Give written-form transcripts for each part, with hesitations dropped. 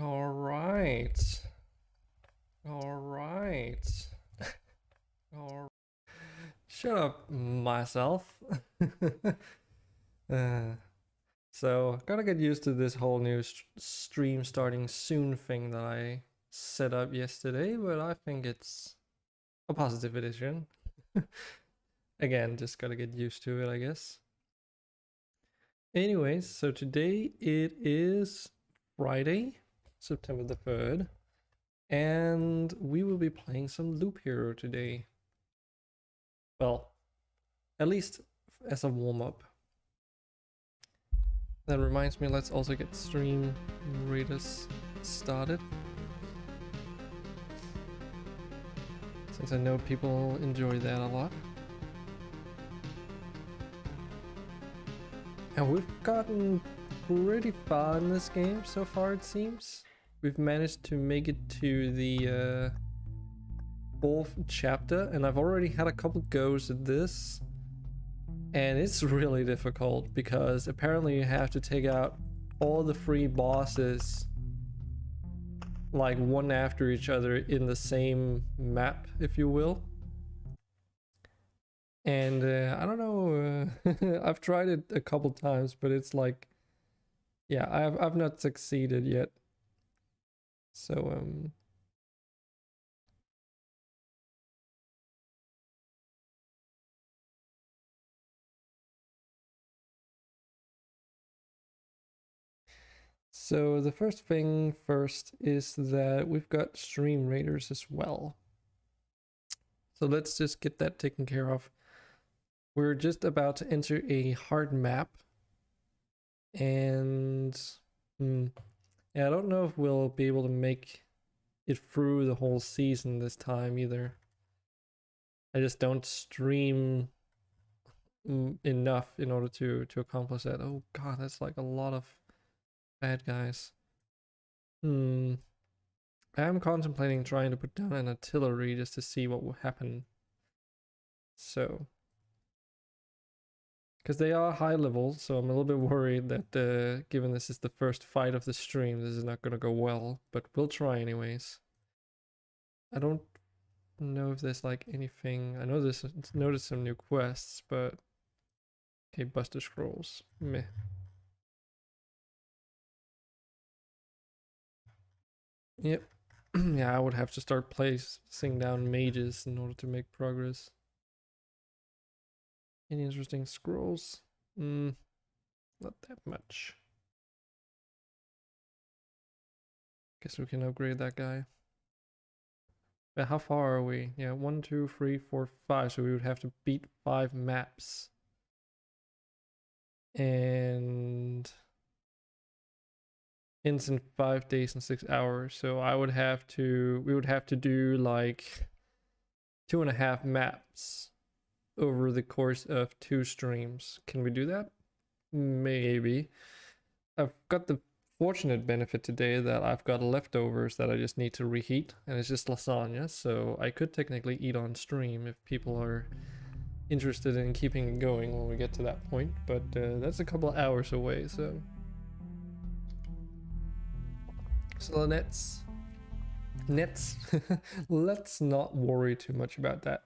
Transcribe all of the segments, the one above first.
All right. All right. Shut up, myself. uh, so, gotta get used to this whole new stream starting soon thing that I set up yesterday, but I think it's a positive addition. Again, just gotta get used to it, I guess. Anyways, so today it is Friday, September the 3rd, and we will be playing some Loop Hero today. Well, at least as a warm-up. That reminds me, let's also get Streamraiders started. Since I know people enjoy that a lot. And we've gotten pretty far in this game so far, it seems. We've managed to make it to the 4th chapter, and I've already had a couple goes at this. And it's really difficult because apparently you have to take out all the 3 bosses like one after each other in the same map, if you will. And I don't know, I've tried it a couple times, but it's like, yeah, I've not succeeded yet. So So the first thing first is that we've got Streamraiders as well. So let's just get that taken care of. We're just about to enter a hard map. And yeah, I don't know if we'll be able to make it through the whole season this time either. I just don't stream enough in order to accomplish that. Oh god, that's like a lot of bad guys. I'm contemplating trying to put down an artillery just to see what will happen. So, because they are high level, so I'm a little bit worried that given this is the first fight of the stream, this is not going to go well, but we'll try anyways. I don't know if there's like anything. I know there's noticed some new quests, but okay, Buster Scrolls. Meh. Yep. Yeah, I would have to start placing down mages in order to make progress. Any interesting scrolls? Not that much. Guess we can upgrade that guy. But how far are we? Yeah, 1, 2, 3, 4, 5. So we would have to beat 5 maps. And ends in 5 days and 6 hours. So we would have to do like 2.5 maps over the course of 2 streams. Can we do that? Maybe. I've got the fortunate benefit today that I've got leftovers that I just need to reheat, and it's just lasagna, so I could technically eat on stream if people are interested in keeping it going when we get to that point, but that's a couple of hours away, so the nets let's not worry too much about that.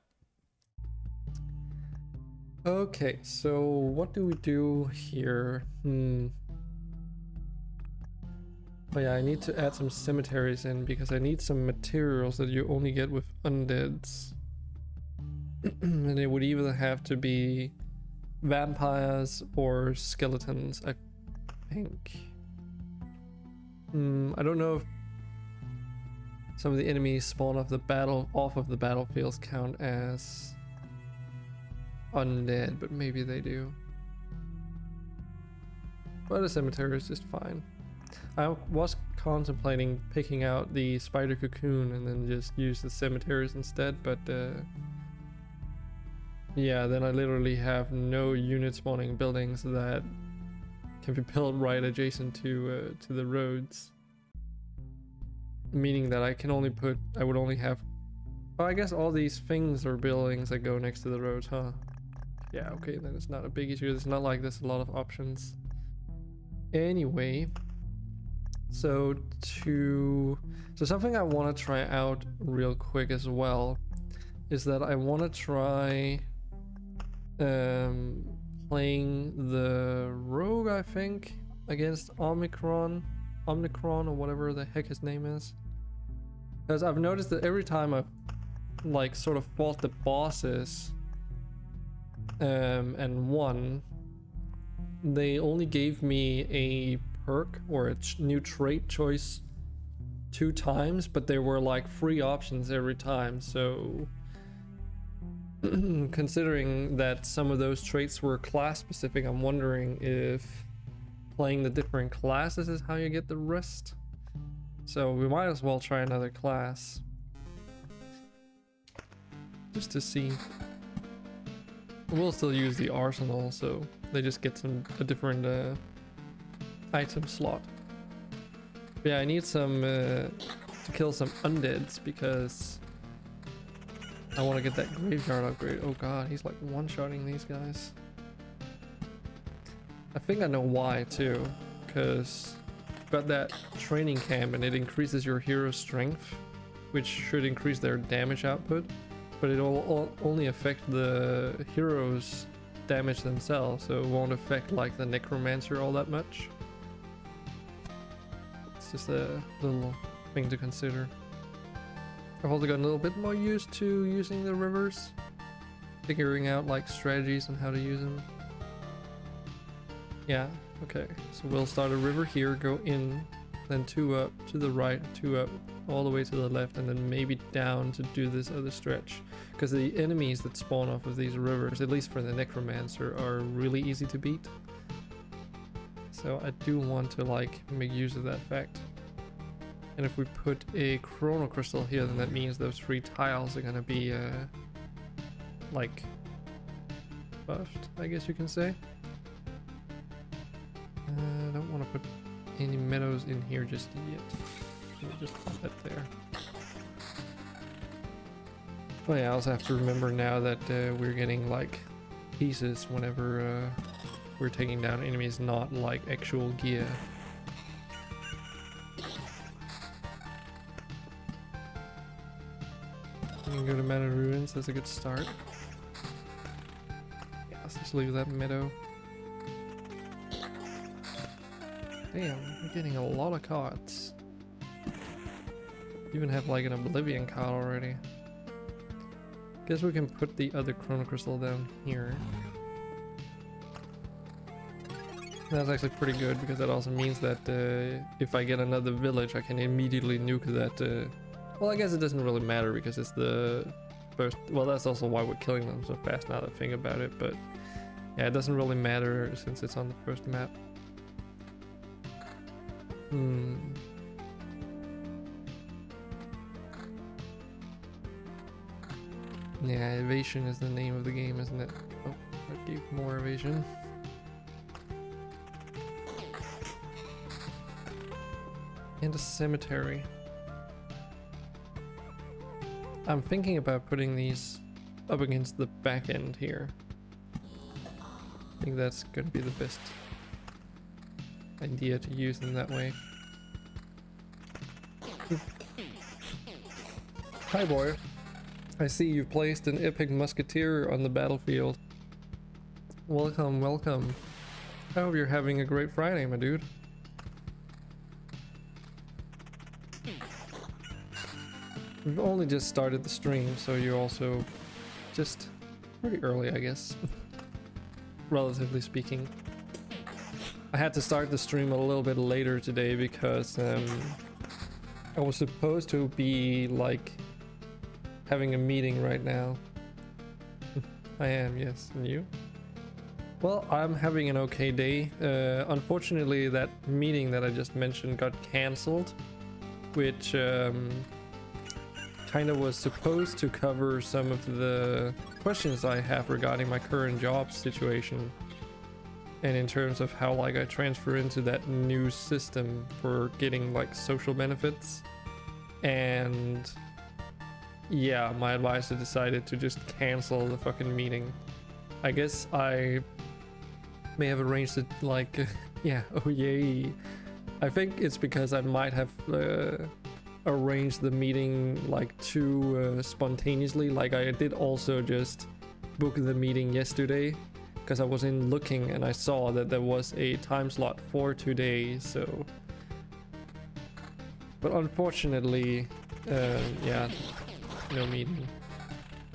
Okay, so what do we do here? Oh yeah, I need to add some cemeteries in because I need some materials that you only get with undeads. And it would either have to be vampires or skeletons, I think. I don't know if some of the enemies spawn off the battlefields count as undead, but maybe they do. But a cemetery is just fine. I was contemplating picking out the spider cocoon and then just use the cemeteries instead, but yeah, then I literally have no unit spawning buildings that can be built right adjacent to the roads, meaning that I would only have, well, I guess all these things are buildings that go next to the roads, huh? Yeah, okay, then it's not a big issue. It's not like there's a lot of options. Anyway, So something I want to try out real quick as well is that I want to try playing the rogue, I think, against Omicron or whatever the heck his name is. Because I've noticed that every time I've like sort of fought the bosses and won, they only gave me a perk or a new trait choice 2 times, but they were like free options every time. So considering that some of those traits were class specific, I'm wondering if playing the different classes is how you get the rest. So we might as well try another class just to see. We'll still use the arsenal, so they just get a different item slot. But yeah, I need some to kill some undeads because I want to get that graveyard upgrade. Oh god, he's like one-shotting these guys. I think I know why too, because you've got that training camp and it increases your hero's strength, which should increase their damage output, but it'll only affect the heroes' damage themselves, so it won't affect like the necromancer all that much. It's just a little thing to consider. I've also gotten a little bit more used to using the rivers, figuring out like strategies on how to use them. Yeah, okay, so we'll start a river here, go in, then 2 up to the right, 2 up all the way to the left, and then maybe down to do this other stretch. Because the enemies that spawn off of these rivers, at least for the necromancer, are really easy to beat. So I do want to like make use of that fact. And if we put a chrono crystal here, then that means those 3 tiles are gonna be like buffed, I guess you can say. I don't want to put any meadows in here just yet. We'll just put that there. Oh yeah, I also have to remember now that we're getting like pieces whenever we're taking down enemies, not like actual gear. We can go to Mana Ruins, that's a good start. Yeah, let's just leave that meadow. Damn, we're getting a lot of cards. Even have like an Oblivion card already. Guess we can put the other Chrono Crystal down here. That's actually pretty good because that also means that if I get another village, I can immediately nuke that. Well, I guess it doesn't really matter because it's the first. Well, that's also why we're killing them so fast now that I think about it. But yeah, it doesn't really matter since it's on the first map. Yeah, evasion is the name of the game, isn't it? Oh, that gave more evasion. And a cemetery. I'm thinking about putting these up against the back end here. I think that's gonna be the best idea to use them that way. Hi boy, I see you've placed an epic musketeer on the battlefield. Welcome, welcome. I hope you're having a great Friday, my dude. We've only just started the stream, so you're also just pretty early, I guess. Relatively speaking. I had to start the stream a little bit later today because I was supposed to be like having a meeting right now. I am, yes. And you? Well, I'm having an okay day. Unfortunately, that meeting that I just mentioned got cancelled, which kind of was supposed to cover some of the questions I have regarding my current job situation. And in terms of how like I transfer into that new system for getting like social benefits. And yeah, my advisor decided to just cancel the fucking meeting. I guess I may have arranged it like, yeah, oh yay. I think it's because I might have arranged the meeting like too spontaneously. Like I did also just book the meeting yesterday because I was in looking and I saw that there was a time slot for today, so. But unfortunately, yeah, no meeting.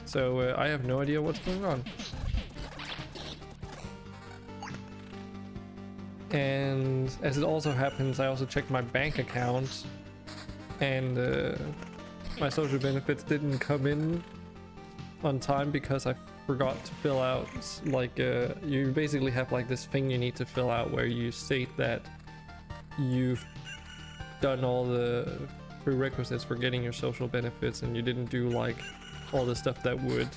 So I have no idea what's going on. And as it also happens, I also checked my bank account and my social benefits didn't come in on time because I forgot to fill out, like, you basically have like this thing you need to fill out where you state that you've done all the prerequisites for getting your social benefits and you didn't do like all the stuff that would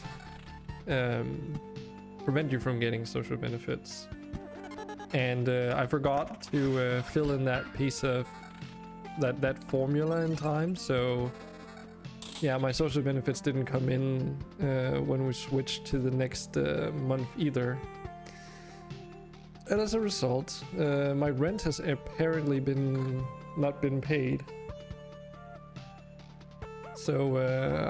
prevent you from getting social benefits. And I forgot to fill in that piece of that formula in time, so yeah, my social benefits didn't come in when we switched to the next month either. And as a result, my rent has apparently not been paid. So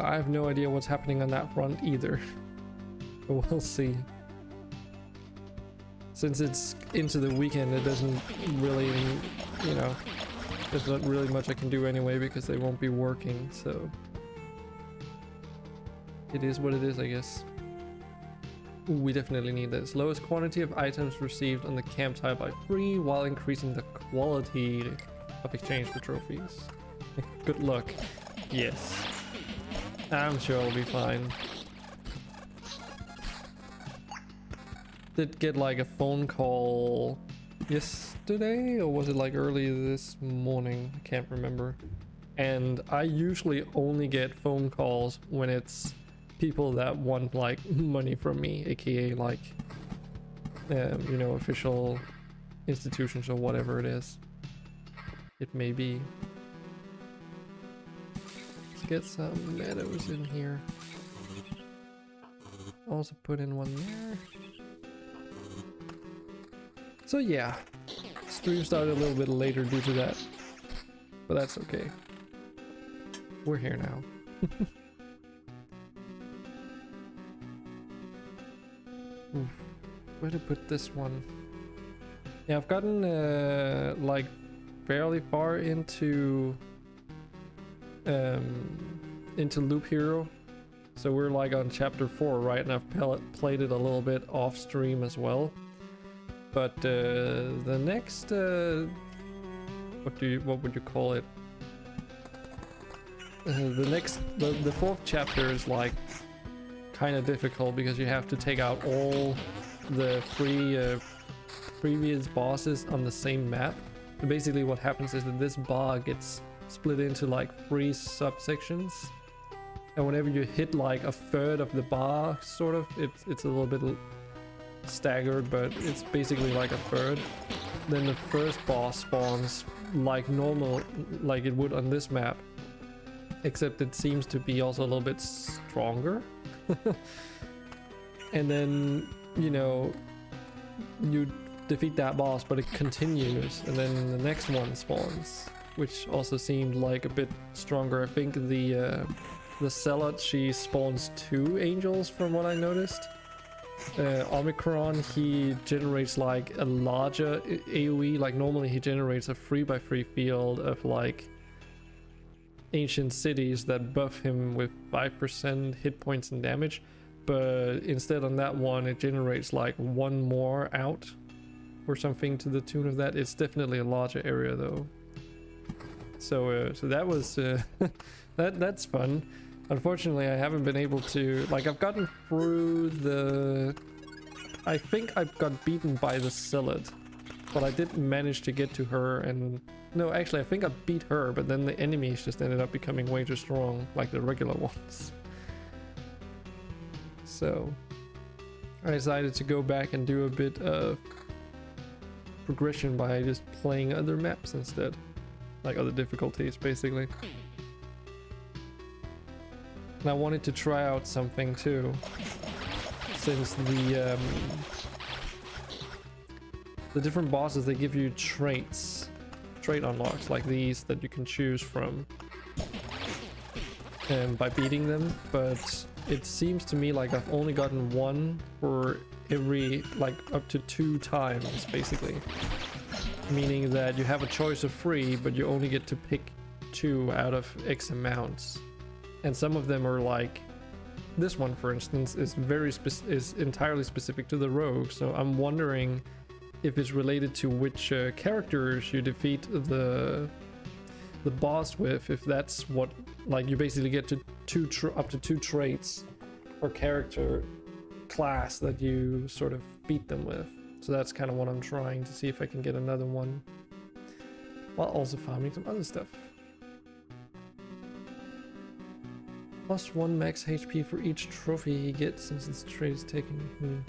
I have no idea what's happening on that front either. But we'll see. Since it's into the weekend, it doesn't really, you know, there's not really much I can do anyway because they won't be working, so it is what it is, I guess. Ooh, we definitely need this. Lowest quantity of items received on the camp tile by 3 while increasing the quality of exchange for trophies. Good luck. Yes. I'm sure I'll be fine. Did get like a phone call yesterday, or was it like early this morning? I can't remember. And I usually only get phone calls when it's people that want like money from me, aka like you know, official institutions or whatever it is it may be. Let's get some meadows in here. Also put in one there. So yeah, stream started a little bit later due to that, but that's okay. We're here now. Oof. Where to put this one? Yeah, I've gotten like fairly far into Loop Hero, so we're like on chapter 4, right? And I've played it a little bit off stream as well. But the next what would you call it? The 4th chapter is like kind of difficult because you have to take out all the previous bosses on the same map. So basically what happens is that this bar gets split into like 3 subsections, and whenever you hit like a third of the bar, sort of, it's a little bit staggered, but it's basically like a third. Then the first boss spawns like normal, like it would on this map, except it seems to be also a little bit stronger. And then, you know, you defeat that boss, but it continues, and then the next one spawns, which also seemed like a bit stronger. I think the Zealot, she spawns 2 angels from what I noticed. Omicron, he generates like a larger AoE. Like normally he generates a 3x3 field of like ancient cities that buff him with 5% hit points and damage, but instead on that one it generates like 1 more out or something to the tune of that. It's definitely a larger area though. So so that was that's fun. Unfortunately, I haven't been able to, like, I've gotten through the, I think I got beaten by the Zealot, but I didn't manage to get to her. And no, actually I think I beat her, but then the enemies just ended up becoming way too strong, like the regular ones. So I decided to go back and do a bit of progression by just playing other maps instead, like other difficulties basically. And I wanted to try out something too, since the different bosses, they give you traits trait unlocks like these that you can choose from by beating them, but it seems to me like I've only gotten one for every, like, up to 2 times basically, meaning that you have a choice of 3 but you only get to pick 2 out of X amounts, and some of them are like this one, for instance, is is entirely specific to the rogue, so I'm wondering if it's related to which characters you defeat the boss with, if that's what, like, you basically get to up to 2 traits per character class that you sort of beat them with. So that's kind of what I'm trying to see if I can get another one, while also farming some other stuff. +1 max HP for each trophy he gets since this trait is taken.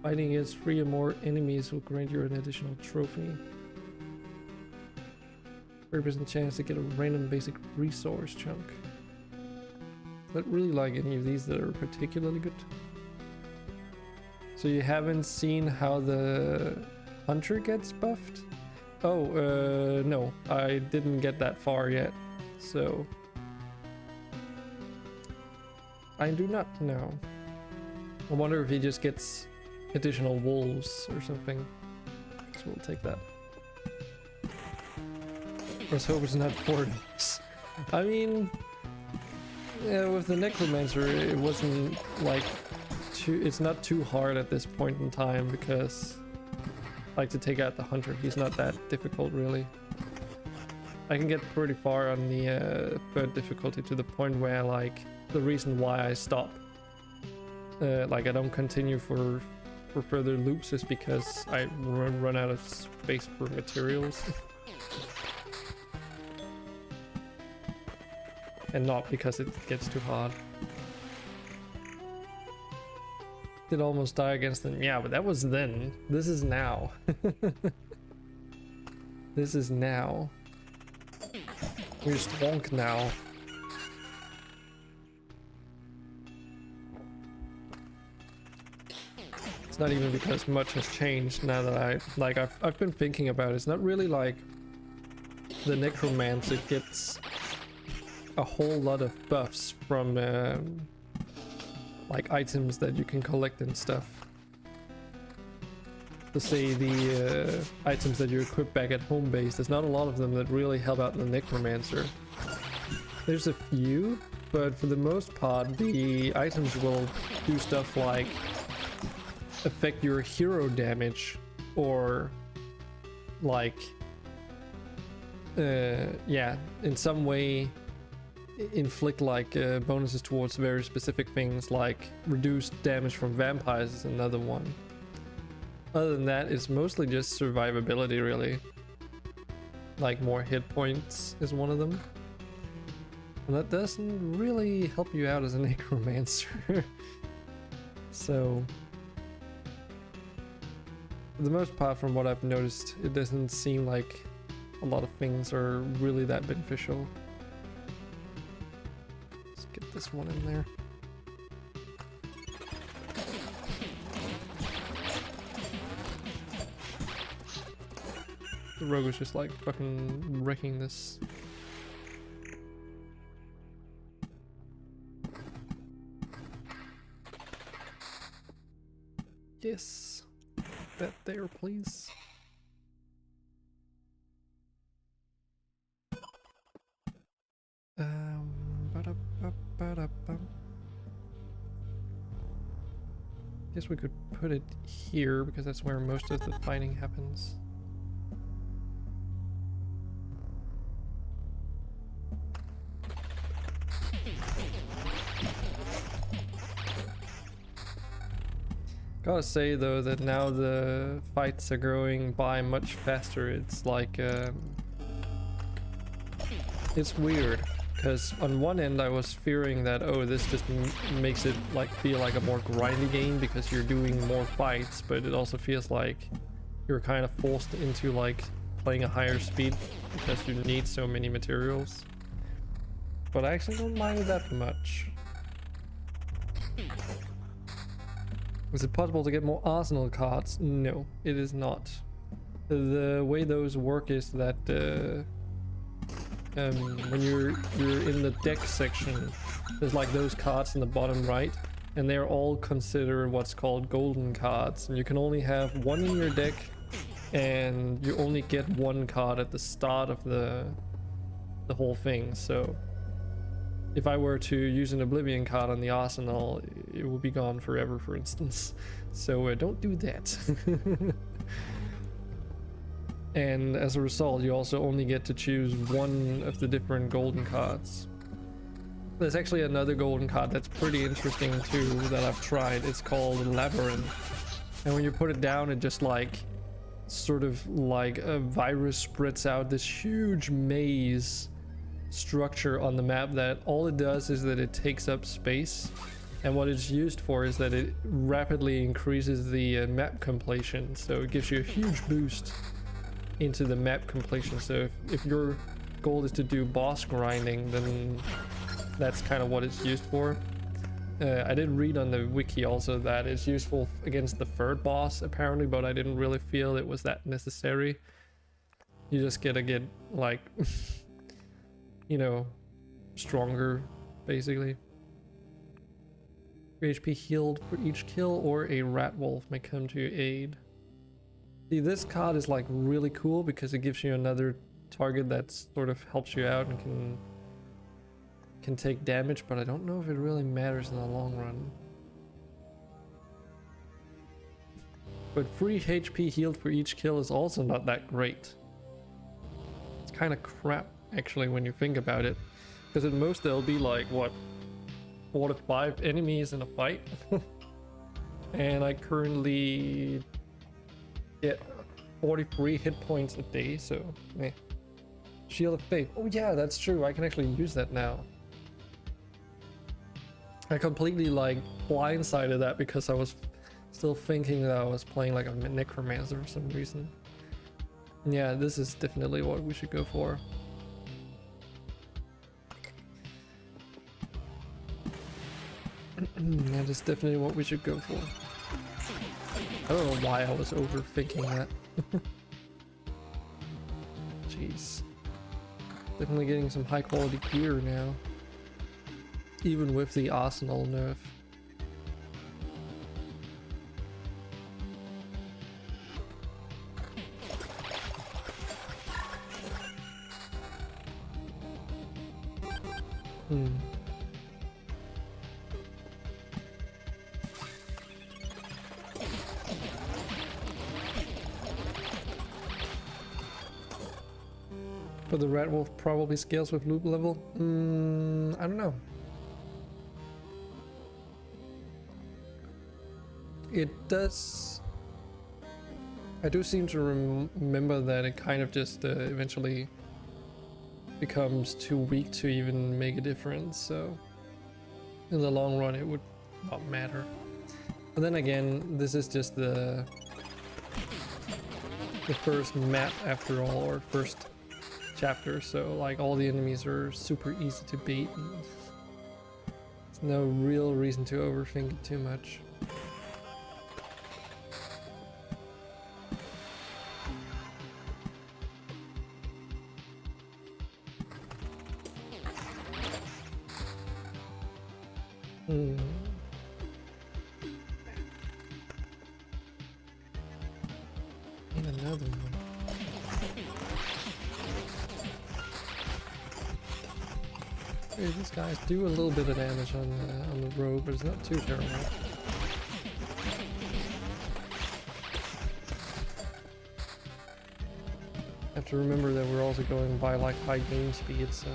Fighting against 3 or more enemies will grant you an additional trophy. 30% chance to get a random basic resource chunk. Not really like any of these that are particularly good. So you haven't seen how the hunter gets buffed? Oh, no, I didn't get that far yet, so I do not know. I wonder if he just gets additional wolves or something, so we'll take that. Let's hope it's not 4 days. I mean, yeah, with the necromancer it wasn't like it's not too hard at this point in time, because like to take out the hunter, he's not that difficult really. I can get pretty far on the third difficulty, to the point where, like, the reason why I stop, like I don't continue for further loops, is because I run out of space for materials. And not because it gets too hard. Did almost die against them. Yeah, but that was then. This is now. This is now. We're strong now. It's not even because much has changed now that I've been thinking about it. It's not really like the necromancer gets a whole lot of buffs from like items that you can collect and stuff. To say the items that you equip back at home base, there's not a lot of them that really help out the necromancer. There's a few, but for the most part the items will do stuff like affect your hero damage, or like yeah, in some way inflict like bonuses towards very specific things, like reduced damage from vampires is another one. Other than that, it's mostly just survivability really. Like more hit points is one of them. And that doesn't really help you out as a necromancer. So for the most part, from what I've noticed, it doesn't seem like a lot of things are really that beneficial. Let's get this one in there. The rogue is just like fucking wrecking this. Yes, that there, please. Guess we could put it here because that's where most of the fighting happens. Gotta say though that now the fights are going by much faster. It's like it's weird, because on one end I was fearing that, oh, this just makes it like feel like a more grindy game because you're doing more fights, but it also feels like you're kind of forced into like playing a higher speed because you need so many materials. But I actually don't mind it that much. Is it possible to get more arsenal cards? No, it is not. The way those work is that when you're in the deck section, there's like those cards in the bottom right, and they're all considered what's called golden cards, and you can only have one in your deck, and you only get one card at the start of the whole thing. So if I were to use an Oblivion card on the arsenal, it will be gone forever, for instance. So don't do that. And as a result, you also only get to choose one of the different golden cards. There's actually another golden card that's pretty interesting too that I've tried. It's called Labyrinth. And when you put it down, it just like sort of like a virus spreads out this huge maze structure on the map that all it does is that it takes up space. And what it's used for is that it rapidly increases the map completion. So it gives you a huge boost into the map completion. So if your goal is to do boss grinding, then that's kind of what it's used for. I did read on the wiki also that it's useful against the third boss apparently, but I didn't really feel it was that necessary. You just gotta get like you know, stronger basically. HP healed for each kill, or a rat wolf may come to your aid. See, this card is like really cool because it gives you another target that sort of helps you out and can take damage, but I don't know if it really matters in the long run. But free HP healed for each kill is also not that great. It's kind of crap actually when you think about it, because at most there'll be like what 4 to 5 enemies in a fight. And I currently get 43 hit points a day, so meh. Shield of Faith. Oh yeah, that's true. I can actually use that now. I completely like blindsided that because I was still thinking that I was playing like a necromancer for some reason. Yeah, this is definitely what we should go for. That is definitely what we should go for. I don't know why I was overthinking that. Jeez. Definitely getting some high quality gear now. Even with the arsenal nerf. But the rat wolf probably scales with loop level? I don't know. It does. I do seem to remember that it kind of just eventually becomes too weak to even make a difference, so in the long run it would not matter. But then again, this is just the first map after all, or first chapter, so like all the enemies are super easy to beat and there's no real reason to overthink it too much. Need another one. These guys do a little bit of damage on the road, but it's not too terrible. Have to remember that we're also going by like high game speed, so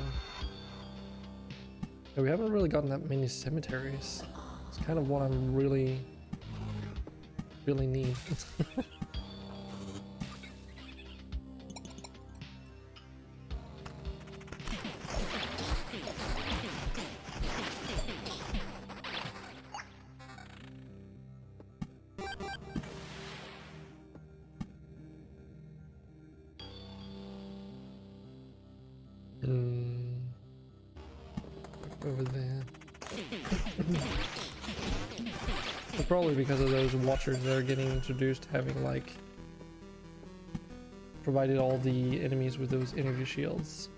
yeah, we haven't really gotten that many cemeteries. It's kind of what I really need. Over there. Probably because of those watchers that are getting introduced having like provided all the enemies with those energy shields.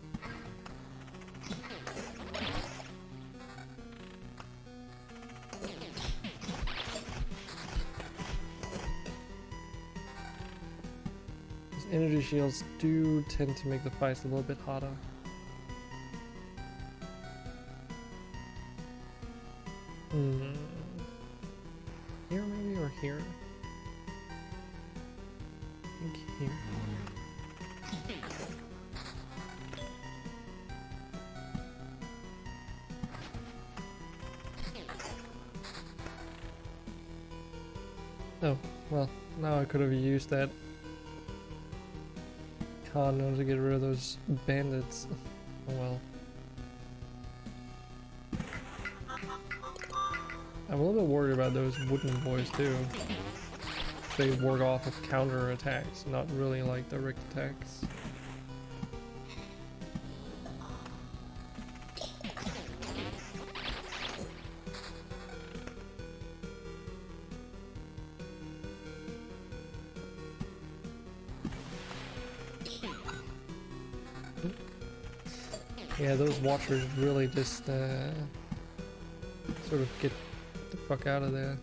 Those energy shields do tend to make the fights a little bit harder. Here maybe, or here? I think here. Oh, well, now I could have used that card in order to get rid of those bandits. Oh well. I'm a little bit worried about those wooden boys too. They work off of counter attacks, not really like direct attacks. Yeah, those watchers really just sort of get the fuck out of there.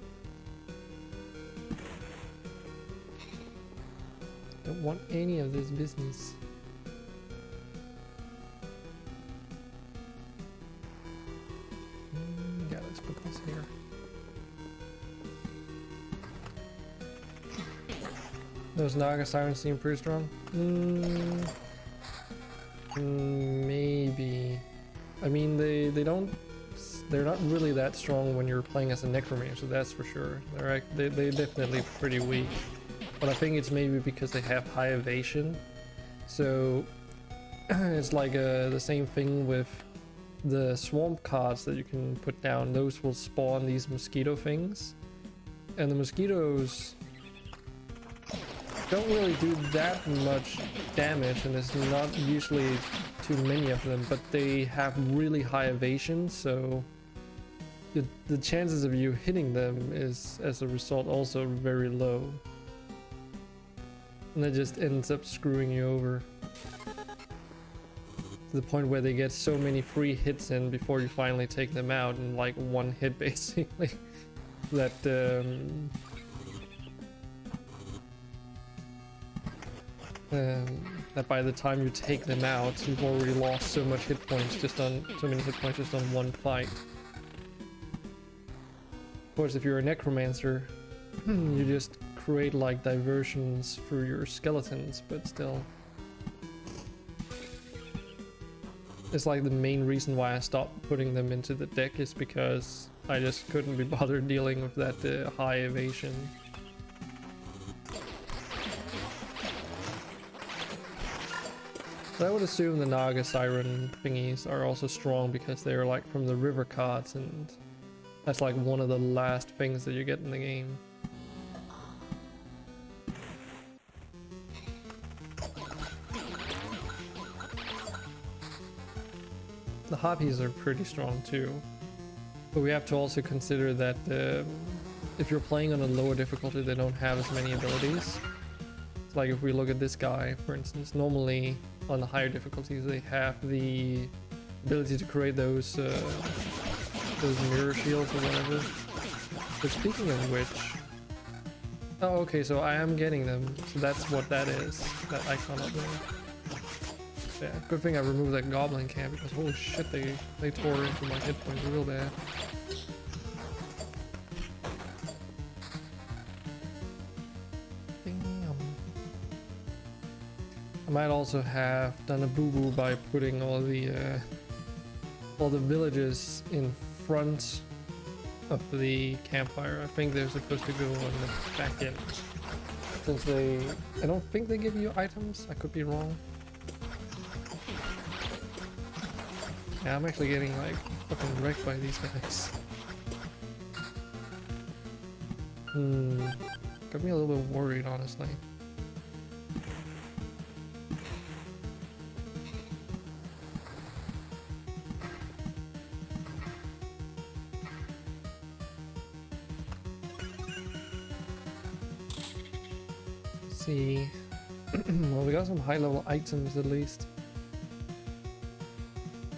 Don't want any of this business. Yeah, let's put this here. Those Naga sirens seem pretty strong. Maybe. I mean, they're not really that strong when you're playing as a necromancer, that's for sure. They're definitely pretty weak. But I think it's maybe because they have high evasion. So it's like the same thing with the swamp cards that you can put down. Those will spawn these mosquito things. And the mosquitoes don't really do that much damage, and there's not usually too many of them, but they have really high evasion, so the chances of you hitting them is, as a result, also very low. And that just ends up screwing you over. To the point where they get so many free hits in before you finally take them out in like one hit basically. That that by the time you take them out, you've already lost so many hit points just on one fight. Of course, if you're a necromancer, you just create like diversions for your skeletons, but still. It's like the main reason why I stopped putting them into the deck is because I just couldn't be bothered dealing with that high evasion. So I would assume the Naga Siren thingies are also strong because they're like from the river cards, and that's like one of the last things that you get in the game. The Harpies are pretty strong too, but we have to also consider that if you're playing on a lower difficulty, they don't have as many abilities. It's like if we look at this guy, for instance, normally on the higher difficulties they have the ability to create those mirror shields or whatever. But speaking of which, oh okay, so I am getting them, so that's what that is, that icon up there. Yeah, good thing I removed that goblin camp because holy shit, they tore into my hit points real bad. Damn. I might also have done a boo-boo by putting all the villages in front of the campfire. I think they're supposed to go on the back end. Since I don't think they give you items, I could be wrong. Yeah, I'm actually getting like fucking wrecked by these guys. Got me a little bit worried, honestly. Let's see. Well, we got some high level items at least.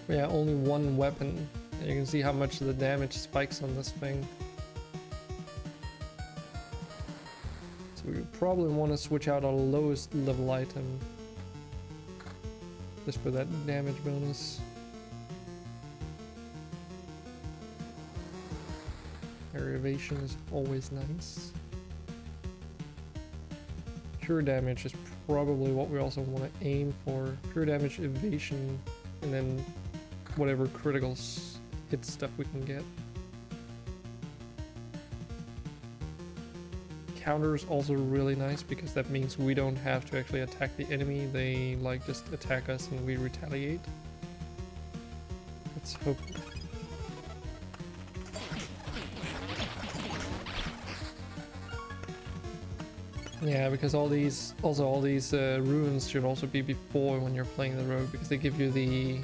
Yeah, only one weapon. And you can see how much the damage spikes on this thing. So we probably want to switch out our lowest level item. Just for that damage bonus. Air evasion is always nice. Pure damage is probably what we also want to aim for. Pure damage, evasion, and then whatever critical hit stuff we can get. Counter is also really nice because that means we don't have to actually attack the enemy. They like just attack us and we retaliate. Let's hope. Yeah, because all these runes should also be before when you're playing the rogue, because they give you the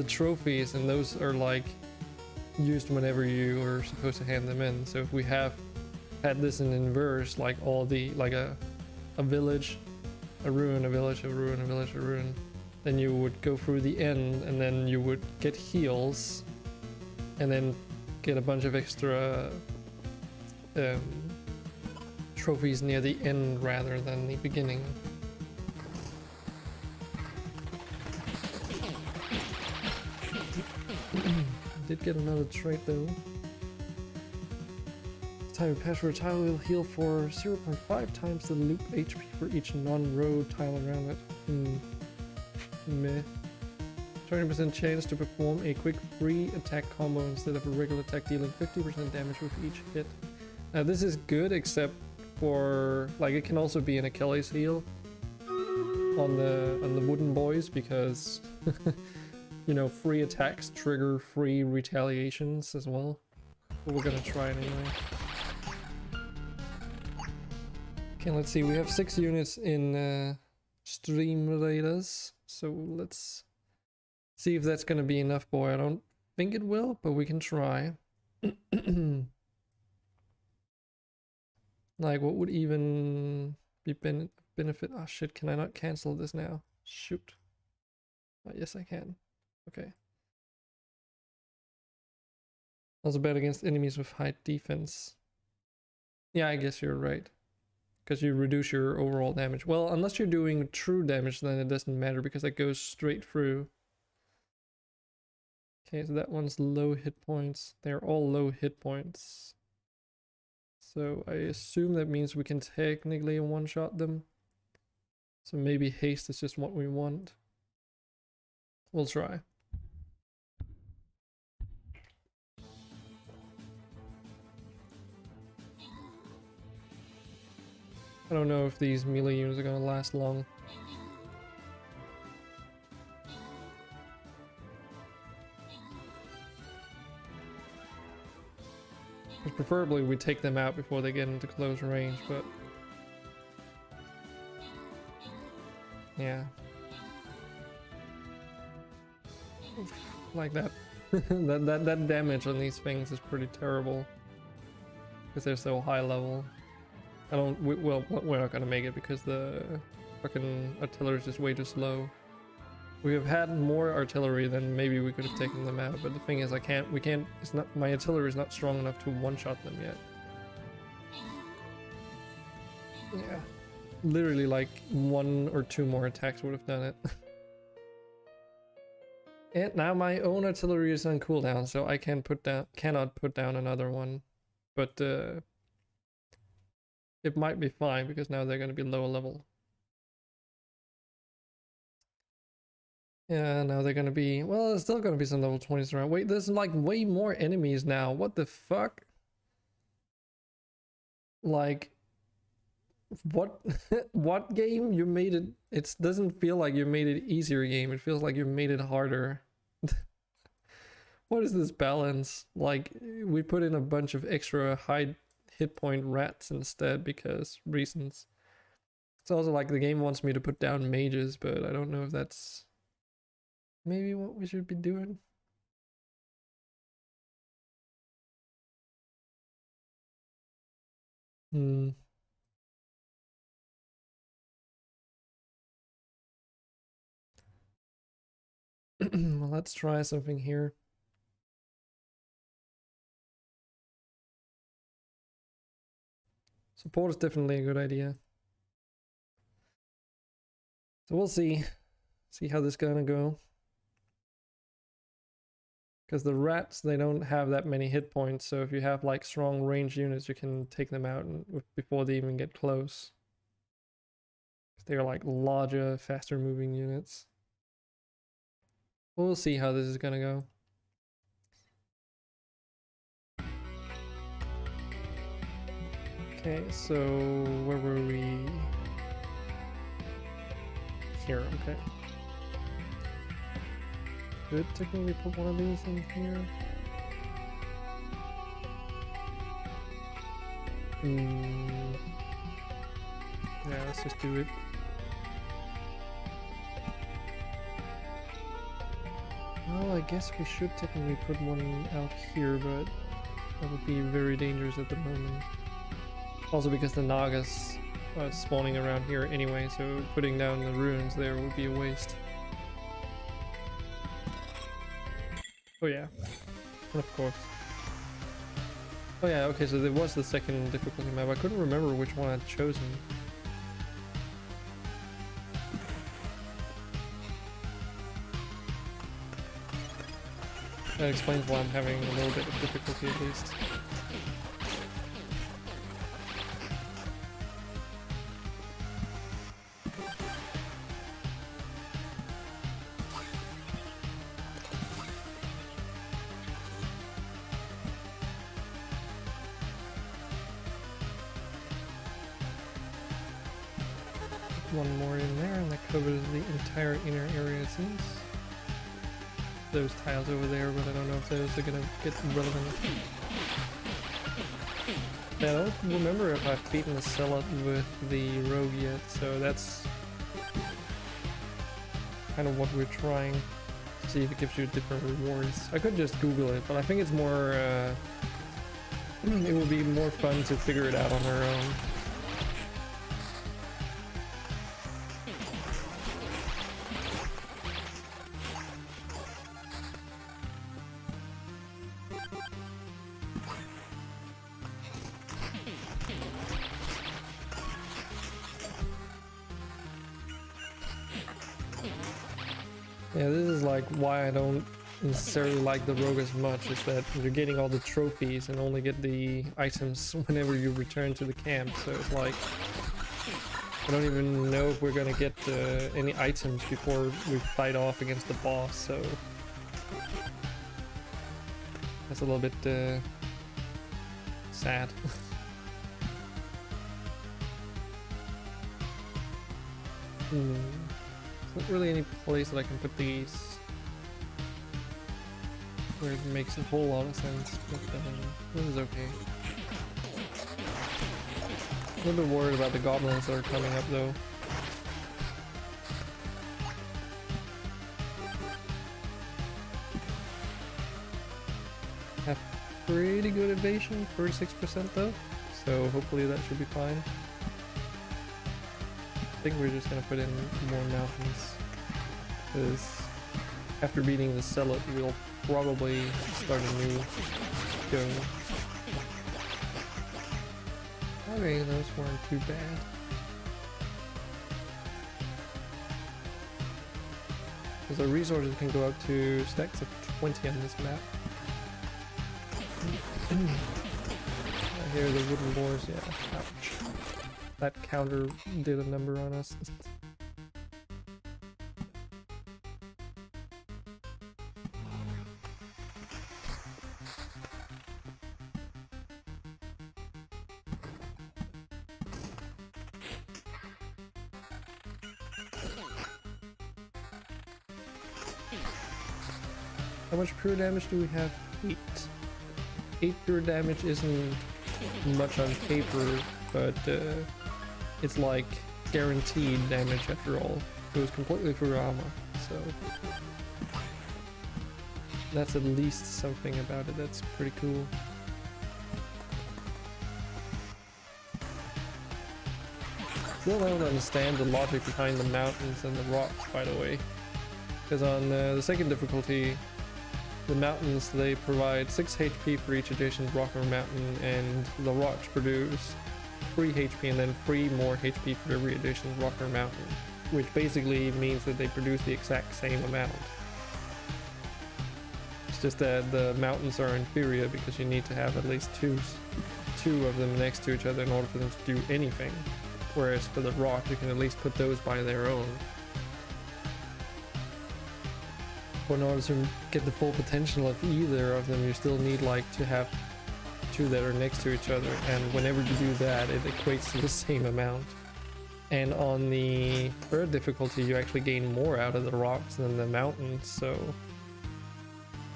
trophies, and those are like used whenever you are supposed to hand them in. So if we have had this in inverse, like all the a village, a ruin, a village, a ruin, a village, a ruin, then you would go through the end, and then you would get heals, and then get a bunch of extra trophies near the end rather than the beginning. Did get another trait though. Time of pass for a tile will heal for 0.5 times the loop HP for each non-road tile around it. Meh. 20% chance to perform a quick free attack combo instead of a regular attack, dealing 50% damage with each hit. Now this is good, except for like it can also be an Achilles heel on the wooden boys, because you know, free attacks trigger free retaliations as well. But we're gonna try it anyway. Okay, let's see. We have 6 units in Streamraiders, so let's see if that's gonna be enough, boy. I don't think it will, but we can try. Like, what would even be benefit? Oh shit, can I not cancel this now? Shoot. Oh, yes, I can. Okay. Also bad against enemies with high defense. Yeah, I guess you're right. Because you reduce your overall damage. Well, unless you're doing true damage, then it doesn't matter because it goes straight through. Okay, so that one's low hit points. They're all low hit points. So I assume that means we can technically one-shot them. So maybe haste is just what we want. We'll try. I don't know if these melee units are gonna last long. Because preferably we take them out before they get into close range, but yeah. Like that. that damage on these things is pretty terrible. Because they're so high level. Well, we're not gonna make it because the fucking artillery is just way too slow. We have had more artillery than maybe we could have taken them out, but the thing is, my artillery is not strong enough to one-shot them yet. Yeah. Literally like 1 or 2 more attacks would have done it. And now my own artillery is on cooldown, so I cannot put down another one. But it might be fine because now they're going to be lower level. Yeah, now they're going to be, well, there's still going to be some level 20s around. Wait, there's like way more enemies now. What the fuck? Like, what what game you made it? It doesn't feel like you made it easier game. It feels like you made it harder. What is this balance? Like, we put in a bunch of extra high hit point rats instead because reasons. It's also like the game wants me to put down mages, but I don't know if that's maybe what we should be doing. Well, let's try something here. Support is definitely a good idea. So we'll see how this is gonna go. Because the rats, they don't have that many hit points, so if you have like strong ranged units, you can take them out before they even get close. They're like larger, faster moving units. We'll see how this is gonna go. Okay, so where were we? Here, okay. Could technically put one of these in here. Yeah, let's just do it. Well, I guess we should technically put one out here, but that would be very dangerous at the moment. Also because the Nagas are spawning around here anyway, so putting down the ruins there would be a waste. Oh yeah, and of course. Oh yeah, okay, so there was the second difficulty map. I couldn't remember which one I'd chosen. That explains why I'm having a little bit of difficulty at least. One more in there, and that covers the entire inner area, it seems. Those tiles over there, but I don't know if those are gonna get relevant. Yeah, I don't remember if I've beaten the Zealot with the Rogue yet, so that's kind of what we're trying to see if it gives you different rewards. I could just Google it, but I think it's more, it would be more fun to figure it out on our own. Yeah, this is like why I don't necessarily like the Rogue as much, is that you're getting all the trophies and only get the items whenever you return to the camp, so it's like I don't even know if we're gonna get any items before we fight off against the boss, so that's a little bit sad. There's not really any place that I can put these where it makes a whole lot of sense, but this is okay. A little bit worried about the goblins that are coming up though. Have pretty good evasion, 36% though, so hopefully that should be fine. I think we're just gonna put in more mountains, because after beating the Zealot we'll probably start a new go. Okay, those weren't too bad. Because our resources can go up to stacks of 20 on this map. I hear the wooden doors, yeah, ouch. That counter did a number on us. How much pure damage do we have? 8. 8 pure damage isn't much on paper, but it's like guaranteed damage after all. It was completely through armor, so that's at least something about it that's pretty cool. Still don't understand the logic behind the mountains and the rocks, by the way. Because on the second difficulty, the mountains, they provide 6 HP for each adjacent rock or mountain, and the rocks produce 3 HP and then 3 more HP for every adjacent rock or mountain, which basically means that they produce the exact same amount. It's just that the mountains are inferior because you need to have at least two of them next to each other in order for them to do anything, whereas for the rock you can at least put those by their own. But in order to get the full potential of either of them, you still need like to have 2 that are next to each other, and whenever you do that it equates to the same amount. And on the third difficulty you actually gain more out of the rocks than the mountains, so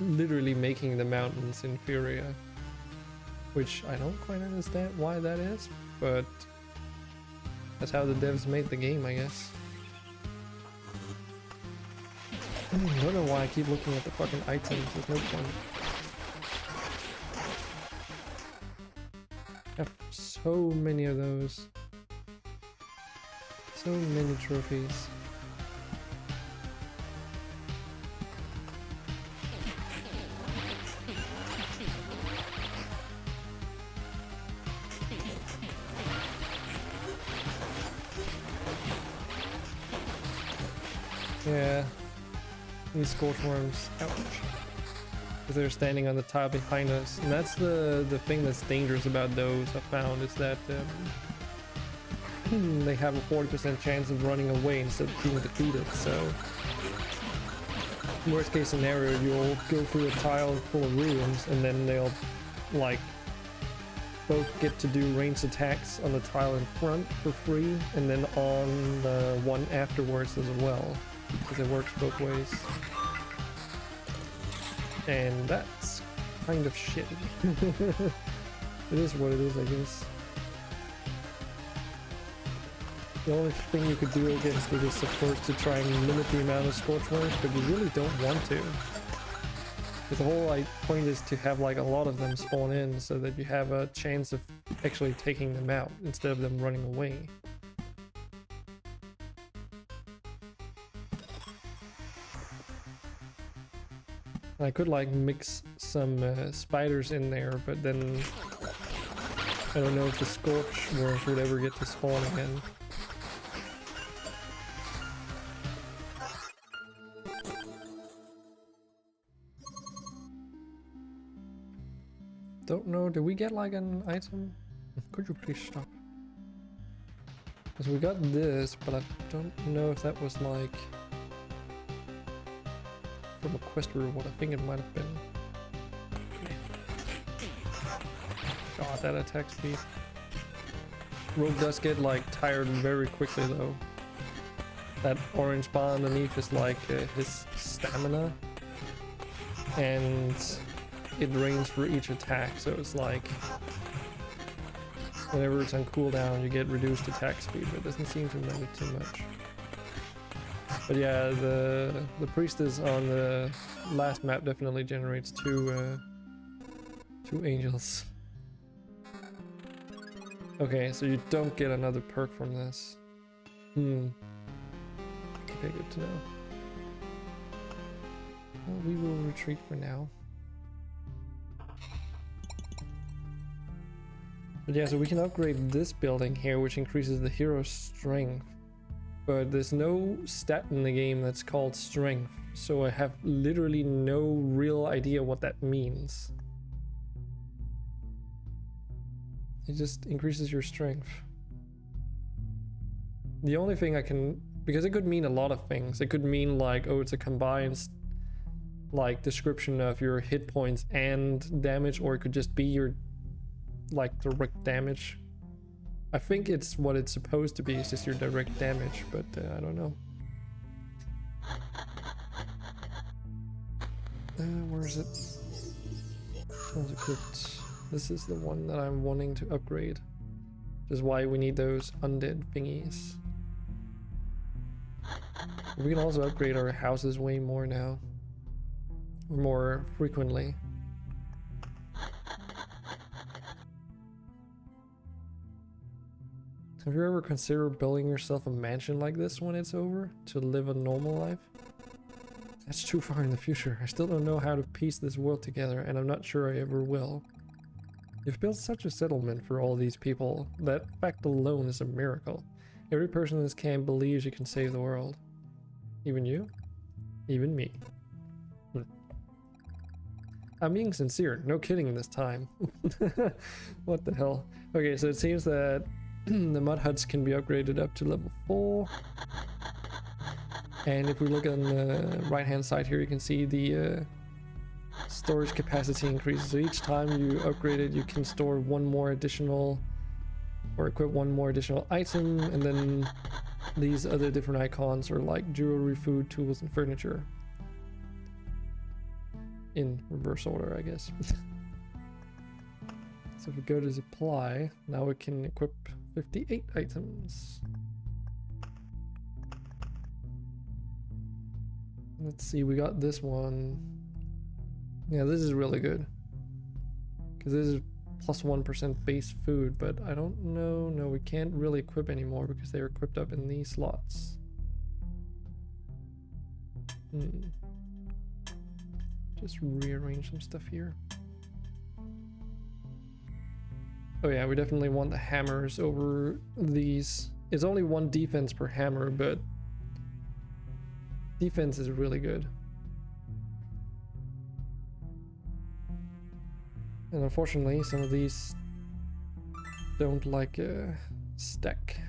literally making the mountains inferior, which I don't quite understand why that is, but that's how the devs made the game, I guess. I don't know why I keep looking at the fucking items, there's no point. I have so many of those. So many trophies. Yeah. These scorch worms, ouch. Because they're standing on the tile behind us. And that's the thing that's dangerous about those, I found, is that they have a 40% chance of running away instead of being defeated, so worst case scenario, you'll go through a tile full of ruins and then they'll like both get to do ranged attacks on the tile in front for free and then on the one afterwards as well, because it works both ways. And that's kind of shitty. It is what it is, I guess. The only thing you could do against it is, of course, to try and limit the amount of scorch worms, but you really don't want to. Because the whole point is to have like a lot of them spawn in so that you have a chance of actually taking them out instead of them running away. I could like mix some spiders in there, but then I don't know if the scorch worms would ever get to spawn again. Don't know, did we get like an item? Could you please stop? Because we got this, but I don't know if that was like from a quest reward. I think it might have been. God, that attack speed. Rogue does get like tired very quickly though. That orange bar underneath is like his stamina, and it drains for each attack, so it's like whenever it's on cooldown you get reduced attack speed, but it doesn't seem to matter too much. But yeah, the priestess on the last map definitely generates two angels. Okay, so you don't get another perk from this. Okay, good to know. Well, we will retreat for now. But yeah, so we can upgrade this building here, which increases the hero's strength. But there's no stat in the game that's called strength, so I have literally no real idea what that means. It just increases your strength. The only thing I can, because it could mean a lot of things. It could mean like, oh, it's a combined like description of your hit points and damage, or it could just be your like direct damage. I think it's what it's supposed to be, it's just your direct damage, but I don't know. Where is it? How's it equipped? This is the one that I'm wanting to upgrade, which is why we need those undead thingies. We can also upgrade our houses way more now, more frequently. Have you ever considered building yourself a mansion like this when it's over, to live a normal life? That's too far in the future. I still don't know how to piece this world together, and I'm not sure I ever will. You've built such a settlement for all these people. That fact alone is a miracle. Every person in this camp believes you can save the world. Even you? Even me. I'm being sincere, no kidding this time. What the hell? Okay, so it seems that the mud huts can be upgraded up to level 4. And if we look on the right hand side here, you can see the storage capacity increases. So each time you upgrade it, you can store one more additional, or equip one more additional item, and then these other different icons are like jewelry, food, tools, and furniture. In reverse order, I guess. So if we go to supply, now we can equip 58 items. Let's see, we got this one. Yeah, this is really good. Because this is plus 1% base food, but I don't know. No, we can't really equip anymore because they are equipped up in these slots. Just rearrange some stuff here. Oh yeah, we definitely want the hammers over these. It's only 1 defense per hammer, but defense is really good. And unfortunately, some of these don't like stack.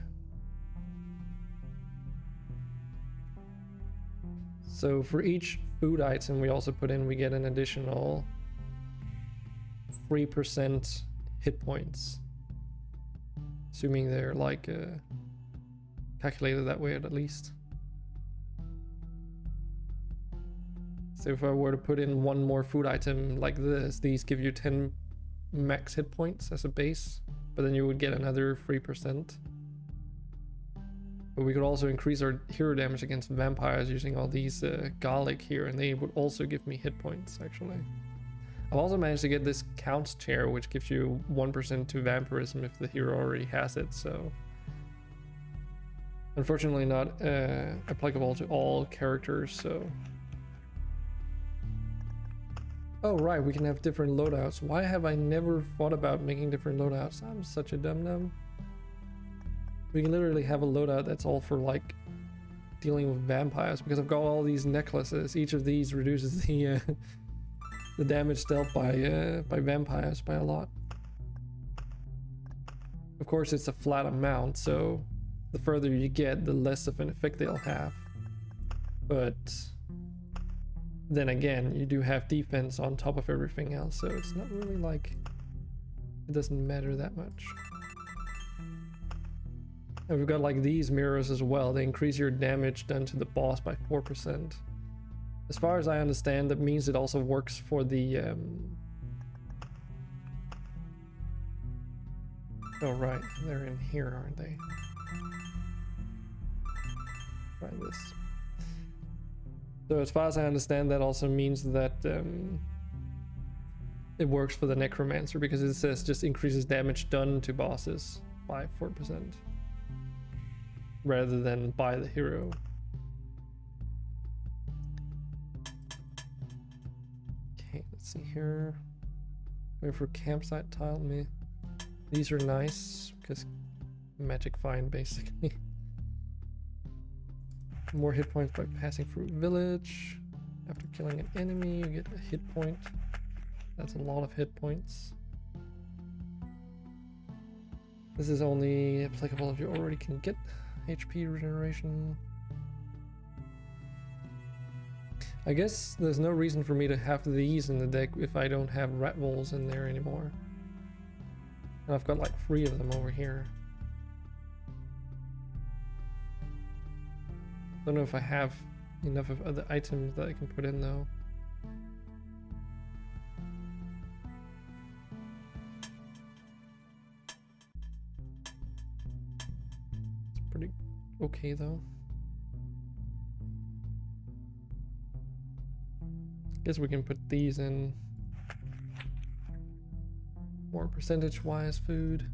So for each food item we also put in, we get an additional 3% hit points. Assuming they're like calculated that way at least. So if I were to put in one more food item like this, these give you 10 max hit points as a base, but then you would get another 3%. But we could also increase our hero damage against vampires using all these garlic here, and they would also give me hit points actually. I've also managed to get this count chair, which gives you 1% to vampirism if the hero already has it, so unfortunately not applicable to all characters, so. Oh right, we can have different loadouts. Why have I never thought about making different loadouts? I'm such a dum-dum. We can literally have a loadout that's all for like dealing with vampires, because I've got all these necklaces. Each of these reduces the damage dealt by vampires by a lot. Of course it's a flat amount, so the further you get, the less of an effect they'll have. But then again, you do have defense on top of everything else, so it's not really like, it doesn't matter that much. And we've got like these mirrors as well. They increase your damage done to the boss by 4%. As far as I understand, that means it also works for the oh right, they're in here, aren't they? Try this. So as far as I understand, that also means that it works for the necromancer, because it says just increases damage done to bosses by 4%. Rather than by the hero. Okay, let's see here. Going for campsite tile. These are nice because magic find basically. More hit points by passing through village. After killing an enemy, you get a hit point. That's a lot of hit points. This is only applicable if you already can get HP regeneration. I guess there's no reason for me to have these in the deck if I don't have rat rolls in there anymore. And I've got like 3 of them over here. Don't know if I have enough of other items that I can put in though. It's pretty okay though. Guess we can put these in more percentage-wise food.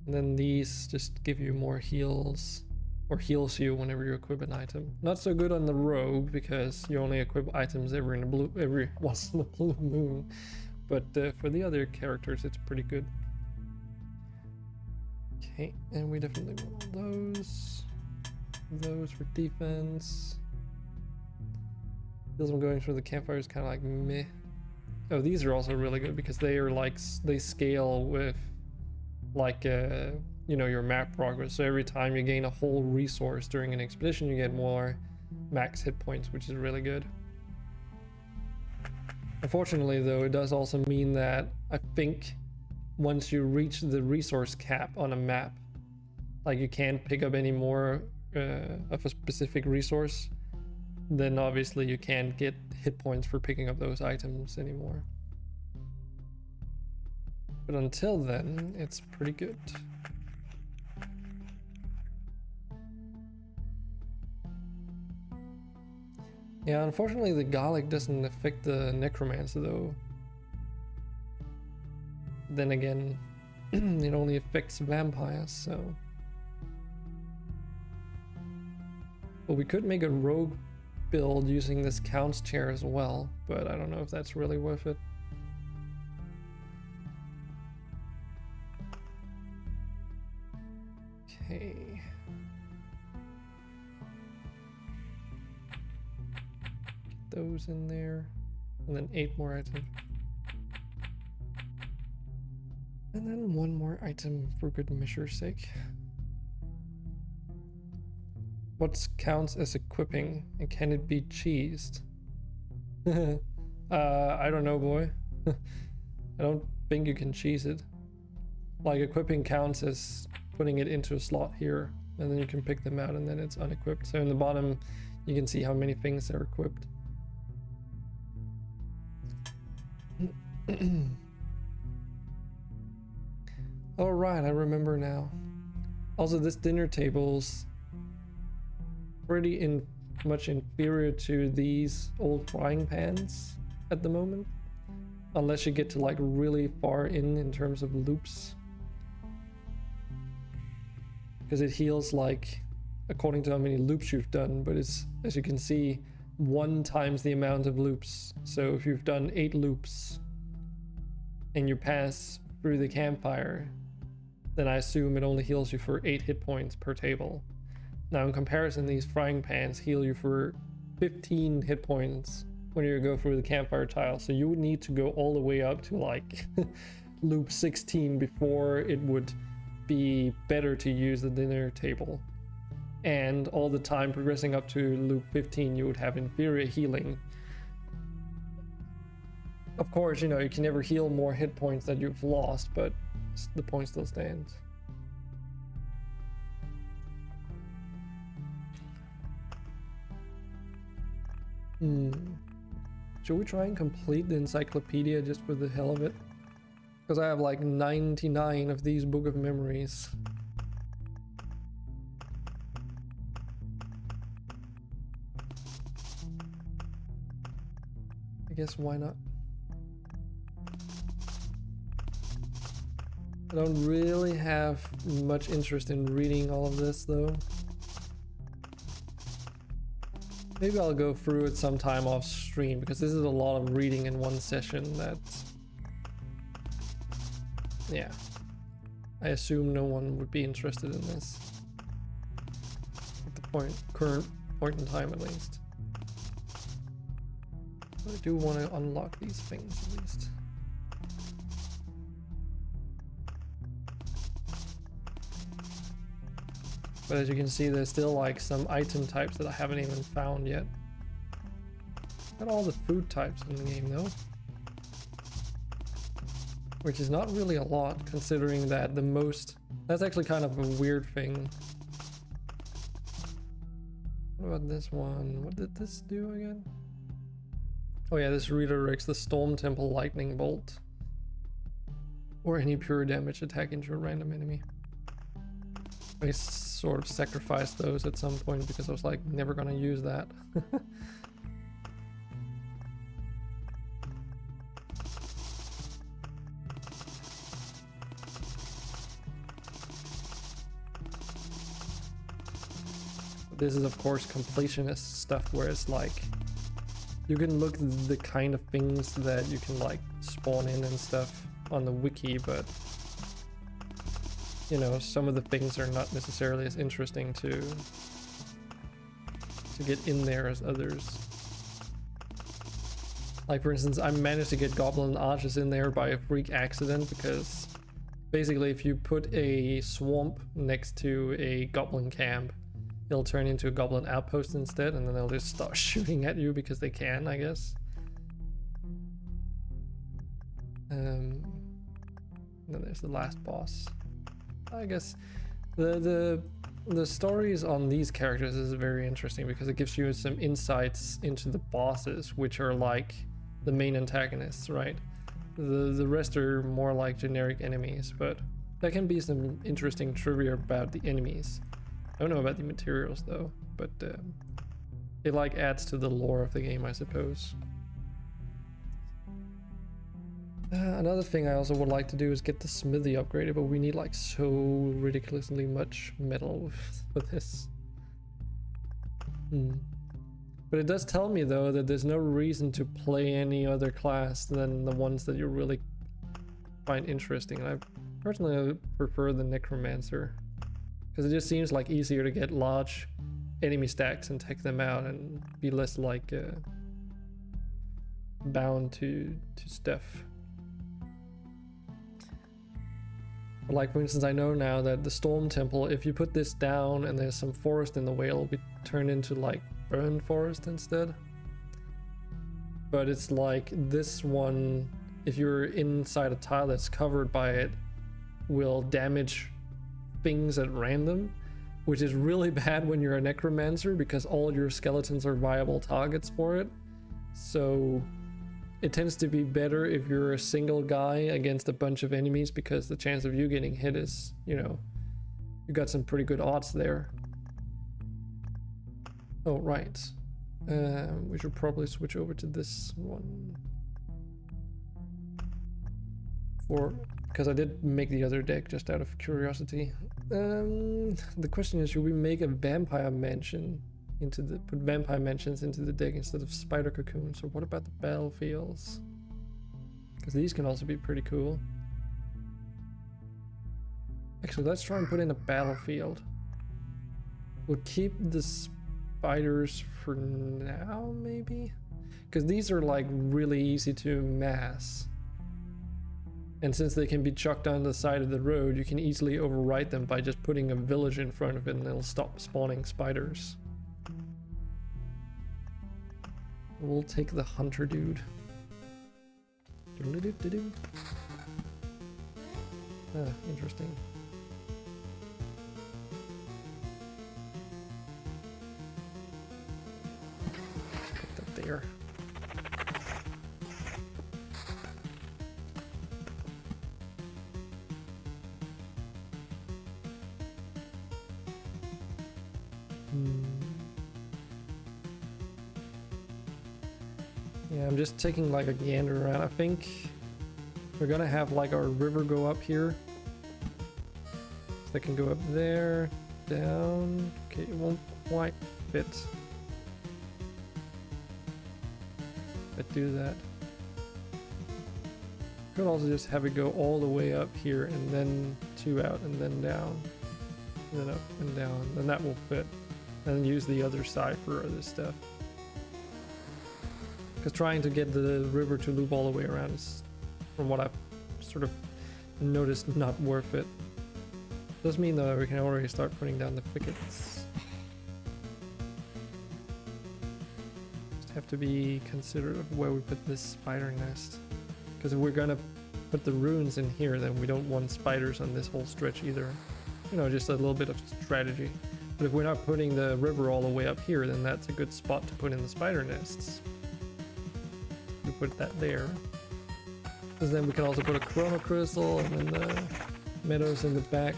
And then these just give you more heals. or heals you whenever you equip an item. Not so good on the rogue because you only equip items every once in a blue moon, but for the other characters it's pretty good. Okay, and we definitely want those for defense. Feels I'm going through the campfire is kind of like meh. Oh, these are also really good because they are like, they scale with like you know, your map progress. So every time you gain a whole resource during an expedition, you get more max hit points, which is really good. Unfortunately though, it does also mean that I think once you reach the resource cap on a map, like you can't pick up any more of a specific resource, then obviously you can't get hit points for picking up those items anymore. But until then, it's pretty good. Yeah, unfortunately the Garlic doesn't affect the Necromancer though. Then again, it only affects vampires, so... Well, we could make a rogue build using this Count's chair as well, but I don't know if that's really worth it. Okay. Get those in there, and then 8 more items. And then 1 more item for good measure's sake. What counts as equipping, and can it be cheesed? I don't know, boy. I don't think you can cheese it. Like, equipping counts as putting it into a slot here, and then you can pick them out, and then it's unequipped. So in the bottom, you can see how many things are equipped. All right, I remember now. Also, this dinner table's pretty much inferior to these old frying pans at the moment, unless you get to like really far in terms of loops, because it heals like according to how many loops you've done, but it's, as you can see, 1 times the amount of loops. So if you've done 8 loops and you pass through the campfire, then I assume it only heals you for 8 hit points per table. Now in comparison, these frying pans heal you for 15 hit points when you go through the campfire tile. So you would need to go all the way up to like loop 16 before it would be better to use the dinner table. And all the time progressing up to loop 15, you would have inferior healing. Of course, you know, you can never heal more hit points that you've lost, but the point still stands. Should we try and complete the encyclopedia just for the hell of it? Because I have like 99 of these book of memories. I guess why not? I don't really have much interest in reading all of this though. Maybe I'll go through it sometime off stream, because this is a lot of reading in one session that... Yeah. I assume no one would be interested in this. At the current point in time at least. But I do want to unlock these things at least. But as you can see, there's still like some item types that I haven't even found yet. Got all the food types in the game though. Which is not really a lot, considering that the most... That's actually kind of a weird thing. What about this one? What did this do again? Oh yeah, this redirects the Storm Temple Lightning Bolt. Or any pure damage attack into a random enemy. I sort of sacrificed those at some point because I was like never gonna use that. This is of course completionist stuff where it's like you can look the kind of things that you can like spawn in and stuff on the wiki, but you know, some of the things are not necessarily as interesting to get in there as others. Like for instance, I managed to get goblin archers in there by a freak accident because basically if you put a swamp next to a goblin camp, it'll turn into a goblin outpost instead, and then they'll just start shooting at you because they can, I guess. Then there's the last boss. I guess the stories on these characters is very interesting because it gives you some insights into the bosses, which are like the main antagonists, right? The rest are more like generic enemies, but there can be some interesting trivia about the enemies. I don't know about the materials though, but it like adds to the lore of the game, I suppose. Another thing I also would like to do is get the smithy upgraded, but we need like so ridiculously much metal for this. But it does tell me though that there's no reason to play any other class than the ones that you really find interesting. And I personally prefer the necromancer because it just seems like easier to get large enemy stacks and take them out and be less like bound to stuff. But like for instance, I know now that the Storm Temple, if you put this down and there's some forest in the way, it'll be turned into like burned forest instead. But it's like this one, if you're inside a tile that's covered by it, will damage things at random, which is really bad when you're a necromancer because all your skeletons are viable targets for it. So it tends to be better if you're a single guy against a bunch of enemies because the chance of you getting hit is, you know, you got some pretty good odds there. Oh, right. We should probably switch over to this one. Because I did make the other deck just out of curiosity. The question is, should we make a vampire mansion put vampire mansions into the deck instead of spider cocoons? Or what about the battlefields? Because these can also be pretty cool. Actually, let's try and put in a battlefield. We'll keep the spiders for now, maybe? Because these are like really easy to mass. And since they can be chucked on the side of the road, you can easily overwrite them by just putting a village in front of it and it'll stop spawning spiders. We'll take the hunter dude. Interesting. Put that there. Yeah, I'm just taking like a gander around. I think we're gonna have like our river go up here. That can go up there, down. Okay, it won't quite fit. But do that. Could also just have it go all the way up here and then two out and then down. And then up and down. Then that will fit. And then use the other side for other stuff. Because trying to get the river to loop all the way around is, from what I've sort of noticed, not worth it. Does mean though we can already start putting down the thickets. Just have to be considerate of where we put this spider nest. Because if we're gonna put the runes in here, then we don't want spiders on this whole stretch either. You know, just a little bit of strategy. But if we're not putting the river all the way up here, then that's a good spot to put in the spider nests. We put that there. Because then we can also put a chrono crystal and then the meadows in the back,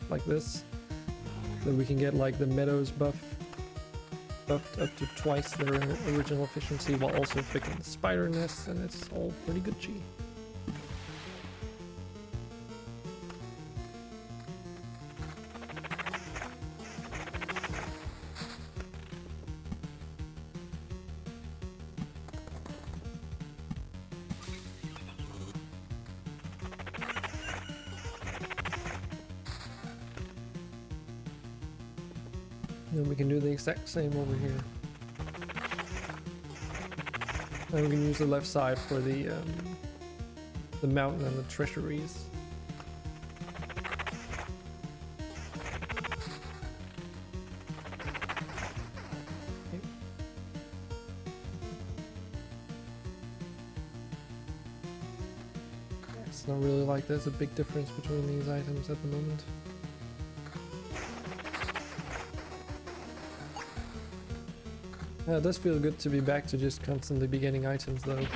like this. So we can get like the meadows buffed up to twice their original efficiency while also picking the spider nests, and it's all pretty good G. Then we can do the exact same over here. And we can use the left side for the mountain and the treasuries. It's not really like there's a big difference between these items at the moment. Yeah, it does feel good to be back to just constantly be getting items though.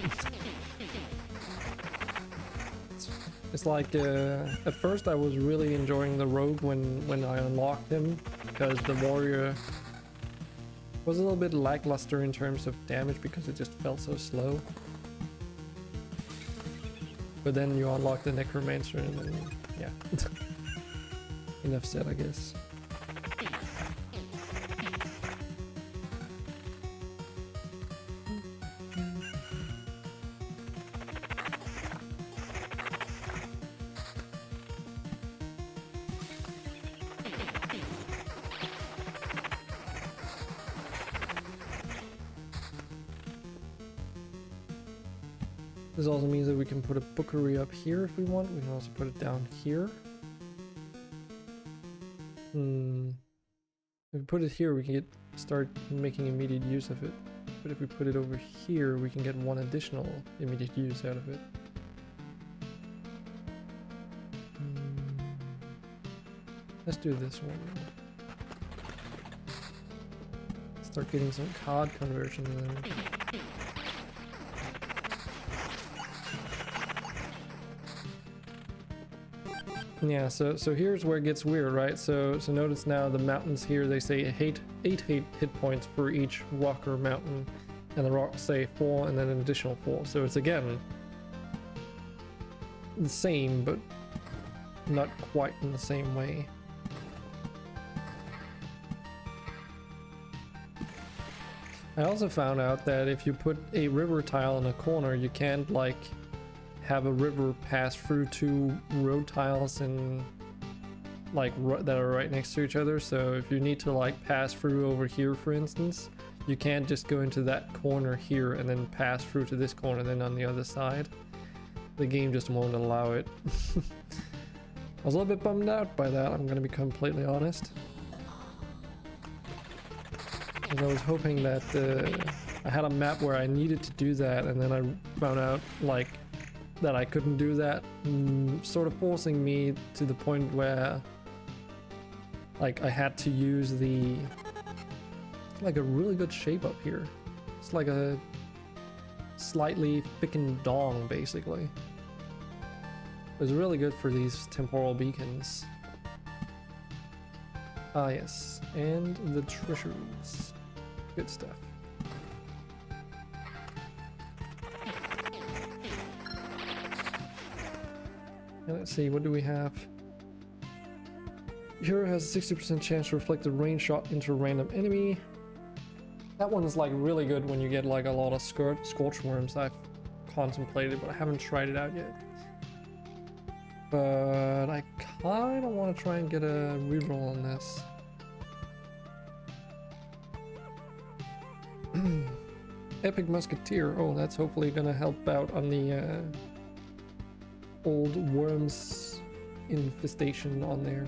It's like, at first I was really enjoying the rogue when I unlocked him, because the warrior was a little bit lackluster in terms of damage because it just felt so slow. But then you unlock the necromancer and then, yeah. Enough said, I guess. This also means that we can put a bookery up here if we want. We can also put it down here. If we put it here, we can start making immediate use of it. But if we put it over here, we can get one additional immediate use out of it. Let's do this one. Start getting some card conversion there. Yeah, so here's where it gets weird, right? So notice now the mountains here, they say 8 hit points for each rock or mountain, and the rocks say 4 and then an additional 4. So it's again the same, but not quite in the same way. I also found out that if you put a river tile in a corner, you can't like have a river pass through 2 road tiles and like that are right next to each other. So if you need to like pass through over here, for instance, you can't just go into that corner here and then pass through to this corner then on the other side. The game just won't allow it. I was a little bit bummed out by that, I'm gonna be completely honest. Because I was hoping that I had a map where I needed to do that, and then I found out like that I couldn't do that, sort of forcing me to the point where like I had to use the like a really good shape up here. It's like a slightly thickened dong basically. It was really good for these temporal beacons. Ah yes, and the treasuries. Good stuff. Let's see, what do we have? Hero has a 60% chance to reflect a range shot into a random enemy. That one is like really good when you get like a lot of scorch worms. I've contemplated, but I haven't tried it out yet. But I kind of want to try and get a reroll on this. Epic Musketeer. Oh, that's hopefully gonna help out on the old worms infestation on there.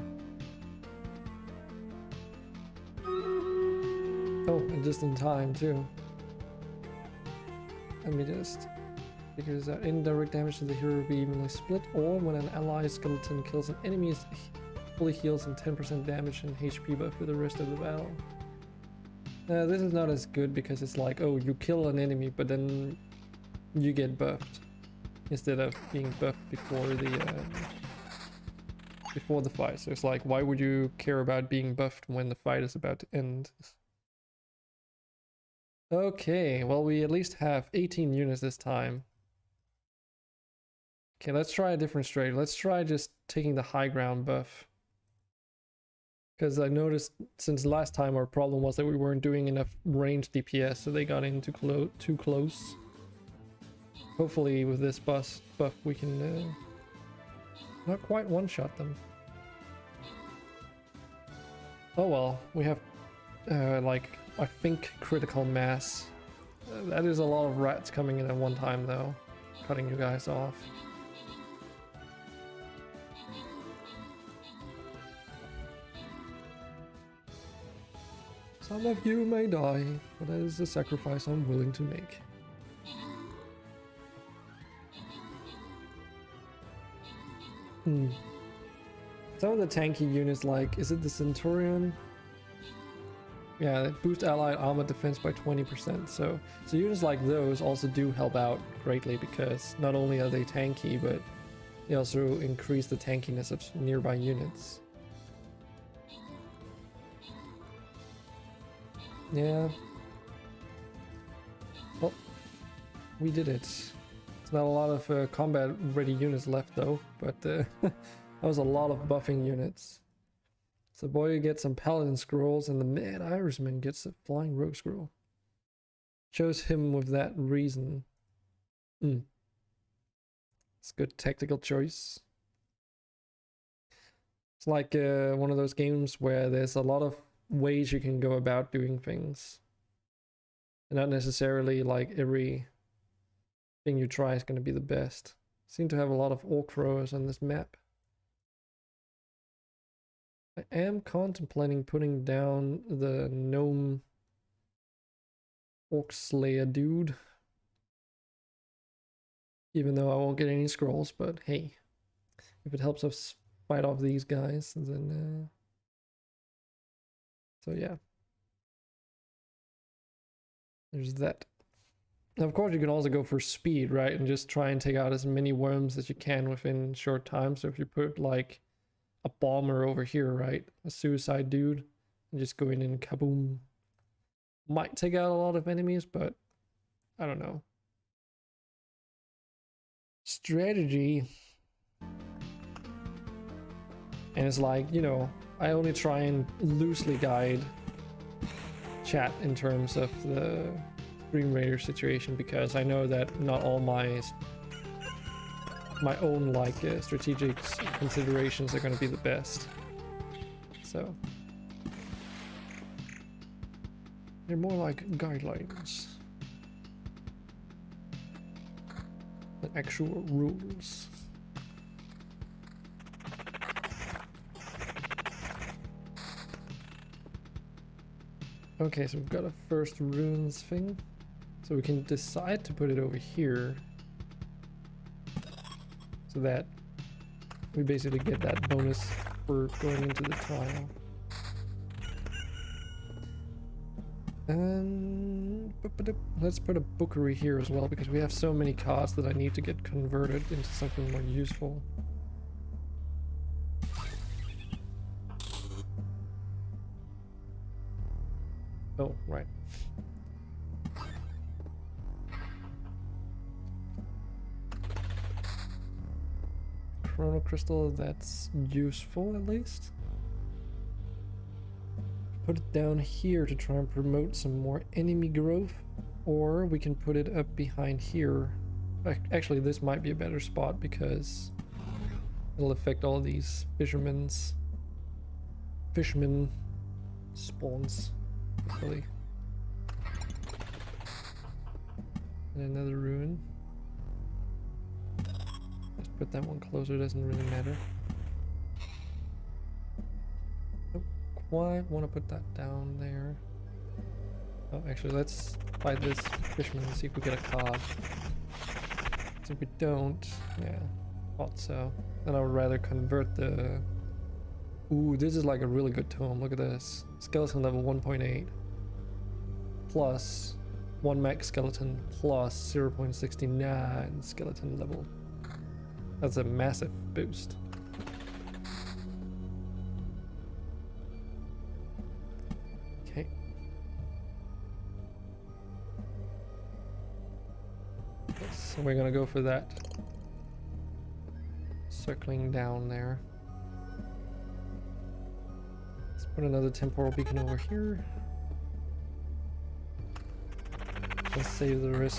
Oh, and just in time too. Let me just figure this out. Indirect damage to the hero will be evenly split, or when an ally skeleton kills an enemy, it fully heals and 10% damage and HP buff for the rest of the battle. This is not as good because it's like, oh, you kill an enemy, but then you get buffed instead of being buffed before the fight. So it's like, why would you care about being buffed when the fight is about to end? Okay, well, we at least have 18 units this time. Okay, let's try a different strategy. Let's try just taking the high ground buff. Because I noticed since last time our problem was that we weren't doing enough range DPS, so they got in too close. Hopefully with this buff we can not quite one-shot them. Oh well, we have like I think critical mass. That is a lot of rats coming in at one time though, cutting you guys off. Some of you may die, but that is the sacrifice I'm willing to make. Some of the tanky units, like, is it the Centurion? Yeah, they boost allied armor defense by 20%. So units like those also do help out greatly because not only are they tanky, but they also increase the tankiness of nearby units. Yeah. Well, we did it. There's not a lot of combat ready units left though, but that was a lot of buffing units. So Boya gets some Paladin scrolls and the Mad Irishman gets a Flying Rogue scroll. Chose him with that reason. It's a good tactical choice. It's like one of those games where there's a lot of ways you can go about doing things. And not necessarily like every thing you try is going to be the best. Seem to have a lot of orc throwers on this map. I am contemplating putting down the gnome orc slayer dude. Even though I won't get any scrolls, but hey, if it helps us fight off these guys, then so yeah. There's that. Now, of course, you can also go for speed, right? And just try and take out as many worms as you can within short time. So if you put like a bomber over here, right? A suicide dude, and just go in and kaboom. Might take out a lot of enemies, but I don't know. Strategy. And it's like, you know, I only try and loosely guide chat in terms of the Streamraider situation because I know that not all my own like strategic considerations are going to be the best. So they're more like guidelines than actual rules. Okay, so we've got a first runes thing. So we can decide to put it over here so that we basically get that bonus for going into the trial. And let's put a bookery here as well because we have so many cards that I need to get converted into something more useful. Oh, right. Chrono Crystal, that's useful at least. Put it down here to try and promote some more enemy growth, or we can put it up behind here. Actually, this might be a better spot because it'll affect all these fishermen spawns, hopefully. And another ruin. Just put that one closer, doesn't really matter. Don't quite want to put that down there. Oh, actually, let's fight this fisherman and see if we get a card. So if we don't, yeah, thought so. Then I would rather convert the... Ooh, this is like a really good tome. Look at this. Skeleton level 1.8. Plus 1 max skeleton plus 0.69 skeleton level. That's a massive boost. Okay. So we're gonna go for that. Circling down there. Let's put another temporal beacon over here. Let's save the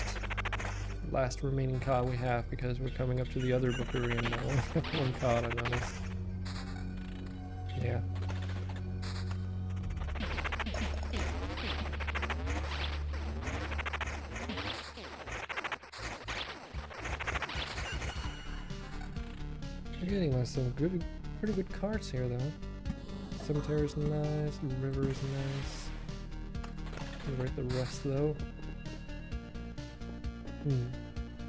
last remaining card we have because we're coming up to the other bookery and only have one card, I noticed. getting like some pretty good cards here though. Cemetery is nice, river is nice. Convert the rest though.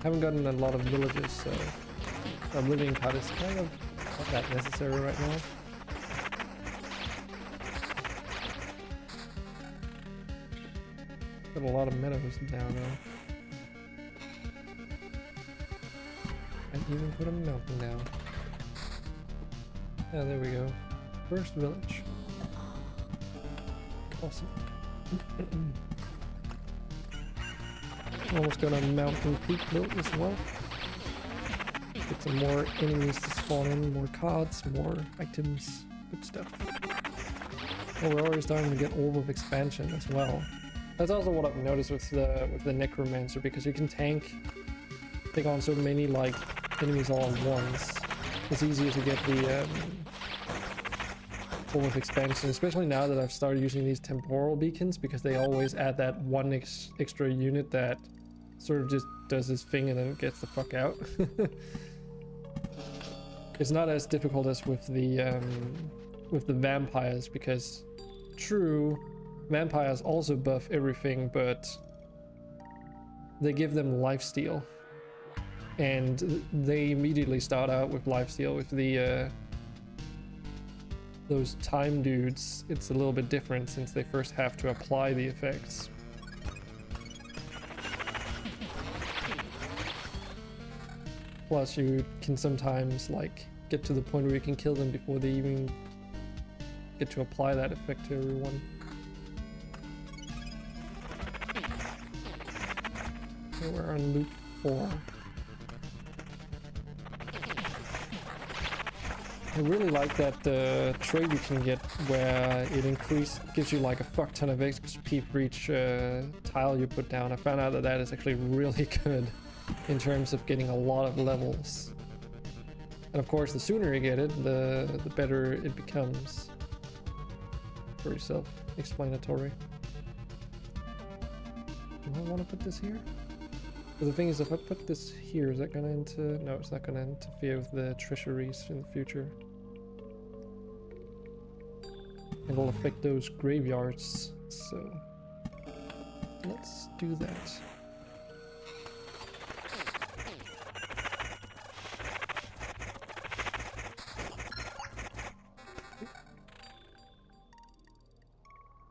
Haven't gotten a lot of villages, so our living cut is kind of not that necessary right now. Got a lot of meadows down there. And even put a mountain down. Yeah, there we go. First village. Awesome. Almost got a mountain peak built as well. Get some more enemies to spawn in, more cards, more items, good stuff. Oh, we're already starting to get orb of expansion as well. That's also what I've noticed with the necromancer, because you can take on so many like enemies all at once. It's easier to get the orb of expansion, especially now that I've started using these temporal beacons, because they always add that one extra unit that sort of just does this thing and then gets the fuck out. It's not as difficult as with the vampires, because true, vampires also buff everything, but they give them lifesteal, and they immediately start out with lifesteal. With the those time dudes, it's a little bit different since they first have to apply the effects. Plus you can sometimes like get to the point where you can kill them before they even get to apply that effect to everyone. So we're on loop 4. I really like that trade you can get where it gives you like a fuck ton of XP for each tile you put down. I found out that is actually really good in terms of getting a lot of levels. And of course, the sooner you get it, the better it becomes. Very self-explanatory. Do I want to put this here? But the thing is, if I put this here, is that gonna no, it's not gonna interfere with the treasuries in the future. It will affect those graveyards, so let's do that.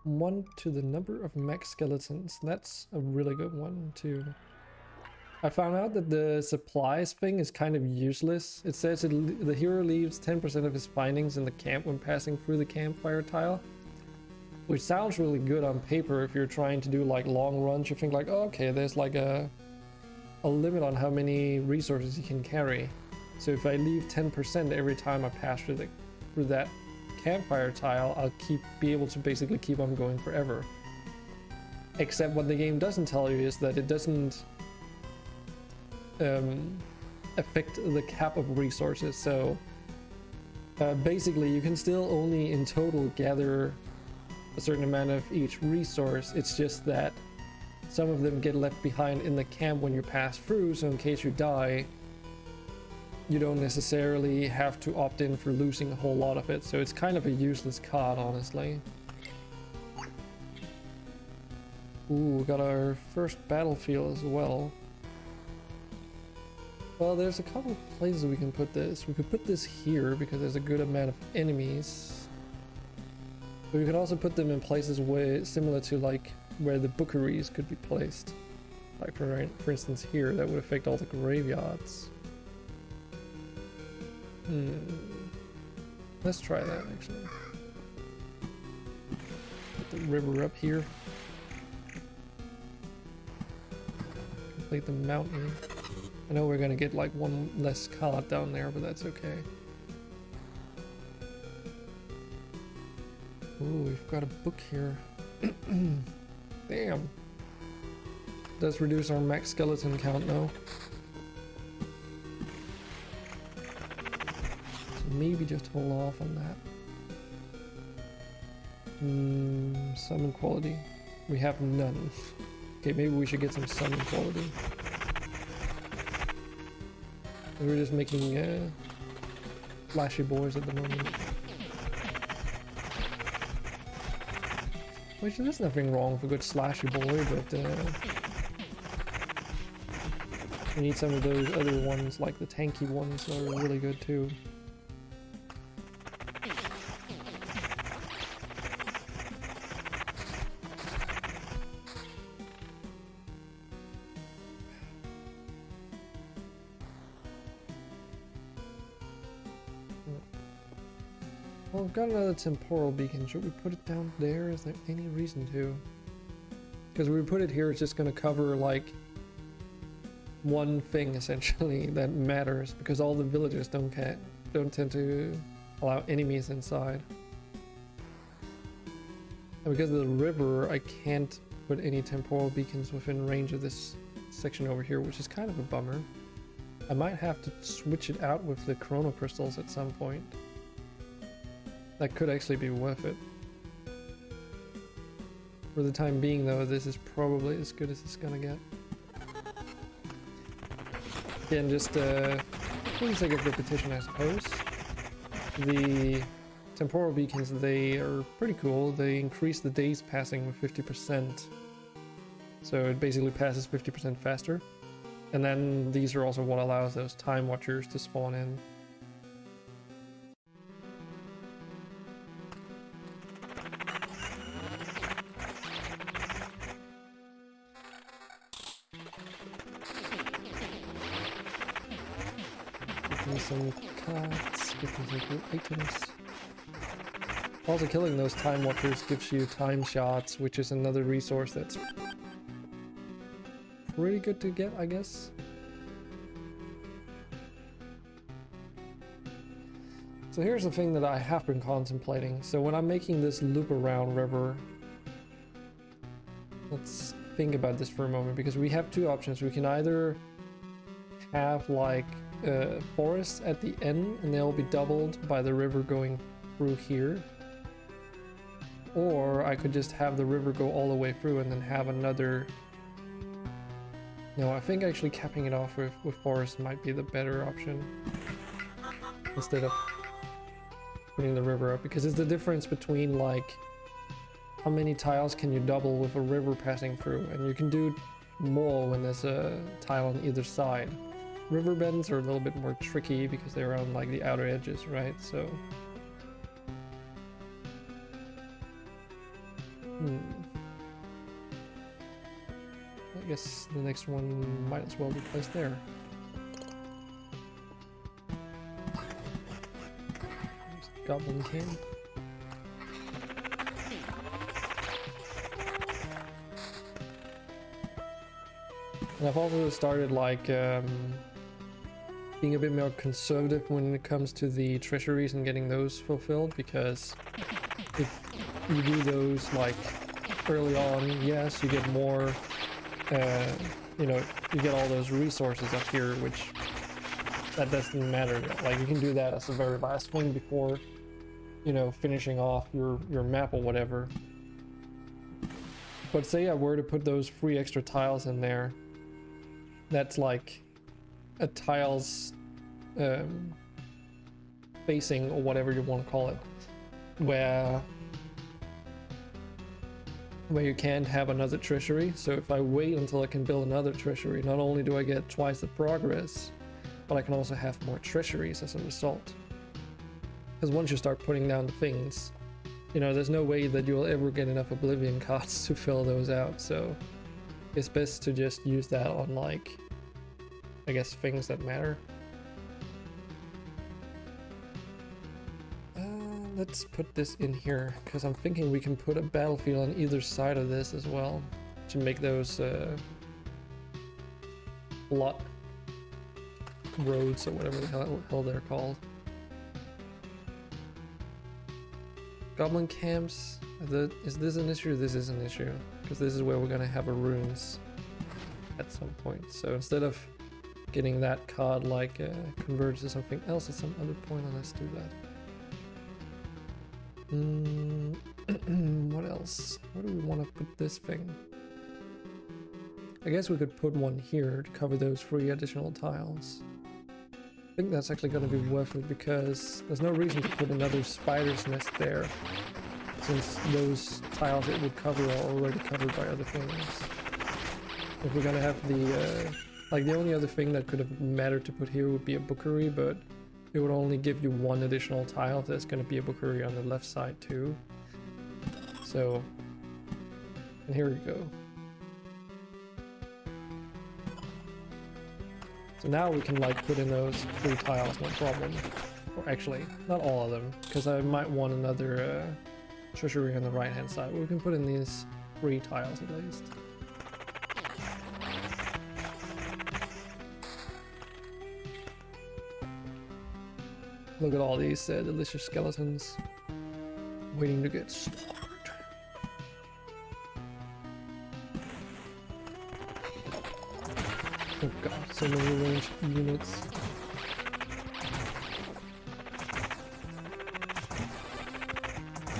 One to the number of max skeletons. That's a really good one too. I found out that the supplies thing is kind of useless. It says the hero leaves 10% of his findings in the camp when passing through the campfire tile, which sounds really good on paper if you're trying to do like long runs. You think like, oh, okay, there's like a limit on how many resources you can carry. So if I leave 10% every time I pass through that campfire tile, I'll be able to basically keep on going forever. Except what the game doesn't tell you is that it doesn't affect the cap of resources. So basically you can still only in total gather a certain amount of each resource. It's just that some of them get left behind in the camp when you pass through, so in case you die, you don't necessarily have to opt in for losing a whole lot of it. So it's kind of a useless card, honestly. Ooh, we got our first battlefield as well. Well, there's a couple of places we can put this. We could put this here because there's a good amount of enemies. But we could also put them in places where similar to like where the bookeries could be placed. Like for instance here, that would affect all the graveyards. Let's try that actually. Put the river up here. Complete the mountain. I know we're gonna get like one less card down there, but that's okay. Ooh, we've got a book here. Damn. Does reduce our max skeleton count though. So maybe just hold off on that. Summon quality. We have none. Okay, maybe we should get some summon quality. We're just making flashy boys at the moment. Which there's nothing wrong with a good slashy boy, but we need some of those other ones, like the tanky ones, that are really good too. Well, we've got another temporal beacon. Should we put it down there? Is there any reason to? Because if we put it here, it's just going to cover like one thing essentially that matters, because all the villagers don't tend to allow enemies inside. And because of the river, I can't put any temporal beacons within range of this section over here, which is kind of a bummer. I might have to switch it out with the chrono crystals at some point. That could actually be worth it. For the time being though, this is probably as good as it's gonna get. Again, just for the sake of repetition, I suppose. The temporal beacons, they are pretty cool. They increase the days passing with 50%. So it basically passes 50% faster. And then these are also what allows those time watchers to spawn in. Some cards, get some good items. Also, killing those time watchers gives you time shots, which is another resource that's pretty good to get, I guess. So here's the thing that I have been contemplating. So when I'm making this loop around river, let's think about this for a moment, because we have two options. We can either have like forests at the end and they'll be doubled by the river going through here, or I could just have the river go all the way through and then have another. No, I think actually capping it off with forest might be the better option instead of putting the river up, because it's the difference between like how many tiles can you double with a river passing through, and you can do more when there's a tile on either side. River bends are a little bit more tricky because they're on like the outer edges, right? So I guess the next one might as well be placed there. Goblin camp. And I've also started like being a bit more conservative when it comes to the treasuries and getting those fulfilled, because if you do those like early on, yes, you get more, you know, you get all those resources up here, which that doesn't matter. Like you can do that as the very last thing before, you know, finishing off your map or whatever. But say I were to put those 3 extra tiles in there, that's like a tiles spacing or whatever you want to call it, where you can't have another treasury. So if I wait until I can build another treasury, not only do I get twice the progress, but I can also have more treasuries as a result. Because once you start putting down the things, you know, there's no way that you'll ever get enough Oblivion cards to fill those out. So it's best to just use that on like, I guess, things that matter. Let's put this in here, because I'm thinking we can put a battlefield on either side of this as well to make those lot roads or whatever the hell they're called. Goblin camps, is this an issue? This is an issue, because this is where we're gonna have a runes at some point. So instead of getting that card like converted to something else at some other point, let's do that. What else? Where do we want to put this thing? I guess we could put one here to cover those 3 additional tiles. think that's actually going to be worth it because there's no reason to put another spider's nest there, since those tiles it would cover are already covered by other things. If we're gonna have the like the only other thing that could have mattered to put here would be a bookery, but it would only give you one additional tile. There's gonna be a bookery on the left side too. So, and here we go. So now we can like put in those 3 tiles, no problem. Or actually, not all of them, because I might want another treasury on the right hand side. We can put in these 3 tiles at least. Look at all these delicious skeletons waiting to get slaughtered. Oh god, so many ranged units.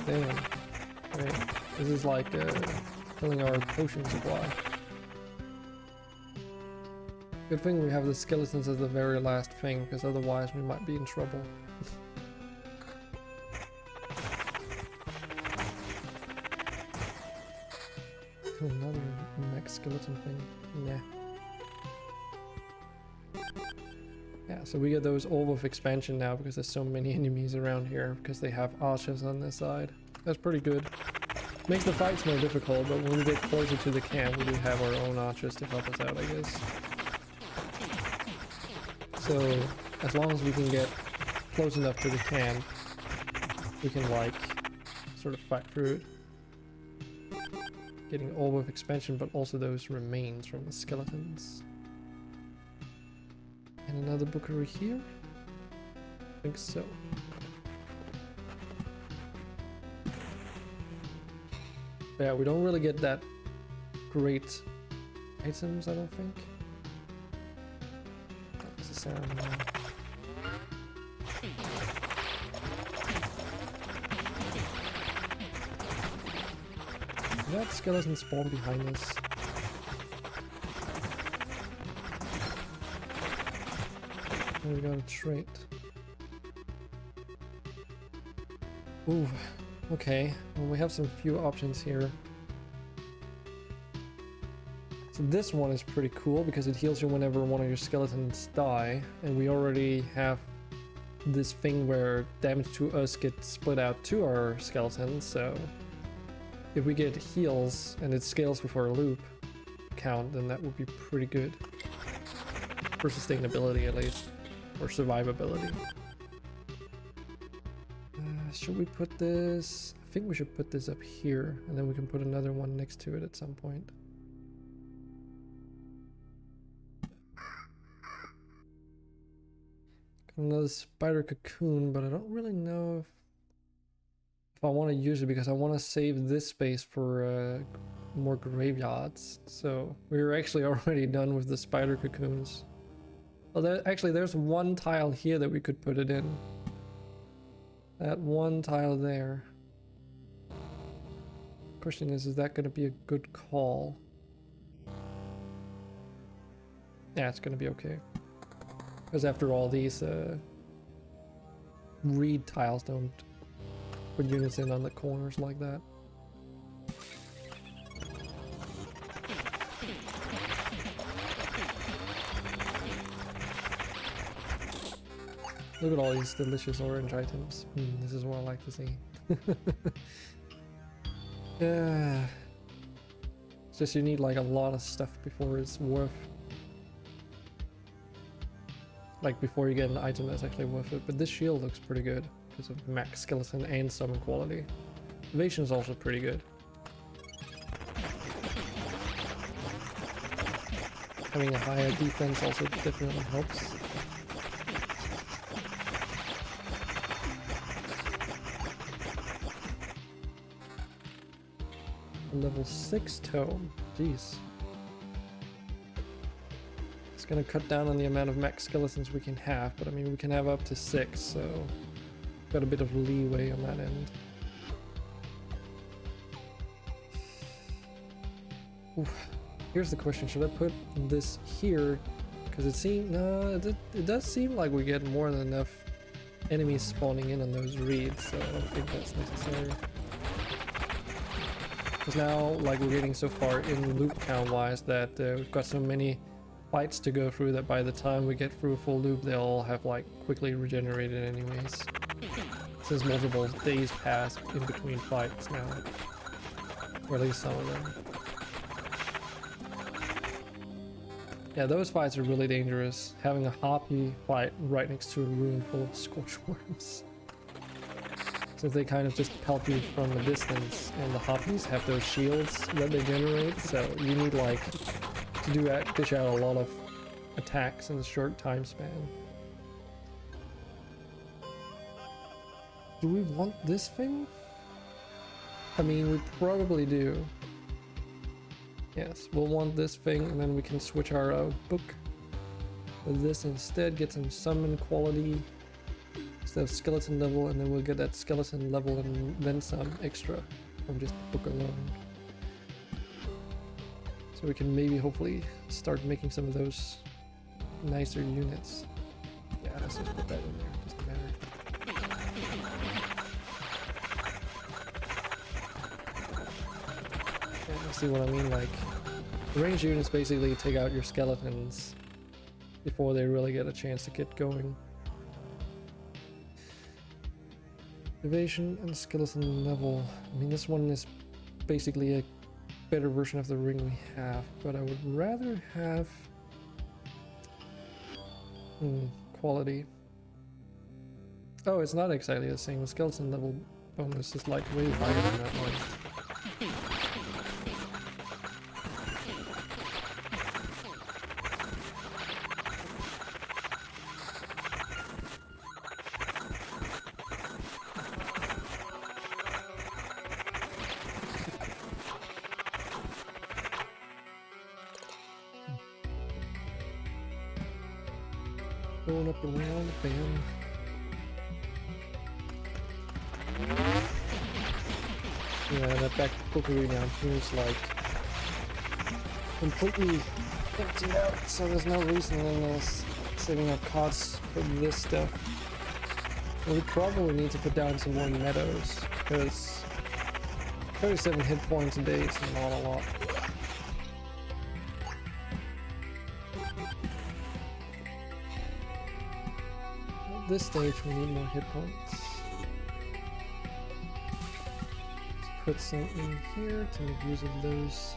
Damn. Wait, this is like filling our potion supply. Good thing we have the skeletons as the very last thing, because otherwise we might be in trouble. Another mech skeleton thing. Nah. Yeah, so we get those all with expansion now because there's so many enemies around here because they have archers on this side. That's pretty good. Makes the fights more difficult, but when we get closer to the camp, we do have our own archers to help us out, I guess. So, as long as we can get close enough to the camp, we can like sort of fight through it. Getting all with expansion, but also those remains from the skeletons. And another bookery here? I think so. Yeah, we don't really get that great items, I don't think. Not necessarily. Did that skeleton spawn behind us? We got a trait. Ooh, okay. Well, we have some few options here. So this one is pretty cool because it heals you whenever one of your skeletons die, and we already have this thing where damage to us gets split out to our skeletons, so if we get heals and it scales with our loop count, then that would be pretty good. For sustainability at least. Or survivability. Should we put this? I think we should put this up here, and then we can put another one next to it at some point. Got another spider cocoon, but I don't really know if I want to use it because I want to save this space for more graveyards. So we're actually already done with the spider cocoons. Well, actually, there's one tile here that we could put it in. That one tile there. Question is that going to be a good call? Yeah, it's going to be okay. Because after all, these reed tiles don't put units in on the corners like that. Look at all these delicious orange items. This is what I like to see. Yeah. It's just you need like a lot of stuff before it's worth. Like before you get an item that's actually worth it. But this shield looks pretty good because of max skeleton and summon quality. Evasion is also pretty good. Having a higher defense also definitely helps. Level 6 tome. Jeez. It's gonna cut down on the amount of max skeletons we can have, but I mean we can have up to 6, so got a bit of leeway on that end. Oof. Here's the question, should I put this here Because it does seem like we get more than enough enemies spawning in on those reeds, so I don't think that's necessary. Because now, like, we're getting so far in loop count wise that we've got so many fights to go through that by the time we get through a full loop, they'll all have like quickly regenerated anyways. Since multiple days pass in between fights now, or at least some of them. Yeah, those fights are really dangerous. Having a harpy fight right next to a ruin full of scorch worms. Since they kind of just pelt you from a distance, and the harpies have those shields that they generate, so you need like to dish out a lot of attacks in a short time span. Do we want this thing? I mean, we probably do. Yes, we'll want this thing, and then we can switch our book with this instead, get some summon quality instead of skeleton level, and then we'll get that skeleton level and then some extra from just the book alone. So we can maybe hopefully start making some of those nicer units. Yeah, let's just put that in there, doesn't matter. Yeah, you see what I mean? Like, ranged units basically take out your skeletons before they really get a chance to get going. Evasion and skeleton level. I mean, this one is basically a better version of the ring we have, but I would rather have quality. Oh, it's not exactly the same. The skeleton level bonus is like way higher than that one. Going up around, bam. Yeah, that back cookery down here is like completely emptied out, so there's no reason in us saving up costs for this stuff. And we probably need to put down some more meadows, because 37 hit points a day is not a lot. At this stage we need more hit points. Put some in here to make use of those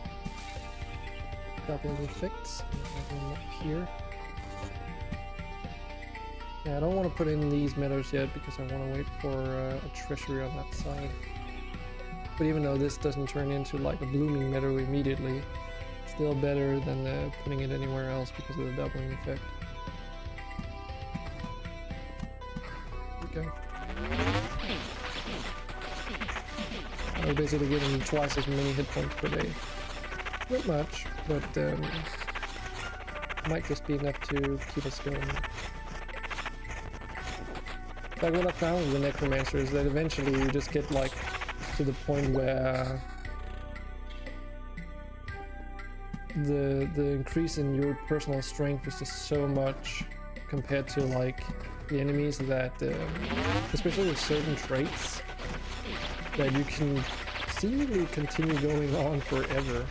doubling effects. And have one up here. Yeah, I don't want to put in these meadows yet because I want to wait for a treasury on that side. But even though this doesn't turn into like a blooming meadow immediately, it's still better than putting it anywhere else because of the doubling effect. There we go. We're basically getting twice as many hit points per day. Not much, but might just be enough to keep us going. Like what I found with the Necromancer is that eventually you just get like to the point where the increase in your personal strength is just so much compared to like the enemies that, especially with certain traits, that you can seemingly continue going on forever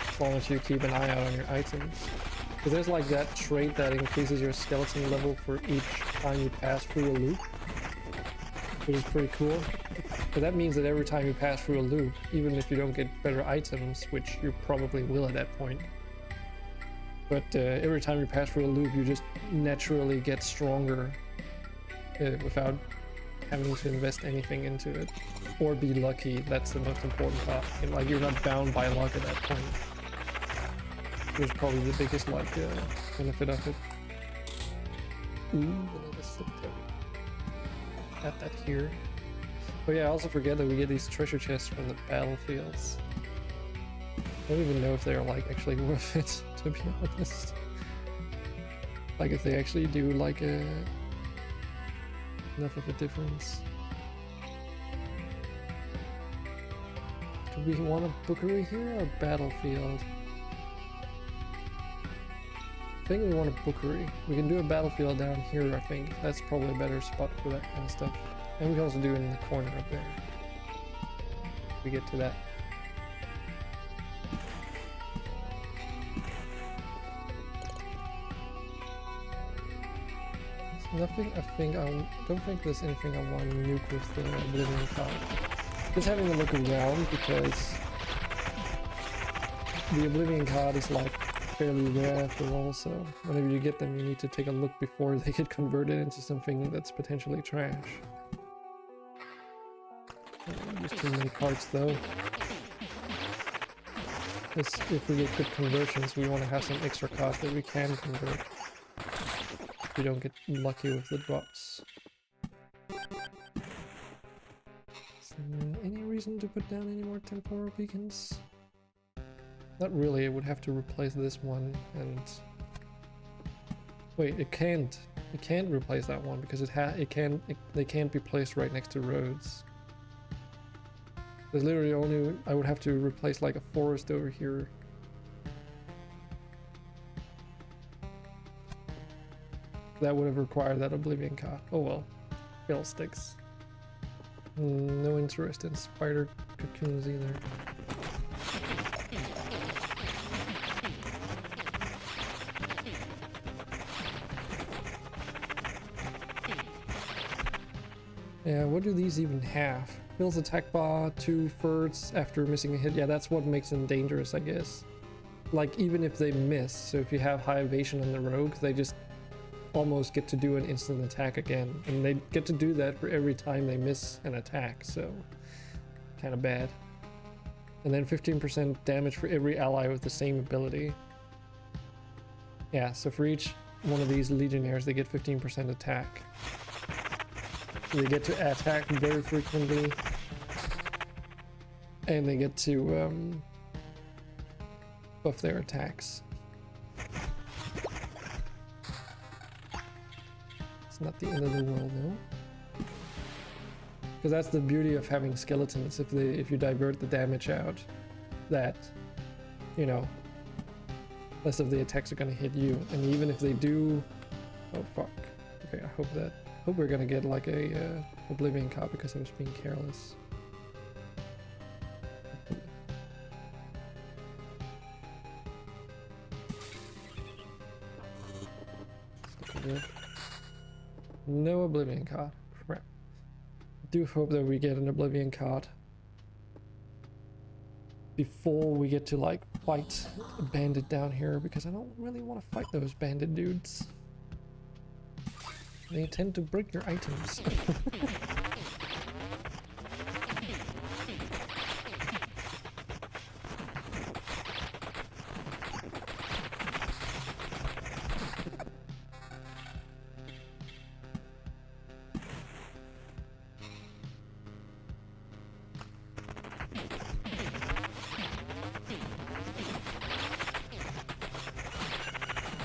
as long as you keep an eye out on your items. Because there's like that trait that increases your skeleton level for each time you pass through a loop, which is pretty cool. But that means that every time you pass through a loop, even if you don't get better items, which you probably will at that point, but every time you pass through a loop you just naturally get stronger without having to invest anything into it, or be lucky. That's the most important part. And, like, you're not bound by luck at that point, which is probably the biggest like benefit of it. Ooh, another cemetery. Got that here. Oh yeah, I also forget that we get these treasure chests from the battlefields. I don't even know if they're like actually worth it, to be honest. Like if they actually do like enough of a difference. Do we want a bookery here or a battlefield? I think we want a bookery. We can do a battlefield down here, I think. That's probably a better spot for that kind of stuff. And we can also do it in the corner up there. We get to that. There's nothing don't think there's anything I want to nuke with the Oblivion card. Just having a look around because the Oblivion card is like fairly rare after all, so whenever you get them you need to take a look before they get converted into something that's potentially trash. Just too many cards though. Because if we get good conversions we want to have some extra cards that we can convert. We don't get lucky with the drops. Any reason to put down any more temporal beacons? Not really, it would have to replace this one and... Wait, it can't replace that one because they can't be placed right next to roads. There's literally only... I would have to replace like a forest over here. That would have required that Oblivion card. Oh well. Fiddlesticks. No interest in spider cocoons either. Yeah, what do these even have? Fills attack bar, 2 thirds after missing a hit. Yeah, that's what makes them dangerous, I guess. Like, even if they miss, so if you have high evasion on the rogue, they just almost get to do an instant attack again. And they get to do that for every time they miss an attack, so kind of bad. And then 15% damage for every ally with the same ability. Yeah, so for each one of these legionnaires, they get 15% attack. They get to attack very frequently, and they get to buff their attacks. It's not the end of the world though, because that's the beauty of having skeletons. If you divert the damage out, that, you know, less of the attacks are gonna hit you, and even if they do, oh fuck. Okay, I hope we're gonna get like a Oblivion card because I was being careless. No Oblivion card. Crap. I do hope that we get an Oblivion card before we get to like fight a bandit down here, because I don't really want to fight those bandit dudes. They tend to break your items.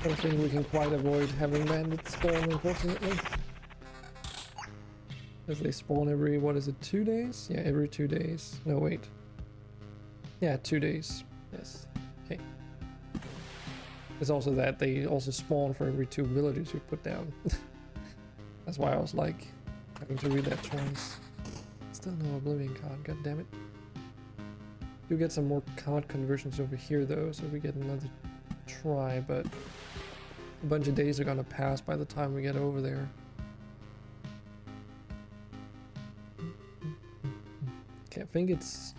I don't think we can quite avoid having bandits spawn, unfortunately. As they spawn every, what is it, 2 days? Yeah, every 2 days. No, wait. Yeah, 2 days. Yes. Okay. There's also that they also spawn for every 2 villages you put down. That's why I was like, having to read that twice. Still no Oblivion card, god damn it. You get some more card conversions over here though, so we get another try, but a bunch of days are gonna pass by the time we get over there. Okay, I think it's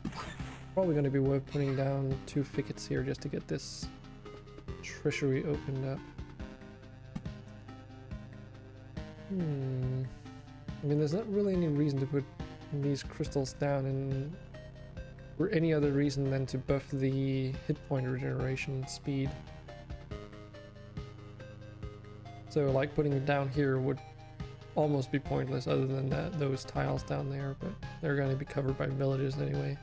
probably gonna be worth putting down 2 thickets here just to get this treasury opened up. I mean, there's not really any reason to put these crystals down in for any other reason than to buff the hit point regeneration speed. So like putting it down here would almost be pointless other than those tiles down there, but they're going to be covered by villages anyway.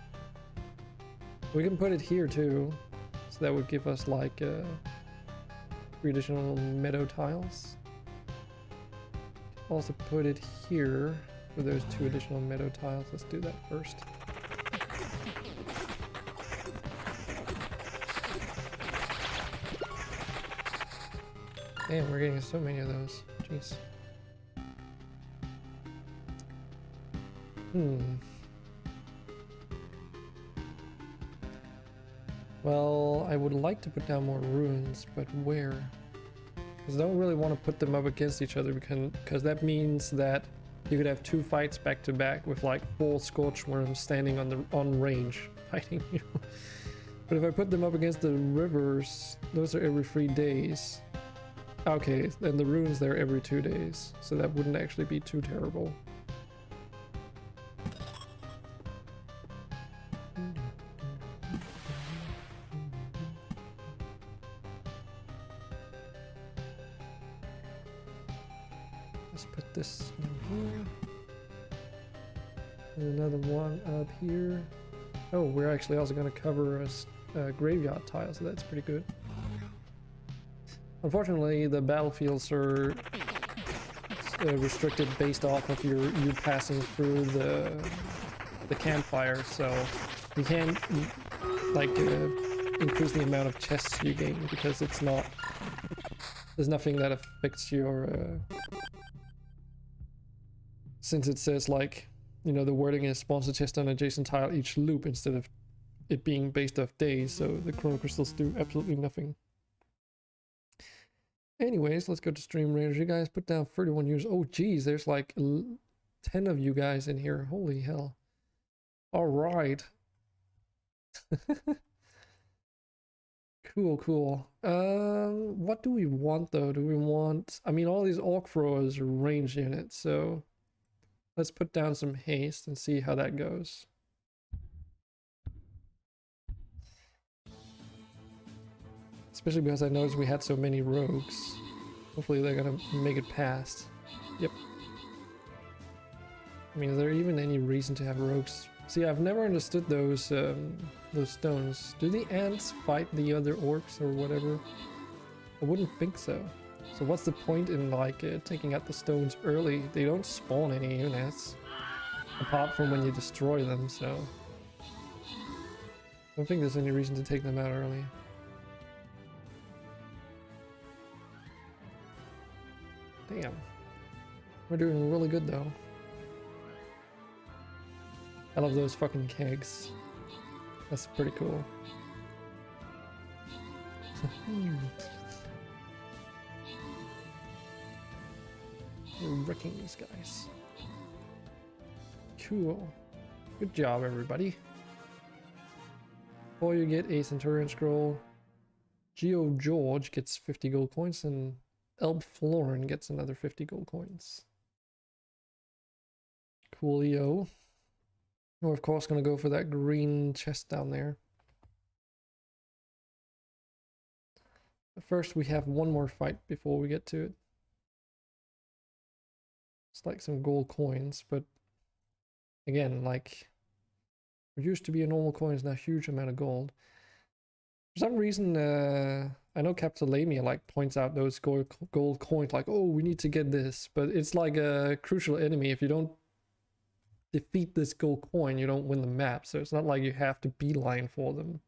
We can put it here too, so that would give us like 3 additional meadow tiles. Also put it here for those 2 additional meadow tiles. Let's do that first. Damn, we're getting so many of those. Jeez. Well, I would like to put down more runes, but where? Because I don't really want to put them up against each other because that means that you could have 2 fights back to back with like 4 scorched worms standing on range fighting you. But if I put them up against the rivers, those are every 3 days. Okay, then the runes they're every 2 days, so that wouldn't actually be too terrible. Let's put this in here. There's another one up here. Oh, we're actually also going to cover a graveyard tile, so that's pretty good. Unfortunately, the battlefields are restricted based off of you passing through the campfire, so you can't like increase the amount of chests you gain because it's not. There's nothing that affects your. Since it says like, you know, the wording is spawns a chest on adjacent tile each loop instead of it being based off days, so the chrono crystals do absolutely nothing. Anyways, let's go to Streamraiders. You guys put down 31 users. Oh geez, there's like 10 of you guys in here. Holy hell. Alright. Cool. What do we want though? Do we want... I mean, all these orc throwers are range units, so... Let's put down some haste and see how that goes. Especially because I noticed we had so many rogues. Hopefully they're gonna make it past. Yep. I mean, is there even any reason to have rogues? See, I've never understood those stones. Do the ants fight the other orcs or whatever? I wouldn't think so. So what's the point in like taking out the stones early? They don't spawn any units. Apart from when you destroy them, so... I don't think there's any reason to take them out early. Damn. We're doing really good though. I love those fucking kegs. That's pretty cool. We're wrecking these guys. Cool. Good job, everybody. Or you get a Centurion Scroll. Geo George gets 50 gold coins, and Elb Florin gets another 50 gold coins. Coolio. We're of course gonna go for that green chest down there. But first we have one more fight before we get to it. It's like some gold coins, but again, like what used to be a normal coin is now a huge amount of gold. For some reason, I know Capitolamia like points out those gold coins, like, oh, we need to get this, but it's like a crucial enemy. If you don't defeat this gold coin, you don't win the map, so it's not like you have to beeline for them.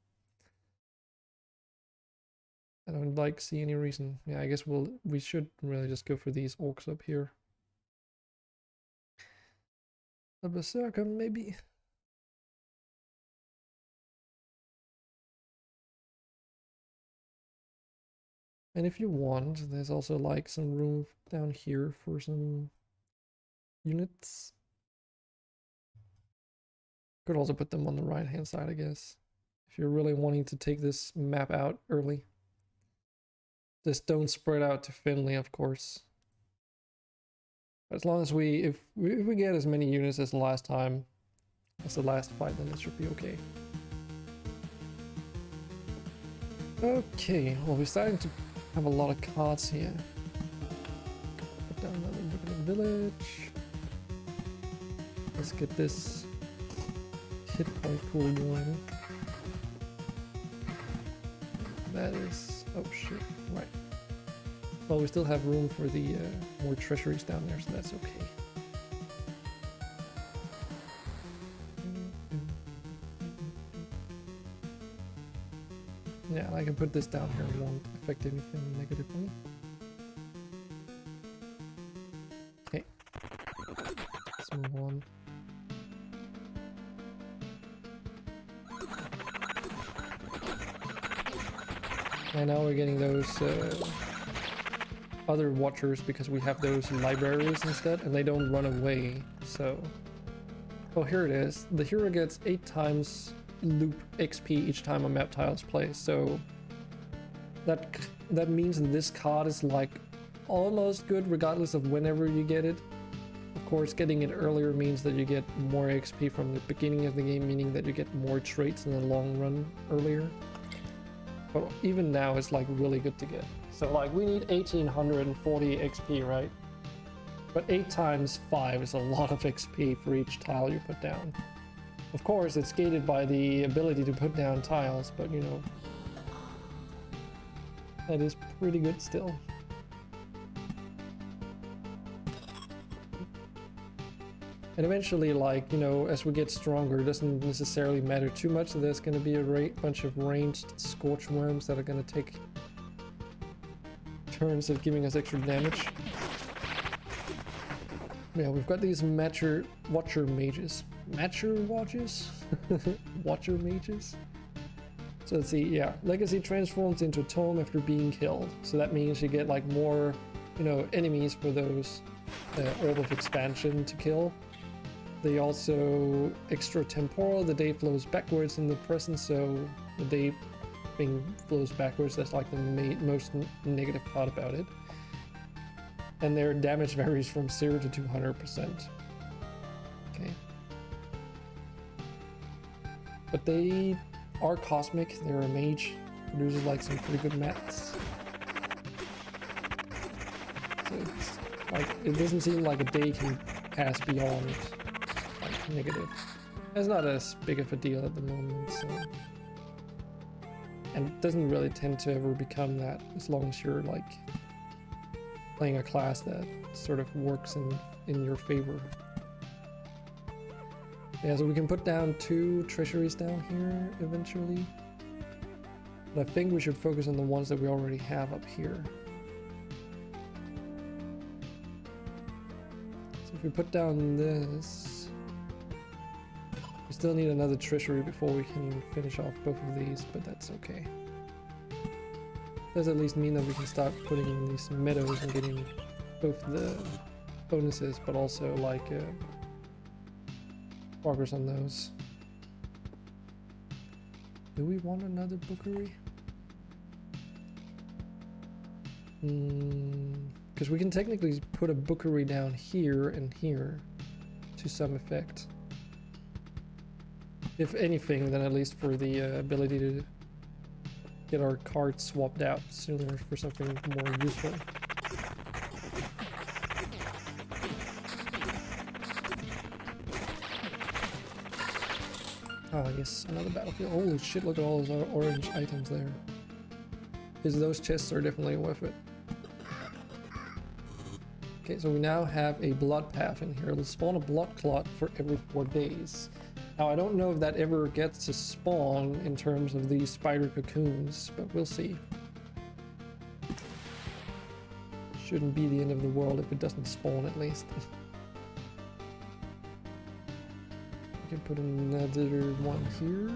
I don't like see any reason. Yeah, I guess we should really just go for these orcs up here. A berserker, maybe. And if you want, there's also like some room down here for some units. Could also put them on the right hand side, I guess, if you're really wanting to take this map out early. Just don't spread out too thinly, of course. As long as if we get as many units as the last time, as the last fight, then it should be okay. Okay, well, we're starting to have a lot of cards here. Put down another village. Let's get this hit point pool going. That is... oh shit, right. Well, we still have room for the more treasuries down there, so that's okay. Yeah, I can put this down here, it won't affect anything negatively. Let's move on. And now we're getting those other watchers because we have those libraries instead, and they don't run away, so... Oh, here it is. The hero gets 8 times loop XP each time a map tile is placed, so... That means that this card is like almost good regardless of whenever you get it. Of course, getting it earlier means that you get more XP from the beginning of the game, meaning that you get more traits in the long run earlier. But even now it's like really good to get. So like we need 1840 XP, right? But 8 times 5 is a lot of XP for each tile you put down. Of course, it's gated by the ability to put down tiles, but you know, that is pretty good still. And eventually, like, you know, as we get stronger, it doesn't necessarily matter too much. So there's going to be a bunch of ranged scorch worms that are going to take turns of giving us extra damage. Yeah, we've got these watcher mages. Watcher mages? So let's see, yeah. Legacy transforms into a tome after being killed. So that means you get like more, you know, enemies for those orb of expansion to kill. They also extra temporal, the day flows backwards in the present, so the day thing flows backwards. That's like the most negative part about it. And their damage varies from 0 to 200%. Okay. But they are cosmic, they're a mage, produces like some pretty good mats. So it's like, it doesn't seem like a day can pass beyond like negative. It's not as big of a deal at the moment, so. And it doesn't really tend to ever become that as long as you're like playing a class that sort of works in your favor. Yeah, so we can put down 2 treasuries down here eventually. But I think we should focus on the ones that we already have up here. So if we put down this, we still need another treasury before we can finish off both of these, but that's okay. Does at least mean that we can start putting in these meadows and getting both the bonuses, but also like progress on those. Do we want another bookery? Because we can technically put a bookery down here and here to some effect. If anything, then at least for the ability to get our cards swapped out sooner for something more useful. Ah, yes, another battlefield. Oh shit, look at all those orange items there. Because those chests are definitely worth it. Okay, so we now have a blood path in here. Let's spawn a blood clot for every 4 days. Now, I don't know if that ever gets to spawn in terms of these spider cocoons, but we'll see. Shouldn't be the end of the world if it doesn't spawn, at least. We can put another one here.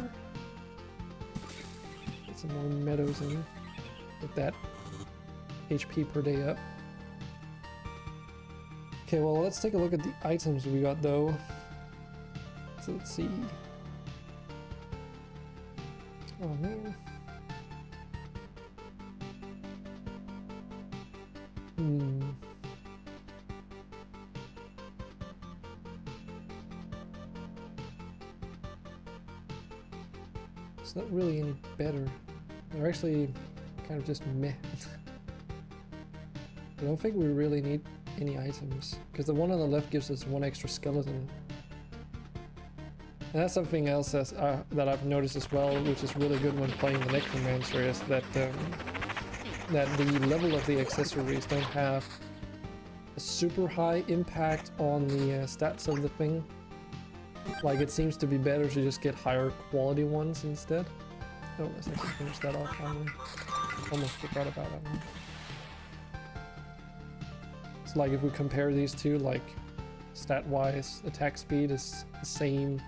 Get some more meadows in. Get that HP per day up. Okay, well, let's take a look at the items we got, though. So let's see. Oh man. It's not really any better. They're actually kind of just meh. I don't think we really need any items, because the one on the left gives us 1 extra skeleton. And that's something else that I've noticed as well, which is really good when playing the Necromancer, is that that the level of the accessories don't have a super high impact on the stats of the thing. Like, it seems to be better to just get higher quality ones instead. Oh, let's actually finish that off finally. Almost forgot about that one. So like, if we compare these two, like stat-wise. Attack speed is the same.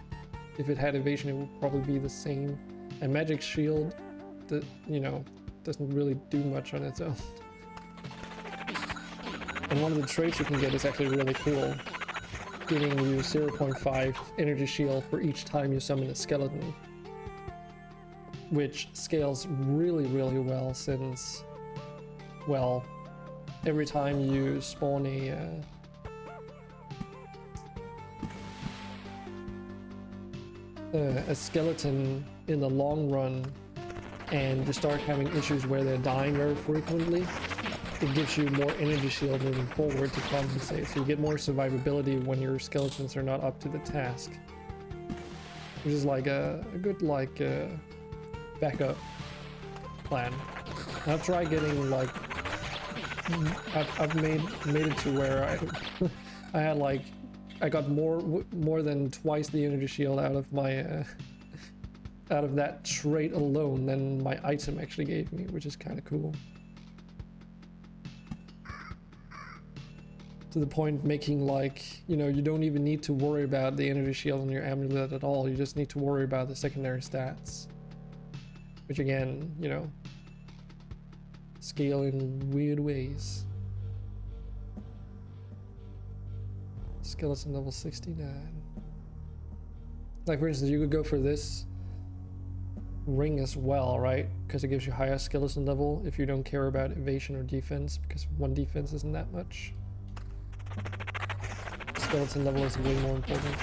If it had evasion, it would probably be the same. And magic shield, you know, doesn't really do much on its own. And one of the traits you can get is actually really cool, giving you 0.5 energy shield for each time you summon a skeleton, which scales really, really well since, well, every time you spawn a skeleton in the long run and you start having issues where they're dying very frequently, it gives you more energy shield moving forward to compensate. So you get more survivability when your skeletons are not up to the task, which is like a good like backup plan. I've tried getting like I've made it to where I had like I got more than twice the energy shield out of my out of that trait alone than my item actually gave me, which is kind of cool. To the point making like, you know, you don't even need to worry about the energy shield on your amulet at all. You just need to worry about the secondary stats, which again, you know, scale in weird ways. Skeleton level 69. Like for instance, you could go for this ring as well, right? Because it gives you higher skeleton level if you don't care about evasion or defense, because one defense isn't that much. Skeleton level is way more important.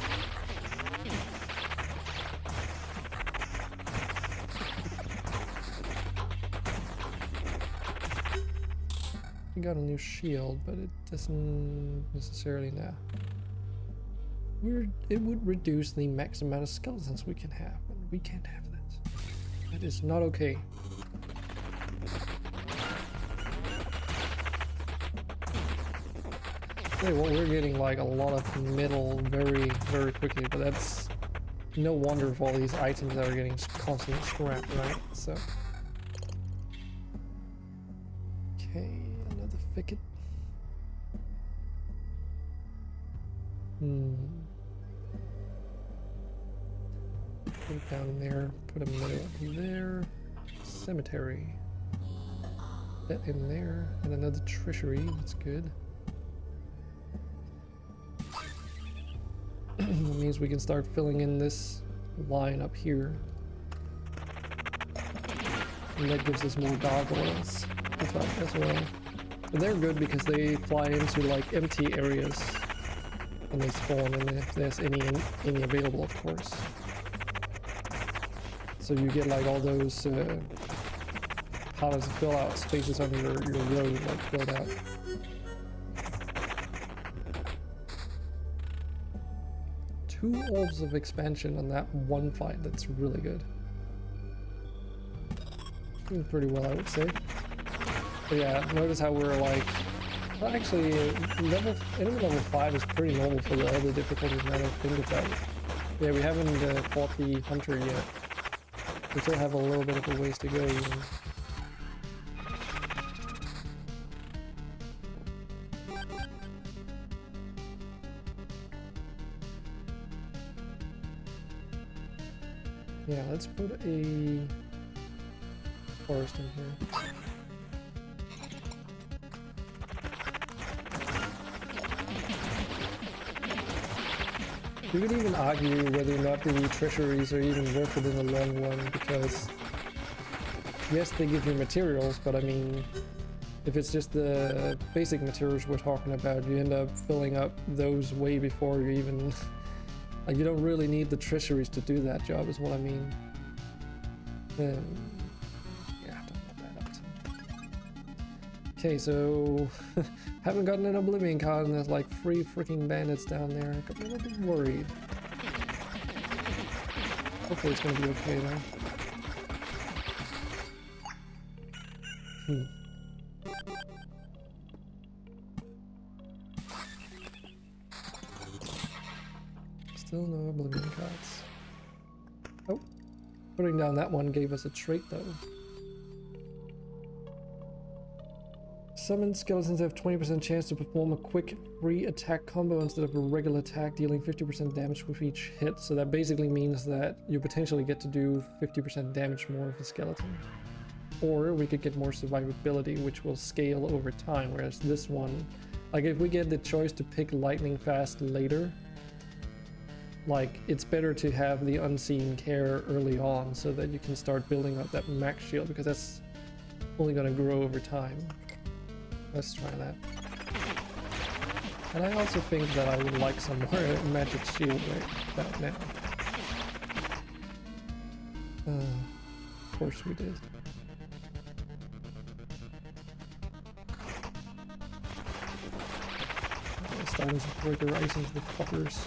We got a new shield, but it doesn't necessarily now. It would reduce the max amount of skeletons we can have, and we can't have that. That is not okay. Okay, well, we're getting like a lot of metal very, very quickly, but that's no wonder of all these items that are getting constantly scrapped, right? So, okay, another thicket. Put it down there, put a metal up there. Cemetery. That in there, and another treasury, that's good. That means we can start filling in this line up here. And that gives us more gargoyles as well. And they're good because they fly into like empty areas when they spawn, and if there's any available, of course. So you get like all those how does it fill out spaces on your road like filled out. Two orbs of expansion on that one fight. That's really good. Doing pretty well, I would say. But yeah, notice how we're like, well, actually, enemy level 5 is pretty normal for the other difficulties now that I think about it. Yeah, we haven't fought the hunter yet. We still have a little bit of a ways to go even. Yeah, let's put a forest in here. You could even argue whether or not the treasuries are even worth it in the long run, because yes, they give you materials, but I mean, if it's just the basic materials we're talking about, you end up filling up those way before you even like, you don't really need the treasuries to do that job, is what I mean. Yeah, don't put that up. Okay, so haven't gotten an Oblivion card, and there's like 3 freaking bandits down there. I got a little bit worried. Hopefully it's gonna be okay though. Still no Oblivion cards. Oh, putting down that one gave us a trait though. Summoned skeletons have 20% chance to perform a quick re-attack combo instead of a regular attack, dealing 50% damage with each hit. So that basically means that you potentially get to do 50% damage more with a skeleton. Or we could get more survivability, which will scale over time, whereas this one, like if we get the choice to pick lightning fast later, like it's better to have the unseen care early on so that you can start building up that max shield, because that's only going to grow over time. Let's try that. And I also think that I would like some more magic shield right about now. Of course we did. Starting to break their ice into the fuckers.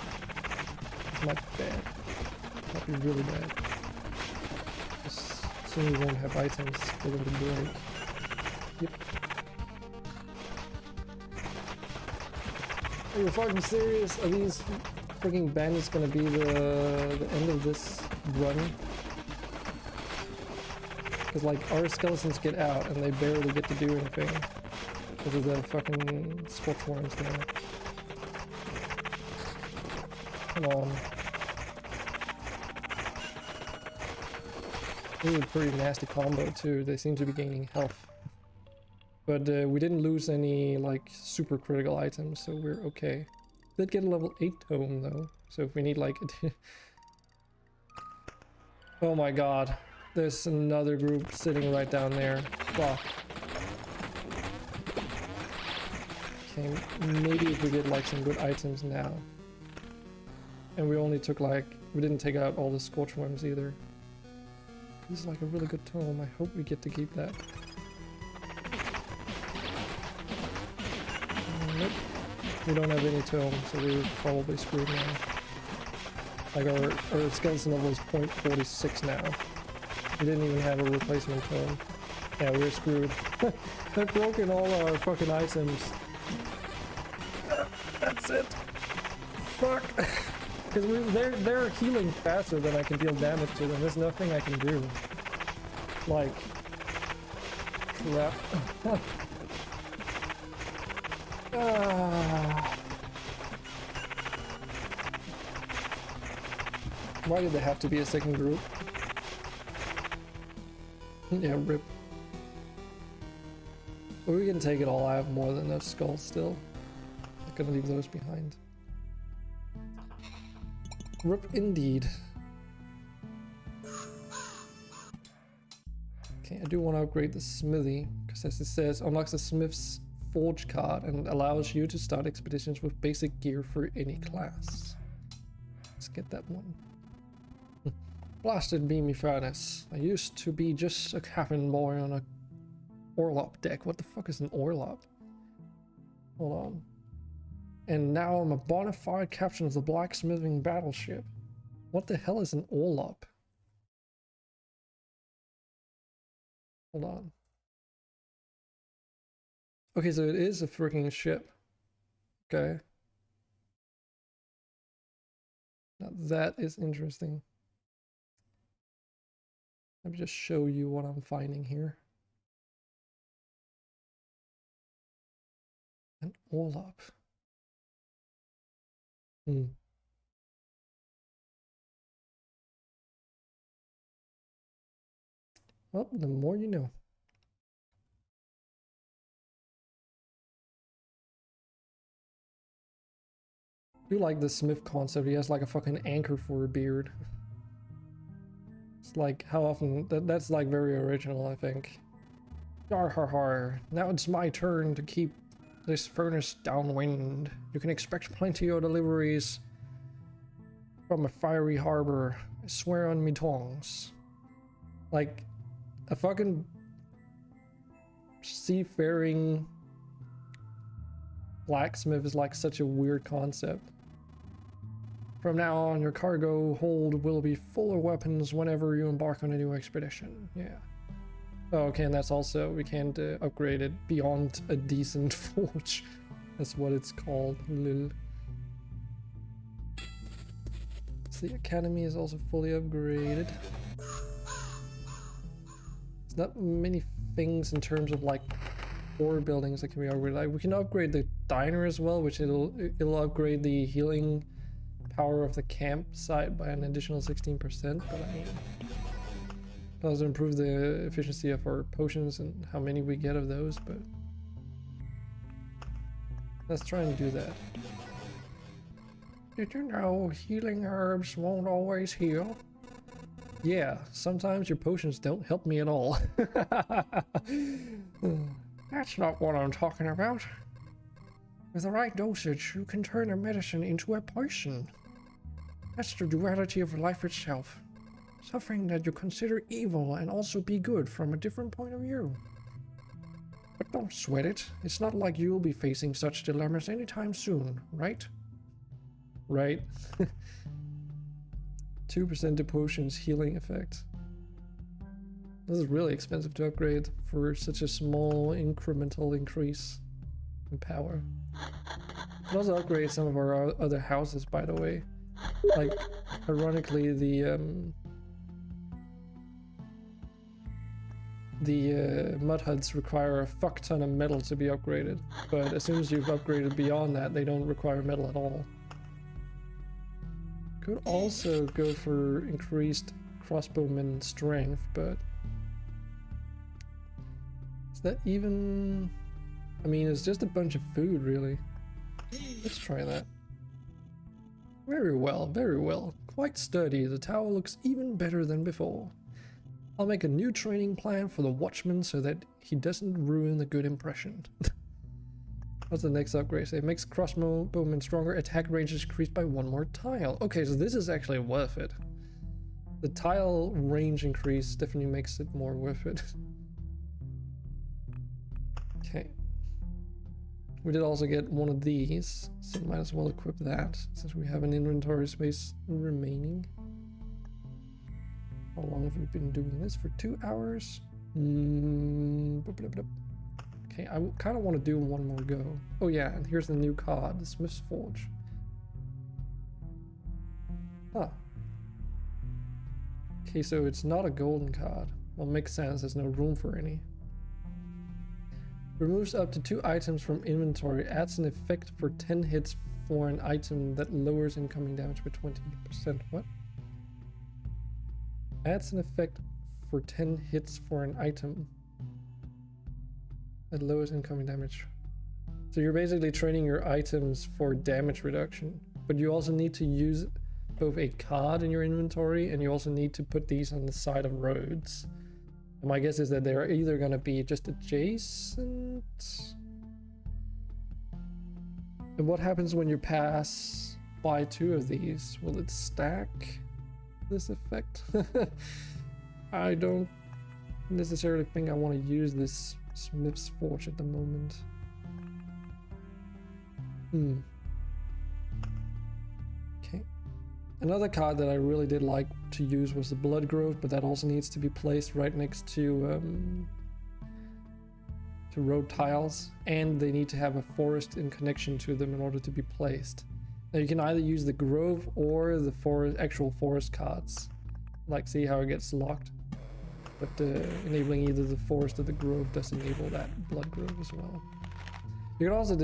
This might be bad. Might be really bad. Soon we won't have items for them to break. Yep. Are you fucking serious? Are these freaking bandits gonna be the end of this run? Because like our skeletons get out and they barely get to do anything because of the fucking scorchworms now. Come on. This is a pretty nasty combo too. They seem to be gaining health. But we didn't lose any like super critical items, so we're okay. Did get a level 8 tome though, so if we need like oh my god, there's another group sitting right down there. Fuck. Okay, maybe if we get like some good items now. And we only took like, we didn't take out all the scorchworms either. This is like a really good tome. I hope we get to keep that. Nope. We don't have any tome, so we're probably screwed now. Like our skeleton level is 0.46 now. We didn't even have a replacement tome. Yeah, we're screwed. They've broken all our fucking items. That's it. Fuck. Because they're healing faster than I can deal damage to them. There's nothing I can do. Like, crap. Why did there have to be a second group? Yeah, rip. But we can take it all. I have more than enough skulls still. I'm gonna leave those behind. Rip indeed. Okay, I do want to upgrade the smithy, because as it says, unlocks the smith's forge card and allows you to start expeditions with basic gear for any class. Let's get that one. Blasted beamy furnace. I used to be just a cabin boy on a orlop deck. What the fuck is an orlop? Hold on. And now I'm a bona fide captain of the blacksmithing battleship. What the hell is an orlop? Hold on. Okay, so it is a freaking ship. Okay. Now that is interesting. Let me just show you what I'm finding here. An orlop. Well, the more you know. I do like the Smith concept. He has like a fucking anchor for a beard. It's like how often that's like very original, I think. Yar har har. Now it's my turn to keep this furnace downwind. You can expect plenty of deliveries from a fiery harbor. I swear on me tongs. Like a fucking seafaring blacksmith is like such a weird concept. From now on, your cargo hold will be full of weapons whenever you embark on a new expedition. Yeah. Oh, okay, and that's also, we can't upgrade it beyond a decent forge. That's what it's called. Lil. So the academy is also fully upgraded. There's not many things in terms of like 4 buildings that can be upgraded. Like we can upgrade the diner as well, which it'll upgrade the healing power of the campsite by an additional 16%. But I mean, it doesn't improve the efficiency of our potions and how many we get of those. But let's try and do that. Did you know healing herbs won't always heal? Yeah, sometimes your potions don't help me at all. That's not what I'm talking about. With the right dosage, you can turn a medicine into a poison. That's the duality of life itself. Something that you consider evil and also be good from a different point of view. But don't sweat it. It's not like you'll be facing such dilemmas anytime soon, right? Right. 2% to potions healing effect. This is really expensive to upgrade for such a small incremental increase in power. We can also upgrade some of our other houses, by the way. Like, ironically, the mud huts require a fuck ton of metal to be upgraded, but as soon as you've upgraded beyond that, they don't require metal at all. Could also go for increased crossbowman strength, but is that even? I mean, it's just a bunch of food, really. Let's try that. Very well, very well. Quite sturdy. The tower looks even better than before. I'll make a new training plan for the watchman so that he doesn't ruin the good impression. What's the next upgrade say? Makes crossbowmen stronger, attack range is increased by 1 more tile. Okay, so this is actually worth it. The tile range increase definitely makes it more worth it. Okay. We did also get one of these, so might as well equip that since we have an inventory space remaining. How long have we been doing this? For 2 hours? Okay, I kind of want to do one more go. Oh yeah, and here's the new card, the Smith's Forge. Huh. Okay, so it's not a golden card. Well, makes sense, there's no room for any. Removes up to 2 items from inventory, adds an effect for 10 hits for an item that lowers incoming damage by 20%. What? Adds an effect for 10 hits for an item that lowers incoming damage. So you're basically training your items for damage reduction, but you also need to use both a card in your inventory and you also need to put these on the side of roads. And my guess is that they're either going to be just adjacent. And what happens when you pass by 2 of these? Will it stack this effect? I don't necessarily think I want to use this Smith's Forge at the moment. Okay. Another card that I really did like to use was the Blood Grove, but that also needs to be placed right next to road tiles, and they need to have a forest in connection to them in order to be placed. Now you can either use the Grove or the actual forest cards. Like, see how it gets locked? But enabling either the forest or the grove does enable that blood grove as well. You can also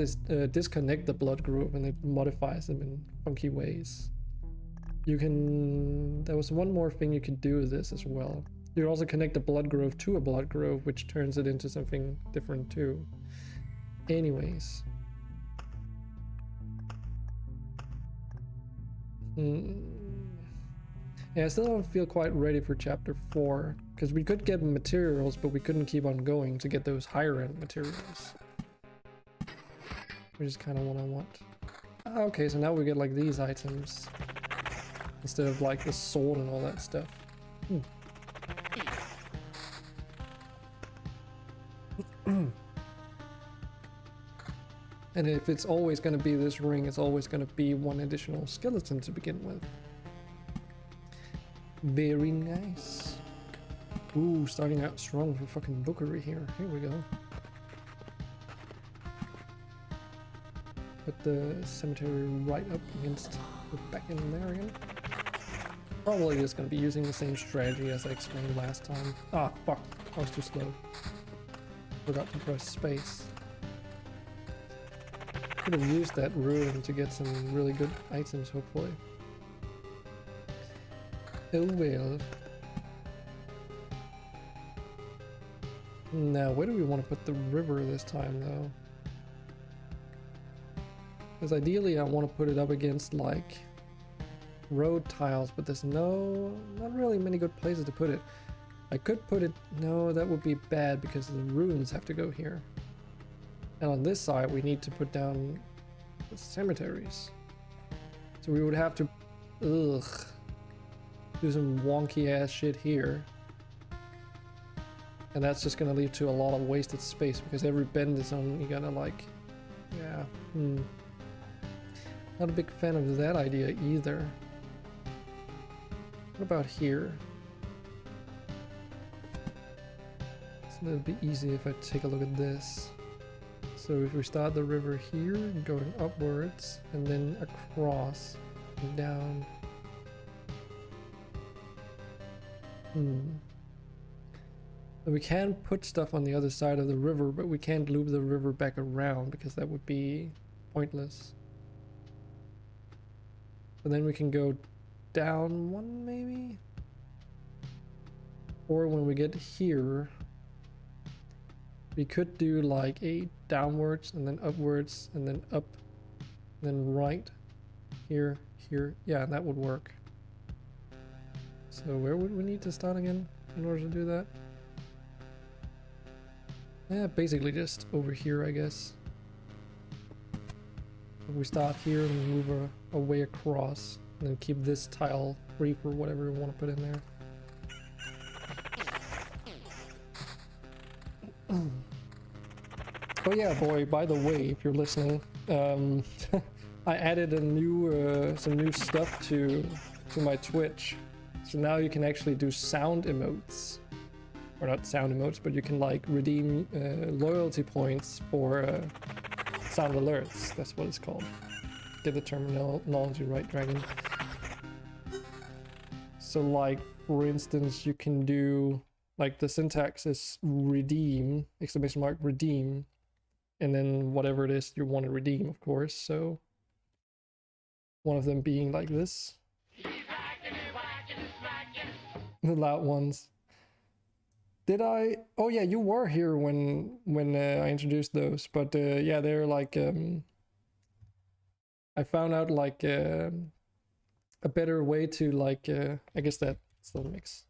disconnect the blood grove and it modifies them in funky ways. You can... There was one more thing you could do with this as well. You can also connect the blood grove to a blood grove, which turns it into something different too. Anyways. Yeah, I still don't feel quite ready for chapter 4, because we could get materials, but we couldn't keep on going to get those higher end materials. Which is kind of what I want. Okay, so now we get like these items, instead of like the sword and all that stuff. And if it's always going to be this ring, it's always going to be 1 additional skeleton to begin with. Very nice. Ooh, starting out strong for fucking bookery here. Here we go. Put the cemetery right up against the back in there again. Probably just going to be using the same strategy as I explained last time. Ah, fuck. I was too slow. Forgot to press space. Could have used that ruin to get some really good items, hopefully. Oh well. Now, where do we want to put the river this time, though? Because ideally I want to put it up against, like, road tiles, but there's not really many good places to put it. I could put it... No, that would be bad because the ruins have to go here. And on this side, we need to put down the cemeteries. So we would have to... do some wonky ass shit here. And that's just gonna lead to a lot of wasted space because every bend is on... You gotta, like... Yeah. Not a big fan of that idea either. What about here? So it'll be easy if I take a look at this. So if we start the river here, going upwards, and then across, and down. We can put stuff on the other side of the river, but we can't loop the river back around because that would be pointless. And then we can go down one maybe? Or when we get here, we could do like a downwards and then upwards and then up, and then right, here, here. Yeah, that would work. So where would we need to start again in order to do that? Yeah, basically just over here, I guess. We start here and move a way across, and then keep this tile free for whatever we want to put in there. Oh yeah, boy, by the way, if you're listening, I added a new some new stuff to my Twitch. So now you can actually do sound emotes. Or not sound emotes, but you can like redeem loyalty points for sound alerts. That's what it's called. Get the terminology right, Dragon. So like, for instance, you can do, like the syntax is redeem, exclamation mark, redeem, and then whatever it is you want to redeem, of course. So one of them being like this. The loud ones. Did I? Oh yeah, you were here when I introduced those, but yeah, they're like I found out like a better way to like I guess that still makes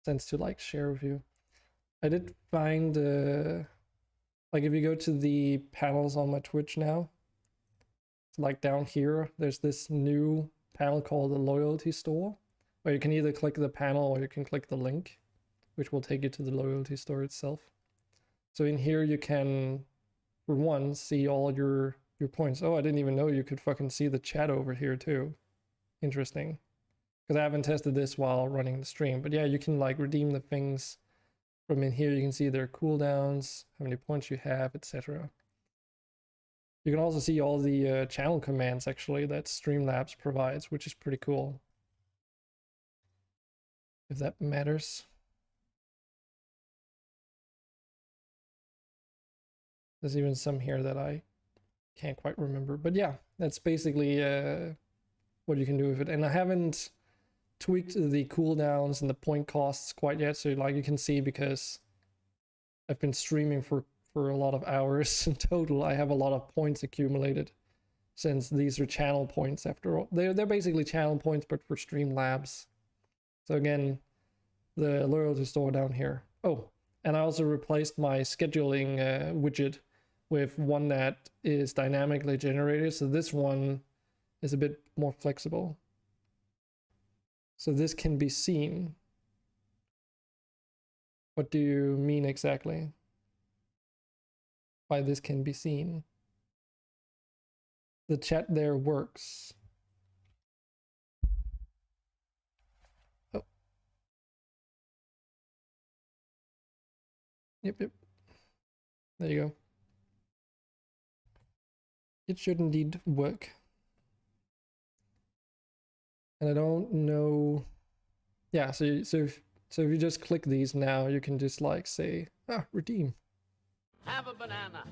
sense to like share with you. I did find like if you go to the panels on my Twitch now, like down here, there's this new panel called the loyalty store, where you can either click the panel or you can click the link, which will take you to the loyalty store itself. So in here you can, for one, see all your points. Oh, I didn't even know you could fucking see the chat over here too. Interesting. Because I haven't tested this while running the stream. But yeah, you can like redeem the things from in here. You can see their cooldowns, how many points you have, etc. You can also see all the channel commands actually that Streamlabs provides, which is pretty cool. If that matters. There's even some here that I can't quite remember. But yeah, that's basically what you can do with it. And I haven't tweaked the cooldowns and the point costs quite yet. So like you can see, because I've been streaming for a lot of hours in total, I have a lot of points accumulated, since these are channel points after all. They're basically channel points, but for Streamlabs. So again, the loyalty store down here. Oh, and I also replaced my scheduling widget with one that is dynamically generated. So this one is a bit more flexible. So this can be seen. What do you mean exactly by this can be seen? The chat there works. Oh. Yep. There you go. It should indeed work. And I don't know. Yeah, so So if you just click these now, you can just like say, redeem. Have a banana.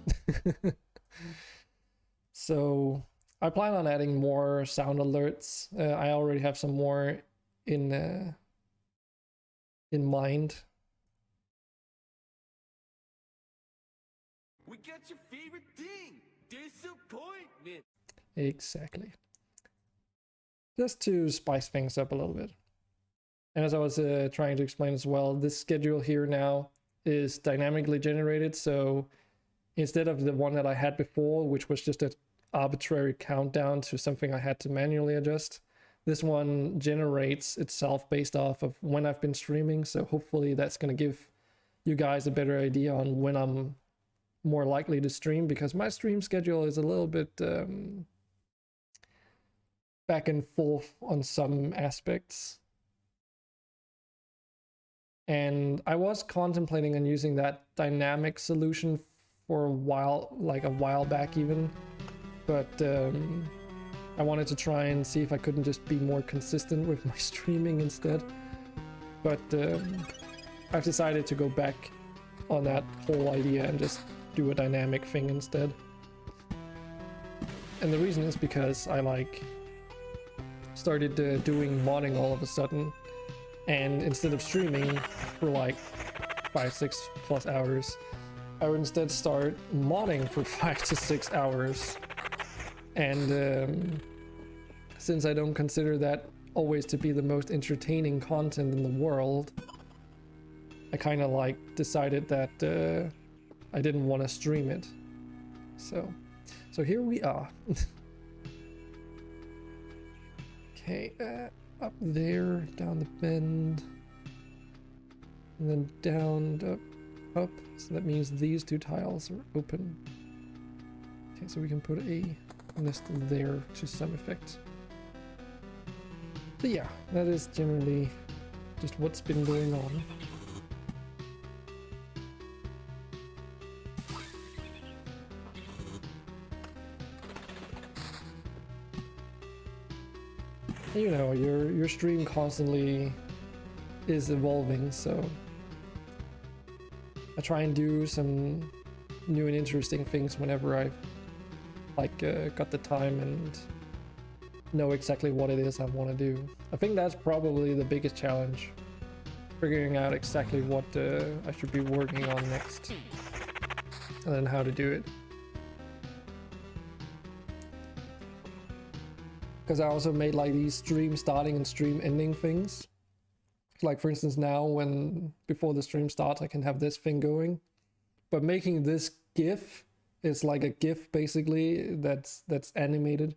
So I plan on adding more sound alerts. I already have some more in mind. We got your favorite thing, disappointment. Exactly. Just to spice things up a little bit. And as I was trying to explain as well, this schedule here now is dynamically generated. So instead of the one that I had before, which was just an arbitrary countdown to something I had to manually adjust, this one generates itself based off of when I've been streaming. So hopefully that's going to give you guys a better idea on when I'm more likely to stream, because my stream schedule is a little bit back and forth on some aspects. And I was contemplating on using that dynamic solution for a while back even, but I wanted to try and see if I couldn't just be more consistent with my streaming instead. But I've decided to go back on that whole idea and just do a dynamic thing instead. And the reason is because I started doing modding all of a sudden, and instead of streaming for like 5-6+ hours, I would instead start modding for 5 to 6 hours. And since I don't consider that always to be the most entertaining content in the world, I kind of decided that I didn't want to stream it. So here we are. Okay, up there, down the bend, and then down, up. So that means these two tiles are open. Okay, so we can put a nest there to some effect. But yeah, that is generally just what's been going on. You know, your stream constantly is evolving, so I try and do some new and interesting things whenever I've got the time and know exactly what it is I want to do. I think that's probably the biggest challenge, figuring out exactly what I should be working on next and then how to do it. Because I also made these stream starting and stream ending things. Like for instance now, when before the stream starts I can have this thing going. But making this GIF is like a GIF basically that's animated.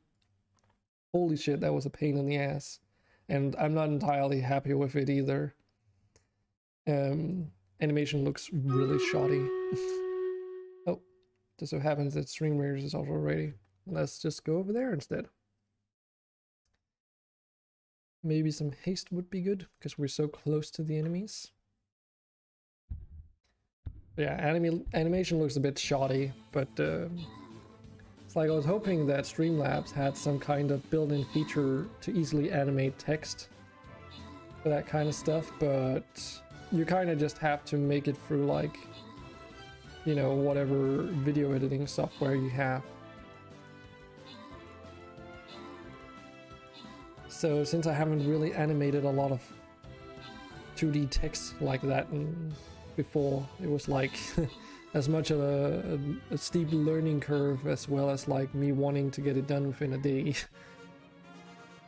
Holy shit, that was a pain in the ass. And I'm not entirely happy with it either. Animation looks really shoddy. Oh, just so happens that Streamraiders is also ready. Let's just go over there instead. Maybe some haste would be good, because we're so close to the enemies. But yeah, animation looks a bit shoddy, but it's like I was hoping that Streamlabs had some kind of built-in feature to easily animate text for that kind of stuff, but you kind of just have to make it through you know, whatever video editing software you have. So since I haven't really animated a lot of 2D text like that before, it was as much of a steep learning curve as well as me wanting to get it done within a day.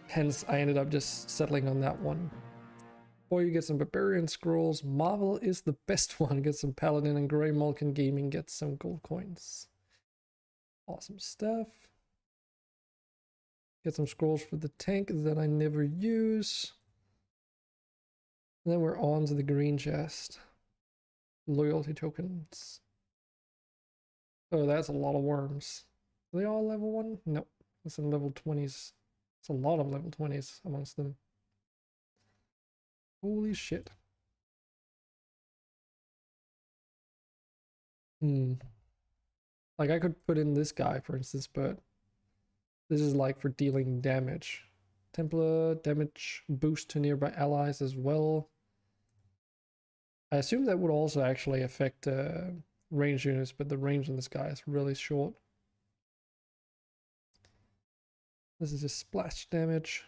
Hence I ended up just settling on that one. Or you get some Barbarian Scrolls, Marvel is the best one, get some Paladin, and Grey Malkin Gaming gets some gold coins. Awesome stuff. Get some scrolls for the tank that I never use. And then we're on to the green chest. Loyalty tokens. Oh, that's a lot of worms. Are they all level 1? Nope. There's some level 20s. It's a lot of level 20s amongst them. Holy shit. I could put in this guy, for instance, but this is for dealing damage. Templar damage boost to nearby allies as well. I assume that would also actually affect range units, but the range on this guy is really short. This is just splash damage.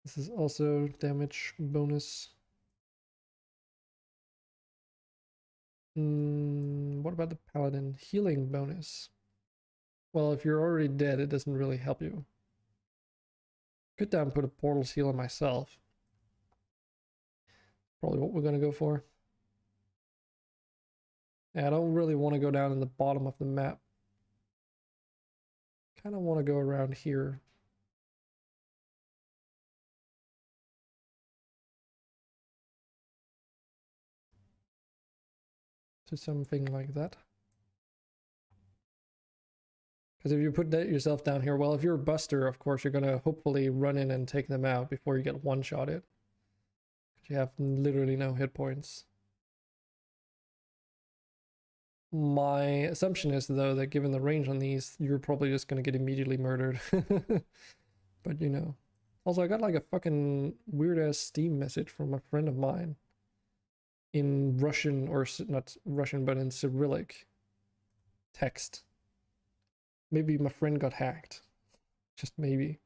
This is also damage bonus. What about the paladin? Healing bonus. Well, if you're already dead, it doesn't really help you. Could down put a portal seal on myself. Probably what we're gonna go for. Yeah, I don't really want to go down in the bottom of the map. Kind of want to go around here. To something like that. Because if you put that yourself down here, well, if you're a buster, of course, you're going to hopefully run in and take them out before you get one-shotted. You have literally no hit points. My assumption is, though, that given the range on these, you're probably just going to get immediately murdered. But, you know. Also, I got like a fucking weird-ass Steam message from a friend of mine. In Russian, or not Russian, but in Cyrillic text. Maybe my friend got hacked. Just maybe.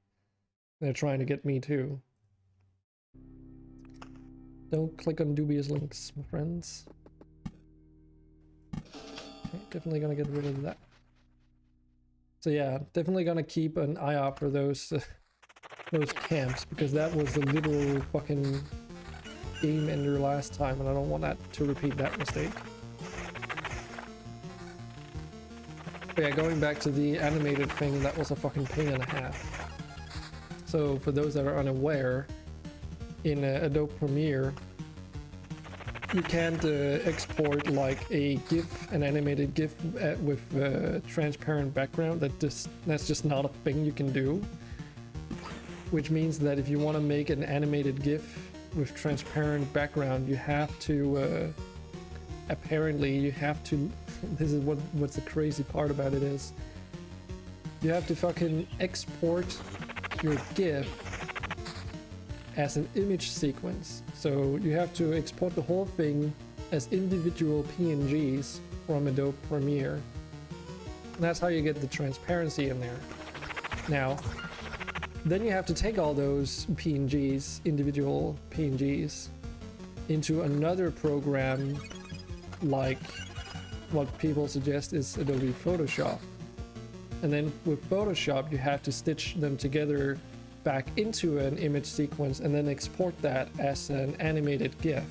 They're trying to get me too. Don't click on dubious links, my friends. Okay, definitely gonna get rid of that. So yeah, definitely gonna keep an eye out for those camps, because that was a literal fucking game ender last time, and I don't want that to repeat that mistake. But yeah, going back to the animated thing, that was a fucking pain and a half. So for those that are unaware, in Adobe Premiere, you can't export like a GIF, an animated GIF with transparent background. That's just not a thing you can do. Which means that if you want to make an animated GIF with transparent background, you have to apparently you have to this is what's the crazy part about it is you have to fucking export your GIF as an image sequence. So you have to export the whole thing as individual PNGs from Adobe Premiere. And that's how you get the transparency in there. Now, then you have to take all those PNGs, individual PNGs, into another program like what people suggest is Adobe Photoshop. And then with Photoshop, you have to stitch them together back into an image sequence and then export that as an animated GIF.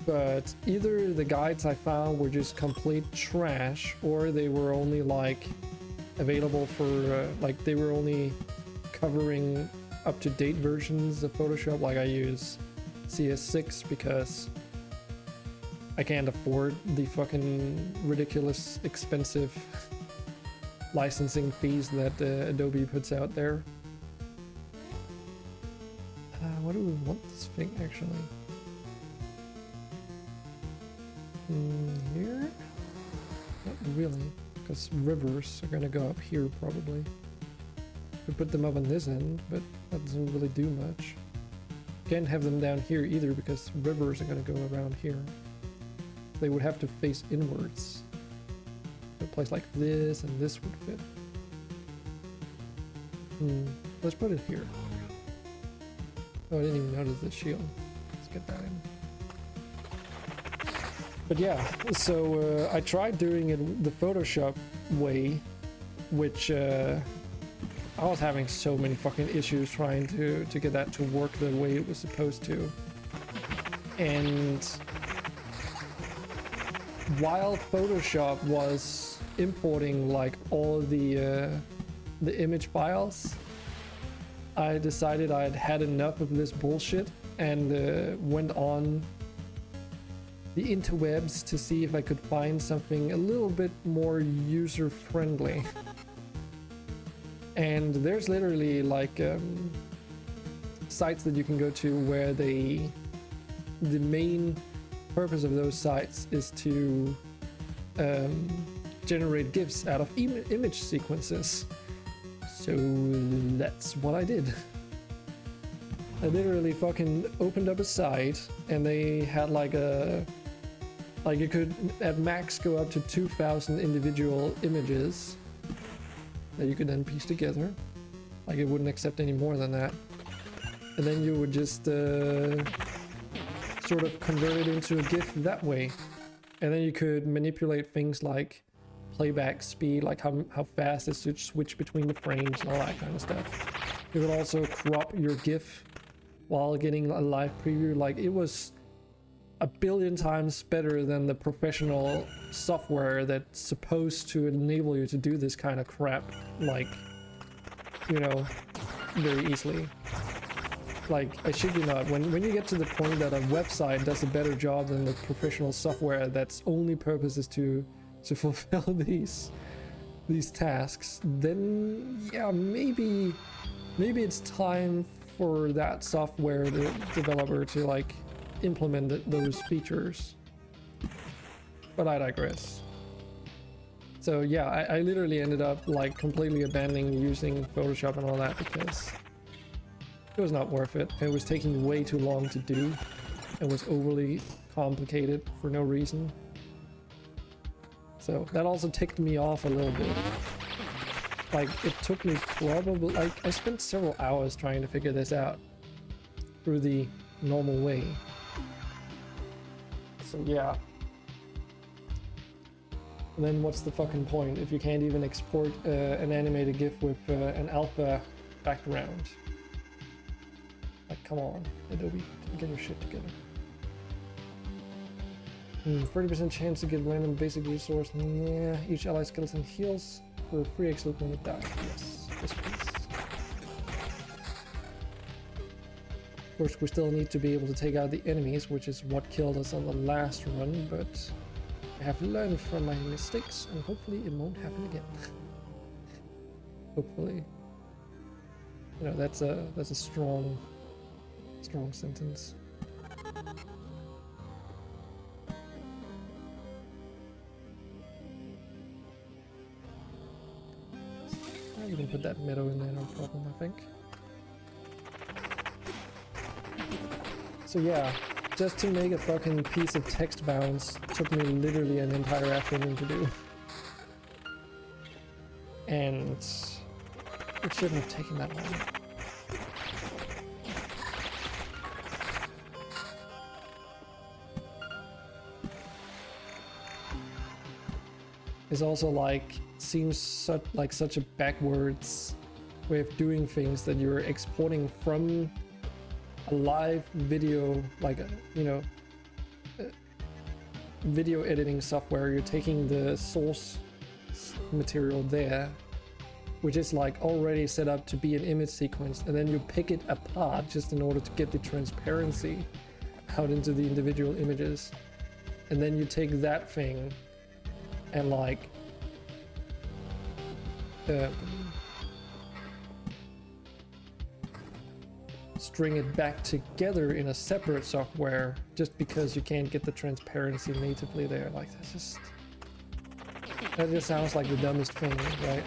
But either the guides I found were just complete trash, or they were only like available for like they were only covering up-to-date versions of Photoshop. Like I use CS6 because I can't afford the fucking ridiculous expensive licensing fees that Adobe puts out there. What do we want this thing actually? Here? Not really, because rivers are gonna go up here probably. We put them up on this end, but that doesn't really do much. Can't have them down here either because rivers are gonna go around here. They would have to face inwards. A place like this and this would fit. Let's put it here. Oh, I didn't even notice the shield. Let's get that in. But yeah, so I tried doing it the Photoshop way, which I was having so many fucking issues trying to get that to work the way it was supposed to. And while Photoshop was importing like all the image files, I decided I'd had enough of this bullshit and went on the interwebs to see if I could find something a little bit more user-friendly. And there's literally like sites that you can go to where the main purpose of those sites is to generate GIFs out of image sequences. So that's what I did. I literally fucking opened up a site and they had like a, like you could at max go up to 2,000 individual images that you could then piece together. Like it wouldn't accept any more than that. And then you would just sort of convert it into a GIF that way. And then you could manipulate things like playback speed, like how fast it should switch between the frames and all that kind of stuff. You could also crop your GIF while getting a live preview. Like it was a billion times better than the professional software that's supposed to enable you to do this kind of crap, like, you know, very easily. Like, I shit you not, when you get to the point that a website does a better job than the professional software that's only purpose is to fulfill these tasks, then yeah, maybe it's time for that software developer to like implement those features. But I digress. So yeah, I literally ended up like completely abandoning using Photoshop and all that because it was not worth it. It was taking way too long to do. It was overly complicated for no reason. So that also ticked me off a little bit. Like it took me probably, like I spent several hours trying to figure this out through the normal way. So yeah. And then what's the fucking point if you can't even export an animated GIF with an alpha background? Like, come on, Adobe, get your shit together. 30% chance to get random basic resource. Yeah, each ally skeleton heals for free exclude when it dies. Yes, yes please. Of course, we still need to be able to take out the enemies, which is what killed us on the last run, but I have learned from my mistakes and hopefully it won't happen again. Hopefully. You know, that's a strong sentence. You can put that meadow in there, no problem, I think. So yeah, just to make a fucking piece of text bounce took me literally an entire afternoon to do. And it shouldn't have taken that long. It's also like seems such a backwards way of doing things that you're exporting from a live video, like you know, video editing software. You're taking the source material there, which is like already set up to be an image sequence, and then you pick it apart just in order to get the transparency out into the individual images, and then you take that thing and like string it back together in a separate software just because you can't get the transparency natively there. Like that just sounds like the dumbest thing, right?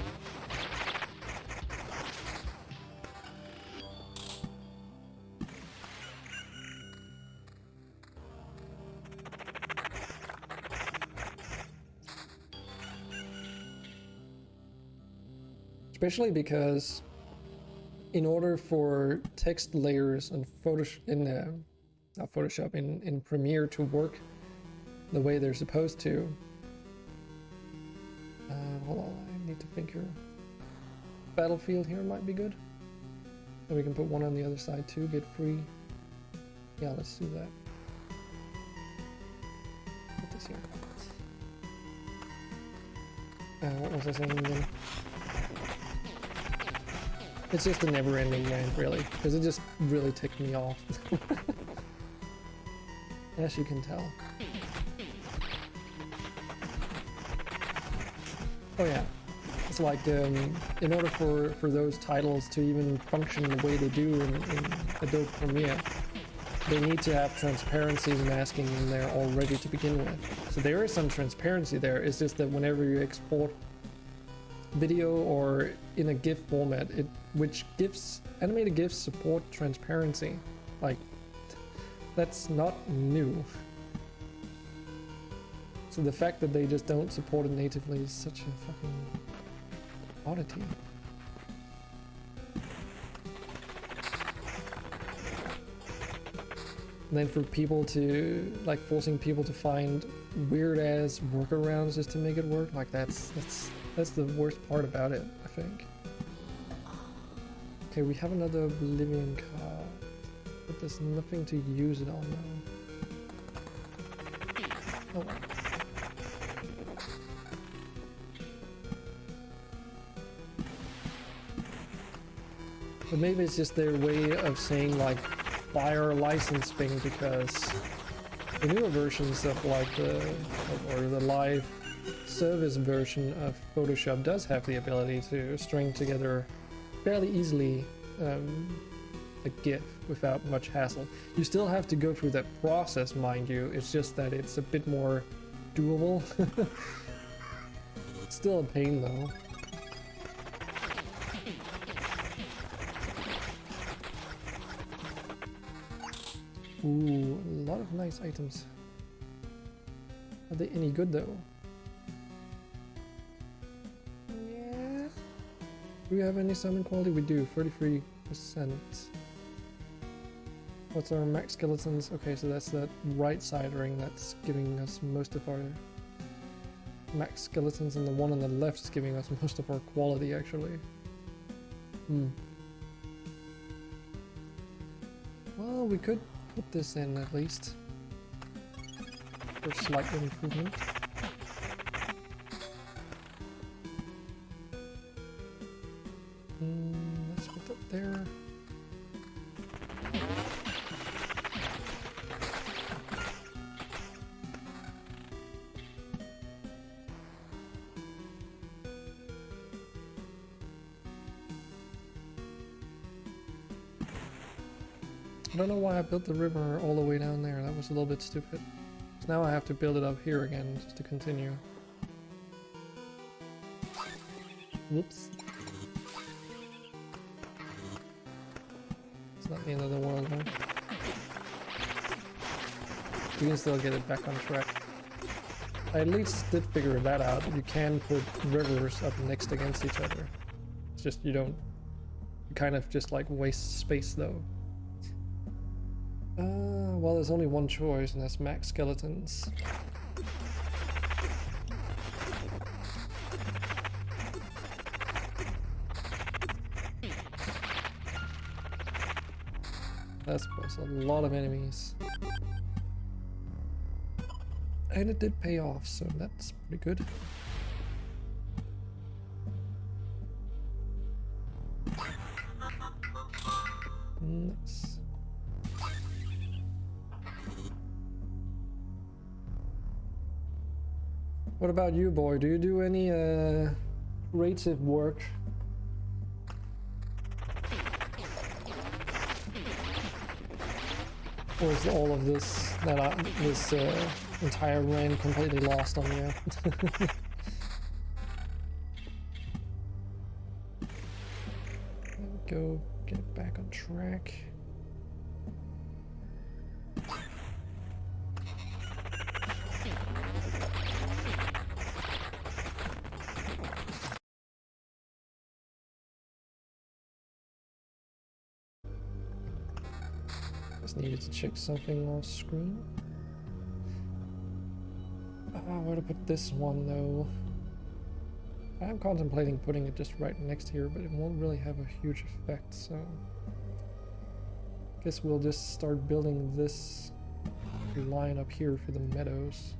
Especially because in order for text layers in Photoshop, in Premiere to work the way they're supposed to, hold on, I need to think here. Battlefield here might be good. And we can put one on the other side too, get free. Yeah, let's do that. Put this here. What was I saying again? It's just a never-ending rant, really, because it just really ticked me off. As you can tell. Oh yeah, it's like in order for those titles to even function the way they do in Adobe Premiere, they need to have transparency and masking in there already to begin with. So there is some transparency there. It's just that whenever you export video or in a GIF format, which gives animated GIFs support transparency. Like, that's not new. So the fact that they just don't support it natively is such a fucking oddity. And then for people to, like, forcing people to find weird ass workarounds just to make it work, like that's the worst part about it, I think. Okay, we have another Oblivion card, but there's nothing to use it on now. Oh well. But maybe it's just their way of saying, like, buy our license thing, because the newer versions of, like, the live service version of Photoshop does have the ability to string together fairly easily a GIF without much hassle. You still have to go through that process, mind you. It's just that it's a bit more doable. It's still a pain though. Ooh, a lot of nice items. Are they any good though? Yeah. Do we have any summon quality? We do, 33%. What's our max skeletons? Okay, so that's that right side ring that's giving us most of our max skeletons, and the one on the left is giving us most of our quality actually. Well, we could put this in at least for slight improvement. Let's put that there. I don't know why I built the river all the way down there. That was a little bit stupid. So now I have to build it up here again just to continue. Whoops. It's not the end of the world, though. You can still get it back on track. I at least did figure that out. You can put rivers up next against each other. It's just you don't... You kind of just like waste space though. Well, there's only one choice, and that's max skeletons. That's plus a lot of enemies. And it did pay off, so that's pretty good. Nice. What about you, boy? Do you do any creative work? Or is all of this this entire run completely lost on you? Go get it back on track. Needed to check something off screen. Where to put this one though? I'm contemplating putting it just right next here, but it won't really have a huge effect, so I guess we'll just start building this line up here for the meadows.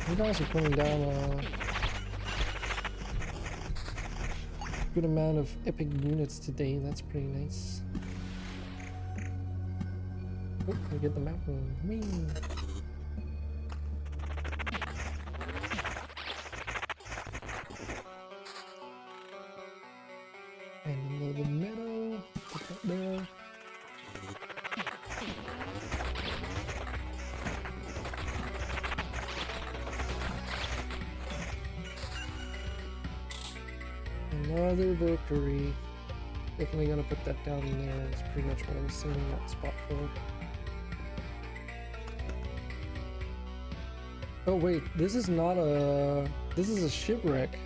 You guys are putting down good amount of epic units today. That's pretty nice. Oh, we get the mountain. Whee! And a little meadow. Put that there. Another Valkyrie. Definitely gonna put that down in there. That's pretty much what I was saving that spot for. Oh wait, this is not a... This is a shipwreck.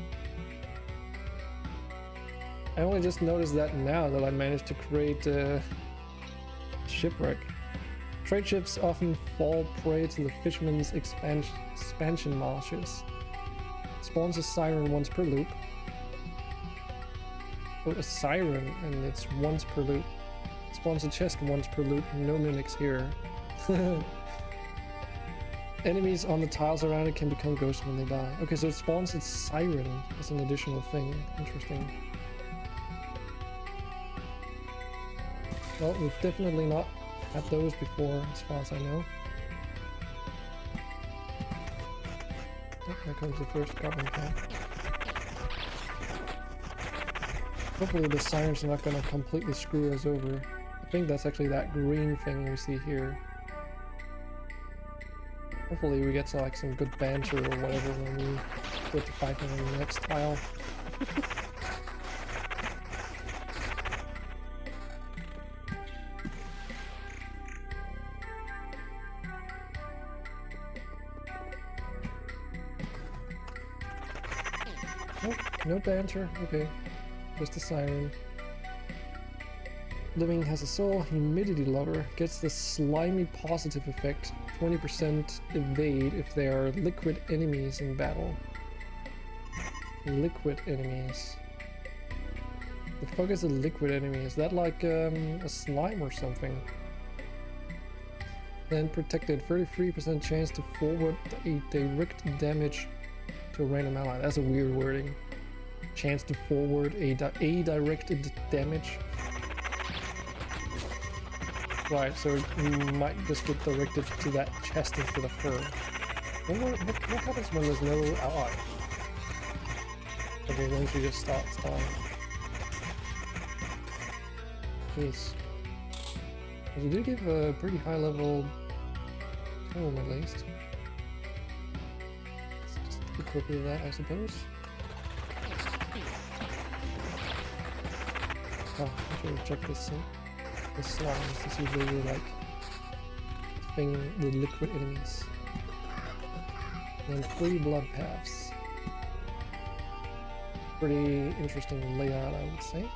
I only just noticed that now that I managed to create a shipwreck. Trade ships often fall prey to the fisherman's expansion marshes. Spawns a siren once per loop. Oh, a siren, and it's once per loop. Spawns a chest once per loop. No mimics here. Enemies on the tiles around it can become ghosts when they die. Okay, so it spawns its siren as an additional thing. Interesting. Well, we've definitely not had those before, as far as I know. Oh, there comes the first goblin camp. Hopefully the sirens are not going to completely screw us over. I think that's actually that green thing we see here. Hopefully we get to like some good banter or whatever when we get to fight them on the next tile. Nope, no banter, okay. Just a siren. Living has a soul, humidity lover, gets the slimy positive effect, 20% evade if they are liquid enemies in battle. Liquid enemies. The fuck is a liquid enemy? Is that like a slime or something? Then protected, 33% chance to forward a direct damage to a random ally. That's a weird wording. Chance to forward a directed damage. Right, so you might just get directed to that chest instead of her. What happens when there's no ally? Okay, then she just starts dying. Jeez. She did give a pretty high level home at least. Let's just equip with that, I suppose. Oh, I should have checked this out. The slimes to see if they were like the liquid enemies. And then 3 blood paths. Pretty interesting layout, I would say.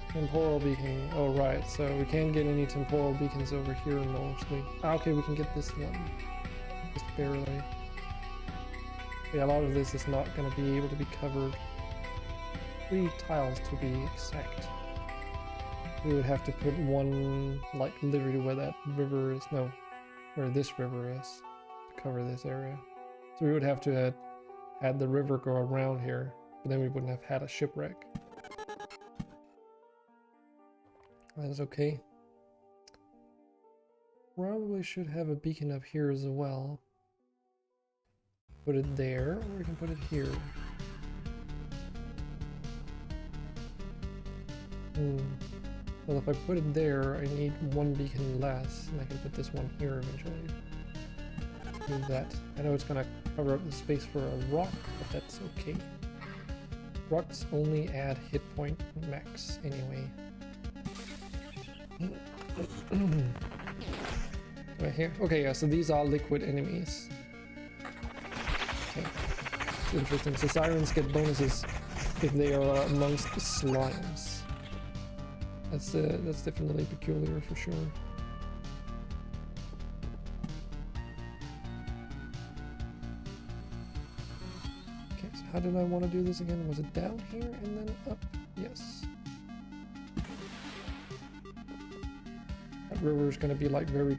Temporal beacon. Oh right, so we can't get any temporal beacons over here mostly. Ah, okay, we can get this one. Just barely. Yeah, a lot of this is not going to be able to be covered. 3 tiles to be exact. We would have to put one, like, literally where that river is. No, where this river is, to cover this area. So we would have to had the river go around here, but then we wouldn't have had a shipwreck. That's okay. Probably should have a beacon up here as well. Put it there, or we can put it here. Well, if I put it there, I need 1 beacon less, and I can put this one here eventually. Do that. I know it's gonna cover up the space for a rock, but that's okay. Rocks only add hit point max anyway. Right here. Okay, yeah, so these are liquid enemies. Okay. It's interesting. So sirens get bonuses if they are amongst the slimes. That's definitely peculiar for sure. Okay, so how did I want to do this again? Was it down here and then up? Yes. That river is going to be like very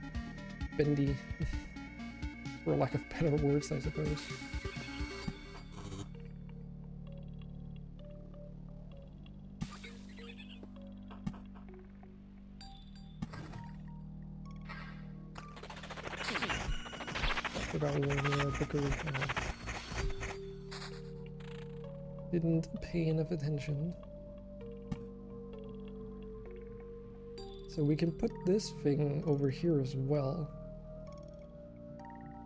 bendy, for lack of better words, I suppose. Didn't pay enough attention. So we can put this thing over here as well,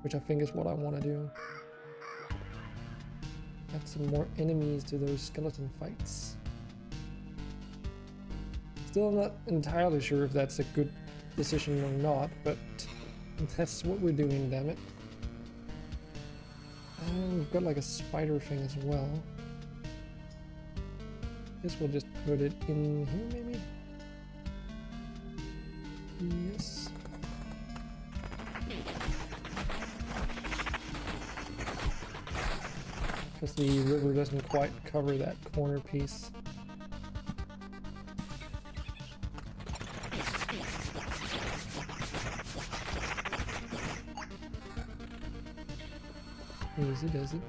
which I think is what I want to do. Add some more enemies to those skeleton fights. Still not entirely sure if that's a good decision or not, but that's what we're doing, damn it. And we've got like a spider thing as well. Guess we'll just put it in here maybe? Yes. Because the river doesn't quite cover that corner piece. Easy does it.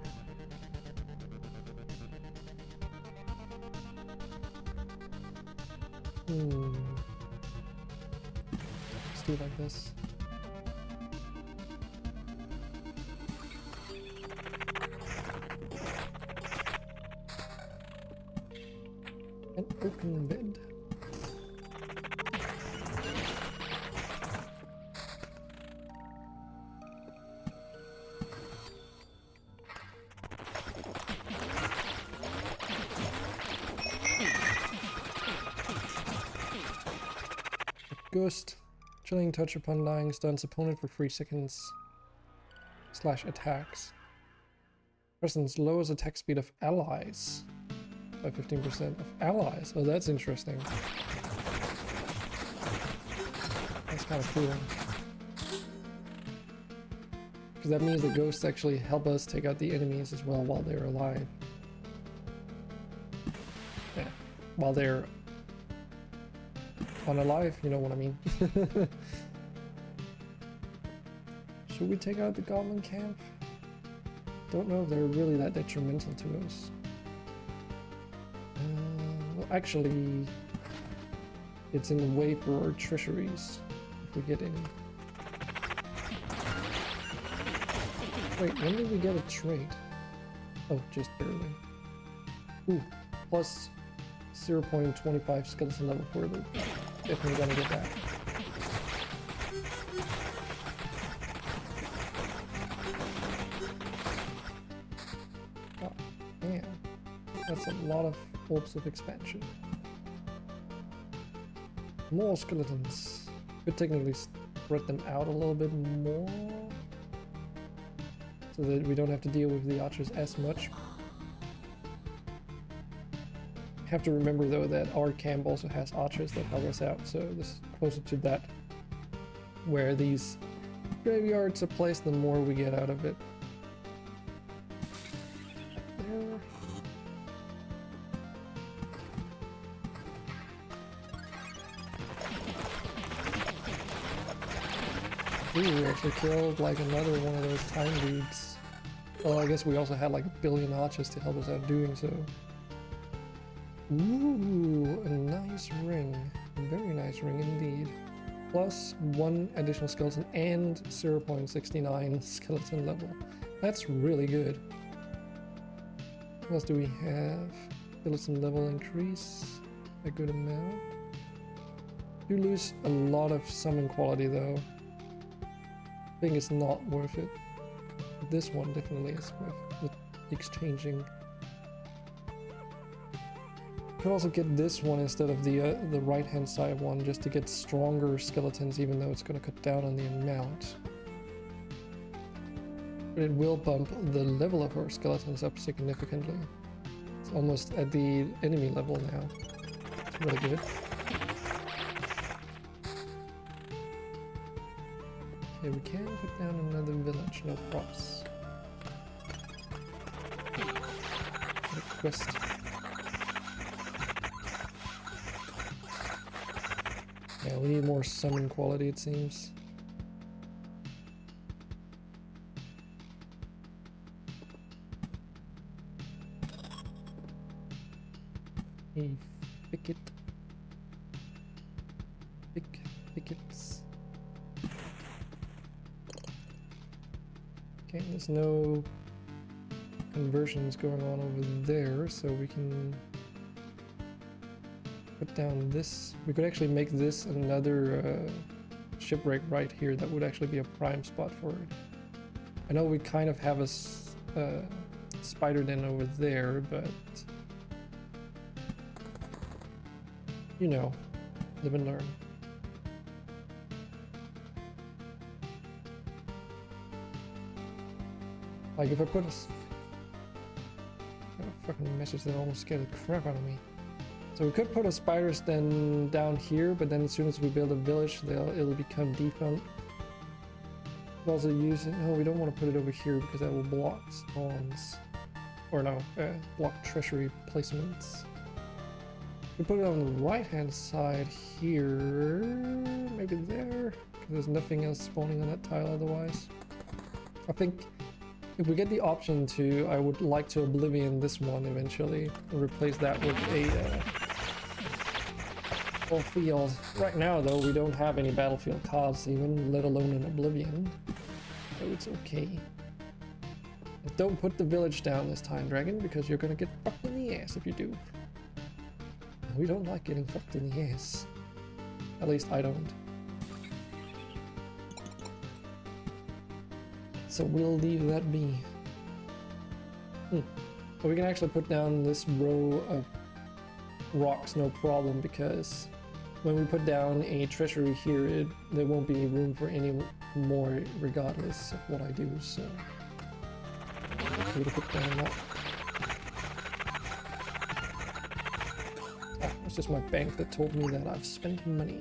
Let's do it like this. An open bed. Ghost. Chilling touch upon dying stuns opponent for 3 seconds. / attacks. Presence lowers attack speed of allies by 15% of allies. Oh, that's interesting. That's kind of cool. Because that means the ghosts actually help us take out the enemies as well while they're alive. Yeah, while they're unalive, you know what I mean. Should we take out the goblin camp? Don't know if they're really that detrimental to us. Well, actually, it's in the way for our treasuries, if we get any. Wait, when did we get a trait? Oh, just barely. Ooh, plus 0.25 skeleton level for the... Definitely gonna get that. Oh, man. That's a lot of hopes of expansion. More skeletons. Could technically spread them out a little bit more, so that we don't have to deal with the archers as much. Have to remember though that our camp also has archers that help us out, so this is closer to that where these graveyards are placed, the more we get out of it. There. Ooh, we actually killed like another one of those time dudes. Well, I guess we also had like 1 billion archers to help us out doing so. Ooh, a nice ring. A very nice ring indeed. Plus 1 additional skeleton and 0.69 skeleton level. That's really good. What else do we have? Skeleton level increase. A good amount. You lose a lot of summon quality though. I think it's not worth it. This one definitely is worth exchanging. Could also get this one instead of the right hand side one, just to get stronger skeletons, even though it's going to cut down on the amount. But it will bump the level of our skeletons up significantly. It's almost at the enemy level now. It's really good. Okay, we can put down another village, no props. What a quest. Yeah, we need more summon quality, it seems. A thicket. Thickets. Okay, there's no conversions going on over there, so we can put down this. We could actually make this another shipwreck right here. That would actually be a prime spot for it. I know we kind of have a spider den over there, but you know, live and learn. Like if I put a fucking message that almost scared the crap out of me. So we could put a spider den down here, but then as soon as we build a village, it'll become defunct. We'll also use it. No, we don't want to put it over here because that will block spawns. Or no, block treasury placements. We put it on the right hand side here, maybe there, because there's nothing else spawning on that tile otherwise. I think if we get the option to, I would like to Oblivion this one eventually and replace that with a battlefield. Right now though, we don't have any battlefield cards even, let alone an Oblivion, so it's okay. But don't put the village down this time, Dragon, because you're gonna get fucked in the ass if you do. We don't like getting fucked in the ass. At least I don't. So we'll leave that be. But we can actually put down this row of rocks no problem, because when we put down a treasury here, there won't be room for any more regardless of what I do, so I'm gonna put down that. Oh, it's just my bank that told me that I've spent money.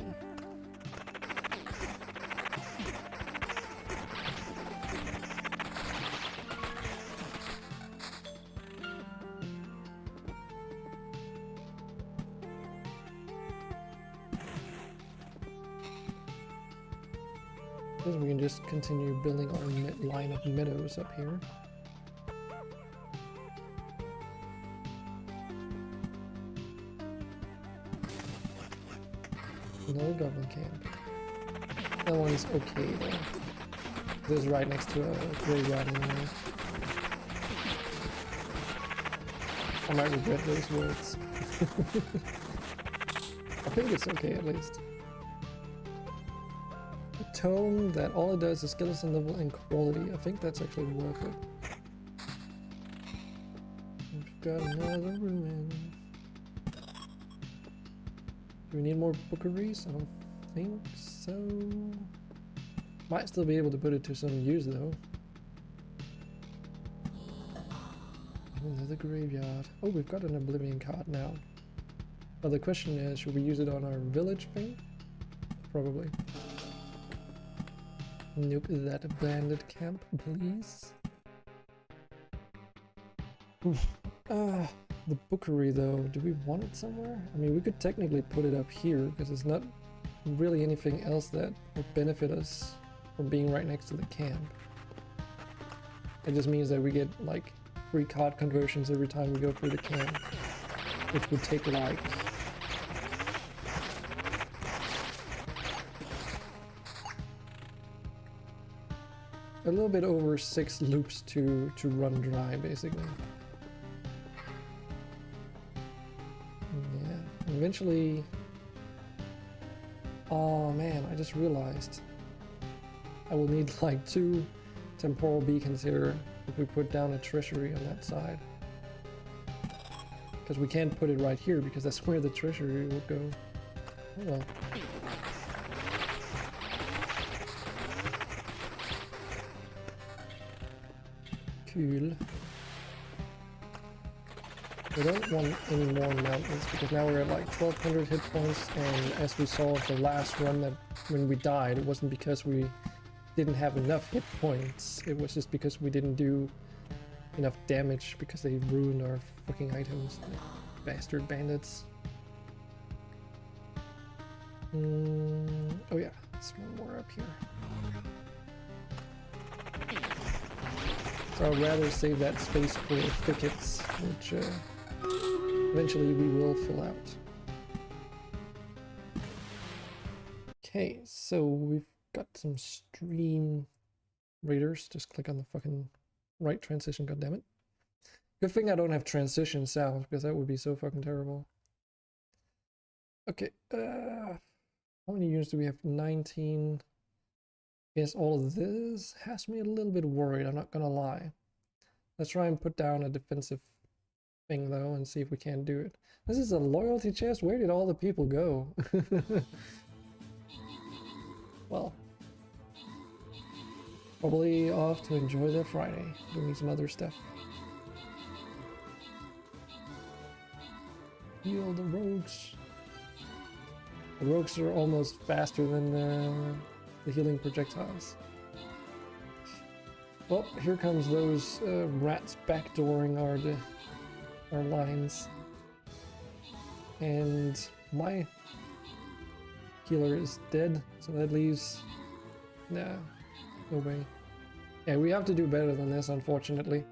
We can just continue building our line of meadows up here. Another goblin camp. That one's okay though. This is right next to a graveyard anyway. I might regret those words. I think it's okay at least. Tome that all it does is skeleton level and quality. I think that's actually worth it. We've got another ruin. Do we need more bookeries? I don't think so. Might still be able to put it to some use though. Another graveyard. Oh, we've got an Oblivion card now. But the question is, should we use it on our village thing? Probably. Nuke that abandoned camp, please. Oof. The bookery though, do we want it somewhere? I mean, we could technically put it up here because there's not really anything else that would benefit us from being right next to the camp. It just means that we get like free card conversions every time we go through the camp, which would take like a little bit over 6 loops to run dry, basically. Yeah, eventually... Oh man, I just realized I will need like 2 temporal beacons here if we put down a treasury on that side. Because we can't put it right here because that's where the treasury will go. Oh well. Cool. We don't want any more mountains because now we're at like 1200 hit points, and as we saw the last run, that when we died, it wasn't because we didn't have enough hit points, it was just because we didn't do enough damage because they ruined our fucking items. Bastard bandits. Oh yeah, there's one more up here. So I'd rather save that space for thickets, which eventually we will fill out. Okay, so we've got some Streamraiders. Just click on the fucking right transition, goddammit. Good thing I don't have transition sound, because that would be so fucking terrible. Okay, how many units do we have? 19. Yes, all of this has me a little bit worried, I'm not gonna lie. Let's try and put down a defensive thing though and see if we can do it. This is a loyalty chest. Where did all the people go? Well, probably off to enjoy their Friday, doing some other stuff. Heal the rogues. The rogues are almost faster than the healing projectiles. Well, here comes those rats backdooring our lines. And my healer is dead, so that leaves... Nah, no way. Yeah, we have to do better than this, unfortunately.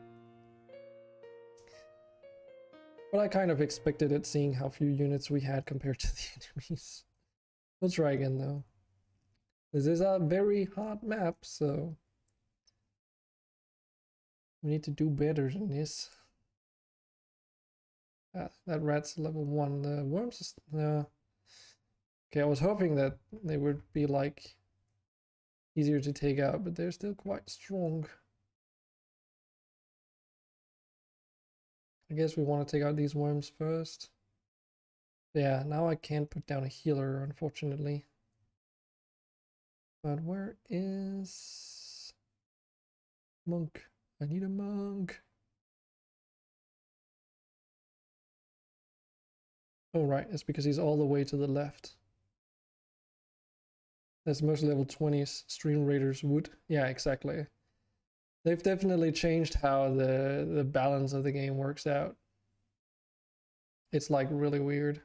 But I kind of expected it, seeing how few units we had compared to the enemies. We'll try again, though. This is a very hard map, so... we need to do better than this. That rat's level 1. The worms is... Okay, I was hoping that they would be, like, easier to take out, but they're still quite strong. I guess we want to take out these worms first. Yeah, now I can't put down a healer, unfortunately. But where is... monk? I need a monk. Oh right, it's because he's all the way to the left. That's mostly level 20s Streamraiders would. Yeah, exactly. They've definitely changed how the balance of the game works out. It's like really weird.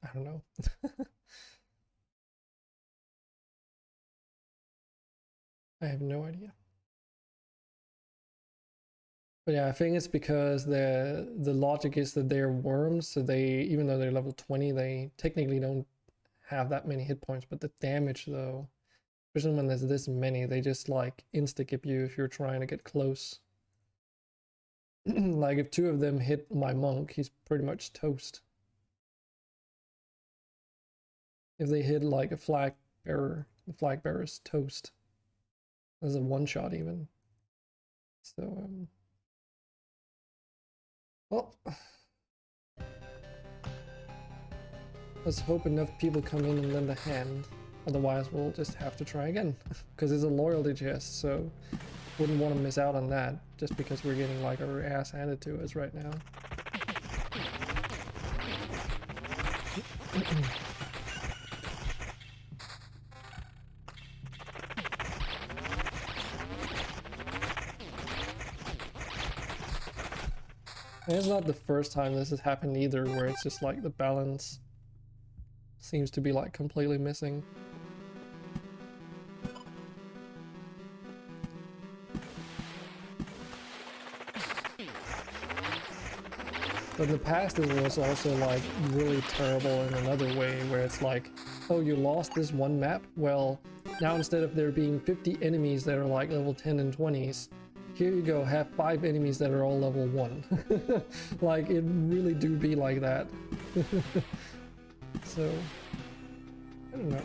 I don't know. I have no idea. But yeah, I think it's because the logic is that they're worms, so they, even though they're level 20, they technically don't have that many hit points, but the damage though, especially when there's this many, they just like insta-kip you if you're trying to get close. Like if 2 of them hit my monk, he's pretty much toast. If they hit like a flag bearer, the flag bearer's toast. There's a 1-shot even. So, well, let's hope enough people come in and lend a hand. Otherwise, we'll just have to try again. Because it's a loyalty chest, so wouldn't want to miss out on that just because we're getting like our ass handed to us right now. And it's not the first time this has happened either, where it's just like the balance seems to be like completely missing. But in the past it was also like really terrible in another way, where it's like, oh, you lost this one map? Well, now instead of there being 50 enemies that are like level 10 and 20s, here you go, have 5 enemies that are all level 1. Like, it really do be like that. So, I don't know.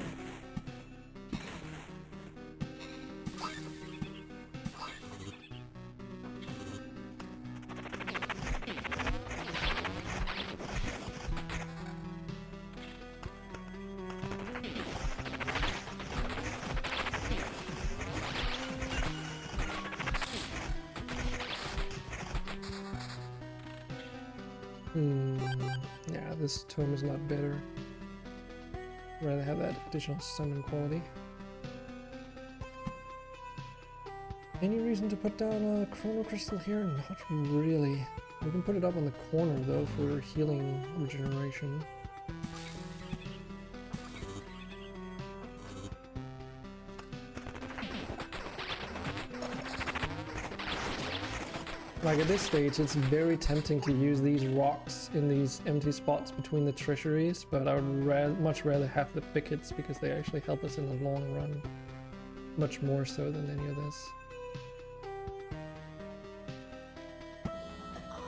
Yeah, this tome is not better. I'd rather have that additional summon quality. Any reason to put down a chrono crystal here? Not really. We can put it up on the corner though for healing regeneration. Like at this stage, it's very tempting to use these rocks in these empty spots between the treasuries, but I would much rather have the pickets because they actually help us in the long run. Much more so than any of this.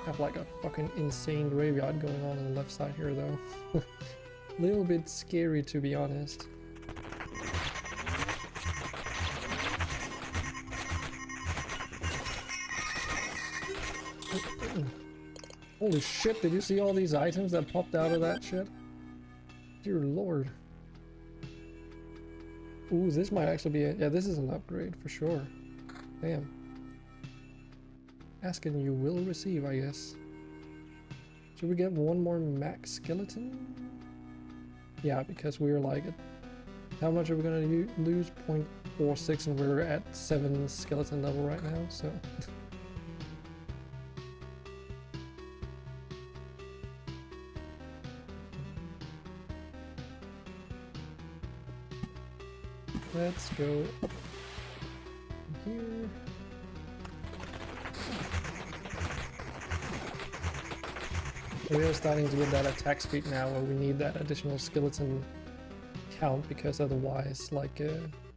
Have like a fucking insane graveyard going on the left side here though. Little bit scary to be honest. Holy shit, did you see all these items that popped out of that shit? Dear lord. Ooh, this might actually be yeah, this is an upgrade for sure. Damn. Ask and you will receive, I guess. Should we get one more max skeleton? Yeah, because we're like, how much are we gonna lose? 0.46 and we're at 7 skeleton level right now, so. Let's go up here. We are starting to get that attack speed now where we need that additional skeleton count because otherwise like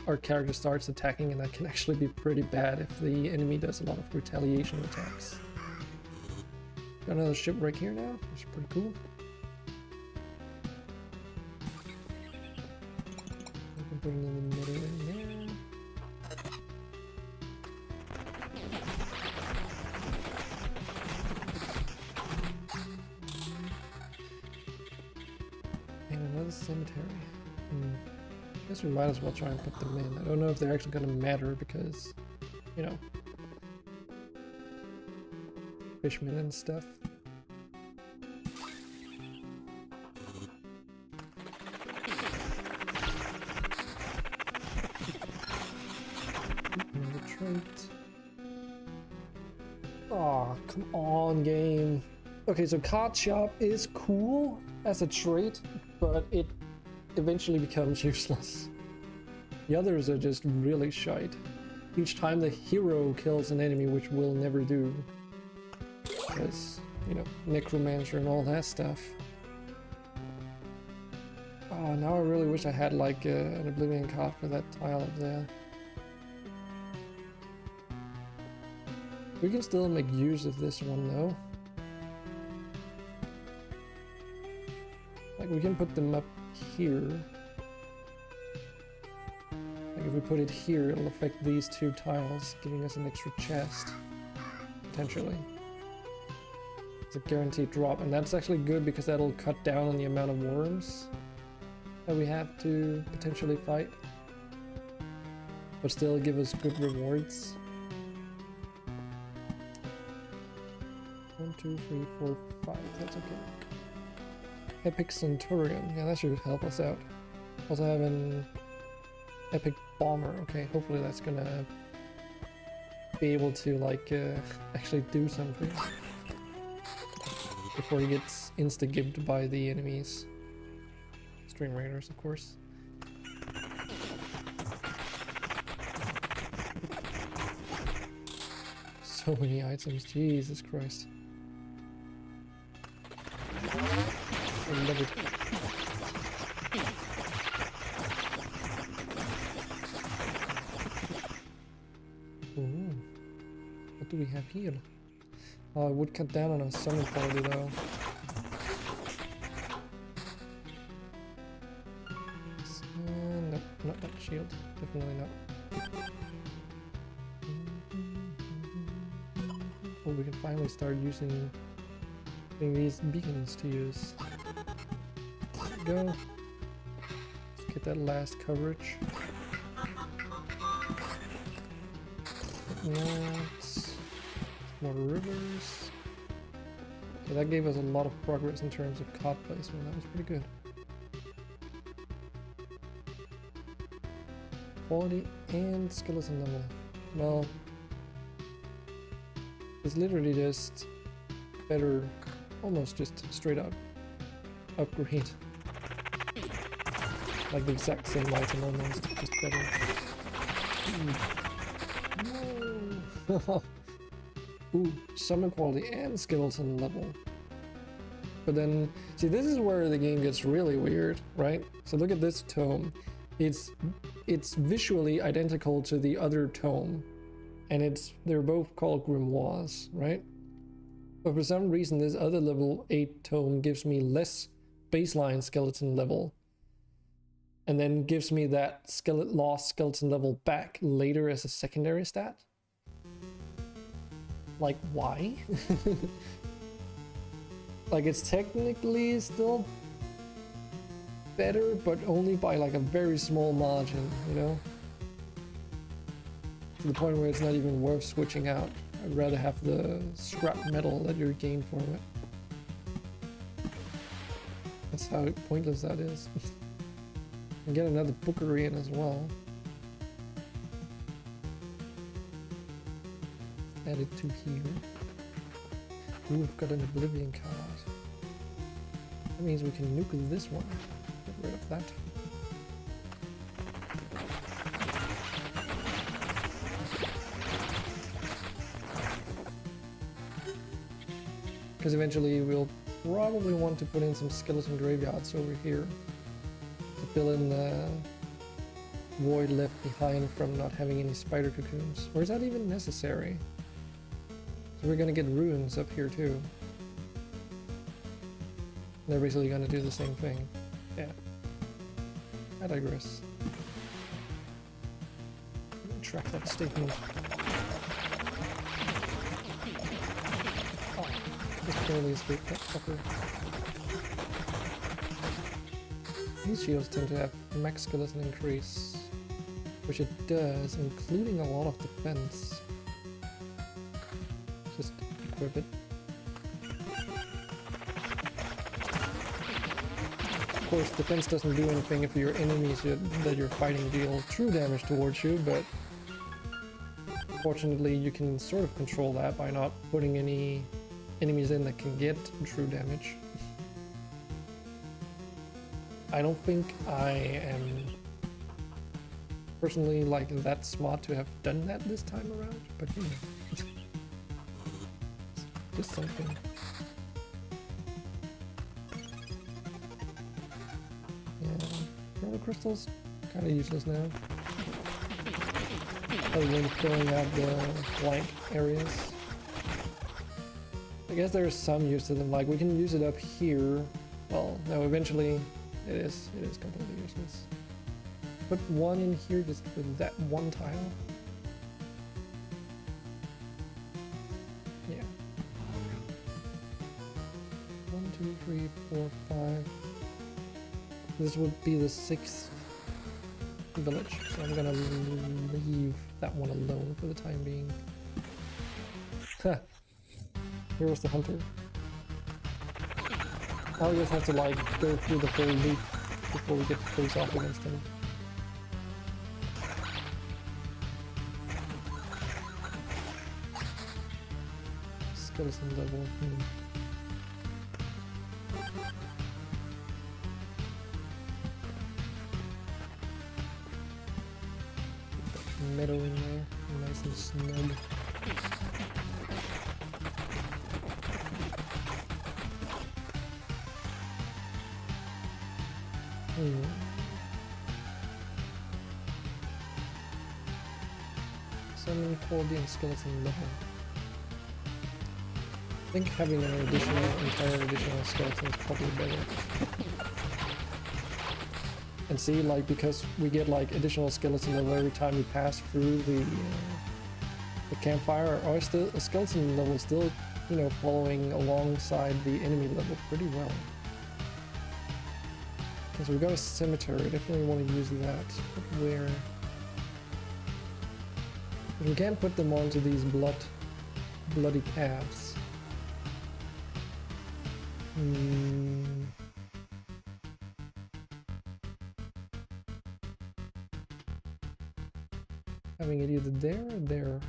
our character starts attacking and that can actually be pretty bad if the enemy does a lot of retaliation attacks. Got another shipwreck here now, which is pretty cool. Put it in the middle in there. And another cemetery. I guess we might as well try and put them in. I don't know if they're actually going to matter because, you know, fishmen and stuff. Aw, come on, game. Okay, so card shop is cool as a trait, but it eventually becomes useless. The others are just really shite. Each time the hero kills an enemy, which we'll never do. Because, you know, necromancer and all that stuff. Oh, now I really wish I had like an oblivion card for that tile up there. We can still make use of this one though. Like we can put them up here. Like if we put it here, it'll affect these 2 tiles, giving us an extra chest. Potentially. It's a guaranteed drop, and that's actually good because that'll cut down on the amount of worms that we have to potentially fight. But still give us good rewards. 1, 2, 3, 4, 5. That's okay. Epic Centurion. Yeah, that should help us out. Also have an Epic Bomber. Okay, hopefully that's gonna be able to like actually do something before he gets insta-gibbed by the enemies. Streamraiders, of course. So many items, Jesus Christ. I love it. Ooh. What do we have here? Oh, it would cut down on our summon quality though. Nope, not that shield. Definitely not. Oh, we can finally start using these beacons to use. There we go. Let's get that last coverage. Next, more rivers. Okay, that gave us a lot of progress in terms of card placement. That was pretty good. Quality and skeleton level. Well, it's literally just better, almost just straight up upgrade. Like the exact same item almost, just better. No. Ooh, summon quality and skeleton level. But then, see, this is where the game gets really weird, right? So look at this tome. It's visually identical to the other tome, and they're both called grimoires, right? But for some reason, this other level 8 tome gives me less baseline skeleton level, and then gives me that lost skeleton level back later as a secondary stat. Like, why? Like, it's technically still better, but only by like a very small margin, you know? To the point where it's not even worth switching out. I'd rather have the scrap metal that you gain from it. That's how pointless that is. And get another bookery in as well. Add it to here. Ooh, we've got an Oblivion card. That means we can nuke this one. Get rid of that. Because eventually we'll probably want to put in some skeleton graveyards over here to fill in the void left behind from not having any spider cocoons. Or is that even necessary? So we're gonna get ruins up here too. They're basically gonna do the same thing. Yeah. I digress. Track that statement. Oh, just barely escaped that fucker. These shields tend to have max skeleton increase, which it does, including a lot of defense. Just equip it. Of course, defense doesn't do anything if your enemies that you're fighting deal true damage towards you, but fortunately you can sort of control that by not putting any enemies in that can get true damage. I don't think I am personally like that smart to have done that this time around, but you know. Just something. Yeah, Chrono Crystals kind of useless now. Other than filling out the blank areas. I guess there's some use to them. Like we can use it up here. Well, no, eventually it is completely useless. Put one in here just for that one tile. Yeah. 1, 2, 3, 4, 5. This would be the 6th village, so I'm gonna leave that one alone for the time being. Huh. Here was the hunter. I'll just have to like go through the whole loop before we get to face off against him. Skeleton level. Meadow in there, nice and snug. Summon quality and skeleton level. I think having an entire additional skeleton is probably better. And see, like, because we get like additional skeleton level every time we pass through the campfire, our skeleton level is still, you know, following alongside the enemy level pretty well. Okay, so we got a cemetery. Definitely want to use that. But where? We can't put them onto these bloody paths. Having it either there or there.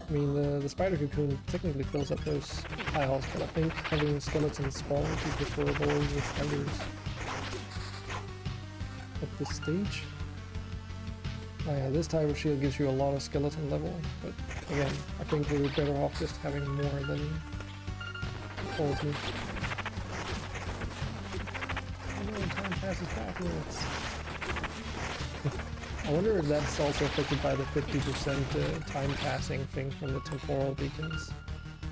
I mean, the spider cocoon technically fills up those tiles, but I think having skeletons spawn would be preferable over spiders at this stage. Oh yeah, this type of shield gives you a lot of skeleton level, but again, I think we're better off just having more than quality. Oh, time passes backwards. I wonder if that's also affected by the 50% time passing thing from the temporal beacons.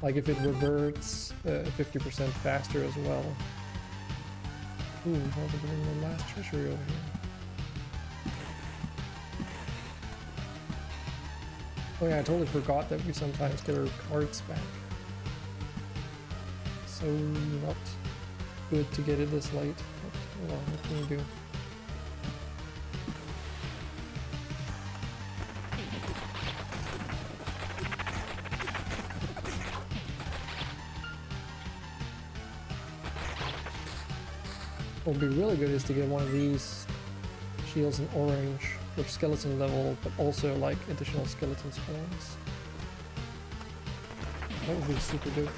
Like if it reverts 50% faster as well. Ooh, well, we're getting the last treasury over here. Oh yeah, I totally forgot that we sometimes get our cards back. So not good to get it this late, but well, what can you do? What would be really good is to get one of these shields in orange with skeleton level, but also like additional skeleton spawns. That would be super good.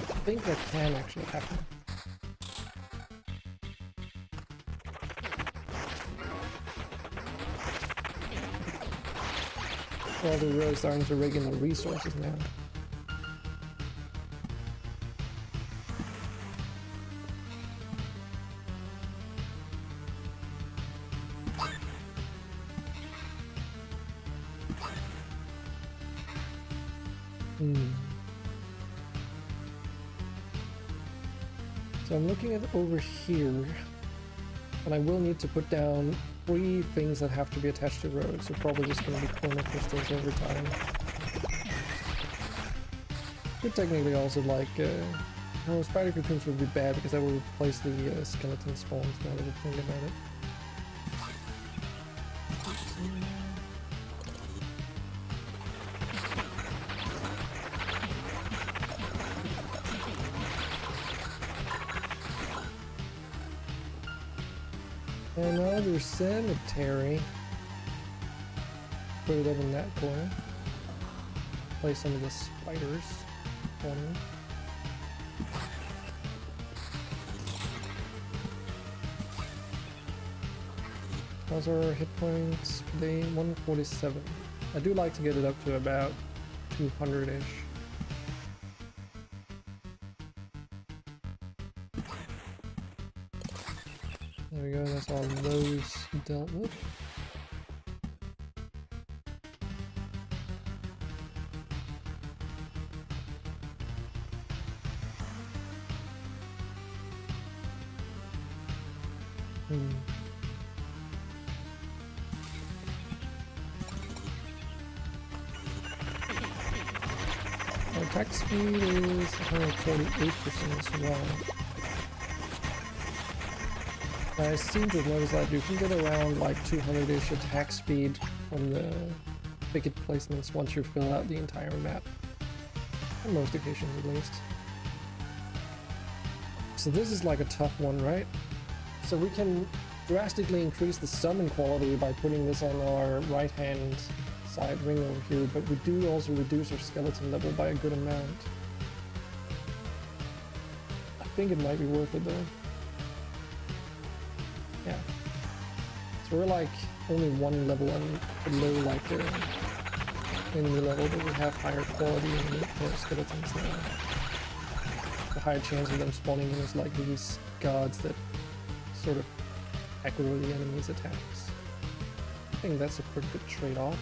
I think that can actually happen. Well, they're really starting to rig in the resources now. So I'm looking at over here, and I will need to put down 3 things that have to be attached to roads, so probably just going to be corner crystals over time. Could technically also like, no, spider cocoons would be bad because that would replace the skeleton spawns now that I think about it. Another cemetery. Put it up in that corner. Place some of the spiders on them. How's our hit points today? 147. I do like to get it up to about 200-ish. There we go, that's all those dealt with. Our attack speed is 148% as well. I seem to have noticed that you can get around like 200-ish attack speed from the picket placements once you fill out the entire map. On most occasions at least. So this is like a tough one, right? So we can drastically increase the summon quality by putting this on our right hand side ring over here, but we do also reduce our skeleton level by a good amount. I think it might be worth it though. Yeah. So we're like only one level below like the enemy level, but we have higher quality and more skeletons now. The higher chance of them spawning in is like these gods that sort of aggro the enemy's attacks. I think that's a pretty good trade-off.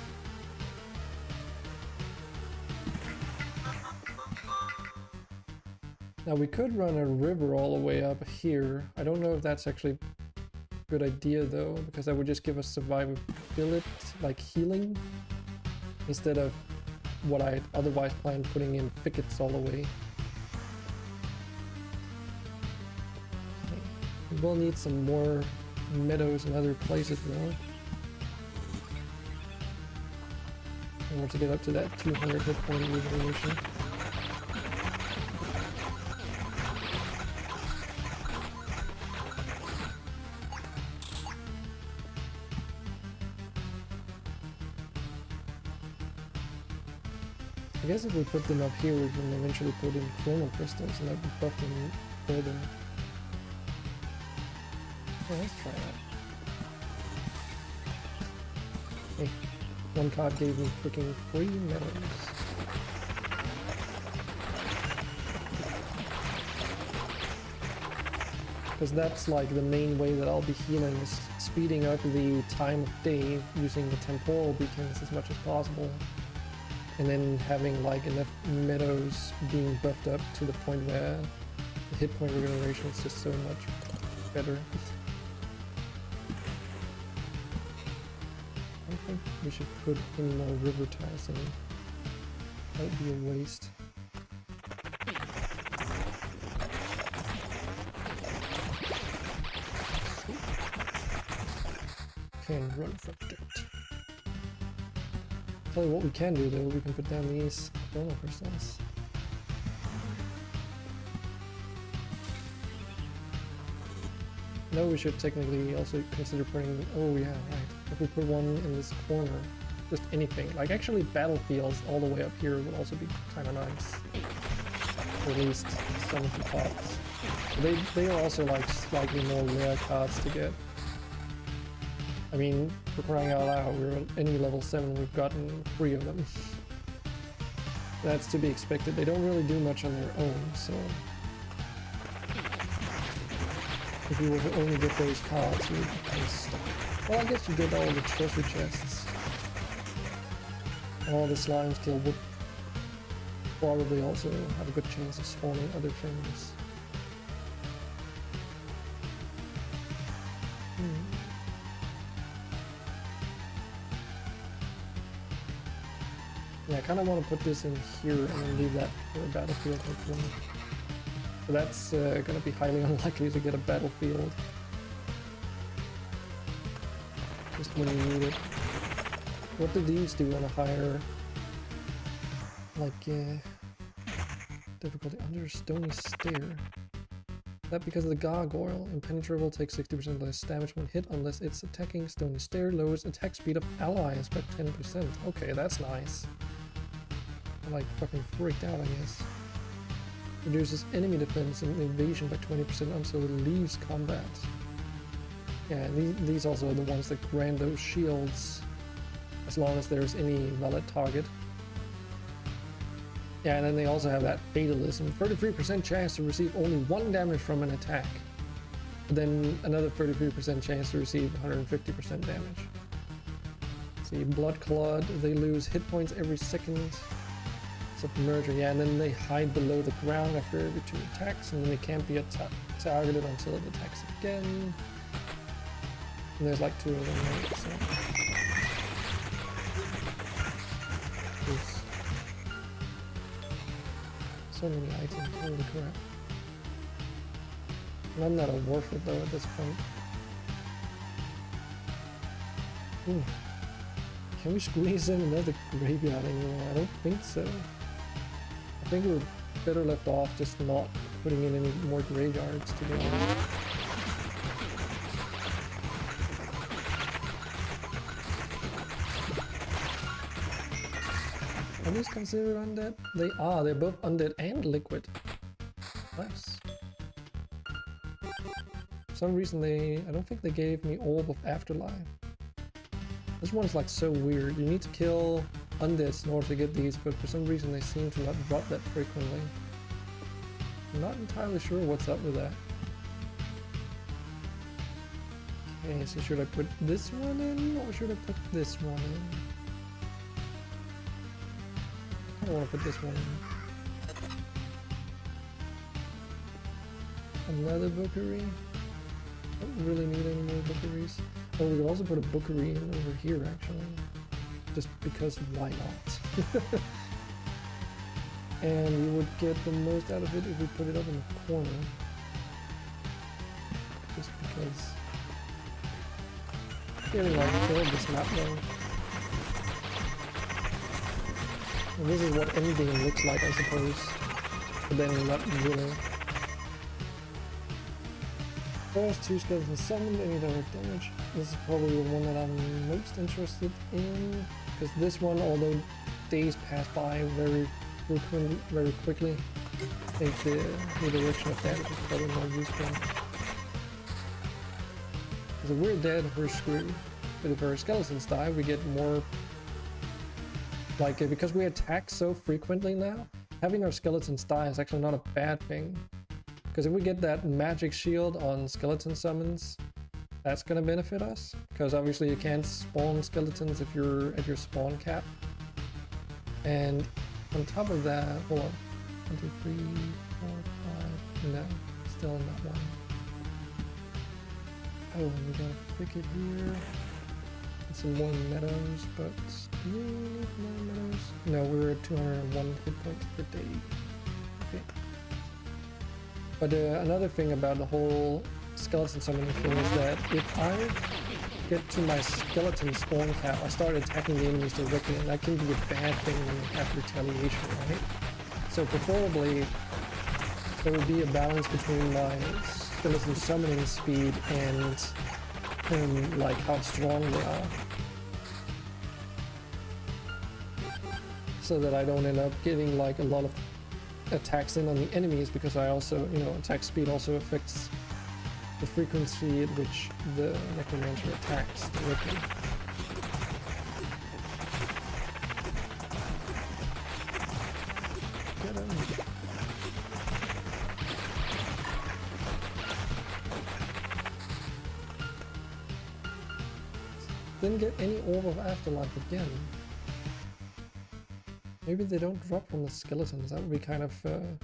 Now we could run a river all the way up here. I don't know if that's actually a good idea though, because that would just give us survivability, like healing, instead of what I otherwise planned putting in thickets all the way. We will need some more meadows and other places though. I want to get up to that 200 hit point revolution. I guess if we put them up here, we can eventually put in chromal crystals and that would buff them further. Yeah, let's try that. Hey, one card gave me freaking 3 meadows. Because that's like the main way that I'll be healing, is speeding up the time of day using the temporal beacons as much as possible. And then having like enough meadows being buffed up to the point where the hit point regeneration is just so much better. I don't think we should put any more river tiles in. That would be a waste. Can run for dirt. Tell you what we can do though, we can put down these thermal crystals. No, we should technically also consider putting, oh yeah, right. If we put one in this corner, just anything, like actually battlefields all the way up here would also be kind of nice. Or at least some of the cards. They are also like slightly more rare cards to get. I mean, for crying out loud, we're at enemy level 7, we've gotten 3 of them. That's to be expected. They don't really do much on their own, so... If you were to only get those cards, you'd be kind of stuck. Well, I guess you get all the treasure chests. All the slime still would probably also have a good chance of spawning other things. Yeah, I kind of want to put this in here and then leave that for a battlefield hopefully. So that's going to be highly unlikely to get a battlefield. Just when you need it. What do these do on a higher, like, difficulty? Under a stony stair. That because of the gargoyle. Impenetrable takes 60% less damage when hit unless it's attacking. Stony stair lowers attack speed of allies by 10%. Okay, that's nice. I'm like fucking freaked out, I guess. Reduces enemy defense and evasion by 20% until it leaves combat. Yeah, these also are the ones that grant those shields as long as there's any valid target. Yeah, and then they also have that fatalism. 33% chance to receive only 1 damage from an attack. But then another 33% chance to receive 150% damage. See, Blood Clot, they lose hit points every second. Submerger, yeah, and then they hide below the ground after every 2 attacks, and then they can't be targeted until it attacks again. And there's like 2 of them, right? So. Oof. So many items, holy crap. None that are worth it though at this point. Ooh. Can we squeeze in another graveyard anymore? I don't think so. I think we're better left off just not putting in any more graveyards, to be honest. Are these considered undead? They are, they're both undead and liquid. Nice. For some reason I don't think they gave me Orb of Afterlife. This one is like so weird. You need to kill undeads in order to get these, but for some reason they seem to not drop that frequently. I'm not entirely sure what's up with that. Okay, so should I put this one in, or should I put this one in? I don't want to put this one in. Another bookery? Don't really need any more bookeries. Oh, we could also put a bookery in over here, actually. Just because, why not? And we would get the most out of it if we put it up in the corner. Just because. I really like to build this map though. And this is what endgame looks like, I suppose. But then not really. First, 2 skeletons summoned, any direct damage. This is probably the one that I'm most interested in, because this one, although days pass by very quickly, I think the direction of damage is probably more useful. Because if we're dead, we're screwed. But if our skeletons die, we get more... Like, because we attack so frequently now, having our skeletons die is actually not a bad thing. Because if we get that magic shield on skeleton summons, that's gonna benefit us. Because obviously you can't spawn skeletons if you're at your spawn cap. And on top of that, hold on. 1, 2, 3, 4, 5, no, still not one. Oh, we got a thicket here. And some more meadows, but do we need more meadows? No, we're at 201 hit points per day. Okay. But another thing about the whole skeleton summoning thing is that if I get to my skeleton spawn cap, I start attacking the enemies directly, and that can be a bad thing when you have retaliation, right? So preferably, there would be a balance between my skeleton summoning speed and like how strong they are. So that I don't end up getting like a lot of attacks in on the enemies, because I also, you know, attack speed also affects the frequency at which the necromancer attacks directly. Get him. Didn't get any Orb of Afterlife again. Maybe they don't drop from the skeletons. That would be kind of... that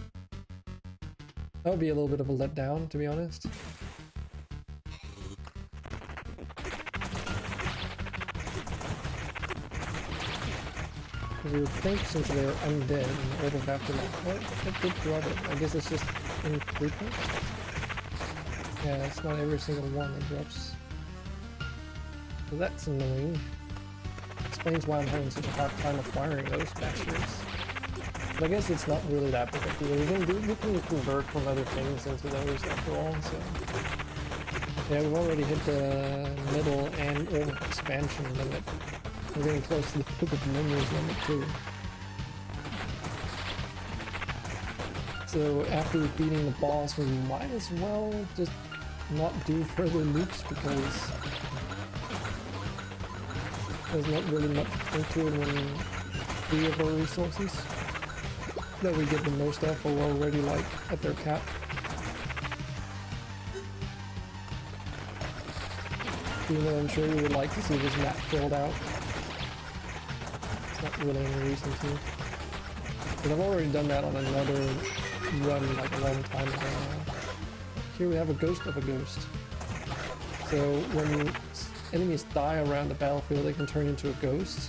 would be a little bit of a letdown, to be honest. You would think since they're undead and Orb of Afterlife... Well, it did drop it. I guess it's just infrequent. Yeah, it's not every single one that drops. So that's annoying. Explains why I'm having such a hard time acquiring those bastards. But I guess it's not really that big a deal. You can convert from other things into those after all, so... Yeah, we've already hit the middle and or expansion limit. We're getting close to the Book of Memories limit too. So after beating the boss, we might as well just not do further loops, because there's not really much point to it when we have our resources that we get the most of, or we're already like at their cap. Even though I'm sure you would like to see this map filled out. It's not really any reason to. But I've already done that on another run like a long time ago. Here we have a ghost of a ghost. So when enemies die around the battlefield, they can turn into a ghost,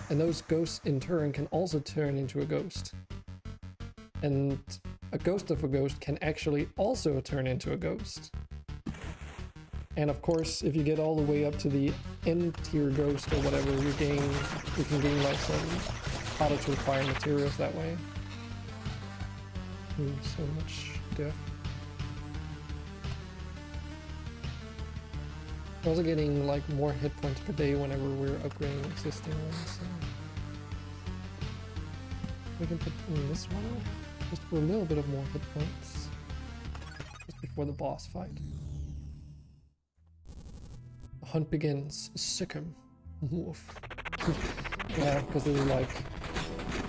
and those ghosts in turn can also turn into a ghost. And a ghost of a ghost can actually also turn into a ghost. And of course, if you get all the way up to the end tier ghost or whatever, you can gain like some harder to acquire materials that way. So much death. We're also getting like more hit points per day whenever we're upgrading existing ones. So we can put in this one just for a little bit of more hit points, just before the boss fight. The hunt begins. Sick him. Woof. Yeah, because this is like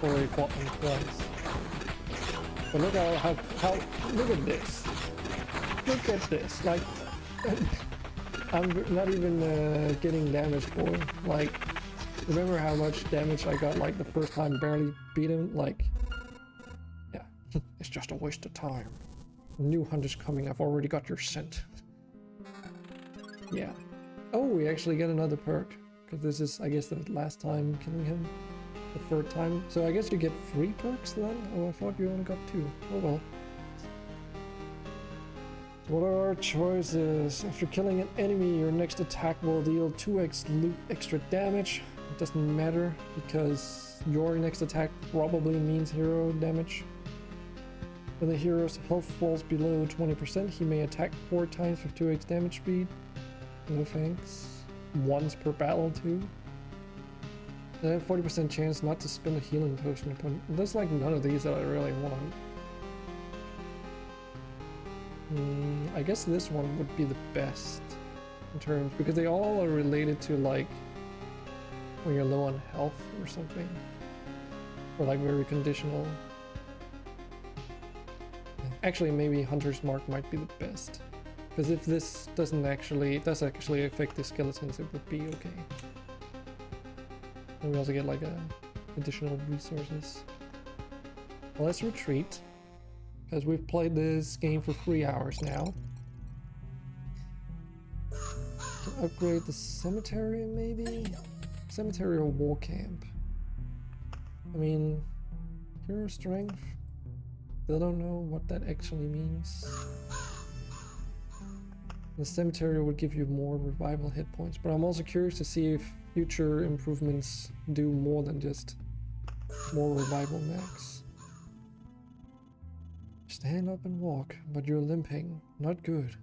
already fought them twice. But look how look at this. Look at this. Like. I'm not even getting damaged for it. Like, remember how much damage I got like the first time barely beat him? Like, yeah, it's just a waste of time. New hunt is coming, I've already got your scent. Yeah. Oh, we actually get another perk. Because this is, I guess, the last time killing him. The third time. So I guess you get 3 perks then? Oh, I thought you only got 2. Oh well. What are our choices? After killing an enemy, your next attack will deal 2x extra damage. It doesn't matter, because your next attack probably means hero damage. When the hero's health falls below 20%, he may attack 4 times with 2x damage speed. No thanks. Once per battle too. And then 40% chance not to spend a healing potion upon... There's like none of these that I really want. I guess this one would be the best. in terms, because they all are related to like when you're low on health or something, or like very conditional. Actually, maybe Hunter's Mark might be the best, because if this does actually affect the skeletons, it would be okay. And we also get like additional resources. Well, let's retreat, because we've played this game for 3 hours now. Can upgrade the cemetery, maybe? Cemetery or war camp? I mean, hero strength? Still don't know what that actually means. The cemetery would give you more revival hit points, but I'm also curious to see if future improvements do more than just more revival max. Stand up and walk, but you're limping. Not good.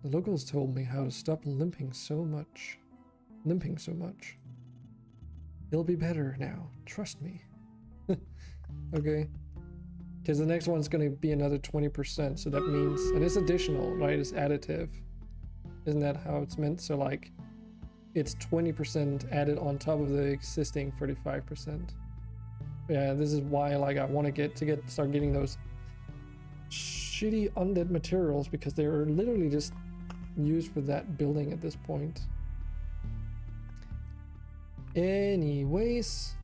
The locals told me how to stop limping so much. It'll be better now. Trust me. Okay. Because the next one's going to be another 20%, so that means... And it's additional, right? It's additive. Isn't that how it's meant? So, like, it's 20% added on top of the existing 35%. Yeah, this is why, like, I want to start getting those shitty undead materials, because they're literally just used for that building at this point. Anyways,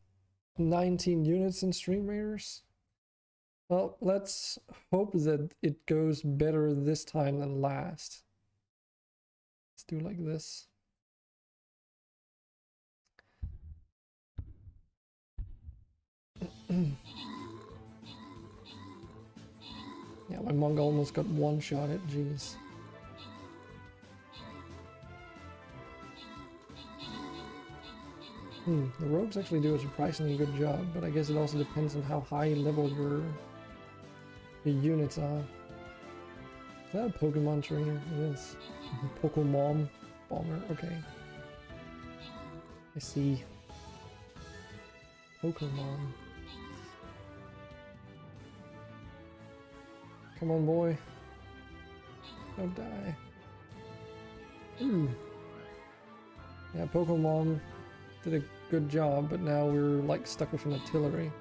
19 units in Streamraiders. Well, let's hope that it goes better this time than last. Let's do like this. Yeah, my Mongol almost got one-shotted, jeez. The rogues actually do a surprisingly good job, but I guess it also depends on how high level your units are. Is that a Pokemon trainer? It is. Pokemon bomber, okay. I see. Pokemon. Come on, boy. Don't die. Yeah, Pokemon did a good job, but now we're like stuck with an artillery,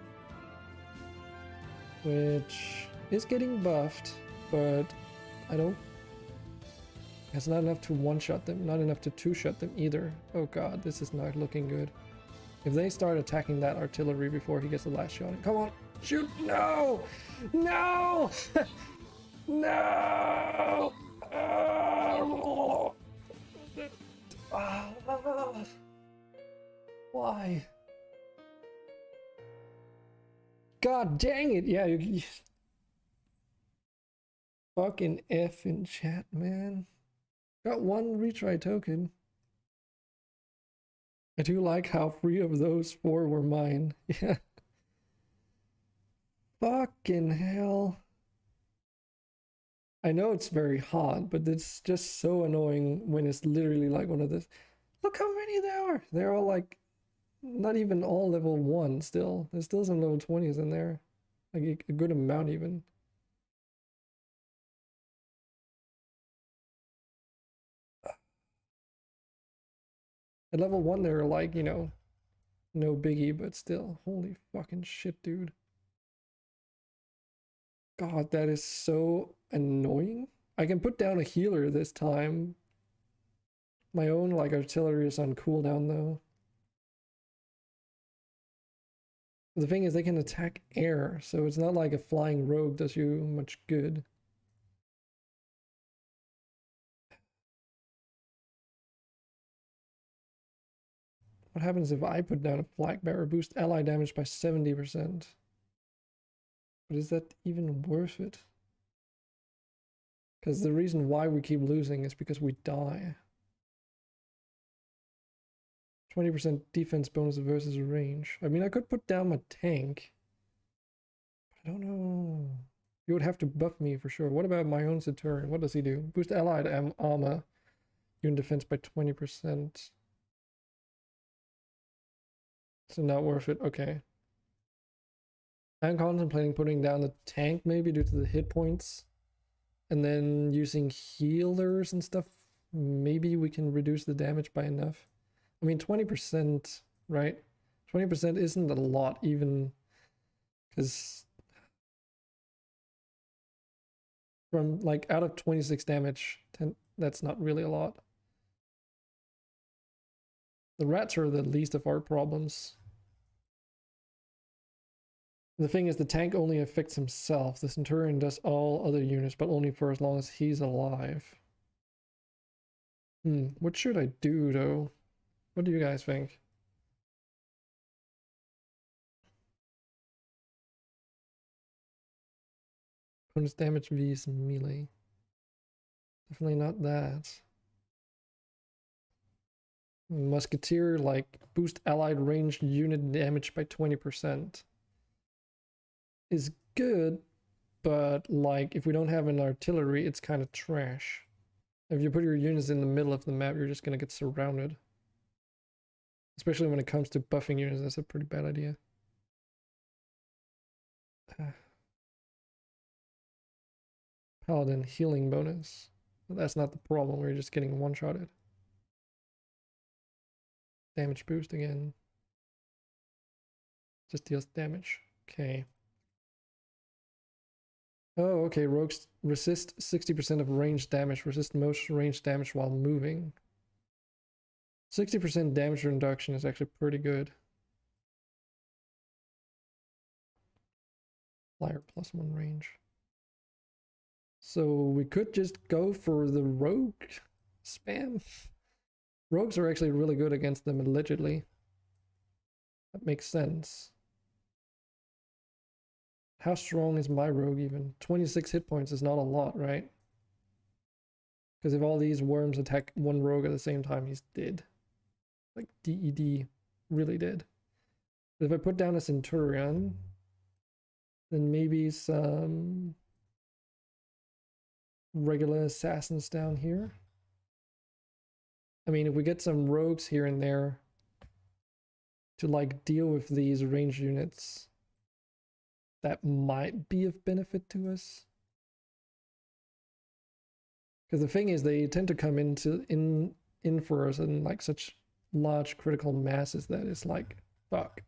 which is getting buffed, but I don't... It's not enough to one-shot them, not enough to two-shot them either. Oh god, this is not looking good. If they start attacking that artillery before he gets the last shot, come on, shoot! No! No! No! Why? God dang it! Yeah, you fucking F in chat, man. Got one retry token. I do like how 3 of those 4 were mine. Yeah. Fucking hell. I know it's very hard, but it's just so annoying when it's literally like one of this. Look how many there are! They're all like, not even all level 1 still. There's still some level 20s in there. Like a good amount even. At level 1 they're like, you know, no biggie, but still. Holy fucking shit, dude. God, that is so annoying. I can put down a healer this time. My own, like, artillery is on cooldown, though. The thing is, they can attack air, so it's not like a flying rogue does you much good. What happens if I put down a flag bearer? Boost ally damage by 70%. But is that even worth it? Because the reason why we keep losing is because we die. 20% defense bonus versus range. I mean, I could put down my tank. But I don't know. You would have to buff me for sure. What about my own Centurion? What does he do? Boost allied armor. Unit defense by 20%. So not worth it. Okay. I'm contemplating putting down the tank maybe due to the hit points. And then using healers and stuff maybe we can reduce the damage by enough. I mean, 20%, right? 20% isn't a lot, even because from like out of 26 damage, 10, that's not really a lot. The rats are the least of our problems. The thing is, the tank only affects himself. The Centurion does all other units, but only for as long as he's alive. What should I do, though? What do you guys think? Opponent's damage vs melee. Definitely not that. Musketeer, like, boost allied ranged unit damage by 20%. Is good, but like, if we don't have an artillery, it's kind of trash. If you put your units in the middle of the map, you're just gonna get surrounded. Especially when it comes to buffing units, that's a pretty bad idea. Paladin healing bonus. But that's not the problem, we're just getting one-shotted. Damage boost again. Just deals damage. Okay. Oh, okay. Rogues resist 60% of ranged damage. Resist most ranged damage while moving. 60% damage reduction is actually pretty good. Flyer +1 range. So we could just go for the rogue spam. Rogues are actually really good against them, allegedly. That makes sense. How strong is my rogue even? 26 hit points is not a lot, right? Because if all these worms attack one rogue at the same time, he's dead. Like DED, really dead. But if I put down a Centurion, then maybe some regular assassins down here. I mean, if we get some rogues here and there to like deal with these ranged units, that might be of benefit to us. Because the thing is, they tend to come in for us in like such large critical masses that it's like, fuck.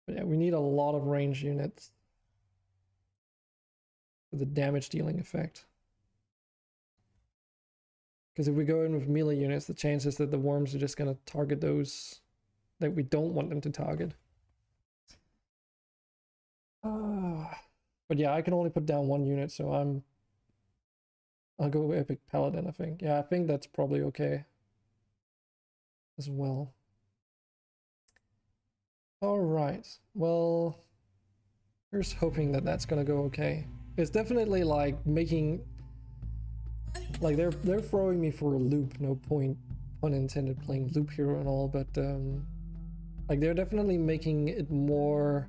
But yeah, we need a lot of range units for the damage dealing effect. Because if we go in with melee units, the chances that the worms are just going to target those that we don't want them to target. But yeah, I can only put down one unit, so I'll go with Epic Paladin, I think. Yeah, I think that's probably okay as well. Alright, well, here's hoping that that's gonna go okay. It's definitely like making, like they're throwing me for a loop, no point, pun intended, playing loop hero and all, but like they're definitely making it more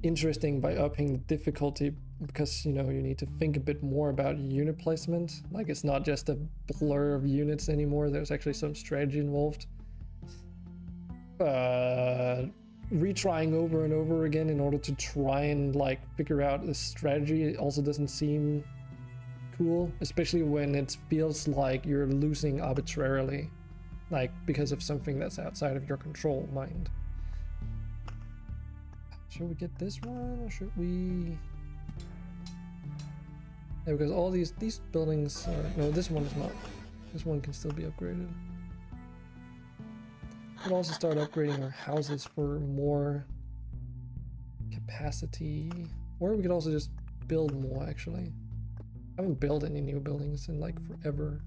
interesting by upping the difficulty, because you know you need to think a bit more about unit placement. Like it's not just a blur of units anymore, there's actually some strategy involved. Retrying over and over again in order to try and like figure out the strategy also doesn't seem cool, especially when it feels like you're losing arbitrarily, like because of something that's outside of your control, mind. Should we get this one, or should we? Yeah, because all these buildings are... No, this one is not. This one can still be upgraded. We can also start upgrading our houses for more capacity. Or we could also just build more, actually. I haven't built any new buildings in like forever.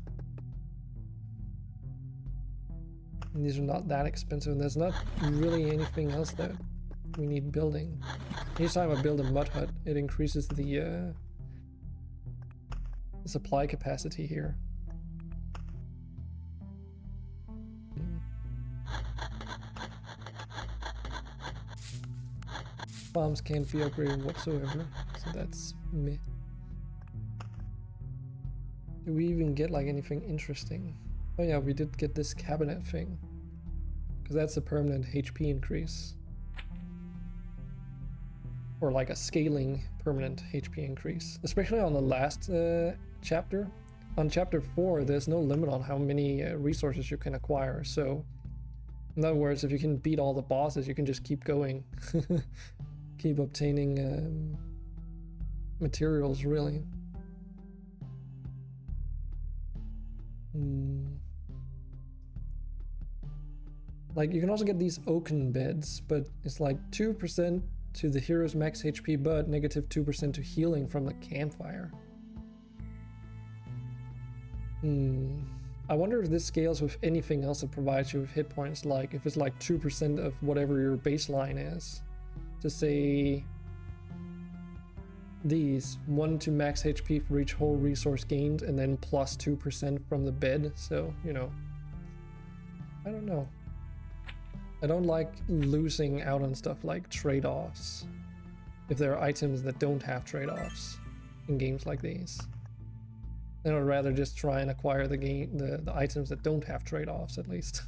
And these are not that expensive, and there's not really anything else that we need building. Each time I build a mud hut, it increases the supply capacity here. Farms can't be upgraded whatsoever, so that's meh. Did we even get like anything interesting? Oh yeah, we did get this cabinet thing. because that's a permanent HP increase. Or like a scaling permanent HP increase, especially on the last chapter. On chapter 4, there's no limit on how many resources you can acquire. So, in other words, if you can beat all the bosses, you can just keep going, keep obtaining materials, really. Like, you can also get these oaken beds, but it's like 2% to the hero's max HP, but negative 2% to healing from the campfire. I wonder if this scales with anything else that provides you with hit points, like if it's like 2% of whatever your baseline is. To say these, 1 to max HP for each whole resource gained, and then plus 2% from the bed, so, you know. I don't know. I don't like losing out on stuff like trade-offs, if there are items that don't have trade-offs in games like these. Then I'd rather just try and acquire the items that don't have trade-offs, at least.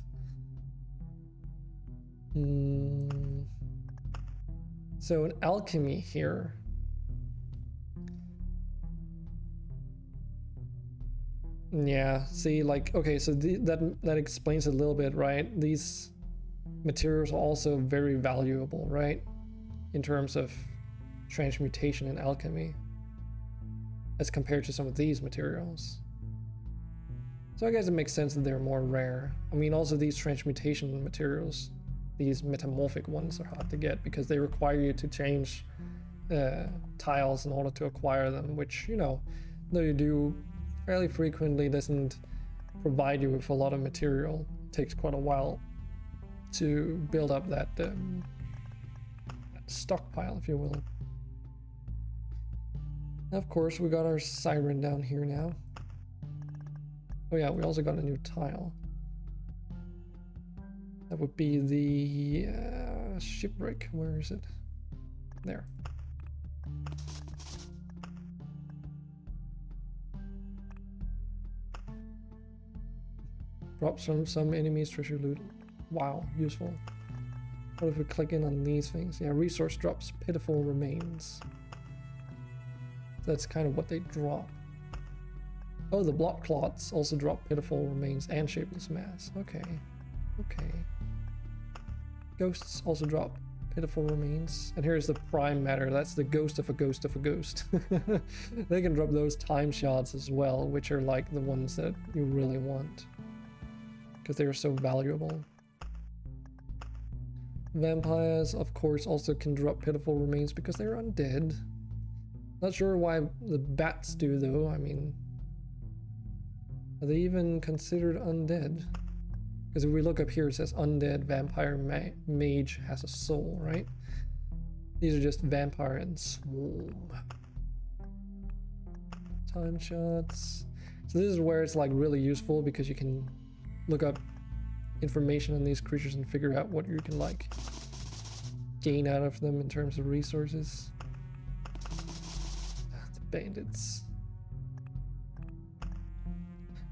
So an alchemy here. Yeah, see, like, okay, so that explains it a little bit, right? These materials are also very valuable, right? In terms of transmutation and alchemy, as compared to some of these materials. So I guess it makes sense that they're more rare. I mean, also these transmutation materials, these metamorphic ones, are hard to get because they require you to change tiles in order to acquire them, which, you know, though you do fairly frequently, doesn't provide you with a lot of material. It takes quite a while to build up that stockpile, if you will. And of course, we got our siren down here now. Oh yeah, we also got a new tile. That would be the shipwreck. Where is it? There. Drops from some enemies' treasure loot. Wow, useful. What if we click in on these things? Yeah, resource drops, pitiful remains. That's kind of what they drop. Oh, the block clots also drop pitiful remains and shapeless mass. Okay, okay. Ghosts also drop pitiful remains. And here's the prime matter. That's the ghost of a ghost of a ghost. They can drop those time shards as well, which are like the ones that you really want, because they are so valuable. Vampires, of course, also can drop pitiful remains because they're undead. Not sure why the bats do, though. I mean, are they even considered undead? Because if we look up here, it says undead vampire mage has a soul, right? These are just vampire and swarm. Time shots. So this is where it's like really useful, because you can look up information on these creatures and figure out what you can like gain out of them in terms of resources. The bandits.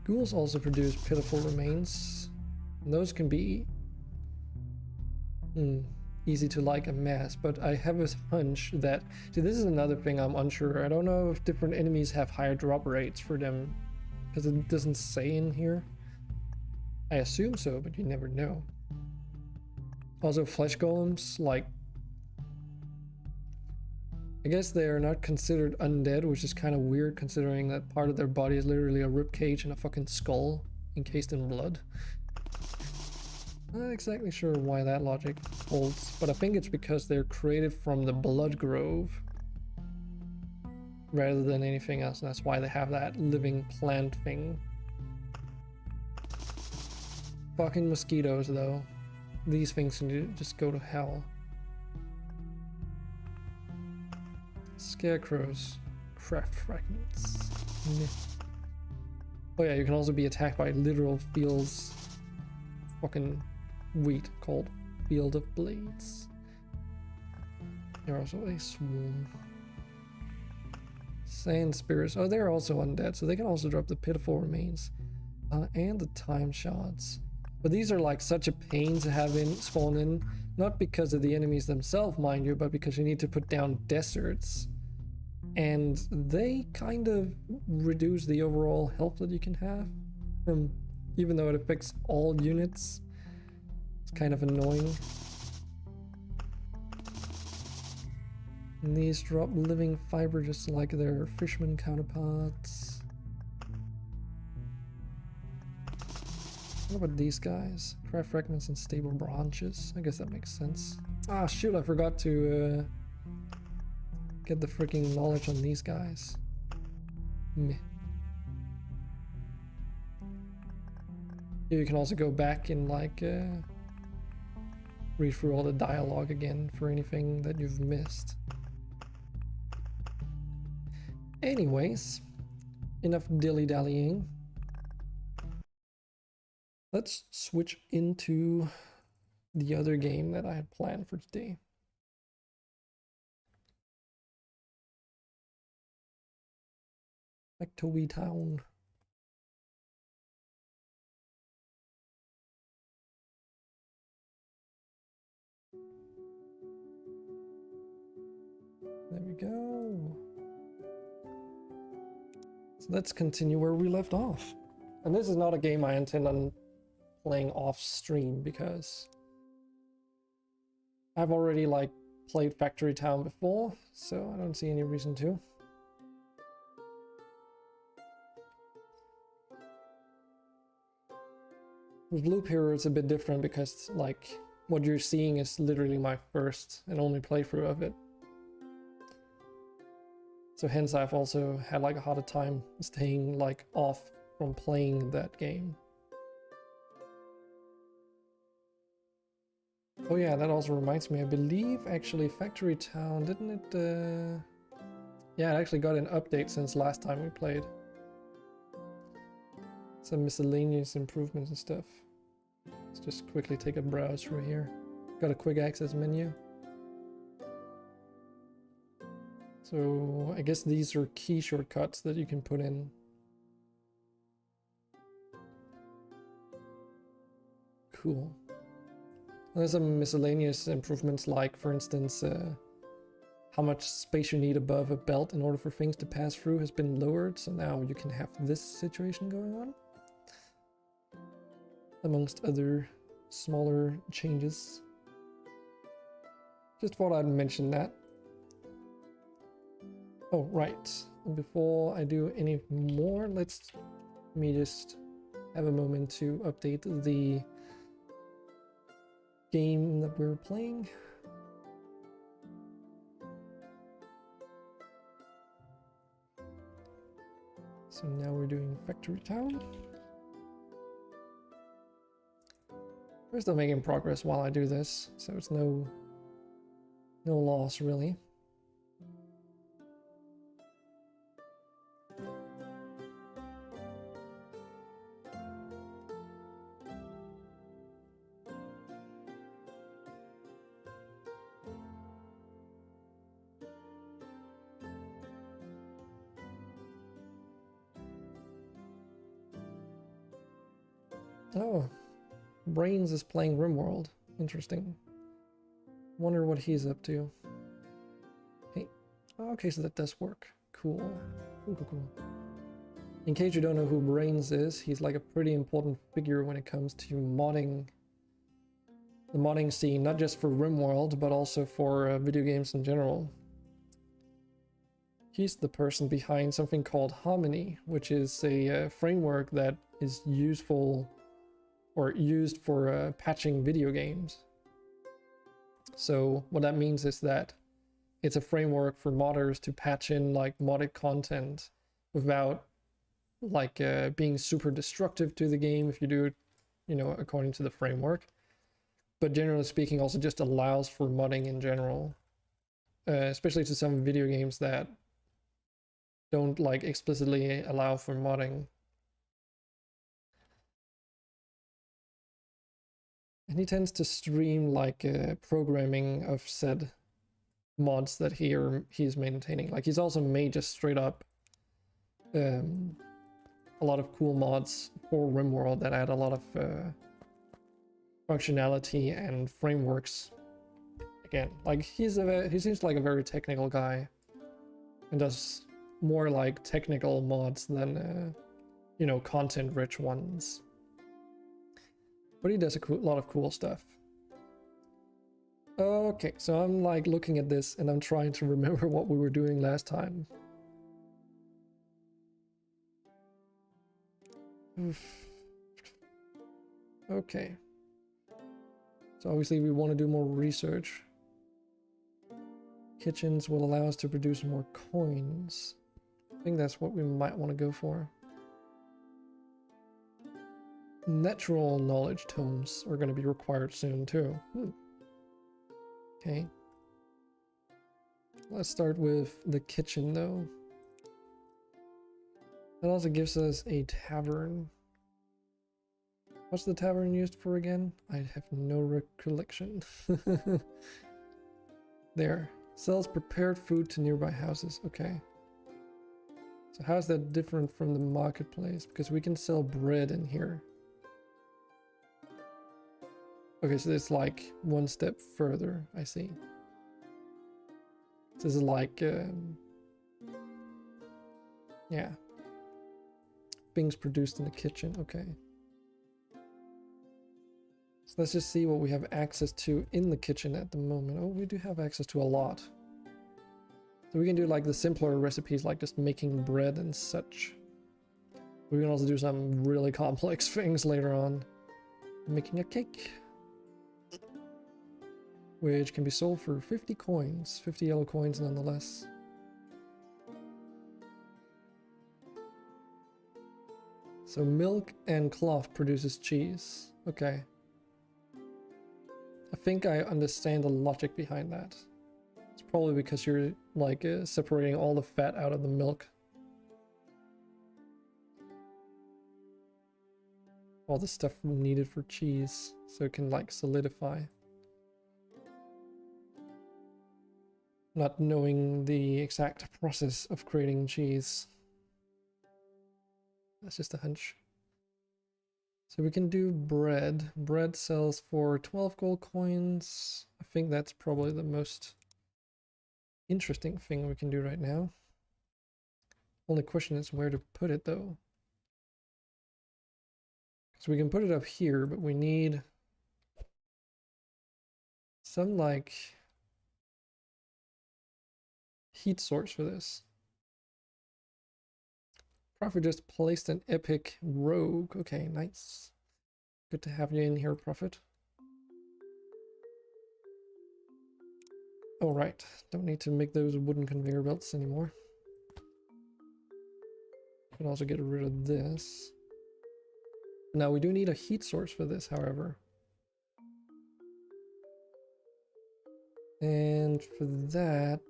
Ghouls also produce pitiful remains, and those can be easy to like amass, but I have a hunch that, see, this is another thing I'm unsure. I don't know if different enemies have higher drop rates for them, because it doesn't say in here. I assume so, but you never know. Also, flesh golems, like, I guess they're not considered undead, which is kind of weird considering that part of their body is literally a ribcage and a fucking skull encased in blood. Not exactly sure why that logic holds, but I think it's because they're created from the blood grove rather than anything else, and that's why they have that living plant thing. Fucking mosquitoes, though. These things can just go to hell. Scarecrows. Craft fragments. Oh yeah, you can also be attacked by literal fields. Fucking wheat called Field of Blades. They're also a swarm. Sand spirits. Oh, they're also undead, so they can also drop the pitiful remains. And the time shards. But these are like such a pain to have in spawn in, not because of the enemies themselves, mind you, but because you need to put down deserts. And they kind of reduce the overall health that you can have. Even though it affects all units. It's kind of annoying. And these drop living fiber just like their fisherman counterparts. What about these guys? Craft fragments and stable branches. I guess that makes sense. Ah, shoot, I forgot to get the freaking knowledge on these guys. Meh. You can also go back and like read through all the dialogue again for anything that you've missed. Anyways, enough dilly-dallying. Let's switch into the other game that I had planned for today. Factory Town. There we go. So let's continue where we left off. And this is not a game I intend on playing off stream because I've already like played Factory Town before, so I don't see any reason to. With Loop Hero it's a bit different because like what you're seeing is literally my first and only playthrough of it. So hence I've also had like a harder time staying like off from playing that game. Oh yeah, that also reminds me, I believe actually Factory Town, didn't it? Yeah, it actually got an update since last time we played. Some miscellaneous improvements and stuff. Let's just quickly take a browse through here. Got a quick access menu. So I guess these are key shortcuts that you can put in. Cool. There's some miscellaneous improvements like, for instance, how much space you need above a belt in order for things to pass through has been lowered, so now you can have this situation going on. Amongst other smaller changes. Just thought I'd mention that. Oh, right. And before I do any more, let me just have a moment to update the game that we're playing. So now we're doing Factory Town. We're still making progress while I do this, so it's no loss really. Oh, Brains is playing RimWorld. Interesting. Wonder what he's up to. Hey, okay, so that does work. Cool. Cool. In case you don't know who Brains is, he's like a pretty important figure when it comes to modding. The modding scene, not just for RimWorld, but also for video games in general. He's the person behind something called Harmony, which is a framework that is useful or used for patching video games. So what that means is that it's a framework for modders to patch in like modded content without like being super destructive to the game if you do it, you know, according to the framework. But generally speaking, also just allows for modding in general, especially to some video games that don't like explicitly allow for modding. And he tends to stream like programming of said mods that he's maintaining. Like he's also made just straight up a lot of cool mods for RimWorld that add a lot of functionality and frameworks. Again, like he seems like a very technical guy and does more like technical mods than you know, content rich ones. But he does a lot of cool stuff. Okay, so I'm like looking at this and I'm trying to remember what we were doing last time. Okay. So obviously we want to do more research. Kitchens will allow us to produce more coins. I think that's what we might want to go for. Natural knowledge tomes are going to be required soon too. Okay. Let's start with the kitchen though. That also gives us a tavern. What's the tavern used for again? I have no recollection. There. Sells prepared food to nearby houses. Okay. So how's that different from the marketplace? Because we can sell bread in here. Okay, so it's like one step further. I see. This is like, yeah. Things produced in the kitchen. Okay. So let's just see what we have access to in the kitchen at the moment. Oh, we do have access to a lot. So we can do like the simpler recipes, like just making bread and such. We can also do some really complex things later on. Making a cake. Which can be sold for 50 coins. 50 yellow coins nonetheless. So milk and cloth produces cheese. Okay. I think I understand the logic behind that. It's probably because you're like separating all the fat out of the milk. All the stuff needed for cheese, so it can like solidify. Not knowing the exact process of creating cheese. That's just a hunch. So we can do bread. Bread sells for 12 gold coins. I think that's probably the most interesting thing we can do right now. Only question is where to put it though. Because we can put it up here, but we need some like heat source for this. Prophet just placed an epic rogue. Okay, nice. Good to have you in here, Prophet. All right, don't need to make those wooden conveyor belts anymore. Can also get rid of this. Now we do need a heat source for this, however. And for that,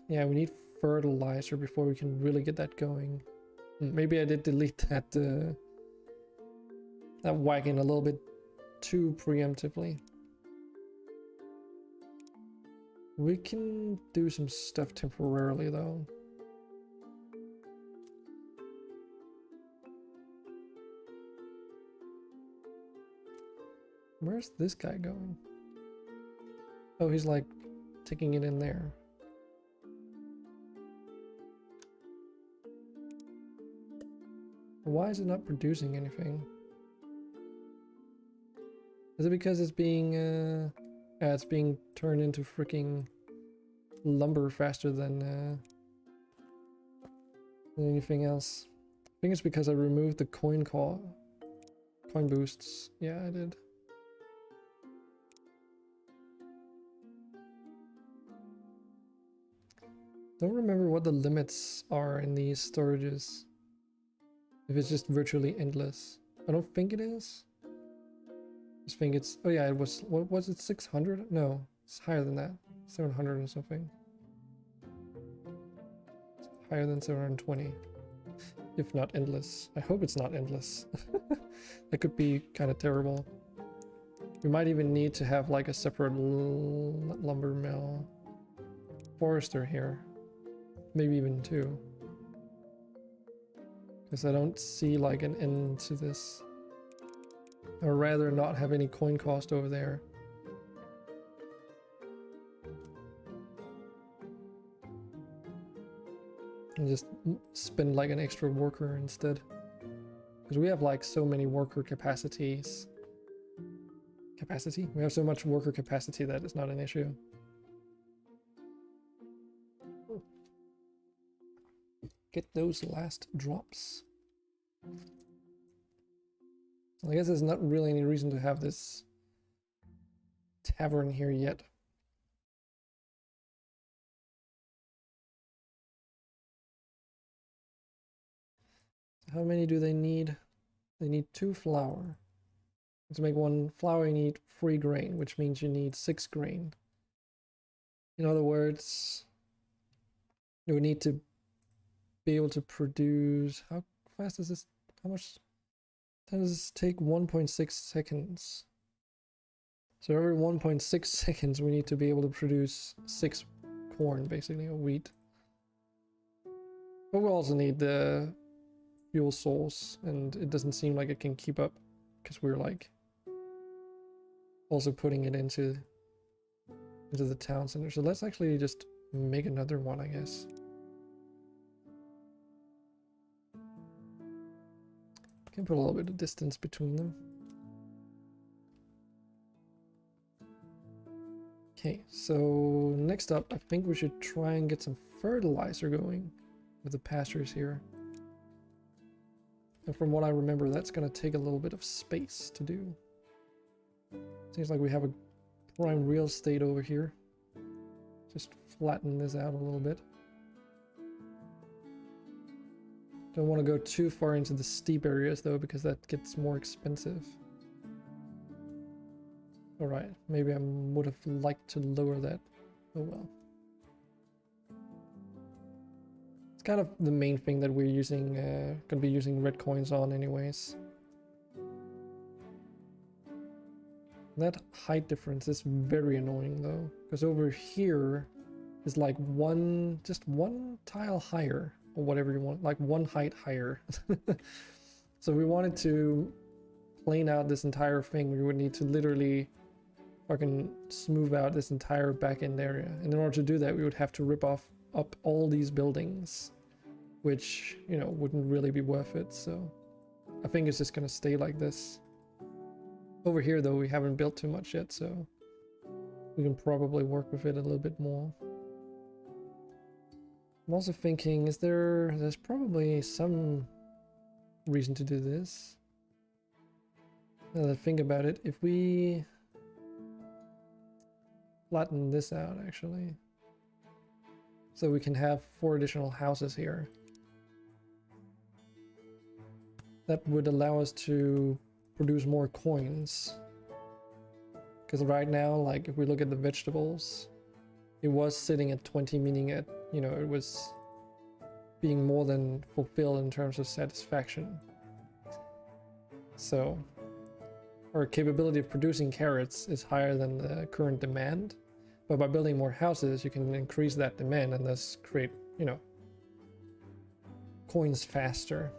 yeah, we need fertilizer before we can really get that going. Maybe I did delete that that wagon a little bit too preemptively. We can do some stuff temporarily though. Where's this guy going? Oh, he's like taking it in there. Why is it not producing anything? Is it because it's being it's being turned into freaking lumber faster than anything else? I think it's because I removed the coin boosts. Yeah, I did. Don't remember what the limits are in these storages. If it's just virtually endless. I don't think it is. I just think it's... Oh yeah, it was... What was it? 600? No, it's higher than that. 700 or something. It's higher than 720. If not endless. I hope it's not endless. That could be kind of terrible. We might even need to have like a separate lumber mill. Forester here. Maybe even two. Because I don't see like an end to this. Or rather not have any coin cost over there. And just spend like an extra worker instead. Because we have like so many worker capacities. We have so much worker capacity that it's not an issue. Get those last drops. I guess there's not really any reason to have this tavern here yet. How many do they need? They need 2 flour. To make 1 flour you need 3 grain, which means you need 6 grain. In other words, you need to be able to produce... How fast is this? How much? Does this take? 1.6 seconds. So every 1.6 seconds we need to be able to produce 6 corn, basically, or wheat. But we also need the fuel source, and it doesn't seem like it can keep up because we're like also putting it into the town center. So let's actually just make another one, I guess. Can put a little bit of distance between them. Okay, so next up, I think we should try and get some fertilizer going with the pastures here. And from what I remember, that's going to take a little bit of space to do. Seems like we have a prime real estate over here. Just flatten this out a little bit. Don't want to go too far into the steep areas though, because that gets more expensive. Alright, maybe I would have liked to lower that. Oh well. It's kind of the main thing that we're using, gonna be using red coins on anyways. That height difference is very annoying though, because over here is like just one tile higher, or whatever you want, like 1 height higher. So we wanted to plane out this entire thing, we would need to literally fucking smooth out this entire back end area. And in order to do that, we would have to rip up all these buildings, which, you know, wouldn't really be worth it. So I think it's just gonna stay like this. Over here though, we haven't built too much yet, so we can probably work with it a little bit more. I'm also thinking, there's probably some reason to do this. Now that I think about it, if we flatten this out actually, so we can have 4 additional houses here, that would allow us to produce more coins. Because right now, like if we look at the vegetables, it was sitting at 20, meaning at, you know, it was being more than fulfilled in terms of satisfaction. So our capability of producing carrots is higher than the current demand, but by building more houses you can increase that demand and thus create, you know, coins faster.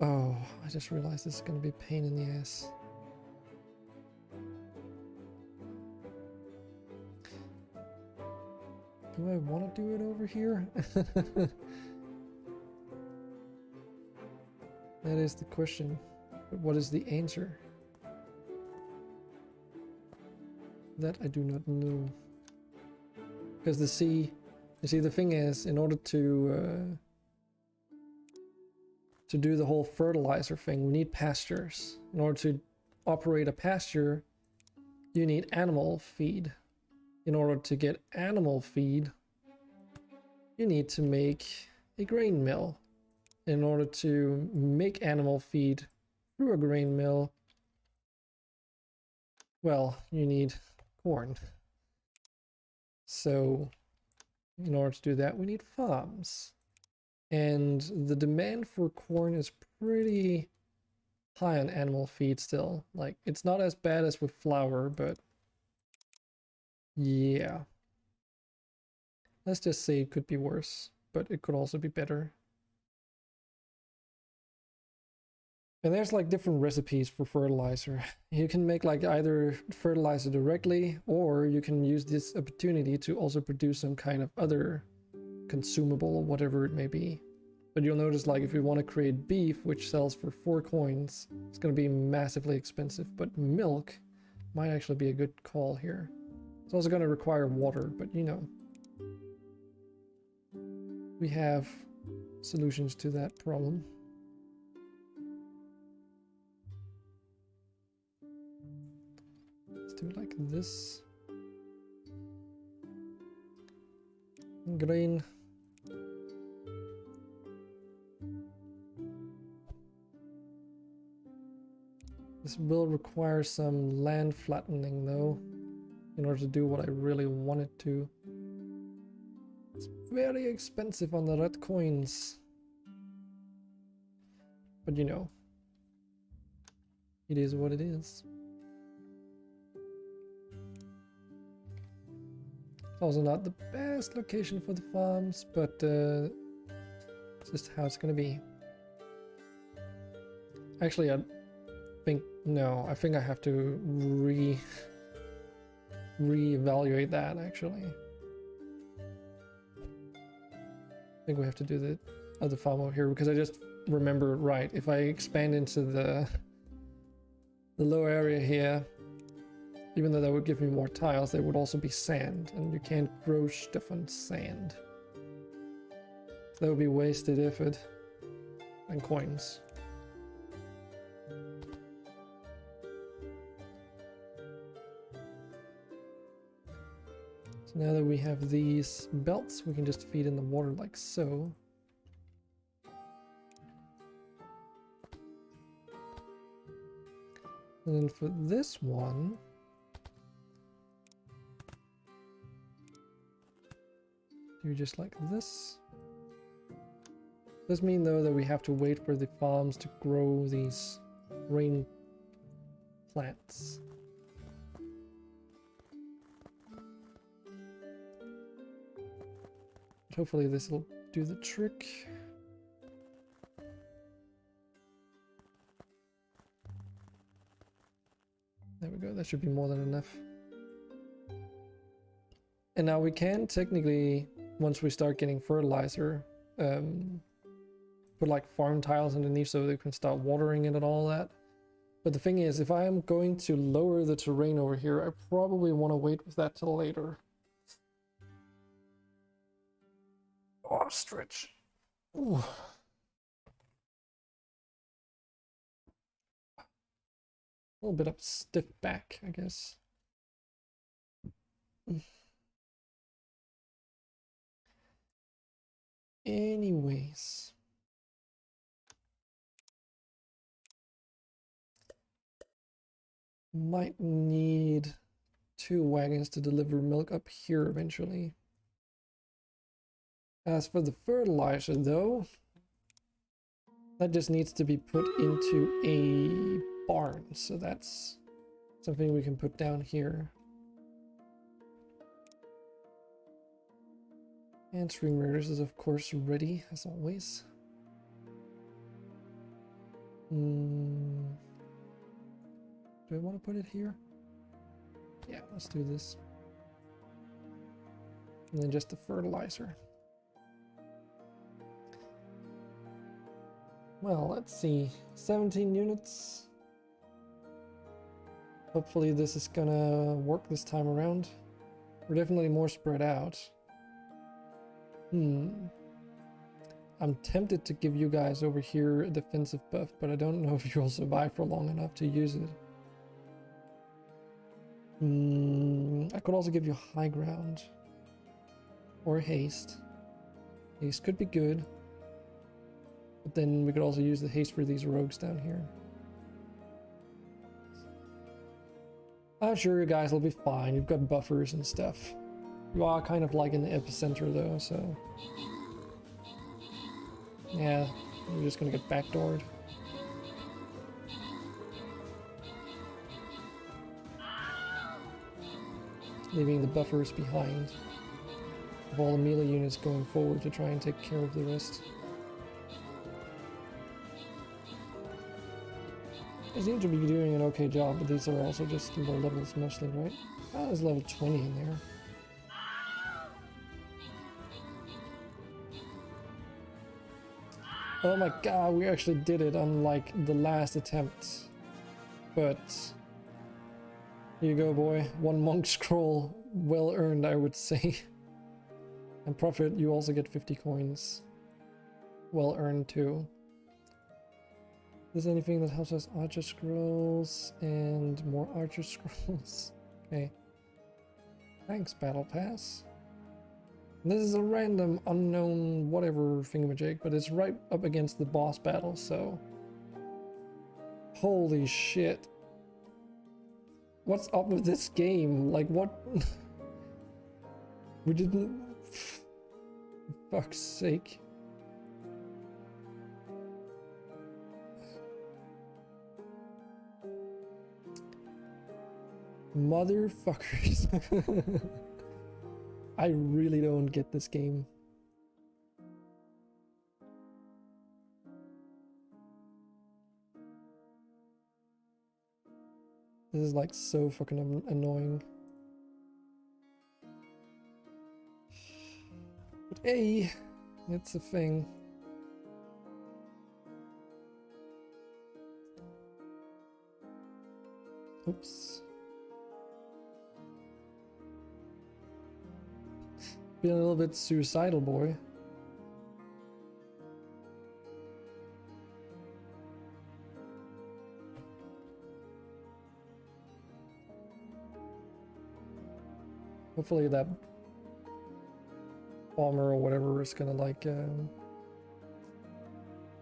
Oh, I just realized this is going to be a pain in the ass. Do I want to do it over here? That is the question. But what is the answer? That I do not know. Because you see, the thing is, in order to do the whole fertilizer thing, we need pastures. In order to operate a pasture, you need animal feed. In order to get animal feed, you need to make a grain mill. In order to make animal feed through a grain mill, well, you need corn. So in order to do that, we need farms. And the demand for corn is pretty high on animal feed still. Like, it's not as bad as with flour, but yeah. Let's just say it could be worse, but it could also be better. And there's like different recipes for fertilizer. You can make like either fertilizer directly, or you can use this opportunity to also produce some kind of other consumable or whatever it may be. But you'll notice, like, if we want to create beef, which sells for 4 coins, it's going to be massively expensive. But milk might actually be a good call here. It's also going to require water, but you know, we have solutions to that problem. Let's do it like this. Grain. This will require some land flattening though, in order to do what I really want it to. It's very expensive on the red coins. But you know, it is what it is. It's also not the best location for the farms, but it's just how it's gonna be. Actually, I think I have to reevaluate that actually. I think we have to do the other farm over here, because I just remember, right, if I expand into the lower area here, even though that would give me more tiles, there would also be sand, and you can't grow stuff on sand. That would be wasted effort and coins. So now that we have these belts, we can just feed in the water like so. And then for this one, do just like this. Does mean though that we have to wait for the farms to grow these rain plants. But hopefully this will do the trick. There we go, that should be more than enough. And now we can technically, once we start getting fertilizer, put like farm tiles underneath so they can start watering it and all that. But the thing is, if I am going to lower the terrain over here, I probably want to wait with that till later. Ostrich. Ooh. A little bit of stiff back, I guess. Anyways. Might need 2 wagons to deliver milk up here eventually. As for the fertilizer though, that just needs to be put into a barn, so that's something we can put down here. And Streamraiders is of course ready as always. Do I want to put it here? Yeah, let's do this. And then just the fertilizer. Well, let's see. 17 units. Hopefully this is gonna work this time around. We're definitely more spread out. I'm tempted to give you guys over here a defensive buff, but I don't know if you'll survive for long enough to use it. I could also give you high ground. Or haste. Haste could be good. But then we could also use the haste for these rogues down here. I'm sure you guys will be fine. You've got buffers and stuff. You are kind of like in the epicenter though, so... yeah, we're just gonna get backdoored. Leaving the buffers behind. With all the melee units going forward to try and take care of the rest. They seem to be doing an okay job, but these are also just low levels mostly, right? Oh, there's level 20 in there. Oh my god, we actually did it on like the last attempt. But here you go, boy. 1 monk scroll. Well earned, I would say. And profit, you also get 50 coins. Well earned too. Is there anything that helps us? Archer scrolls and more archer scrolls. Okay. Thanks, Battle Pass. This is a random, unknown, whatever thingamajig, but it's right up against the boss battle, so... Holy shit. What's up with this game? Like, what? We didn't... For fuck's sake. Motherfuckers. I really don't get this game. This is like so fucking annoying. But hey, it's a thing. Oops. Feeling a little bit suicidal, boy. Hopefully that bomber or whatever is gonna like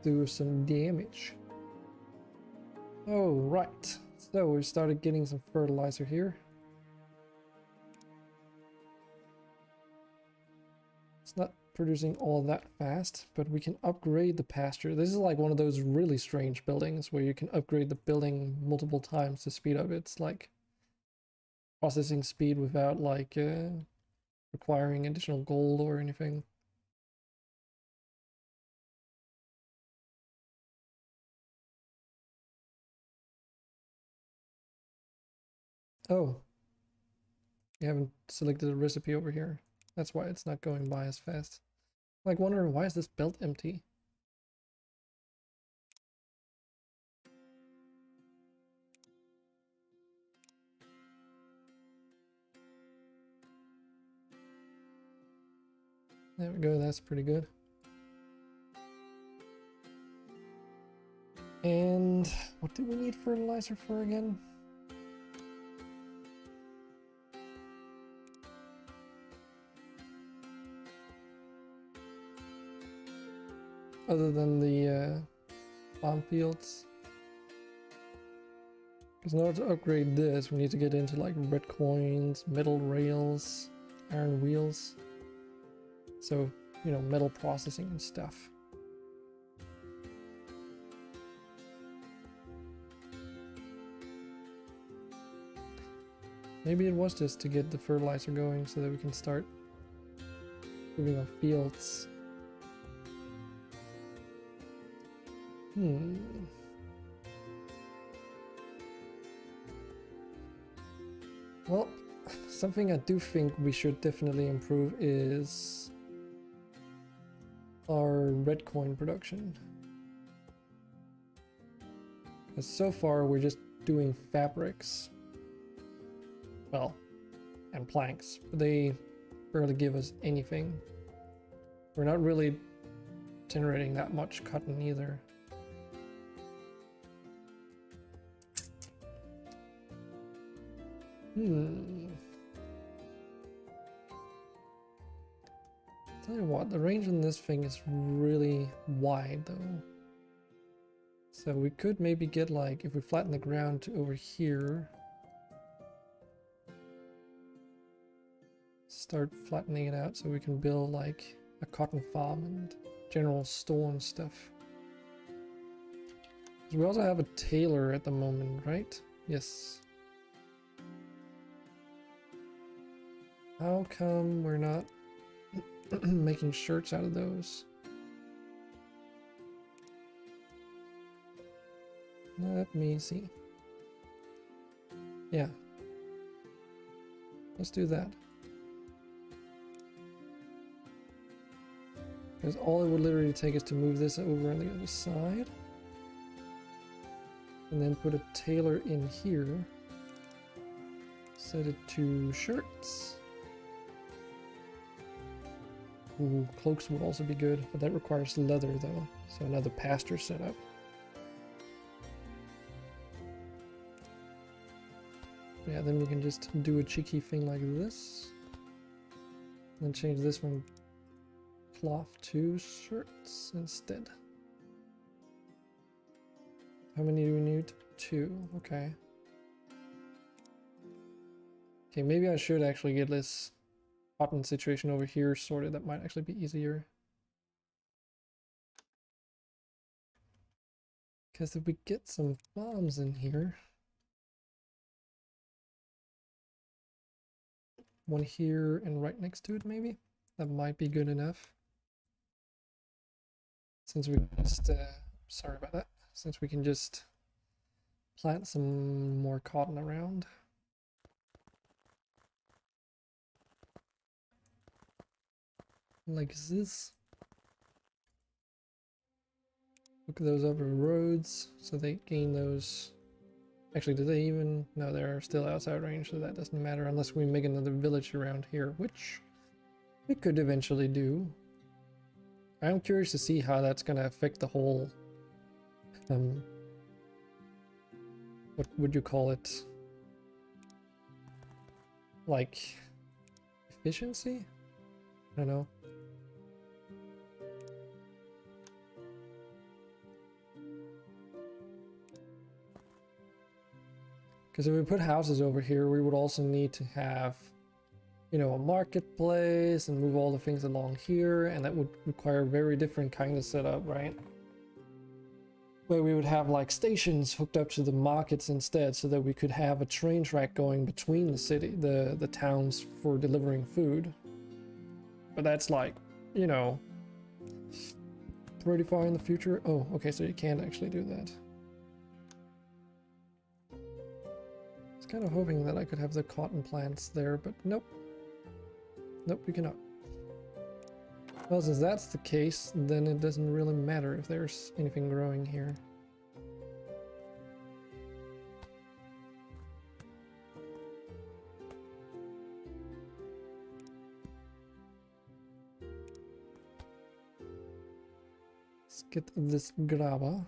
do some damage. Oh, right. So we started getting some fertilizer here. It's not producing all that fast, but we can upgrade the pasture. This is like one of those really strange buildings where you can upgrade the building multiple times to speed up its like processing speed without like requiring additional gold or anything. Oh, you haven't selected a recipe over here. That's why it's not going by as fast. Like, wondering why is this belt empty? There we go, that's pretty good. And what do we need fertilizer for again? Other than the farm fields. Because in order to upgrade this, we need to get into like red coins, metal rails, iron wheels. So, you know, metal processing and stuff. Maybe it was just to get the fertilizer going so that we can start moving our fields. Well, something I do think we should definitely improve is our red coin production. Because so far we're just doing fabrics. Well, and planks, but they barely give us anything. We're not really generating that much cotton either. Tell you what, the range on this thing is really wide though. So we could maybe get like, if we flatten the ground to over here, start flattening it out so we can build like a cotton farm and general store and stuff. We also have a tailor at the moment, right? Yes. How come we're not making shirts out of those? Let me see. Yeah. Let's do that. Because all it would literally take is to move this over on the other side. And then put a tailor in here. Set it to shirts. Ooh, cloaks would also be good, but that requires leather though. So another pasture setup. Yeah, then we can just do a cheeky thing like this. And then change this from cloth to shirts instead. How many do we need? 2, okay. Okay, maybe I should actually get this cotton situation over here sorted. That might actually be easier. Because if we get some farms in here, one here and right next to it maybe, that might be good enough. Since we just, sorry about that, since we can just plant some more cotton around. Like this. Look at those other roads, so they gain those. Actually, do they even? No, they're still outside range, so that doesn't matter unless we make another village around here, which we could eventually do. I'm curious to see how that's going to affect the whole, what would you call it? Like, efficiency? I don't know. Because if we put houses over here, we would also need to have, you know, a marketplace and move all the things along here, and that would require a very different kind of setup, right? Where we would have like stations hooked up to the markets instead, so that we could have a train track going between the city, the towns for delivering food. But that's like, you know, pretty far in the future. Oh, okay, so you can't actually do that. Kind of hoping that I could have the cotton plants there, but nope. Nope, we cannot. Well, since that's the case, then it doesn't really matter if there's anything growing here. Let's get this grabber.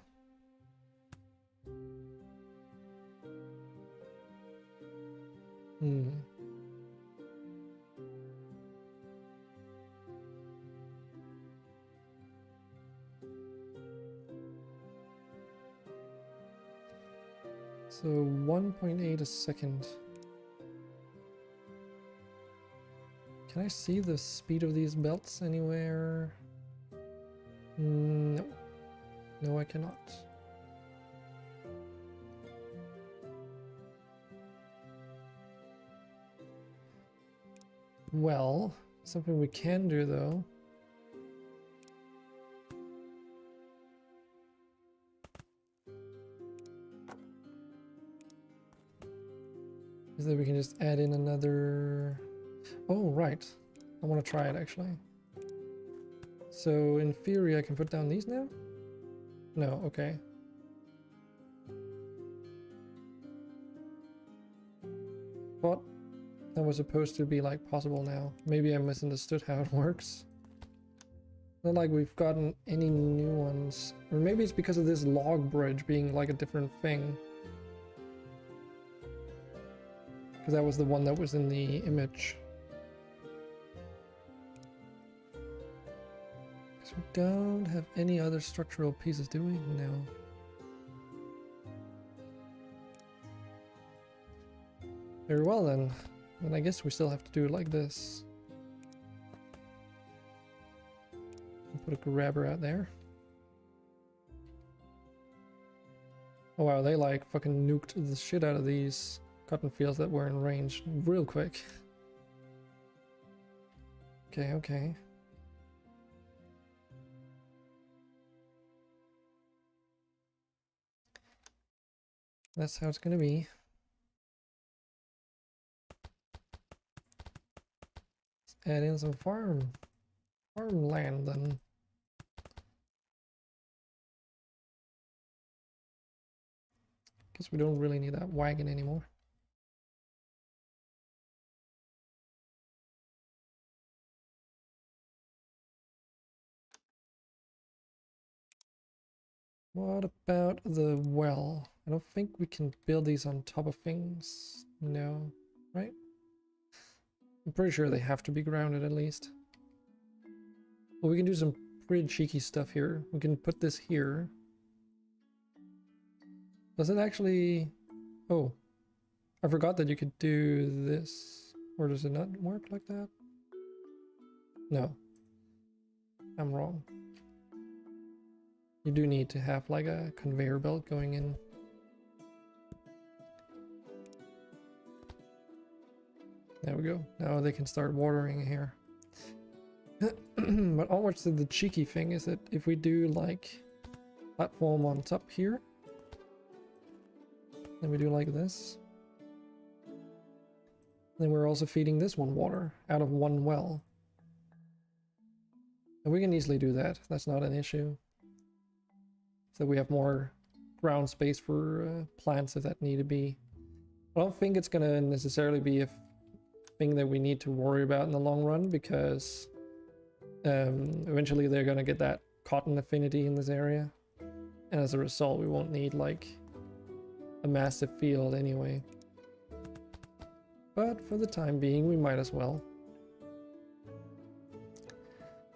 So 1.8 a second. Can I see the speed of these belts anywhere? No. No, I cannot. Well, something we can do though is that we can just add in another... Oh, right. I want to try it actually. So in theory I can put down these now? No, okay. But that was supposed to be like possible now. Maybe I misunderstood how it works. Not like we've gotten any new ones. Or maybe it's because of this log bridge being like a different thing. Because that was the one that was in the image. Because we don't have any other structural pieces, do we? No. Very well then. Then I guess we still have to do it like this. Put a grabber out there. Oh wow, they like fucking nuked the shit out of these cotton fields that were in range real quick. Okay, okay. That's how it's gonna be. Let's add in some farmland then. Guess we don't really need that wagon anymore. What about the well? I don't think we can build these on top of things. No, right? I'm pretty sure they have to be grounded at least. Well, we can do some pretty cheeky stuff here. We can put this here. Does it actually... Oh, I forgot that you could do this. Or does it not work like that? No. I'm wrong. You do need to have like a conveyor belt going in. There we go. Now they can start watering here. But almost the cheeky thing is that if we do like platform on top here, then we do like this, then we're also feeding this one water out of one well. And we can easily do that. That's not an issue. So we have more ground space for plants if that need to be. I don't think it's gonna necessarily be a thing that we need to worry about in the long run, because eventually they're gonna get that cotton affinity in this area, and as a result we won't need like a massive field anyway. But for the time being we might as well.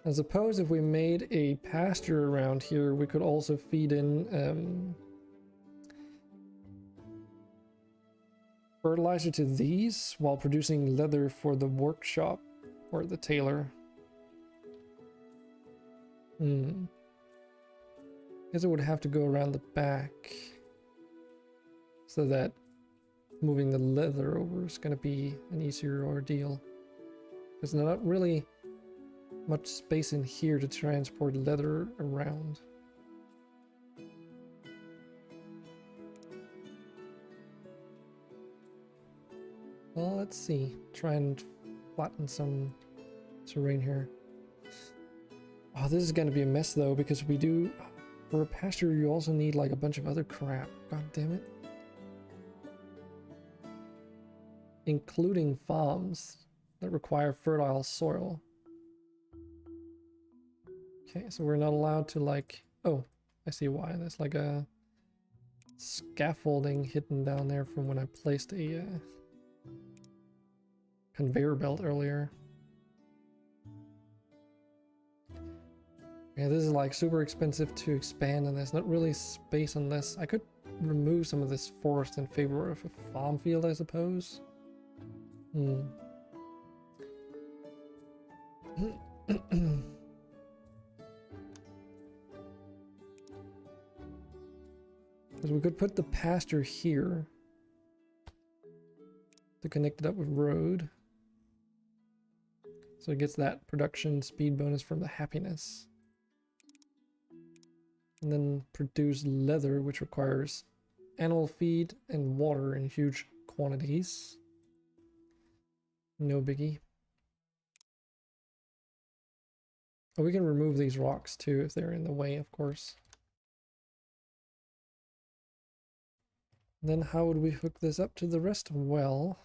I suppose if we made a pasture around here, we could also feed in fertilizer to these while producing leather for the workshop or the tailor. Guess it would have to go around the back, so that moving the leather over is going to be an easier ordeal. There's not really much space in here to transport leather around. Well, let's see. Try and flatten some terrain here. Oh, this is gonna be a mess though, because we do... For a pasture, you also need like a bunch of other crap. God damn it. Including farms that require fertile soil. Okay, so we're not allowed to like... Oh, I see why. There's like a scaffolding hidden down there from when I placed a conveyor belt earlier. Yeah, this is like super expensive to expand, and there's not really space on this. I could remove some of this forest in favor of a farm field, I suppose. Because we could put the pasture here to connect it up with road. So it gets that production speed bonus from the happiness. And then produce leather, which requires animal feed and water in huge quantities. No biggie. Oh, we can remove these rocks too if they're in the way, of course. Then how would we hook this up to the rest? Well,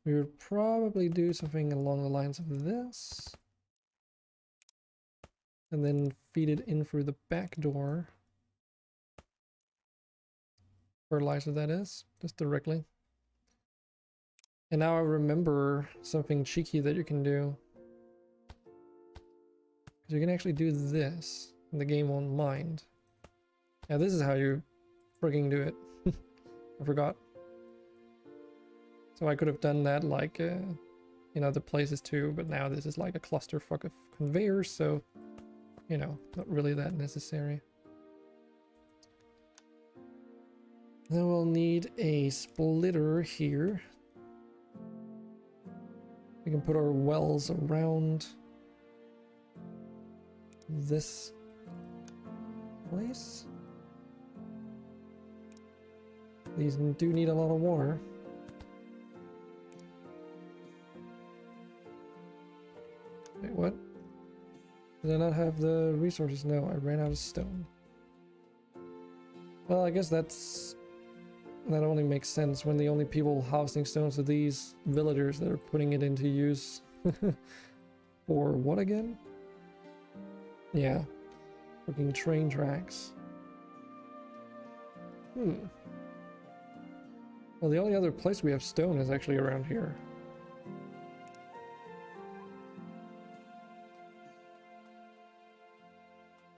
we would probably do something along the lines of this. And then feed it in through the back door. Fertilizer, that is, just directly. And now I remember something cheeky that you can do. Because you can actually do this, and the game won't mind. Yeah, this is how you frigging do it. I forgot. So I could have done that like in other places too, but now this is like a clusterfuck of conveyors, so you know, not really that necessary. Then we'll need a splitter here. We can put our wells around this place. These do need a lot of water. Wait, what? Did I not have the resources? No, I ran out of stone. Well, I guess that only makes sense when the only people harvesting stones are these villagers that are putting it into use. For what again? Yeah, fucking train tracks. Well, the only other place we have stone is actually around here.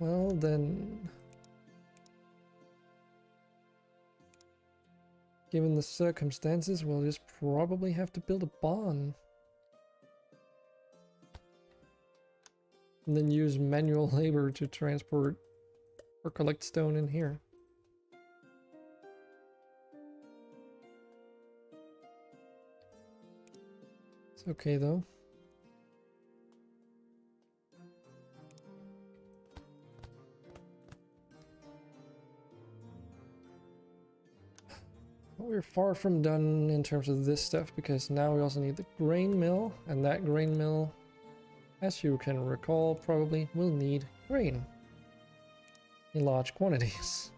Well, then, given the circumstances, we'll just probably have to build a barn. And then use manual labor to transport or collect stone in here. It's okay though. We're far from done in terms of this stuff, because now we also need the grain mill, and that grain mill, as you can recall, probably will need grain in large quantities.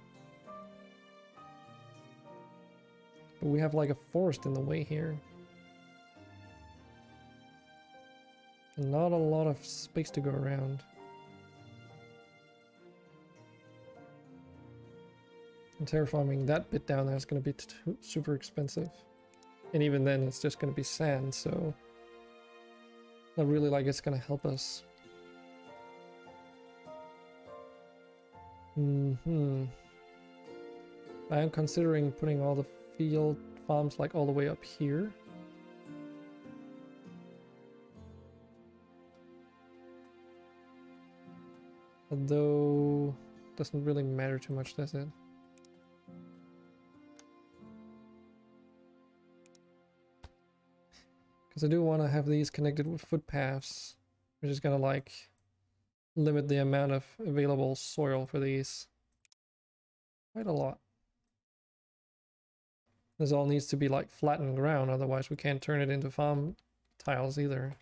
But we have like a forest in the way here. And not a lot of space to go around. And terraforming that bit down there is going to be super expensive. And even then it's just going to be sand, so not really like it's going to help us. I am considering putting all the field farms like all the way up here. Although doesn't really matter too much, does it? Because I do want to have these connected with footpaths, which is gonna like limit the amount of available soil for these quite a lot. This all needs to be like flattened ground, otherwise we can't turn it into farm tiles either.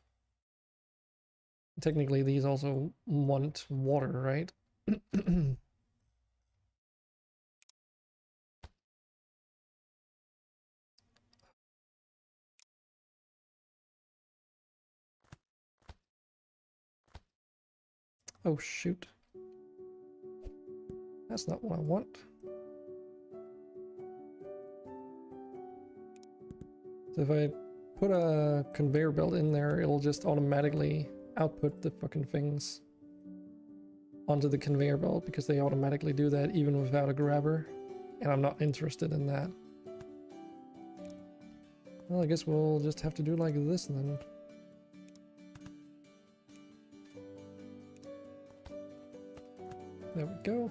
Technically these also want water, right? Oh shoot. That's not what I want. So if I put a conveyor belt in there, it'll just automatically output the fucking things onto the conveyor belt, because they automatically do that even without a grabber. And I'm not interested in that. Well, I guess we'll just have to do like this then. There we go.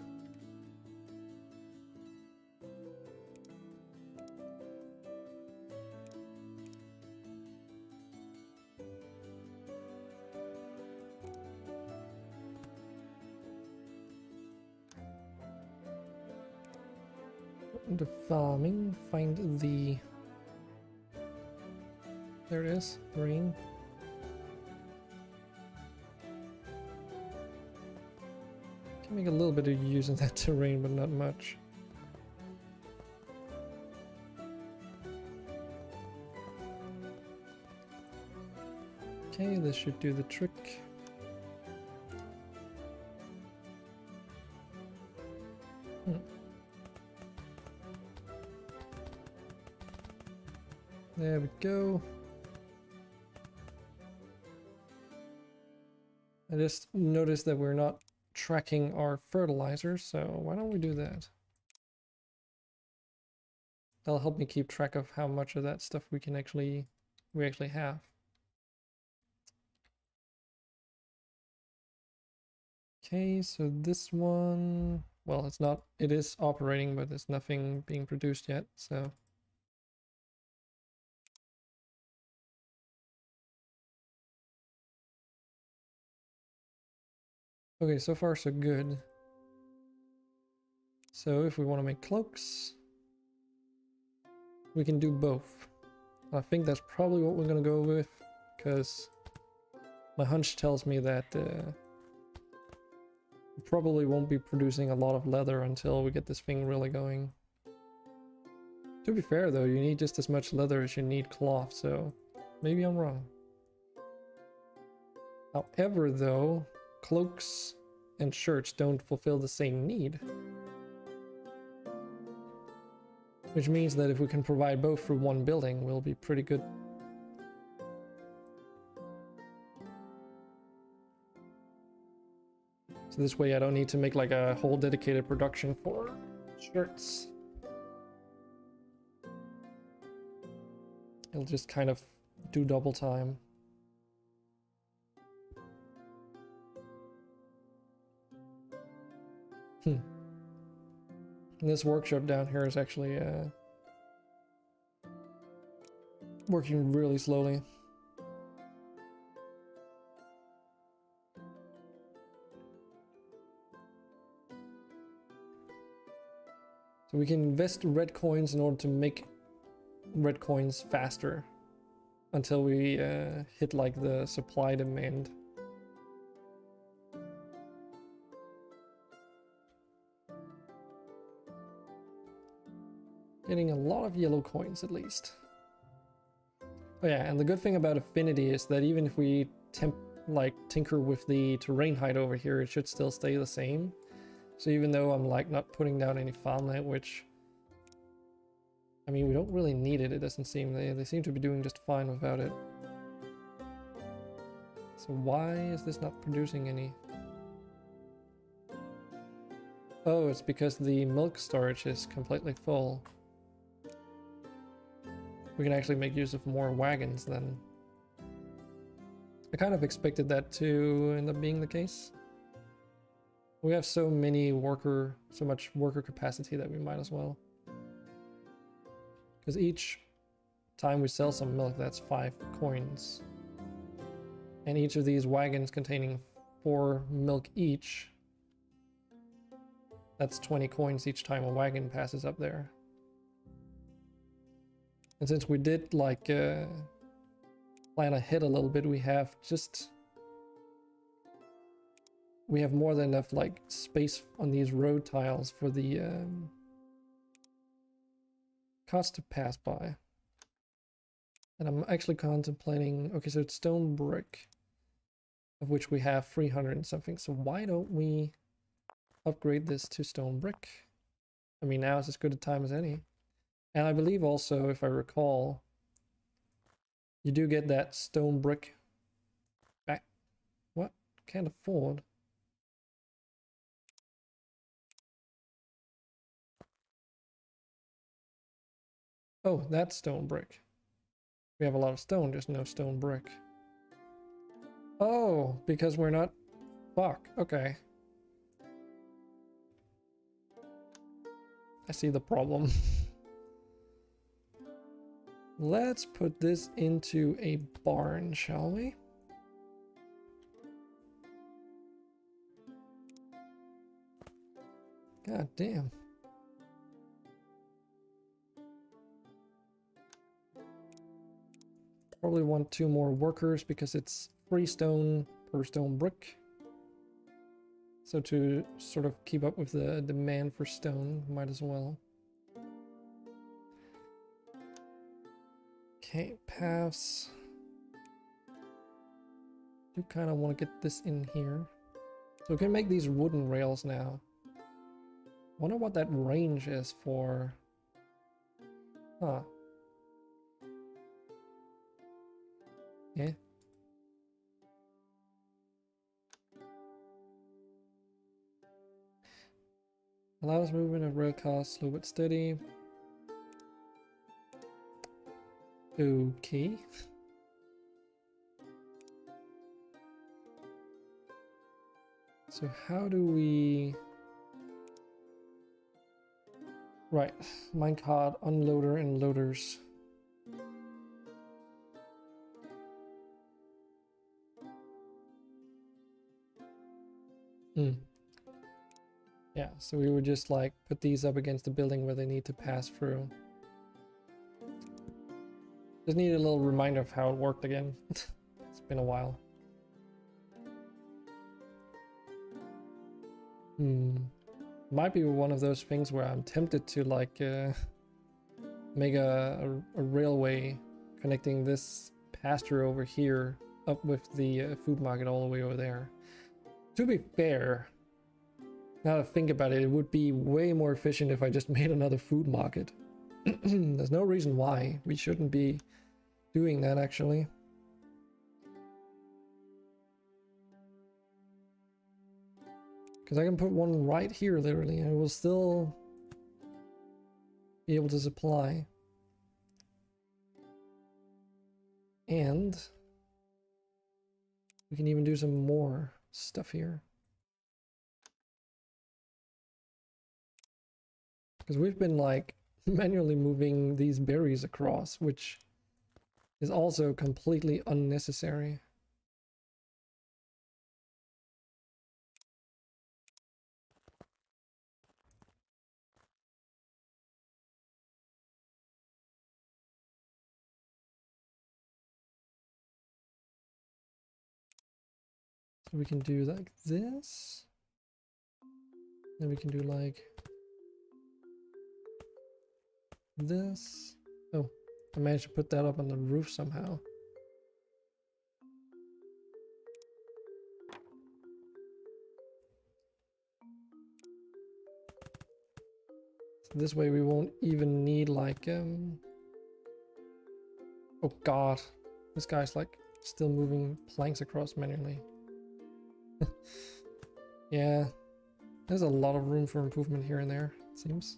Into farming, find the... There it is, grain. Can make a little bit of use of that terrain, but not much. Okay, this should do the trick. There we go. I just noticed that we're not tracking our fertilizer, so why don't we do that? That'll help me keep track of how much of that stuff we actually have. Okay, so this one, well, it is operating, but there's nothing being produced yet, so. Okay, so far so good. So if we want to make cloaks, we can do both. I think that's probably what we're gonna go with, because my hunch tells me that we probably won't be producing a lot of leather until we get this thing really going. To be fair though, you need just as much leather as you need cloth, so maybe I'm wrong. However though, cloaks and shirts don't fulfill the same need. Which means that if we can provide both for one building, we'll be pretty good. So this way I don't need to make like a whole dedicated production for shirts. It'll just kind of do double time. And this workshop down here is actually working really slowly. So we can invest red coins in order to make red coins faster until we hit like the supply demand. Getting a lot of yellow coins at least. Oh yeah, and the good thing about affinity is that even if we tinker with the terrain height over here, it should still stay the same. So even though I'm like not putting down any farmland, which I mean we don't really need it, it doesn't seem, they seem to be doing just fine without it. So why is this not producing any? Oh, it's because the milk storage is completely full. We can actually make use of more wagons then. I kind of expected that to end up being the case. We have so much worker capacity that we might as well. Because each time we sell some milk, that's 5 coins. And each of these wagons containing 4 milk each, that's 20 coins each time a wagon passes up there. And since we did like plan ahead a little bit, we have more than enough like space on these road tiles for the cars to pass by. And I'm actually contemplating, okay, so it's stone brick, of which we have 300 and something. So why don't we upgrade this to stone brick? I mean, now is as good a time as any. And I believe also, if I recall, you do get that stone brick back. What? Can't afford. Oh, that's stone brick. We have a lot of stone, just no stone brick. Oh, because we're not... Fuck, okay. I see the problem. Let's put this into a barn, shall we? God damn. Probably want 2 more workers because it's 3 stone per stone brick. So to sort of keep up with the demand for stone, might as well. Okay, paths. Do kind of want to get this in here. So we can make these wooden rails now. Wonder what that range is for. Huh. Yeah. Allows movement of rail cars slow but steady. Okay. So how do we... Right, minecart, unloader, and loaders. Yeah, so we would just like put these up against the building where they need to pass through. Just need a little reminder of how it worked again. It's been a while. Might be one of those things where I'm tempted to like make a railway connecting this pasture over here up with the food market all the way over there. To be fair, now that I think about it, it would be way more efficient if I just made another food market. There's no reason why we shouldn't be doing that actually. Because I can put one right here literally and it will still be able to supply. And we can even do some more stuff here. Because we've been like manually moving these berries across, which is also completely unnecessary. So we can do like this. Then we can do like this. Oh, I managed to put that up on the roof somehow. So this way we won't even need like oh god, this guy's like still moving planks across manually. Yeah, there's a lot of room for improvement here and there, it seems.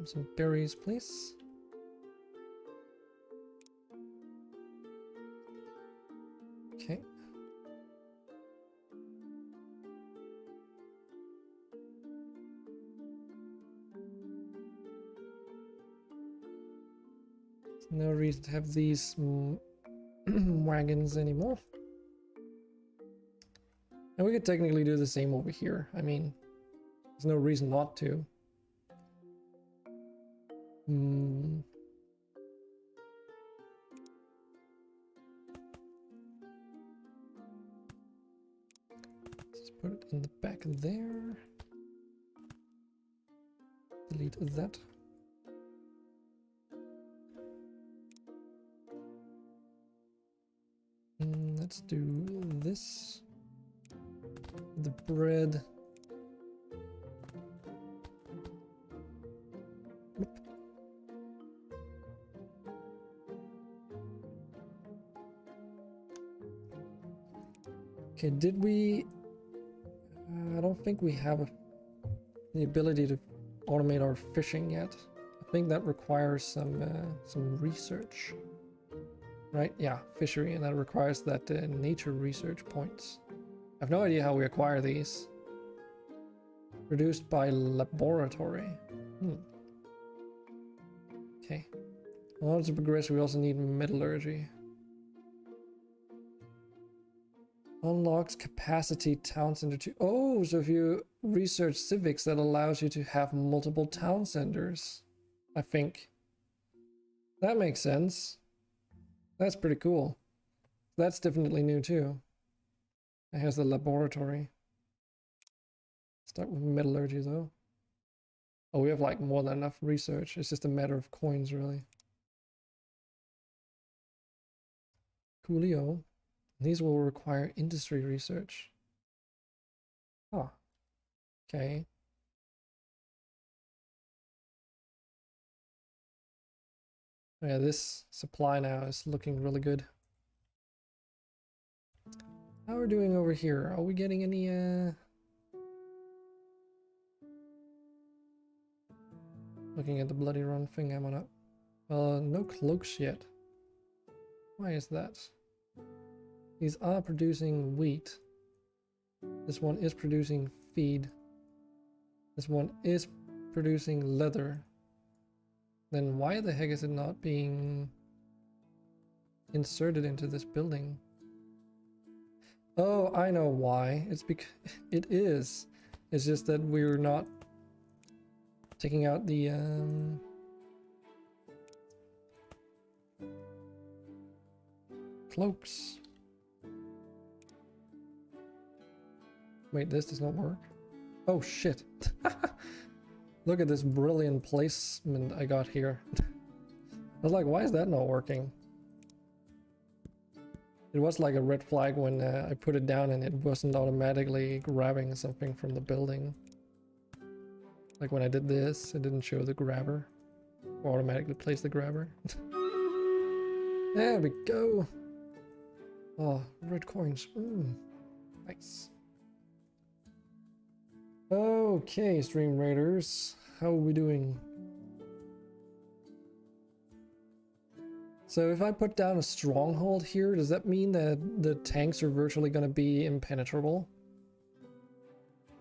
Some berries, please. Okay. No reason to have these wagons anymore. And we could technically do the same over here. I mean, there's no reason not to. Let's put it in the back there. Delete that. Let's do this. The bread. Oop. Okay, did we... I don't think we have the ability to automate our fishing yet. I think that requires some research. Right? Yeah, fishery, and that requires that nature research points. I have no idea how we acquire these. Produced by laboratory. Okay. In order to progress, we also need metallurgy. Unlocks capacity town center to... Oh, so if you research civics, that allows you to have multiple town centers. I think. That makes sense. That's pretty cool. That's definitely new too. It has the laboratory. Start with metallurgy though. Oh, we have like more than enough research. It's just a matter of coins really. Coolio. These will require industry research. Oh. Okay. Yeah, this supply now is looking really good. How are we doing over here? Are we getting any looking at the bloody run thing, am I not? No cloaks yet. Why is that? These are producing wheat. This one is producing feed. This one is producing leather. Then why the heck is it not being inserted into this building? Oh, I know why. It's because it is. It's just that we're not taking out the cloaks. Wait, this does not work. Oh shit. Look at this brilliant placement I got here. I was like, why is that not working? It was like a red flag when I put it down and it wasn't automatically grabbing something from the building. Like when I did this, it didn't show the grabber. Or automatically place the grabber. There we go. Oh, red coins. Nice. Okay, Streamraiders. How are we doing? So if I put down a stronghold here, does that mean that the tanks are virtually going to be impenetrable?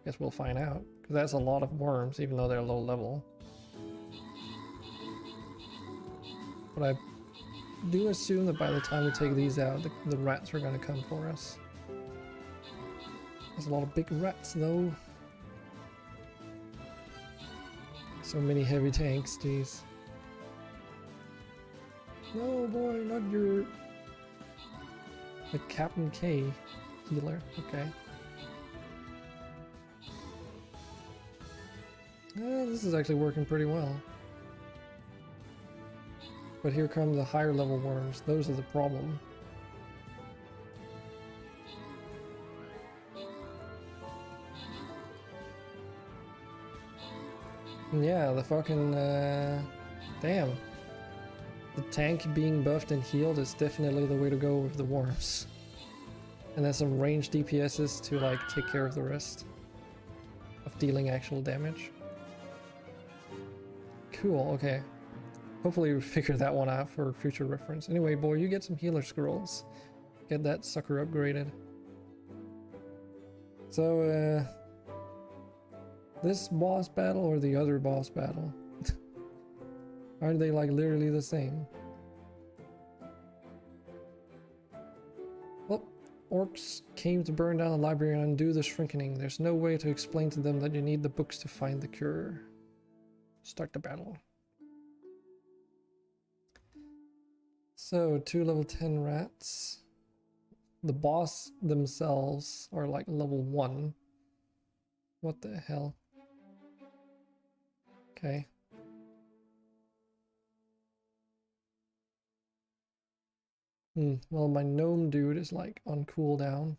Guess we'll find out, because that's a lot of worms, even though they're low level. But I do assume that by the time we take these out, the rats are going to come for us. There's a lot of big rats, though. So many heavy tanks, jeez. No, boy, not your... The Captain K healer, okay. This is actually working pretty well. But here come the higher level worms, those are the problem. And yeah, the fucking, damn. The tank being buffed and healed is definitely the way to go with the worms. And then some ranged DPSs to like take care of the rest of dealing actual damage. Cool, okay. Hopefully we figure that one out for future reference. Anyway, boy, you get some healer scrolls. Get that sucker upgraded. So, this boss battle or the other boss battle? Aren't they like literally the same? Well, orcs came to burn down the library and undo the shrinking. There's no way to explain to them that you need the books to find the cure. Start the battle. So, 2 level 10 rats. The boss themselves are like level 1. What the hell? Okay. Well, my gnome dude is like on cooldown.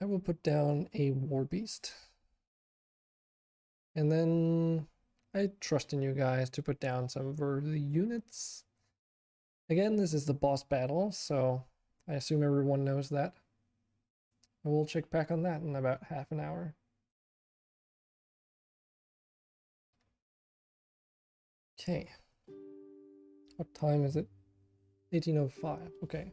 I will put down a war beast. And then I trust in you guys to put down some of the units. Again, this is the boss battle, so I assume everyone knows that. And we'll check back on that in about half an hour. Okay. What time is it? 18:05. Okay.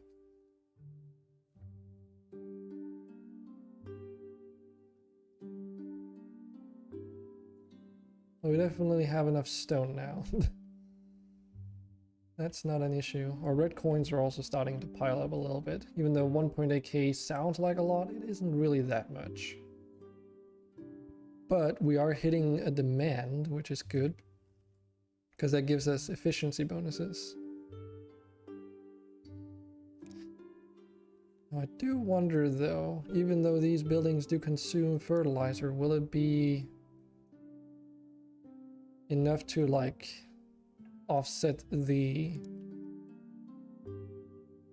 Well, we definitely have enough stone now. That's not an issue. Our red coins are also starting to pile up a little bit. Even though 1.8k sounds like a lot, it isn't really that much. But we are hitting a demand, which is good, because that gives us efficiency bonuses. I do wonder though, even though these buildings do consume fertilizer, will it be enough to like offset the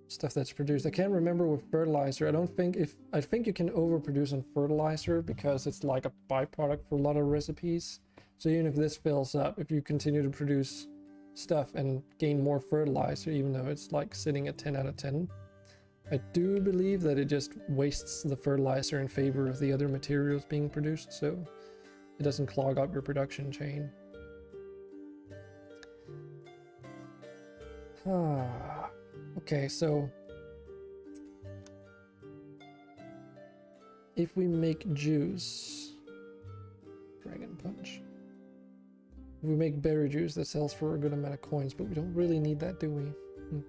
stuff that's produced? I can't remember with fertilizer. I think you can overproduce on fertilizer because it's like a byproduct for a lot of recipes. So even if this fills up, if you continue to produce stuff and gain more fertilizer, even though it's like sitting at 10 out of 10, I do believe that it just wastes the fertilizer in favor of the other materials being produced, so it doesn't clog up your production chain. Okay, so if we make juice, dragon punch. If we make berry juice, that sells for a good amount of coins, but we don't really need that, do we?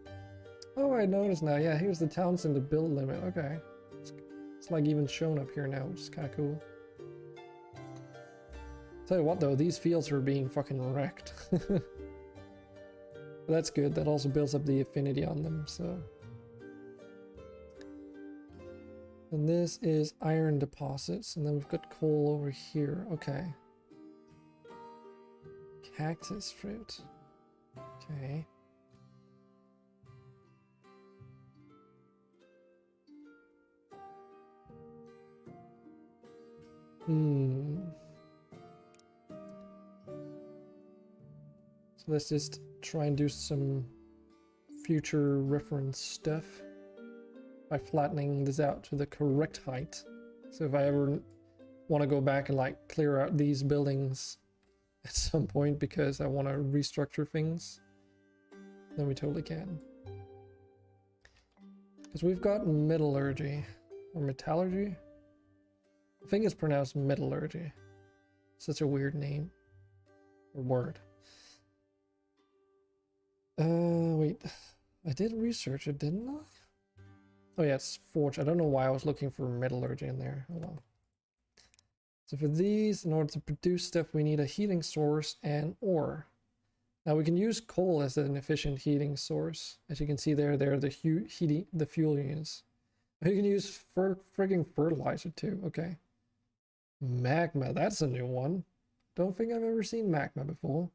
Oh, I noticed now. Yeah, here's the town center build limit. Okay. It's like even shown up here now, which is kind of cool. Tell you what though, these fields are being fucking wrecked. But that's good. That also builds up the affinity on them, so. And this is iron deposits, and then we've got coal over here. Okay. Cactus fruit. Okay. So let's just try and do some future reference stuff by flattening this out to the correct height. So if I ever want to go back and like clear out these buildings at some point because I want to restructure things, then we totally can. Because we've got metallurgy or metallurgy. I think it's pronounced metallurgy. Such a weird name or word. Wait, I did research it, didn't I? Oh yeah, it's forge. I don't know why I was looking for metallurgy in there. Hold on. So for these, in order to produce stuff, we need a heating source and ore. Now we can use coal as an efficient heating source. As you can see there, the fuel units. You can use frigging fertilizer too. Okay. Magma, that's a new one. Don't think I've ever seen magma before.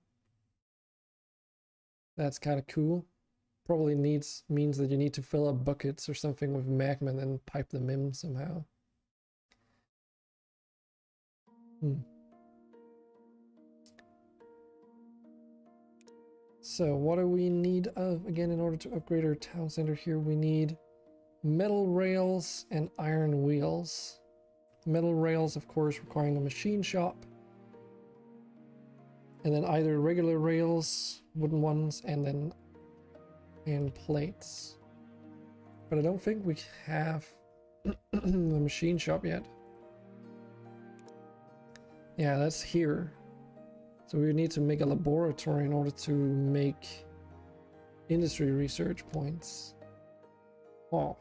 That's kind of cool. Probably means that you need to fill up buckets or something with magma and then pipe them in somehow. So what do we need of again in order to upgrade our town center here? We need metal rails and iron wheels. Metal rails, of course, requiring a machine shop. And then either regular rails, wooden ones, and then iron plates. But I don't think we have the machine shop yet. Yeah, that's here. So we need to make a laboratory in order to make industry research points. Oh.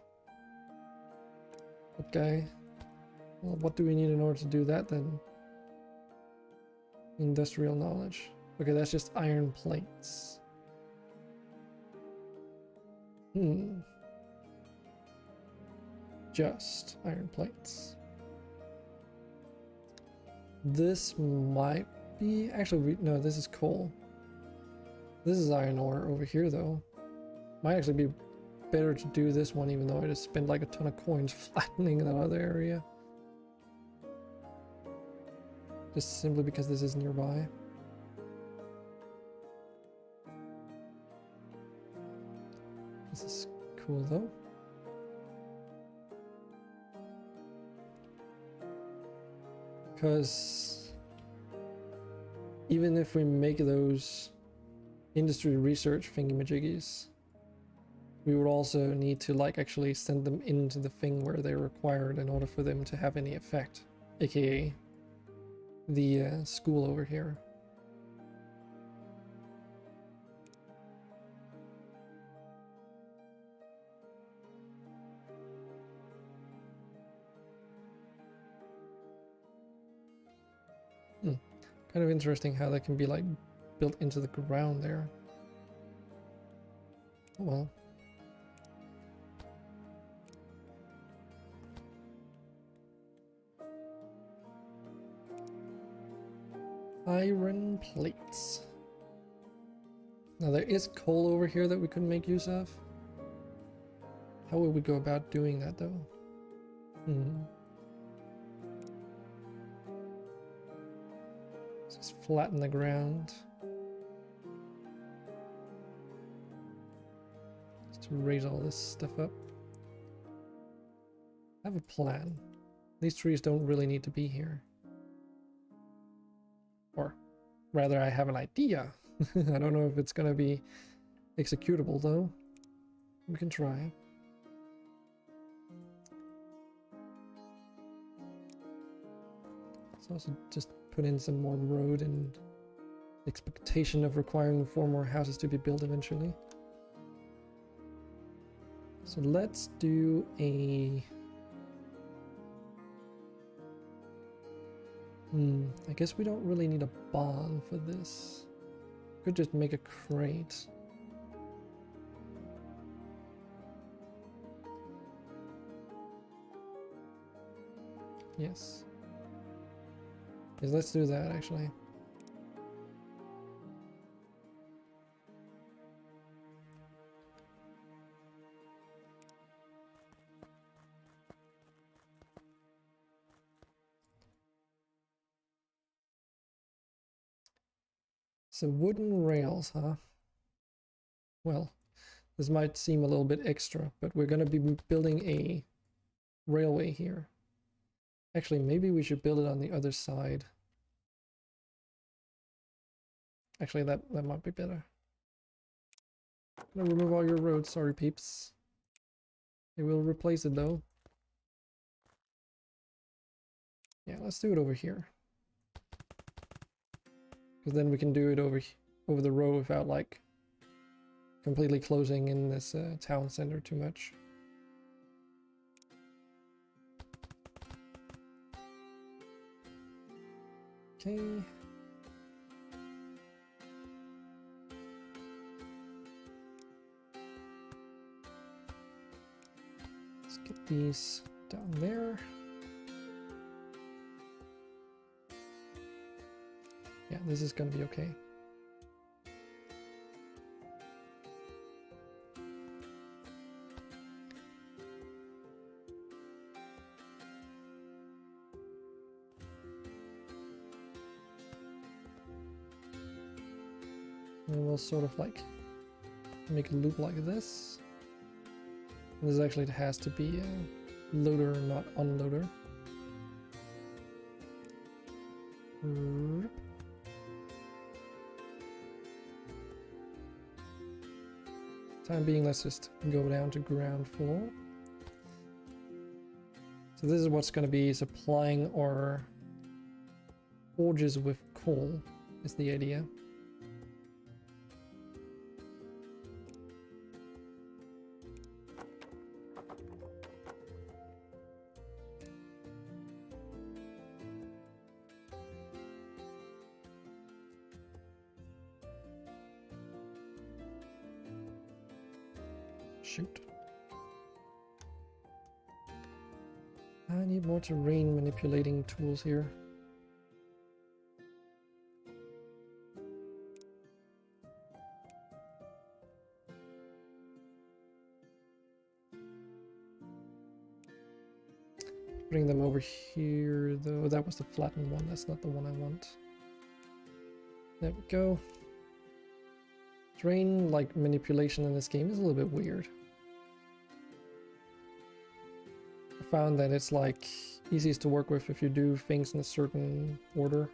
Okay. Well, what do we need in order to do that then? Industrial knowledge. Okay, that's just iron plates. Just iron plates. This might be... Actually, no, this is coal. This is iron ore over here, though. Might actually be better to do this one, even though I just spent like a ton of coins flattening that other area. Just simply because this is nearby. This is cool, though. Because even if we make those industry research thingy-majiggies, we would also need to like actually send them into the thing where they're required in order for them to have any effect, aka the school over here. Kind of interesting how that can be like built into the ground there. Oh well. Iron plates. Now there is coal over here that we couldn't make use of. How would we go about doing that though? Just flatten the ground. Just to raise all this stuff up. I have a plan. These trees don't really need to be here. Or rather, I have an idea. I don't know if it's gonna be executable though. We can try. Let's also just put in some more road and expectation of requiring 4 more houses to be built eventually. So let's do a... I guess we don't really need a barn for this. Could just make a crate. Yes. Yes, let's do that actually. So wooden rails, huh? Well, this might seem a little bit extra, but we're going to be building a railway here. Actually, maybe we should build it on the other side. Actually, that might be better. I'm gonna remove all your roads, sorry peeps. They will replace it though. Yeah, let's do it over here. Because then we can do it over the road without like completely closing in this town center too much. Okay. Let's get these down there. Yeah, this is gonna be okay. And we'll sort of like make a loop like this. And this actually has to be a loader, not unloader. Time being, let's just go down to ground floor. So this is what's going to be supplying our forges with coal, is the idea. Shoot. I need more terrain manipulating tools here. Bring them over here though. That was the flattened one. That's not the one I want. There we go. Terrain like manipulation in this game is a little bit weird. I found that it's like easiest to work with if you do things in a certain order.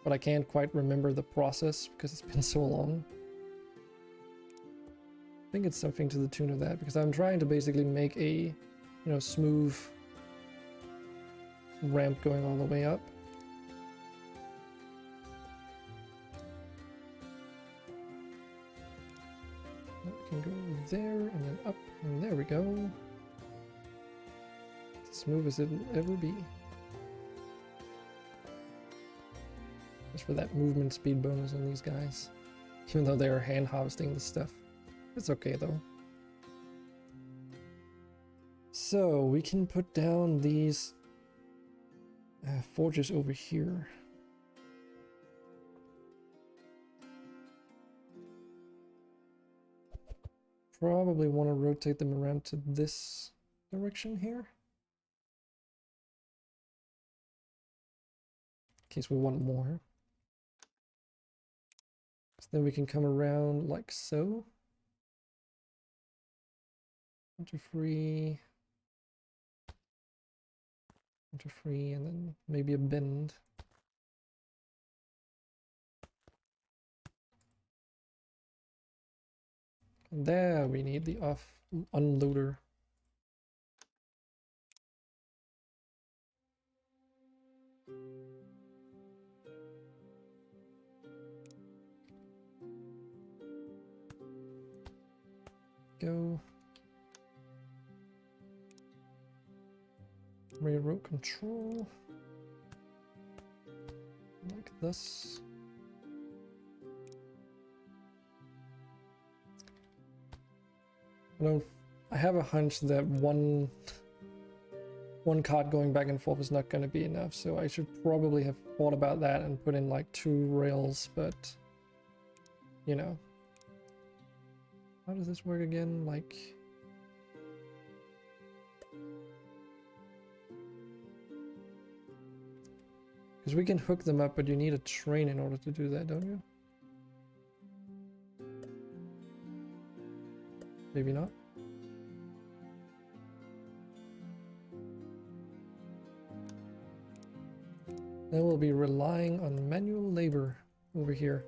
But I can't quite remember the process because it's been so long. I think it's something to the tune of that, because I'm trying to basically make a, smooth ramp going all the way up. That can go there and then up, and there we go. As smooth as it'll ever be. Just for that movement speed bonus on these guys. Even though they are hand harvesting the stuff. It's okay though. So we can put down these forges over here. Probably want to rotate them around to this direction here. In case we want more. So then we can come around like so. 1, 2, 3. 1, 2, 3, and then maybe a bend. And there we need the unloader. Go. Railroad control. Like this. I have a hunch that one cart going back and forth is not going to be enough, so I should probably have thought about that and put in like 2 rails, but you know. How does this work again? Like, because we can hook them up, but you need a train in order to do that, don't you? Maybe not. Then we'll be relying on manual labor over here.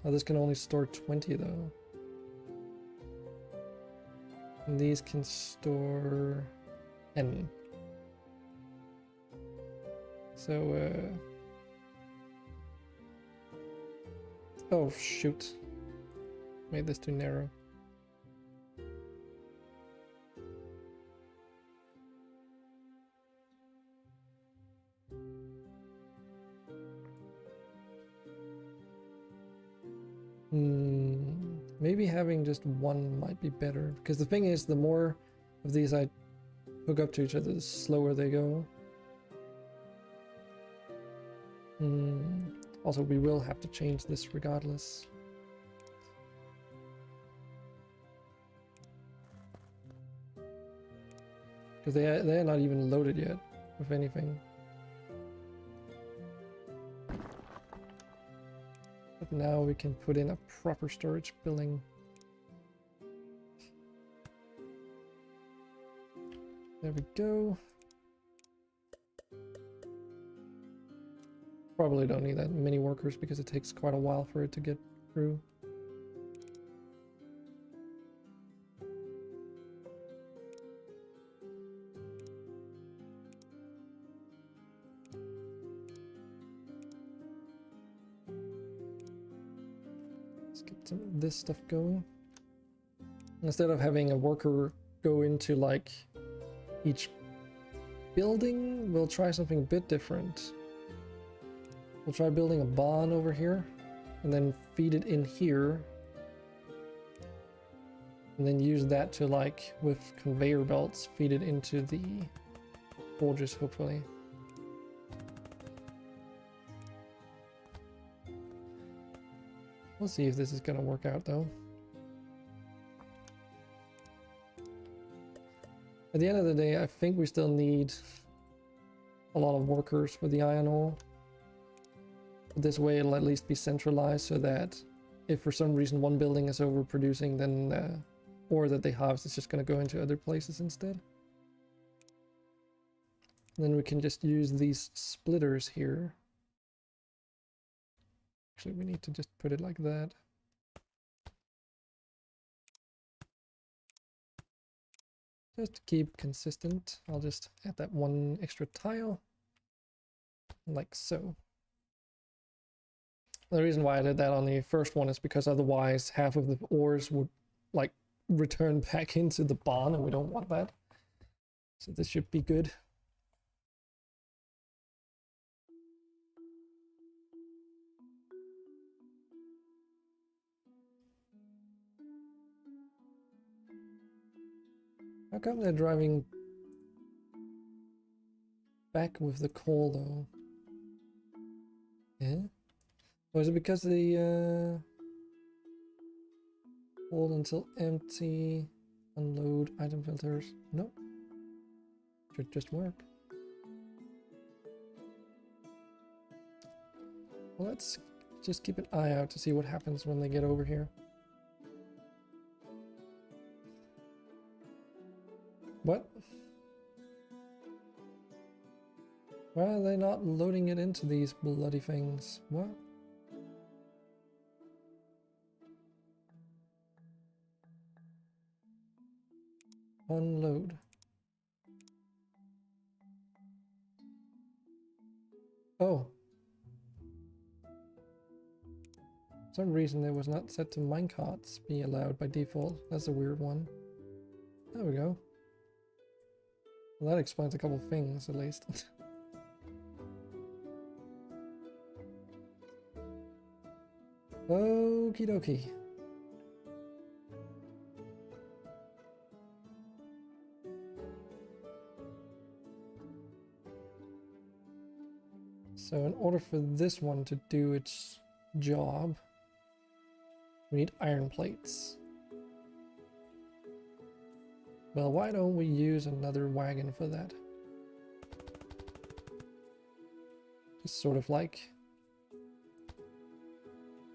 Oh, this can only store 20 though. And these can store N. So, oh shoot. Made this too narrow. Maybe having just one might be better, because the thing is, the more of these I hook up to each other, the slower they go. Also, we will have to change this regardless. Because they're not even loaded yet, if anything. But now we can put in a proper storage building. There we go. Probably don't need that many workers because it takes quite a while for it to get through. Let's get some of this stuff going. Instead of having a worker go into like each building, we'll try something a bit different. We'll try building a barn over here and then feed it in here. And then use that to, like, with conveyor belts, feed it into the forges, hopefully. We'll see if this is gonna work out though. At the end of the day, I think we still need a lot of workers for the iron ore. This way it'll at least be centralized so that if for some reason one building is overproducing, then ore that they harvest is just going to go into other places instead. And then we can just use these splitters here. Actually, we need to just put it like that. Just to keep consistent, I'll just add that one extra tile, like so. The reason why I did that on the first one is because otherwise half of the ores would like return back into the barn, and we don't want that. So this should be good. How come they're driving back with the coal though? Yeah? Or is it because the hold until empty, unload item filters? Nope. Should just work. Well, let's just keep an eye out to see what happens when they get over here. What? Why are they not loading it into these bloody things? What? Unload. Oh. For some reason it was not set to minecarts be allowed by default. That's a weird one. There we go. Well, that explains a couple things, at least. Okie dokie. So in order for this one to do its job, we need iron plates. Well, why don't we use another wagon for that? Just sort of like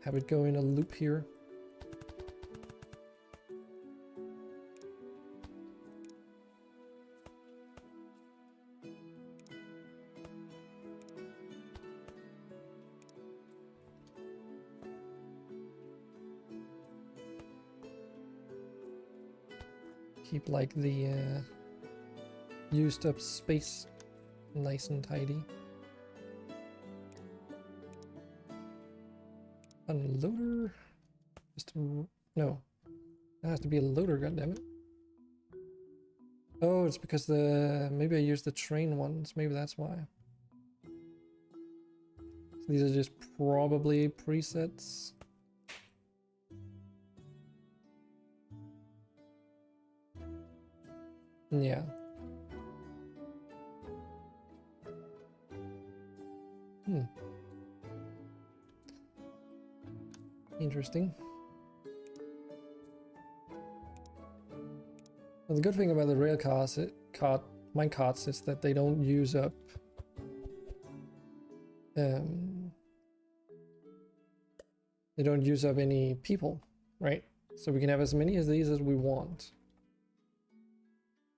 have it go in a loop here. Keep like the used up space nice and tidy. Unloader? No. That has to be a loader, goddammit. Oh, it's because maybe I used the train ones, maybe that's why. So these are just probably presets. Yeah. Interesting. Well, the good thing about the rail cars, minecarts is that they don't use up any people, right? So we can have as many of these as we want.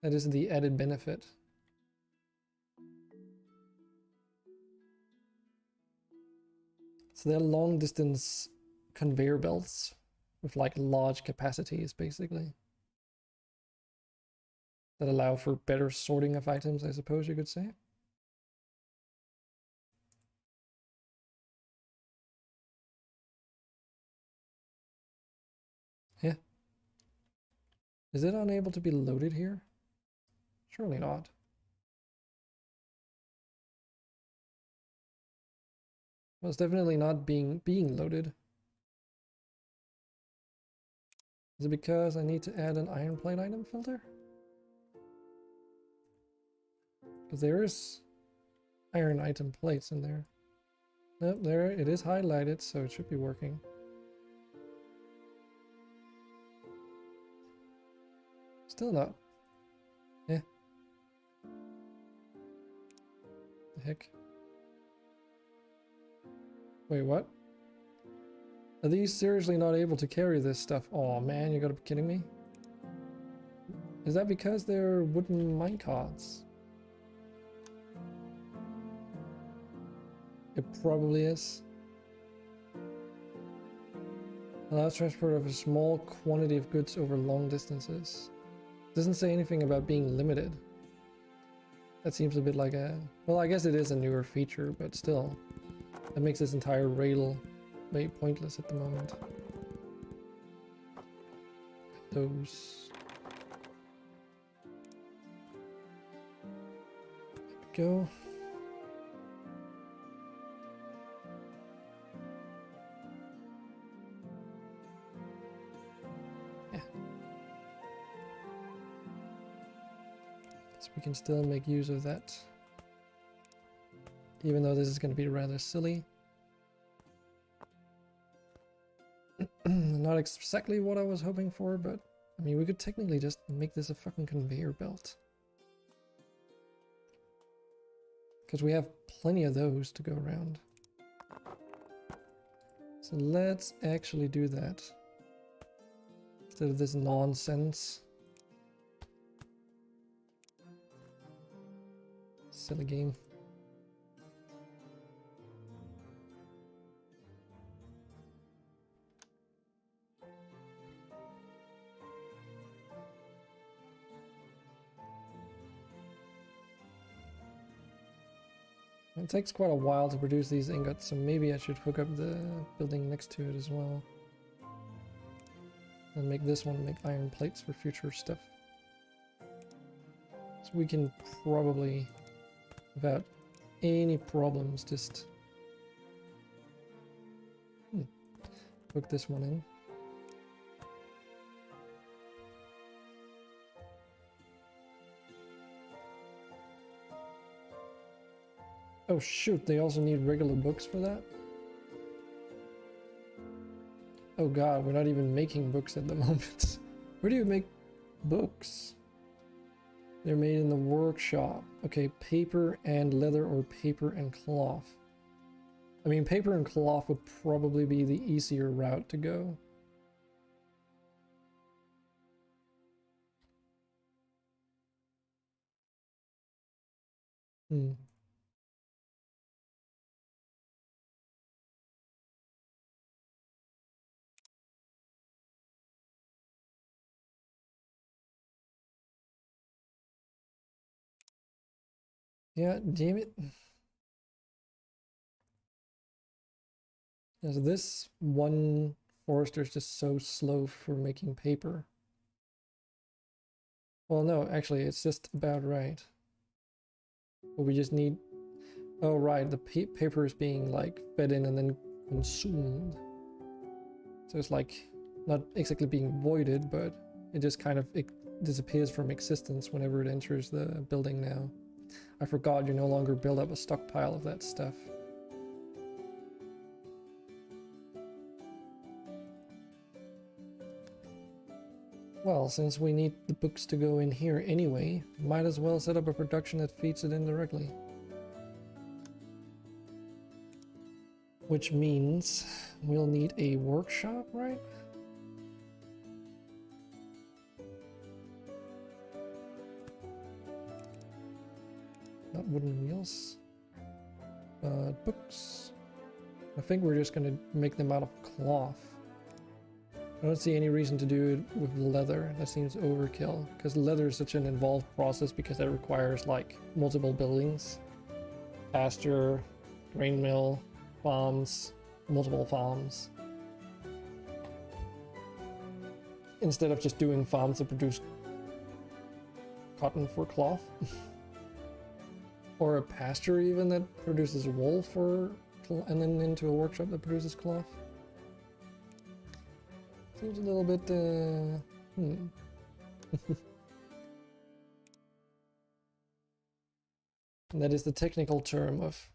That is the added benefit. So they're long distance conveyor belts with like large capacities, basically, that allow for better sorting of items, I suppose you could say. Yeah. Is it unable to be loaded here? Surely not. Well, it's definitely not being loaded. Is it because I need to add an iron plate item filter? Because there is iron item plates in there. Nope, there it is highlighted, so it should be working. Still not. Yeah. The heck? Wait, what? Are these seriously not able to carry this stuff? Oh man, you gotta be kidding me. Is that because they're wooden minecarts? It probably is. Allows transport of a small quantity of goods over long distances. Doesn't say anything about being limited. That seems a bit like a... Well, I guess it is a newer feature, but still. That makes this entire railway pointless at the moment. Those... There we go. We can still make use of that, even though this is going to be rather silly. Not exactly what I was hoping for, but I mean, we could technically just make this a fucking conveyor belt, because we have plenty of those to go around. So let's actually do that instead of this nonsense. Silly game. It takes quite a while to produce these ingots, so maybe I should hook up the building next to it as well. And make this one make iron plates for future stuff. So we can probably, without any problems, just hook this one in. Oh shoot, they also need regular books for that? Oh god, we're not even making books at the moment. Where do you make books? They're made in the workshop. Okay, paper and leather or paper and cloth. I mean, paper and cloth would probably be the easier route to go. Yeah, damn it. As this one forester is just so slow for making paper. Well, no, actually, it's just about right. But we just need... Oh, right, the paper is being, like, fed in and then consumed. So it's, like, not exactly being voided, but it just kind of disappears from existence whenever it enters the building now. I forgot you no longer build up a stockpile of that stuff. Well, since we need the books to go in here anyway, might as well set up a production that feeds it in directly. Which means we'll need a workshop, right? Not wooden wheels. Books. I think we're just gonna make them out of cloth. I don't see any reason to do it with leather. That seems overkill, because leather is such an involved process because it requires like multiple buildings. Pasture, grain mill, farms, multiple farms. Instead of just doing farms that produce cotton for cloth. Or a pasture even that produces wool for, and then into a workshop that produces cloth. Seems a little bit, And that is the technical term of,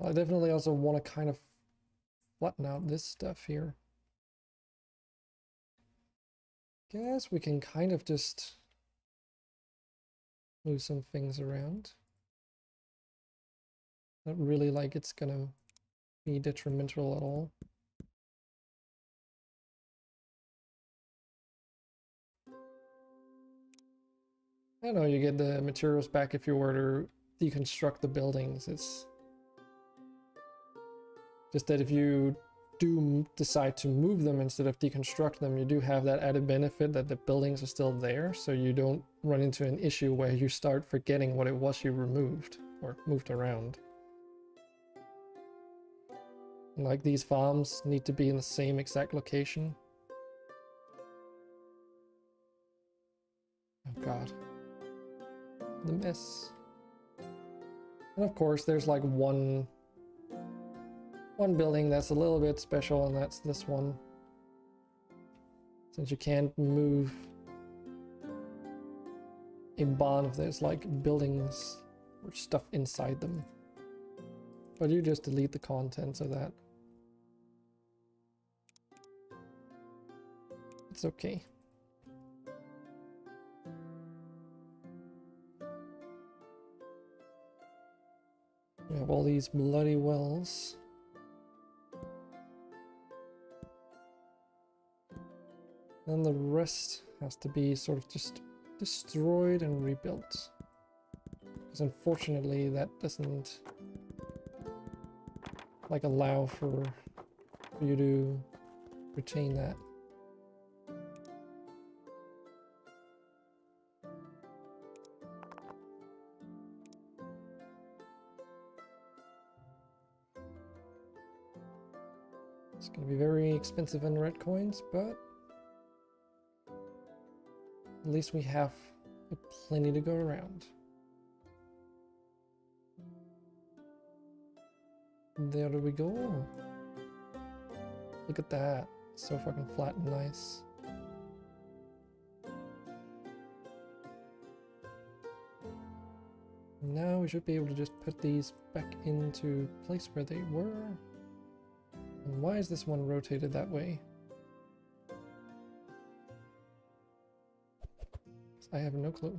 I definitely also want to kind of flatten out this stuff here. Guess we can kind of just move some things around. Not really like it's gonna be detrimental at all. I know you get the materials back if you were to deconstruct the buildings. It's just that if you do decide to move them instead of deconstruct them, you do have that added benefit that the buildings are still there, so you don't run into an issue where you start forgetting what it was you removed or moved around. Like these farms need to be in the same exact location. Oh god. The mess. And of course there's like one building that's a little bit special, and that's this one. Since you can't move a barn if there's like buildings or stuff inside them. But you just delete the contents of that. It's okay. We have all these bloody wells. And the rest has to be sort of just destroyed and rebuilt. Because unfortunately that doesn't like allow for you to retain that. It's gonna be very expensive in red coins, but At least we have plenty to go around. There we go. Look at that. So fucking flat and nice. Now we should be able to just put these back into place where they were. And why is this one rotated that way? I have no clue.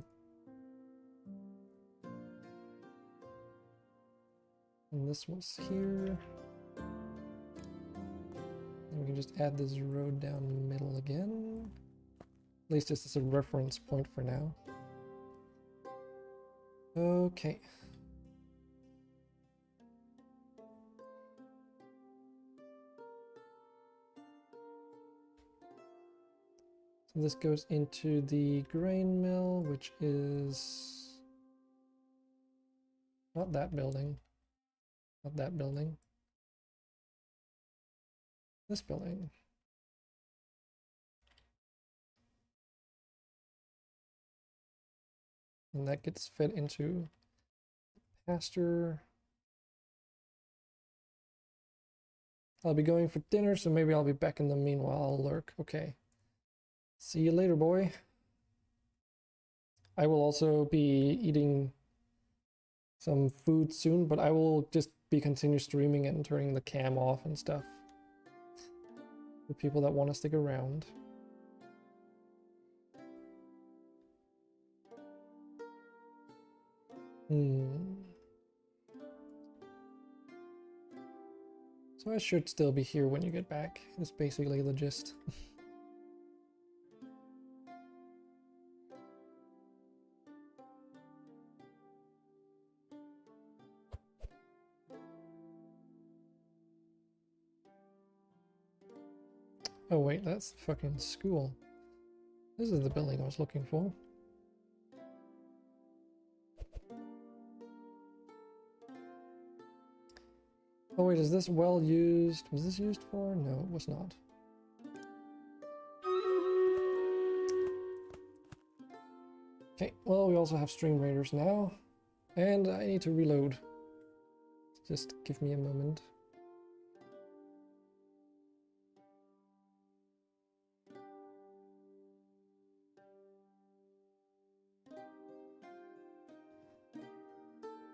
And this was here. And we can just add this road down the middle again. At least this is a reference point for now. Okay. So this goes into the grain mill, which is not that building. Not that building. This building. And that gets fed into pasture. I'll be going for dinner, so maybe I'll be back in the meanwhile. I'll lurk. Okay. See you later, boy. I will also be eating some food soon, but I will just be continue streaming and turning the cam off and stuff. For people that want to stick around. So I should still be here when you get back. It's basically the gist. Oh wait, that's the fucking school. This is the building I was looking for. Oh wait, is this well used? Was this used for? No, it was not. Okay, well, we also have Streamraiders now. And I need to reload. Just give me a moment.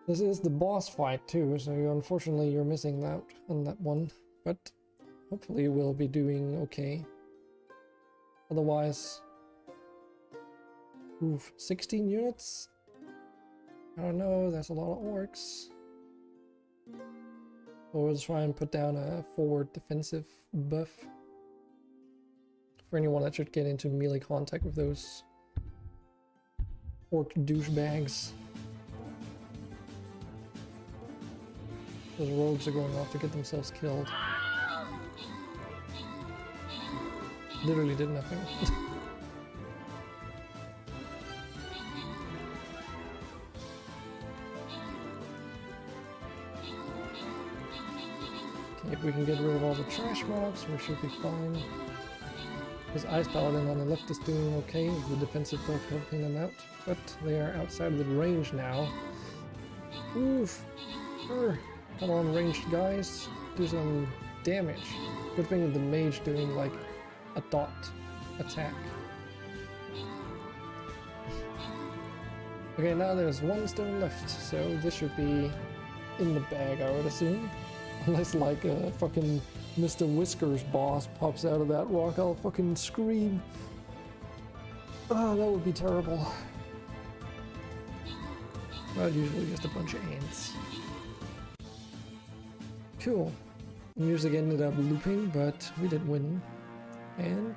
This is the boss fight too, so unfortunately you're missing out on that one, but hopefully we'll be doing okay. Otherwise, oof, 16 units? I don't know, that's a lot of orcs. So we'll try and put down a forward defensive buff for anyone that should get into melee contact with those orc douchebags. Those rogues are going off to get themselves killed. Literally did nothing. Okay, if we can get rid of all the trash mobs, we should be fine. This Ice Paladin on the left is doing okay, the defensive buff helping them out, but they are outside of the range now. Oof! Come on, ranged guys, do some damage. Good thing with the mage doing like a dot attack. Okay, now there's one stone left, so this should be in the bag, I would assume. Unless like a fucking Mr. Whiskers boss pops out of that rock, I'll fucking scream. Oh, that would be terrible. Well, usually just a bunch of ants. Cool. Music ended up looping, but we did win. And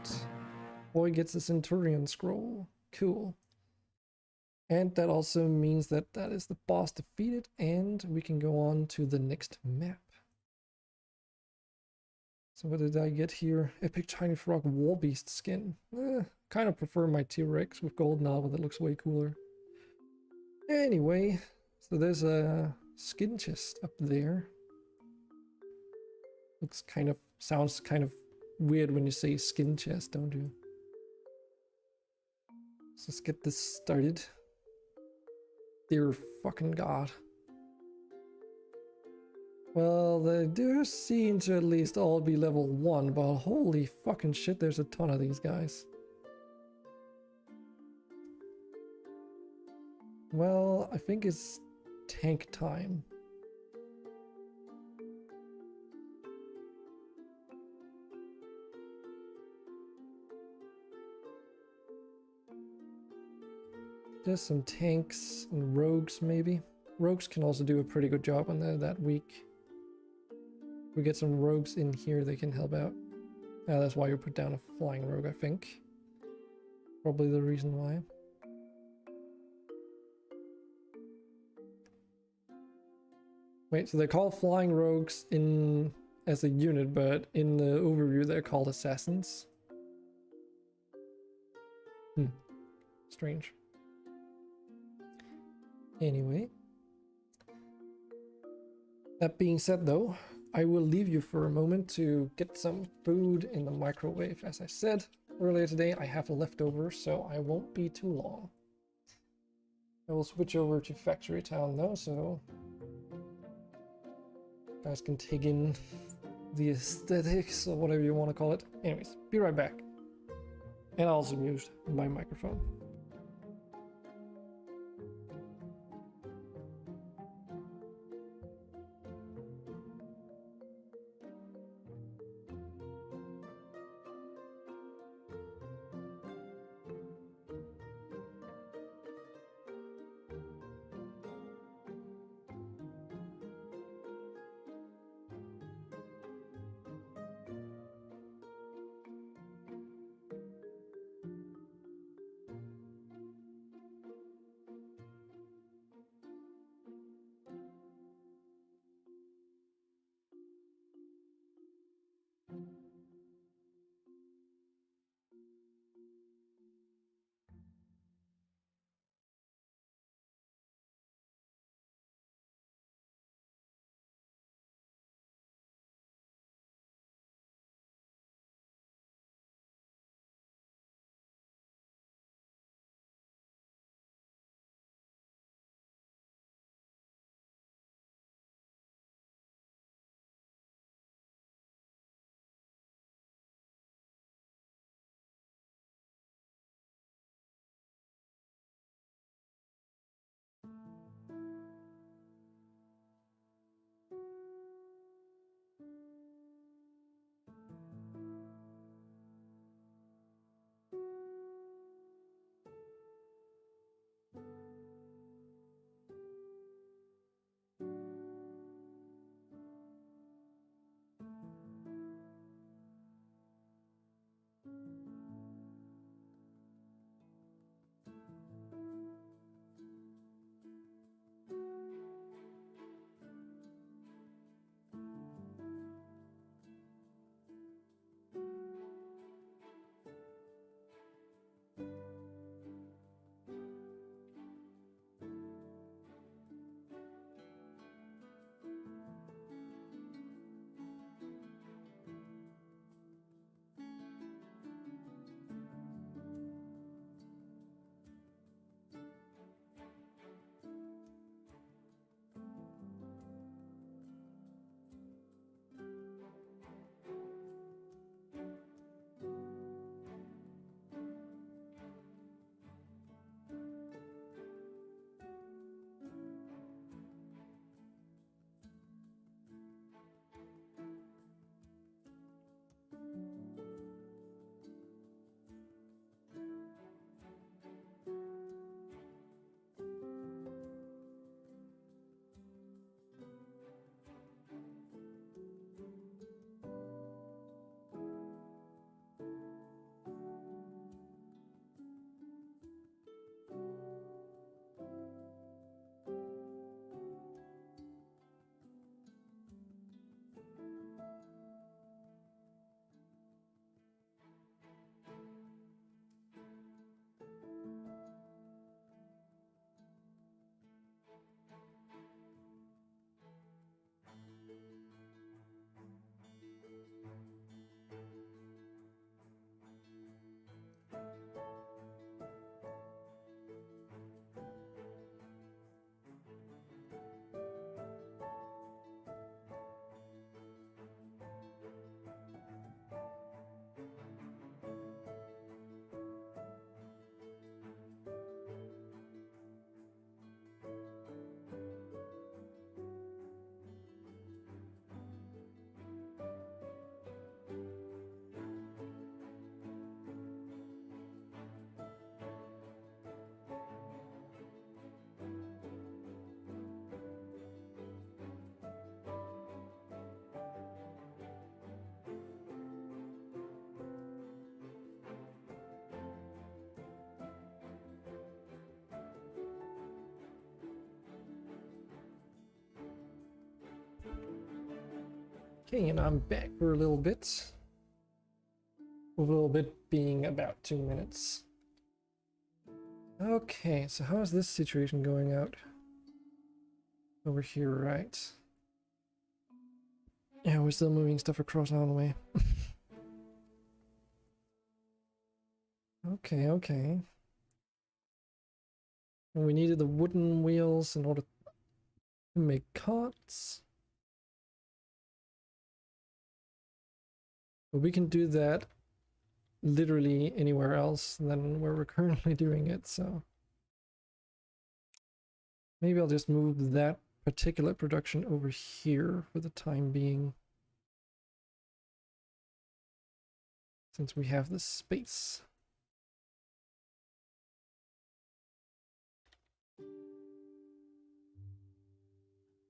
boy gets a Centurion scroll. Cool. And that also means that that is the boss defeated, and we can go on to the next map. So what did I get here? Epic Tiny Frog Wallbeast skin. Kind of prefer my T-Rex with gold now, but that looks way cooler. Anyway, so there's a skin chest up there. Looks kind of, sounds kind of weird when you say skin chest, don't you? Let's get this started. Dear fucking god. Well, they do seem to at least all be level 1, but holy fucking shit, there's a ton of these guys. Well, I think it's tank time. There's some tanks and rogues, maybe. Rogues can also do a pretty good job on that week. We get some rogues in here, they can help out. That's why you put down a flying rogue, I think. Probably the reason why. Wait, so they're called flying rogues in as a unit, but in the overview they're called assassins. Strange. Anyway. That being said though, I will leave you for a moment to get some food in the microwave. As I said earlier today, I have a leftover, so I won't be too long. I will switch over to Factory Town though, so you guys can take in the aesthetics or whatever you want to call it. Anyways, be right back. And I also used my microphone. Okay, and I'm back for a little bit. A little bit being about 2 minutes. Okay, so how is this situation going out? Over here, right? Yeah, we're still moving stuff across all the way. Okay, okay. And we needed the wooden wheels in order to make carts. But we can do that literally anywhere else than where we're currently doing it, so maybe I'll just move that particular production over here for the time being, since we have the space.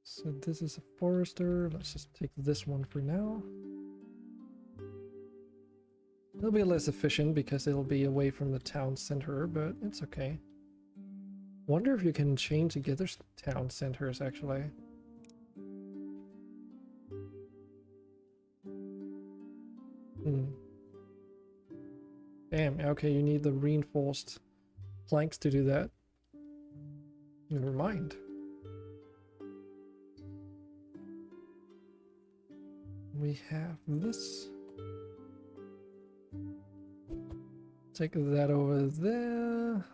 So this is a forester. Let's just take this one for now. It'll be less efficient because it'll be away from the town center, but it's okay. Wonder if you can change the other town centers, actually. Damn, okay, you need the reinforced planks to do that. Never mind. We have this. Take that over there.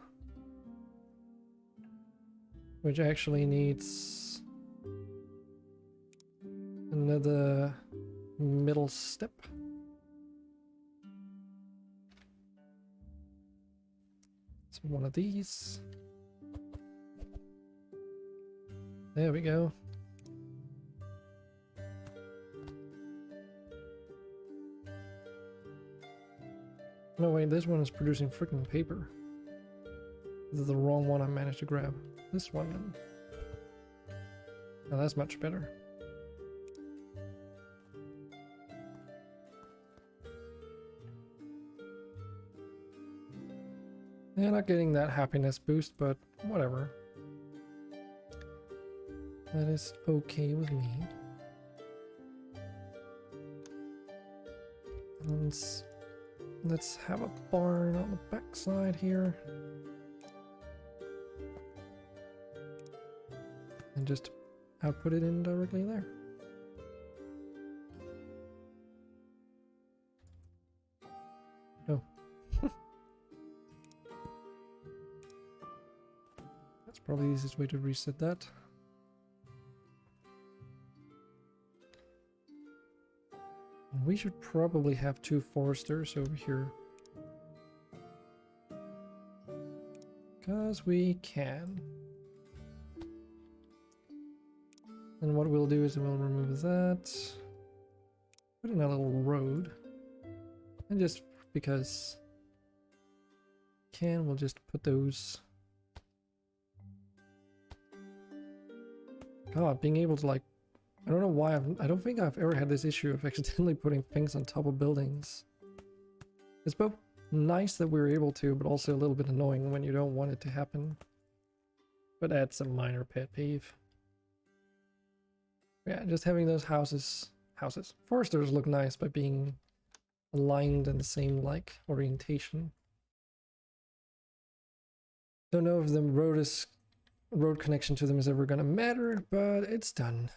Which actually needs another middle step. So one of these. There we go. No, wait, this one is producing freaking paper. This is the wrong one I managed to grab. This one then. Now that's much better. Yeah, not getting that happiness boost, but whatever. That is okay with me. And let's have a barn on the backside here. And just output it in directly there. Oh. That's probably the easiest way to reset that. We should probably have 2 foresters over here. Because we can. And what we'll do is we'll remove that. Put in a little road. And just because we'll just put those. God, being able to like, I don't know why I don't think I've ever had this issue of accidentally putting things on top of buildings. It's both nice that we're able to, but also a little bit annoying when you don't want it to happen. But that's a minor pet peeve. Yeah, just having those foresters look nice by being aligned in the same like orientation. Don't know if the road connection to them is ever gonna matter, but it's done.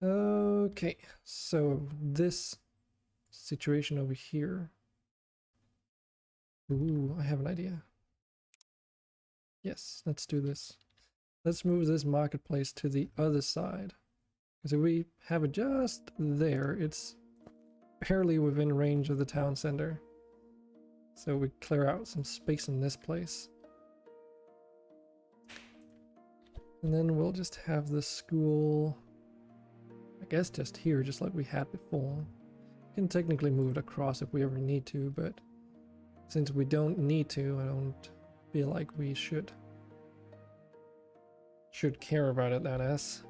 Okay, so this situation over here. Ooh, I have an idea. Yes, let's do this. Let's move this marketplace to the other side. Because if we have it just there, it's barely within range of the town center. So we clear out some space in this place. And then we'll just have the school, I guess just here, just like we had before. We can technically move it across if we ever need to, but since we don't need to, I don't feel like we should care about it, that is.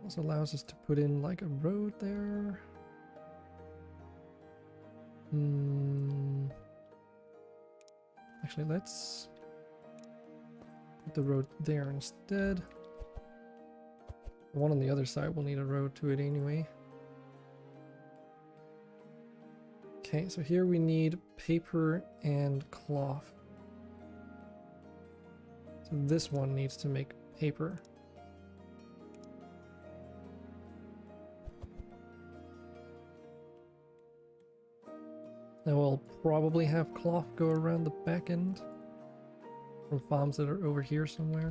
Also allows us to put in like a road there. Actually, let's Put the road there instead. The one on the other side will need a road to it anyway. Okay, so here we need paper and cloth. So this one needs to make paper. Now we'll probably have cloth go around the back end from farms that are over here somewhere.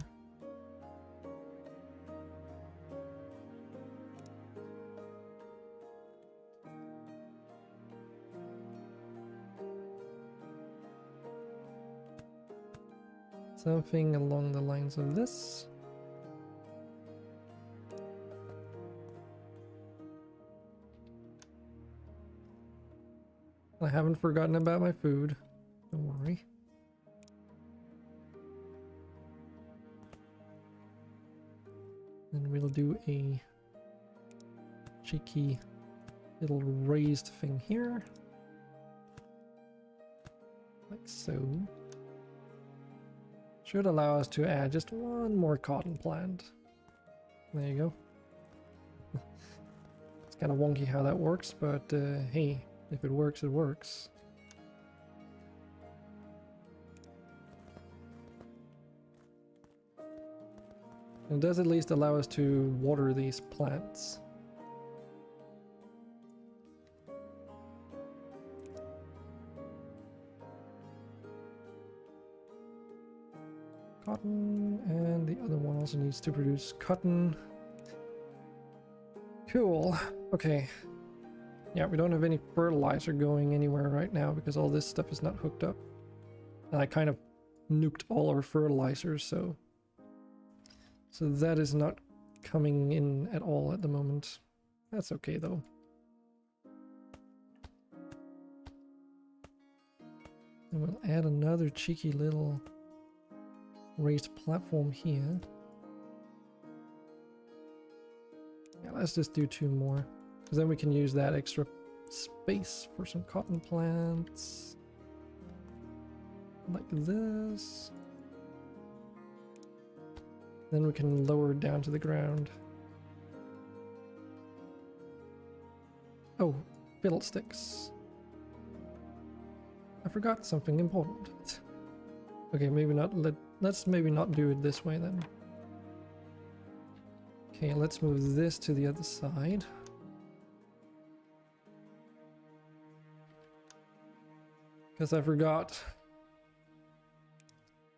Something along the lines of this. I haven't forgotten about my food. Don't worry. Then we'll do a cheeky little raised thing here. Like so. Should allow us to add just one more cotton plant. There you go. It's kind of wonky how that works, but hey, if it works, it works. It does at least allow us to water these plants. Cotton, and the other one also needs to produce cotton. Cool. Okay. Yeah, we don't have any fertilizer going anywhere right now because all this stuff is not hooked up. And I kind of nuked all our fertilizers, so that is not coming in at all at the moment. That's okay though. And we'll add another cheeky little raised platform here. Yeah, let's just do 2 more. Because then we can use that extra space for some cotton plants. Like this. Then we can lower it down to the ground. Oh, fiddlesticks. I forgot something important. Okay, maybe not. Let's maybe not do it this way then. Okay, let's move this to the other side. Because I forgot.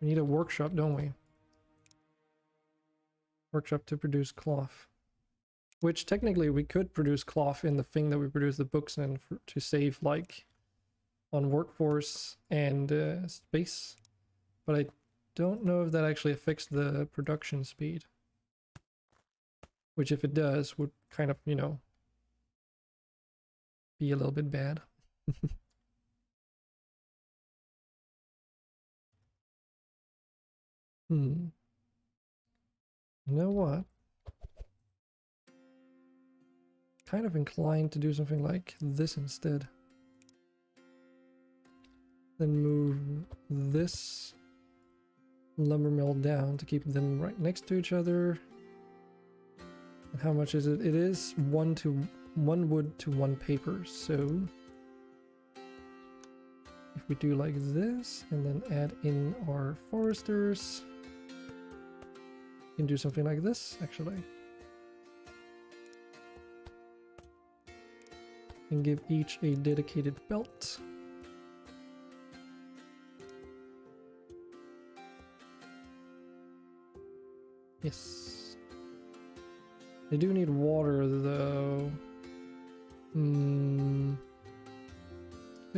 We need a workshop, don't we? Workshop to produce cloth. Which technically we could produce cloth in the thing that we produce the books in to save like on workforce and space. But I don't know if that actually affects the production speed. Which if it does would kind of, you know, be a little bit bad. You know what? Kind of inclined to do something like this instead. Then move this lumber mill down to keep them right next to each other. And how much is it? It is 1 wood to 1 paper, so if we do like this and then add in our foresters, we can do something like this actually. And give each a dedicated belt. Yes. They do need water though. Didn't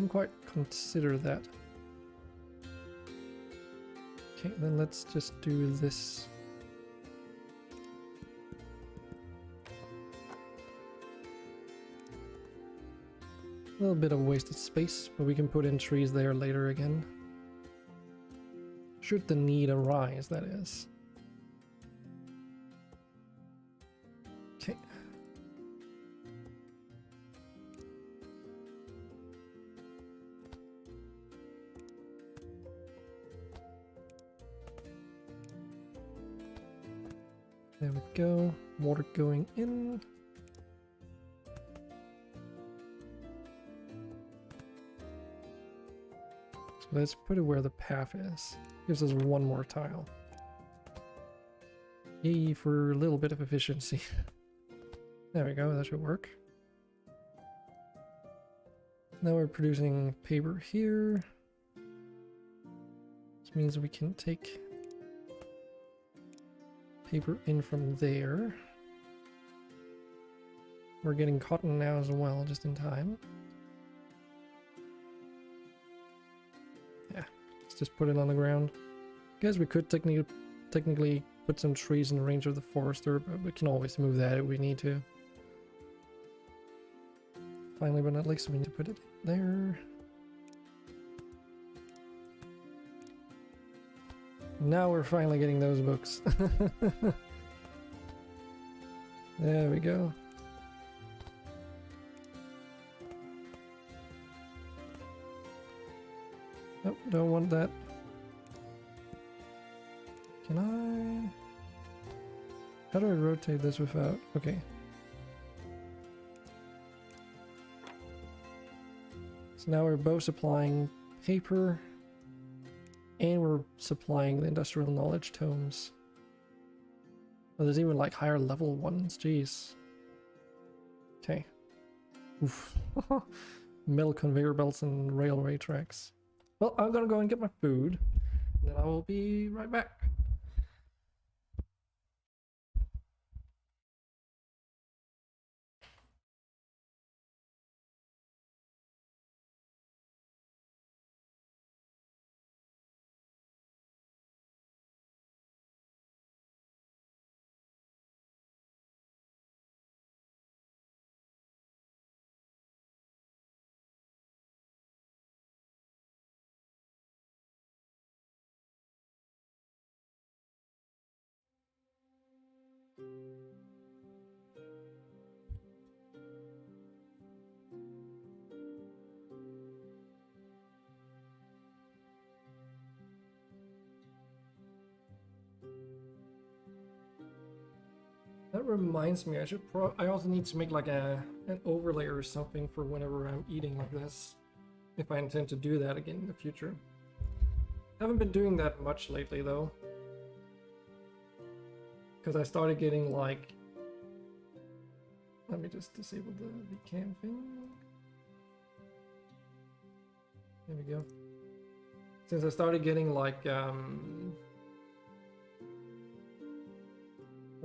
quite consider that. Okay, then let's just do this. A little bit of wasted space, but we can put in trees there later again. Should the need arise, that is. Okay. There we go. Water going in. So let's put it where the path is. Gives us one more tile. Yay for a little bit of efficiency. There we go, that should work. Now we're producing paper here. This means we can take paper in from there. We're getting cotton now as well, just in time. Yeah, let's just put it on the ground. Guess we could technically put some trees in the range of the forester, but we can always move that if we need to. Finally, but not least, we need to put it there. Now we're finally getting those books. There we go. Nope, don't want that. Can I? How do I rotate this without? Okay. So now we're both supplying paper and we're supplying the industrial knowledge tomes. Oh, there's even like higher level ones, jeez. Okay. Oof. Metal conveyor belts and railway tracks. Well, I'm gonna go and get my food, and then I will be right back. That reminds me, I also need to make like an overlay or something for whenever I'm eating like this, if I intend to do that again in the future. Haven't been doing that much lately though, because I started getting like, let me just disable the cam thing. There we go. Since I started getting like what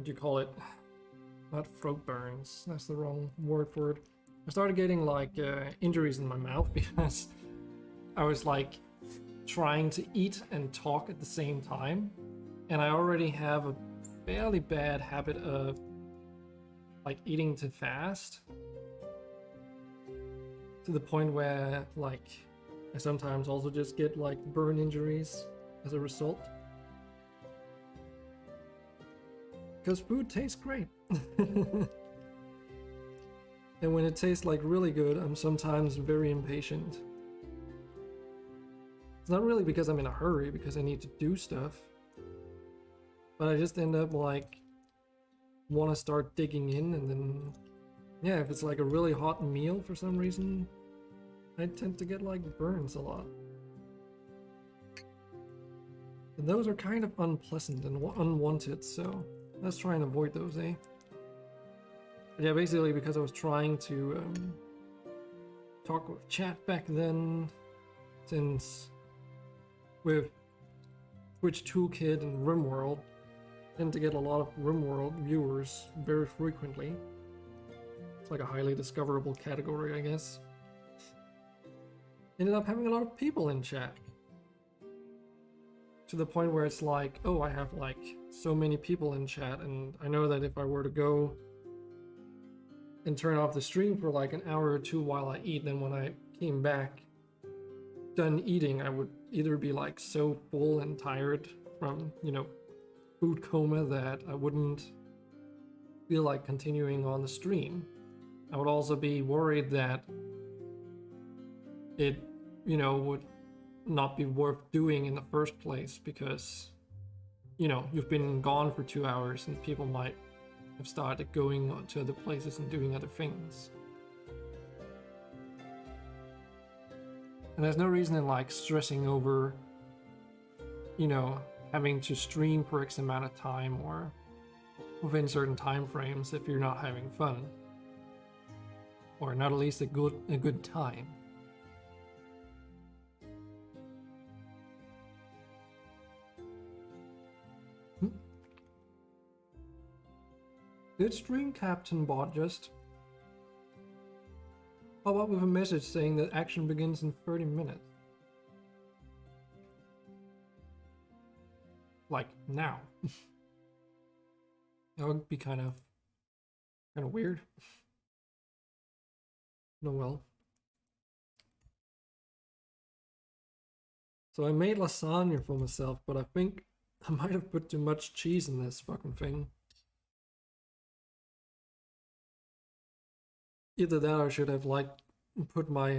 do you call it? Not throat burns, that's the wrong word for it. I started getting like injuries in my mouth because I was like trying to eat and talk at the same time. And I already have a fairly bad habit of like eating too fast. To the point where like I sometimes also just get like burn injuries as a result. Because food tastes great. And when it tastes like really good, I'm sometimes very impatient. It's not really because I'm in a hurry, because I need to do stuff. But I just end up like want to start digging in, and then yeah, if it's like a really hot meal for some reason, I tend to get like burns a lot. And those are kind of unpleasant and unwanted, so let's try and avoid those, eh? But yeah, basically because I was trying to talk with chat back then, since with Twitch Toolkit and RimWorld, I tend to get a lot of RimWorld viewers very frequently. It's like a highly discoverable category, I guess. Ended up having a lot of people in chat. To the point where it's like, oh, I have like so many people in chat, and I know that if I were to go and turn off the stream for like an hour or two while I eat, then when I came back done eating, I would either be like so full and tired from, you know, food coma that I wouldn't feel like continuing on the stream. I would also be worried that it, you know, would not be worth doing in the first place, because you know, you've been gone for 2 hours and people might have started going on to other places and doing other things. And there's no reason in like stressing over, you know, having to stream for X amount of time or within certain time frames if you're not having fun. Or not at least a good time. Did Stream Captain bot just pop up with a message saying that action begins in 30 minutes? Like now. That would be kind of weird. No, well. So I made lasagna for myself, but I think I might have put too much cheese in this fucking thing. Either that or I should have like put my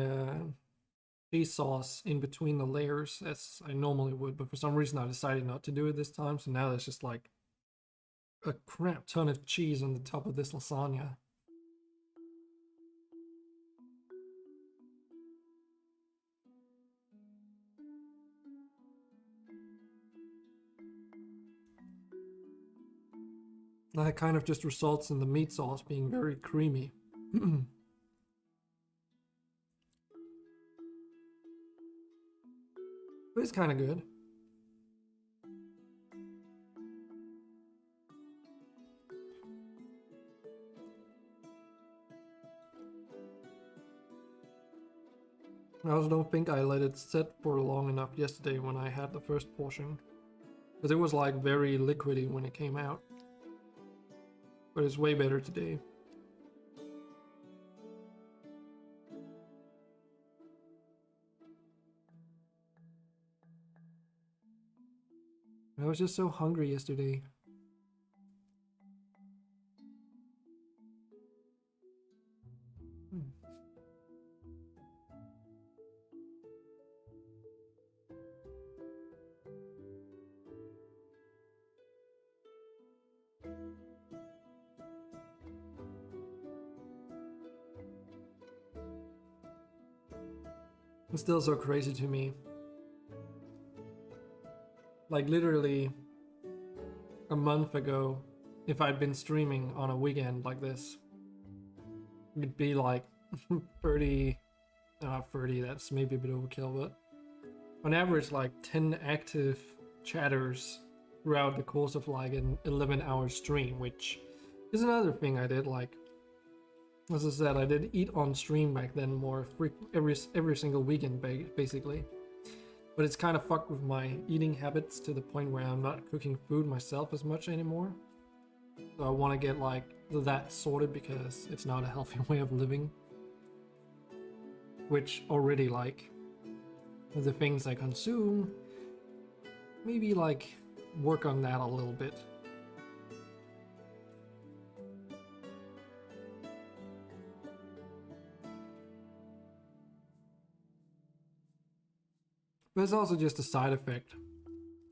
cheese sauce in between the layers as I normally would, but for some reason I decided not to do it this time, so now there's just like a crap ton of cheese on the top of this lasagna. That kind of just results in the meat sauce being very creamy. But it's kind of good. I also don't think I let it set for long enough yesterday when I had the first portion. Because it was like very liquidy when it came out. But it's way better today. I was just so hungry yesterday. It's still so crazy to me. Like literally a month ago, if I'd been streaming on a weekend like this, it'd be like 30, not 30, that's maybe a bit overkill, but on average like 10 active chatters throughout the course of like an 11-hour stream, which is another thing I did. Like, as I said, I did eat on stream back then more every single weekend basically. But it's kind of fucked with my eating habits to the point where I'm not cooking food myself as much anymore. So I want to get like that sorted because it's not a healthy way of living. Which already like the things I consume, maybe like work on that a little bit. But it's also just a side effect.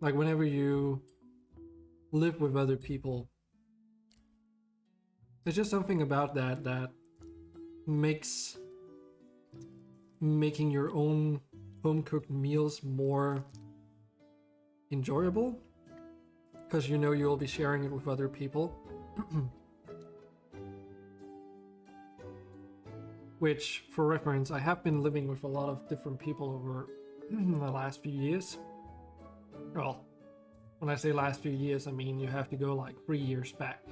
Like whenever you live with other people, there's just something about that makes making your own home-cooked meals more enjoyable. Because you know you'll be sharing it with other people. Which, for reference, I have been living with a lot of different people over the last few years. Well, when I say last few years, I mean you have to go like 3 years back.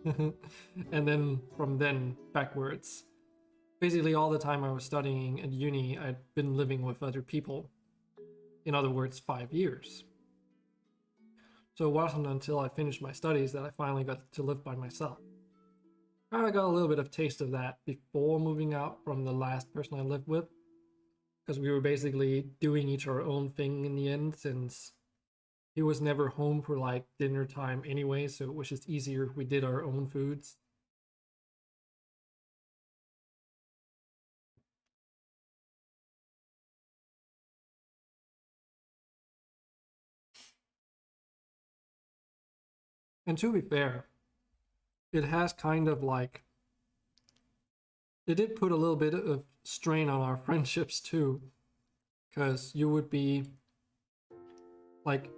And then from then backwards. Basically all the time I was studying at uni, I'd been living with other people. In other words, 5 years. So it wasn't until I finished my studies that I finally got to live by myself. I got a little bit of taste of that before moving out from the last person I lived with. Because we were basically doing each our own thing in the end, since he was never home for like dinner time anyway, so it was just easier if we did our own foods. And to be fair, it has kind of like, it did put a little bit of strain on our friendships too, because you would be like,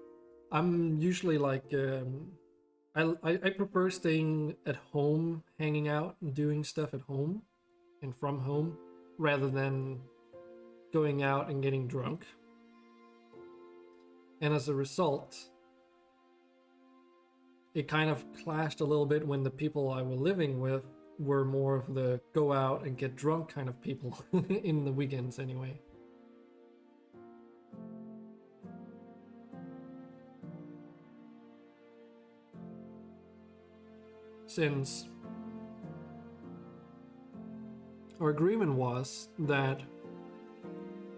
I'm usually like, I prefer staying at home, hanging out and doing stuff at home and from home, rather than going out and getting drunk. And as a result, it kind of clashed a little bit when the people I was living with were more of the go out and get drunk kind of people in the weekends anyway. Since our agreement was that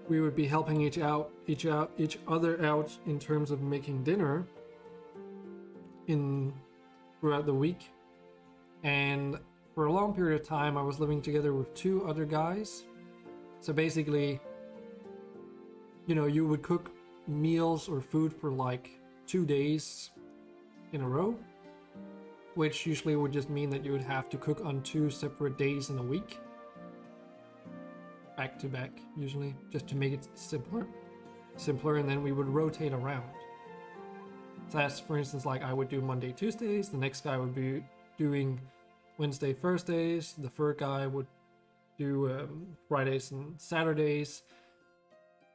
we would be helping each other out in terms of making dinner throughout the week, and for a long period of time I was living together with 2 other guys. So basically, you know, you would cook meals or food for like 2 days in a row, which usually would just mean that you would have to cook on 2 separate days in a week, back to back usually, just to make it simpler, and then we would rotate around. So that's, for instance, like I would do Monday, Tuesdays, the next guy would be doing Wednesday, Thursdays, the third guy would do Fridays and Saturdays,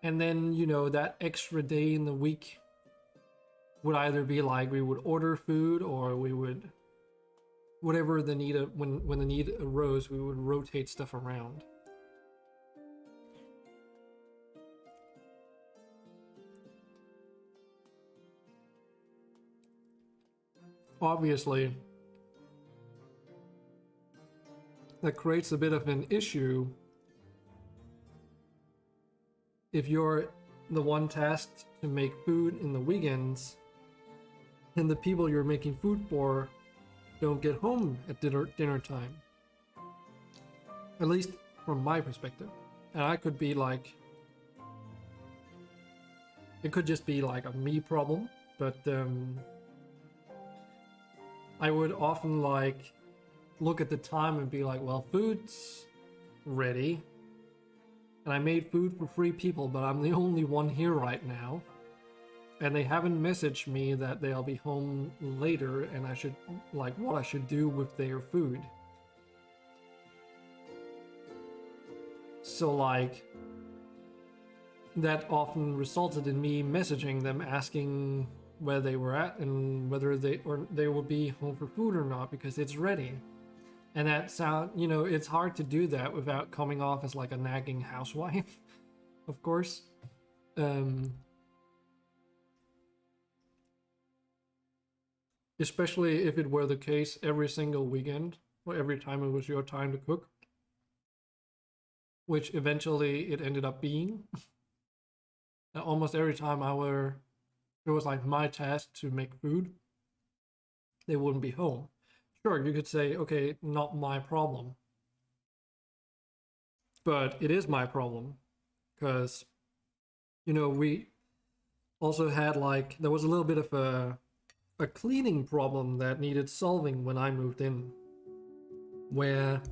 and then, you know, that extra day in the week would either be like we would order food, or we would, whatever the need when the need arose, we would rotate stuff around. Obviously, that creates a bit of an issue if you're the one tasked to make food in the weekends and the people you're making food for don't get home at dinner time. At least from my perspective. And I could be like, it could just be like a me problem, but I would often like look at the time and be like, well, food's ready, and I made food for 3 people, but I'm the only one here right now, and they haven't messaged me that they'll be home later, and I should, like, what I should do with their food. So like, that often resulted in me messaging them asking where they were at and whether they would be home for food or not, because it's ready. And that sound, you know, it's hard to do that without coming off as like a nagging housewife, of course. Especially if it were the case every single weekend, or every time it was your time to cook, which eventually it ended up being. Almost every time it was like my task to make food, they wouldn't be home. Sure, you could say, okay, not my problem. But it is my problem, because, you know, we also had like, there was a little bit of a cleaning problem that needed solving when I moved in, where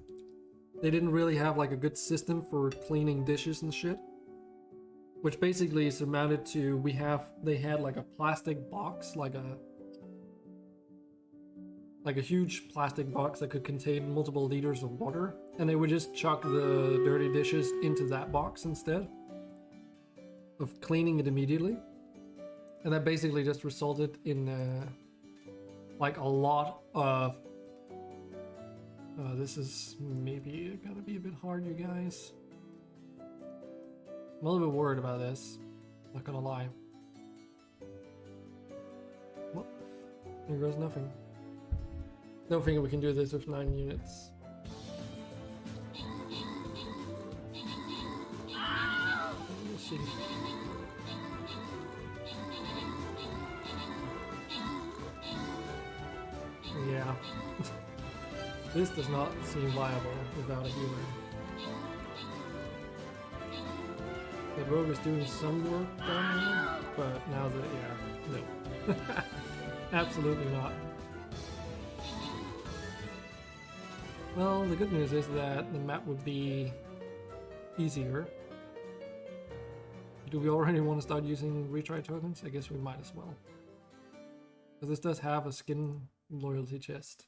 they didn't really have like a good system for cleaning dishes and shit. Which basically is amounted to, they had like a plastic box, like a huge plastic box that could contain multiple liters of water, and they would just chuck the dirty dishes into that box instead of cleaning it immediately. And that basically just resulted in like a lot of this is maybe gonna be a bit hard, you guys. I'm a little bit worried about this, not gonna lie. Well, here goes nothing. Don't think we can do this with 9 units. Let's see. Yeah. This does not seem viable without a healer. The rogue is doing some work down here, but now that, yeah, no. Absolutely not. Well, the good news is that the map would be easier. Do we already want to start using retry tokens? I guess we might as well. Because this does have a skin loyalty chest.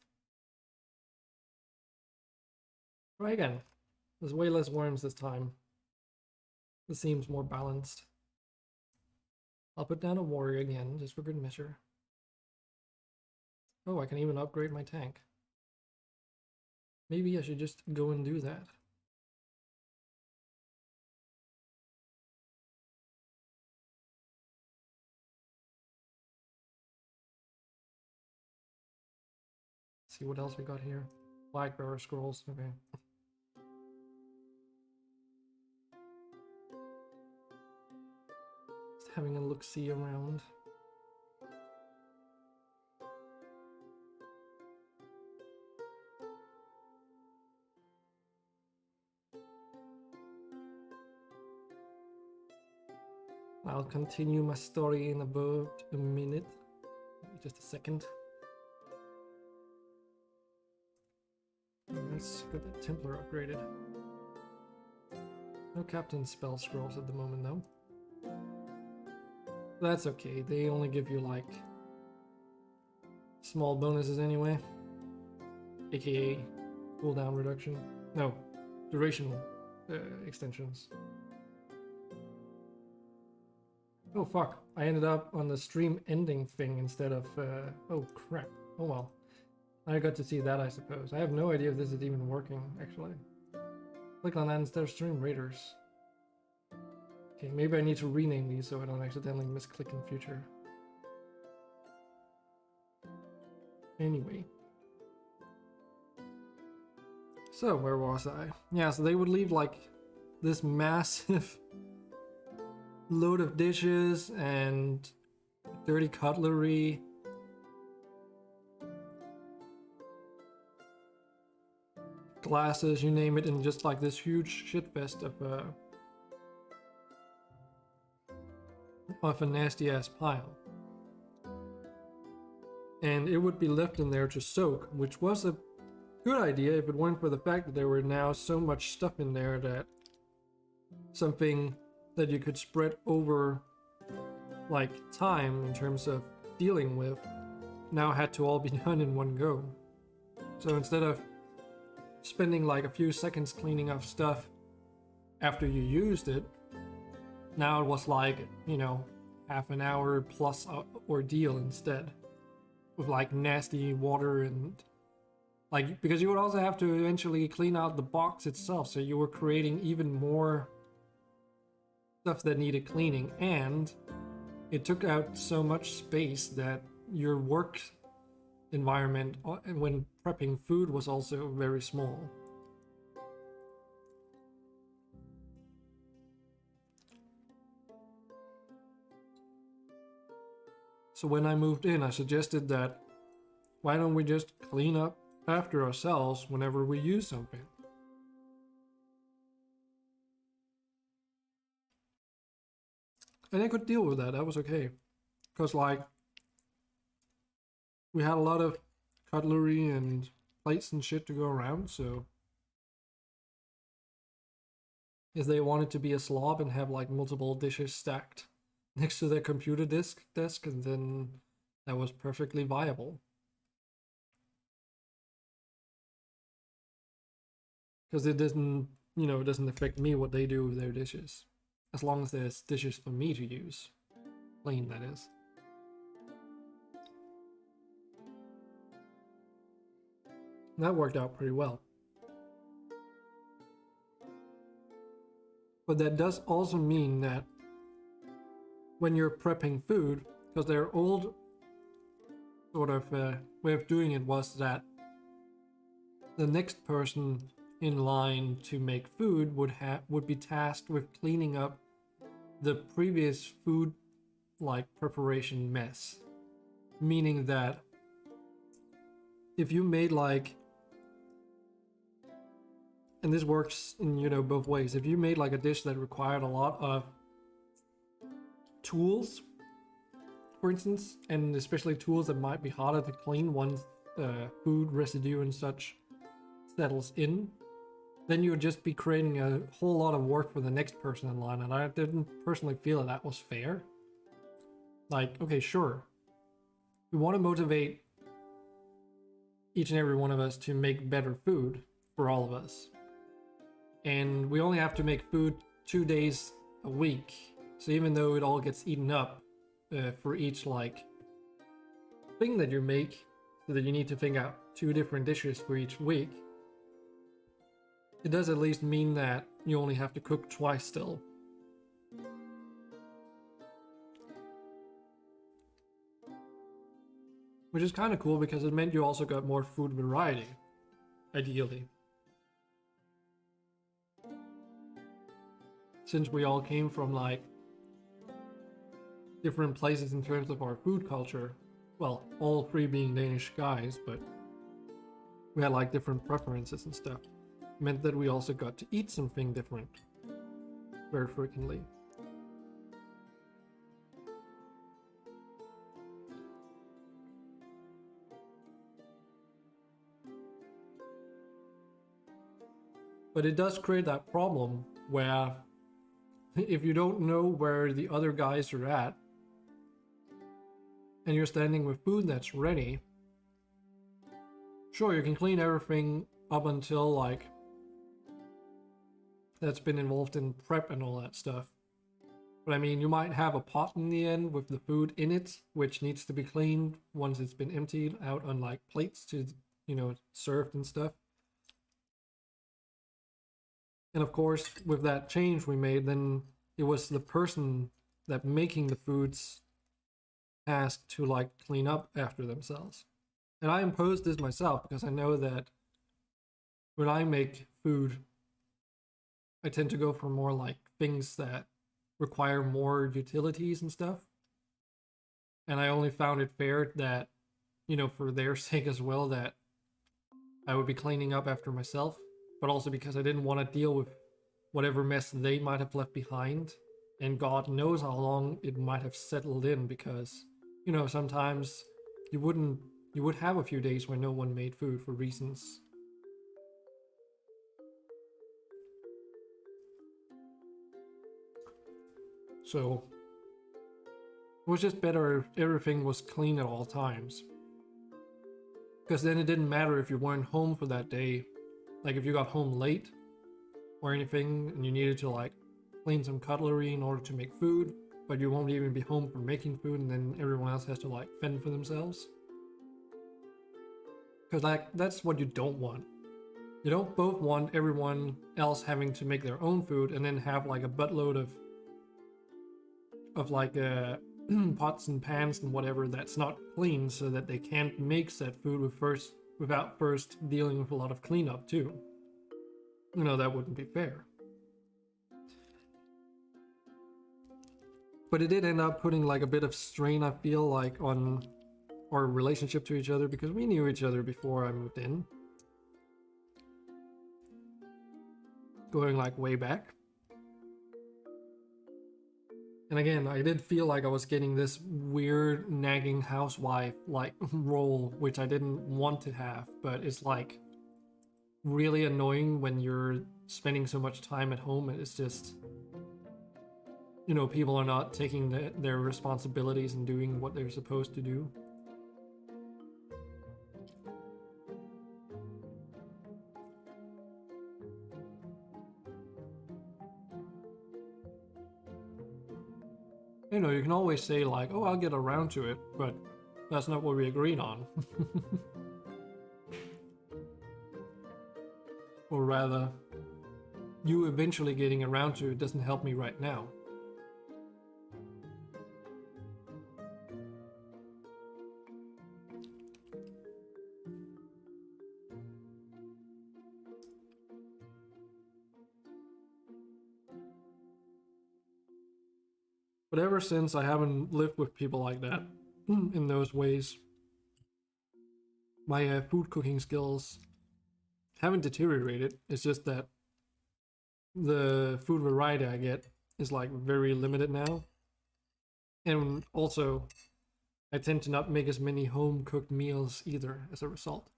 Try again. There's way less worms this time. This seems more balanced. I'll put down a warrior again, just for good measure. Oh, I can even upgrade my tank. Maybe I should just go and do that. See what else we got here. Blackbearer scrolls, okay. Just having a look-see around. I'll continue my story in about a minute. Just a second. Let's get the Templar upgraded. No Captain spell scrolls at the moment though. That's okay, they only give you like small bonuses anyway. AKA cooldown reduction. No, duration extensions. Oh fuck, I ended up on the stream ending thing instead of, oh crap, oh well. I got to see that, I suppose. I have no idea if this is even working, actually. Click on that instead of Streamraiders. Okay, maybe I need to rename these so I don't accidentally misclick in future. Anyway. So, where was I? Yeah, so they would leave like this massive load of dishes and dirty cutlery. Glasses, you name it, and just like this huge shitfest of a nasty ass pile. And it would be left in there to soak, which was a good idea if it weren't for the fact that there were now so much stuff in there that something that you could spread over like time in terms of dealing with now had to all be done in one go. So instead of spending like a few seconds cleaning up stuff after you used it, now it was like, you know, half an hour plus ordeal instead, with like nasty water and like, because you would also have to eventually clean out the box itself, so you were creating even more stuff that needed cleaning, and it took out so much space that your work environment when prepping food was also very small. So when I moved in, I suggested that why don't we just clean up after ourselves whenever we use something? And I could deal with that, that was okay. Because like, we had a lot of cutlery and plates and shit to go around, so if they wanted to be a slob and have like multiple dishes stacked next to their computer desk, and then that was perfectly viable. Because it doesn't, you know, it doesn't affect me what they do with their dishes. As long as there's dishes for me to use. Clean, that is. That worked out pretty well. But that does also mean that when you're prepping food, because their old sort of way of doing it was that the next person in line to make food would be tasked with cleaning up the previous food like preparation mess. Meaning that if you made like, and this works in, you know, both ways, if you made like a dish that required a lot of tools, for instance, and especially tools that might be harder to clean once food residue and such settles in, then you would just be creating a whole lot of work for the next person in line, and I didn't personally feel that was fair. Like, okay, sure, we want to motivate each and every one of us to make better food for all of us, and we only have to make food 2 days a week, so even though it all gets eaten up for each like thing that you make, so that you need to think out 2 different dishes for each week, it does at least mean that you only have to cook twice still. Which is kind of cool because it meant you also got more food variety, ideally. Since we all came from like different places in terms of our food culture, well, all 3 being Danish guys, but we had like different preferences and stuff. It meant that we also got to eat something different very frequently. But it does create that problem where if you don't know where the other guys are at, and you're standing with food that's ready, sure, you can clean everything up until like that's been involved in prep and all that stuff. But I mean, you might have a pot in the end with the food in it, which needs to be cleaned once it's been emptied out on like plates to, you know, served and stuff. And of course, with that change we made, then it was the person that making the foods tasked to like clean up after themselves. And I imposed this myself because I know that when I make food, I tend to go for more like things that require more utilities and stuff. And I only found it fair that, you know, for their sake as well, that I would be cleaning up after myself, but also because I didn't want to deal with whatever mess they might have left behind. And God knows how long it might have settled in, because, you know, sometimes you would have a few days where no one made food for reasons. So it was just better if everything was clean at all times. Because then it didn't matter if you weren't home for that day. Like if you got home late or anything and you needed to like clean some cutlery in order to make food, but you won't even be home for making food, and then everyone else has to like fend for themselves. Because like that's what you don't want. You don't both want everyone else having to make their own food and then have like a buttload of like pots and pans and whatever that's not clean, so that they can't make said food without first dealing with a lot of cleanup too. You know, that wouldn't be fair. But it did end up putting like a bit of strain, I feel like, on our relationship to each other, because we knew each other before I moved in, going like way back. And again, I did feel like I was getting this weird nagging housewife like role, which I didn't want to have, but it's like really annoying when you're spending so much time at home and it's just, you know, people are not taking their responsibilities and doing what they're supposed to do. You know, you can always say like, oh, I'll get around to it, but that's not what we agreed on. Or rather, you eventually getting around to it doesn't help me right now. But ever since, I haven't lived with people like that in those ways. My food cooking skills haven't deteriorated. It's just that the food variety I get is like very limited now. And also, I tend to not make as many home cooked meals either as a result.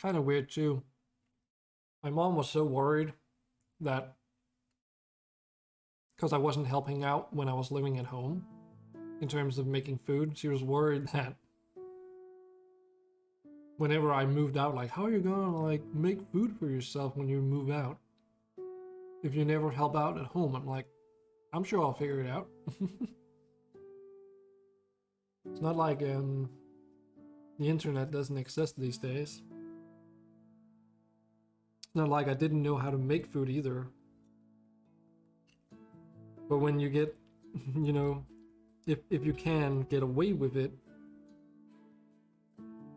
Kind of weird too. My mom was so worried that because I wasn't helping out when I was living at home in terms of making food, she was worried that whenever I moved out, like, how are you gonna like make food for yourself when you move out if you never help out at home? I'm like, I'm sure I'll figure it out. It's not like the internet doesn't exist these days. It's not like I didn't know how to make food either. But when you get, you know, if you can get away with it,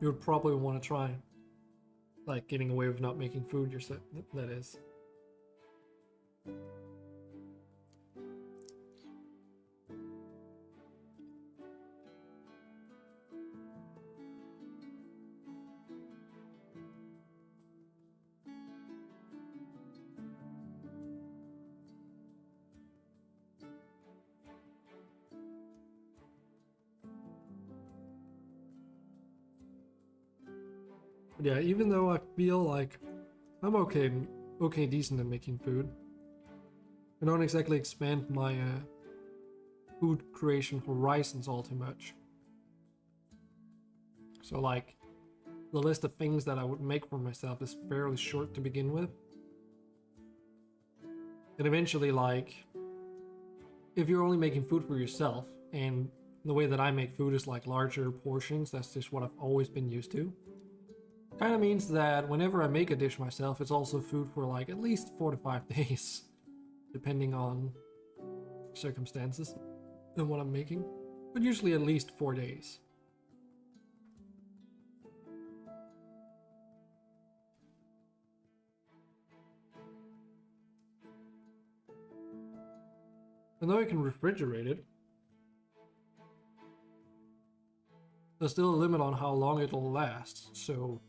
you would probably want to try. Like getting away with not making food yourself, that is. But yeah, even though I feel like I'm okay decent at making food, I don't exactly expand my food creation horizons all too much. So like, the list of things that I would make for myself is fairly short to begin with. And eventually, like, if you're only making food for yourself, and the way that I make food is like larger portions, that's just what I've always been used to. Kind of means that whenever I make a dish myself, it's also food for like at least 4 to 5 days, depending on circumstances and what I'm making, but usually at least 4 days. And though I can refrigerate it, there's still a limit on how long it'll last, so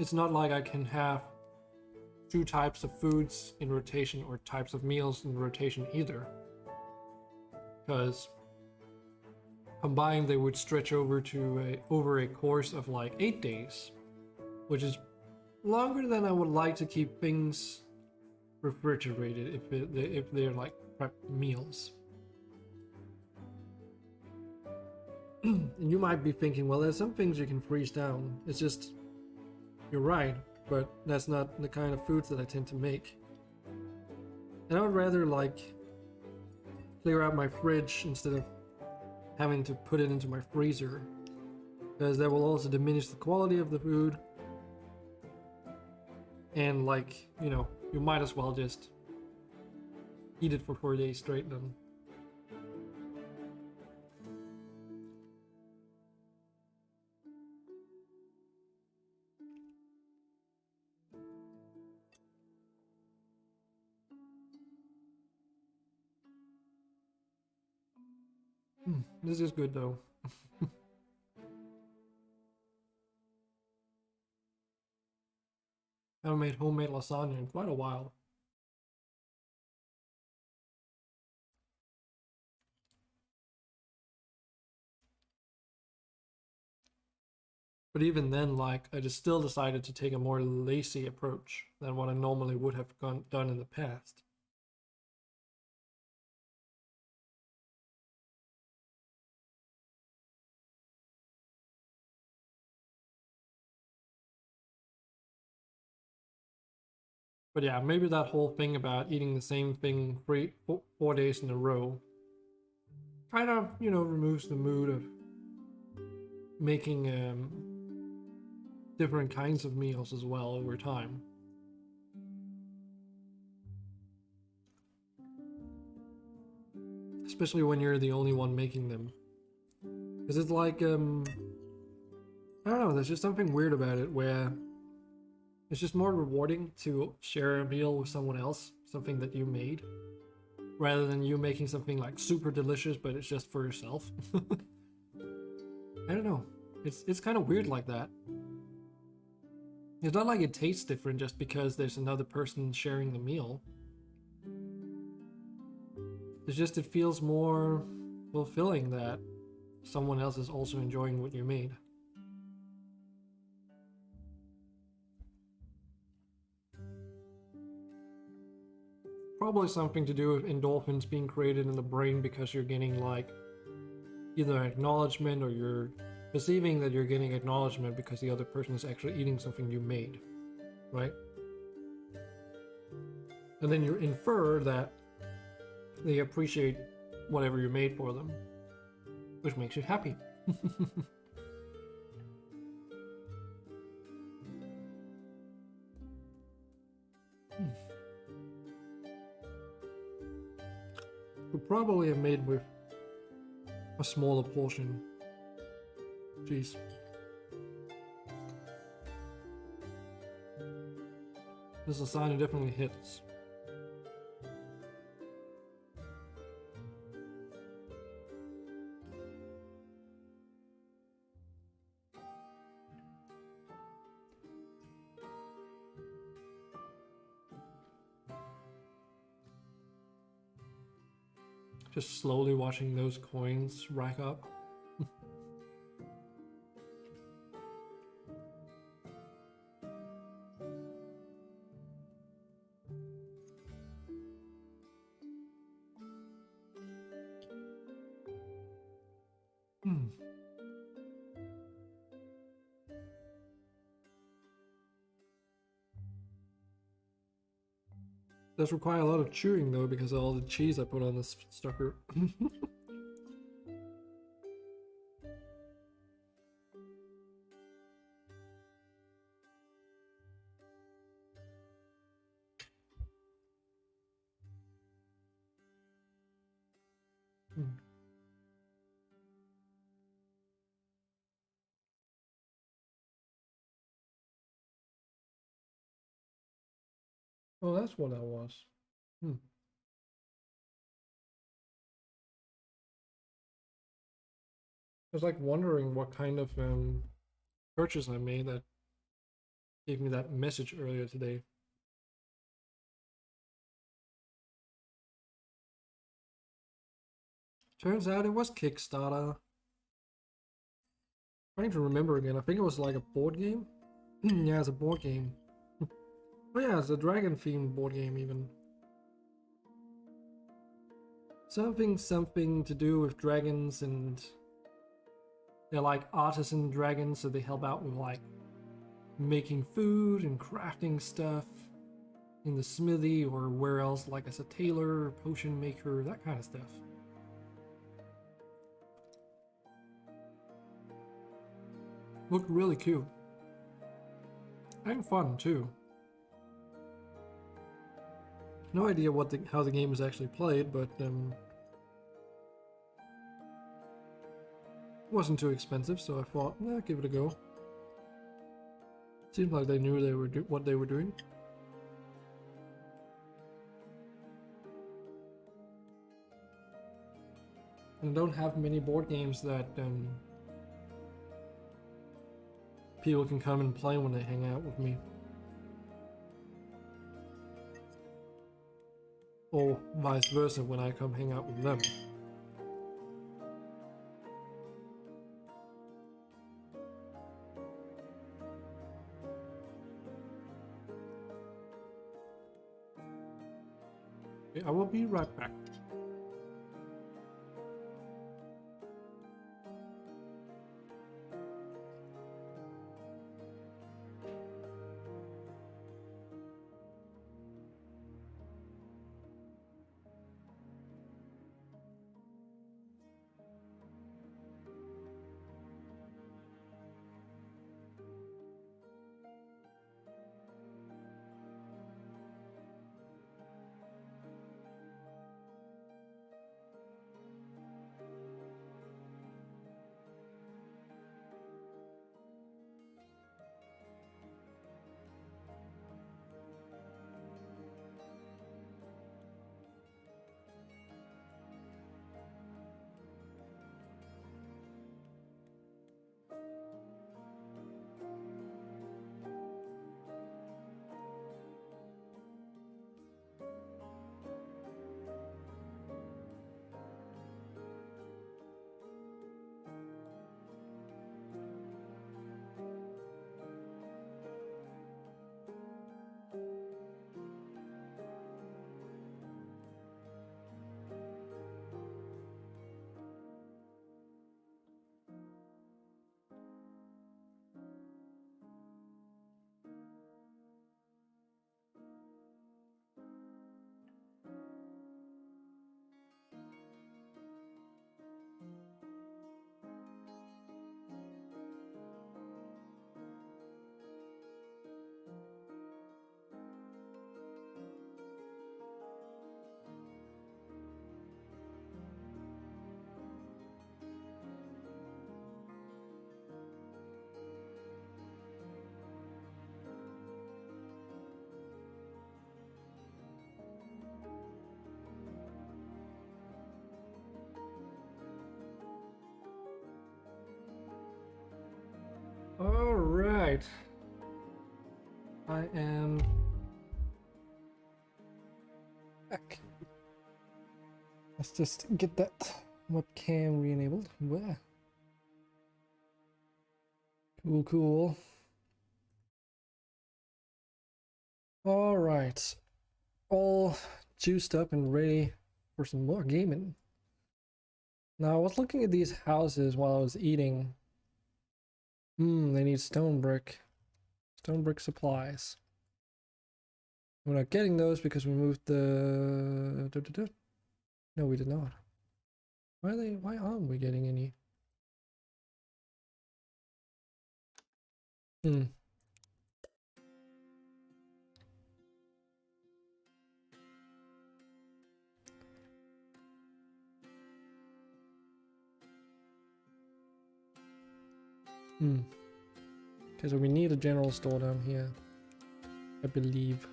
it's not like I can have 2 types of foods in rotation or types of meals in rotation either, because combined they would stretch over a course of like 8 days, which is longer than I would like to keep things refrigerated if they're like prep meals. And you might be thinking, well, there's some things you can freeze down. It's just, you're right, but that's not the kind of foods that I tend to make. And I would rather like clear out my fridge instead of having to put it into my freezer, because that will also diminish the quality of the food. And like, you know, you might as well just eat it for 4 days straight then. This is good though. I haven't made homemade lasagna in quite a while. But even then, like, I just still decided to take a more lazy approach than what I normally would have done in the past. But yeah, maybe that whole thing about eating the same thing 4 days in a row kind of, you know, removes the mood of making different kinds of meals as well over time. Especially when you're the only one making them. Because it's like, I don't know, there's just something weird about it where it's just more rewarding to share a meal with someone else, something that you made, rather than you making something like super delicious but it's just for yourself. I don't know, it's kind of weird like that. It's not like it tastes different just because there's another person sharing the meal. It's just, it feels more fulfilling that someone else is also enjoying what you made. Probably something to do with endorphins being created in the brain because you're getting like either acknowledgement or you're perceiving that you're getting acknowledgement because the other person is actually eating something you made, right? And then you infer that they appreciate whatever you made for them, which makes you happy. Could probably have made with a smaller portion. Jeez. This is a sign it definitely hits. Just slowly watching those coins rack up. Does require a lot of chewing though because of all the cheese I put on this sucker. Oh, that's what that was. I was like wondering what kind of purchase I made that gave me that message earlier today. Turns out it was Kickstarter. Trying to remember again. I think it was like a board game. Yeah, it's a board game. Oh yeah, it's a dragon themed board game even. Something to do with dragons, and they're like artisan dragons, so they help out with like making food and crafting stuff in the smithy or where else, like as a tailor, potion maker, that kind of stuff. Looked really cute. And fun too. No idea what how the game is actually played, but wasn't too expensive, so I thought, give it a go. Seems like they knew they were what they were doing. And I don't have many board games that people can come and play when they hang out with me. Or vice versa when I come hang out with them. Okay, I will be right back. I am back. Let's just get that webcam re-enabled. Wow. Cool, cool. All right, all juiced up and ready for some more gaming. Now, I was looking at these houses while I was eating. They need stone brick supplies. We're not getting those because we moved the... No, we did not. Why aren't we getting any? Okay, so we need a general store down here, I believe.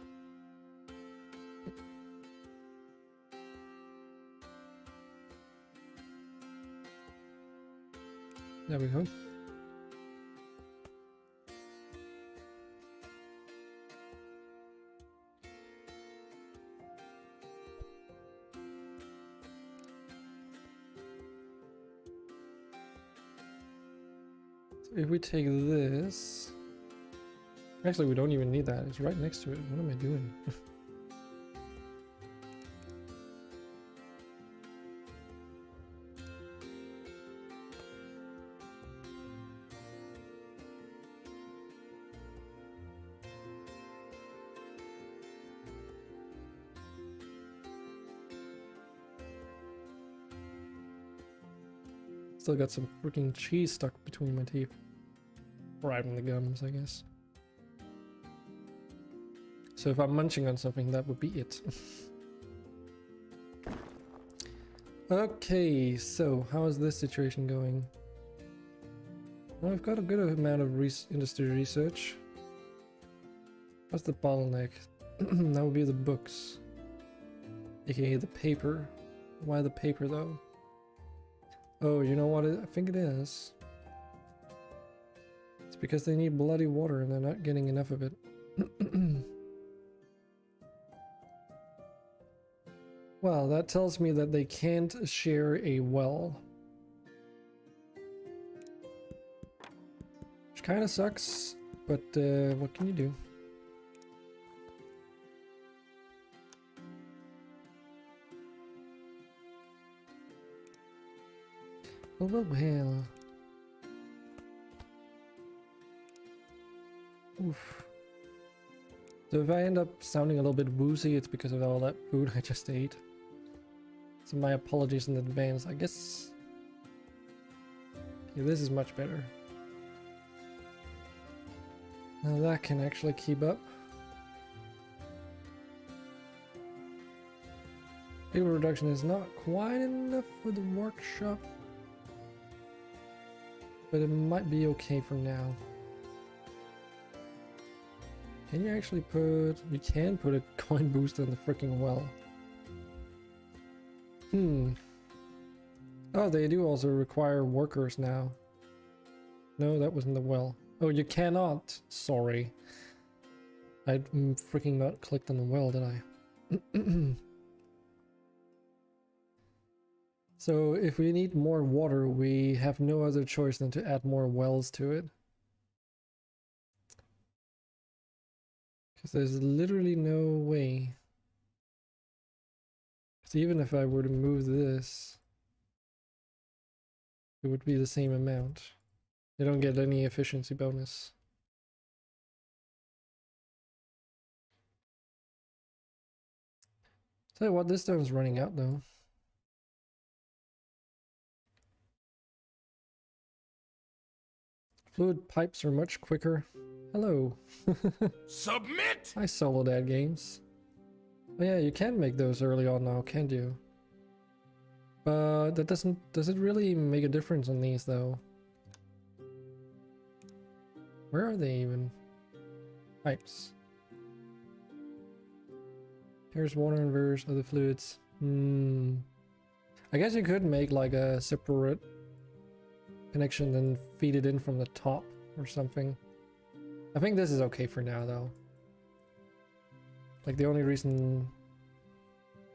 There we go. If we take this, actually we don't even need that, it's right next to it. What am I doing? Still got some freaking cheese stuck between my teeth. Right in the gums, I guess. So if I'm munching on something, that would be it. Okay, so how is this situation going? Well, I've got a good amount of industry research. What's the bottleneck? That would be the books. AKA the paper. Why the paper though? Oh, you know what I think it is? It's because they need bloody water and they're not getting enough of it. Well, that tells me that they can't share a well. Which kind of sucks, but what can you do? Oh, well. Oof. So if I end up sounding a little bit woozy, it's because of all that food I just ate. So my apologies in advance, I guess. Okay, this is much better. Now that can actually keep up. Fuel reduction is not quite enough for the workshop, but it might be okay for now. Can you actually put... You can put a coin booster in the freaking well. Oh, they do also require workers now. No, that wasn't the well. Oh, you cannot. Sorry. I freaking not clicked on the well, did I? So if we need more water, we have no other choice than to add more wells to it. Because there's literally no way. Because even if I were to move this, it would be the same amount. You don't get any efficiency bonus. Tell you what, this stone's running out though. Fluid pipes are much quicker. Hello. Submit! Hi, Solo Dad Games. Oh yeah, you can make those early on now, can't you? But that does it really make a difference on these though? Where are they even? Pipes. Here's water and various other fluids. I guess you could make like a separate connection and feed it in from the top or something. I think this is okay for now though. Like the only reason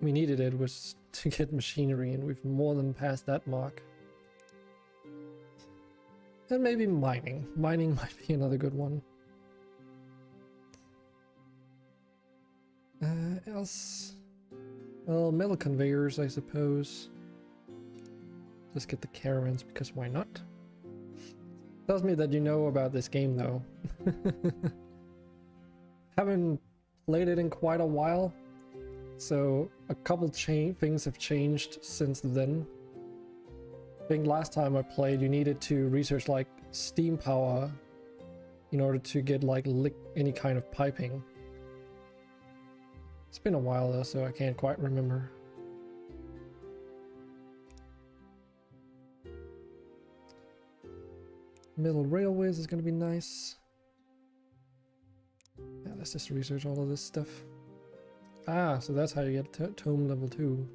we needed it was to get machinery, and we've more than passed that mark. And maybe mining. Mining might be another good one. Else... Well, metal conveyors, I suppose. Just get the caravans, because why not? Tells me that you know about this game, though. Haven't played it in quite a while, so a couple things have changed since then. I think last time I played, you needed to research like steam power in order to get like any kind of piping. It's been a while though, so I can't quite remember. Middle railways is going to be nice. Yeah, let's just research all of this stuff. Ah, so that's how you get tome level 2.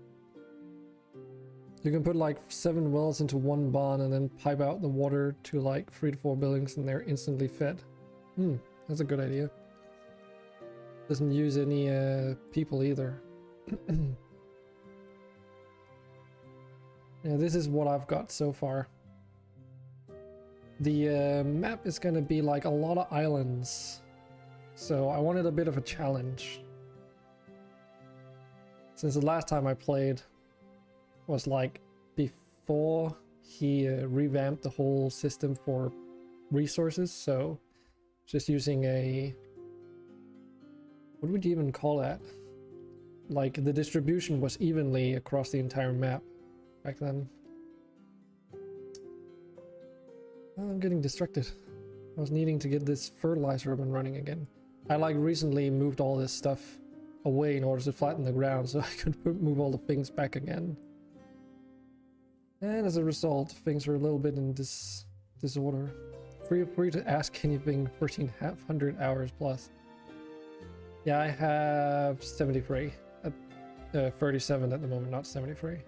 You can put like 7 wells into one barn and then pipe out the water to like 3 to 4 buildings and they're instantly fed. That's a good idea. Doesn't use any people either. Yeah, this is what I've got so far. The map is gonna be like a lot of islands, so I wanted a bit of a challenge. Since the last time I played was like before he revamped the whole system for resources, so just using a... what would you even call that? Like the distribution was evenly across the entire map back then. I'm getting distracted. I was needing to get this fertilizer up and running again. I like recently moved all this stuff away in order to flatten the ground so I could move all the things back again. And as a result, things are a little bit in disorder. Feel free to ask anything. 1300 hours plus. Yeah, I have 73. 37 at the moment, not 73.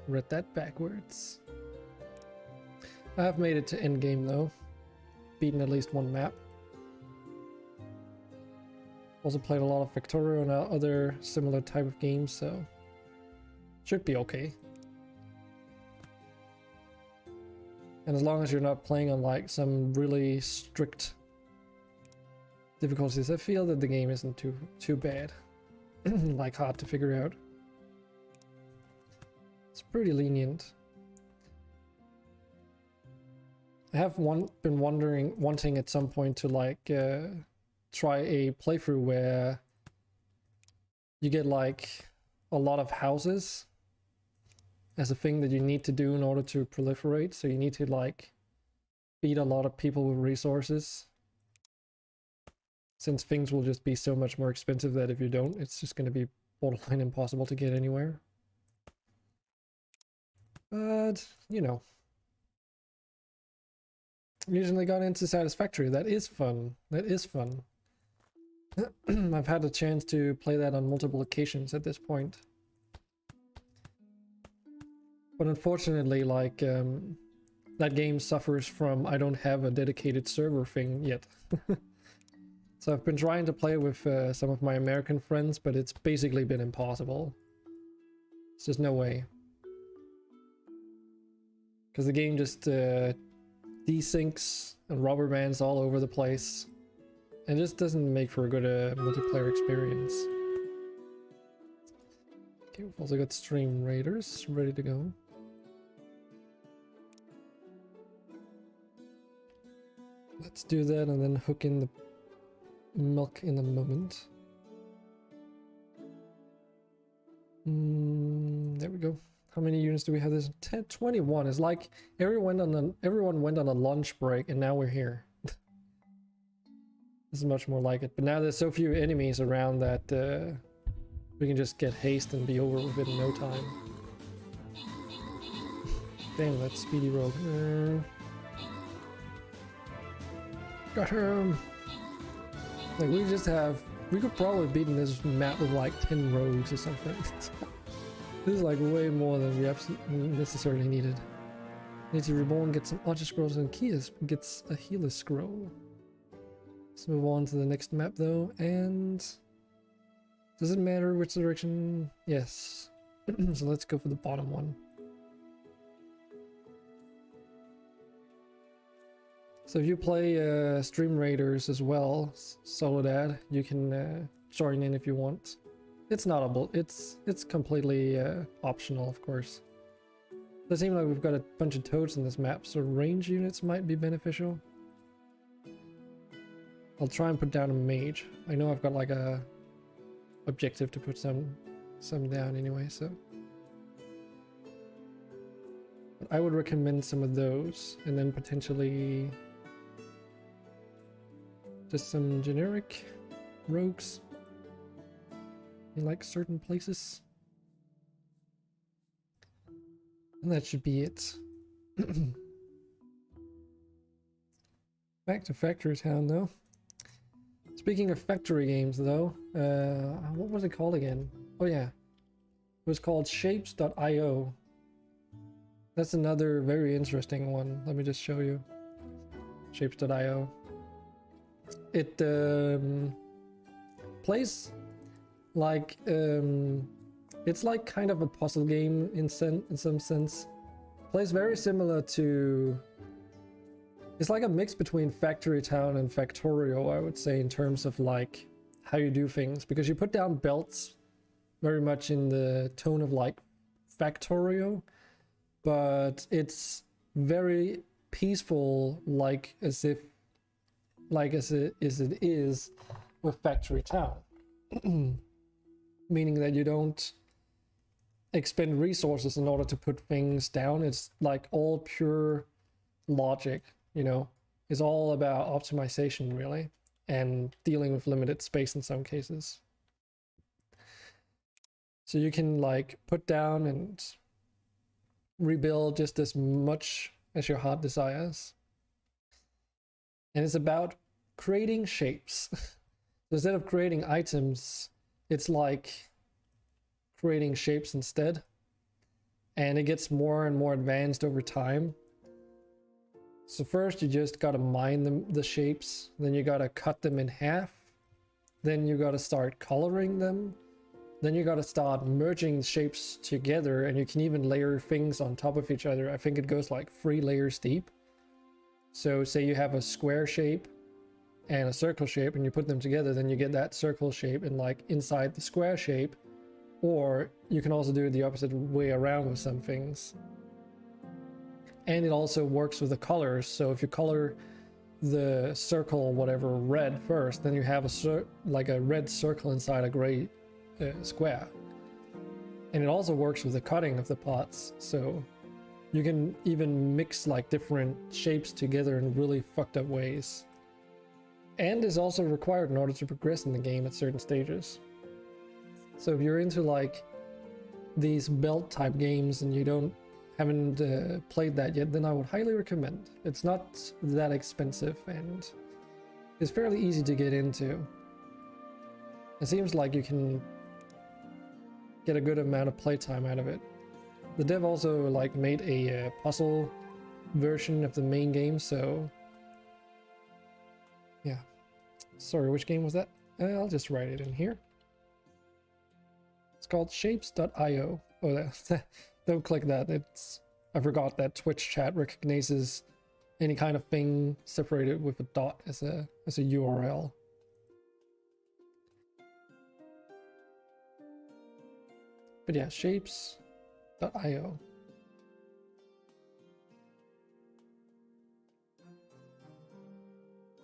Read that backwards. I have made it to endgame though. Beaten at least one map. Also played a lot of Victoria and other similar type of games, so should be okay. And as long as you're not playing on like some really strict difficulties, I feel that the game isn't too bad. Like hard to figure out. It's pretty lenient. I have been wanting at some point to like try a playthrough where you get like a lot of houses as a thing that you need to do in order to proliferate. So you need to like feed a lot of people with resources, since things will just be so much more expensive that if you don't, it's just going to be borderline impossible to get anywhere. But you know, recently got into Satisfactory. That is fun. That is fun. I've had a chance to play that on multiple occasions at this point. But unfortunately, like, that game suffers from I don't have a dedicated server thing yet. So I've been trying to play with some of my American friends, but it's basically been impossible. It's just no way. Because the game just desyncs and rubber bands all over the place. And just doesn't make for a good multiplayer experience. Okay, we've also got Streamraiders ready to go. Let's do that and then hook in the milk in a moment. There we go. How many units do we have? This 21. It's like everyone went on a lunch break and now we're here. This is much more like it. But now there's so few enemies around that we can just get haste and be over with it in no time. Damn, that speedy rogue. Got him! Like, we could probably beat in this map with like 10 rogues or something. This is like way more than we absolutely necessarily needed. Need to reborn, get some Archer Scrolls, and Kias gets a Healer Scroll. Let's move on to the next map though, and Does it matter which direction? Yes. So let's go for the bottom one. So if you play Streamraiders as well, Soledad, you can join in if you want. It's not it's completely optional, of course. Does seem like we've got a bunch of toads in this map, so range units might be beneficial. I'll try and put down a mage. I know I've got like a objective to put some down anyway, so. But I would recommend some of those, and then potentially just some generic rogues in like certain places. And that should be it. Back to Factory Town though. Speaking of factory games though, what was it called again? Oh yeah, it was called Shapes.io. That's another very interesting one. Let me just show you. Shapes.io. It plays like it's like kind of a puzzle game in some sense. Plays very similar to. It's like a mix between Factory Town and Factorio, I would say, in terms of like how you do things, because you put down belts very much in the tone of like Factorio, but it's very peaceful, like as it is with Factory Town. Meaning that you don't expend resources in order to put things down. It's like all pure logic, you know. It's all about optimization really, and dealing with limited space in some cases. So you can like put down and rebuild just as much as your heart desires. And it's about creating shapes. Instead of creating items, it's like creating shapes instead. And it gets more and more advanced over time. So first you just gotta mine the shapes, then you gotta cut them in half, then you gotta start coloring them, then you gotta start merging shapes together, and you can even layer things on top of each other. I think it goes like 3 layers deep. So say you have a square shape and a circle shape and you put them together, then you get that circle shape and like inside the square shape. Or you can also do it the opposite way around with some things. And it also works with the colors. So if you color the circle whatever red first, then you have like a red circle inside a gray square. And it also works with the cutting of the pots. So you can even mix like different shapes together in really fucked up ways. And is also required in order to progress in the game at certain stages. So if you're into like these belt type games and you haven't played that yet, then I would highly recommend. It's not that expensive and it's fairly easy to get into. It seems like you can get a good amount of playtime out of it. The dev also like made a puzzle version of the main game, so yeah. Sorry, which game was that? I'll just write it in here. It's called Shapes.io. Oh, don't click that. I forgot that Twitch chat recognizes any kind of thing separated with a dot as a URL. But yeah, Shapes.io.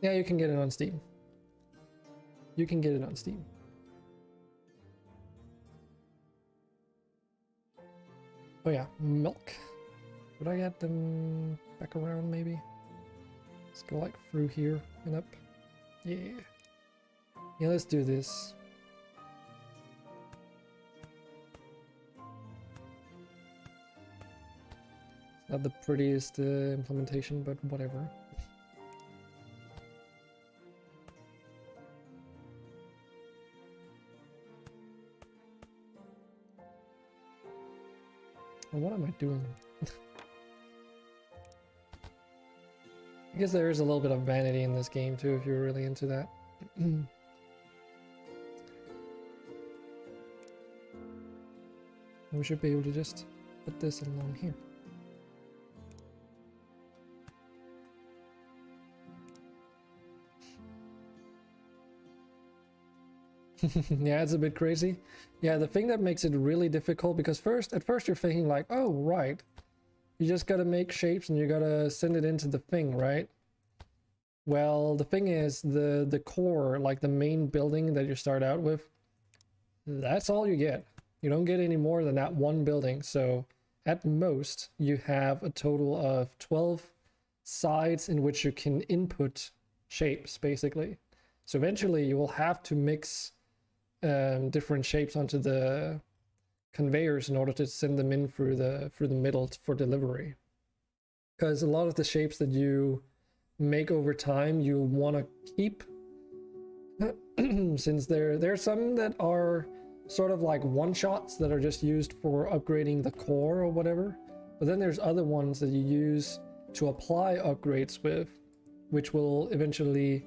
Yeah, you can get it on Steam. You can get it on Steam. Oh yeah, milk. Would I get them back around maybe? Let's go like through here and up. Yeah. Yeah, let's do this. It's not the prettiest implementation, but whatever. What am I doing? I guess there is a little bit of vanity in this game too, if you're really into that. We should be able to just put this along here. Yeah, it's a bit crazy. Yeah, the thing that makes it really difficult, because at first you're thinking like, oh, right, you just gotta make shapes and you gotta send it into the thing, right? Well, the thing is, the core, like the main building that you start out with, that's all you get. You don't get any more than that one building. So at most, you have a total of 12 sides in which you can input shapes, basically. So eventually you will have to mix different shapes onto the conveyors in order to send them in through the middle for delivery. Because a lot of the shapes that you make over time, you want to keep, since there are some that are sort of like one-shots that are just used for upgrading the core or whatever. But then there's other ones that you use to apply upgrades with, which will eventually,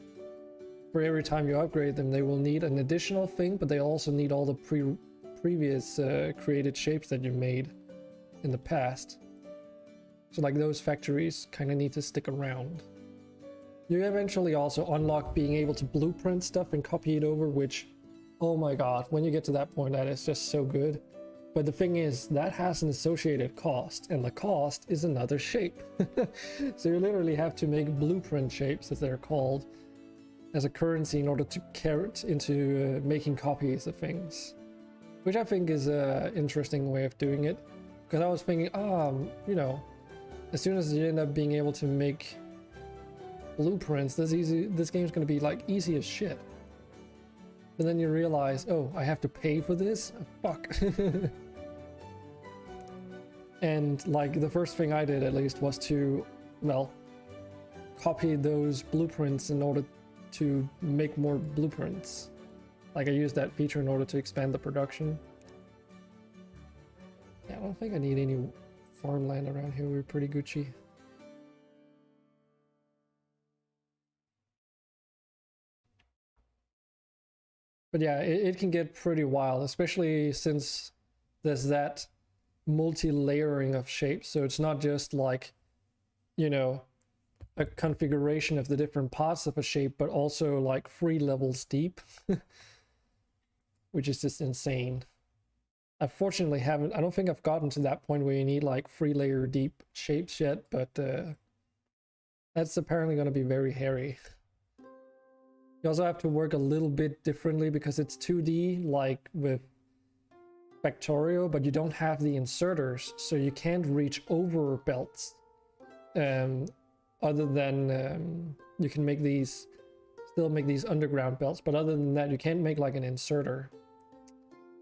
for every time you upgrade them, they will need an additional thing, but they also need all the previous created shapes that you made in the past. So like those factories kind of need to stick around. You eventually also unlock being able to blueprint stuff and copy it over, which, oh my god, when you get to that point, that is just so good. But the thing is, that has an associated cost, and the cost is another shape. So you literally have to make blueprint shapes, as they're called, as a currency in order to carry it into making copies of things. Which I think is an interesting way of doing it. Because I was thinking, you know, as soon as you end up being able to make blueprints, this game's going to be like easy as shit. But then you realize, oh, I have to pay for this? Fuck. And like the first thing I did at least was to, well, copy those blueprints in order to make more blueprints. Like I used that feature in order to expand the production. Yeah, I don't think I need any farmland around here. We're pretty Gucci. But yeah, it can get pretty wild, especially since there's that multi-layering of shapes. So it's not just like, you know, a configuration of the different parts of a shape, but also like 3 levels deep, which is just insane. I fortunately I don't think I've gotten to that point where you need like 3-layer deep shapes yet, but that's apparently going to be very hairy. You also have to work a little bit differently because it's 2D, like with Factorio, but you don't have the inserters, so you can't reach over belts. Other than you can make these, still make these underground belts, but other than that, you can't make like an inserter,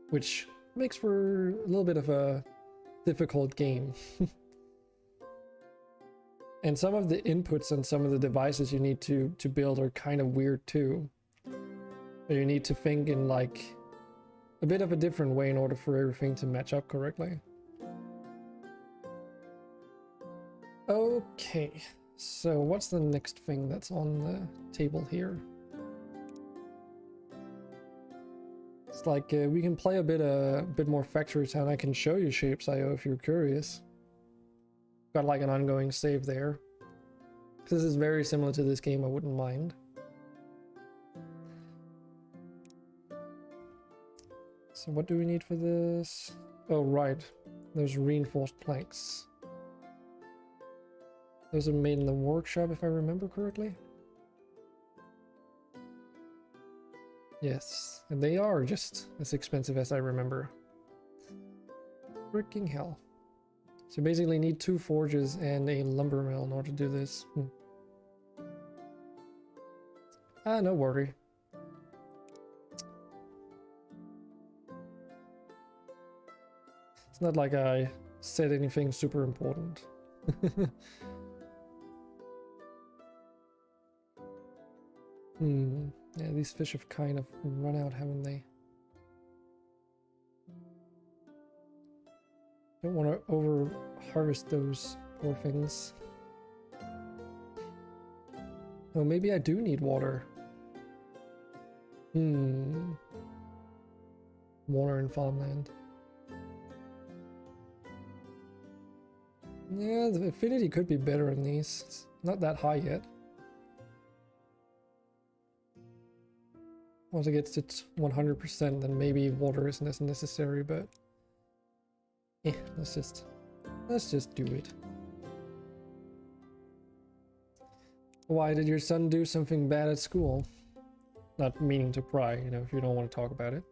which makes for a little bit of a difficult game. And some of the inputs and some of the devices you need to build are kind of weird too. You need to think in like a bit of a different way in order for everything to match up correctly. Okay, so what's the next thing that's on the table here? It's like we can play a bit more Factory Town. I can show you Shapes.io if you're curious. Got like an ongoing save there. This is very similar to this game, I wouldn't mind. So what do we need for this? Oh right, those reinforced planks. Those are made in the workshop if I remember correctly. Yes, and they are just as expensive as I remember. Freaking hell. So basically need 2 forges and a lumber mill in order to do this. No worry. It's not like I said anything super important. Yeah, these fish have kind of run out, haven't they? Don't want to over harvest those poor things. Oh, maybe I do need water. Water and farmland. Yeah, the affinity could be better in these. It's not that high yet. Once it gets to 100%, then maybe water isn't as necessary, but yeah, let's just do it. Why did your son do something bad at school? Not meaning to pry, you know, if you don't want to talk about it.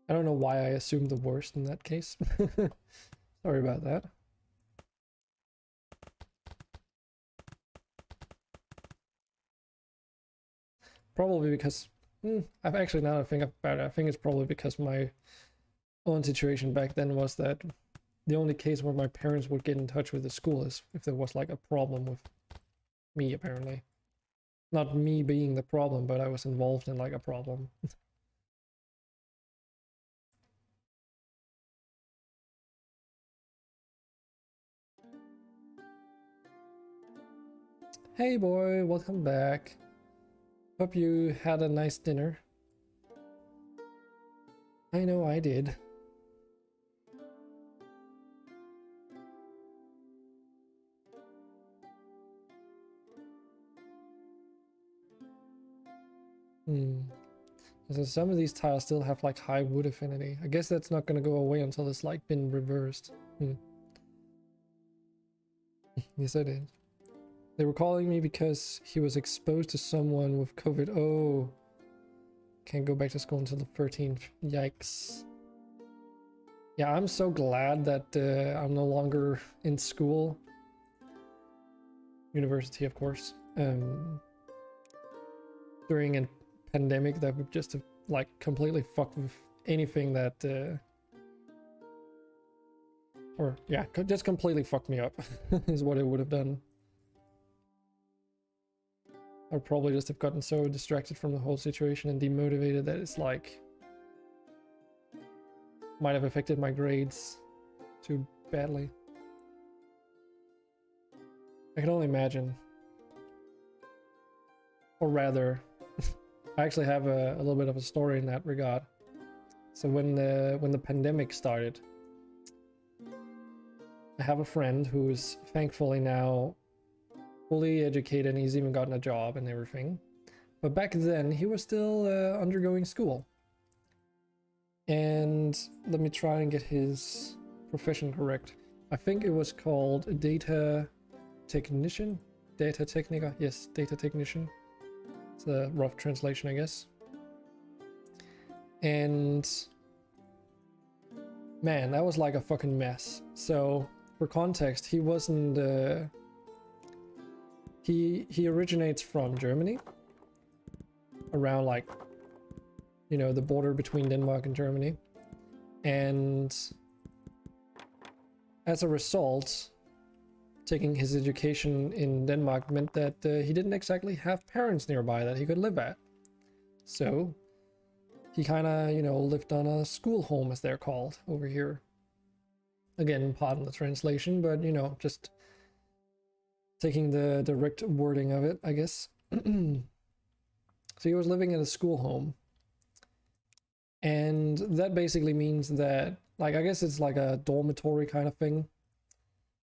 I don't know why I assumed the worst in that case. Sorry about that. Probably because I've actually, now that I think about it, I think it's probably because my own situation back then was that the only case where my parents would get in touch with the school is if there was like a problem with me, apparently. Not me being the problem, but I was involved in like a problem. Hey boy, welcome back. Hope you had a nice dinner. I know I did. So some of these tiles still have like high wood affinity. I guess that's not gonna go away until it's like been reversed. Yes, I did. They were calling me because he was exposed to someone with COVID. Oh, can't go back to school until the 13th. Yikes. Yeah, I'm so glad that I'm no longer in school. University, of course. During a pandemic that would just have like completely fucked with anything that or yeah, just completely fucked me up is what it would have done. I'd probably just have gotten so distracted from the whole situation and demotivated that it's like might have affected my grades too badly. I can only imagine. Or rather, I actually have a little bit of a story in that regard. So when the pandemic started, I have a friend who is thankfully now fully educated and he's even gotten a job and everything. But back then he was still undergoing school. And let me try and get his profession correct. I think it was called data technician? Data technica? Yes, data technician. It's a rough translation, I guess. And man, that was like a fucking mess. So for context, he wasn't he originates from Germany, around like, you know, the border between Denmark and Germany. And as a result, taking his education in Denmark meant that he didn't exactly have parents nearby that he could live at. So he kind of, you know, lived on a school home, as they're called over here. Again, pardon the translation, but, you know, just taking the direct wording of it, I guess. So he was living in a school home. And that basically means that, like, I guess it's like a dormitory kind of thing,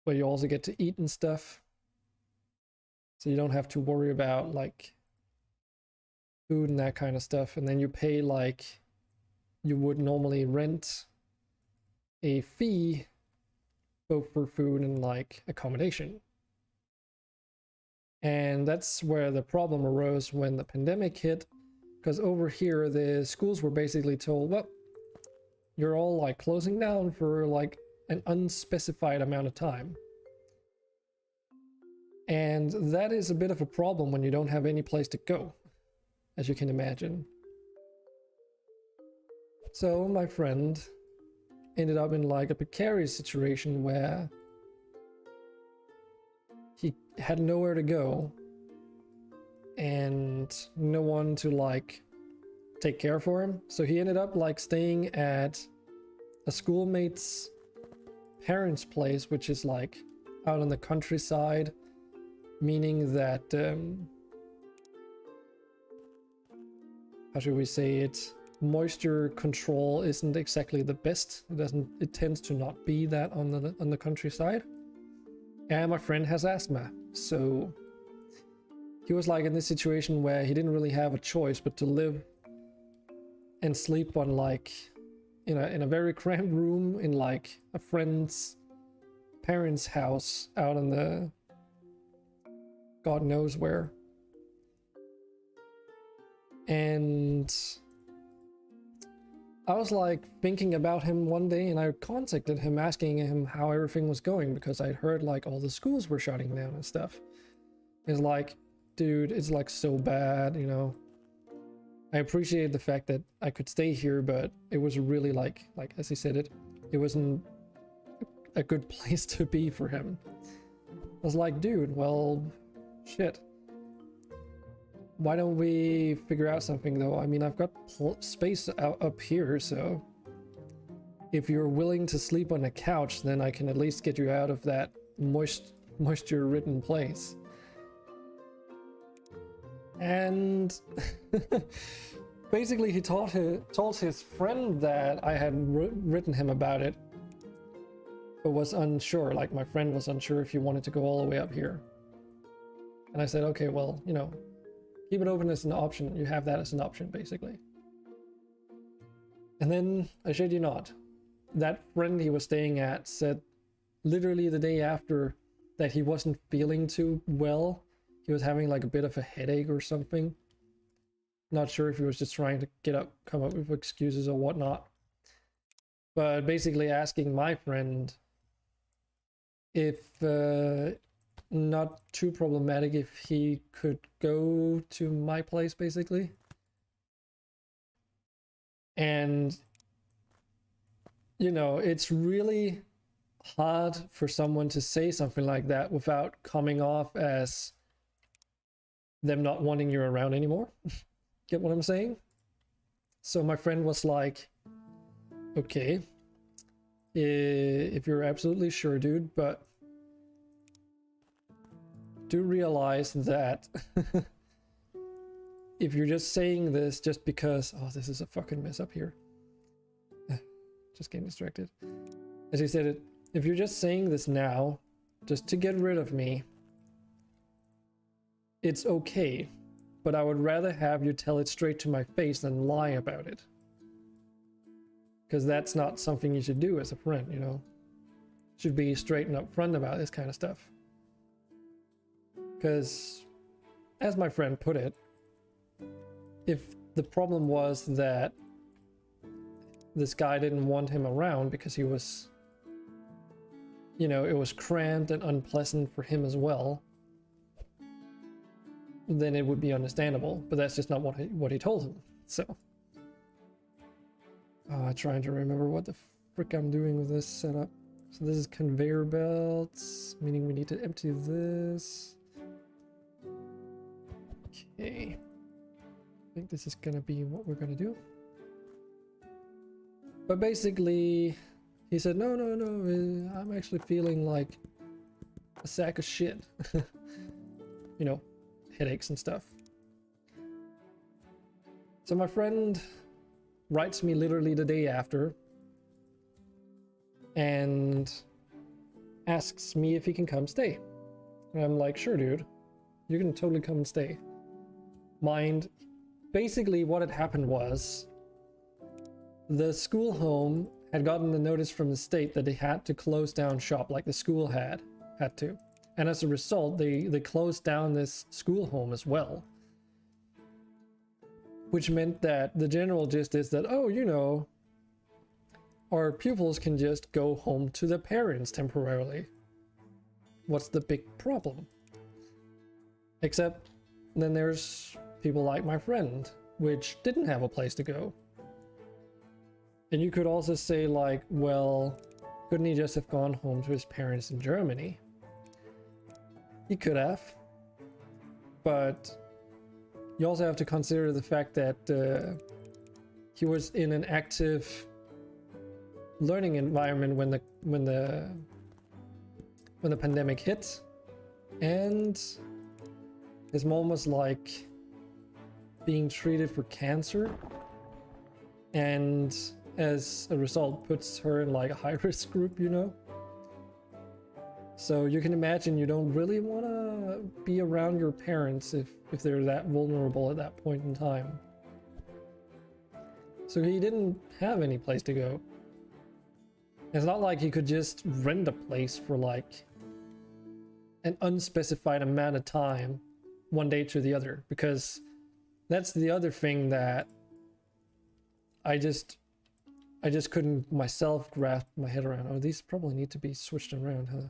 where you also get to eat and stuff. So you don't have to worry about, like, food and that kind of stuff. And then you pay like you would normally rent a fee, both for food and, like, accommodation. And that's where the problem arose when the pandemic hit. Because over here, the schools were basically told, well, you're all like closing down for like an unspecified amount of time. And that is a bit of a problem when you don't have any place to go, as you can imagine. So my friend ended up in like a precarious situation where he had nowhere to go and no one to like take care for him. So he ended up like staying at a schoolmate's parents' place, which is like out on the countryside, meaning that how should we say it? Moisture control isn't exactly the best. It tends to not be that on the countryside. And my friend has asthma, so he was like in this situation where he didn't really have a choice but to live and sleep on like in a very cramped room in like a friend's parents' house out in the God knows where. And I was like thinking about him one day, and I contacted him asking him how everything was going, because I'd heard like all the schools were shutting down and stuff. It's like, dude, it's like so bad, you know. I appreciate the fact that I could stay here, but it was really like as he said it wasn't a good place to be for him. I was like, dude, well, shit. Why don't we figure out something though? I mean, I've got space up here, so if you're willing to sleep on a couch, then I can at least get you out of that moisture-ridden place. And basically he told his friend that I had written him about it, but was unsure. Like, my friend was unsure if he wanted to go all the way up here. And I said, okay, well, you know, keep it open as an option. You have that as an option, basically. And then, I shit you not, that friend he was staying at said literally the day after that he wasn't feeling too well. He was having like a bit of a headache or something. Not sure if he was just trying to come up with excuses or whatnot. But basically asking my friend if not too problematic if he could go to my place, basically. And you know, it's really hard for someone to say something like that without coming off as them not wanting you around anymore. Get what I'm saying? So my friend was like, okay, if you're absolutely sure, dude, but do realize that if you're just saying this just because, oh, this is a fucking mess up here. Just getting distracted. As he said it, if you're just saying this now, just to get rid of me, it's okay, but I would rather have you tell it straight to my face than lie about it. Because that's not something you should do as a friend, you know? Should be straight and upfront about this kind of stuff. Because, as my friend put it, if the problem was that this guy didn't want him around because he was, you know, it was cramped and unpleasant for him as well, then it would be understandable. But that's just not what he told him. So, trying to remember what the frick I'm doing with this setup. So this is conveyor belts, meaning we need to empty this. Okay, I think this is gonna be what we're gonna do. But basically, he said, no, I'm actually feeling like a sack of shit. You know, headaches and stuff. So my friend writes me literally the day after and asks me if he can come stay. And I'm like, sure, dude, you can totally come and stay. Mind, basically what had happened was the school home had gotten the notice from the state that they had to close down shop, like the school had to. And as a result, they closed down this school home as well. Which meant that the general gist is that, oh, you know, our pupils can just go home to their parents temporarily. What's the big problem? Except then there's people like my friend, which didn't have a place to go. And you could also say like, well, couldn't he just have gone home to his parents in Germany? He could have, but you also have to consider the fact that he was in an active learning environment when the when the pandemic hit, and his mom was like being treated for cancer, and as a result puts her in like a high risk group, you know. So you can imagine you don't really want to be around your parents if they're that vulnerable at that point in time. So he didn't have any place to go. It's not like he could just rent a place for like an unspecified amount of time one day to the other, because that's the other thing that I just couldn't myself grasp my head around. Oh, these probably need to be switched around, huh?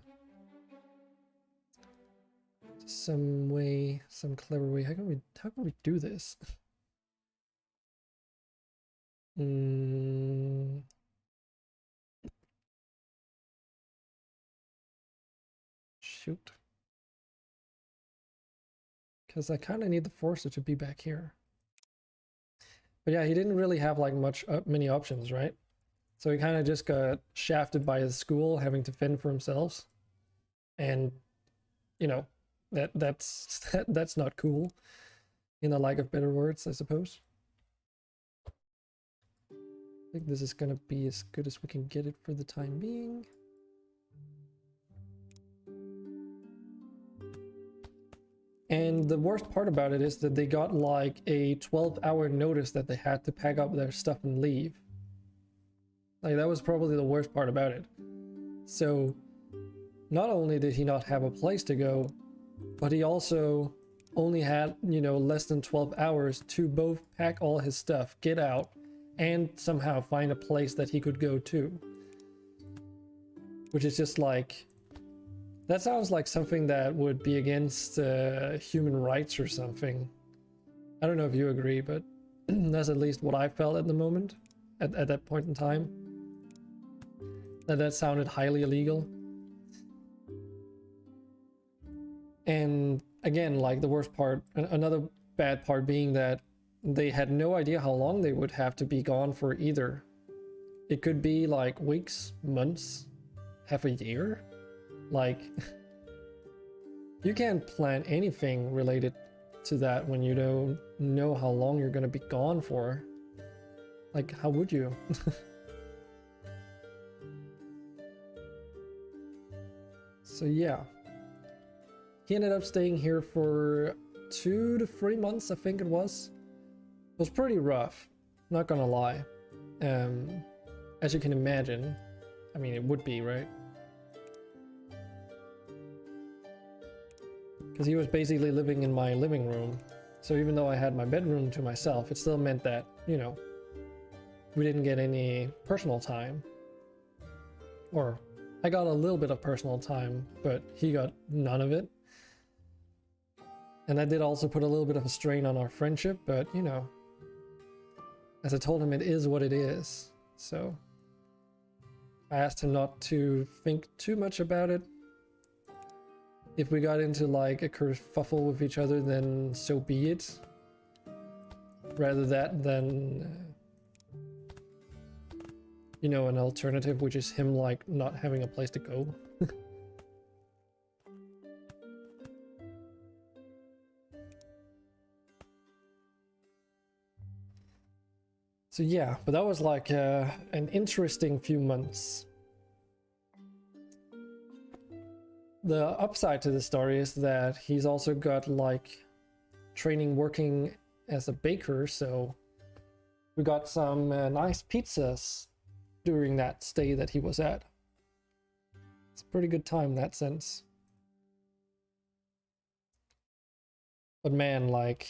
Some way, some clever way. How can we do this? Shoot. Because I kind of need the Forcer to be back here. But yeah, he didn't really have like many options, right? So he kind of just got shafted by his school, having to fend for himself. And, you know, that's not cool, in the lack of better words, I suppose. I think this is gonna be as good as we can get it for the time being. And the worst part about it is that they got like a 12-hour notice that they had to pack up their stuff and leave. Like, that was probably the worst part about it. So not only did he not have a place to go, but he also only had, you know, less than 12 hours to both pack all his stuff, get out, and somehow find a place that he could go to. Which is just like, that sounds like something that would be against human rights or something. I don't know if you agree, but that's at least what I felt at the moment, at that point in time. That sounded highly illegal. And again, like the worst part, another bad part being that they had no idea how long they would have to be gone for either. It could be like weeks, months, half a year. Like, you can't plan anything related to that when you don't know how long you're gonna be gone for. Like, how would you? So yeah. He ended up staying here for 2 to 3 months, I think it was. It was pretty rough, not gonna lie. As you can imagine. I mean, it would be, right? Because he was basically living in my living room. So even though I had my bedroom to myself, it still meant that, you know, we didn't get any personal time. Or I got a little bit of personal time, but he got none of it. And that did also put a little bit of a strain on our friendship, but, you know, as I told him, it is what it is. So I asked him not to think too much about it. If we got into like a kerfuffle with each other, then so be it. Rather that than, you know, an alternative, which is him like not having a place to go. So yeah, but that was like an interesting few months. The upside to the story is that he's also got like training working as a baker, so we got some nice pizzas during that stay that he was at. It's a pretty good time in that sense. But man, like,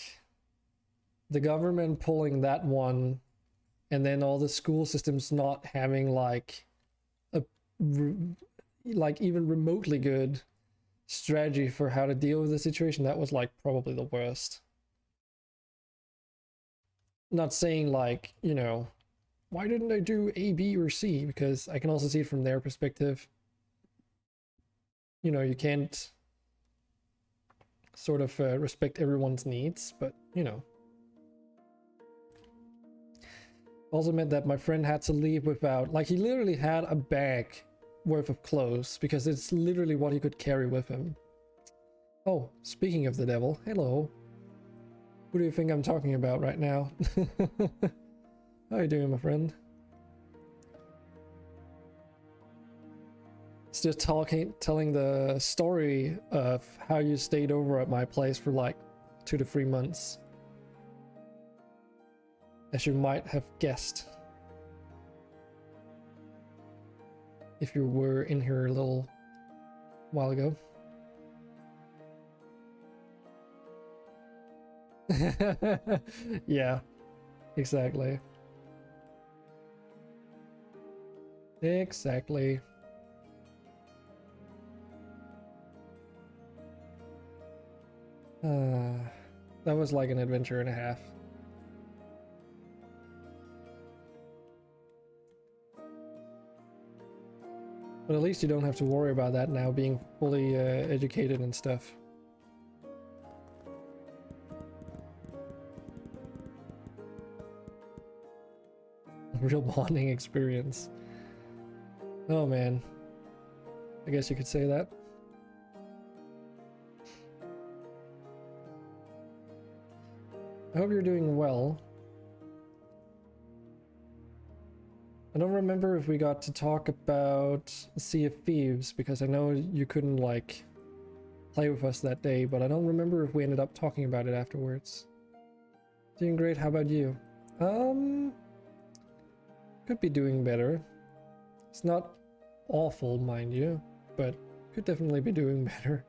the government pulling that one, and then all the school systems not having like a like even remotely good strategy for how to deal with the situation, that was like probably the worst. Not saying like, you know, why didn't they do A, B, or C? Because I can also see it from their perspective. You know, you can't sort of respect everyone's needs, but you know. Also meant that my friend had to leave without, like, he literally had a bag worth of clothes because it's literally what he could carry with him. Oh, speaking of the devil, hello. Who do you think I'm talking about right now? How are you doing, my friend? It's just telling the story of how you stayed over at my place for like 2 to 3 months. As you might have guessed. If you were in here a little while ago. Yeah, exactly. Exactly. That was like an adventure and a half. But at least you don't have to worry about that now, being fully educated and stuff. Real bonding experience. Oh man. I guess you could say that. I hope you're doing well. I don't remember if we got to talk about Sea of Thieves, because I know you couldn't like play with us that day, but I don't remember if we ended up talking about it afterwards. Doing great, how about you? Could be doing better. It's not awful, mind you, but could definitely be doing better.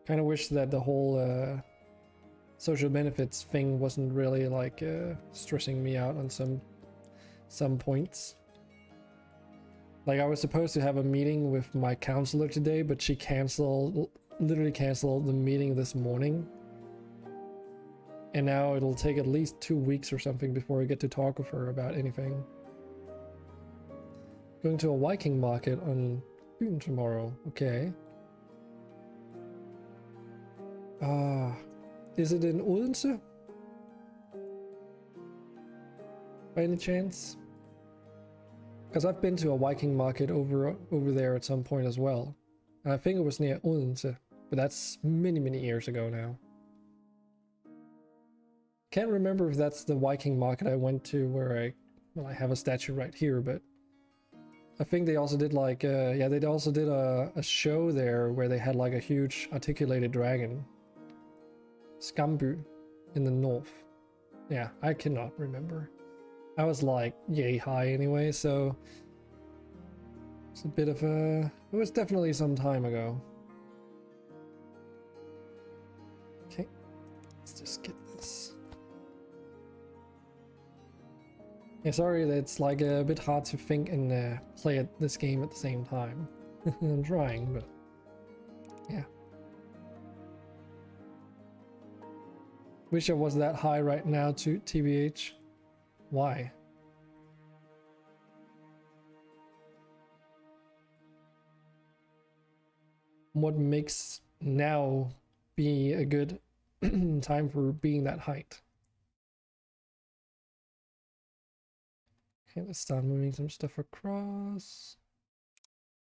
Kind of wish that the whole social benefits thing wasn't really like stressing me out on some points. Like I was supposed to have a meeting with my counselor today, but she literally canceled the meeting this morning. And now it'll take at least 2 weeks or something before I get to talk with her about anything. Going to a Viking market on June tomorrow. Okay. Is it in Odense? By any chance? Because I've been to a Viking market over there at some point as well. And I think it was near Odense, but that's many years ago now. Can't remember if that's the Viking market I went to where I have a statue right here, but I think they also did like, yeah, they also did a show there where they had like a huge articulated dragon. Skambu in the north. Yeah, I cannot remember. I was like yay high anyway, so it's a bit of a... It was definitely some time ago. Okay, let's just get this. Yeah, sorry that it's like a bit hard to think and play this game at the same time. I'm trying, but yeah. Wish I was that high right now to TBH. Why? What makes now be a good time for being that height? Okay, let's start moving some stuff across.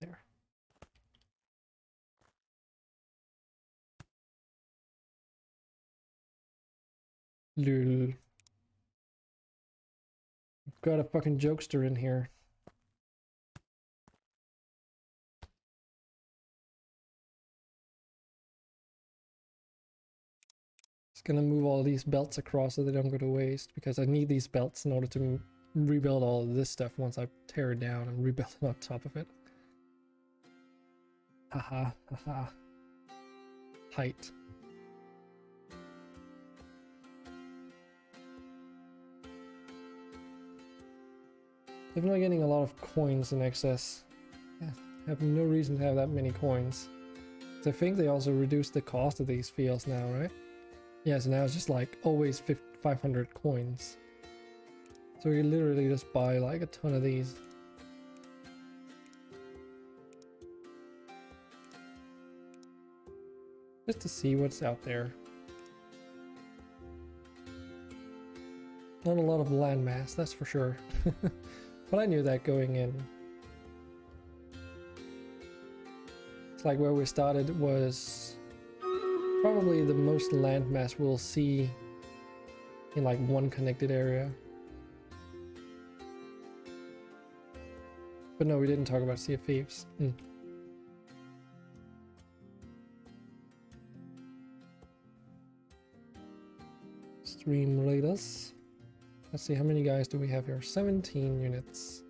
There. Lul. Got a fucking jokester in here. Just gonna move all these belts across so they don't go to waste, because I need these belts in order to rebuild all of this stuff once I tear it down and rebuild it on top of it. Haha, haha. Height. Definitely getting a lot of coins in excess. Yeah, I have no reason to have that many coins. So I think they also reduced the cost of these fields now, right? Yeah, so now it's just like always 500 coins. So you literally just buy like a ton of these. Just to see what's out there. Not a lot of landmass, that's for sure. But I knew that going in. Looks like where we started was probably the most landmass we'll see in like one connected area. But no, we didn't talk about Sea of Thieves. Streamraiders. Let's see, how many guys do we have here? 17 units.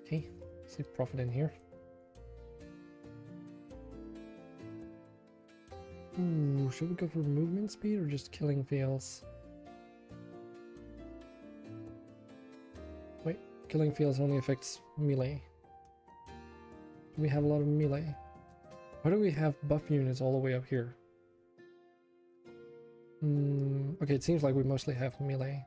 Okay, let's see profit in here. Ooh, should we go for movement speed or just killing fields? Wait, killing fields only affects melee. Do we have a lot of melee? Why do we have buff units all the way up here? Okay, it seems like we mostly have melee.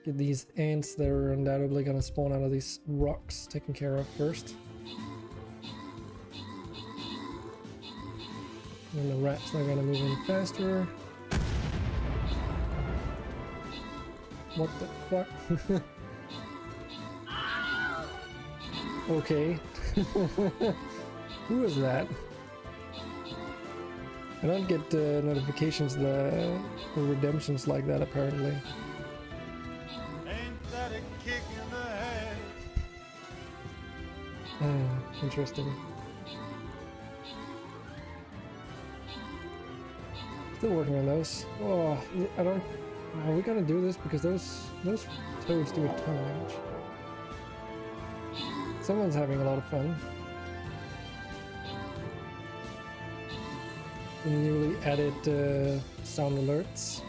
Get these ants that are undoubtedly gonna spawn out of these rocks taken care of first. And the rats are gonna move in faster. What the fuck? Okay. Who is that? I don't get notifications the redemptions like that apparently. Ain't that a kick in the head? Interesting. Still working on those. Oh, I don't. Are we gonna do this because those toads do a ton of damage. Someone's having a lot of fun. The newly added sound alerts.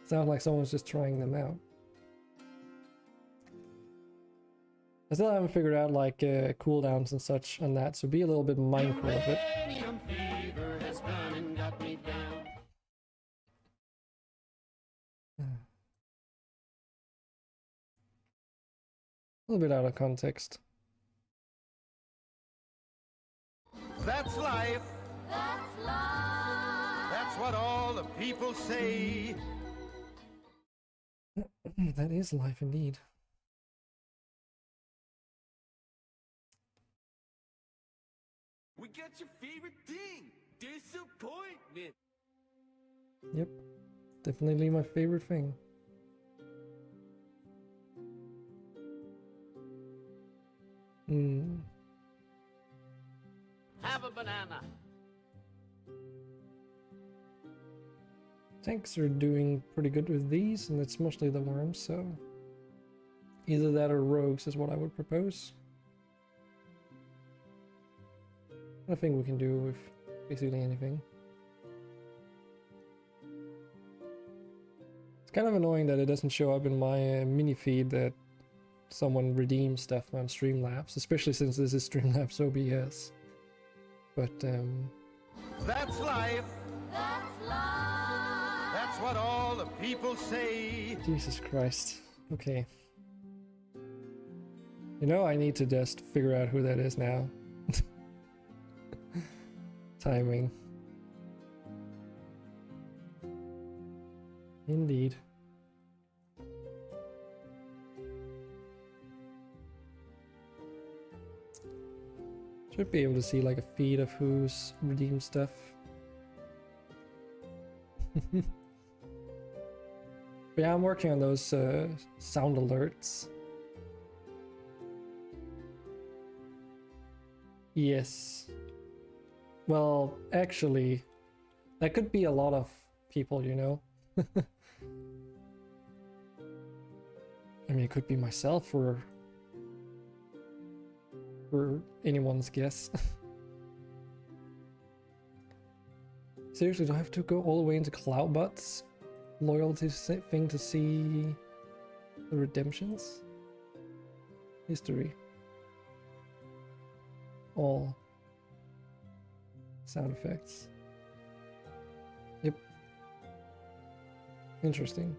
Sounds like someone's just trying them out. I still haven't figured out like cooldowns and such on that, so be a little bit mindful of it. A little bit out of context. That's life. That's life. That's what all the people say. That is life indeed. We got your favorite thing, disappointment. Yep, definitely my favorite thing. Have a banana. Tanks are doing pretty good with these, and it's mostly the worms, so either that or rogues is what I would propose. I think we can do with basically anything. It's kind of annoying that it doesn't show up in my mini feed that someone redeems stuff on Streamlabs, especially since this is Streamlabs OBS. But That's life. That's life. That's what all the people say. Jesus Christ. Okay. You know, I need to just figure out who that is now. Timing. Indeed. Should be able to see like a feed of who's redeemed stuff. But yeah, I'm working on those sound alerts. Yes. Well, actually, that could be a lot of people, you know? I mean, it could be myself or anyone's guess. Seriously, do I have to go all the way into Cloudbut's loyalty thing to see the redemptions? History. All sound effects. Yep. Interesting.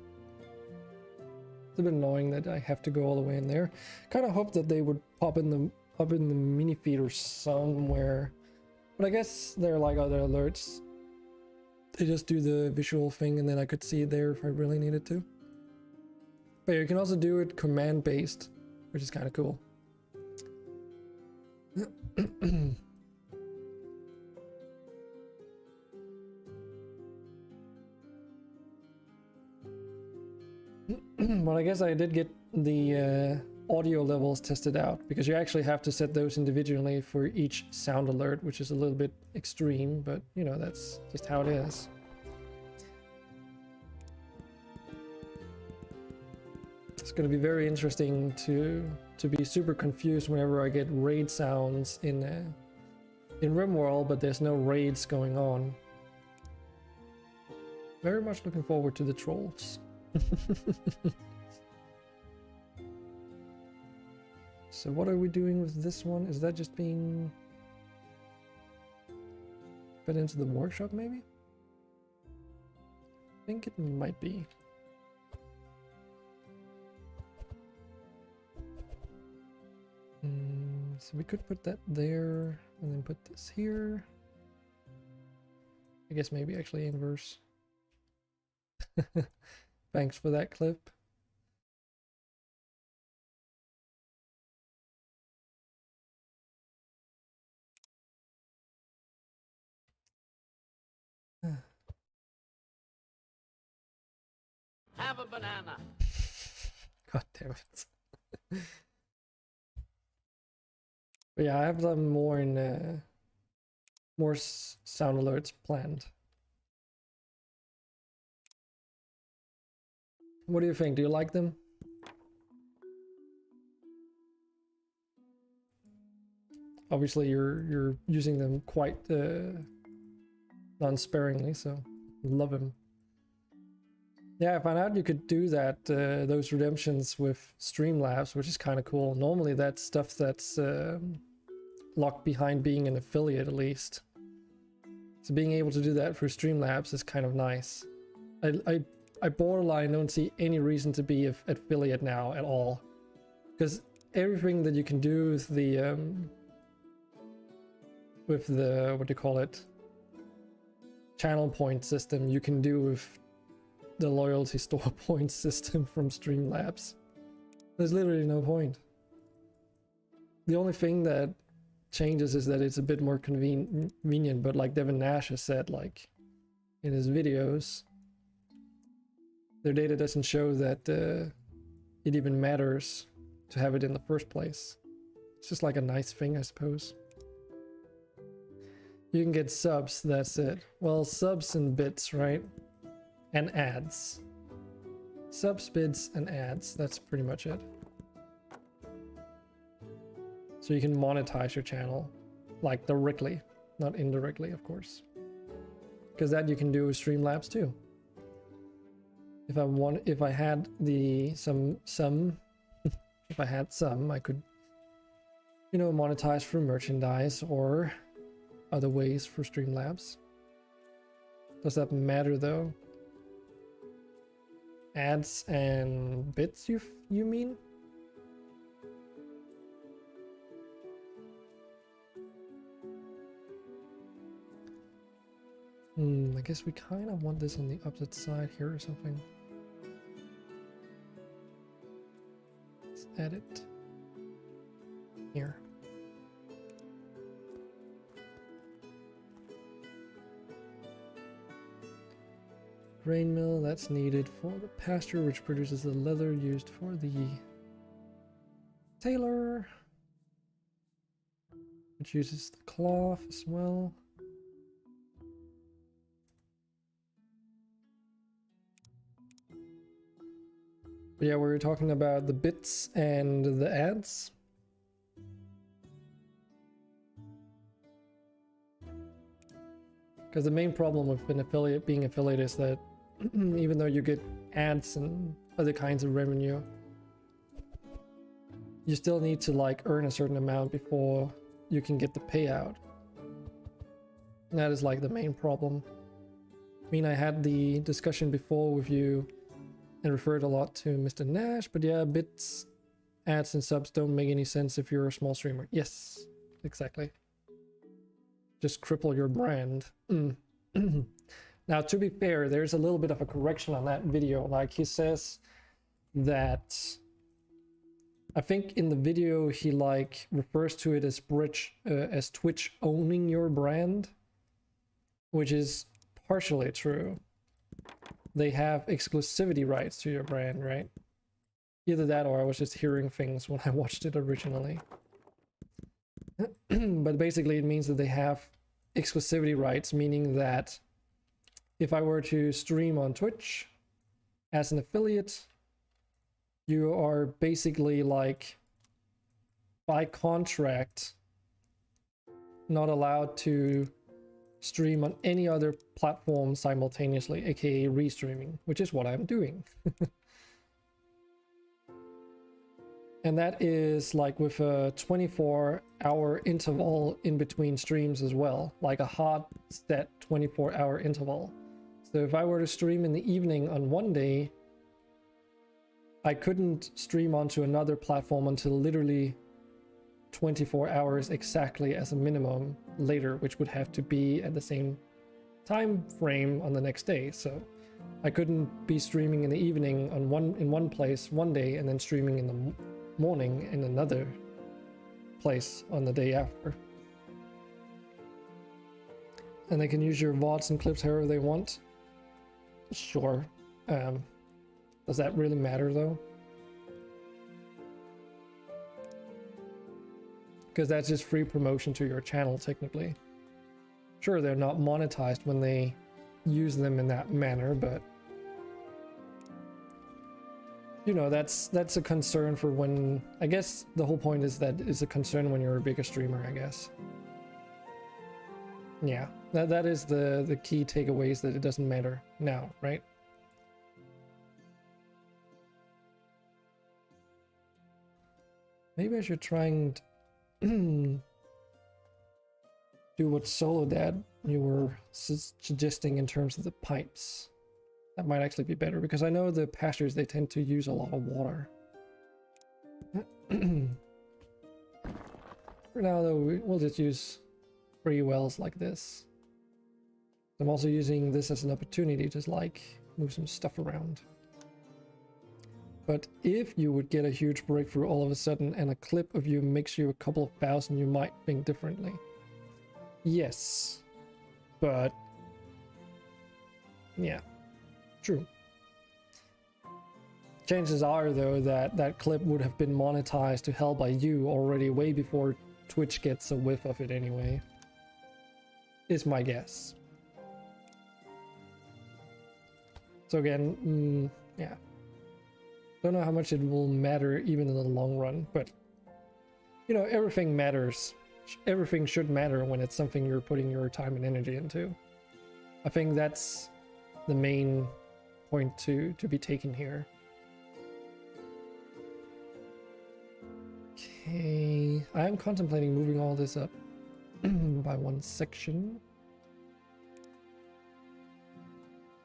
It's a bit annoying that I have to go all the way in there. Kind of hope that they would pop in the mini feed or somewhere But I guess there are like other alerts. They just do the visual thing and then I could see it there if I really needed to. But you can also do it command based, which is kind of cool. Well, I guess I did get the audio levels tested out, because you actually have to set those individually for each sound alert, which is a little bit extreme, but you know, that's just how it is. It's going to be very interesting to be super confused whenever I get raid sounds in RimWorld, but there's no raids going on. Very much looking forward to the trolls. So what are we doing with this one? Is that just being fed into the workshop maybe? I think it might be. So we could put that there and then put this here. I guess maybe actually inverse. Thanks for that clip. Have a banana. God damn it. But yeah, I have them more in more sound alerts planned. What do you think? Do you like them? Obviously you're using them quite non-sparingly, so love them. Yeah, I found out you could do that, those redemptions with Streamlabs, which is kind of cool. Normally that's stuff that's locked behind being an affiliate at least. So being able to do that through Streamlabs is kind of nice. I borderline don't see any reason to be an affiliate now at all. Because everything that you can do with the what do you call it? Channel point system, you can do with the loyalty store point system from Streamlabs. There's literally no point. The only thing that changes is that it's a bit more convenient, but like Devin Nash has said, like in his videos, their data doesn't show that it even matters to have it in the first place. It's just like a nice thing, I suppose. You can get subs, that's it. Well, subs and bits, right? And ads. Subs, bits, and ads. That's pretty much it. So you can monetize your channel, like directly, not indirectly, of course. Because that you can do with Streamlabs too. If I had some, if I had some, I could, you know, monetize through merchandise or other ways for Streamlabs. Does that matter though? Ads and bits, you mean? I guess we kind of want this on the opposite side here or something. Let's add it here. Grain mill, that's needed for the pasture, which produces the leather used for the tailor, which uses the cloth as well. But yeah, we were talking about the bits and the ads. Because the main problem with being affiliate is that even though you get ads and other kinds of revenue, you still need to like earn a certain amount before you can get the payout. And that is like the main problem. I mean, I had the discussion before with you and referred a lot to Mr. Nash, but yeah, bits, ads, and subs don't make any sense if you're a small streamer. Yes, exactly. just cripple your brand. Now, to be fair, there's a little bit of a correction on that video. Like, he says that, I think in the video he like refers to it as Twitch owning your brand, which is partially true. They have exclusivity rights to your brand, right? Either that or I was just hearing things when I watched it originally. But basically it means that they have exclusivity rights, meaning that if I were to stream on Twitch as an affiliate, you are basically like, by contract, not allowed to stream on any other platform simultaneously, aka restreaming, which is what I'm doing. And that is like with a 24-hour interval in between streams as well, like a hard set 24-hour interval. So if I were to stream in the evening on one day, I couldn't stream onto another platform until literally 24 hours exactly as a minimum later, which would have to be at the same time frame on the next day. So I couldn't be streaming in the evening on one place one day and then streaming in the morning in another place on the day after. And they can use your VODs and clips however they want. Sure. Does that really matter though? Because that's just free promotion to your channel technically. Sure, they're not monetized when they use them in that manner, but you know, that's a concern for when, I guess the whole point is that it's a concern when you're a bigger streamer, I guess. Yeah, that is the key takeaways, that it doesn't matter now, right? Maybe I should try and do what Solo Dad you were suggesting in terms of the pipes. That might actually be better, because I know the pastures, they tend to use a lot of water. For now though, we'll just use free wells like this. I'm also using this as an opportunity to like move some stuff around. But if you would get a huge breakthrough all of a sudden and a clip of you makes you a couple of thousand, you might think differently. Yes, but yeah, true. Chances are though that that clip would have been monetized to hell by you already way before Twitch gets a whiff of it anyway, is my guess. So again, yeah. Don't know how much it will matter even in the long run, but you know, everything matters. Everything should matter when it's something you're putting your time and energy into. I think that's the main point to be taken here. Okay, I am contemplating moving all this up by one section.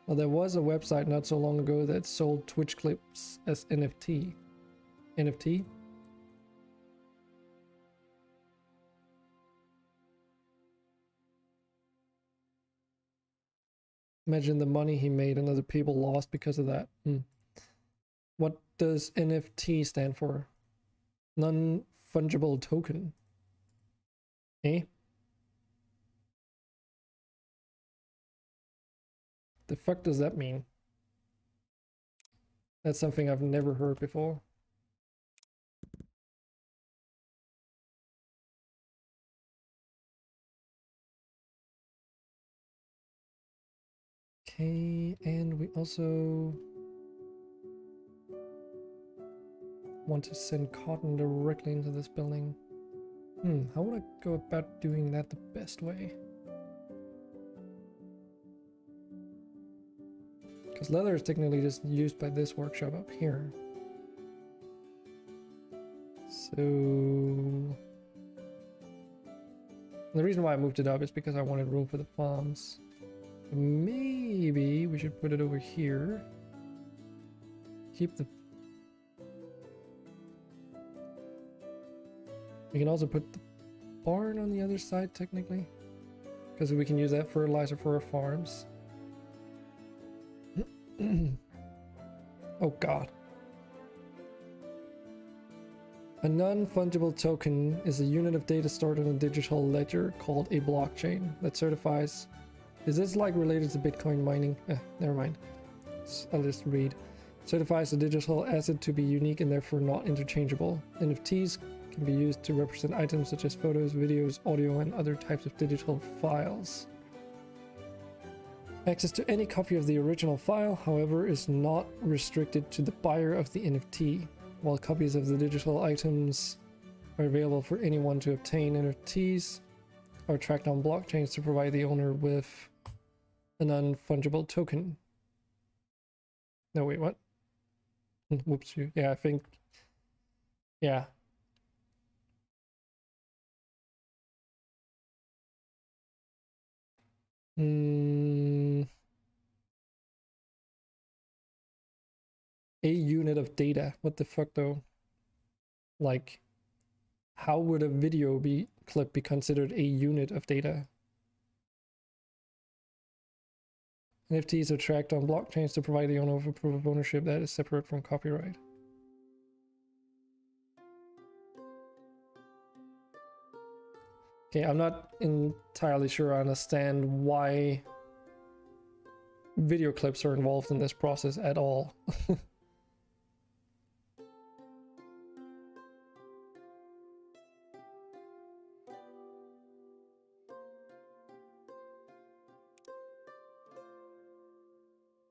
Well, there was a website not so long ago that sold Twitch clips as NFT. NFT? Imagine the money he made and other people lost because of that. What does NFT stand for? Non-fungible token. Eh? The fuck does that mean? That's something I've never heard before. Okay, and we also want to send cotton directly into this building. How would I go about doing that the best way? Because leather is technically just used by this workshop up here. So the reason why I moved it up is because I wanted room for the farms. Maybe we should put it over here. Keep the... We can also put the barn on the other side, technically. because we can use that fertilizer for our farms. Oh god. A non-fungible token is a unit of data stored in a digital ledger called a blockchain that certifies... Is this like related to Bitcoin mining? Never mind. I'll just read. Certifies a digital asset to be unique and therefore not interchangeable. NFTs can be used to represent items such as photos, videos, audio, and other types of digital files. Access to any copy of the original file, however, is not restricted to the buyer of the NFT. While copies of the digital items are available for anyone to obtain, NFTs are tracked on blockchains to provide the owner with a non-fungible token. No, wait, what? Whoops, yeah, I think... Yeah. A unit of data. What the fuck though? Like, how would a video clip be considered a unit of data? NFTs are tracked on blockchains to provide the owner with a proof of ownership that is separate from copyright. Okay, I'm not entirely sure I understand why video clips are involved in this process at all.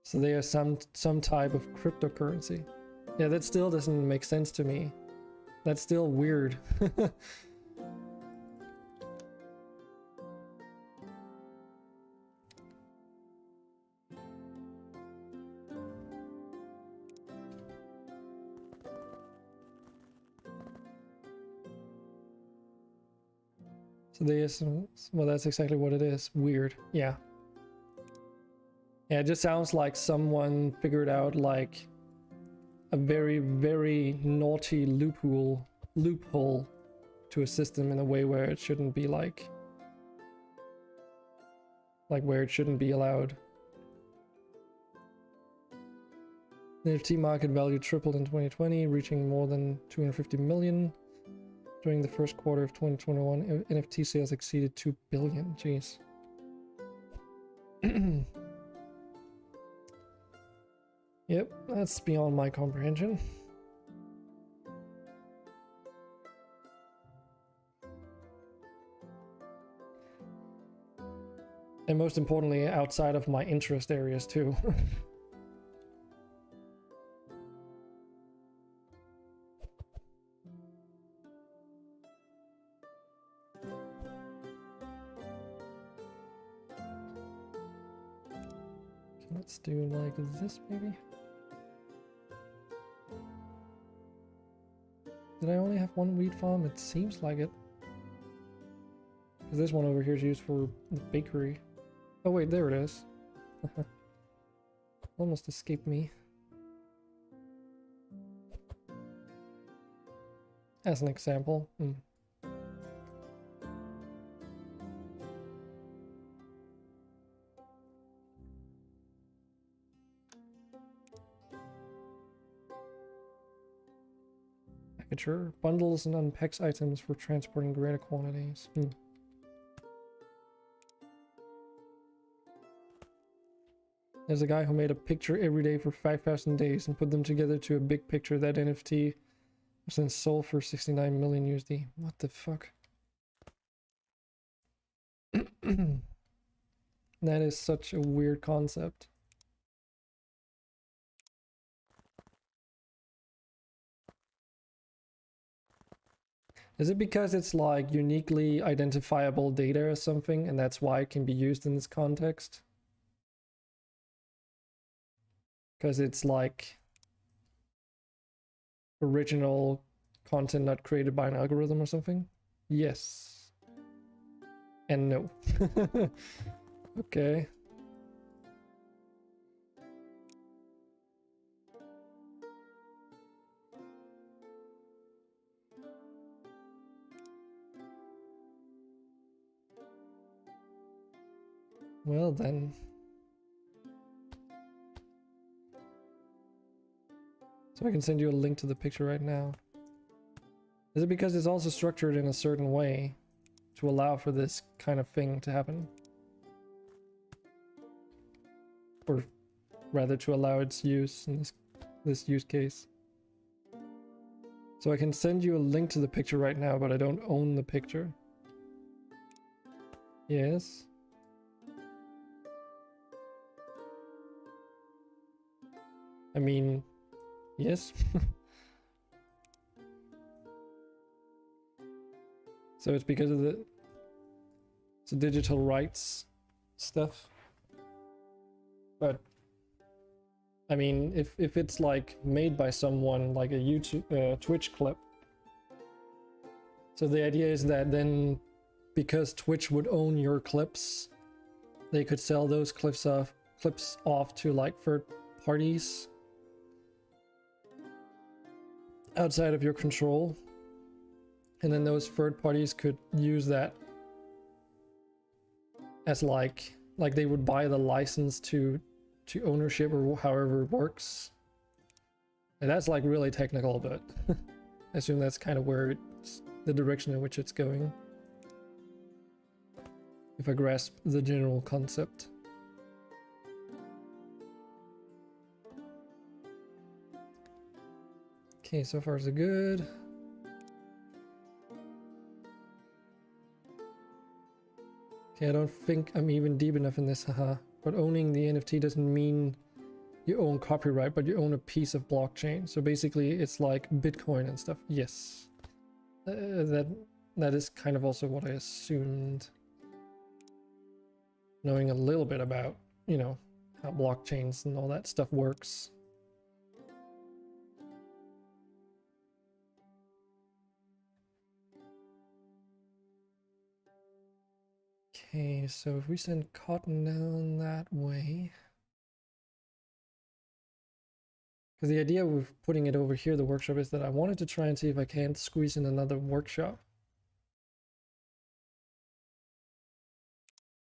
So they are some type of cryptocurrency. Yeah, that still doesn't make sense to me. That's still weird. So they assume, well, that's exactly what it is. Weird. Yeah. Yeah, it just sounds like someone figured out like a very, very naughty loophole to a system in a way where it shouldn't be like where it shouldn't be allowed. The NFT market value tripled in 2020, reaching more than 250 million. During the first quarter of 2021, NFT sales exceeded 2 billion. Jeez. Yep, that's beyond my comprehension. And most importantly, outside of my interest areas too. Let's do like this maybe. Did I only have one wheat farm? It seems like it. Because this one over here is used for the bakery. Oh wait, there it is. Almost escaped me. As an example. Packager bundles and unpacks items for transporting greater quantities. There's a guy who made a picture every day for 5,000 days and put them together to a big picture. That NFT was then sold for 69 million USD. What the fuck? That is such a weird concept. Is it because it's like uniquely identifiable data or something, and that's why it can be used in this context? Because it's like original content not created by an algorithm or something? Yes. And no. Okay. Well then. So I can send you a link to the picture right now. Is it because it's also structured in a certain way to allow for this kind of thing to happen? Or rather to allow its use in this use case. So I can send you a link to the picture right now, but I don't own the picture. Yes. I mean, yes. So it's because of the digital rights stuff. But I mean, if it's like made by someone, like a YouTube Twitch clip. So the idea is that then, because Twitch would own your clips, they could sell those clips off to like third parties outside of your control, and then those third parties could use that as like they would buy the license to ownership, or however it works. And that's like really technical, but I assume that's kind of where it's the direction in which it's going, if I grasp the general concept. Okay, so far so good. Okay, I don't think I'm even deep enough in this, haha. But owning the NFT doesn't mean you own copyright, but you own a piece of blockchain. So basically it's like Bitcoin and stuff. Yes. That is kind of also what I assumed. Knowing a little bit about, you know, how blockchains and all that stuff works. Okay, so if we send cotton down that way, because the idea with putting it over here, the workshop, is that I wanted to try and see if I can't squeeze in another workshop.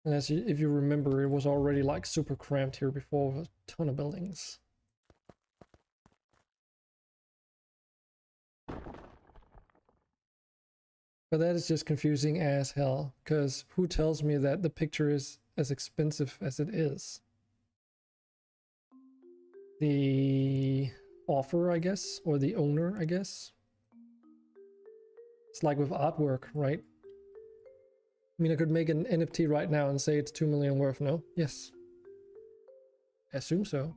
And if you remember, it was already like super cramped here before with a ton of buildings. But that is just confusing as hell, because who tells me that the picture is as expensive as it is? The author, I guess, or the owner, I guess. It's like with artwork, right? I mean, I could make an NFT right now and say it's 2 million worth, no? Yes. I assume so.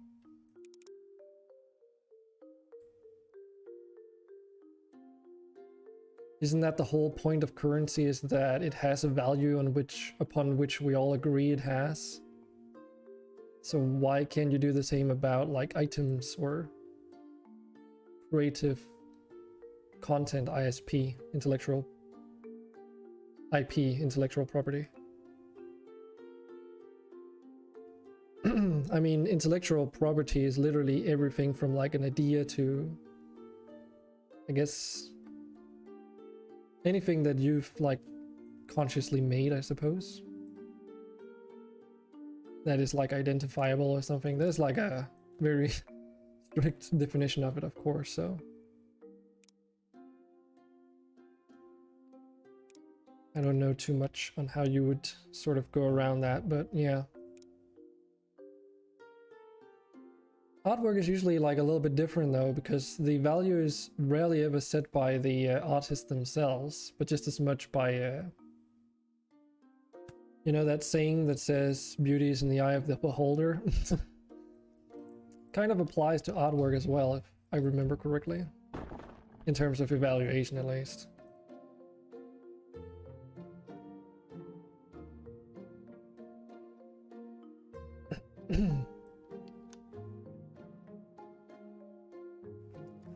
Isn't that the whole point of currency, is that it has a value upon which we all agree it has? So why can't you do the same about like items or creative content, ISP, intellectual property? I mean, intellectual property is literally everything from like an idea to, I guess, anything that you've like consciously made, I suppose. That is like identifiable or something. There's like a very strict definition of it, of course, so. I don't know too much on how you would sort of go around that, but yeah. Artwork is usually like a little bit different though, because the value is rarely ever set by the artists themselves, but just as much by, you know, that saying that says beauty is in the eye of the beholder? Kind of applies to artwork as well, if I remember correctly, in terms of evaluation at least.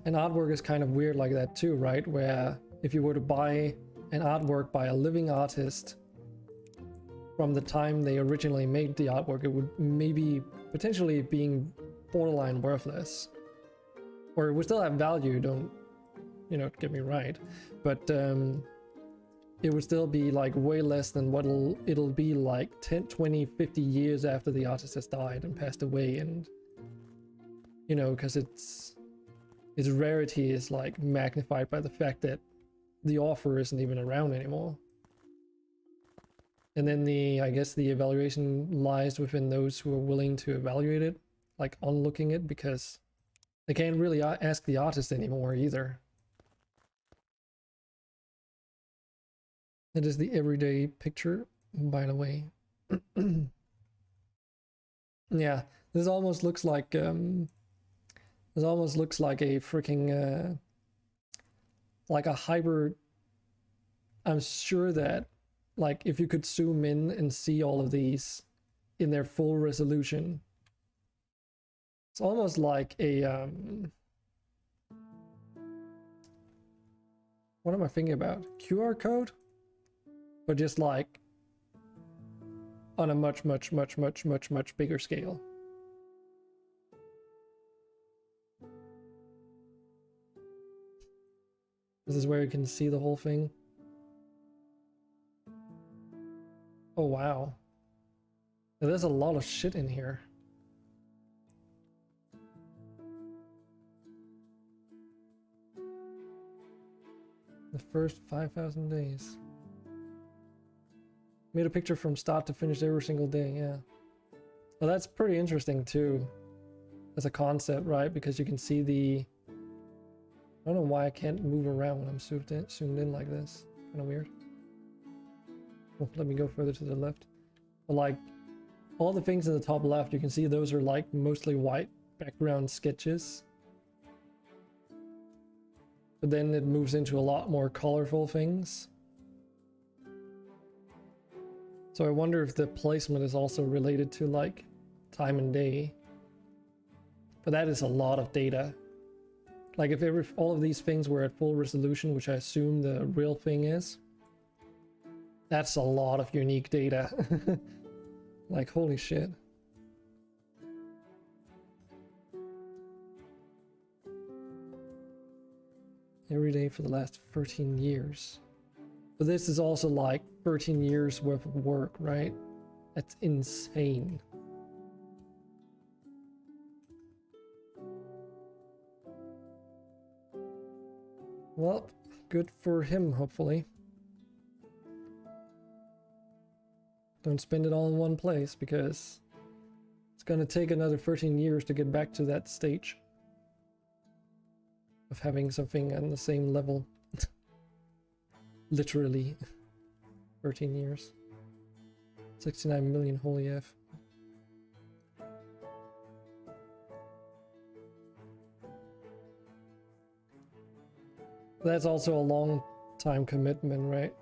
And artwork is kind of weird like that too, right? Where if you were to buy an artwork by a living artist, from the time they originally made the artwork, it would maybe potentially being borderline worthless. Or it would still have value, don't, you know, get me right. But it would still be like way less than what it'll be like 10, 20, 50 years after the artist has died and passed away. And you know, because its rarity is like magnified by the fact that the author isn't even around anymore. And then I guess the evaluation lies within those who are willing to evaluate it, like onlooking it, because they can't really ask the artist anymore either. It is the everyday picture, by the way. Yeah, this almost looks like a freaking like a hybrid. I'm sure that like if you could zoom in and see all of these in their full resolution, it's almost like a what am I thinking about? QR code? But just like on a much bigger scale. This is where you can see the whole thing. Oh wow. There's a lot of shit in here. The first 5,000 days. Made a picture from start to finish every single day, yeah. Well, that's pretty interesting too, as a concept, right? Because you can see the... I don't know why I can't move around when I'm zoomed in like this. Kind of weird. Well, let me go further to the left. But like, all the things in the top left, you can see those are like mostly white background sketches. But then it moves into a lot more colorful things. So I wonder if the placement is also related to like time and day. But that is a lot of data. Like if all of these things were at full resolution, which I assume the real thing is, that's a lot of unique data. Like holy shit. Every day for the last 13 years. But this is also like 13 years worth of work, right? That's insane. Well, good for him, hopefully. Don't spend it all in one place, because it's gonna take another 13 years to get back to that stage of having something on the same level. Literally 13 years. 69 million, holy F. That's also a long time commitment, right?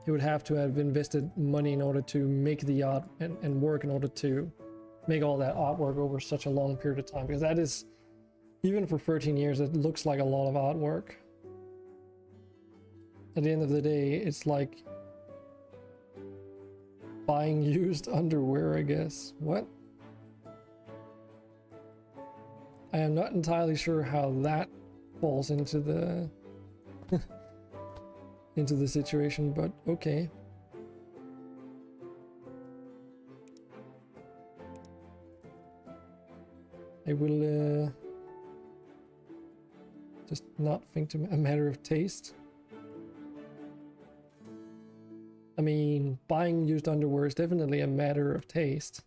You would have to have invested money in order to make the art and work in order to make all that artwork over such a long period of time, because that is, even for 13 years, it looks like a lot of artwork. At the end of the day, it's like buying used underwear, I guess. What? I am not entirely sure how that falls into the into the situation, but okay. I will just not think to a matter of taste. I mean, buying used underwear is definitely a matter of taste.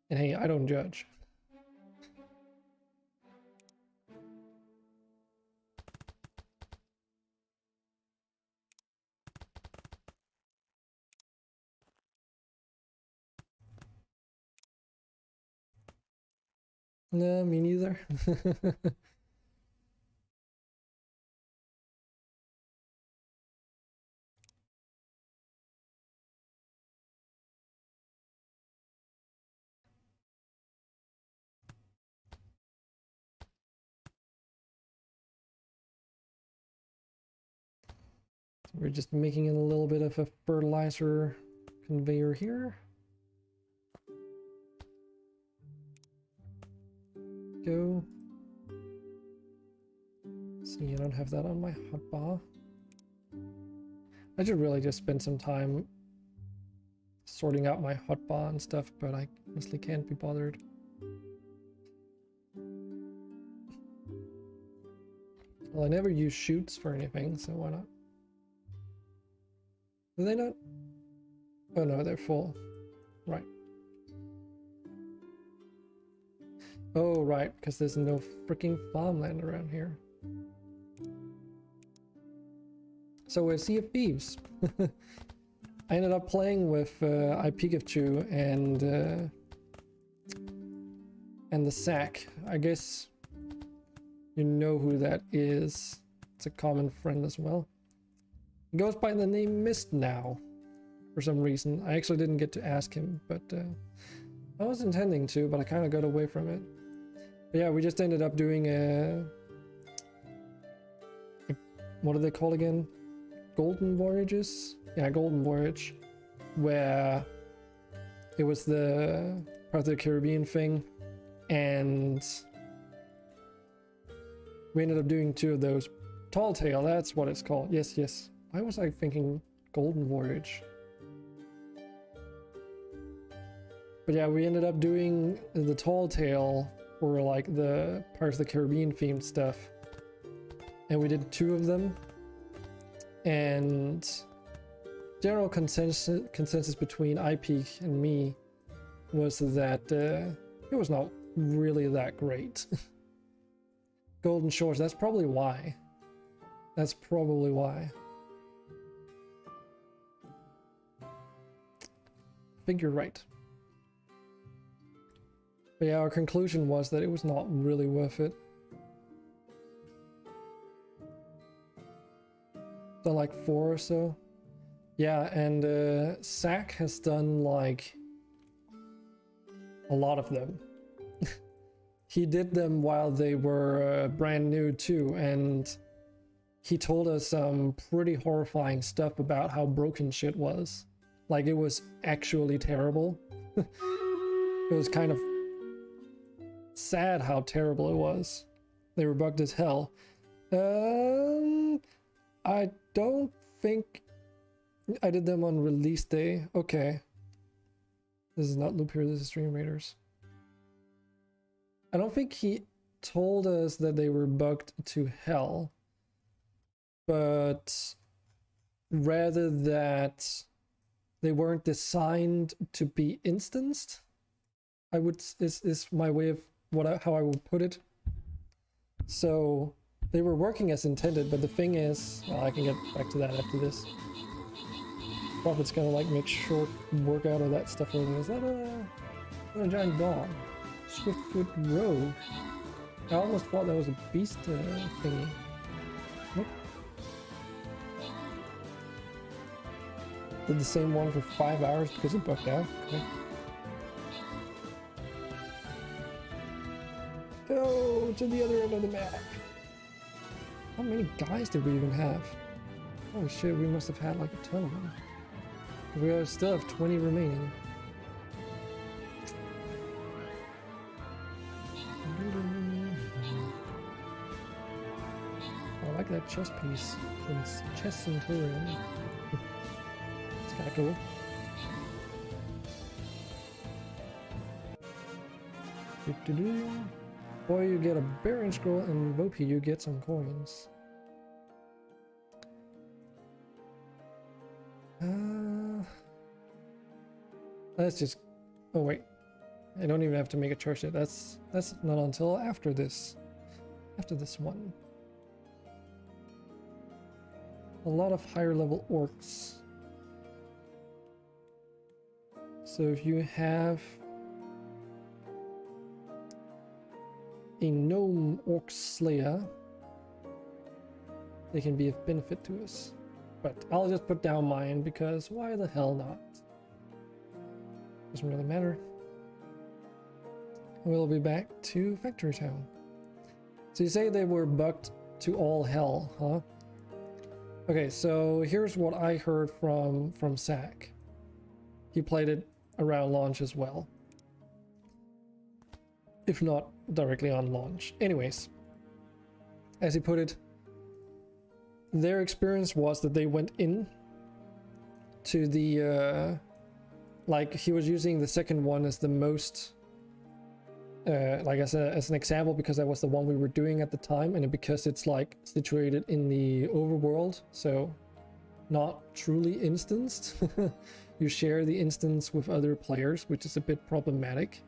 And hey, I don't judge. No, me neither. We're just making a little bit of a fertilizer conveyor here. See, I don't have that on my hotbar. I should really just spend some time sorting out my hotbar and stuff, but I honestly can't be bothered. Well, I never use shoots for anything, so why not? Do they not? Oh no, they're full. Right. Oh, right, because there's no freaking farmland around here. So we're Sea of Thieves. I ended up playing with Pikachu and the Sack. I guess you know who that is. It's a common friend as well. He goes by the name Mist now, for some reason. I actually didn't get to ask him, but I was intending to, but I kind of got away from it. But yeah, we just ended up doing a what are they called again? Golden Voyages? Yeah, Golden Voyage, where it was the part of the Caribbean thing, and we ended up doing 2 of those. Tall Tale, that's what it's called. Yes, yes. Why was I thinking Golden Voyage? But yeah, we ended up doing the Tall Tale, or like the Pirates of the Caribbean themed stuff, and we did 2 of them. And general consensus between iPeak and me was that it was not really that great. Golden Shores, that's probably why. That's probably why. I think you're right. But yeah, our conclusion was that it was not really worth it. Done like 4 or so. Yeah, and Sack has done like a lot of them. He did them while they were brand new too, and he told us some pretty horrifying stuff about how broken shit was. Like, it was actually terrible. It was kind of sad how terrible it was. They were bugged as hell. I don't think I did them on release day. Okay. This is not Loop here, this is Streamraiders. I don't think he told us that they were bugged to hell, but rather that they weren't designed to be instanced, I would is my way of how I would put it. So they were working as intended, but the thing is, well, I can get back to that after this. Prophet's gonna like make short work out of that stuff over there. Is that a giant dog? Swiftfoot Rogue. I almost thought that was a beast thingy. Nope. Did the same one for 5 hours because it bugged out. Okay. Go to the other end of the map. How many guys did we even have? Holy shit, we must have had like a ton of them. We still have 20 remaining. I like that chess piece. It's Chess Centurion. It's kinda cool. Boy, you get a Baron Scroll, and Vopi, you get some coins. Let's just... Oh wait, I don't even have to make a charge yet. That's not until after this. After this one. A lot of higher level orcs. So if you have a gnome orc slayer, they can be of benefit to us. But I'll just put down mine because why the hell not? Doesn't really matter. We'll be back to Factory Town. So you say they were bugged to all hell, huh? Okay, so here's what I heard from Sack. He played it around launch as well. If not directly on launch. Anyways, as he put it, their experience was that they went in to the like he was using the second one as the most like as an example, because that was the one we were doing at the time, and because it's like situated in the overworld, so not truly instanced. You share the instance with other players, which is a bit problematic.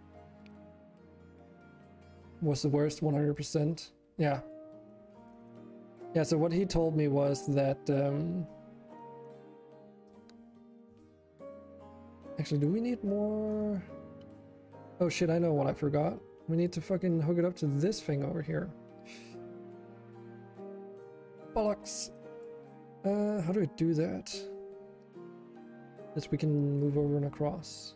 Was the worst 100%. Yeah, so what he told me was that actually, do we need more? Oh shit, I know what I forgot. We need to fucking hook it up to this thing over here. Bollocks. How do I do that? That we can move over and across.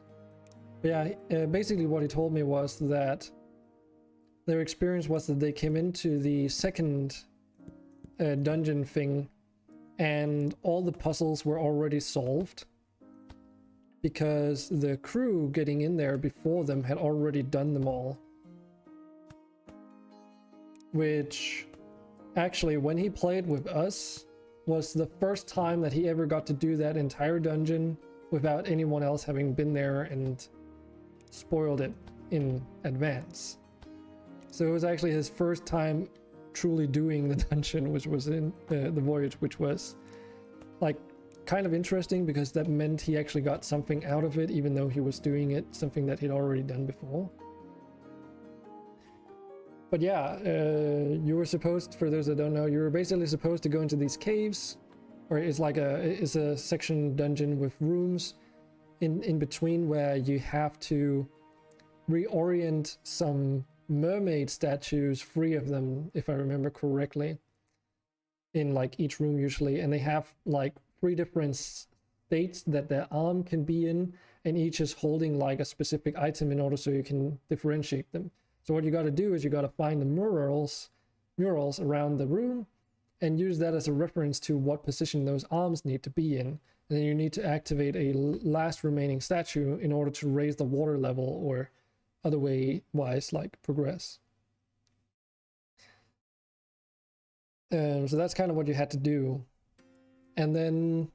But yeah, basically what he told me was that their experience was that they came into the second dungeon thing and all the puzzles were already solved, because the crew getting in there before them had already done them all. Which actually, when he played with us, was the first time that he ever got to do that entire dungeon without anyone else having been there and spoiled it in advance. So it was actually his first time truly doing the dungeon, which was in the voyage, which was like kind of interesting, because that meant he actually got something out of it, even though he was doing it something that he'd already done before. But yeah, you were supposed, for those that don't know, you were basically supposed to go into these caves, or it's like it's a section dungeon with rooms in between, where you have to reorient some mermaid statues, 3 of them if I remember correctly, in like each room usually, and they have like 3 different states that their arm can be in, and each is holding like a specific item in order so you can differentiate them. So what you got to do is you got to find the murals around the room and use that as a reference to what position those arms need to be in. And then you need to activate a last remaining statue in order to raise the water level, or other way wise, like progress. So that's kind of what you had to do. And then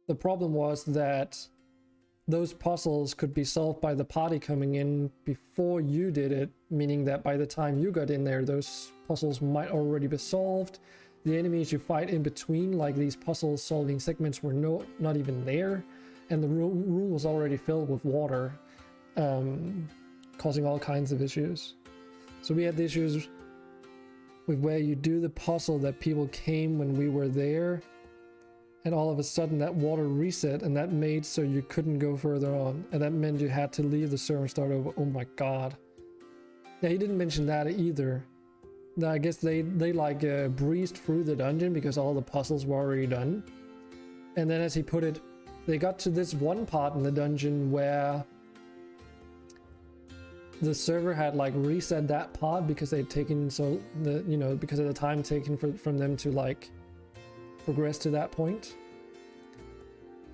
the problem was that those puzzles could be solved by the party coming in before you did it, meaning that by the time you got in there, those puzzles might already be solved. The enemies you fight in between, like these puzzle solving segments, were not even there, and the room was already filled with water, causing all kinds of issues. So we had the issues with where you do the puzzle that people came when we were there, and all of a sudden that water reset, and that made so you couldn't go further on, and that meant you had to leave the server and start over. Oh my god. Yeah, he didn't mention that either. I guess they like breezed through the dungeon because all the puzzles were already done. And then, as he put it, they got to this one part in the dungeon where the server had like reset that part because they'd taken because of the time taken from them to like progress to that point.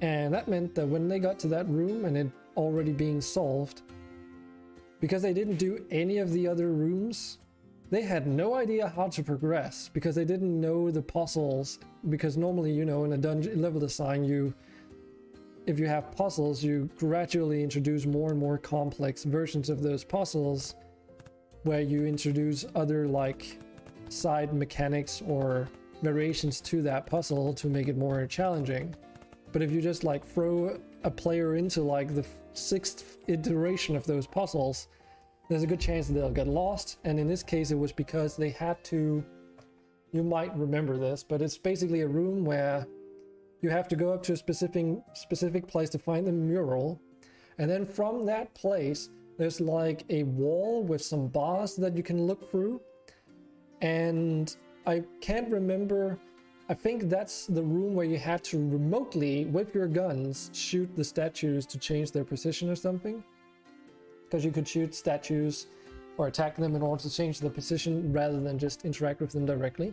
And that meant that when they got to that room and it already being solved, because they didn't do any of the other rooms, they had no idea how to progress, because they didn't know the puzzles. Because normally, in a dungeon level design, if you have puzzles, you gradually introduce more and more complex versions of those puzzles, where you introduce other like side mechanics or variations to that puzzle to make it more challenging. But if you just like throw a player into like the 6th iteration of those puzzles, there's a good chance that they'll get lost. And in this case, it was because they had to, you might remember this, but it's basically a room where you have to go up to a specific place to find the mural, and then from that place there's like a wall with some bars that you can look through. And I can't remember, I think that's the room where you had to remotely, with your guns, shoot the statues to change their position or something. Because you could shoot statues or attack them in order to change their position rather than just interact with them directly.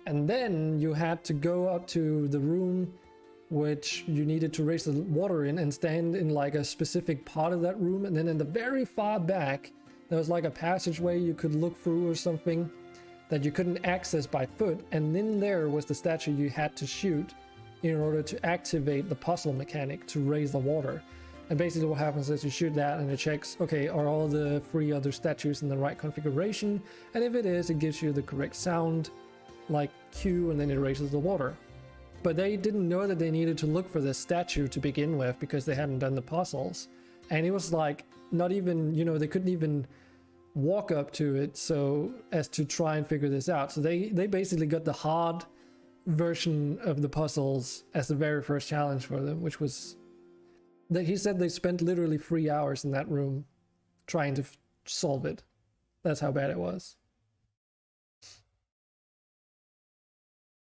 And then you had to go up to the room which you needed to raise the water in and stand in like a specific part of that room. And then in the very far back, there was like a passageway you could look through or something. that you couldn't access by foot, and then there was the statue you had to shoot in order to activate the puzzle mechanic to raise the water. And basically what happens is you shoot that and it checks, okay, are all the 3 other statues in the right configuration? And if it is, it gives you the correct sound, like cue, and then it raises the water. But they didn't know that they needed to look for this statue to begin with because they hadn't done the puzzles. And it was like, not even, you know, they couldn't even walk up to it so as to try and figure this out. So they basically got the hard version of the puzzles as the very first challenge for them, which was that he said they spent literally 3 hours in that room trying to solve it. That's how bad it was.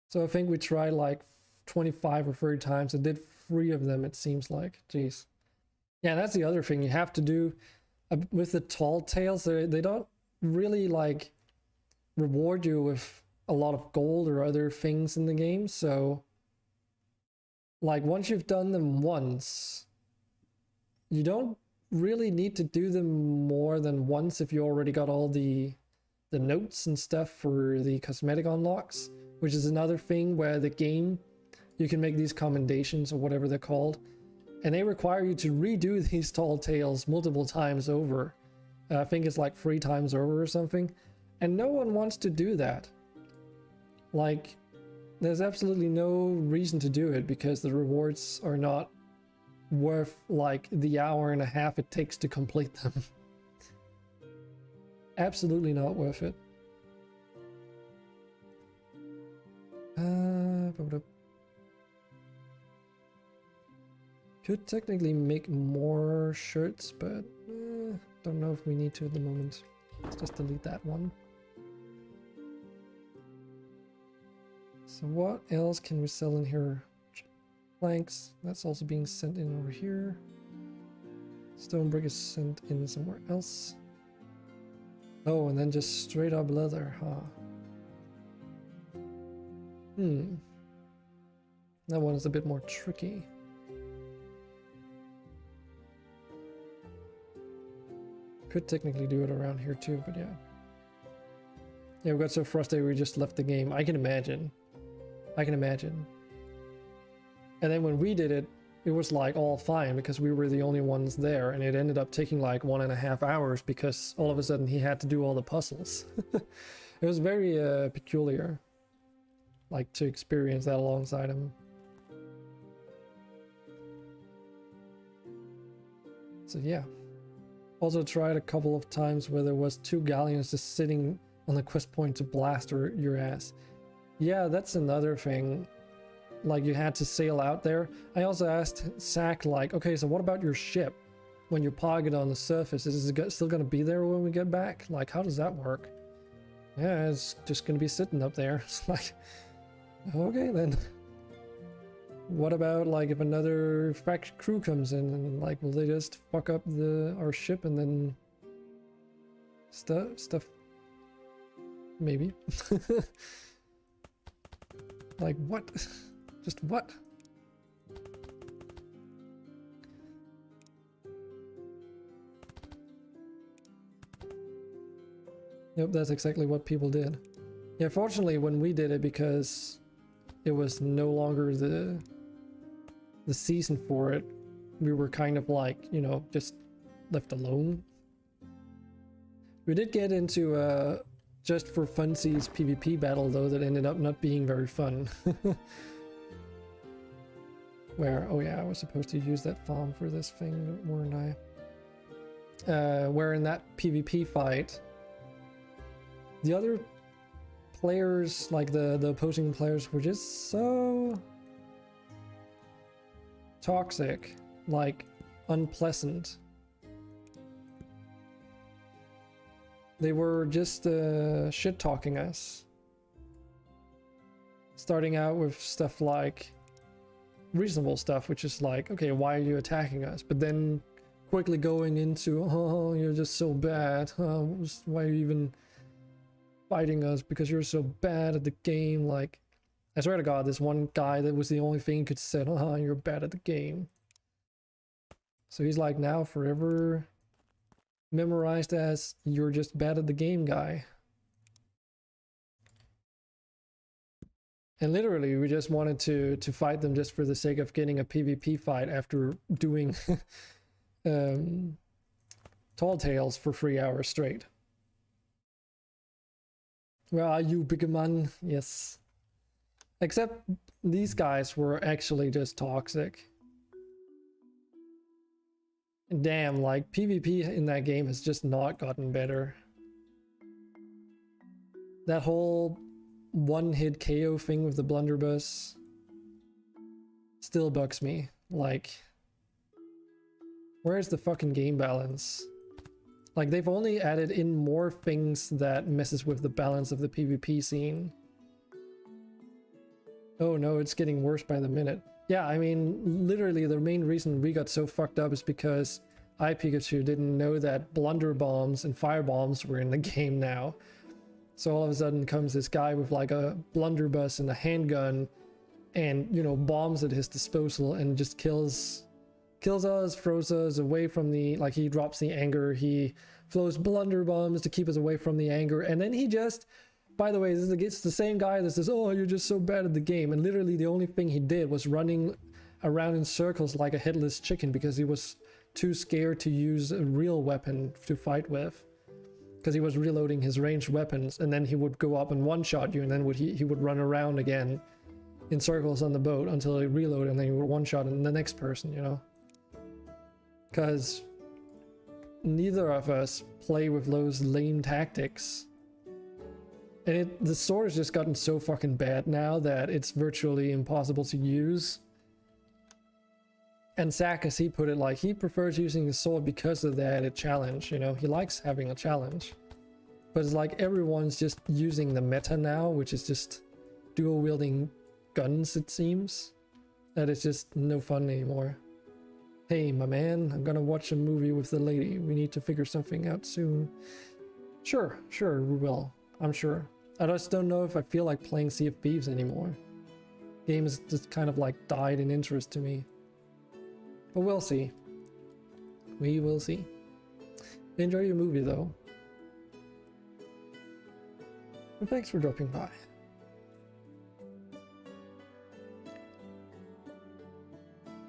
So I think we tried like 25 or 30 times and did 3 of them, it seems like. Jeez. Yeah, that's the other thing you have to do with the tall tales. They don't really like reward you with a lot of gold or other things in the game. So like once you've done them once, you don't really need to do them more than once if you already got all the notes and stuff for the cosmetic unlocks, which is another thing where the game, you can make these commendations or whatever they're called, and they require you to redo these tall tales multiple times over. I think it's like 3 times over or something, and no one wants to do that. Like, there's absolutely no reason to do it because the rewards are not worth like the hour and a half it takes to complete them. Absolutely not worth it. Could technically make more shirts, but don't know if we need to at the moment. Let's just delete that one. So what else can we sell in here? Planks, that's also being sent in over here. Stone brick is sent in somewhere else. Oh, and then just straight up leather, huh? That one is a bit more tricky. Could technically do it around here too, but yeah. Yeah, we got so frustrated we just left the game. I can imagine. I can imagine. And then when we did it, it was like all fine because we were the only ones there, and it ended up taking like 1.5 hours because all of a sudden he had to do all the puzzles. It was very peculiar, like to experience that alongside him. So yeah. Also tried a couple of times where there was 2 galleons just sitting on the quest point to blast your ass. Yeah, that's another thing. Like you had to sail out there. I also asked Zach, like, okay, so what about your ship? When you park it on the surface, is it still gonna be there when we get back? Like, how does that work? Yeah, it's just gonna be sitting up there. It's like, okay then. What about like if another faction crew comes in and like, will they just fuck up our ship and then stuff? Maybe. Like what? Just what? Yep, that's exactly what people did. Yeah, fortunately when we did it, because it was no longer the season for it, we were kind of like, you know, just left alone. We did get into a just for funsies PvP battle though that ended up not being very fun. Where, oh yeah, I was supposed to use that farm for this thing, weren't I? Where in that PvP fight, the other players, like the opposing players, were just so toxic, like unpleasant. They were just shit talking us, starting out with stuff like reasonable stuff, which is like, okay, why are you attacking us? But then quickly going into, oh, you're just so bad, why are you even fighting us, because you're so bad at the game. Like, I swear to God, this one guy, that was the only thing he could say, oh, you're bad at the game. So he's like now forever memorized as, you're just bad at the game guy. And literally, we just wanted to fight them just for the sake of getting a PvP fight after doing Tall Tales for 3 hours straight. Where are you, big man? Yes. Except these guys were actually just toxic. Damn, like PvP in that game has just not gotten better. That whole one-hit KO thing with the blunderbuss still bugs me. Like, where's the fucking game balance? Like, they've only added in more things that messes with the balance of the PvP scene. Oh no, it's getting worse by the minute. Yeah, I mean, literally the main reason we got so fucked up is because iPikachu didn't know that blunder bombs and fire bombs were in the game now. So all of a sudden comes this guy with like a blunderbuss and a handgun and, you know, bombs at his disposal and just kills us, throws us away from the, like, he drops the anger, he throws blunder bombs to keep us away from the anger, and then he just, by the way, it's the same guy that says, oh, you're just so bad at the game, and literally the only thing he did was running around in circles like a headless chicken because he was too scared to use a real weapon to fight with, because he was reloading his ranged weapons, and then he would go up and one-shot you, and then he would run around again in circles on the boat until he reloaded, and then he would one-shot and the next person, you know? Because neither of us play with those lame tactics. And the sword has just gotten so fucking bad now that it's virtually impossible to use. And Zach, as he put it, like, he prefers using the sword because of the added challenge, you know? He likes having a challenge. But it's like everyone's just using the meta now, which is just dual-wielding guns, it seems. That is just no fun anymore. Hey, my man, I'm gonna watch a movie with the lady. We need to figure something out soon. Sure, we will. I'm sure. I just don't know if I feel like playing Sea of Thieves anymore. Game has just kind of like died in interest to me. But we'll see. We will see. Enjoy your movie though. And thanks for dropping by.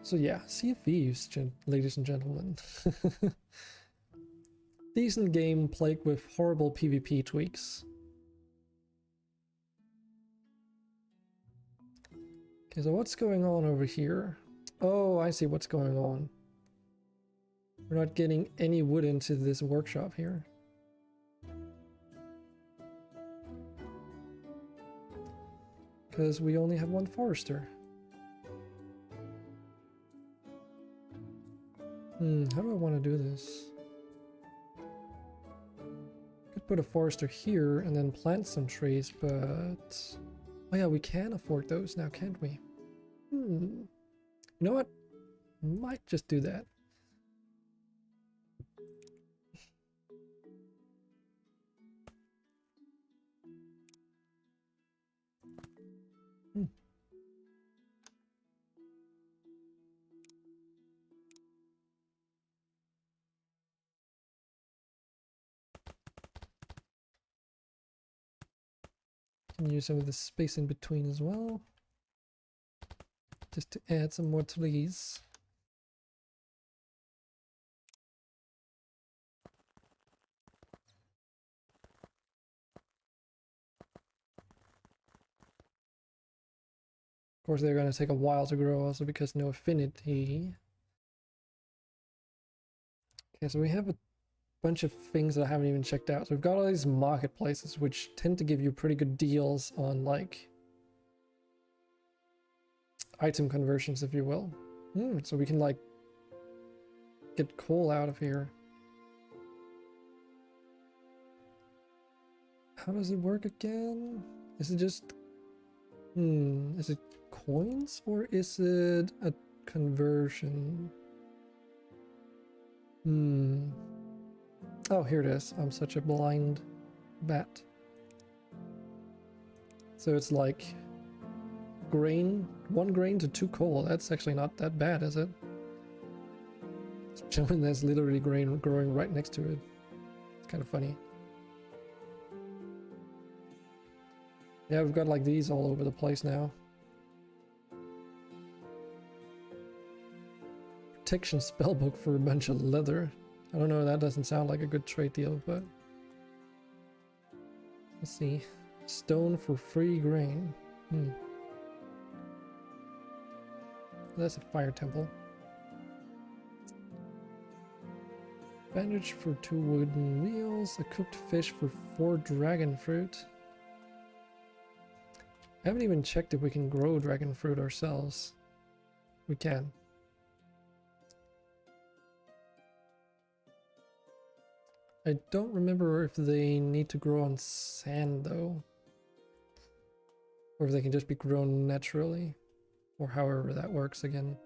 So yeah, Sea of Thieves, ladies and gentlemen. Decent game plagued with horrible PvP tweaks. Okay, so what's going on over here? Oh, I see what's going on. We're not getting any wood into this workshop here. Because we only have one forester. How do I want to do this? Could put a forester here and then plant some trees, but... Oh yeah, we can afford those now, can't we? You know what? Might just do that. Can use some of the space in between as well, just to add some more trees. Of course, they're going to take a while to grow also because no affinity. Okay, so we have a bunch of things that I haven't even checked out. So we've got all these marketplaces which tend to give you pretty good deals on like item conversions, if you will. So we can like get coal out of here. How does it work again? Is it just is it coins or is it a conversion? Oh, here it is. I'm such a blind bat. So it's like grain, 1 grain to 2 coal. That's actually not that bad, is it? Especially when there's literally grain growing right next to it. It's kind of funny. Yeah, we've got like these all over the place now. Protection spellbook for a bunch of leather. I don't know, that doesn't sound like a good trade deal, but let's see. Stone for free grain. That's a fire temple. Bandage for 2 wooden wheels. A cooked fish for 4 dragon fruit. I haven't even checked if we can grow dragon fruit ourselves. We can. I don't remember if they need to grow on sand though. Or if they can just be grown naturally. Or however that works again.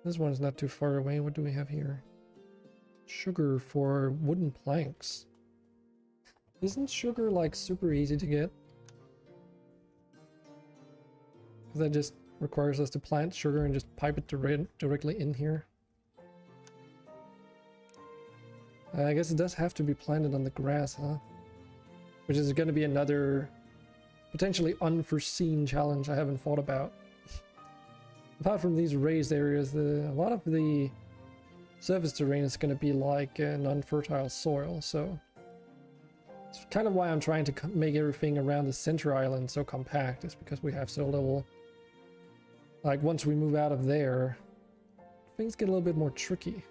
This one's not too far away. What do we have here? Sugar for wooden planks. Isn't sugar like super easy to get? That just requires us to plant sugar and just pipe it directly in here. I guess it does have to be planted on the grass, huh? Which is going to be another potentially unforeseen challenge I haven't thought about. Apart from these raised areas, a lot of the surface terrain is going to be like an unfertile soil, so it's kind of why I'm trying to make everything around the center island so compact, is because we have so little. Like once we move out of there, things get a little bit more tricky.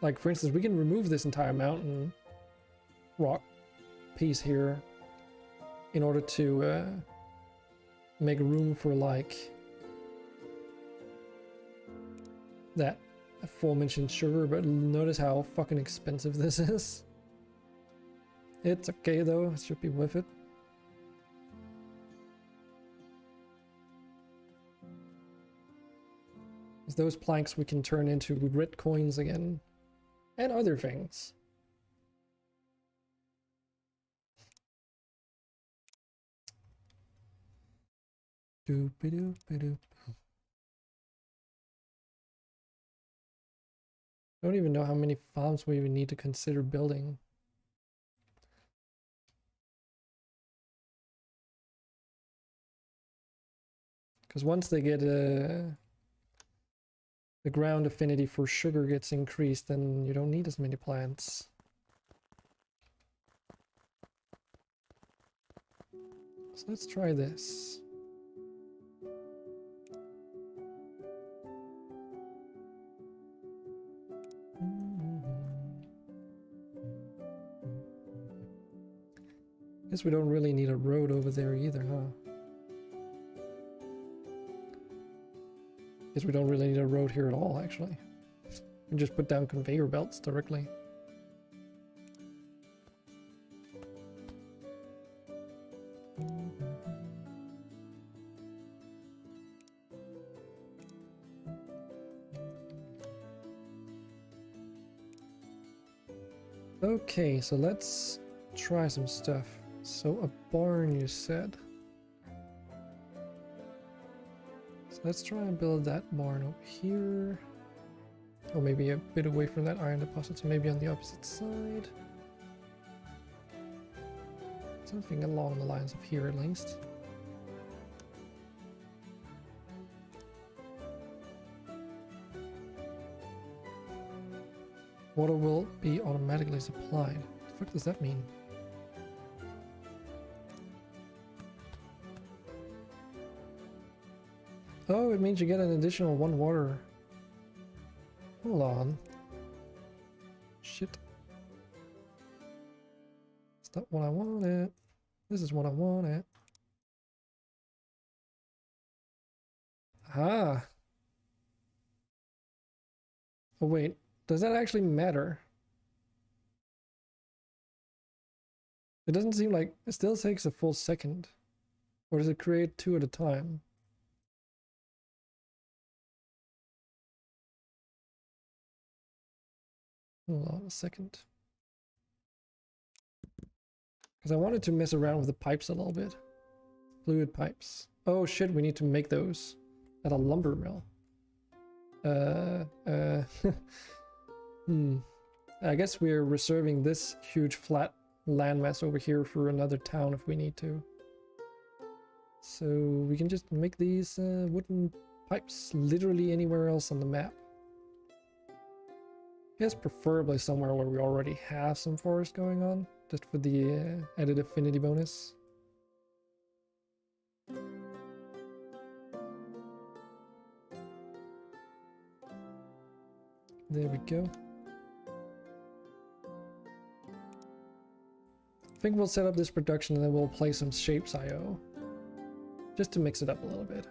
Like for instance, we can remove this entire mountain rock piece here in order to make room for like that aforementioned sugar, but notice how fucking expensive this is. It's okay though, it should be worth it. Those planks we can turn into grit coins again, and other things. Doop-a-doop-a-doop. I don't even know how many farms we even need to consider building. Because once they get the ground affinity for sugar gets increased, then you don't need as many plants. So let's try this. Guess we don't really need a road over there either, huh? Guess we don't really need a road here at all, actually. We can just put down conveyor belts directly. Okay, so let's try some stuff. So a barn, you said. So let's try and build that barn over here. Or maybe a bit away from that iron deposit, so maybe on the opposite side. Something along the lines of here at least. Water will be automatically supplied. What the fuck does that mean? Oh, it means you get an additional 1 water. Hold on. Shit. It's not what I wanted. This is what I wanted. Ah. Oh wait, does that actually matter? It doesn't seem like it still takes a full second. Or does it create 2 at a time? Hold on a second. Because I wanted to mess around with the pipes a little bit. Fluid pipes. Oh shit, we need to make those at a lumber mill. I guess we're reserving this huge flat landmass over here for another town if we need to. So we can just make these wooden pipes literally anywhere else on the map. I guess preferably somewhere where we already have some forest going on, just for the added affinity bonus. There we go. I think we'll set up this production and then we'll play some Shapes IO. Just to mix it up a little bit.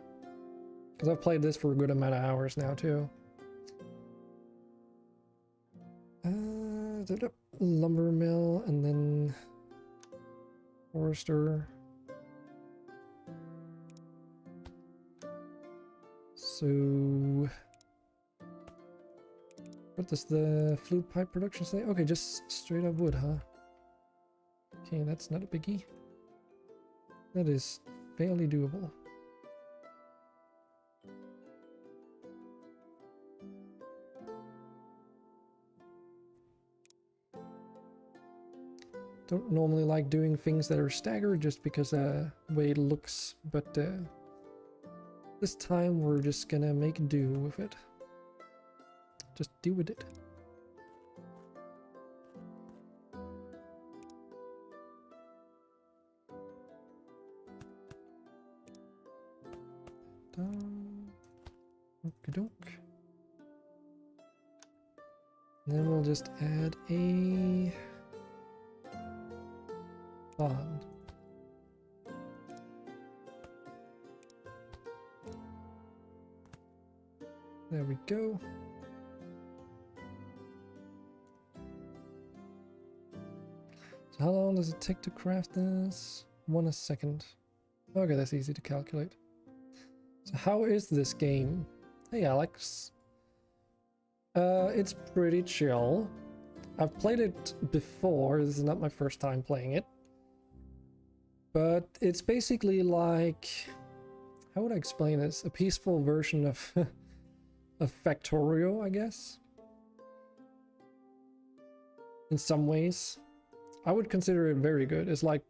Because I've played this for a good amount of hours now too. Lumber mill and then forester. So what does the flute pipe production say? Okay, just straight up wood, huh? Okay, that's not a biggie. That is fairly doable. Don't normally like doing things that are staggered just because the way it looks, but this time we're just gonna make do with it. Just deal with it. Okey-doke. Then we'll just add a pond. There we go. So how long does it take to craft this? 1 second. Okay, that's easy to calculate. So how is this game? Hey Alex. It's pretty chill. I've played it before, this is not my first time playing it. But it's basically like, how would I explain this? A peaceful version of of Factorio, I guess. In some ways. I would consider it very good. It's like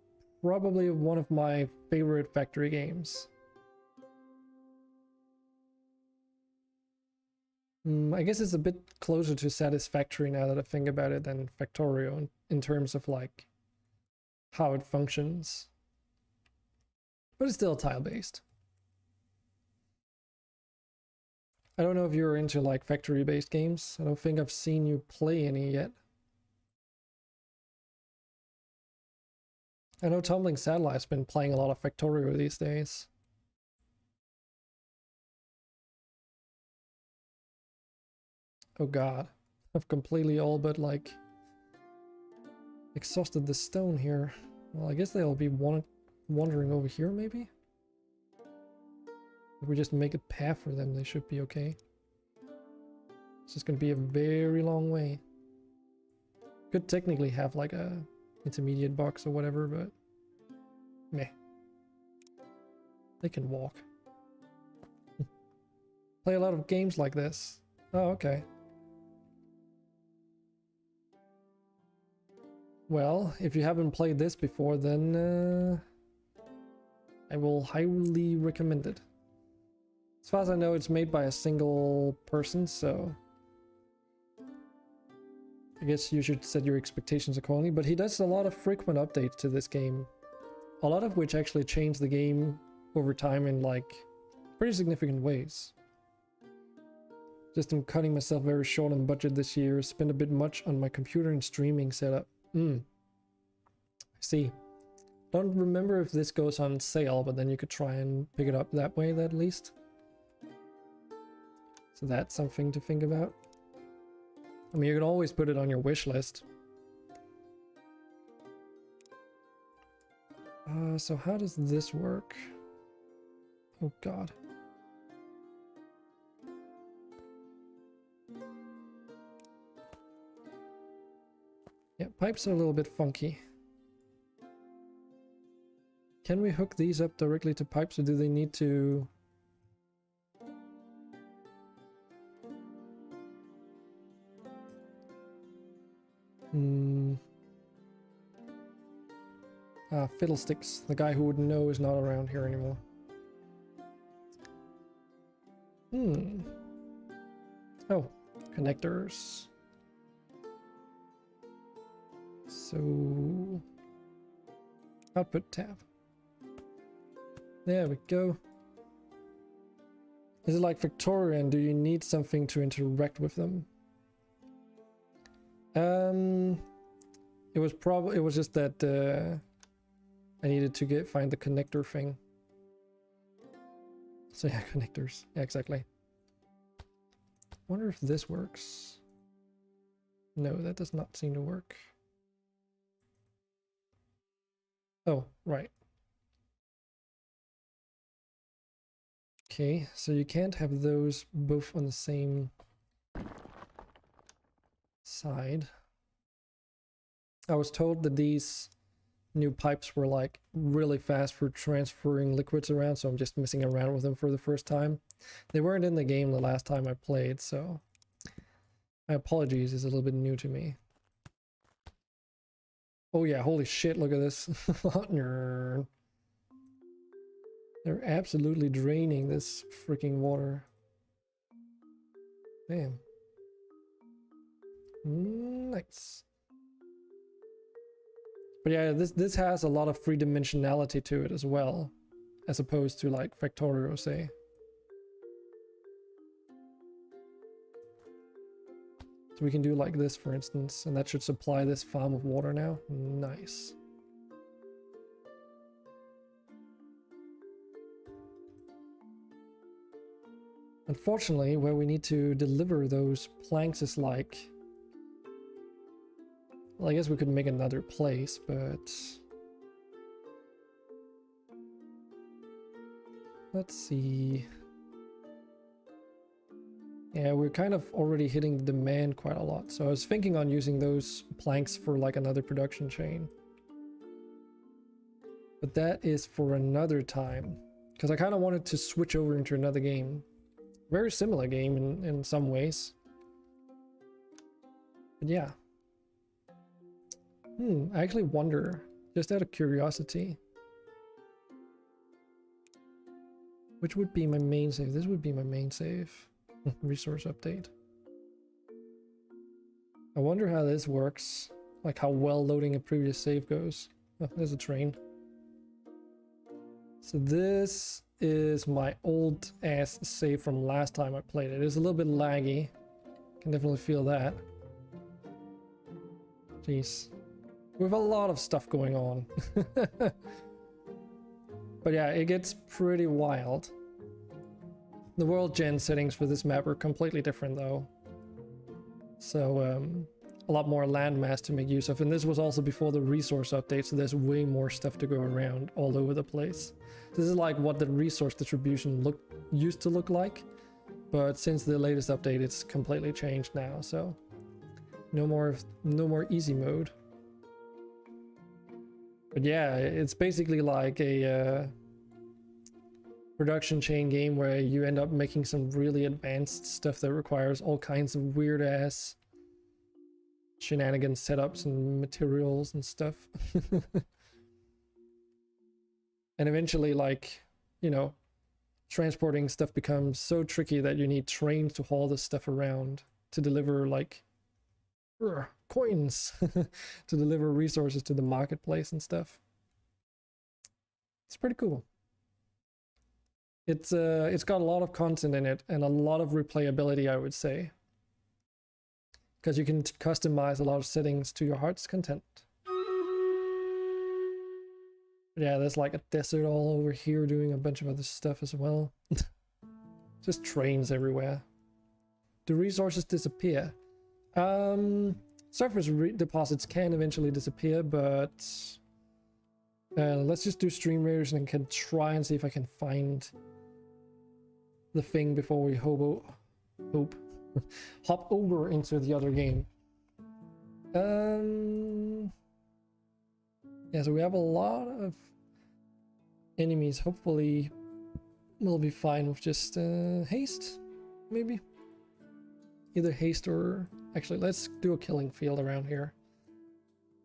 probably one of my favorite factory games. I guess it's a bit closer to Satisfactory now that I think about it than Factorio in terms of like how it functions. But it's still tile-based. I don't know if you're into like factory-based games. I don't think I've seen you play any yet. I know Tumbling Satellite's been playing a lot of Factorio these days. Oh god, I've completely all but like exhausted the stone here. Well, I guess they'll be wandering over here maybe? If we just make a path for them, they should be okay. It's just gonna be a very long way. Could technically have like a intermediate box or whatever, but meh. They can walk. Play a lot of games like this. Oh, okay. Well, if you haven't played this before, then I will highly recommend it. As far as I know, it's made by a single person, so I guess you should set your expectations accordingly. But he does a lot of frequent updates to this game, a lot of which actually change the game over time in like pretty significant ways. Just I'm cutting myself very short on budget this year, spent a bit much on my computer and streaming setup. I see. Don't remember if this goes on sale, but then you could try and pick it up that way at least. So that's something to think about. I mean, you can always put it on your wish list. So how does this work? Oh god. Yeah, pipes are a little bit funky. Can we hook these up directly to pipes, or do they need to... Fiddlesticks, the guy who would know, is not around here anymore. Oh, connectors. So, output tab. There we go. Is it like Victorian? Do you need something to interact with them? It was just that I needed to find the connector thing. So yeah, connectors. Yeah, exactly. Wonder if this works. No, that does not seem to work. Oh, right. Okay, so you can't have those both on the same side. I was told that these new pipes were like really fast for transferring liquids around, so I'm just messing around with them for the first time. They weren't in the game the last time I played, so my apologies, is a little bit new to me. Oh yeah, holy shit, look at this. They're absolutely draining this freaking water. Damn. Nice. But yeah, this has a lot of three-dimensionality to it as well, as opposed to like Factorio, say. So we can do like this, for instance, and that should supply this farm of water now. Nice. Unfortunately, where we need to deliver those planks is like... Well, I guess we could make another place, but... Let's see... Yeah, we're kind of already hitting the demand quite a lot, so I was thinking on using those planks for like another production chain. But that is for another time, because I kind of wanted to switch over into another game. Very similar game in some ways. But yeah. I actually wonder, just out of curiosity, which would be my main save? This would be my main save. Resource update. I wonder how this works, like how well loading a previous save goes. Oh, there's a train. So this is my old ass save from last time I played it. It's a little bit laggy. Can definitely feel that. Jeez. We have a lot of stuff going on. But yeah, it gets pretty wild. The world gen settings for this map are completely different though. So a lot more landmass to make use of, and this was also before the resource update, so there's way more stuff to go around all over the place. This is like what the resource distribution used to look like, but since the latest update it's completely changed now, so no more easy mode. But yeah, it's basically like a production chain game where you end up making some really advanced stuff that requires all kinds of weird ass shenanigans setups and materials and stuff. And eventually, like, you know, transporting stuff becomes so tricky that you need trains to haul this stuff around to deliver like coins to deliver resources to the marketplace and stuff. It's pretty cool. It's got a lot of content in it and a lot of replayability, I would say, because you can customize a lot of settings to your heart's content. But yeah, there's like a desert all over here doing a bunch of other stuff as well. Just trains everywhere. Do resources disappear? Surface deposits can eventually disappear, but let's just do Streamraiders and I can try and see if I can find the thing before we hop over into the other game. Yeah, so we have a lot of enemies. Hopefully we'll be fine with just haste, maybe. Either haste or... Actually, let's do a killing field around here.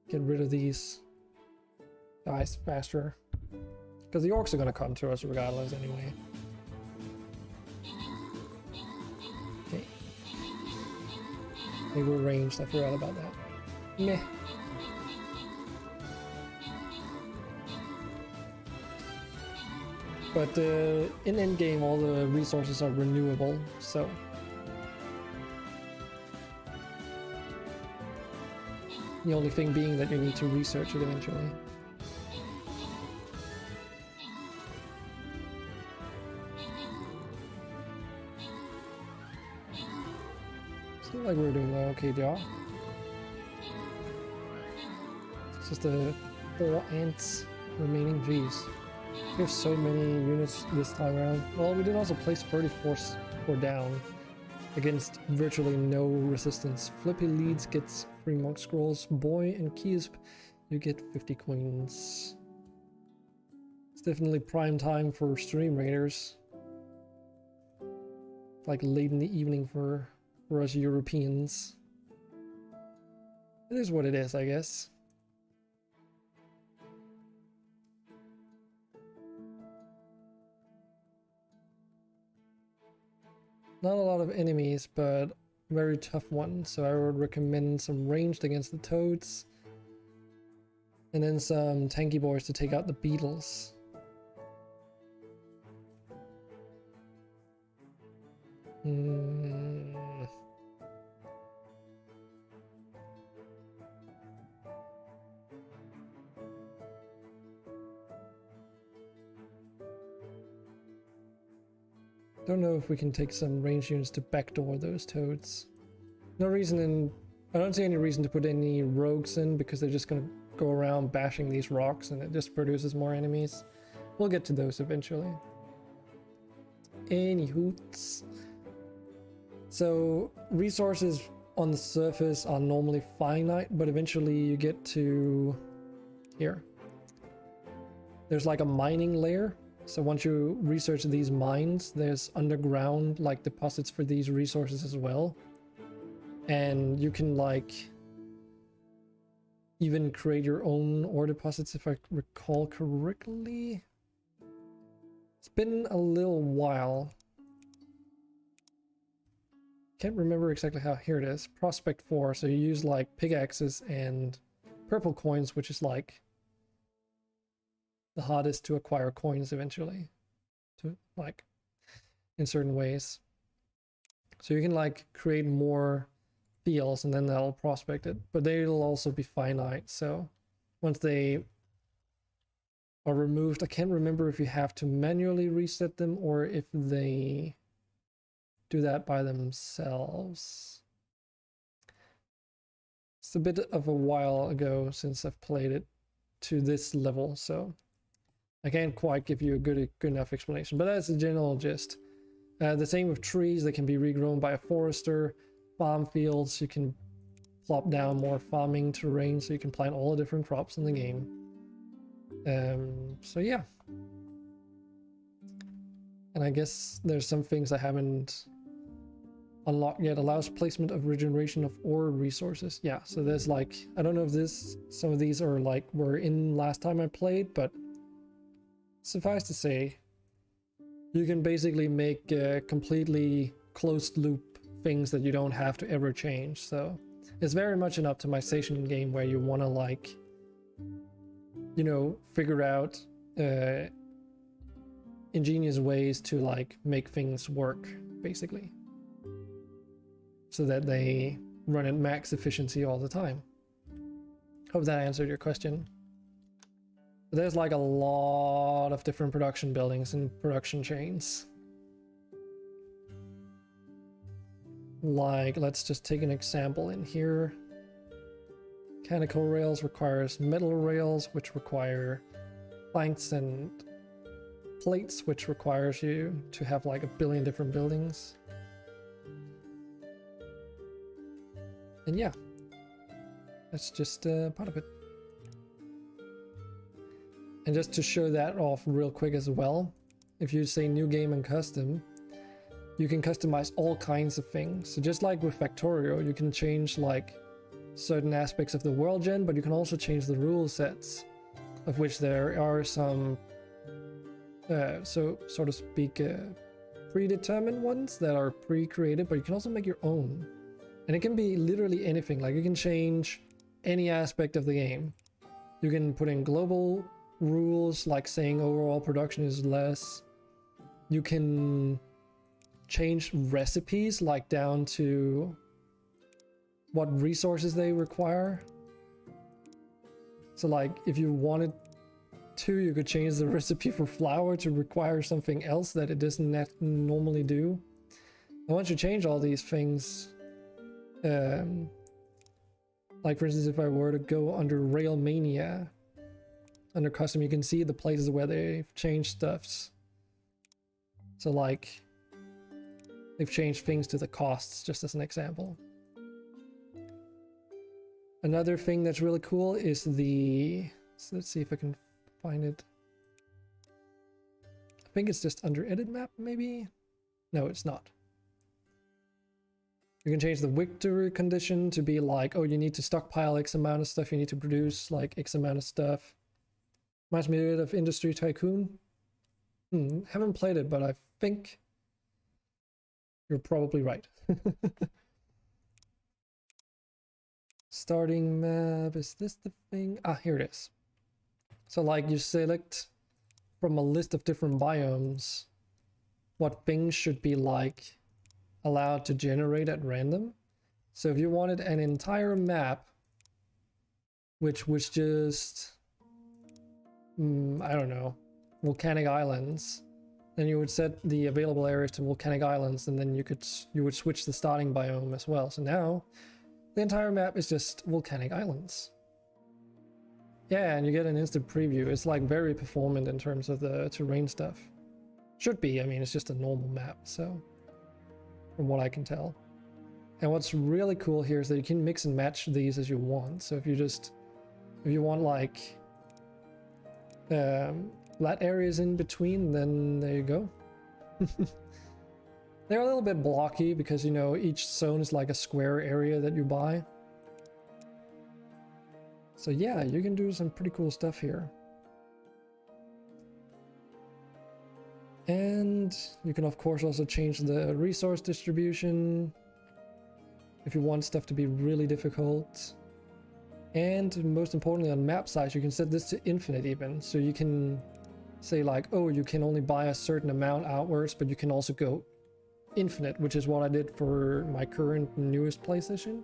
Get rid of these dies faster. Because the orcs are gonna come to us regardless anyway. Okay. Maybe we're ranged, I forgot about that. Meh. But in endgame all the resources are renewable, so the only thing being that you need to research it eventually. Seems like we're doing well, okay, job. It's just the 4 ants remaining. Jeez. We have so many units this time around. Well, we did also place 34 down against virtually no resistance. Flippy Leads gets 3 monk scrolls. Boy and Kiesp, you get 50 coins. It's definitely prime time for Streamraiders. Like late in the evening for us Europeans. It is what it is, I guess. Not a lot of enemies, but very tough ones, so I would recommend some ranged against the toads. And then some tanky boys to take out the beetles. Don't know if we can take some ranged units to backdoor those toads. No reason in... I don't see any reason to put any rogues in because they're just gonna go around bashing these rocks and it just produces more enemies. We'll get to those eventually. Any hoots. So resources on the surface are normally finite, but eventually you get to here. There's like a mining layer. So once you research these mines, there's underground like deposits for these resources as well. And you can like even create your own ore deposits if I recall correctly. It's been a little while. Can't remember exactly how. Here it is. Prospect 4. So you use like pickaxes and purple coins, which is like the hardest to acquire coins eventually, to like in certain ways. So you can like create more fields and then that'll prospect it, but they'll also be finite. So once they are removed, I can't remember if you have to manually reset them or if they do that by themselves. It's a bit of a while ago since I've played it to this level, so I can't quite give you a good enough explanation, but that's the general gist. The same with trees, they can be regrown by a forester. Farm fields, you can plop down more farming terrain so you can plant all the different crops in the game. So yeah. And I guess there's some things I haven't unlocked yet. Allows placement of regeneration of ore resources. Yeah, so there's like, I don't know if some of these are like were in last time I played, but suffice to say, you can basically make completely closed loop things that you don't have to ever change. So it's very much an optimization game where you want to like, you know, figure out ingenious ways to like make things work basically, so that they run at max efficiency all the time. Hope that answered your question. There's like a lot of different production buildings and production chains. Like, let's just take an example in here. Mechanical rails requires metal rails, which require planks and plates, which requires you to have like 1 billion different buildings. And yeah, that's just part of it. And just to show that off real quick as well, if you say new game and custom, you can customize all kinds of things. So just like with Factorio, you can change like certain aspects of the world gen, but you can also change the rule sets of which there are some, so to speak, predetermined ones that are pre-created, but you can also make your own. And it can be literally anything. Like you can change any aspect of the game. You can put in global rules, like saying overall production is less. You can change recipes, like down to what resources they require. So like if you wanted to, you could change the recipe for flour to require something else that it doesn't normally do. And once you change all these things, like for instance, if I were to go under Railmania, under custom, you can see the places where they've changed stuffs. So like, they've changed things to the costs, just as an example. Another thing that's really cool is the, so let's see if I can find it. I think it's just under edit map, maybe? No, it's not. You can change the victory condition to be like, oh, you need to stockpile X amount of stuff, you need to produce like X amount of stuff. Reminds me a bit of Industry Tycoon. Haven't played it, but I think you're probably right. Starting map, is this the thing? Ah, here it is. So like you select from a list of different biomes what things should be like allowed to generate at random. So if you wanted an entire map which was just I don't know, volcanic islands, then you would set the available areas to volcanic islands, and then you would switch the starting biome as well. So now the entire map is just volcanic islands. Yeah, and you get an instant preview. It's like very performant in terms of the terrain stuff. Should be, I mean, it's just a normal map, so from what I can tell. And what's really cool here is that you can mix and match these as you want. So if you want like flat areas in between, then there you go. They're a little bit blocky because, you know, each zone is like a square area that you buy. So yeah, you can do some pretty cool stuff here. And you can of course also change the resource distribution if you want stuff to be really difficult. And most importantly, on map size, you can set this to infinite even. So you can say like, oh, you can only buy a certain amount outwards, but you can also go infinite, which is what I did for my current newest PlayStation.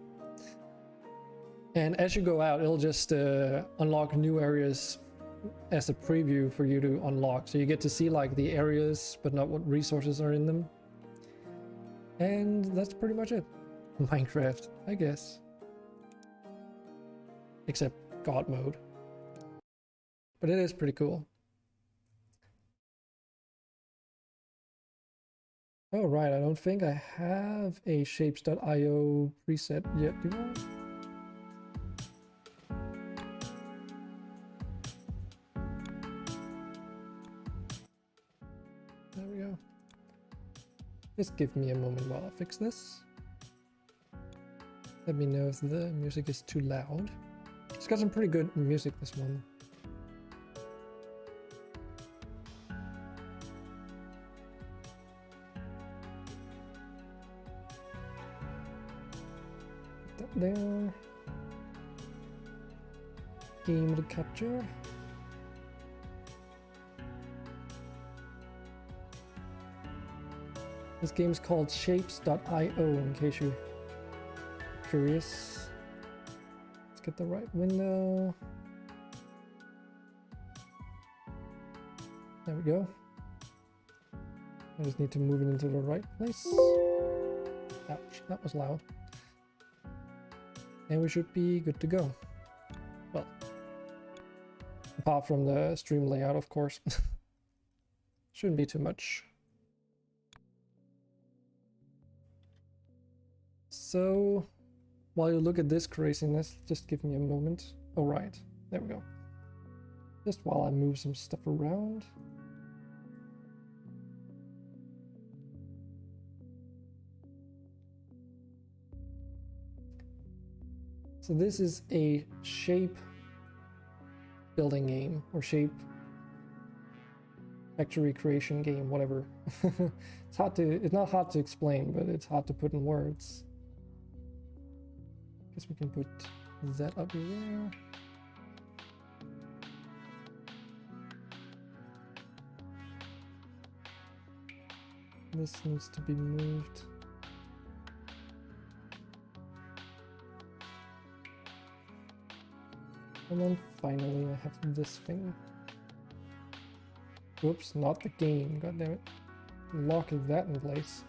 And as you go out, it'll just unlock new areas as a preview for you to unlock. So you get to see like the areas, but not what resources are in them. And that's pretty much it. Minecraft, I guess. Except God mode. But it is pretty cool. Oh right, I don't think I have a shapes.io preset yet, do I? There we go. Just give me a moment while I fix this. Let me know if the music is too loud. It's got some pretty good music, this one. Put that there. Game to capture. This game is called shapes.io in case you're curious. Let's get the right window. There we go. I just need to move it into the right place. Ouch, that was loud. And we should be good to go. Well, apart from the stream layout, of course. Shouldn't be too much. So, while you look at this craziness, just give me a moment. Oh, right. There we go. Just while I move some stuff around. So this is a shape building game or shape factory creation game, whatever. It's not hard to explain, but it's hard to put in words. Guess we can put that up there. This needs to be moved. And then finally I have this thing. Whoops, not the game, god damn it. Lock that in place.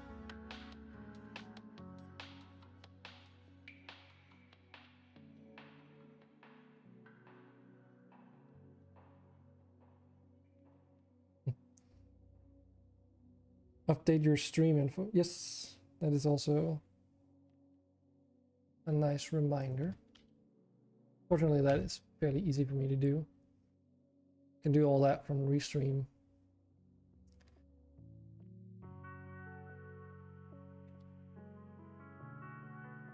Update your stream info. Yes, that is also a nice reminder. Fortunately, that is fairly easy for me to do. Can do all that from Restream.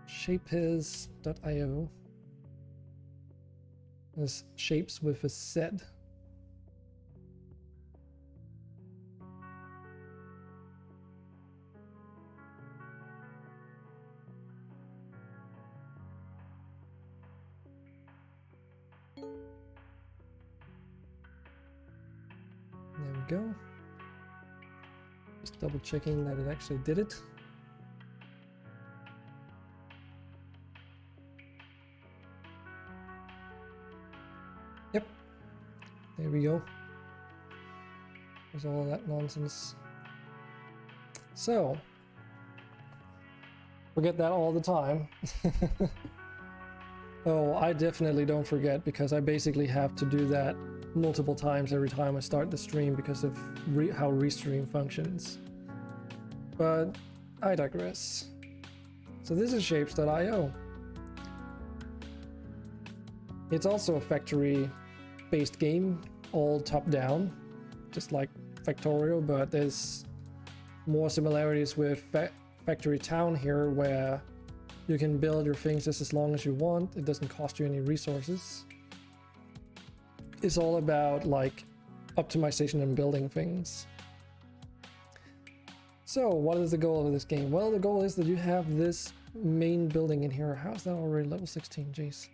Shapehis.io is shapes with a Z. There we go. Just double checking that it actually did it. Yep. There we go. There's all that nonsense. So, forget that all the time. Oh, I definitely don't forget, because I basically have to do that multiple times every time I start the stream because of how Restream functions. But I digress. So this is shapes.io. It's also a factory-based game, all top-down, just like Factorio, but there's more similarities with Factory Town here, where you can build your things just as long as you want. It doesn't cost you any resources. It's all about like optimization and building things. So what is the goal of this game? Well, the goal is that you have this main building in here. How's that already level 16? Jeez.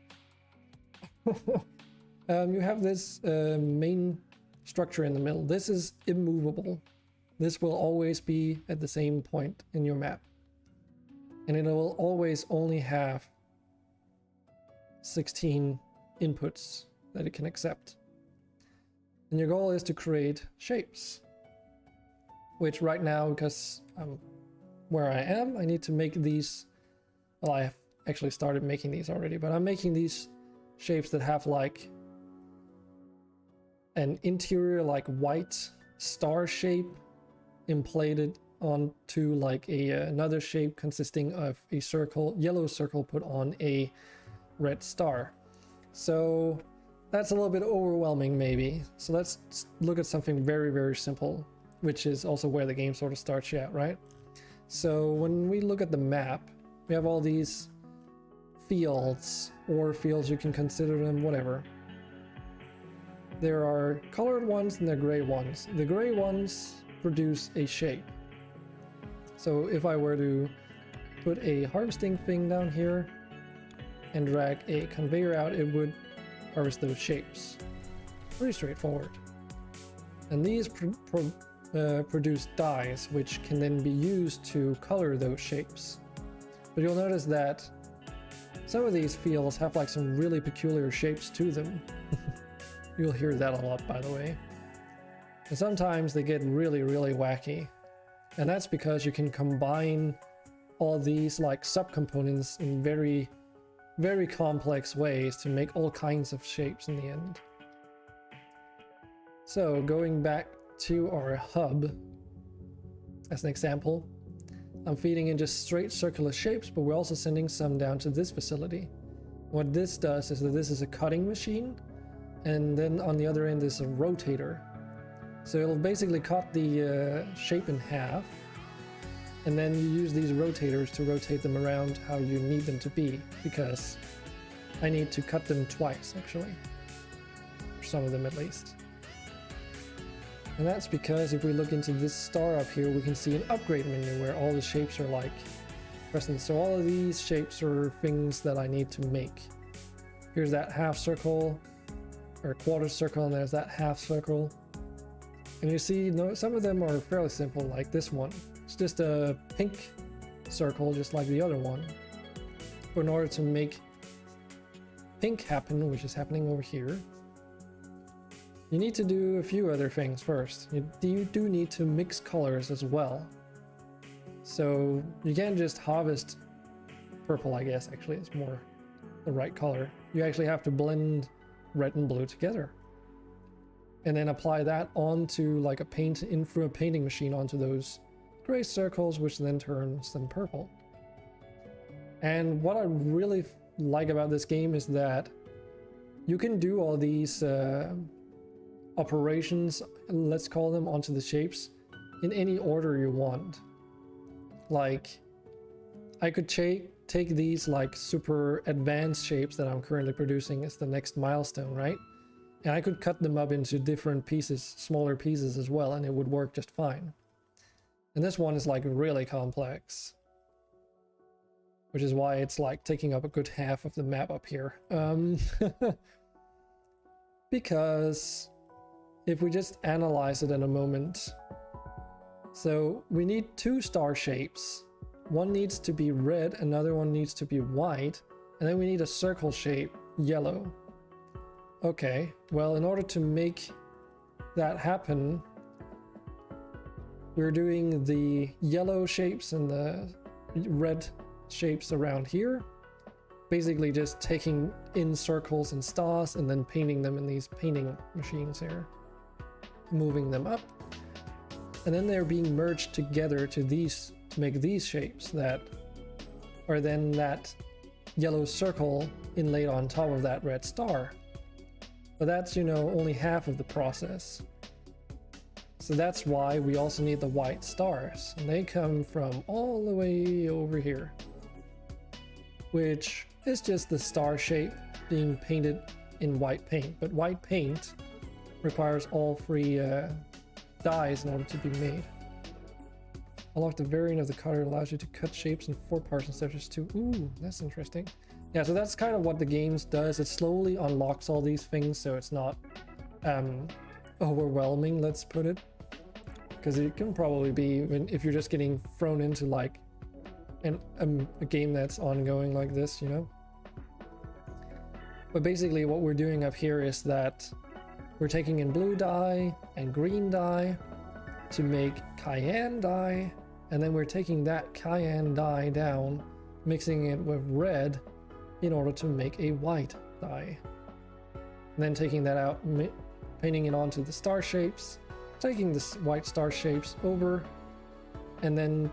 You have this main structure in the middle. This is immovable. This will always be at the same point in your map. And it will always only have 16 inputs that it can accept. And your goal is to create shapes, which right now, because I'm where I am, I need to make these. Well, I have actually started making these already, but I'm making these shapes that have like an interior like white star shape emplated onto like another shape consisting of a circle, yellow circle put on a red star. So that's a little bit overwhelming maybe. So let's look at something very, very simple, which is also where the game sort of starts you at, right? So when we look at the map, we have all these fields, or fields, you can consider them whatever. There are colored ones and there are gray ones. The gray ones produce a shape. So if I were to put a harvesting thing down here and drag a conveyor out, it would harvest those shapes. Pretty straightforward. And these produce dyes, which can then be used to color those shapes. But you'll notice that some of these fields have like some really peculiar shapes to them. You'll hear that a lot, by the way. And sometimes they get really, really wacky. And that's because you can combine all these like subcomponents in very, very complex ways to make all kinds of shapes in the end. So going back to our hub, as an example, I'm feeding in just straight circular shapes, but we're also sending some down to this facility. What this does is that this is a cutting machine, and then on the other end is a rotator. So it'll basically cut the shape in half, and then you use these rotators to rotate them around how you need them to be, because I need to cut them twice actually. some of them at least. And that's because if we look into this star up here, we can see an upgrade menu where all the shapes are like present. So all of these shapes are things that I need to make. Here's that half circle or quarter circle, and there's that half circle. And you see, some of them are fairly simple, like this one. It's just a pink circle, just like the other one. But in order to make pink happen, which is happening over here, you need to do a few other things first. You do need to mix colors as well. So you can't just harvest purple, I guess, actually it's more the right color. You actually have to blend red and blue together. And then apply that onto like a through a painting machine onto those gray circles, which then turns them purple. And what I really like about this game is that you can do all these operations, let's call them, onto the shapes in any order you want. Like, I could take these like super advanced shapes that I'm currently producing as the next milestone, right? And I could cut them up into different pieces, smaller pieces as well, and it would work just fine. And this one is like really complex, which is why it's like taking up a good half of the map up here. Because if we just analyze it in a moment, so we need two star shapes. One needs to be red, another one needs to be white, and then we need a circle shape, yellow. Okay, well, in order to make that happen, we're doing the yellow shapes and the red shapes around here. Basically just taking in circles and stars and then painting them in these painting machines here. Moving them up. And then they're being merged together to make these shapes that are then that yellow circle inlaid on top of that red star. But that's, only half of the process. So that's why we also need the white stars. And they come from all the way over here, which is just the star shape being painted in white paint. But white paint requires all three dyes in order to be made. Unlock the variant of the cutter allows you to cut shapes in 4 parts instead of just 2. Ooh, that's interesting. Yeah, so that's kind of what the game does. It slowly unlocks all these things, so it's not overwhelming, let's put it. Because it can probably be, if you're just getting thrown into like a game that's ongoing like this, But basically what we're doing up here is that we're taking in blue dye and green dye to make cayenne dye, and then we're taking that cayenne dye down, mixing it with red in order to make a white dye. And then taking that out, painting it onto the star shapes, taking the white star shapes over, and then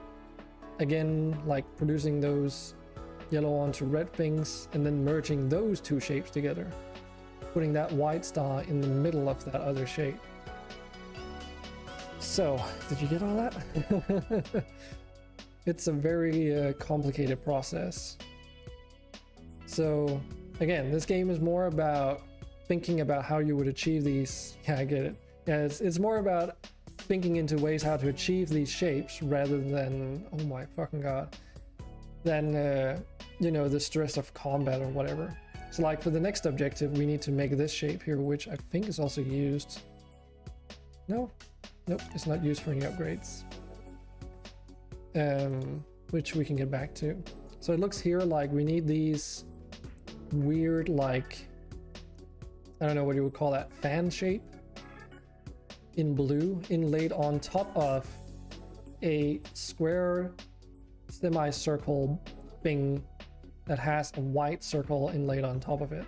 again like producing those yellow onto red things, and then merging those two shapes together, putting that white star in the middle of that other shape. So, did you get all that? It's a very complicated process. So, again, this game is more about thinking about how you would achieve these. Yeah, I get it. Yeah, it's more about thinking into ways how to achieve these shapes rather than, oh my fucking god, than, the stress of combat or whatever. So like for the next objective, we need to make this shape here, which I think is also used. Nope, it's not used for any upgrades. Which we can get back to. So it looks here like we need these weird, like, I don't know what you would call that, fan shape in blue inlaid on top of a square semicircle thing that has a white circle inlaid on top of it,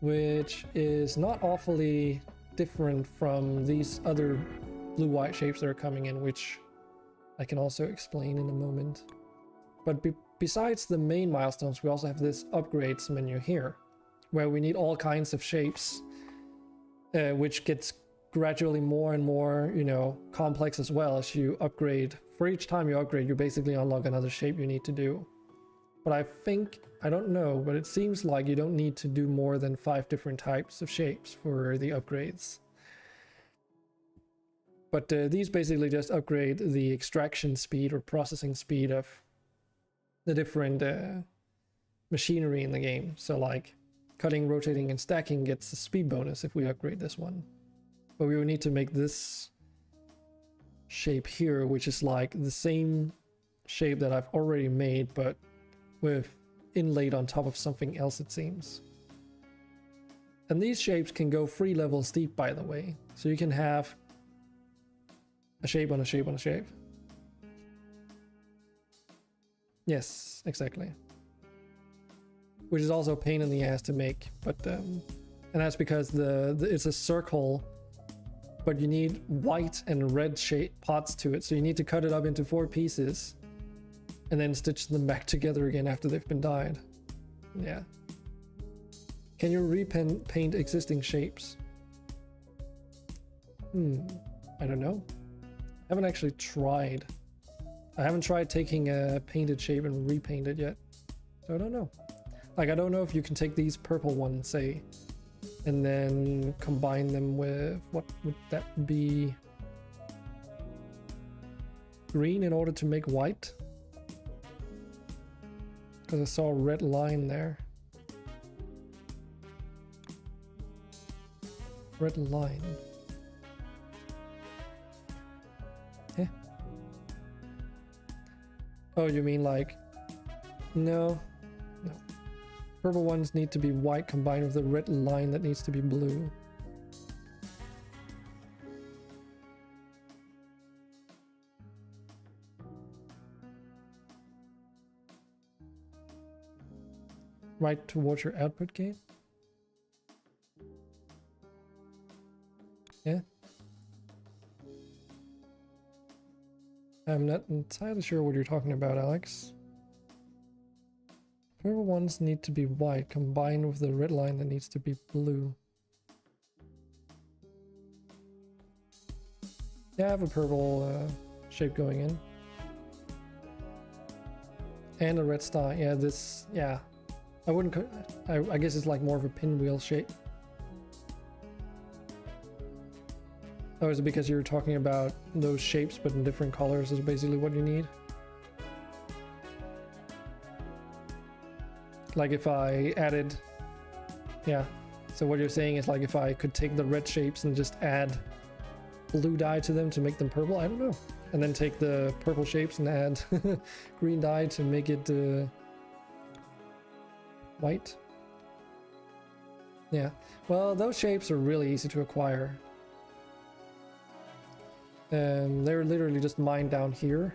which is not awfully different from these other blue-white shapes that are coming in, which I can also explain in a moment. But besides the main milestones, we also have this upgrades menu here, where we need all kinds of shapes, which gets gradually more and more, complex as well as you upgrade. For each time you upgrade, you basically unlock another shape you need to do. But I think, I don't know, but it seems like you don't need to do more than 5 different types of shapes for the upgrades. But these basically just upgrade the extraction speed or processing speed of the different machinery in the game. So like cutting, rotating, and stacking gets a speed bonus if we upgrade this one. But we would need to make this shape here, which is like the same shape that I've already made, but with inlaid on top of something else, it seems. And these shapes can go 3 levels deep, by the way. So you can have a shape on a shape on a shape. Yes, exactly. Which is also a pain in the ass to make, but and that's because it's a circle, but you need white and red shape parts to it, so you need to cut it up into 4 pieces and then stitch them back together again after they've been dyed. Yeah. Can you repaint existing shapes? I don't know. I haven't actually tried. I haven't tried taking a painted shape and repaint it yet. So I don't know. Like, I don't know if you can take these purple ones, say, and then combine them with, what would that be? Green in order to make white? Because I saw a red line there. Red line. Yeah. Oh, you mean like... No. No. Purple ones need to be white combined with the red line that needs to be blue. Right towards your output game? Yeah. I'm not entirely sure what you're talking about, Alex. Purple ones need to be white combined with the red line that needs to be blue. Yeah, I have a purple shape going in. And a red star. Yeah, this... Yeah. I wouldn't... I guess it's like more of a pinwheel shape. Oh, is it because you were talking about those shapes but in different colors is basically what you need? Like if I added... Yeah. So what you're saying is like if I could take the red shapes and just add blue dye to them to make them purple? I don't know. And then take the purple shapes and add green dye to make it white. Yeah. Well, those shapes are really easy to acquire. They're literally just mined down here.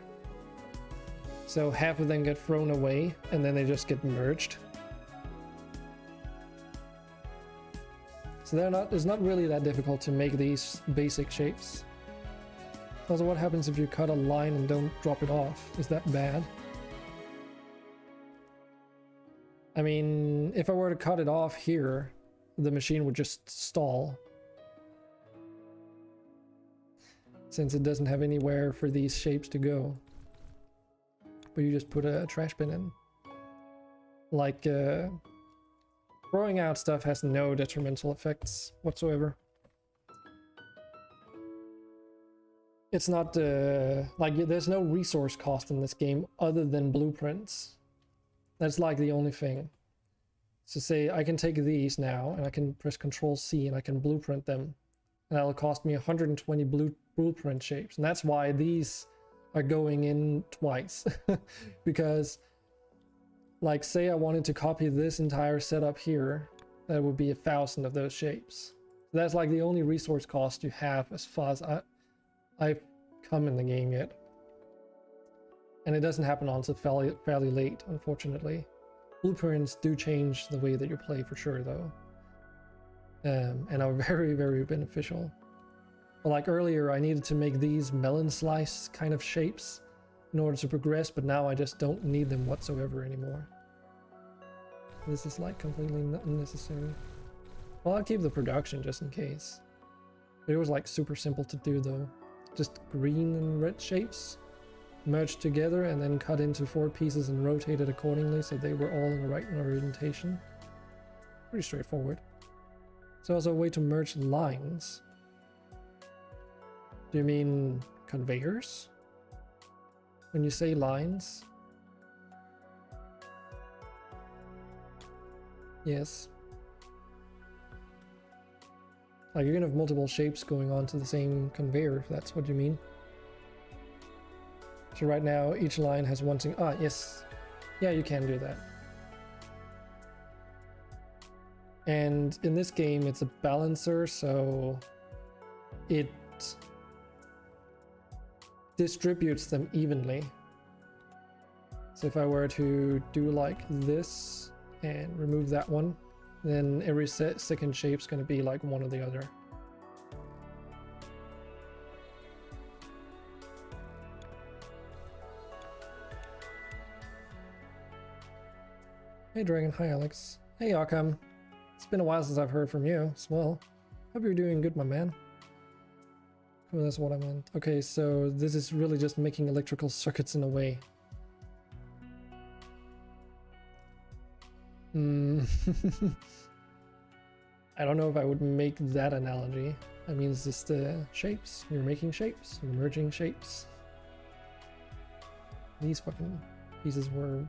So half of them get thrown away and then they just get merged. So it's not really that difficult to make these basic shapes. Also, what happens if you cut a line and don't drop it off? Is that bad? I mean, if I were to cut it off here, the machine would just stall. Since it doesn't have anywhere for these shapes to go. But you just put a trash bin in. Like, throwing out stuff has no detrimental effects whatsoever. It's not, like, there's no resource cost in this game other than blueprints. That's like the only thing. So say I can take these now and I can press Ctrl-C and I can blueprint them. And that'll cost me 120 blueprint shapes. And that's why these are going in twice. Because, like, say I wanted to copy this entire setup here, that would be 1,000 of those shapes. So that's like the only resource cost you have as far as I've come in the game yet. And it doesn't happen until fairly late, unfortunately. Blueprints do change the way that you play for sure, though. And are very, very beneficial. But like earlier, I needed to make these melon slice kind of shapes in order to progress, but now I just don't need them whatsoever anymore. This is like completely unnecessary. Well, I'll keep the production just in case. But it was like super simple to do though. Just green and red shapes. merged together and then cut into 4 pieces and rotated accordingly so they were all in the right orientation. Pretty straightforward. There's also a way to merge lines. Do you mean conveyors? When you say lines? Yes. Like you can have multiple shapes going on to the same conveyor, if that's what you mean. So right now each line has one thing. Ah, yes. Yeah, you can do that. And in this game it's a balancer, so it distributes them evenly. So if I were to do like this and remove that one, then every second shape's going to be like one or the other. Hey Dragon, hi Alex. Hey Arkham. It's been a while since I've heard from you as well. Hope you're doing good, my man. Oh, that's what I meant. Okay, so this is really just making electrical circuits in a way. I don't know if I would make that analogy. I mean, it's just shapes. You're making shapes. You're merging shapes. These fucking pieces were...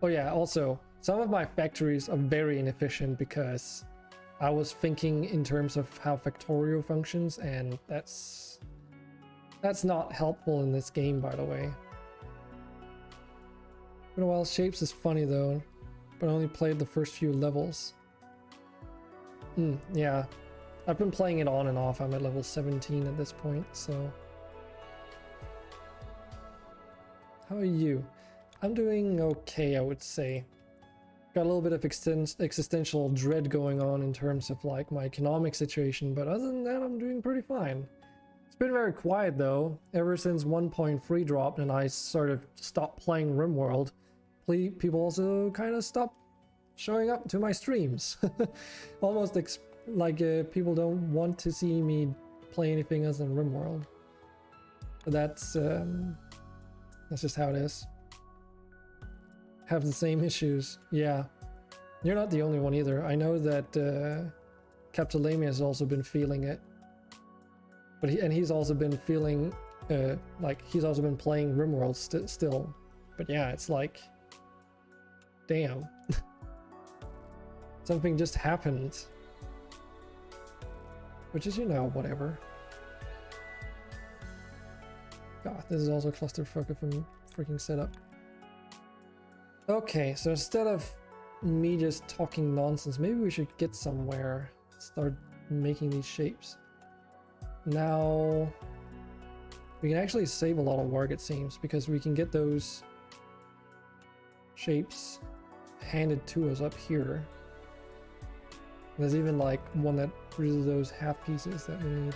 Oh yeah, also, some of my factories are very inefficient because I was thinking in terms of how factorial functions, and that's not helpful in this game, by the way. Been a while. Shapes is funny though, but I only played the first few levels. Yeah, I've been playing it on and off. I'm at level 17 at this point, so... How are you? I'm doing okay, I would say. Got a little bit of existential dread going on in terms of like my economic situation, but other than that, I'm doing pretty fine. It's been very quiet though, ever since 1.3 dropped and I sort of stopped playing RimWorld. People also kind of stopped showing up to my streams. Almost like people don't want to see me play anything else than RimWorld. But that's just how it is. Have the same issues. Yeah, you're not the only one either. I know that Captalami has also been feeling it, but he's also been feeling like he's also been playing RimWorld still. But yeah, it's like, damn, something just happened, which is, you know, whatever. God, this is also a clusterfuck of a freaking setup. Okay, so instead of me just talking nonsense, maybe we should get somewhere, start making these shapes. Now, we can actually save a lot of work, it seems, because we can get those shapes handed to us up here. There's even like one that produces those half pieces that we need.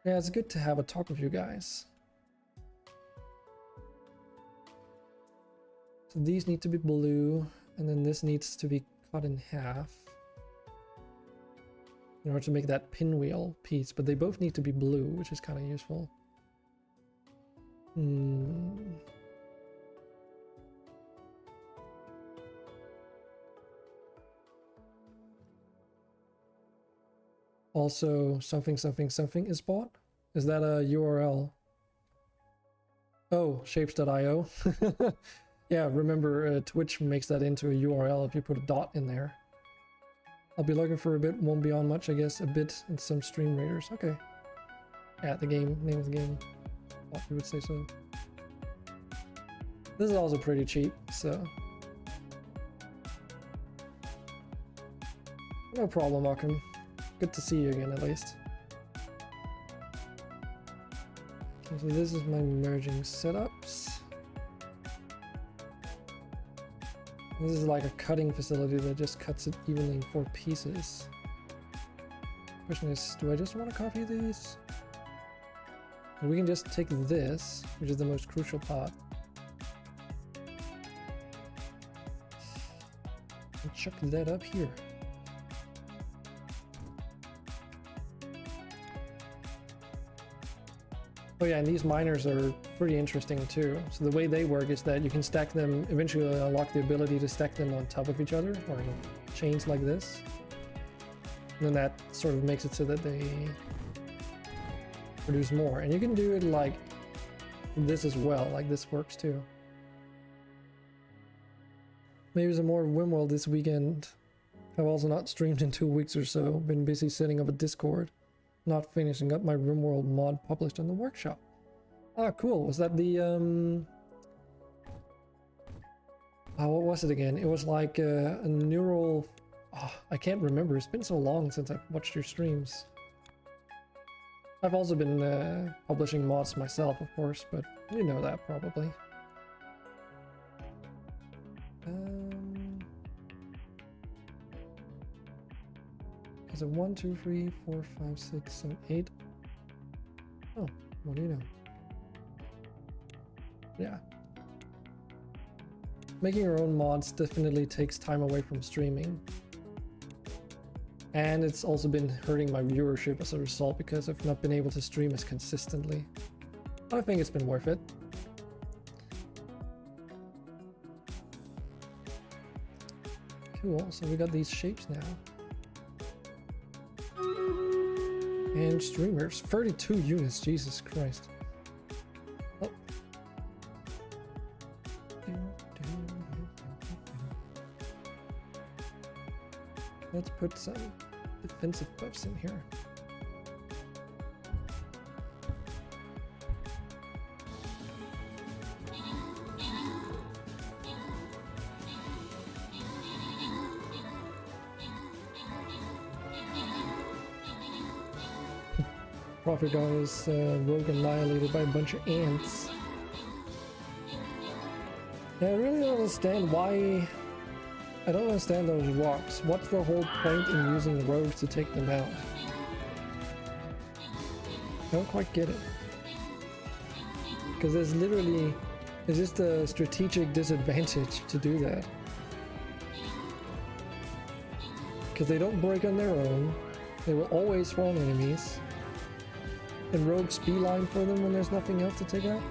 Yeah, it's good to have a talk with you guys. So these need to be blue, and then this needs to be cut in half in order to make that pinwheel piece, but they both need to be blue, which is kind of useful. Also, something is bought? Is that a URL? Oh, shapes.io. Yeah, remember Twitch makes that into a URL if you put a dot in there. I'll be looking for a bit, won't be on much, I guess, a bit, and some Streamraiders. Okay. Yeah, the game, name of the game. Thought you would say so. This is also pretty cheap, so... No problem, Arkham. Good to see you again, at least. Okay, so this is my merging setups. This is like a cutting facility that just cuts it evenly in 4 pieces. Question is, do I just want to copy these? And we can just take this, which is the most crucial part, and chuck that up here. Oh yeah, and these miners are pretty interesting too. So the way they work is that you can stack them, eventually unlock the ability to stack them on top of each other, or in chains like this. And then that sort of makes it so that they produce more. And you can do it like this as well, like this works too. Maybe some more Wimworld this weekend. I've also not streamed in 2 weeks or so. Been busy setting up a Discord. Not finishing up my RimWorld mod published on the workshop. Ah, cool. Was that the what was it again? It was like a neural. Oh, I can't remember. It's been so long since I've watched your streams. I've also been publishing mods myself, of course, but you know that probably. Is it 1, 2, 3, 4, 5, 6, 7, 8? Oh, what do you know? Yeah. Making your own mods definitely takes time away from streaming. And it's also been hurting my viewership as a result because I've not been able to stream as consistently. But I think it's been worth it. Cool, so we got these shapes now. And streamers, 32 units, Jesus Christ. Oh. Let's put some defensive buffs in here. Profit is rogue annihilated by a bunch of ants. Yeah, I really don't understand why. I don't understand those rocks. What's the whole point in using rogues to take them out? I don't quite get it. Because there's literally, it's just a strategic disadvantage to do that. Because they don't break on their own. They will always spawn enemies. And rogues beeline for them when there's nothing else to take out?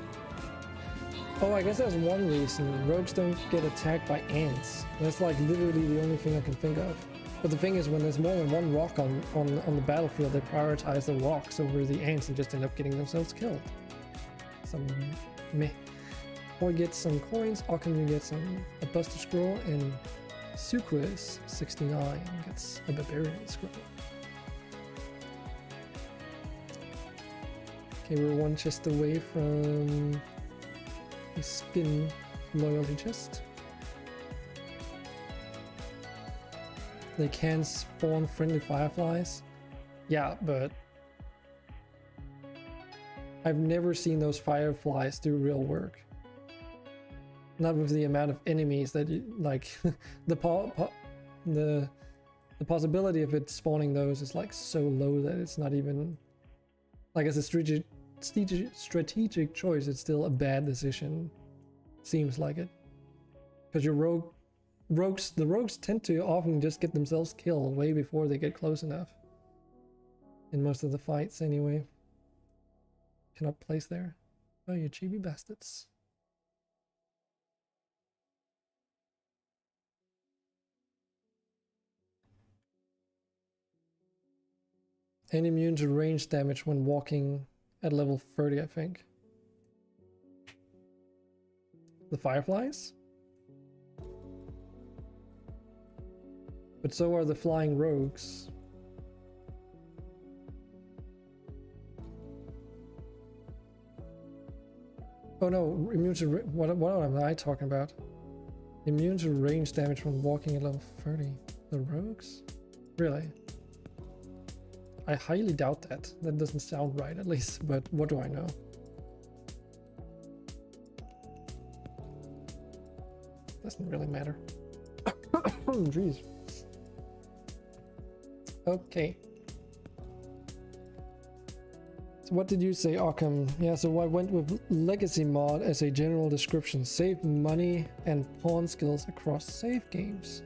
Oh, I guess that's one reason. Rogues don't get attacked by ants. That's like literally the only thing I can think of. But the thing is, when there's more than one rock on the battlefield, they prioritize the rocks over the ants and just end up getting themselves killed. Some meh. Or get some coins, Occam you get a Buster Scroll, and Sucres 69 gets a Barbarian Scroll. Okay, we're one chest away from the skin loyalty chest. They can spawn friendly fireflies. Yeah, but I've never seen those fireflies do real work. Not with the amount of enemies that you like. the possibility of it spawning those is like so low that it's not even like as a strategic choice. It's still a bad decision. Seems like it, because your the rogues tend to often just get themselves killed way before they get close enough. In most of the fights, anyway. Cannot place there. Oh, you chibi bastards. And immune to range damage when walking at level 30, I think. The fireflies? But so are the flying rogues. Oh no, immune to what am I talking about? Immune to range damage when walking at level 30. The rogues? Really? I highly doubt that. That doesn't sound right, at least, but what do I know? Doesn't really matter. Jeez. Okay. So what did you say, Occam? Yeah, so I went with Legacy mod as a general description. Save money and pawn skills across save games.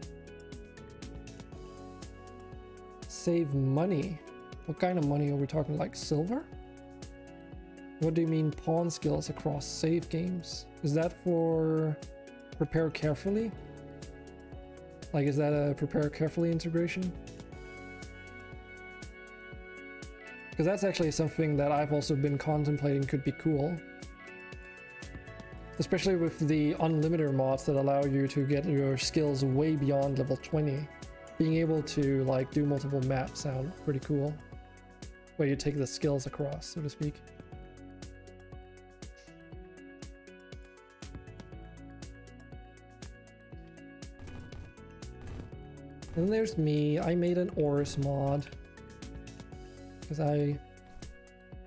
Save money? What kind of money are we talking, like silver? What do you mean pawn skills across save games? Is that for prepare carefully? Like, is that a prepare carefully integration? Because that's actually something that I've also been contemplating could be cool. Especially with the unlimited mods that allow you to get your skills way beyond level 20. Being able to like do multiple maps sound pretty cool. Where you take the skills across, so to speak. And there's me. I made an Oris mod. Because I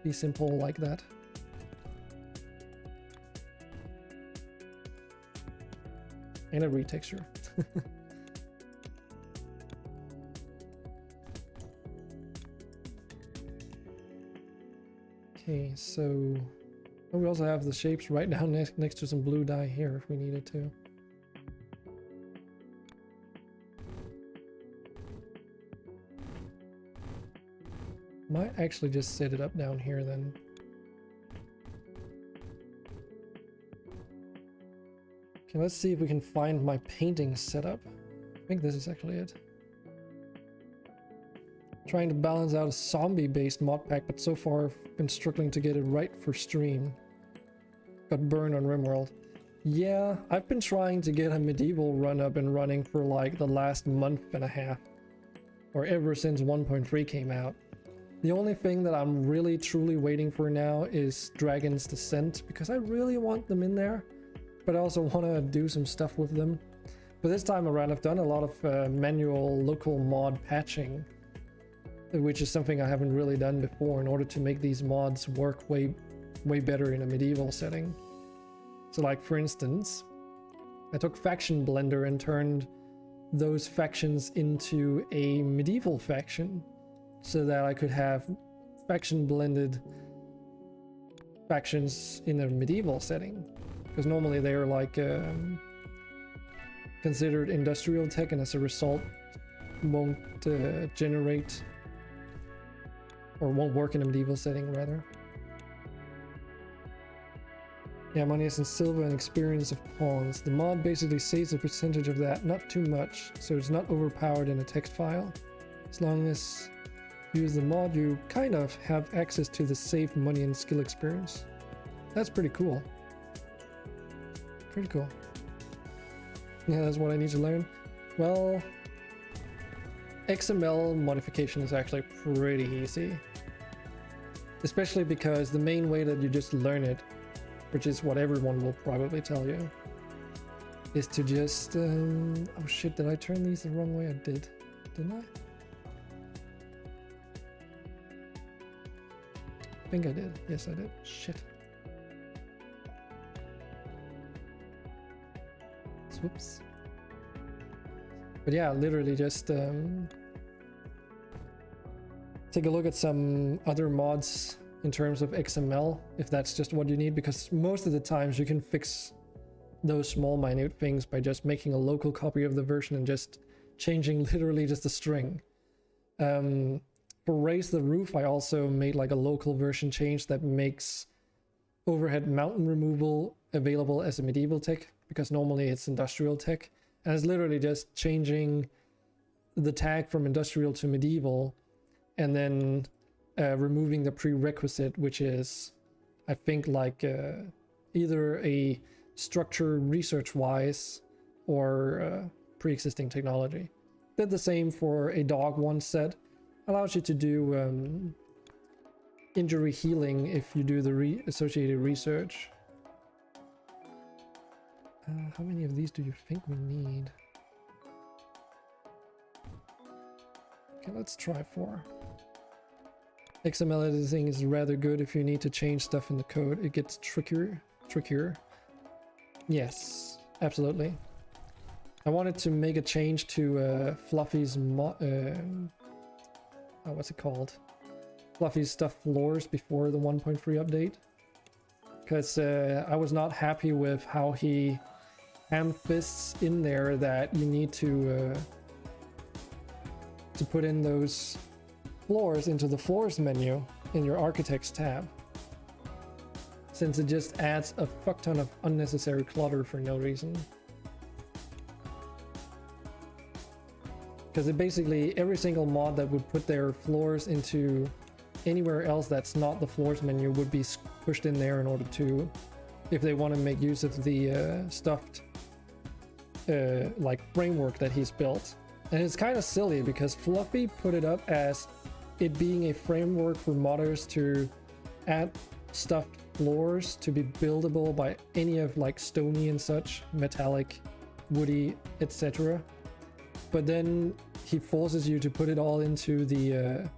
be simple like that. And a retexture. Okay, so we also have the shapes right down next to some blue dye here if we needed to. Might actually just set it up down here then. Okay, let's see if we can find my painting setup. I think this is actually it. Trying to balance out a zombie-based mod pack, but so far I've been struggling to get it right for stream. Got burned on RimWorld. Yeah, I've been trying to get a medieval run up and running for like the last month and a half. Or ever since 1.3 came out. The only thing that I'm really truly waiting for now is Dragon's Descent, because I really want them in there, but I also want to do some stuff with them. But this time around I've done a lot of manual local mod patching, which is something I haven't really done before in order to make these mods work way better in a medieval setting. So like for instance, I took Faction Blender and turned those factions into a medieval faction, so that I could have faction blended factions in a medieval setting. Because normally they are like considered industrial tech, and as a result won't generate or won't work in a medieval setting rather. Yeah, money is in silver and experience of pawns. The mod basically saves a percentage of that, not too much, so it's not overpowered in a text file. As long as you use the mod, you kind of have access to the saved money and skill experience. That's pretty cool. Pretty cool. Yeah, that's what I need to learn. Well, XML modification is actually pretty easy. Especially because the main way that you just learn it, which is what everyone will probably tell you, is to just... oh shit, did I turn these the wrong way? I did. Didn't I? I think I did. Yes, I did. Shit. Whoops. But yeah, literally just take a look at some other mods in terms of XML, if that's just what you need, because most of the times you can fix those small minute things by just making a local copy of the version and just changing literally just a string. For Raise the Roof, I also made like a local version change that makes overhead mountain removal available as a medieval tech, because normally it's industrial tech, and it's literally just changing the tag from industrial to medieval and then removing the prerequisite, which is, I think, like either a structure research wise or pre-existing technology. Did the same for a dog one set. Allows you to do injury healing if you do the associated research. How many of these do you think we need? Okay, let's try 4. XML editing is rather good if you need to change stuff in the code. It gets trickier. Yes, absolutely. I wanted to make a change to Fluffy's what's it called? Fluffy's stuff floors before the 1.3 update, because I was not happy with how he ham-fists in there that you need to put in those floors into the floors menu in your architects tab. since it just adds a fuck ton of unnecessary clutter for no reason. Because it basically, every single mod that would put their floors into anywhere else that's not the floors menu would be pushed in there in order to, if they want to make use of the stuffed like framework that he's built. And it's kind of silly because Fluffy put it up as it being a framework for modders to add stuffed floors to be buildable by any of like stony and such, metallic, woody, etc. But then he forces you to put it all into the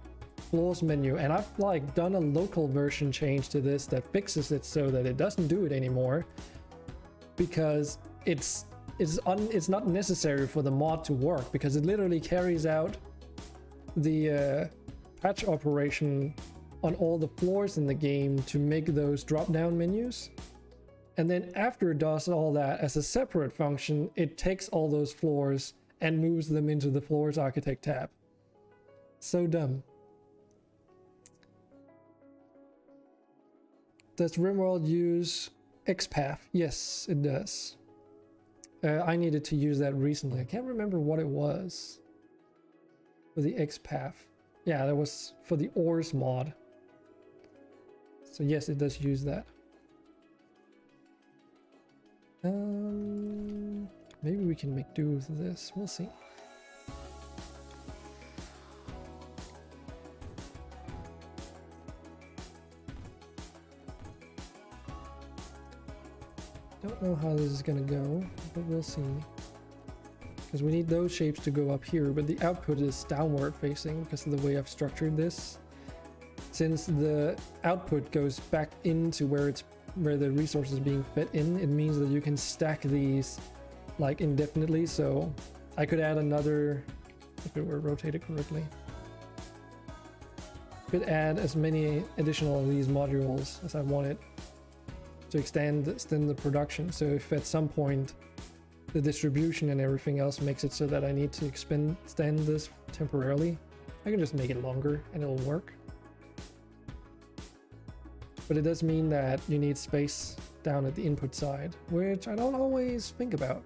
floors menu, and I've like done a local version change to this that fixes it so that it doesn't do it anymore, because it's not necessary for the mod to work, because it literally carries out the patch operation on all the floors in the game to make those drop down menus, and then after it does all that as a separate function, it takes all those floors and moves them into the floors architect tab. So dumb. Does RimWorld use XPath? Yes, it does. I needed to use that recently. I can't remember what it was for the XPath. Yeah, that was for the ores mod. So yes, it does use that. Maybe we can make do with this. We'll see. Don't know how this is gonna go, but we'll see. Because we need those shapes to go up here, but the output is downward facing because of the way I've structured this. Since the output goes back into where the resource is being fit in, it means that you can stack these like indefinitely. So I could add another, if it were rotated correctly, could add as many additional of these modules as I wanted to extend the production. So if at some point the distribution and everything else makes it so that I need to extend this temporarily, I can just make it longer and it'll work. But it does mean that you need space down at the input side, which I don't always think about.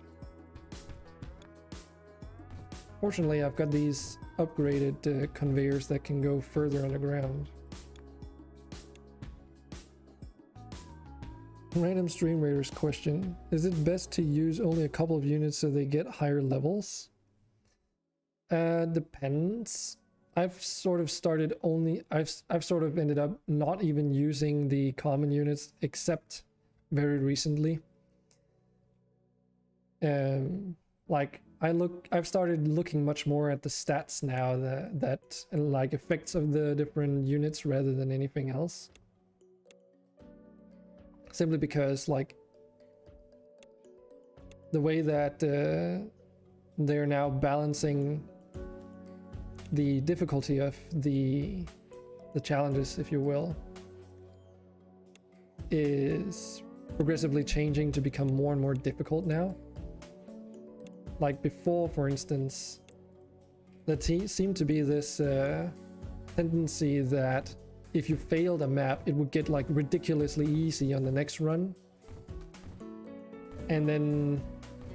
Fortunately, I've got these upgraded conveyors that can go further underground. Random Streamraiders question: is it best to use only a couple of units so they get higher levels? Depends. I've sort of ended up not even using the common units except very recently. Like I've started looking much more at the stats now, and like effects of the different units rather than anything else. Simply because like the way that they're now balancing the difficulty of the challenges, if you will, is progressively changing to become more and more difficult now. Like before, for instance, there seemed to be this tendency that if you failed a map, it would get like ridiculously easy on the next run. And then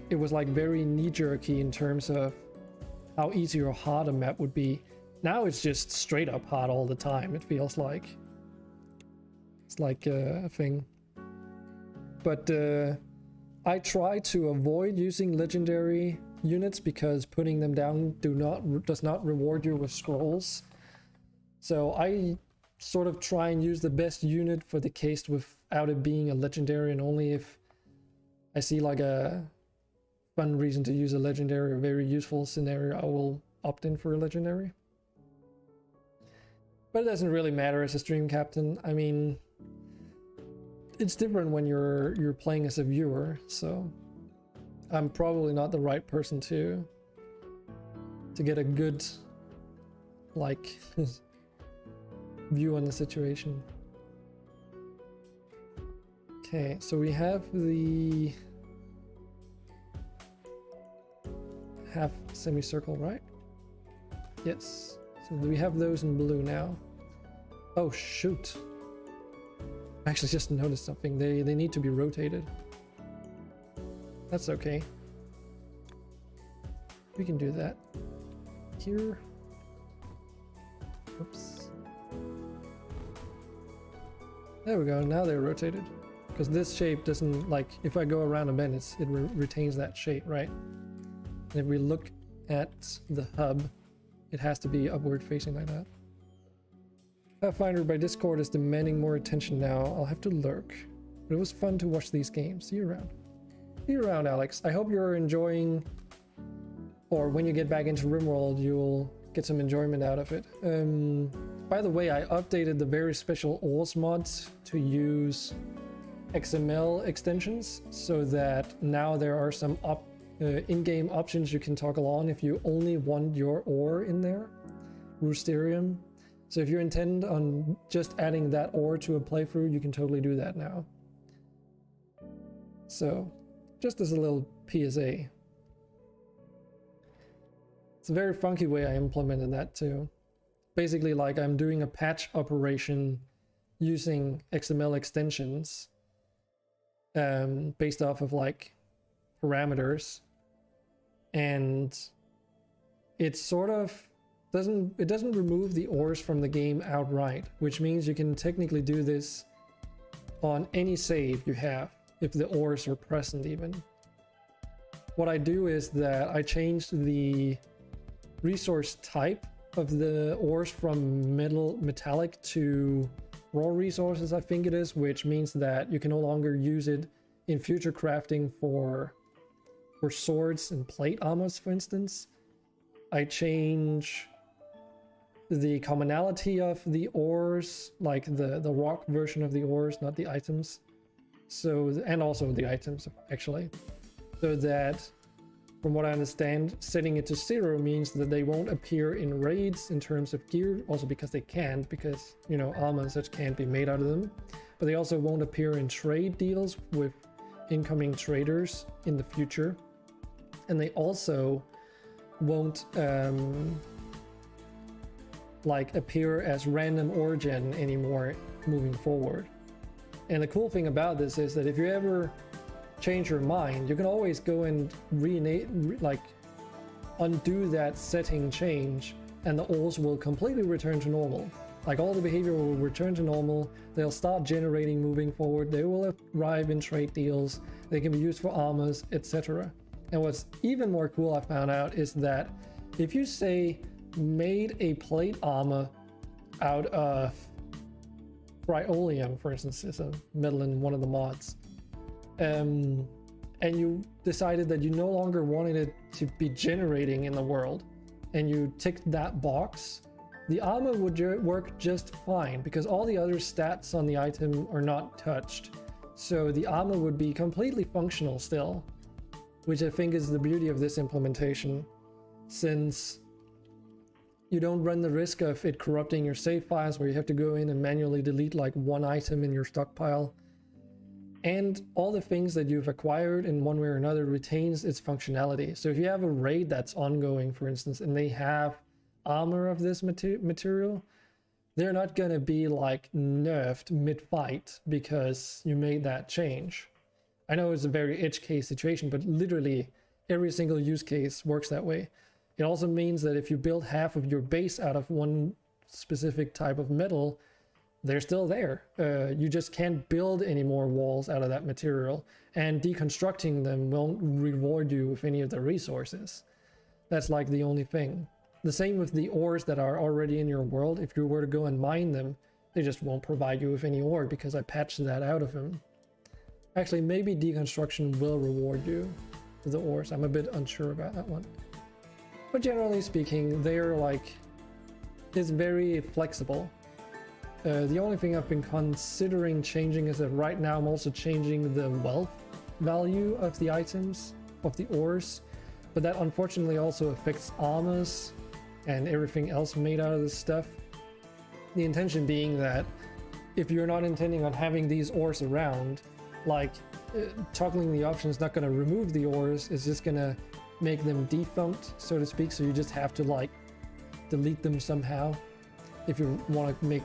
it was like very knee-jerky in terms of how easy or hard a map would be. Now it's just straight up hard all the time, it feels like. It's like a thing. But I try to avoid using legendary units because putting them down does not reward you with scrolls. So I sort of try and use the best unit for the case without it being a legendary, and only if I see like a fun reason to use a legendary or very useful scenario, I will opt in for a legendary. But it doesn't really matter as a stream captain. I mean, it's different when you're playing as a viewer, so I'm probably not the right person to get a good like view on the situation. Okay, so we have the half semicircle, right? Yes. So we have those in blue now. Oh shoot. I actually just noticed something. They need to be rotated. That's okay. We can do that. Here. Oops. There we go. Now they're rotated. Because this shape doesn't, like, if I go around a bend, it retains that shape, right? And if we look at the hub, it has to be upward facing like that. Pathfinder by Discord is demanding more attention now. I'll have to lurk. But it was fun to watch these games. See you around. See you around, Alex. I hope you're enjoying, or when you get back into RimWorld, you'll get some enjoyment out of it. By the way, I updated the very special ORS mods to use XML extensions so that now there are some in-game options you can toggle on if you only want your ore in there, Roosterium. So if you intend on just adding that ore to a playthrough, you can totally do that now. So, just as a little PSA. It's a very funky way I implemented that too. Basically, like, I'm doing a patch operation using XML extensions based off of like parameters, and it sort of doesn't remove the ores from the game outright, which means you can technically do this on any save you have if the ores are present even. What I do is that I changed the resource type of the ores from metallic to raw resources, I think it is, which means that you can no longer use it in future crafting for swords and plate armors, for instance. I change the commonality of the ores, like the rock version of the ores, not the items. So, and also the items actually, so that, from what I understand, setting it to 0 means that they won't appear in raids in terms of gear, also because they can't, because, you know, armor and such can't be made out of them. But they also won't appear in trade deals with incoming traders in the future. And they also won't like appear as random origin anymore moving forward. And the cool thing about this is that if you ever change your mind, you can always go and undo that setting change, and the ores will completely return to normal. Like, all the behavior will return to normal. They'll start generating moving forward. They will arrive in trade deals. They can be used for armors, etc. And what's even more cool, I found out, is that if you say made a plate armor out of Bryolium, for instance, is a metal in one of the mods, and you decided that you no longer wanted it to be generating in the world, and you ticked that box, the armor would work just fine because all the other stats on the item are not touched. So the armor would be completely functional still, which I think is the beauty of this implementation, since you don't run the risk of it corrupting your save files where you have to go in and manually delete like one item in your stockpile. And all the things that you've acquired in one way or another retains its functionality. So if you have a raid that's ongoing, for instance, and they have armor of this material, they're not gonna be like nerfed mid-fight because you made that change. I know it's a very edge case situation, but literally every single use case works that way. It also means that if you build half of your base out of one specific type of metal, they're still there. You just can't build any more walls out of that material, and deconstructing them won't reward you with any of the resources. That's like the only thing. The same with the ores that are already in your world. If you were to go and mine them, they just won't provide you with any ore because I patched that out of them. Actually, maybe deconstruction will reward you with the ores. I'm a bit unsure about that one. But generally speaking, they're like, it's very flexible. The only thing I've been considering changing is that right now I'm also changing the wealth value of the items, of the ores, but that unfortunately also affects armors and everything else made out of this stuff. The intention being that if you're not intending on having these ores around, like toggling the option is not going to remove the ores, it's just going to make them defunct, so to speak, so you just have to like delete them somehow if you want to make,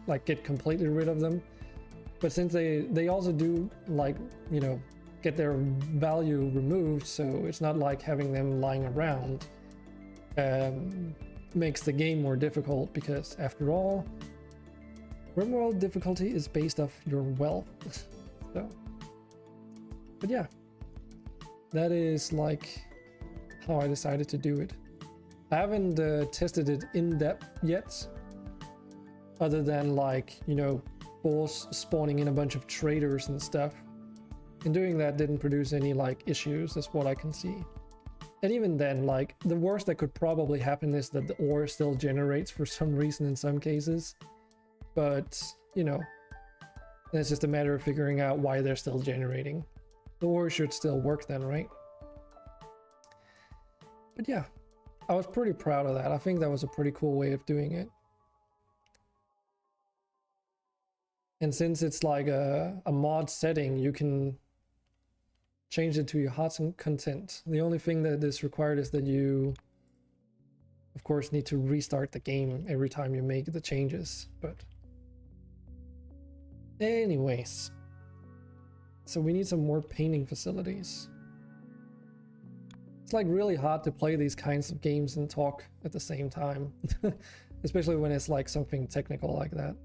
like, get completely rid of them. But since they also do, like, you know, get their value removed, so it's not like having them lying around makes the game more difficult, because after all, RimWorld difficulty is based off your wealth. So, but yeah, that is like how I decided to do it. I haven't tested it in depth yet, other than, like, you know, boss spawning in a bunch of traders and stuff. And doing that didn't produce any, like, issues, that's what I can see. And even then, like, the worst that could probably happen is that the ore still generates for some reason in some cases. But, you know, it's just a matter of figuring out why they're still generating. The ore should still work then, right? But yeah, I was pretty proud of that. I think that was a pretty cool way of doing it. And since it's like a mod setting, you can change it to your heart's content. The only thing that is required is that you, of course, need to restart the game every time you make the changes. But anyways, so we need some more painting facilities. It's like really hard to play these kinds of games and talk at the same time, especially when it's like something technical like that.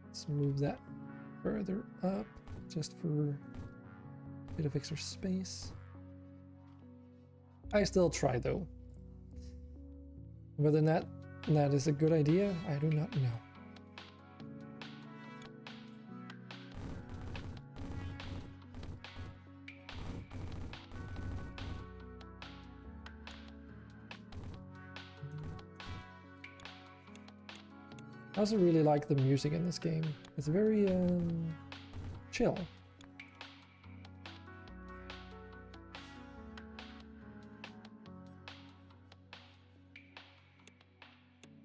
Let's move that further up just for a bit of extra space. I still try though. Whether that is a good idea, I do not know. I also really like the music in this game. It's very chill.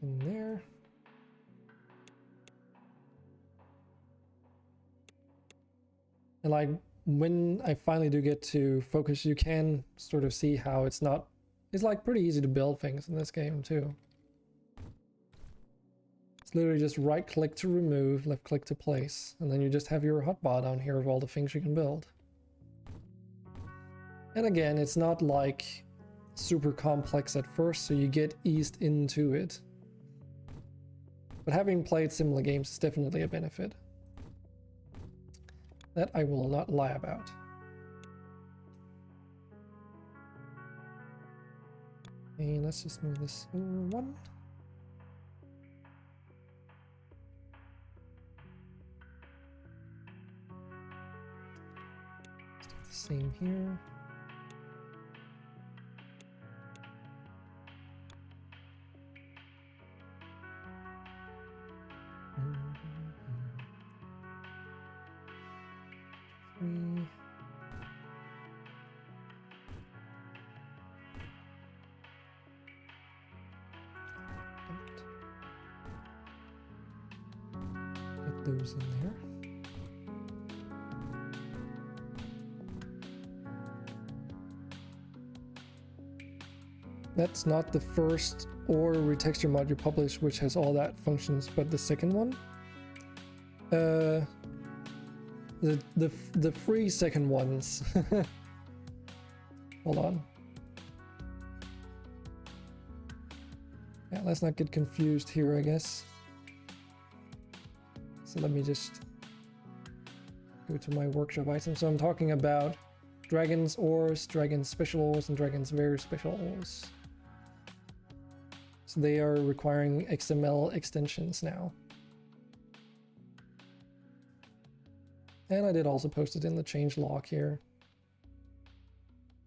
In there. And like when I finally do get to focus, you can sort of see how it's like pretty easy to build things in this game too. It's literally just right click to remove, left click to place, and then you just have your hotbar down here of all the things you can build. And again, it's not like super complex at first, so you get eased into it. But having played similar games is definitely a benefit. That I will not lie about. Okay, let's just move this one. Same here. Three. Get those in there. That's not the first or retexture mod you published which has all that functions, but the second one. The free second ones. Hold on. Yeah, let's not get confused here, I guess. So let me just go to my workshop items. So I'm talking about Dragon's Ores, Dragon's Special Ores, and Dragon's Very Special Ores. So they are requiring XML extensions now. And I did also post it in the change log here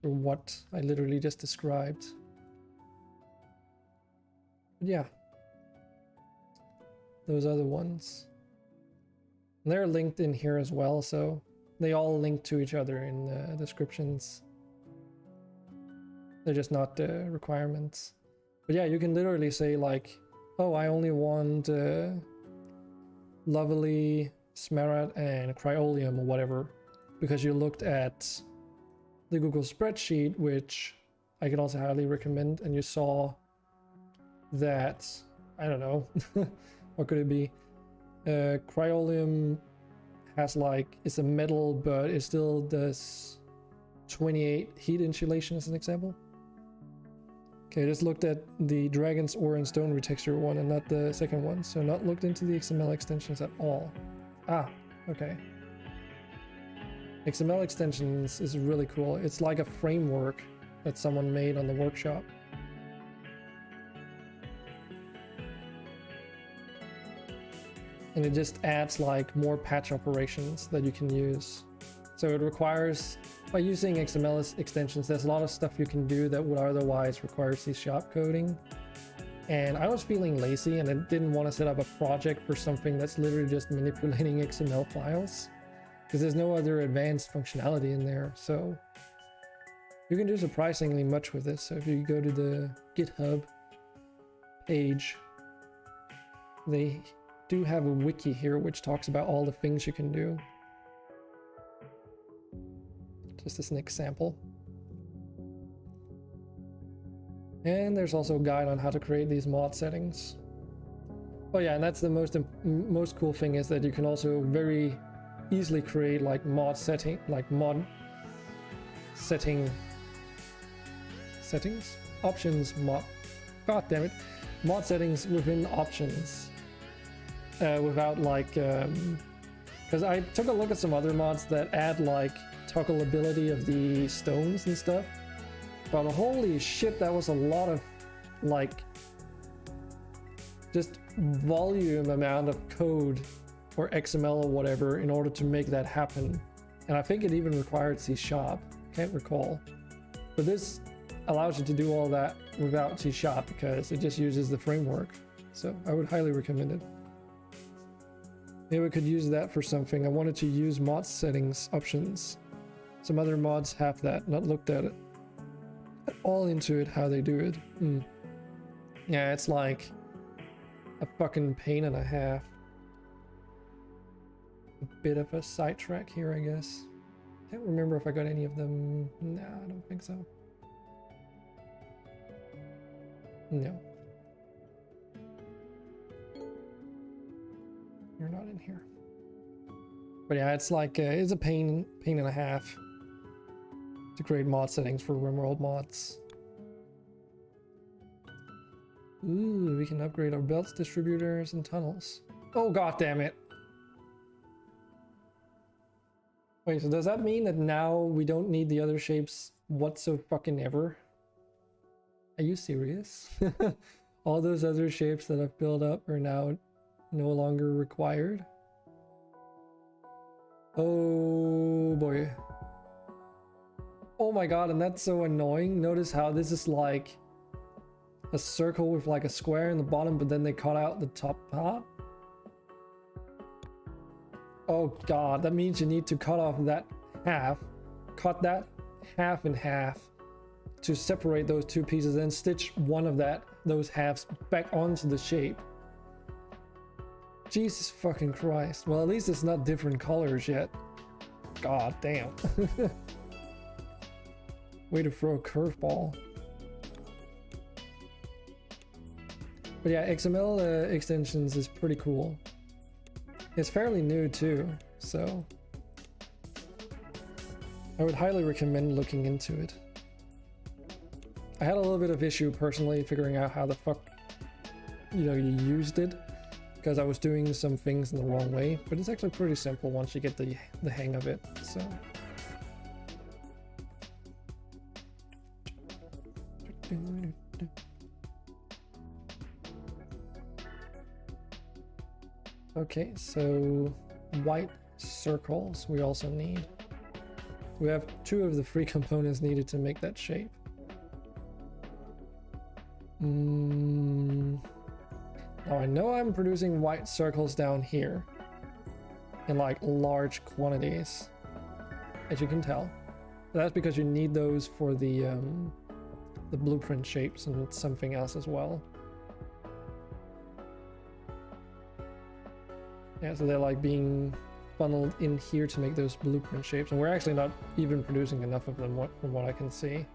for what I literally just described. But yeah, those other ones. And they're linked in here as well, so they all link to each other in the descriptions. They're just not requirements. But yeah, you can literally say like, oh, I only want Lovely, Smaragd, and Cryolium or whatever, because you looked at the Google spreadsheet, which I can also highly recommend, and you saw that, I don't know, What could it be? Cryolium has like, it's a metal, but it still does 28 heat insulation as an example. Okay, I just looked at the Dragon's Ore and Stone retexture one and not the second one, so not looked into the XML extensions at all. Ah, okay. XML extensions is really cool. It's like a framework that someone made on the workshop. And it just adds like more patch operations that you can use. So it requires, by using XML extensions, there's a lot of stuff you can do that would otherwise require C# coding. And I was feeling lazy and I didn't want to set up a project for something that's literally just manipulating XML files, because there's no other advanced functionality in there. So you can do surprisingly much with this. So if you go to the GitHub page, they do have a wiki here which talks about all the things you can do. Just as an example. And there's also a guide on how to create these mod settings. Oh yeah, and that's the most cool thing, is that you can also very easily create like mod settings, options mod. God damn it, mod settings within options, without like, because I took a look at some other mods that add like toggleability of the stones and stuff. But holy shit, that was a lot of like just volume amount of code or XML or whatever in order to make that happen. And I think it even required C#, can't recall. But this allows you to do all that without C# because it just uses the framework. So I would highly recommend it. Maybe we could use that for something. I wanted to use mod settings options. Some other mods have that, not looked at it all into it, how they do it. Yeah, it's like a fucking pain and a half. A bit of a sidetrack here, I guess. Can't remember if I got any of them. No, I don't think so. No. You're not in here. But yeah, it's like it's a pain and a half to create mod settings for RimWorld mods. Ooh, we can upgrade our belts, distributors, and tunnels. Oh god damn it! Wait, so does that mean that now we don't need the other shapes whatsoever? Are you serious? All those other shapes that I've built up are now no longer required? Oh boy. Oh my god, and that's so annoying. Notice how this is like a circle with like a square in the bottom, but then they cut out the top part. Oh god, that means you need to cut off that half, cut that half in half to separate those two pieces, then stitch one of those halves back onto the shape. Jesus fucking Christ. Well, at least it's not different colors yet. God damn. Way to throw a curveball. But yeah, XML extensions is pretty cool. It's fairly new too, so I would highly recommend looking into it. I had a little bit of issue personally figuring out how the fuck, you used it, because I was doing some things in the wrong way, but it's actually pretty simple once you get the hang of it, so. Okay, so white circles we also need. We have 2 of the 3 components needed to make that shape. Now I know I'm producing white circles down here in like large quantities, as you can tell. That's because you need those for the blueprint shapes and something else as well. Yeah, so they're like being funneled in here to make those blueprint shapes, and we're actually not even producing enough of them from what I can see.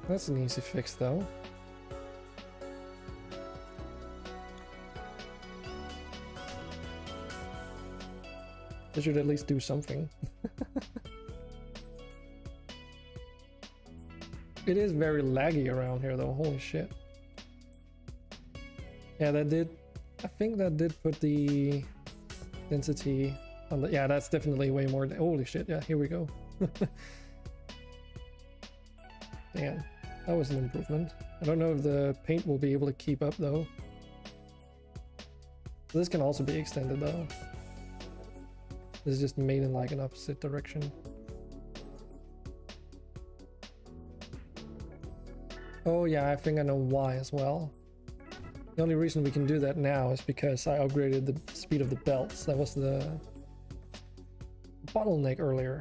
That's an easy fix though. They should at least do something. It is very laggy around here though, holy shit. Yeah, that did, I think that did put the density on the, yeah, that's definitely way more, holy shit, yeah, here we go. Damn, that was an improvement. I don't know if the paint will be able to keep up though. This can also be extended though. This is just made in like an opposite direction. Oh yeah, I think I know why as well. The only reason we can do that now is because I upgraded the speed of the belts. That was the bottleneck earlier.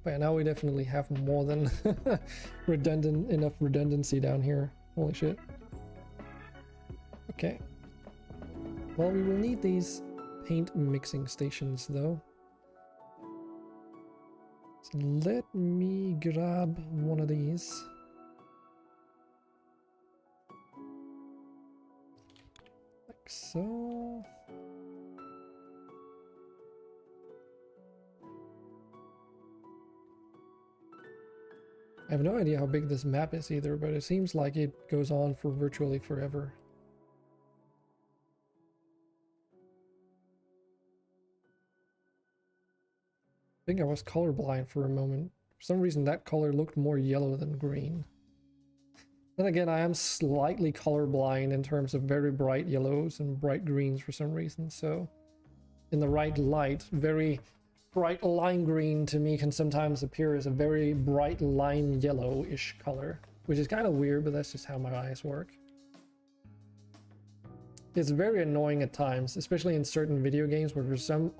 But yeah, now we definitely have more than enough redundancy down here. Holy shit. Okay. Well, we will need these paint mixing stations though. So let me grab one of these. Like so. I have no idea how big this map is either, but it seems like it goes on for virtually forever. I think I was colorblind for a moment. For some reason that color looked more yellow than green. Then again, I am slightly colorblind in terms of very bright yellows and bright greens for some reason, so in the right light, very bright lime green to me can sometimes appear as a very bright lime yellow-ish color, which is kind of weird, but that's just how my eyes work. It's very annoying at times, especially in certain video games where for some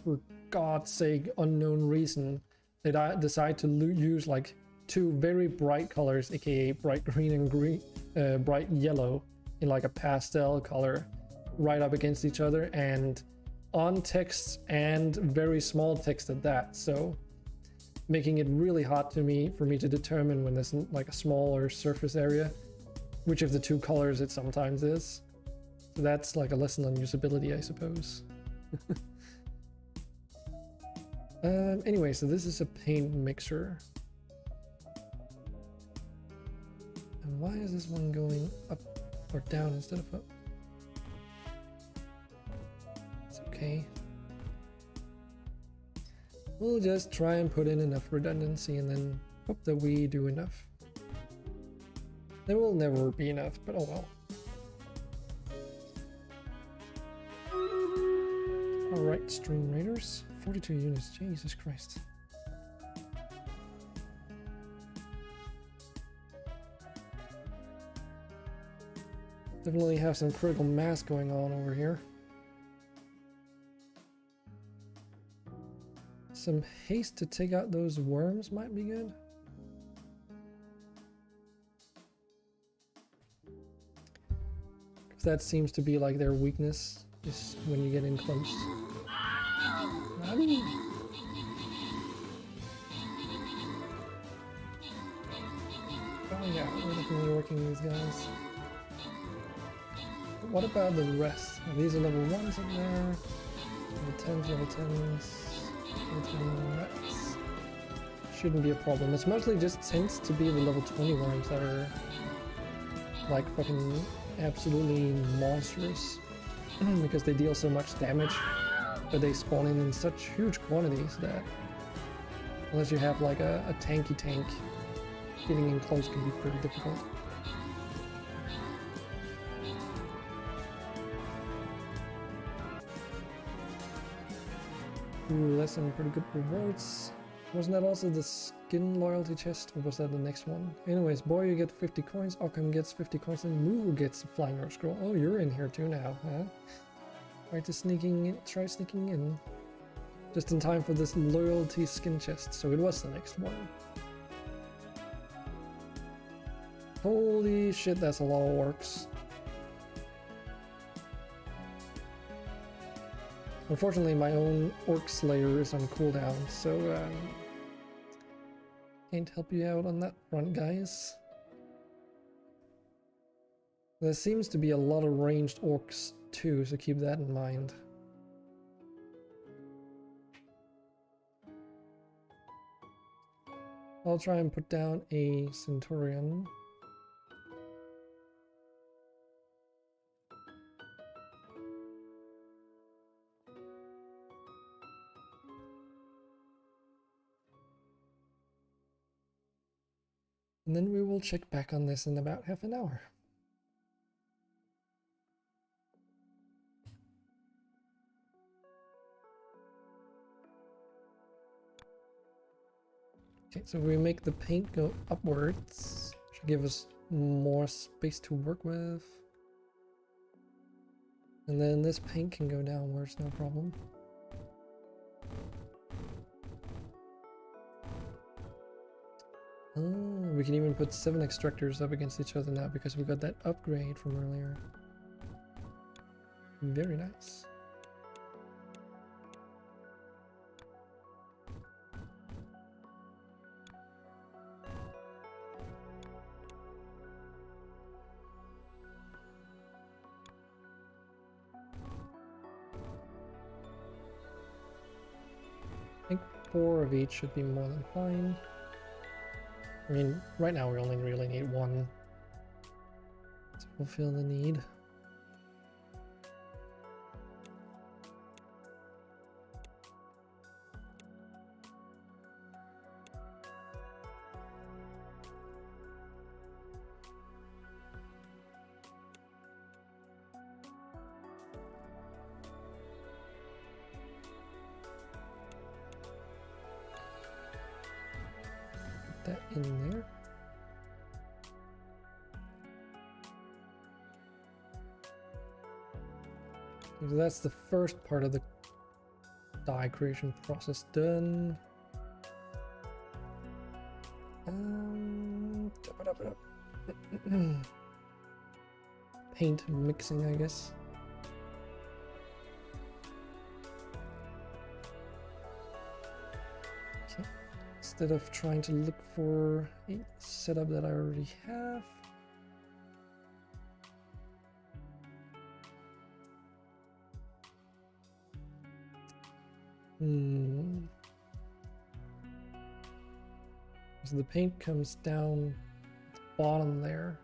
for God's sake unknown reason they decide to use like two very bright colors, aka bright green and bright yellow, in like a pastel color right up against each other, and on text and very small text at that, so making it really hard for me to determine when there's like a smaller surface area which of the two colors it sometimes is. So that's like a lesson on usability, I suppose. Anyway, so this is a paint mixer. And why is this one going up or down instead of up? It's okay. We'll just try and put in enough redundancy and then hope that we do enough. There will never be enough, but oh well. Alright, Streamraiders. 42 units, Jesus Christ. Definitely have some critical mass going on over here. Some haste to take out those worms might be good. Because that seems to be like their weakness, is when you get in close. Nani? Oh yeah, we're definitely working these guys. But what about the rest? These are level 1s up there. Level 10s, level 10s. That shouldn't be a problem. It's mostly just tends to be the level 20 worms that are like fucking absolutely monstrous because they deal so much damage, but they spawn in such huge quantities that unless you have like a tanky tank, getting in close can be pretty difficult. Ooh, that's some pretty good rewards. Wasn't that also the skin loyalty chest, or was that the next one? Anyways, boy, you get 50 coins, Occam gets 50 coins, and Moo gets a flying rock scroll. Oh, you're in here too now, huh? Try sneaking in. Just in time for this loyalty skin chest, so it was the next one. Holy shit, that's a lot of orcs. Unfortunately, my own Orc Slayer is on cooldown, so can't help you out on that front, guys. There seems to be a lot of ranged orcs too, so keep that in mind. I'll try and put down a Centurion. And then we will check back on this in about half an hour. Okay, so we make the paint go upwards. Should give us more space to work with. And then this paint can go downwards, no problem. Oh, we can even put 7 extractors up against each other now because we got that upgrade from earlier. Very nice. I think 4 of each should be more than fine. I mean, right now we only really need 1 to fulfill the need. That in there. So that's the first part of the die creation process done. Paint mixing, I guess. Instead of trying to look for a setup that I already have. So the paint comes down at the bottom there.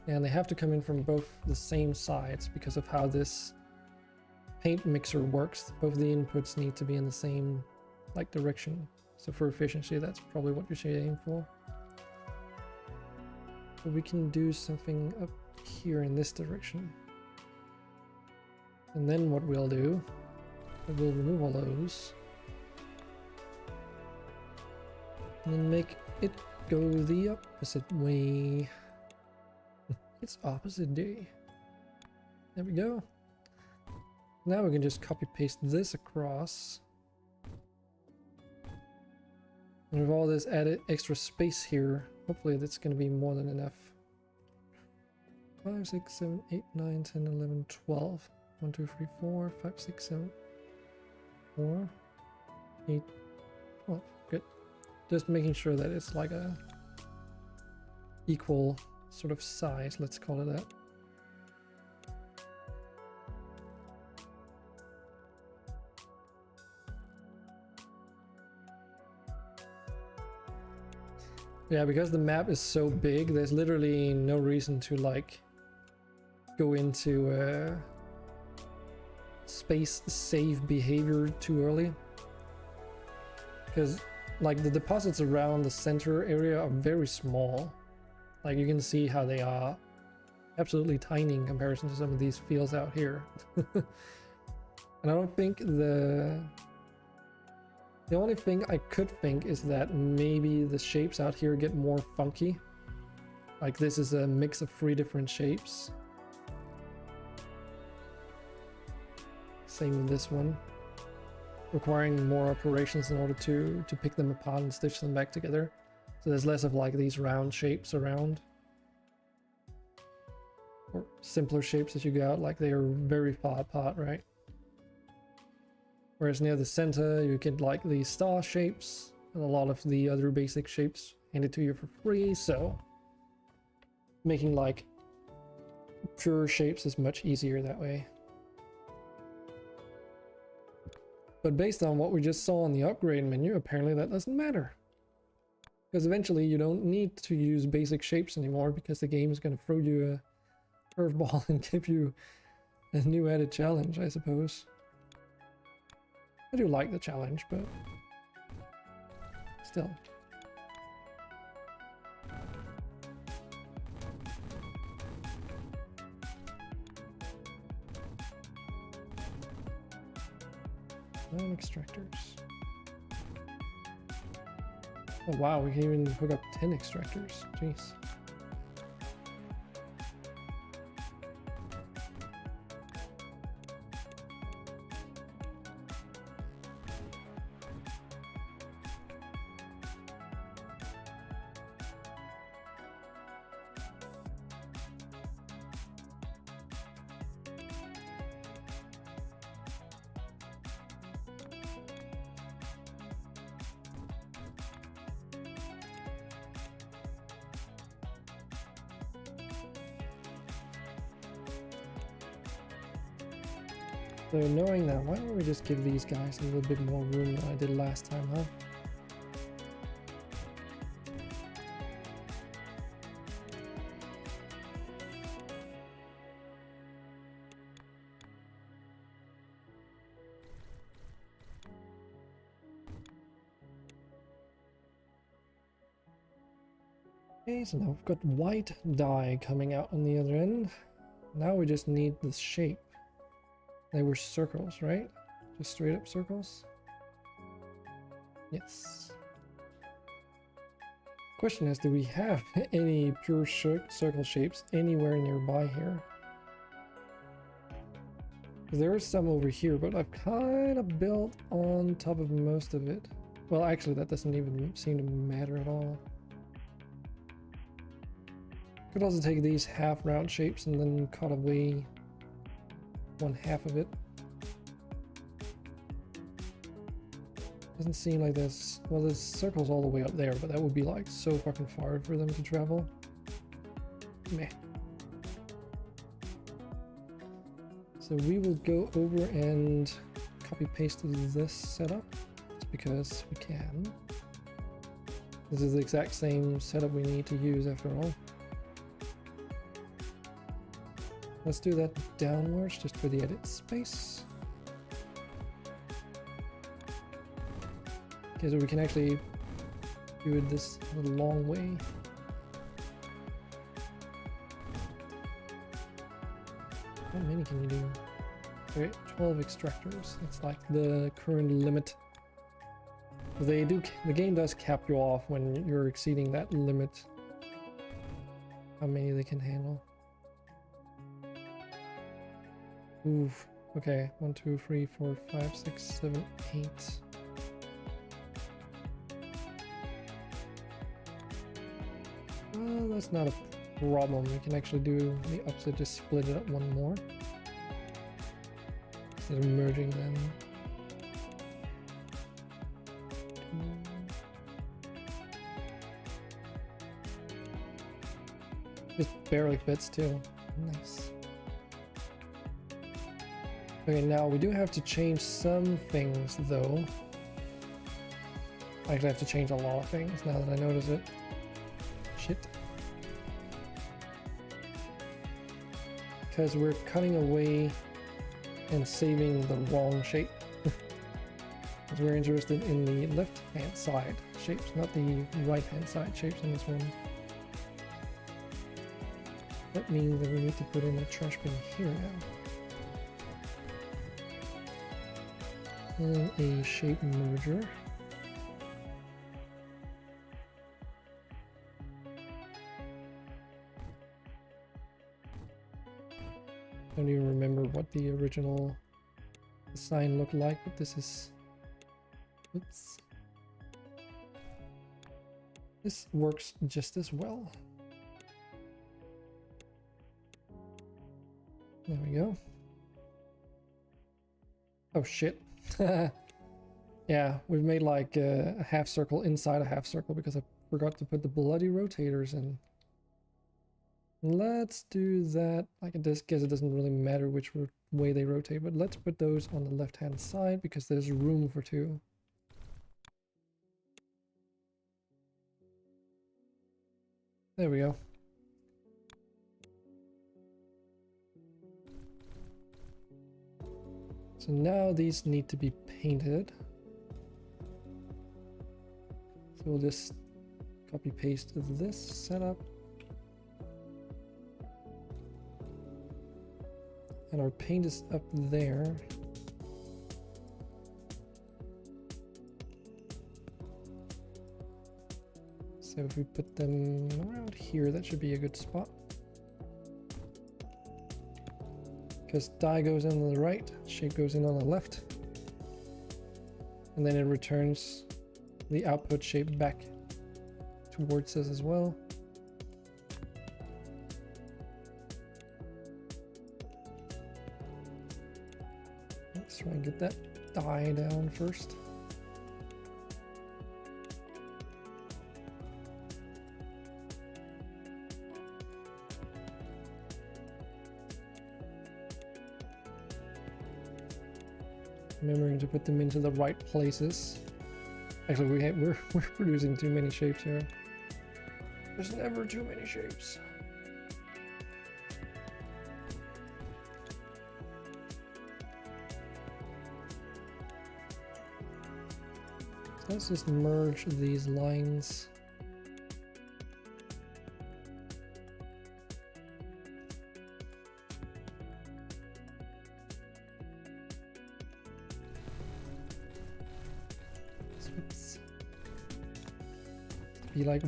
And they have to come in from both the same sides because of how this paint mixer works. Both the inputs need to be in the same direction. So for efficiency, that's probably what you should aim for. But we can do something up here in this direction. And then what we'll do, we'll remove all those. And then make it go the opposite way. It's opposite day. There we go. Now we can just copy paste this across. And with all this added extra space here, hopefully that's going to be more than enough. 5, 6, 7, 8, 9, 10, 11, 12. 1, 2, 3, 4, 5, 6, 7, 4, 8, 12. Good. Just making sure that it's like a equal sort of size, let's call it that. Yeah, because the map is so big, there's literally no reason to go into space save behavior too early. Because the deposits around the center area are very small. You can see how they are absolutely tiny in comparison to some of these fields out here. And I don't think the only thing I could think is that maybe the shapes out here get more funky. This is a mix of 3 different shapes. Same with this one. Requiring more operations in order to pick them apart and stitch them back together. So there's less of these round shapes around. Or simpler shapes as you go out, they are very far apart, right? Whereas near the center, you get these star shapes, and a lot of the other basic shapes handed to you for free, so making pure shapes is much easier that way. But based on what we just saw in the upgrade menu, apparently that doesn't matter. Because eventually you don't need to use basic shapes anymore because the game is going to throw you a curveball and give you a new added challenge, I suppose. I do like the challenge, but still. Extractors. Oh wow, we can even hook up 10 extractors. Jeez. So knowing that, why don't we just give these guys a little bit more room than I did last time, huh? Okay, so now we've got white dye coming out on the other end. Now we just need the shape. They were circles, right? Just straight up circles? Yes. Question is, do we have any pure circle shapes anywhere nearby here? There is some over here, but I've kind of built on top of most of it. Well, actually, that doesn't even seem to matter at all. Could also take these half round shapes and then cut away one half of it. Doesn't seem like there's, well, there's circles all the way up there, but that would be like so fucking far for them to travel. Meh. So we will go over and copy paste this setup just because we can. This is the exact same setup we need to use after all. Let's do that downwards just for the edit space. Okay, so we can actually do it this long way. How many can you do? Okay, 12 extractors. That's like the current limit. The game does cap you off when you're exceeding that limit. How many they can handle. Oof. Okay, 1, 2, 3, 4, 5, 6, 7, 8. Well, that's not a problem. We can actually do the opposite, just split it up one more. Instead of merging them. Just barely fits too. Nice. Okay, now we do have to change some things though. I actually have to change a lot of things now that I notice it. Shit. Because we're cutting away and saving the wrong shape. Because we're interested in the left hand side shapes, not the right hand side shapes in this one. That means that we need to put in a trash bin here now. And a shape merger. I don't even remember what the original design looked like, but this is... Oops. This works just as well. There we go. Oh shit. Yeah, we've made like a half circle inside a half circle because I forgot to put the bloody rotators in. Let's do that. I guess it doesn't really matter which way they rotate, but let's put those on the left-hand side because there's room for two. There we go. So now these need to be painted. So we'll just copy paste this setup. And our paint is up there. So if we put them around here, that should be a good spot. Because dye goes in on the right, shape goes in on the left. And then it returns the output shape back towards us as well. Let's try and get that dye down first. Remembering to put them into the right places. Actually, we're producing too many shapes here. There's never too many shapes. So let's just merge these lines. Be like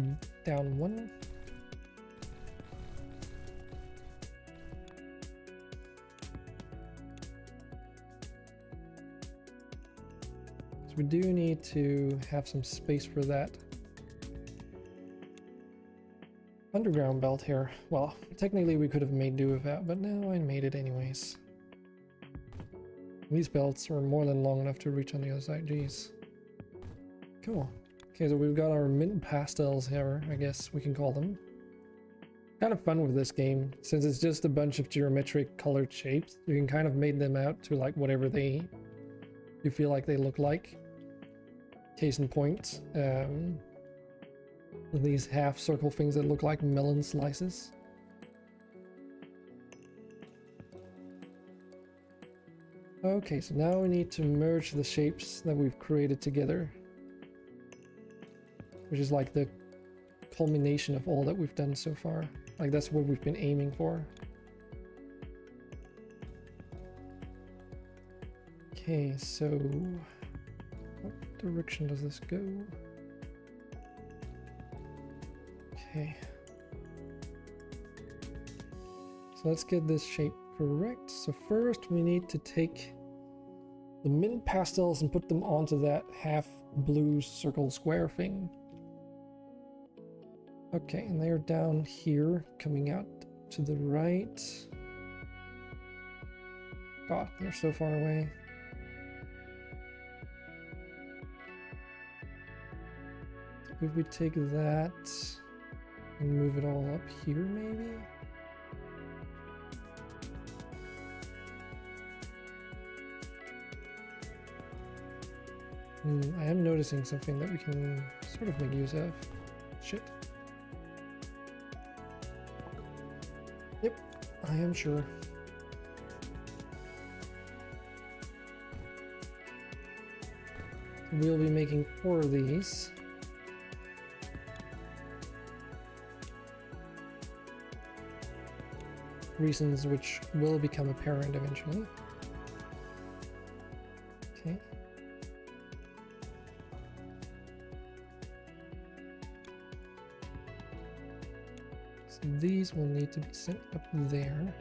down one. So we do need to have some space for that underground belt here. Well, technically we could have made do with that, but no, I made it anyways. These belts are more than long enough to reach on the other side. Jeez. Cool. Okay, so we've got our mint pastels here, I guess we can call them. Kind of fun with this game, since it's just a bunch of geometric colored shapes. You can kind of make them out to like whatever you feel like they look like. Case in point, these half circle things that look like melon slices. Okay, so now we need to merge the shapes that we've created together, which is like the culmination of all that we've done so far. Like that's what we've been aiming for. Okay, so what direction does this go? Okay. So let's get this shape correct. So first we need to take the mint pastels and put them onto that half blue circle square thing. Okay, and they're down here, coming out to the right. God, they're so far away. If we take that and move it all up here, maybe? I am noticing something that we can sort of make use of. Shit. Yep, I am sure. We'll be making 4 of these. Reasons which will become apparent eventually. Okay. So these will need to be sent up there.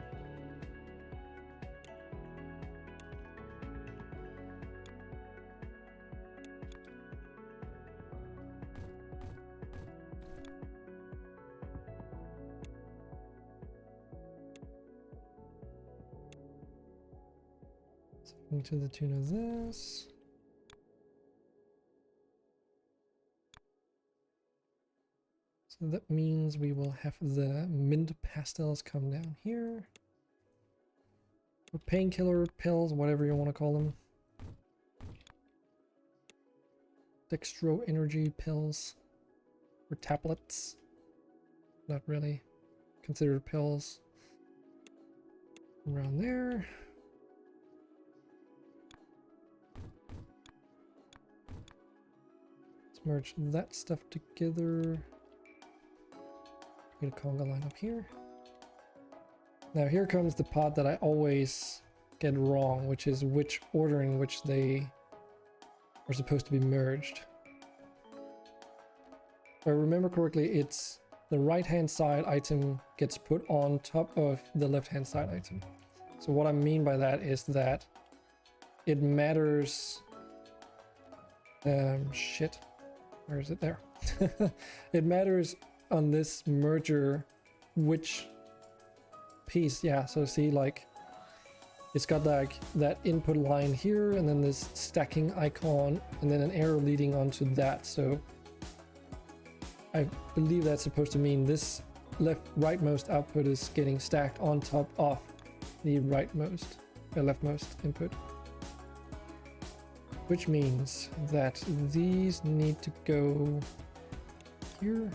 To the tune of this. So that means we will have the mint pastels come down here. Or painkiller pills, whatever you want to call them. Dextro energy pills. Or tablets. Not really considered pills. Around there. Let's merge that stuff together. Get a conga line up here. Now here comes the part that I always get wrong, which is which order in which they are supposed to be merged. If I remember correctly, it's the right hand side item gets put on top of the left hand side item. So what I mean by that is that it matters. Shit. Where is it? There. It matters on this merger which piece. Yeah, so see, like it's got like that input line here and then this stacking icon and then an arrow leading onto that. So I believe that's supposed to mean this rightmost output is getting stacked on top of the leftmost input, which means that these need to go here.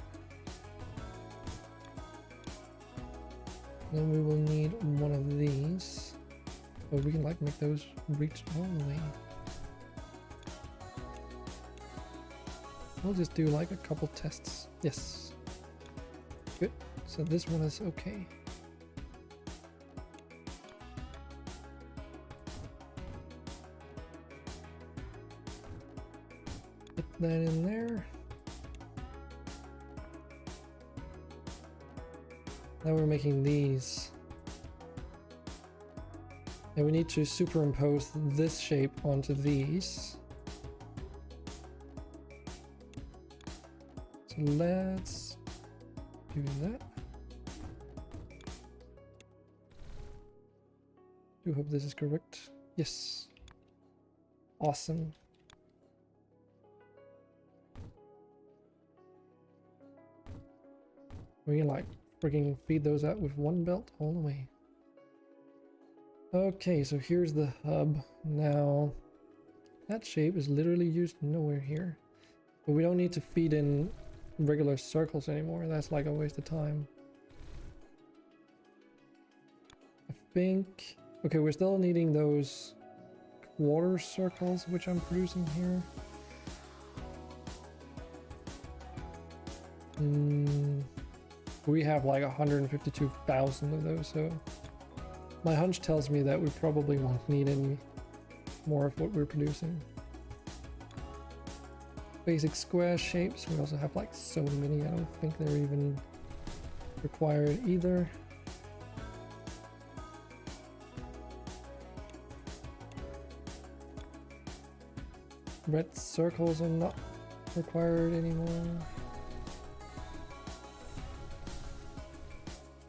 Then we will need one of these. Oh, we can like make those reach all the way. We'll just do like a couple tests. Yes. Good. So this one is okay. Put that in there. Now we're making these. And we need to superimpose this shape onto these. So let's do that. Do hope this is correct. Yes. Awesome. We can like freaking feed those out with one belt all the way. Okay, so here's the hub. Now, that shape is literally used nowhere here. But we don't need to feed in regular circles anymore. That's like a waste of time. I think... Okay, we're still needing those quarter circles, which I'm producing here. We have like 152,000 of those, so my hunch tells me that we probably won't need any more of what we're producing. Basic square shapes, we also have like so many, I don't think they're even required either. Red circles are not required anymore.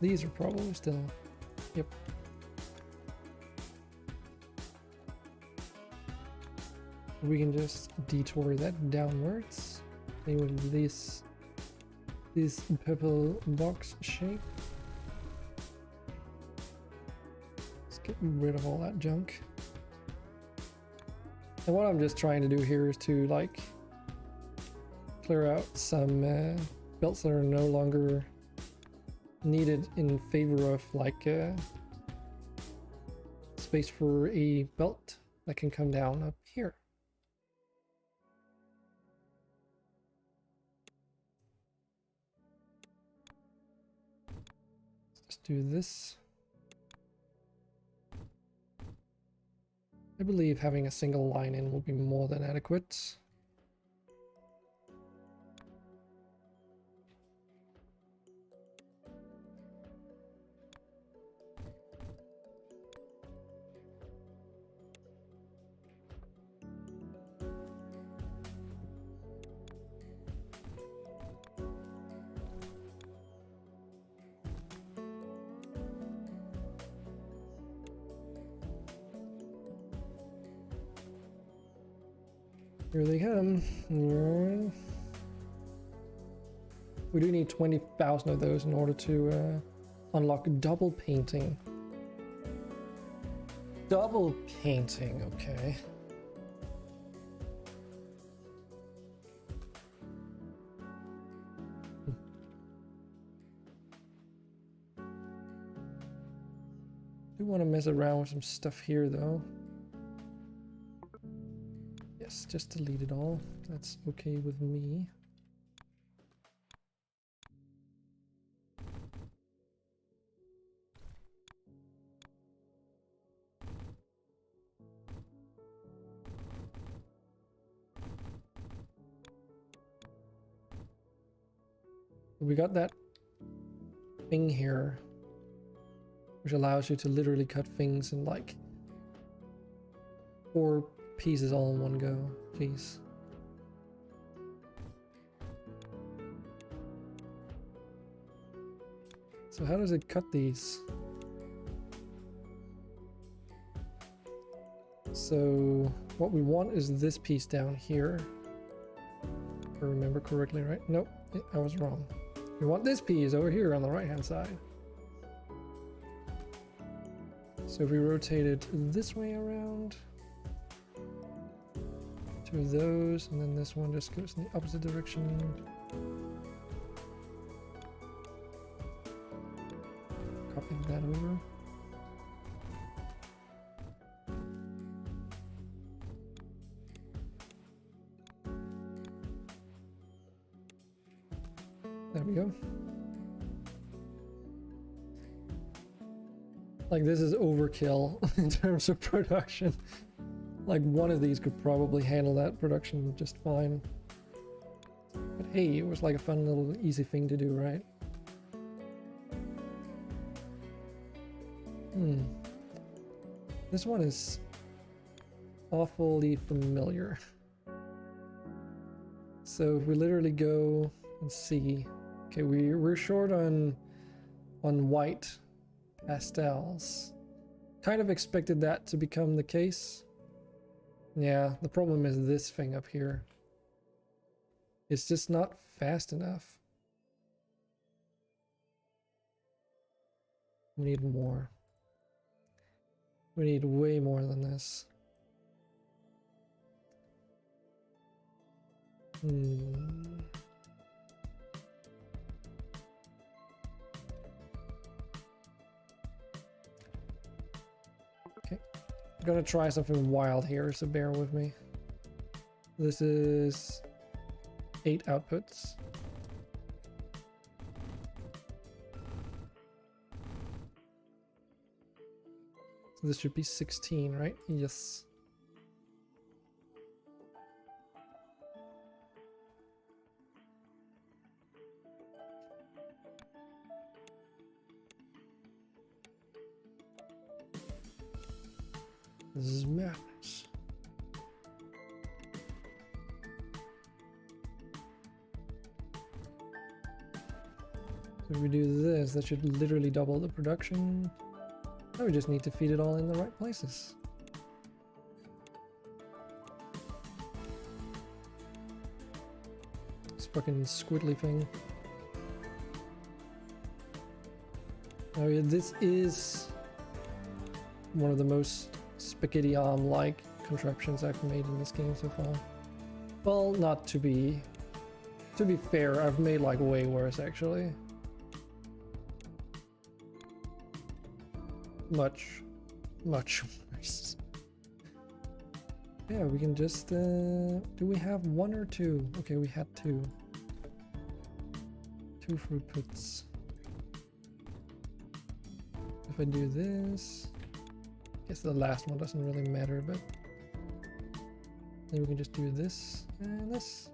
These are probably still, yep. We can just detour that downwards. Same with this purple box shape. Let's get rid of all that junk. And what I'm just trying to do here is to like clear out some belts that are no longer needed in favor of like space for a belt that can come down up here. Let's just do this. I believe having a single line in will be more than adequate. Here they come. We do need 20,000 of those in order to unlock double painting. Double painting, okay. Do want to mess around with some stuff here though. Yes, just delete it all. That's okay with me. We got that thing here, which allows you to literally cut things in like 4 pieces all in one go. Jeez. So how does it cut these? So what we want is this piece down here. If I remember correctly, right? Nope, I was wrong. We want this piece over here on the right hand side. So if we rotate it this way around, 2 of those, and then this one just goes in the opposite direction. Copy that over. There we go. Like, this is overkill in terms of production. Like, one of these could probably handle that production just fine. But hey, it was like a fun little easy thing to do, right? This one is awfully familiar. So if we literally go and see, okay, we're short on white pastels. Kind of expected that to become the case. Yeah, the problem is this thing up here. It's just not fast enough. We need more. We need way more than this. Okay, I'm gonna try something wild here, so bear with me. This is 8 outputs. So this should be 16, right? Yes. This is madness. So if we do this, that should literally double the production. Now we just need to feed it all in the right places. This fucking squiddly thing. Oh yeah, this is one of the most spaghetti arm-like contraptions I've made in this game so far. Well, not to be fair, I've made like way worse actually. Much worse. Yeah, we can just do we have 1 or 2? Okay, we had 2. 2 throughputs. If I do this, I guess the last one doesn't really matter, but then we can just do this and this.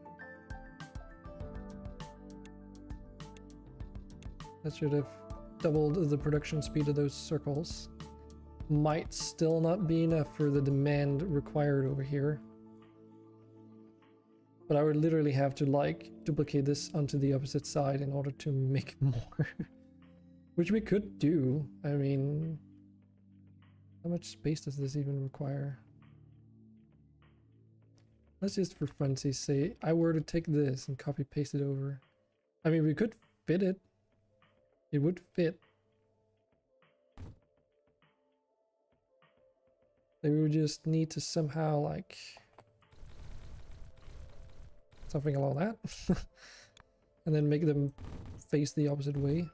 That should have doubled the production speed of those circles. Might still not be enough for the demand required over here. But I would literally have to like duplicate this onto the opposite side in order to make more. Which we could do. I mean, how much space does this even require? Let's just for funsies say I were to take this and copy paste it over. I mean, we could fit it. It would fit. Maybe we just need to somehow like something along that. And then make them face the opposite way.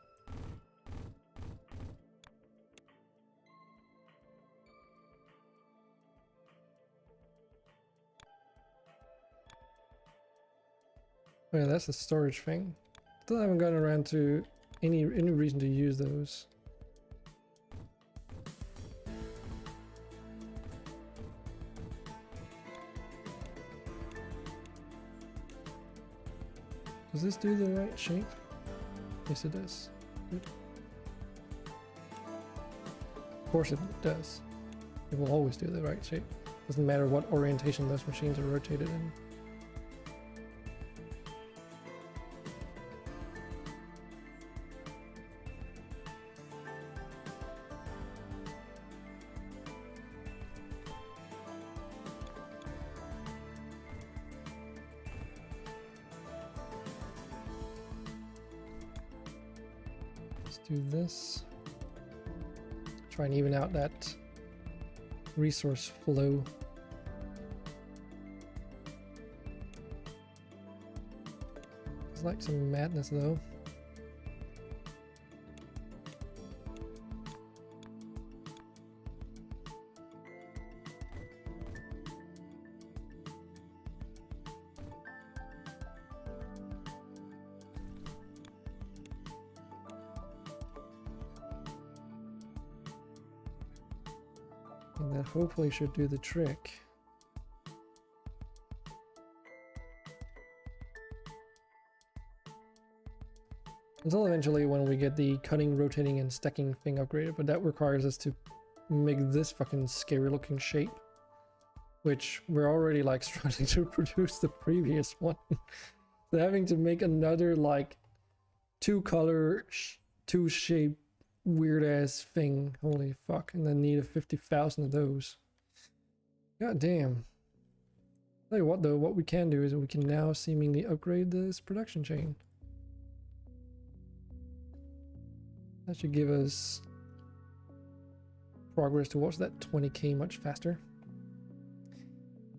Oh yeah, that's the storage thing. Still haven't gotten around to any reason to use those. Does this do the right shape? Yes, it does. Good. Of course it does. It will always do the right shape. Doesn't matter what orientation those machines are rotated in. Do this. Try and even out that resource flow. It's like some madness though. And that hopefully should do the trick. Until eventually when we get the cutting, rotating, and stacking thing upgraded, but that requires us to make this fucking scary looking shape. Which we're already like struggling to produce the previous one. So having to make another like two color, two shape weird ass thing, holy fuck, and then need 50,000 of those. God damn. Tell you what though, what we can do is we can now seemingly upgrade this production chain. That should give us progress towards that 20k much faster.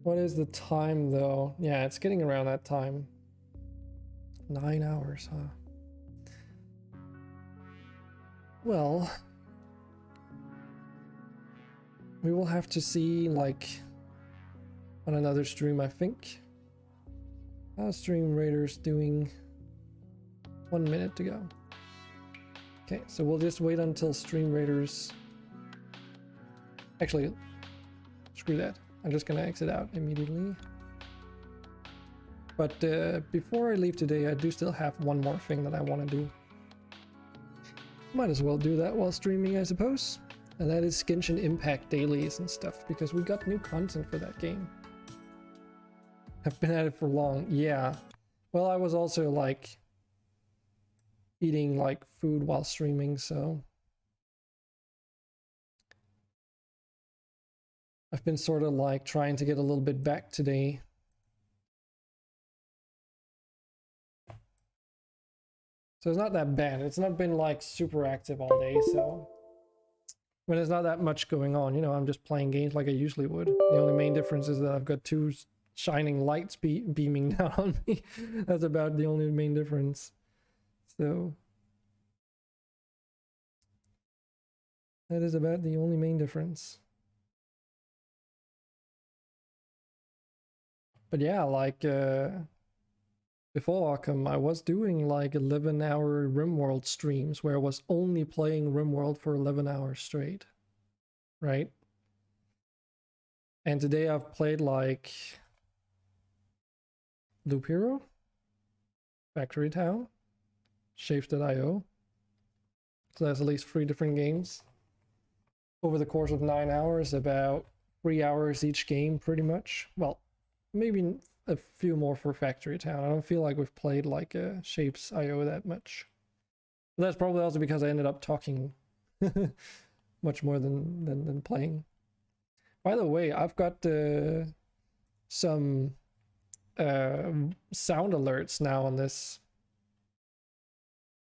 What is the time though? Yeah, it's getting around that time. 9 hours, huh? Well, we will have to see, like, on another stream, I think. How's Streamraiders doing? 1 minute to go. Okay, so we'll just wait until Streamraiders... Actually, screw that. I'm just gonna exit out immediately. But before I leave today, I do still have one more thing that I want to do. Might as well do that while streaming, I suppose. And that is Genshin Impact dailies and stuff, because we got new content for that game. I've been at it for long, yeah. Well, I was also like eating like food while streaming, so I've been sort of like trying to get a little bit back today. So it's not that bad. It's not been like super active all day, so when there's not that much going on, you know, I'm just playing games like I usually would. The only main difference is that I've got two shining lights beaming down on me. That's about the only main difference. So that is about the only main difference. But yeah, like before Arkham, I was doing like 11-hour RimWorld streams where I was only playing RimWorld for 11 hours straight, right? And today I've played like Loop Hero, Factory Town, Shapes.io. So that's at least 3 different games over the course of 9 hours, about 3 hours each game pretty much. Well, maybe a few more for Factory Town. I don't feel like we've played like Shapes.io that much. But that's probably also because I ended up talking much more than playing. By the way, I've got some sound alerts now on this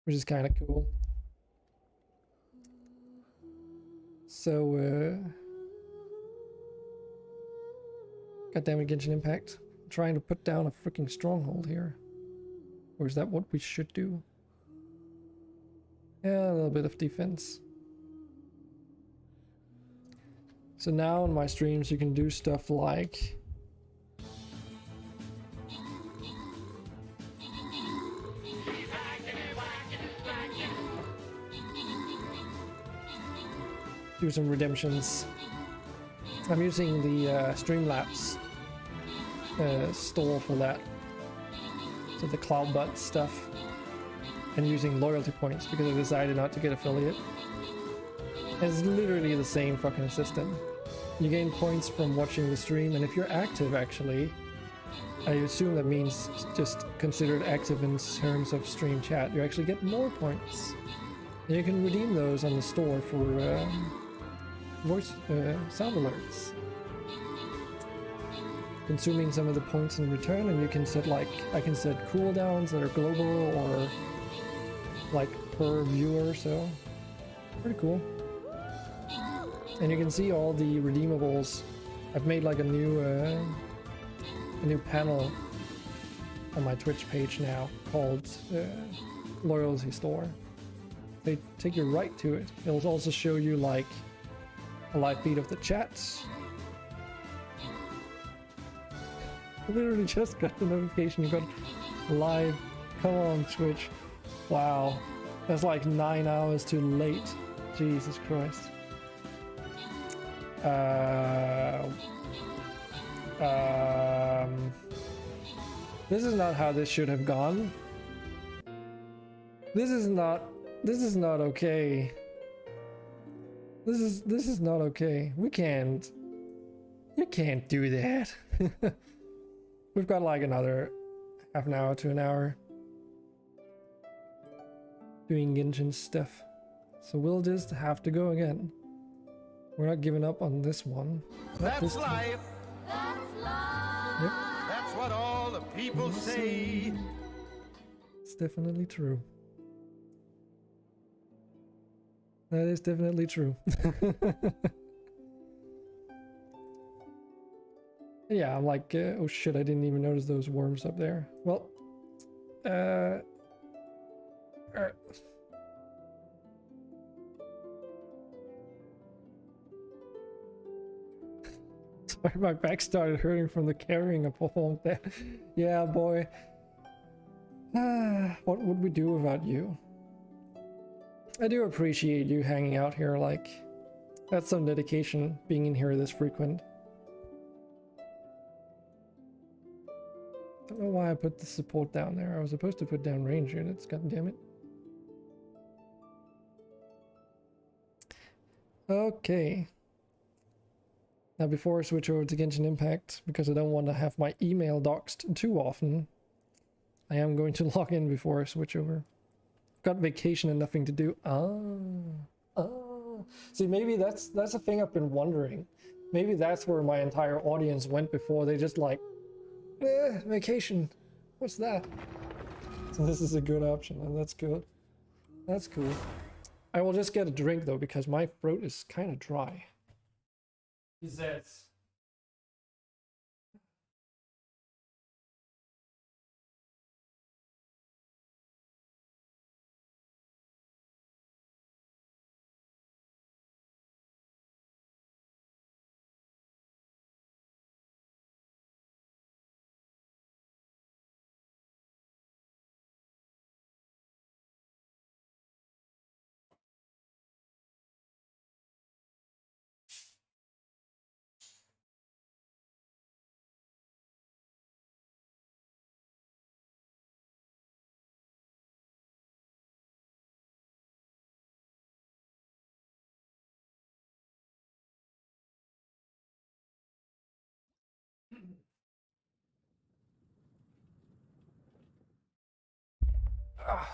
which is kind of cool. So, goddammit, Genshin Impact. I'm trying to put down a freaking stronghold here. Or is that what we should do? Yeah, a little bit of defense. So now on my streams you can do stuff like do some redemptions. I'm using the Streamlabs store for that. So the cloud butt stuff. And using loyalty points because I decided not to get affiliate. It's literally the same fucking system. You gain points from watching the stream, and if you're active actually, I assume that means just considered active in terms of stream chat, you actually get more points. And you can redeem those on the store for voice sound alerts. Consuming some of the points in return, and you can set like, I can set cooldowns that are global or like per viewer, so pretty cool. And you can see all the redeemables. I've made like a new panel on my Twitch page now called Loyalty Store. They take you right to it. It'll also show you like a live feed of the chats. I literally just got the notification you got live. Come on, Twitch. Wow, that's like 9 hours too late. Jesus Christ. This is not how this should have gone. This is not okay. This is not okay. You can't do that. We've got like another half an hour to an hour doing Genshin stuff. So we'll just have to go again. We're not giving up on this one. That's life. That's life. Yep. That's what all the people say. It's definitely true. That is definitely true. Yeah, I'm like, oh shit, I didn't even notice those worms up there. Well, sorry, my back started hurting from the carrying I performed there. Yeah, boy. What would we do without you? I do appreciate you hanging out here, like, that's some dedication, being in here this frequent. Don't know why I put the support down there. I was supposed to put down range units, god damn it. Okay. Now before I switch over to Genshin Impact, because I don't want to have my email doxed too often, I am going to log in before I switch over. Got vacation and nothing to do. See, maybe that's a thing I've been wondering. Maybe that's where my entire audience went before. They just like, vacation. What's that? So this is a good option, and that's good. That's cool. I will just get a drink though, because my throat is kind of dry. He says.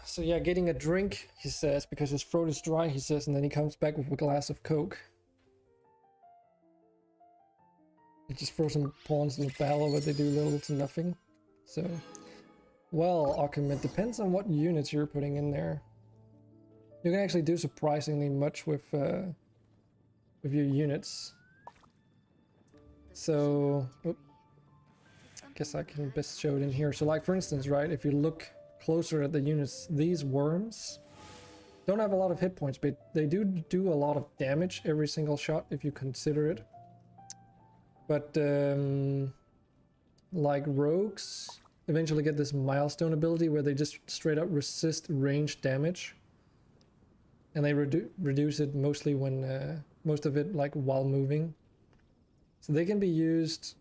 So yeah, getting a drink, he says, because his throat is dry, he says, and then he comes back with a glass of Coke. He just throws some pawns in the barrel, but they do little to nothing. So, well, Occam, it depends on what units you're putting in there. You can actually do surprisingly much with your units. So, I guess I can best show it in here. So like for instance, right, if you look closer at the units, these worms don't have a lot of hit points, but they do a lot of damage every single shot if you consider it. But like rogues eventually get this milestone ability where they just straight up resist ranged damage. And they reduce it mostly when, most of it like while moving. So they can be used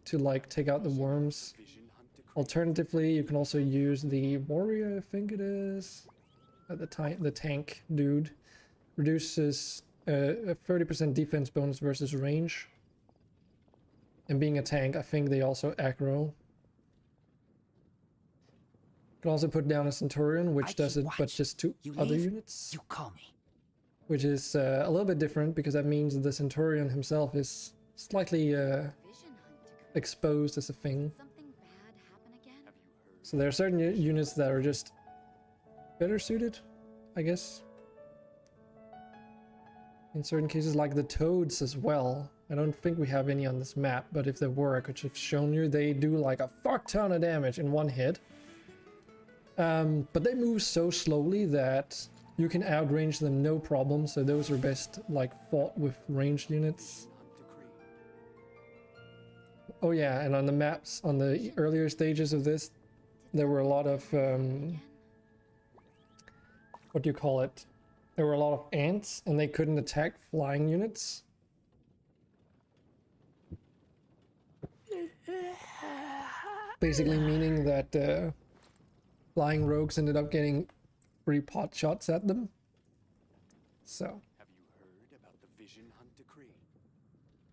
to like take out the worms. Alternatively, you can also use the warrior, I think it is. The tank dude. Reduces a 30% defense bonus versus range. And being a tank, I think they also aggro. You can also put down a Centurion, which does it, but just to other units. You call me. Which is a little bit different, because that means the Centurion himself is slightly exposed as a thing. Something bad happen again? So there are certain units that are just better suited, I guess. In certain cases, like the toads as well. I don't think we have any on this map, but if there were, I could have shown you. They do like a fuck ton of damage in one hit. But they move so slowly that you can outrange them no problem, so those are best like fought with ranged units. Oh yeah, and on the maps, on the earlier stages of this, there were a lot of, what do you call it? There were a lot of ants, and they couldn't attack flying units. Basically meaning that flying rogues ended up getting free pot shots at them. So. Have you heard about the Vision Hunt decree?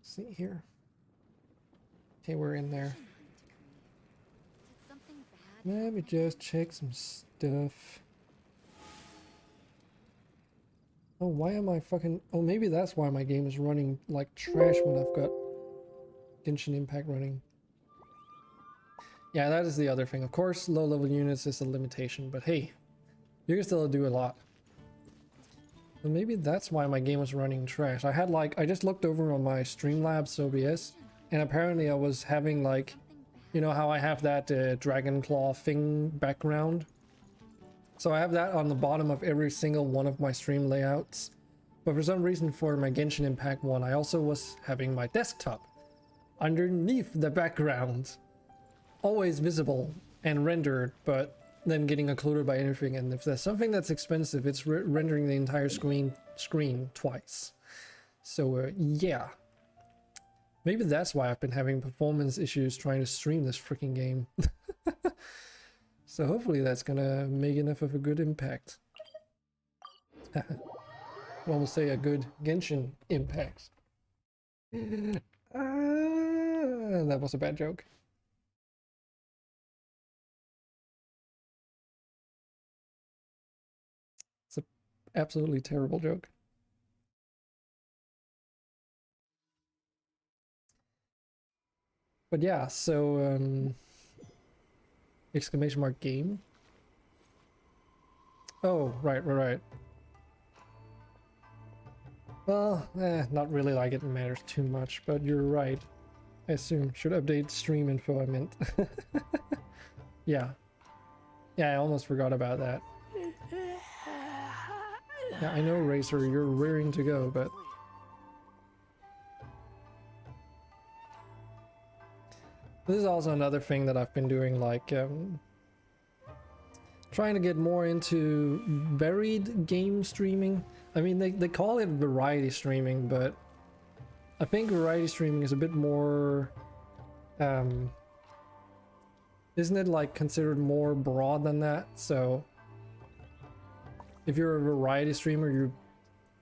See here. Okay, we're in there. Did something bad Let me just check some stuff. Oh, why am I fucking... Oh, maybe that's why my game is running like trash when I've got Genshin Impact running. Yeah, that is the other thing. Of course, low-level units is a limitation, but hey, you can still do a lot. So maybe that's why my game was running trash. I had like... I just looked over on my Streamlabs OBS, and apparently I was having like... You know how I have that dragon claw thing background? So I have that on the bottom of every single one of my stream layouts. But for some reason for my Genshin Impact one, I also was having my desktop underneath the background. Always visible and rendered, but then getting occluded by anything. And if there's something that's expensive, it's rendering the entire screen twice. So yeah. Maybe that's why I've been having performance issues trying to stream this freaking game. So hopefully that's gonna make enough of a good impact. I'll almost say a good Genshin impact. That was a bad joke. It's an absolutely terrible joke. But yeah, so exclamation mark game. Oh, right. Well, not really like it matters too much, but you're right. I assume should update stream info, I meant. Yeah. Yeah, I almost forgot about that. Yeah, I know, Racer, you're rearing to go, but... This is also another thing that I've been doing, like, trying to get more into varied game streaming. I mean, they call it variety streaming, but I think variety streaming is a bit more, isn't it like considered more broad than that? So if you're a variety streamer, you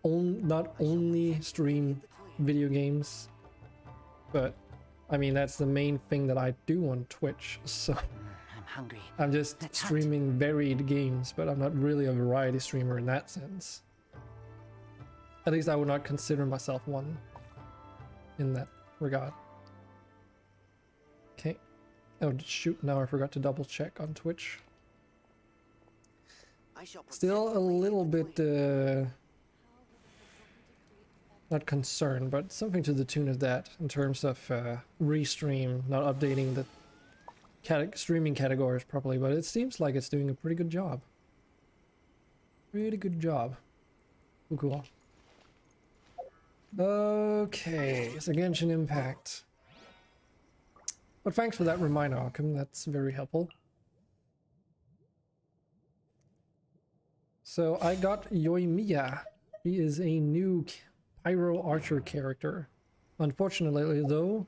not only stream video games, but I mean, that's the main thing that I do on Twitch, so I'm hungry. I'm just streaming varied games, but I'm not really a variety streamer in that sense. At least I would not consider myself one in that regard. Okay. Oh shoot, now I forgot to double check on Twitch. Still a little bit not concerned, but something to the tune of that in terms of restream, not updating the streaming categories properly, but it seems like it's doing a pretty good job. Really good job. Cool. Okay, so Genshin Impact. But thanks for that reminder, Arkham. That's very helpful. So I got Yoimiya. He is a new Pyro Archer character. Unfortunately, though,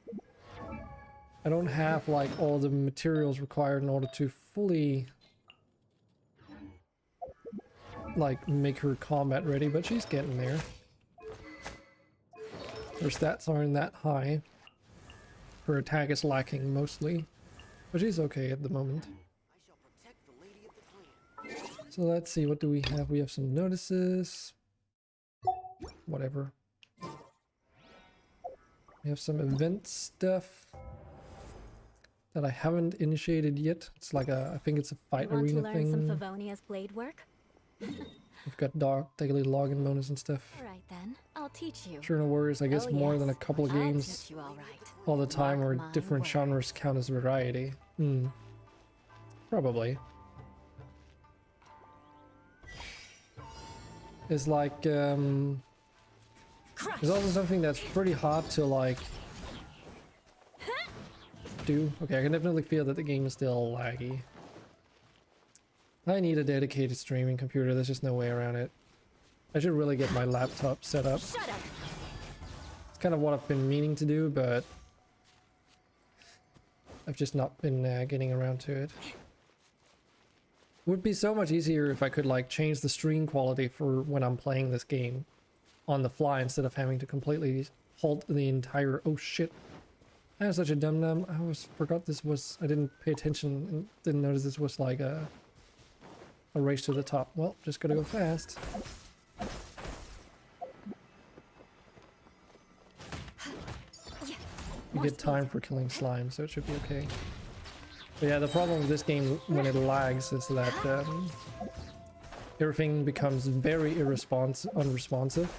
I don't have like all the materials required in order to fully like make her combat ready, but she's getting there. Her stats aren't that high. Her attack is lacking mostly, but she's okay at the moment. So let's see, what do we have? We have some notices. Whatever. We have some event stuff that I haven't initiated yet. It's like a, I think it's a fight arena thing. Want to learn some Favonia's blade work? We've got daily login bonus and stuff. All right then, I'll teach you. Sure, no worries. I guess more than a yes, couple of I'll games teach you all right. all the time, Mark or my different word. genres count as variety. Probably. It's like there's also something that's pretty hard to like do. Okay, I can definitely feel that the game is still laggy. I need a dedicated streaming computer. There's just no way around it. I should really get my laptop set up. Shut up. It's kind of what I've been meaning to do, but I've just not been getting around to it. Would be so much easier if I could like change the stream quality for when I'm playing this game on the fly instead of having to completely halt the entire— oh shit. I'm such a dum-dum. I forgot this was— I didn't pay attention and didn't notice this was like a race to the top. Well, just gotta go fast. You get time for killing slime, so it should be okay. But yeah, the problem with this game when it lags is that everything becomes very unresponsive.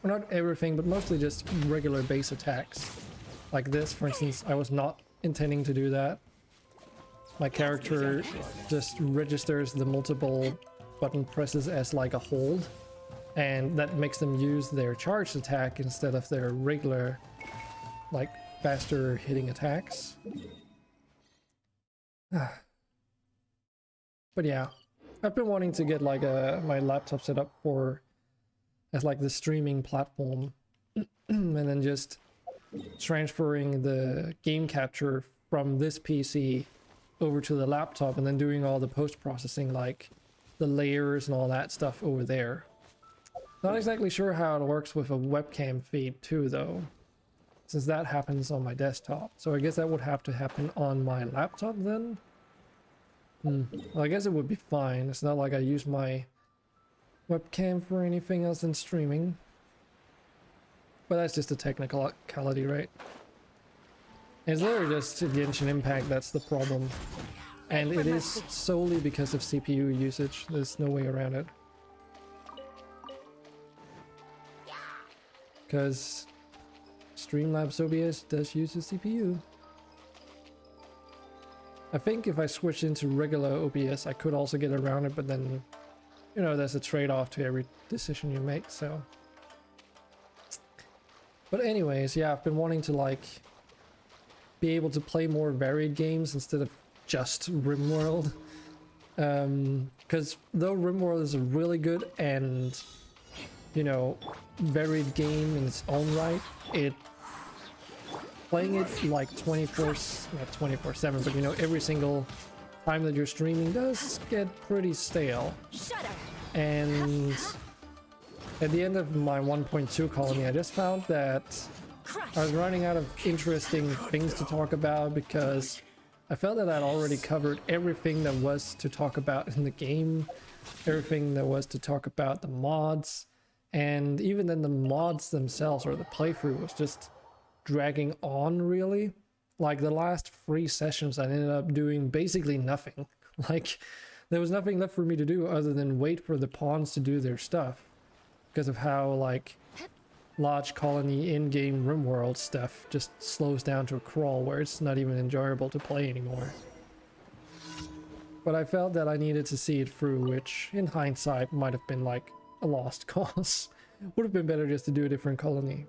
Well, not everything, but mostly just regular base attacks. Like this, for instance, I was not intending to do that. My character just registers the multiple button presses as like a hold, and that makes them use their charged attack instead of their regular, like, faster hitting attacks. But yeah, I've been wanting to get like my laptop set up for as like the streaming platform, and then just transferring the game capture from this PC over to the laptop and then doing all the post-processing, like the layers and all that stuff over there. Not exactly sure how it works with a webcam feed too though, since that happens on my desktop. So I guess that would have to happen on my laptop then? Well, I guess it would be fine. It's not like I use my webcam for anything else than streaming. But that's just a technicality, right? It's literally just Genshin Impact that's the problem. And it is solely because of CPU usage. There's no way around it. Because Streamlabs OBS does use a CPU. I think if I switch into regular OBS, I could also get around it, but then, you know, there's a trade-off to every decision you make, so. But anyways, yeah, I've been wanting to, like, be able to play more varied games instead of just RimWorld. Because though RimWorld is a really good and, you know, varied game in its own right, playing it like not 24/7, but you know, every single time that you're streaming does get pretty stale. And at the end of my 1.2 colony, I just found that I was running out of interesting things to talk about because I felt that I'd already covered everything that was to talk about in the game, everything that was to talk about the mods, and even then the mods themselves or the playthrough was just dragging on really. Like the last 3 sessions I ended up doing basically nothing. Like there was nothing left for me to do other than wait for the pawns to do their stuff because of how like large colony in-game RimWorld stuff just slows down to a crawl where it's not even enjoyable to play anymore. But I felt that I needed to see it through, which in hindsight might have been like a lost cause. Would have been better just to do a different colony.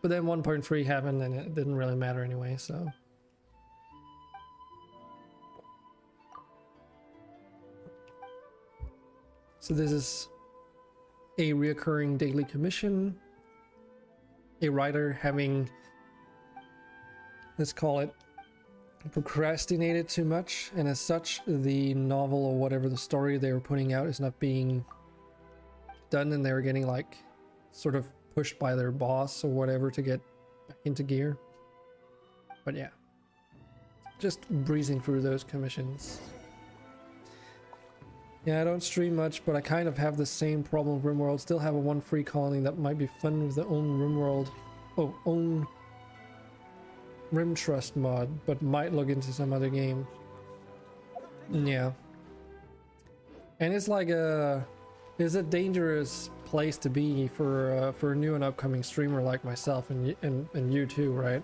But then 1.3 happened and it didn't really matter anyway, so. So this is a reoccurring daily commission. A writer having, let's call it, procrastinated too much, and as such the novel or whatever the story they were putting out is not being done, and they were getting like sort of pushed by their boss or whatever to get back into gear. But yeah, just breezing through those commissions. Yeah, I don't stream much, but I kind of have the same problem with RimWorld. Still have a one free colony that might be fun with the own own Rim Trust mod, but might look into some other game. Yeah. And it's like it's a dangerous place to be for a new and upcoming streamer like myself and you too, right?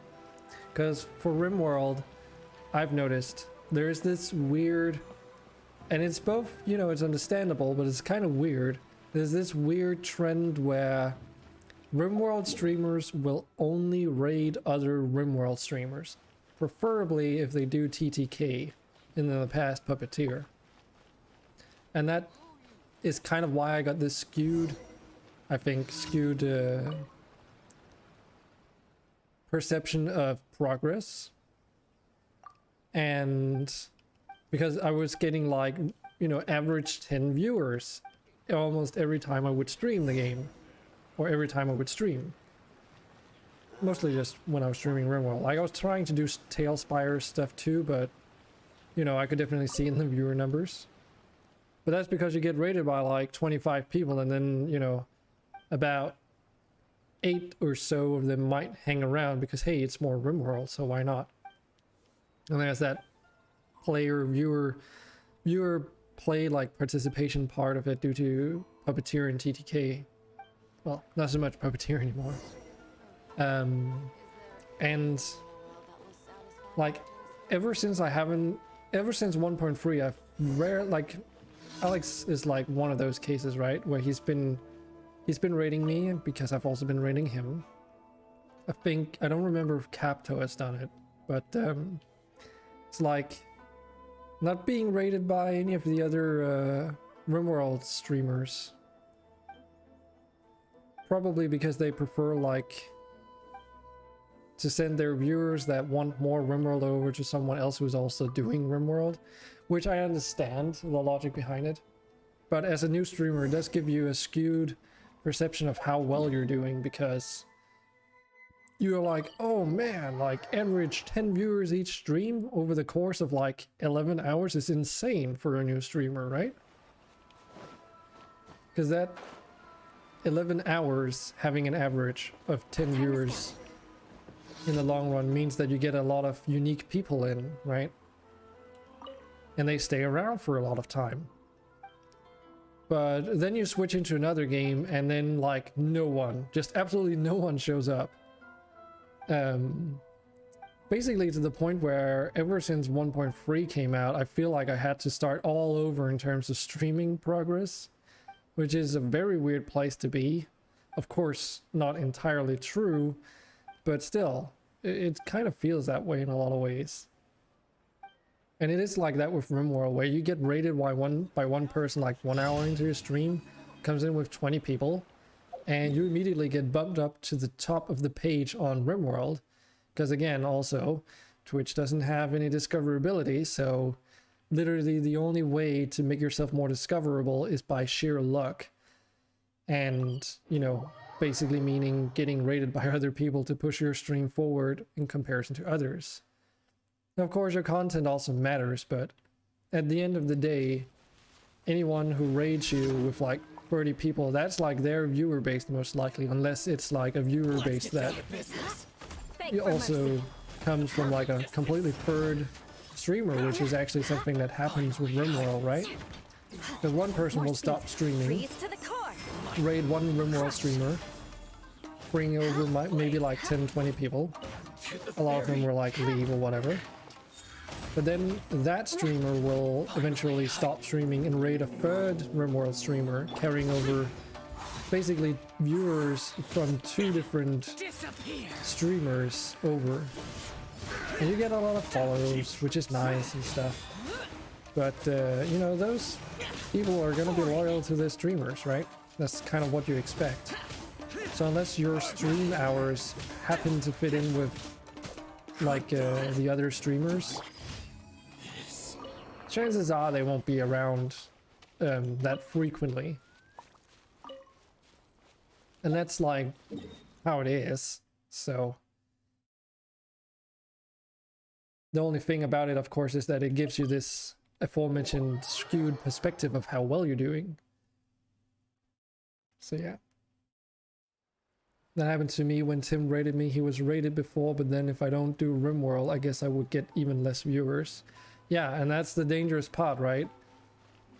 Because for RimWorld, I've noticed there's this weird, and it's both, you know, it's understandable, but it's kind of weird. There's this weird trend where RimWorld streamers will only raid other RimWorld streamers, preferably if they do TTK in the past Puppeteer. And that is kind of why I got this skewed, I think, perception of progress. And because I was getting like, you know, average 10 viewers almost every time I would stream the game, or every time I would stream. Mostly just when I was streaming RimWorld. Like I was trying to do Tailspire stuff too, but you know, I could definitely see in the viewer numbers. But that's because you get rated by like 25 people, and then, you know, about 8 or so of them might hang around because hey, it's more RimWorld, so why not? And there's that viewer play like participation part of it due to Puppeteer and TTK. Well, not so much Puppeteer anymore. And like ever since 1.3, I've like Alex is like one of those cases, right, where he's been rating me because I've also been rating him. I don't remember if Capto has done it, but it's like not being rated by any of the other RimWorld streamers. Probably because they prefer like to send their viewers that want more RimWorld over to someone else who's also doing RimWorld, which I understand the logic behind it. But as a new streamer, it does give you a skewed perception of how well you're doing, because you're like, oh man, like average 10 viewers each stream over the course of like 11 hours is insane for a new streamer, right? Because that 11 hours having an average of 10 viewers in the long run means that you get a lot of unique people in, right? And they stay around for a lot of time. But then you switch into another game and then like no one, just absolutely no one shows up. Basically to the point where ever since 1.3 came out, I feel like I had to start all over in terms of streaming progress, which is a very weird place to be. Of course, not entirely true, but still, it kind of feels that way in a lot of ways. And it is like that with RimWorld, where you get rated by one person like 1 hour into your stream, comes in with 20 people, and you immediately get bumped up to the top of the page on RimWorld. Because again, also, Twitch doesn't have any discoverability, so literally the only way to make yourself more discoverable is by sheer luck. And, you know, basically meaning getting rated by other people to push your stream forward in comparison to others. Now, of course, your content also matters, but at the end of the day, anyone who raids you with like 30 people, that's like their viewer base most likely, unless it's like a viewer base that also comes from like a completely third streamer, which is actually something that happens with RimWorld, right? Because one person will stop streaming, Freeze to the core. raid one RimWorld streamer, bring over maybe like 10-20 people. A lot of them will like leave or whatever. But then that streamer will eventually stop streaming and raid a third RimWorld streamer, carrying over basically viewers from 2 different streamers over. And you get a lot of follows, which is nice and stuff. But, you know, those people are going to be loyal to their streamers, right? That's kind of what you expect. So unless your stream hours happen to fit in with, like, the other streamers, chances are they won't be around that frequently. And that's, like, how it is. So the only thing about it, of course, is that it gives you this aforementioned skewed perspective of how well you're doing. So yeah. That happened to me when Tim rated me. He was rated before, but then if I don't do RimWorld, I guess I would get even less viewers. Yeah, and that's the dangerous part, right?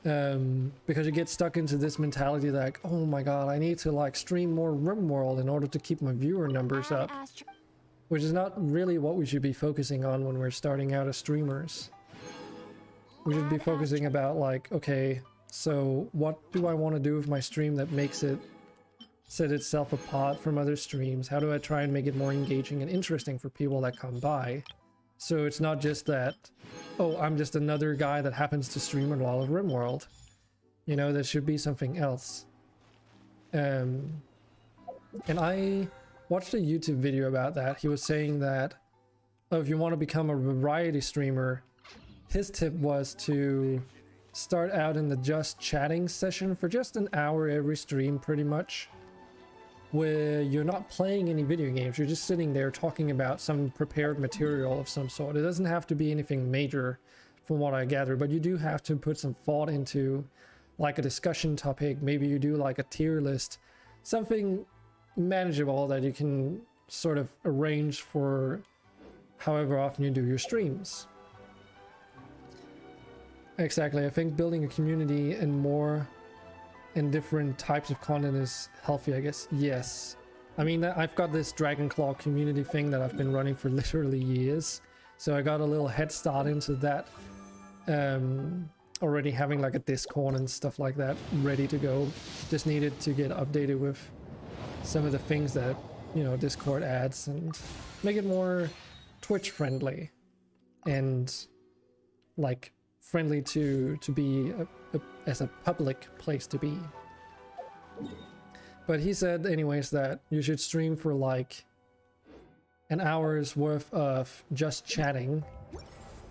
Because you get stuck into this mentality like, oh my god, I need to like stream more RimWorld in order to keep my viewer numbers up. Which is not really what we should be focusing on when we're starting out as streamers. We should be focusing about like, okay, so what do I want to do with my stream that makes it set itself apart from other streams? How do I try and make it more engaging and interesting for people that come by? So it's not just that, oh, I'm just another guy that happens to stream a lot of RimWorld. You know, there should be something else. And I watched a YouTube video about that. He was saying that, oh, if you want to become a variety streamer, his tip was to start out in the just chatting session for just an hour every stream, pretty much, where you're not playing any video games. You're just sitting there talking about some prepared material of some sort. It doesn't have to be anything major from what I gather, but you do have to put some thought into like a discussion topic. Maybe you do like a tier list, something manageable that you can sort of arrange for however often you do your streams. Exactly. I think building a community and more and different types of content is healthy, I guess. Yes. I mean, I've got this Dragonclaw community thing that I've been running for literally years. So I got a little head start into that. Already having like a Discord and stuff like that ready to go. Just needed to get updated with some of the things that, you know, Discord adds and make it more Twitch friendly and like friendly to be as a public place to be. But he said anyways that you should stream for like an hour's worth of just chatting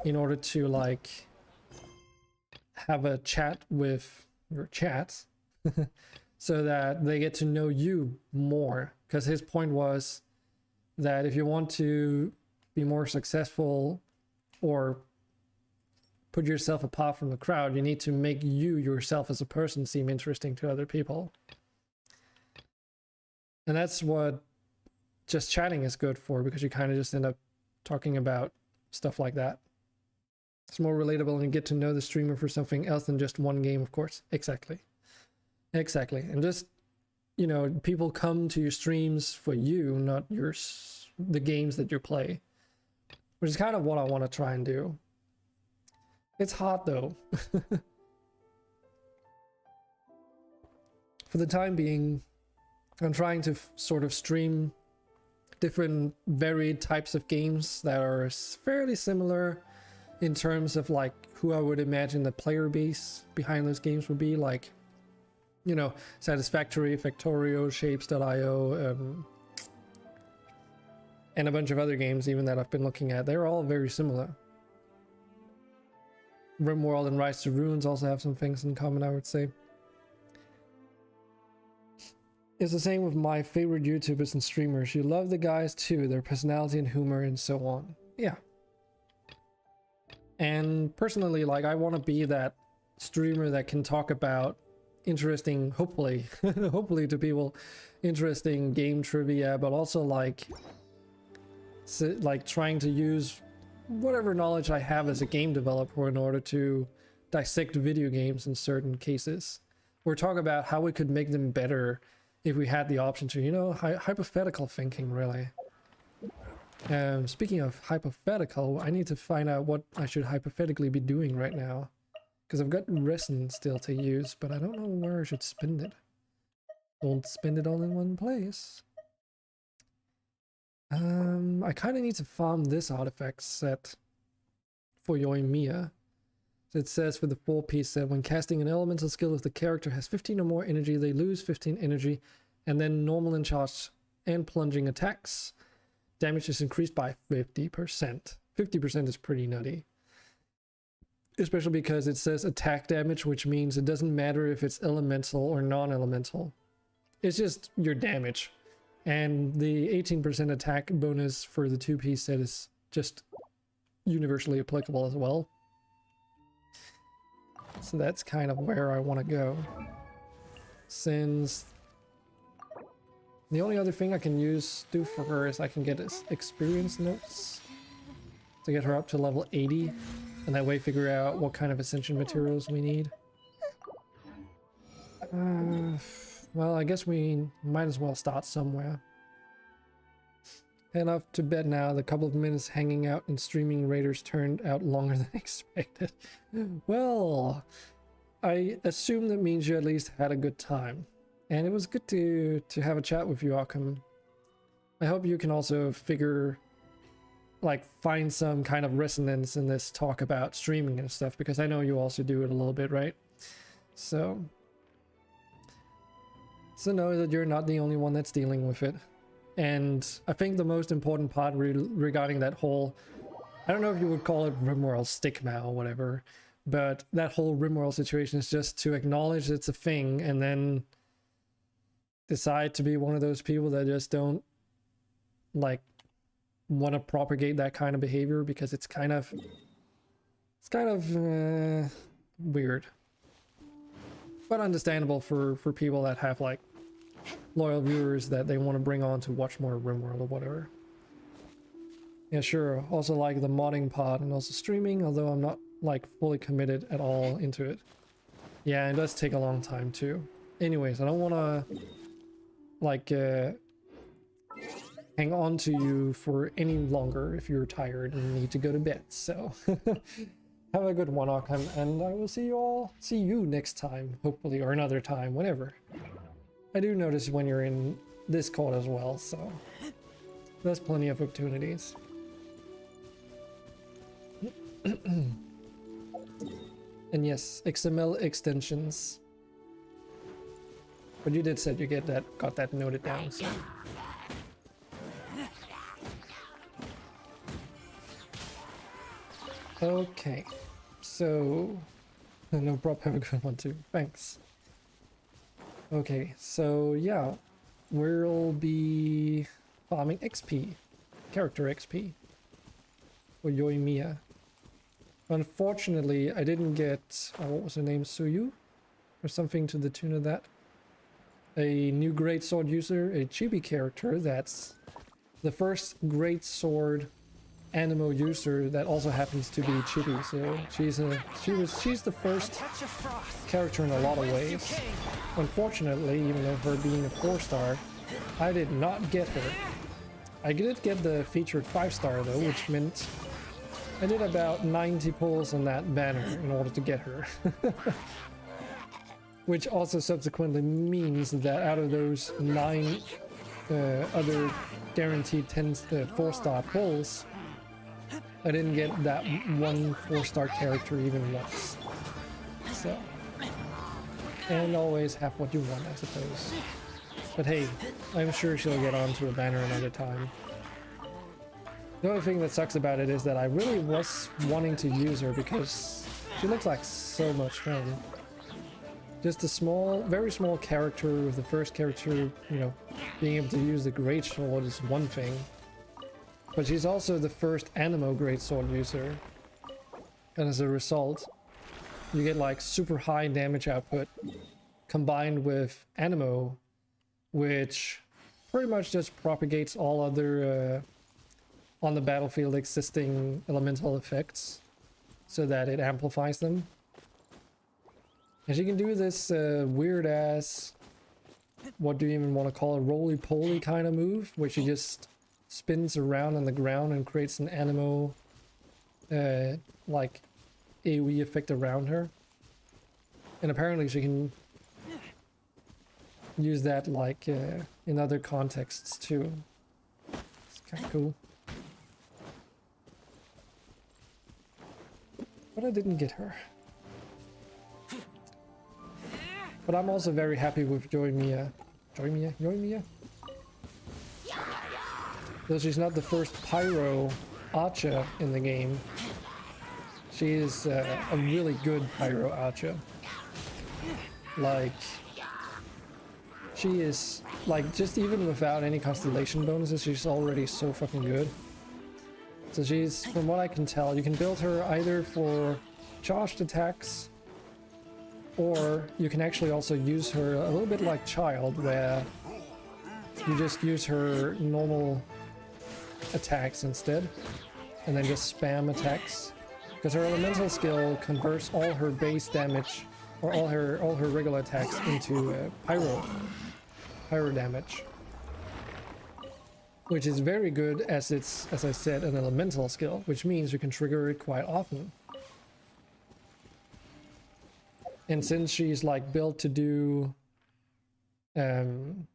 in order to like have a chat with your chats so that they get to know you more. Because his point was that if you want to be more successful or put yourself apart from the crowd, you need to make you yourself as a person seem interesting to other people. And that's what just chatting is good for, because you kind of just end up talking about stuff like that. It's more relatable and you get to know the streamer for something else than just one game, of course. Exactly. Exactly. And just, you know, people come to your streams for you, not the games that you play. Which is kind of what I want to try and do. It's hard though. For the time being, I'm trying to sort of stream different varied types of games that are fairly similar in terms of like who I would imagine the player base behind those games would be, like, you know, Satisfactory, Factorio, Shapes.io, and a bunch of other games even that I've been looking at. They're all very similar. RimWorld and Rise to Ruins also have some things in common, I would say. It's the same with my favorite YouTubers and streamers. You love the guys too, their personality and humor and so on. Yeah. And personally, like, I want to be that streamer that can talk about interesting, hopefully, hopefully to people, interesting game trivia, but also like trying to use whatever knowledge I have as a game developer in order to dissect video games in certain cases, or talk about how we could make them better if we had the option to, you know, hypothetical thinking, really. Speaking of hypothetical, I need to find out what I should hypothetically be doing right now, because I've got resin still to use, but I don't know where I should spend it. Don't spend it all in one place. I kind of need to farm this artifact set for Yoimiya. So it says for the 4-piece set, when casting an elemental skill, if the character has 15 or more energy, they lose 15 energy, and then normal and charged and plunging attacks, damage is increased by 50%. 50% is pretty nutty. Especially because it says attack damage, which means it doesn't matter if it's elemental or non-elemental. It's just your damage. And the 18% attack bonus for the 2-piece set is just universally applicable as well. So that's kind of where I want to go. Since the only other thing I can do for her is I can get experience notes to get her up to level 80, and that way figure out what kind of ascension materials we need. Well, I guess we might as well start somewhere. Head off to bed now. The couple of minutes hanging out in Streamraiders turned out longer than expected. Well, I assume that means you at least had a good time. And it was good to have a chat with you, Occam. I hope you can also find some kind of resonance in this talk about streaming and stuff, because I know you also do it a little bit, right? So know that you're not the only one that's dealing with it. And I think the most important part regarding that whole, I don't know if you would call it Rimworld stigma or whatever, but that whole Rimworld situation is just to acknowledge it's a thing and then decide to be one of those people that just don't want to propagate that kind of behavior, because it's kind of weird, but understandable for people that have loyal viewers that they want to bring on to watch more Rimworld or whatever. Yeah, sure. Also like the modding part and also streaming, although I'm not fully committed at all into it. Yeah, it does take a long time too. Anyways, I don't want to hang on to you for any longer if you're tired and need to go to bed. So have a good one, Occam, and I will see you next time, hopefully, or another time, whenever. I do notice when you're in Discord as well, so there's plenty of opportunities. And yes, XML extensions. But you did say you got that noted down, so. Okay, so no problem. Have a good one too. Thanks. Okay, so yeah, we'll be farming XP, character XP, for Yoimiya. Unfortunately, I didn't get, what was her name, Suyu? Or something to the tune of that. A new greatsword user, a chibi character that's the first greatsword animo user that also happens to be chibi. So she's the first character in a lot of ways. Unfortunately, even though her being a 4-star, I did not get her. I did get the featured 5-star though, which meant I did about 90 pulls on that banner in order to get her. Which also subsequently means that out of those 9 other guaranteed 4-star pulls, I didn't get that one 4-star character even once. So, and always have what you want, I suppose. But hey, I'm sure she'll get onto a banner another time. The only thing that sucks about it is that I really was wanting to use her because she looks like so much fun. Just a small, very small character with the first character, you know, being able to use the greatsword is one thing. But she's also the first animo greatsword user. And as a result, you get super high damage output combined with animo, which pretty much just propagates all other on the battlefield existing elemental effects so that it amplifies them. And she can do this weird ass, what do you even want to call it, roly-poly kind of move, where she just spins around on the ground and creates an anemo like AoE effect around her. And apparently she can use that like in other contexts too. It's kind of cool. But I didn't get her. But I'm also very happy with Joy-Mia. Joy-Mia? Though she's not the first pyro archer in the game. She is a really good pyro archer. Like, she is, like, just even without any constellation bonuses, she's already so fucking good. So she's, from what I can tell, you can build her either for charged attacks, or you can actually also use her a little bit like Child, where you just use her normal attacks instead, and then just spam attacks. Because her elemental skill converts all her base damage, or all her regular attacks into pyro damage. Which is very good, as it's, as I said, an elemental skill, which means you can trigger it quite often. And since she's like built to do, you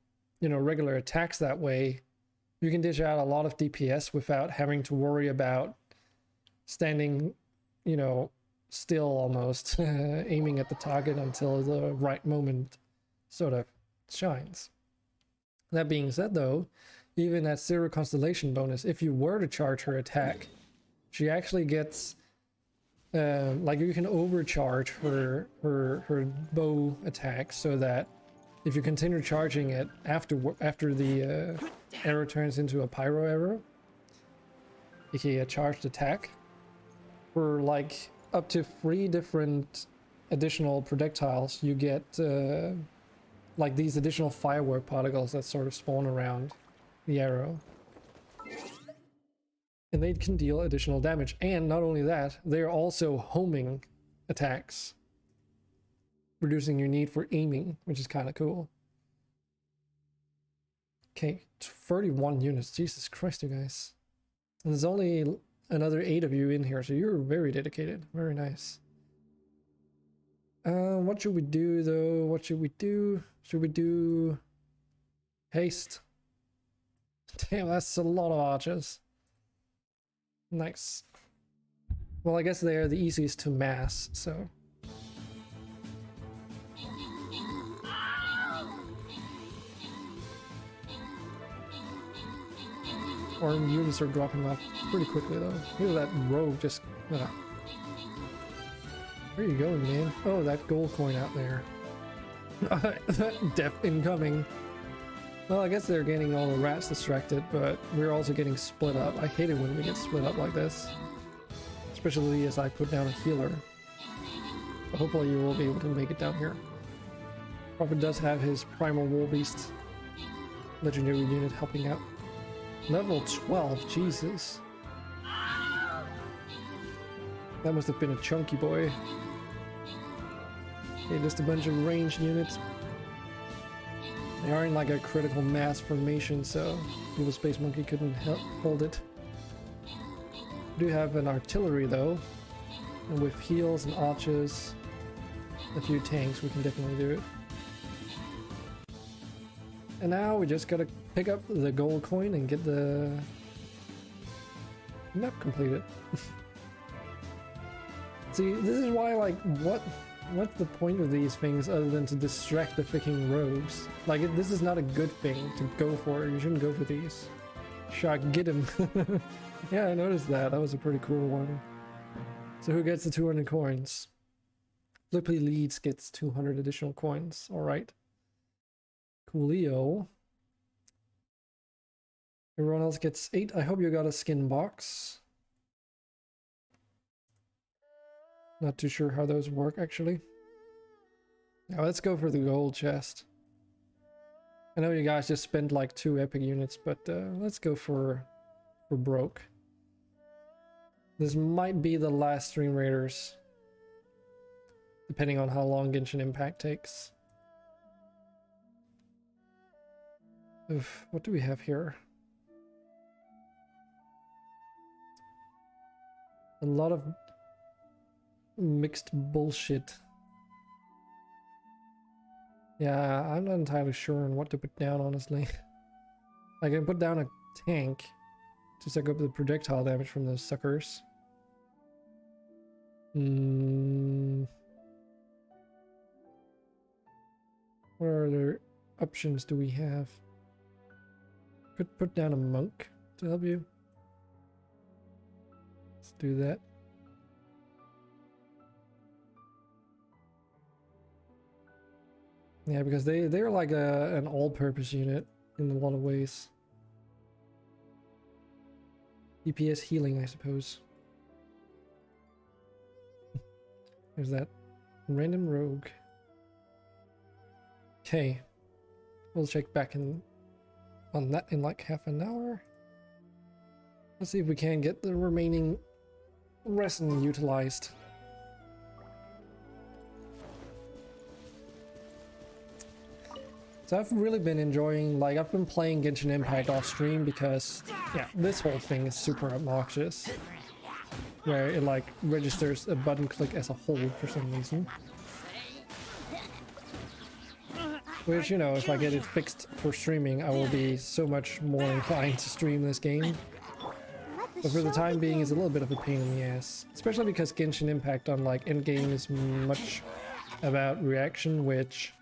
know, regular attacks that way, you can dish out a lot of DPS without having to worry about standing, you know, still almost, aiming at the target until the right moment sort of shines. That being said though, even at 0 constellation bonus, if you were to charge her attack, she actually gets like you can overcharge her bow attack, so that if you continue charging it after the arrow turns into a pyro arrow, aka a charged attack, for like up to 3 different additional projectiles, you get like these additional firework particles that sort of spawn around the arrow. And they can deal additional damage. And not only that, they are also homing attacks, reducing your need for aiming, which is kind of cool. Okay, 31 units. Jesus Christ, you guys. And there's only another 8 of you in here, so you're very dedicated. Very nice. What should we do though? What should we do? Should we do haste? Damn, that's a lot of archers. Nice. Well, I guess they are the easiest to mass, so. Our units are dropping off pretty quickly though. Look at that rogue just... Where are you going, man? Oh, that gold coin out there. Death incoming. Well, I guess they're getting all the rats distracted, but we're also getting split up. I hate it when we get split up like this. Especially as I put down a healer. But hopefully you will be able to make it down here. Prophet does have his Primal Warbeast legendary unit helping out. Level 12, Jesus. That must have been a chunky boy. Okay, just a bunch of ranged units. They are in like a critical mass formation, so Evil Space Monkey couldn't hold it. We do have an artillery though, and with heals and archers, a few tanks, we can definitely do it. And now we just gotta pick up the gold coin and get the map completed. See, this is why, like, what's the point of these things other than to distract the freaking rogues? Like, this is not a good thing to go for. You shouldn't go for these. Shark, get him. Yeah, I noticed that. That was a pretty cool one. So who gets the 200 coins? Flippy Leeds gets 200 additional coins. Alright. Coolio. Everyone else gets 8. I hope you got a skin box. Not too sure how those work, actually. Now let's go for the gold chest. I know you guys just spent like 2 epic units, but let's go for broke. This might be the last Streamraiders, depending on how long Genshin Impact takes. Oof, what do we have here? A lot of mixed bullshit. Yeah, I'm not entirely sure on what to put down, honestly. I can put down a tank to suck up the projectile damage from those suckers. What other options do we have? Could put down a monk to help you. Let's do that. Yeah, because they're like an all-purpose unit in a lot of ways. DPS healing, I suppose. There's that random rogue. Okay, we'll check back on that in like half an hour. Let's see if we can get the remaining resin utilized. So I've really been enjoying, like, I've been playing Genshin Impact off stream because, yeah, this whole thing is super obnoxious. Where it, like, registers a button click as a hold for some reason. Which, you know, if I get it fixed for streaming, I will be so much more inclined to stream this game. But for the time being, it's a little bit of a pain in the ass. Especially because Genshin Impact on, like, endgame is much about reaction, which...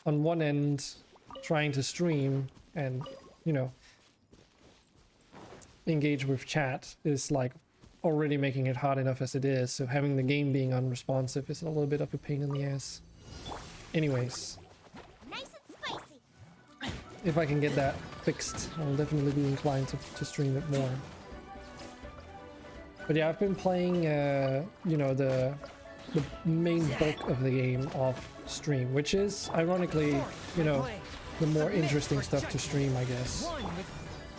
on one end, trying to stream and, you know, engage with chat is like already making it hard enough as it is, so having the game being unresponsive is a little bit of a pain in the ass. Anyways, Nice and spicy. if I can get that fixed, I'll definitely be inclined to stream it more. But yeah, I've been playing, you know, the main bulk of the game off stream, which is ironically, you know, the more interesting stuff to stream, I guess.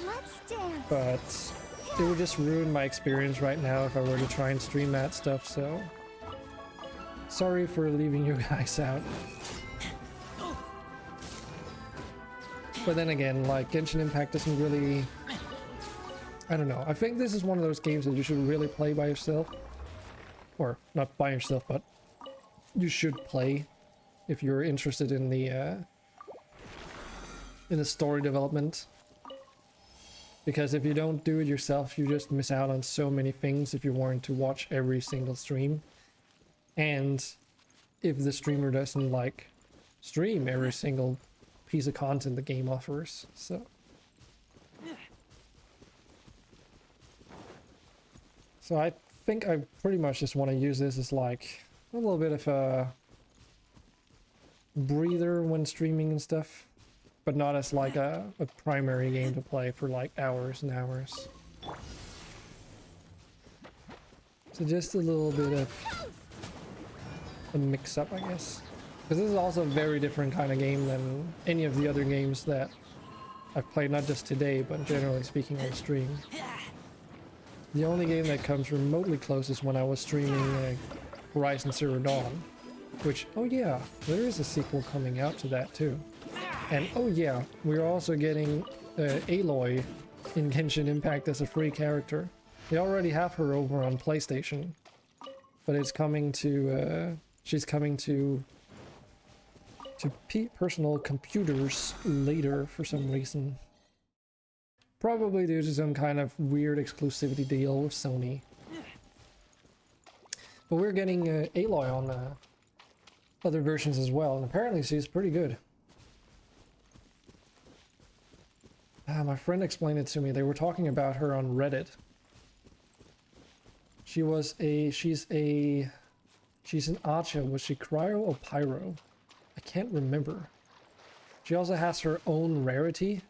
Let's dance. But it would just ruin my experience right now if I were to try and stream that stuff, so sorry for leaving you guys out. But then again, like, Genshin Impact doesn't really, I don't know, I think this is one of those games that you should really play by yourself. Or not by yourself, but you should play if you're interested in the story development. Because if you don't do it yourself, you just miss out on so many things if you weren't to watch every single stream. And if the streamer doesn't, like, stream every single piece of content the game offers, so... So I think I pretty much just want to use this as like a little bit of a breather when streaming and stuff, but not as like a primary game to play for like hours and hours. So just a little bit of a mix-up, I guess. Because this is also a very different kind of game than any of the other games that I've played, not just today, but generally speaking on stream. The only game that comes remotely close is when I was streaming Horizon Zero Dawn, which, oh yeah, there is a sequel coming out to that too. And oh yeah, we're also getting Aloy in Genshin Impact as a free character. They already have her over on PlayStation, but it's coming to, she's coming to personal computers later for some reason. Probably due to some kind of weird exclusivity deal with Sony. But we're getting Aloy on other versions as well, and apparently she's pretty good. My friend explained it to me. They were talking about her on Reddit. She's an Archer. Was she Cryo or Pyro? I can't remember. She also has her own rarity.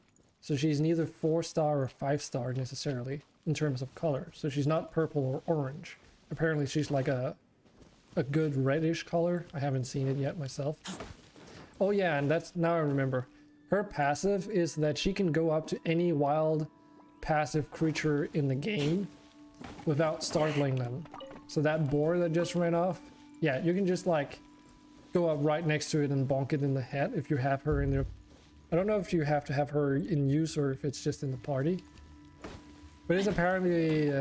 So she's neither 4-star or 5-star necessarily in terms of color. So she's not purple or orange. Apparently she's like a good reddish color. I haven't seen it yet myself. Oh yeah, and that's, now I remember. Her passive is that she can go up to any wild passive creature in the game without startling them. So that boar that just ran off, yeah, you can just like go up right next to it and bonk it in the head if you have her in your... I don't know if you have to have her in use or if it's just in the party. But it's apparently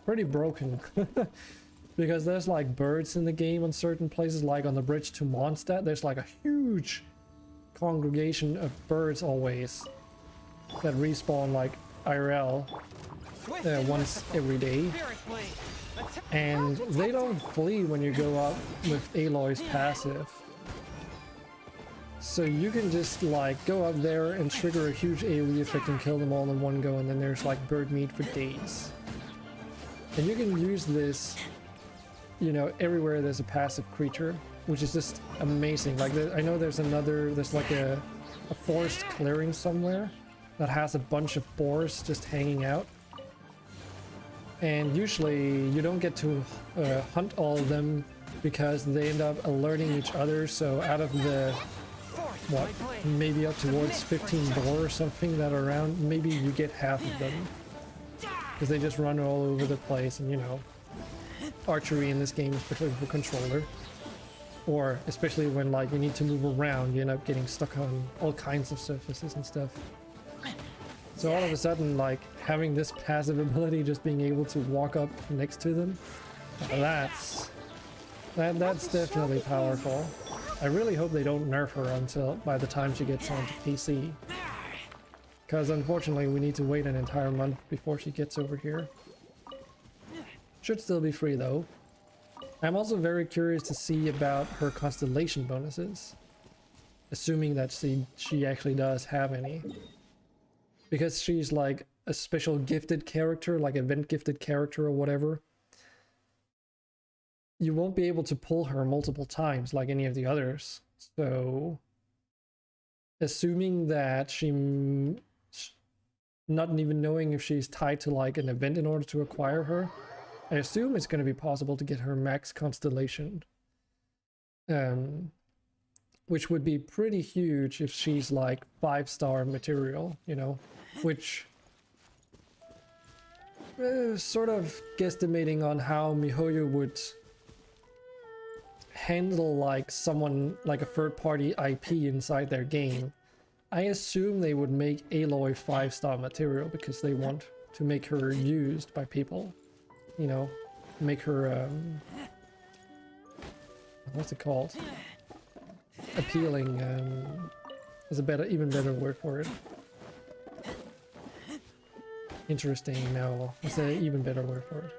pretty broken. Because there's like birds in the game on certain places, like on the bridge to Mondstadt. There's like a huge congregation of birds always that respawn like IRL once every day. And they don't flee when you go up with Aloy's passive. So you can just like go up there and trigger a huge AoE effect and kill them all in one go, and then there's like bird meat for days. And you can use this, you know, everywhere there's a passive creature, which is just amazing. Like I know there's like a forest clearing somewhere that has a bunch of boars just hanging out. And usually you don't get to hunt all of them because they end up alerting each other. So out of the, what, maybe up towards 15 boar or something that are around, maybe you get half of them. Because they just run all over the place, and you know, archery in this game, especially for controller. Or especially when like you need to move around, you end up getting stuck on all kinds of surfaces and stuff. So all of a sudden, like, having this passive ability, just being able to walk up next to them, that's definitely powerful. I really hope they don't nerf her until by the time she gets onto PC. Because unfortunately, we need to wait an entire month before she gets over here. Should still be free though. I'm also very curious to see about her constellation bonuses. Assuming that she actually does have any. Because she's like a special gifted character, like event gifted character or whatever. You won't be able to pull her multiple times like any of the others. So, assuming that not even knowing if she's tied to like an event in order to acquire her, I assume it's going to be possible to get her max constellation. Which would be pretty huge if she's like 5-star material, you know? Which sort of guesstimating on how MiHoYo would handle like someone like a third-party IP inside their game. I assume they would make Aloy 5-star material because they want to make her used by people, you know, make her what's it called? Appealing. Is a even better word for it. Interesting, no. It's an even better word for it.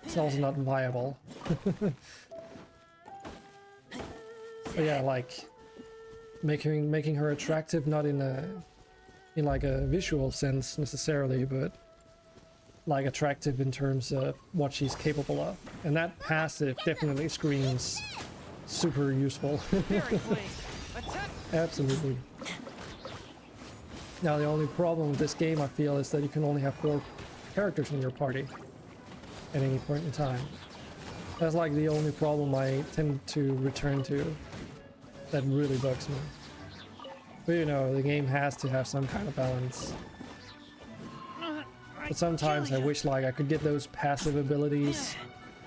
It's also not viable. But yeah, like making her attractive, not in like a visual sense necessarily, but like attractive in terms of what she's capable of. And that passive definitely screams super useful. Absolutely. Now the only problem with this game, I feel, is that you can only have 4 characters in your party at any point in time. That's like the only problem I tend to return to that really bugs me. But you know, the game has to have some kind of balance. But sometimes I wish like I could get those passive abilities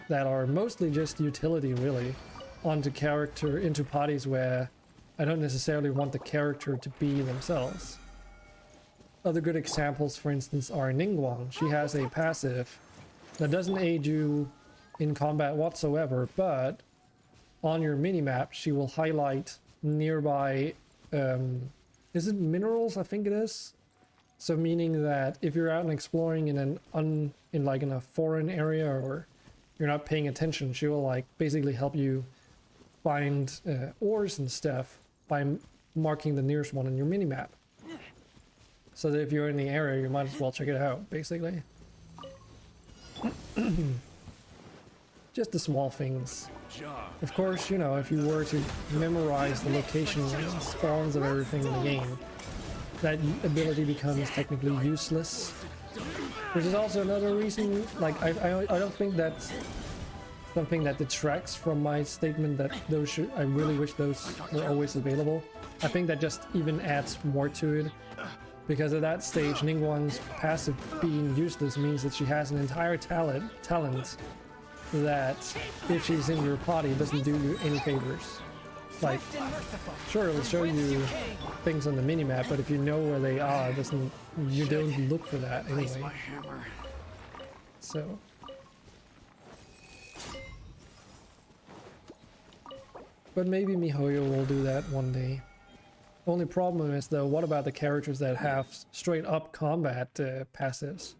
that are mostly just utility really into parties where I don't necessarily want the character to be themselves. Other good examples, for instance, are Ningguang. She has a passive that doesn't aid you in combat whatsoever, but on your minimap she will highlight nearby, is it minerals? I think it is. So meaning that if you're out and exploring in a foreign area or you're not paying attention, she will like basically help you find ores and stuff by marking the nearest one on your minimap. So that if you're in the area, you might as well check it out, basically. Just the small things. Of course, you know, if you were to memorize the locations and spawns of everything in the game, that ability becomes technically useless. Which is also another reason, like, I don't think that's something that detracts from my statement that I really wish those were always available. I think that just even adds more to it. Because at that stage, Ningguang's passive being useless means that she has an entire talent that, if she's in your party, doesn't do you any favors. Like, sure, it'll show you things on the minimap, but if you know where they are, you don't look for that anyway. So. But maybe MiHoYo will do that one day. Only problem is though, what about the characters that have straight up combat passives?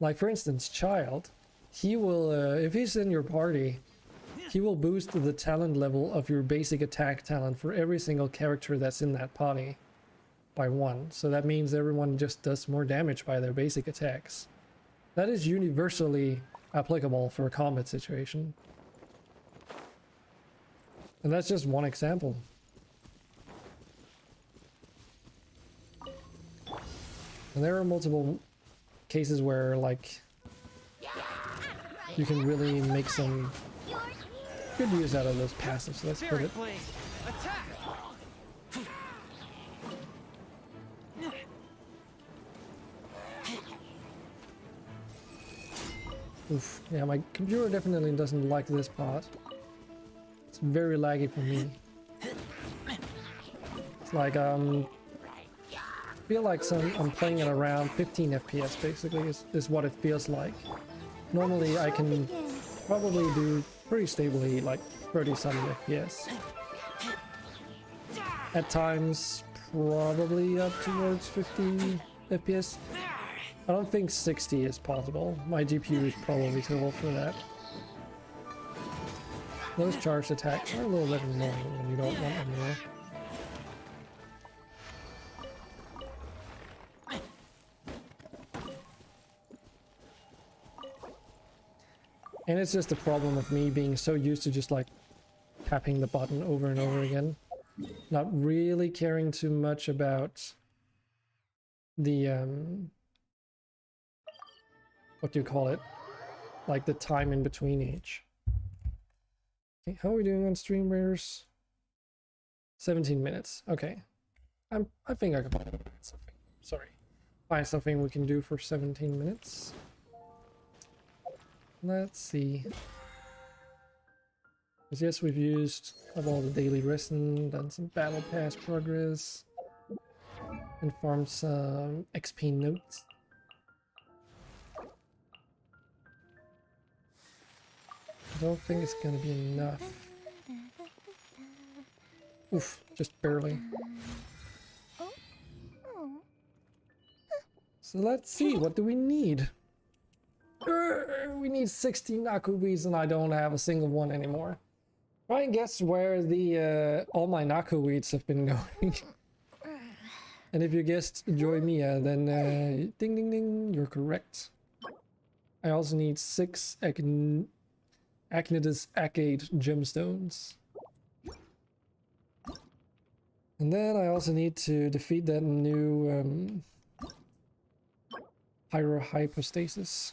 Like for instance, Child. He will, if he's in your party, he will boost the talent level of your basic attack talent for every single character that's in that party by 1. So that means everyone just does more damage by their basic attacks. That is universally applicable for a combat situation. And that's just one example. And there are multiple cases where, like, you can really make some good use out of those passives. Let's put it. Oof. Yeah, my computer definitely doesn't like this part. It's very laggy for me. It's like I feel like I'm playing at around 15 FPS basically is what it feels like. Normally I can probably do pretty stably like 30-something FPS. At times probably up towards 50 FPS. I don't think 60 is possible. My GPU is probably too old for that. Those charged attacks are a little bit annoying when you don't want them there. And it's just a problem of me being so used to just like tapping the button over and over again. Not really caring too much about the what do you call it? Like the time in between each. Okay, how are we doing on Streamraiders? 17 minutes. Okay. I think I can find something. Sorry. Find something we can do for 17 minutes. Let's see. Because yes, we've used up all the daily resin, done some battle pass progress, and farmed some XP notes. I don't think it's gonna be enough. Oof, just barely. So let's see, what do we need? We need 16 Nakubees and I don't have a single one anymore. Try and guess where the all my Nakuweeds have been going. And if you guessed Joy Mia, then ding ding ding, you're correct. I also need 6 Acnidus Agate gemstones. And then I also need to defeat that new Pyrohypostasis.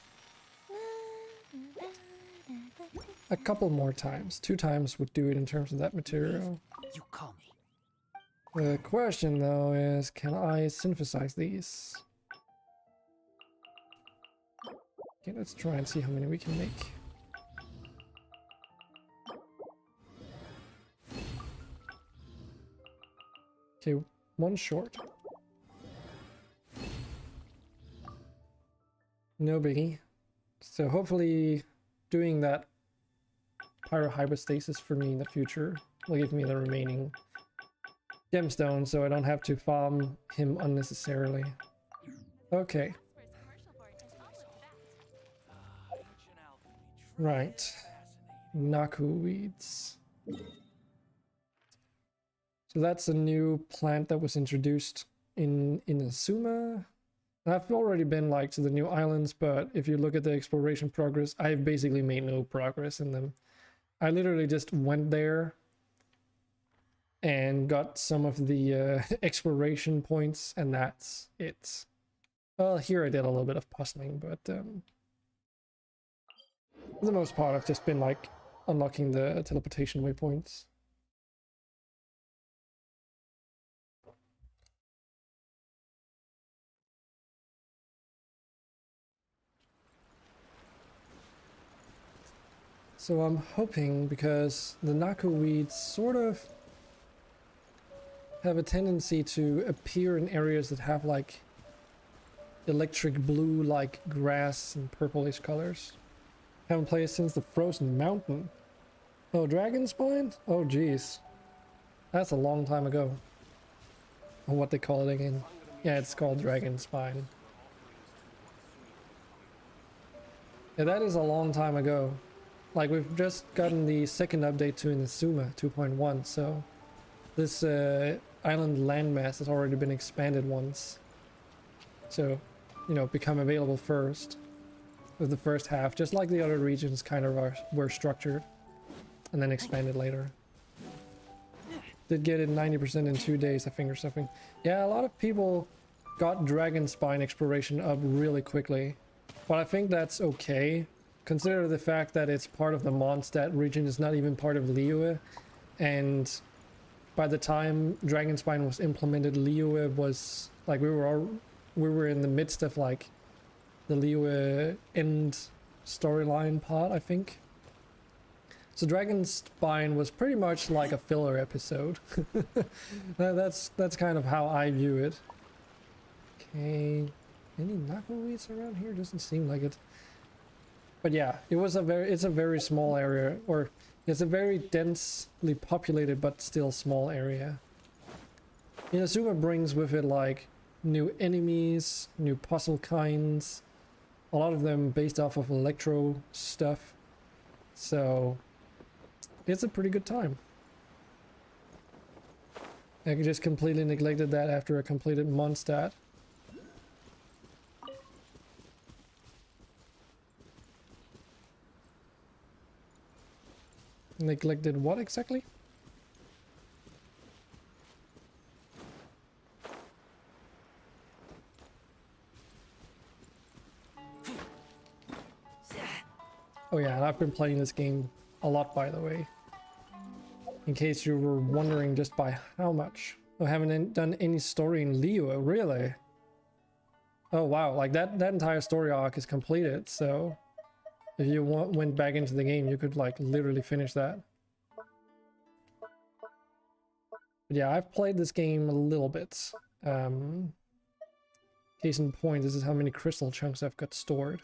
A couple more times. 2 times would do it in terms of that material. You call me. The question though is, can I synthesize these? Okay, let's try and see how many we can make. Okay, 1 short. No biggie. So hopefully doing that Pyrohypostasis for me in the future will give me the remaining gemstones so I don't have to farm him unnecessarily. Okay. Right. Nakuweeds. So that's a new plant that was introduced in Inazuma. I've already been like to the new islands, but if you look at the exploration progress, I've basically made no progress in them. I literally just went there and got some of the exploration points, and that's it. Well, here I did a little bit of puzzling, but for the most part I've just been like unlocking the teleportation waypoints. So I'm hoping, because the Naku weeds sort of have a tendency to appear in areas that have like electric blue like grass and purplish colors. Haven't played since the Frozen Mountain. Oh, Dragon Spine? Oh geez. That's a long time ago. Or what they call it again. Yeah, it's called Dragon Spine. Yeah, that is a long time ago. Like, we've just gotten the second update to Inazuma 2.1, so this island landmass has already been expanded once. So, you know, become available first with the first half, just like the other regions kind of were structured, and then expanded later. Did get it 90% in 2 days, I think, or something. Yeah, a lot of people got Dragon Spine exploration up really quickly, but I think that's okay. Consider the fact that it's part of the Mondstadt region, it's not even part of Liyue, and by the time Dragon Spine was implemented, Liyue was like, we were in the midst of like the Liyue end storyline part, I think. So Dragon Spine was pretty much like a filler episode. That's kind of how I view it. Okay, any knuckleweeds around here? Doesn't seem like it. But yeah, it's a very small area, or it's a very densely populated but still small area. Inazuma brings with it like new enemies, new puzzle kinds, a lot of them based off of electro stuff. So it's a pretty good time. I just completely neglected that after I completed Mondstadt. Neglected what exactly? Oh yeah, and I've been playing this game a lot, by the way. In case you were wondering just by how much. I haven't done any story in Liyue, really? Oh wow, like that entire story arc is completed, so if you went back into the game, you could like literally finish that. But yeah, I've played this game a little bit. Case in point, this is how many crystal chunks I've got stored.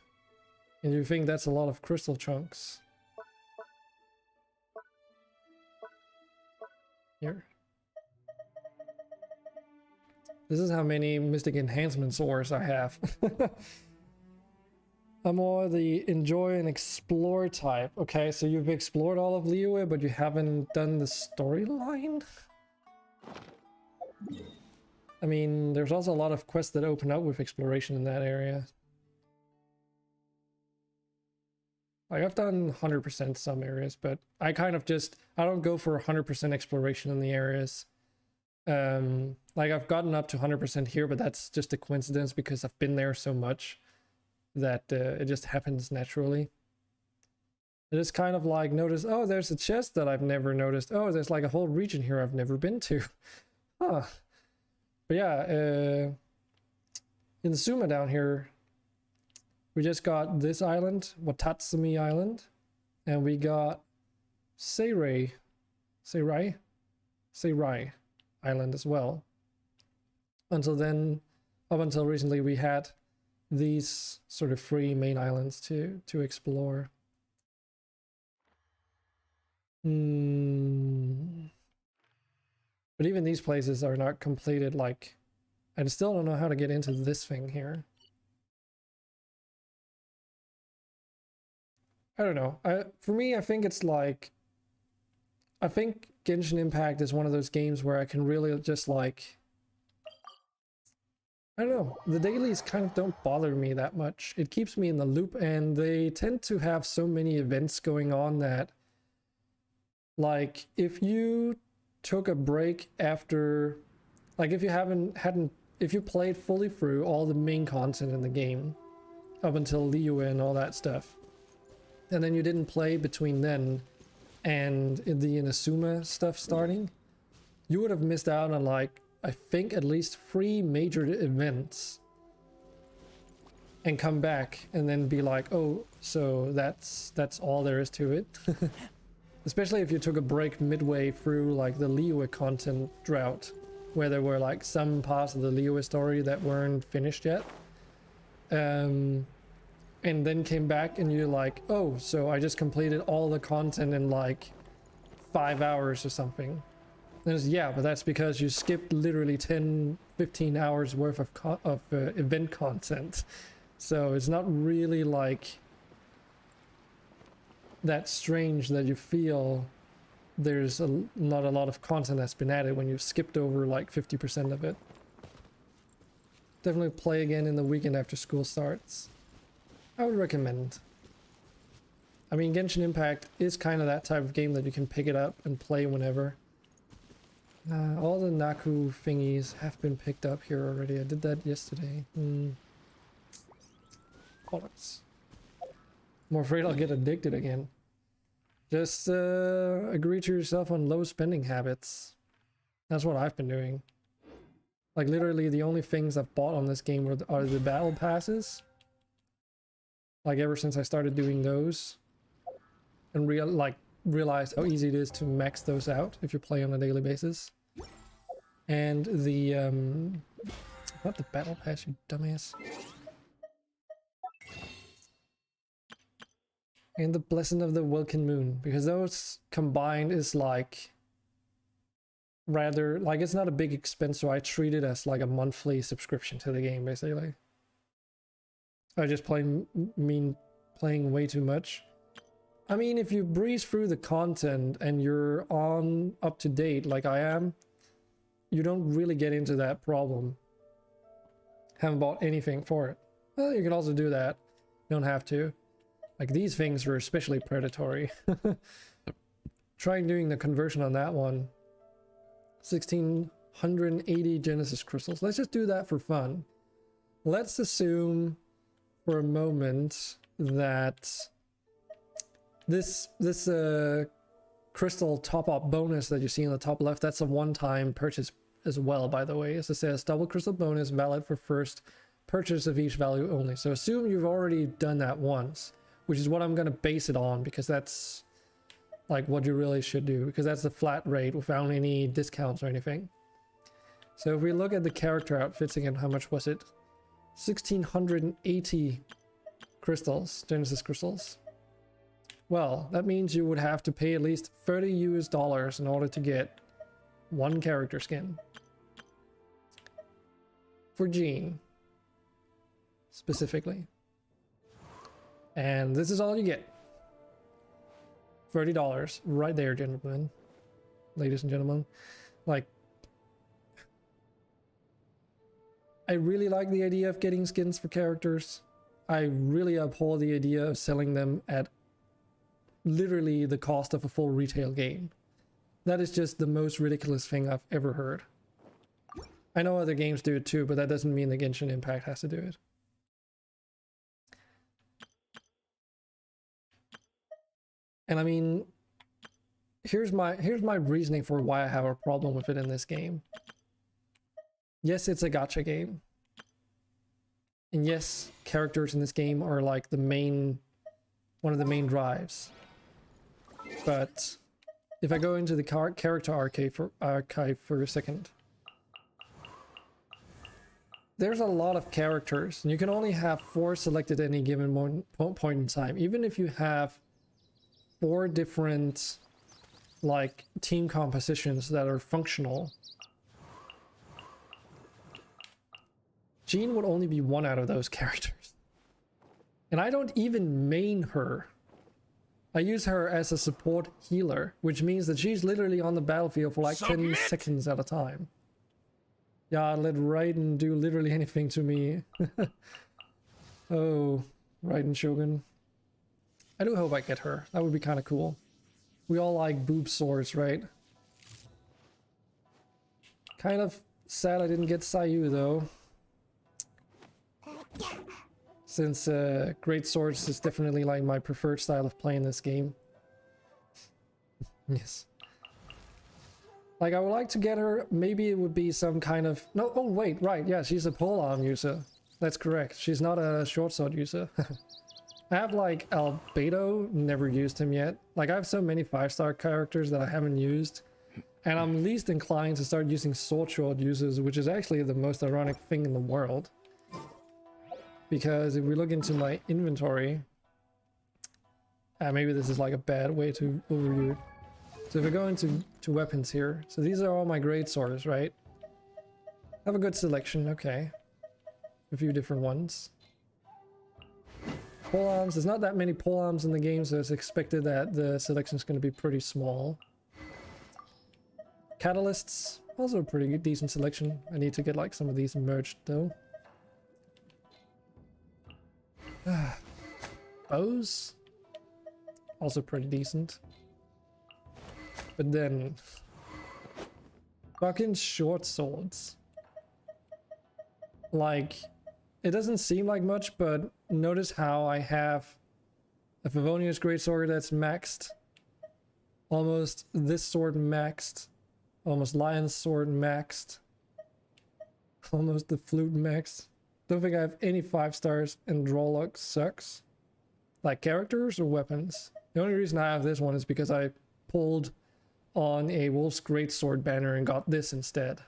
And you think that's a lot of crystal chunks. Here. This is how many Mystic Enhancement ores I have. I'm more the enjoy and explore type. Okay, so you've explored all of Liyue, but you haven't done the storyline? I mean, there's also a lot of quests that open up with exploration in that area. Like, I've done 100% some areas, but I kind of just, I don't go for 100% exploration in the areas. Like, I've gotten up to 100% here, but that's just a coincidence because I've been there so much that it just happens naturally. It is kind of like, notice, oh, there's a chest that I've never noticed. Oh, there's like a whole region here I've never been to. Huh. But yeah, in Suma down here, we just got this island, Watatsumi Island, and we got Seirai Island as well. Until then, up until recently, we had these sort of free main islands to explore. But even these places are not completed. Like, I still don't know how to get into this thing here. I don't know. For me, I think it's like, I think Genshin Impact is one of those games where I can really just like, I don't know, the dailies kind of don't bother me that much. It keeps me in the loop, and they tend to have so many events going on that, like, if you took a break after, like, if you if you played fully through all the main content in the game up until Liyue and all that stuff, and then you didn't play between then and the Inazuma stuff starting, you would have missed out on, like, I think at least 3 major events and come back and then be like, oh, so that's all there is to it. Especially if you took a break midway through like the Liyue content drought, where there were like some parts of the Liyue story that weren't finished yet. And then came back and you're like, oh, so I just completed all the content in like 5 hours or something. And it's, yeah, but that's because you skipped literally 10-15 hours worth of event content. So it's not really like that strange that you feel there's not a lot of content that's been added when you've skipped over like 50% of it. Definitely play again in the weekend after school starts. I would recommend. I mean, Genshin Impact is kind of that type of game that you can pick it up and play whenever. All the Naku thingies have been picked up here already. I did that yesterday. Bollocks. I'm afraid I'll get addicted again. Just agree to yourself on low spending habits. That's what I've been doing. Like literally the only things I've bought on this game are the battle passes. Like ever since I started doing those, and realized how easy it is to max those out if you play on a daily basis. And the not the battle pass, you dumbass. And the Blessing of the Wilkin Moon, because those combined is like rather like it's not a big expense, so I treat it as like a monthly subscription to the game basically. I just playing way too much. I mean, if you breeze through the content and you're on up to date like I am, you don't really get into that problem. Haven't bought anything for it. Well, you can also do that. You don't have to. Like these things are especially predatory. Trying doing the conversion on that one. 1680 Genesis crystals. Let's just do that for fun. Let's assume for a moment that this crystal top-up bonus that you see in the top left, that's a one-time purchase as well, by the way. As it says, double crystal bonus valid for first purchase of each value only. So assume you've already done that once, which is what I'm going to base it on, because that's like what you really should do, because that's the flat rate without any discounts or anything. So if we look at the character outfits again, how much was it? 1680 crystals, Genesis crystals. Well, that means you would have to pay at least $30 in order to get one character skin. For Jean, specifically. And this is all you get. $30 right there, gentlemen. Ladies and gentlemen. Like, I really like the idea of getting skins for characters. I really abhor the idea of selling them at literally the cost of a full retail game. That is just the most ridiculous thing I've ever heard. I know other games do it too, but that doesn't mean the Genshin Impact has to do it. And I mean, here's my reasoning for why I have a problem with it in this game. Yes, it's a gacha game. And yes, characters in this game are like one of the main drives. But if I go into the character archive for a second, there's a lot of characters, and you can only have 4 selected at any given point in time. Even if you have 4 different like team compositions that are functional, Jean would only be one out of those characters. And I don't even main her. I use her as a support healer, which means that she's literally on the battlefield for like 10 seconds at a time. Yeah, I let Raiden do literally anything to me. Oh, Raiden Shogun. I do hope I get her. That would be kind of cool. We all like boob swords, right? Kind of sad I didn't get Sayu though. Since Great Swords is definitely like my preferred style of playing this game. Yes. Like I would like to get her, maybe it would be some kind of... No, oh wait, right, yeah, she's a polearm user. That's correct. She's not a short sword user. I have like Albedo, never used him yet. Like I have so many 5-star characters that I haven't used. And I'm least inclined to start using short users, which is actually the most ironic thing in the world. Because if we look into my inventory, maybe this is like a bad way to overview it. So if we go into weapons here, so these are all my great swords, right? Have a good selection, okay. A few different ones. Polearms, there's not that many polearms in the game, so it's expected that the selection is going to be pretty small. Catalysts, also a pretty decent selection. I need to get like some of these merged though. Bows, also pretty decent. But then fucking short swords. Like, it doesn't seem like much, but notice how I have a Favonius Greatsword that's maxed, almost this sword maxed, almost Lion's Sword maxed, almost the Flute maxed. Don't think I have any 5 stars, and draw luck sucks. Like characters or weapons. The only reason I have this one is because I pulled on a Wolf's Greatsword banner and got this instead.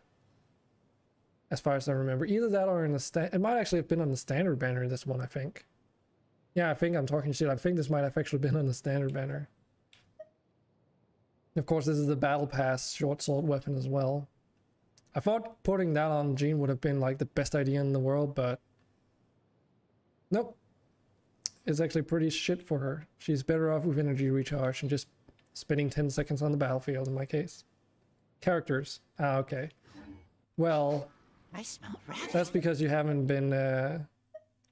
As far as I remember. Either that or in the it might actually have been on the standard banner, this one, I think. Yeah, I think I'm talking shit. I think this might have actually been on the standard banner. Of course, this is the Battle Pass short sword weapon as well. I thought putting that on Jean would have been like the best idea in the world, but nope. It's actually pretty shit for her. She's better off with energy recharge and just spending 10 seconds on the battlefield in my case. Characters. Ah, okay. Well, I smell rat. that's because you haven't been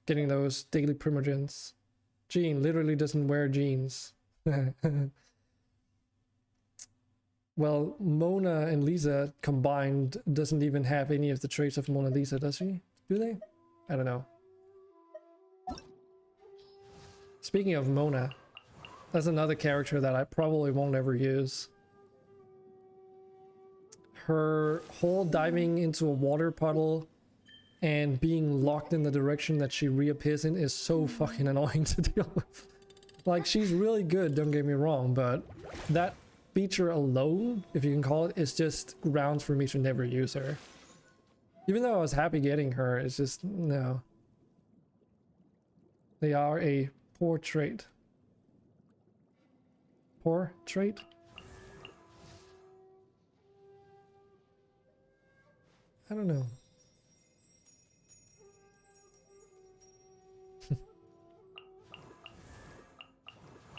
getting those daily primogens. Jean literally doesn't wear jeans. Well, Mona and Lisa combined doesn't even have any of the traits of Mona Lisa, does she? Do they? I don't know. Speaking of Mona, that's another character that I probably won't ever use. Her whole diving into a water puddle and being locked in the direction that she reappears in is so fucking annoying to deal with. Like, she's really good, don't get me wrong, but that feature alone, if you can call it, is just grounds for me to never use her. Even though I was happy getting her, it's just, no. They are a poor trait. Poor trait? I don't know.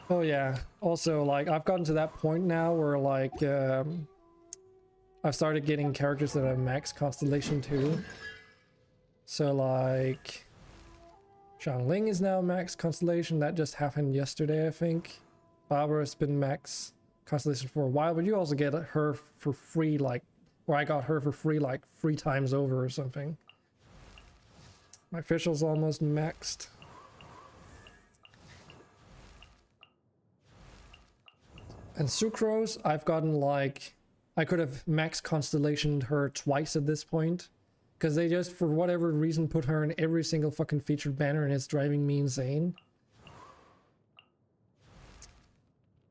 Oh yeah, also like I've gotten to that point now where like I've started getting characters that are max constellation too. So like Xiangling is now max constellation. That just happened yesterday, I think. Barbara's been max constellation for a while, but you also get her for free, like, or I got her for free like 3 times over or something. My official's almost maxed. And Sucrose, I've gotten like, I could have max constellationed her twice at this point. Because they just, for whatever reason, put her in every single fucking featured banner and it's driving me insane.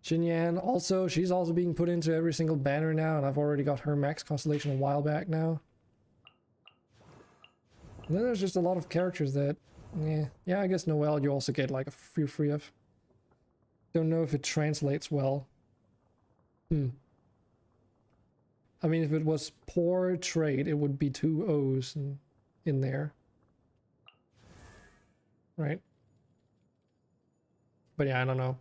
Xinyan, also, she's also being put into every single banner now, and I've already got her max constellation a while back now. And then there's just a lot of characters that, yeah, I guess Noelle you also get like a few free of. Don't know if it translates well. I mean, if it was poor trade, it would be 2 O's in there. Right? But yeah, I don't know.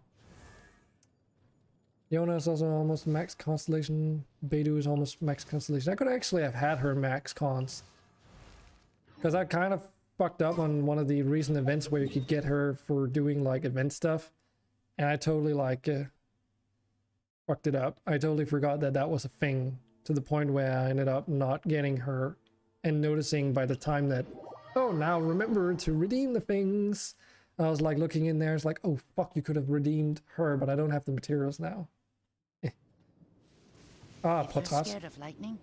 Yona is also almost max constellation. Beidou is almost max constellation. I could actually have had her max cons. Because I kind of fucked up on one of the recent events where you could get her for doing like event stuff. And I totally like fucked it up. I totally forgot that that was a thing. To the point where I ended up not getting her. And noticing by the time that, oh, now remember to redeem the things. I was like looking in there. It's like, oh fuck, you could have redeemed her, but I don't have the materials now. Ah, If you're Potrat. scared of lightning,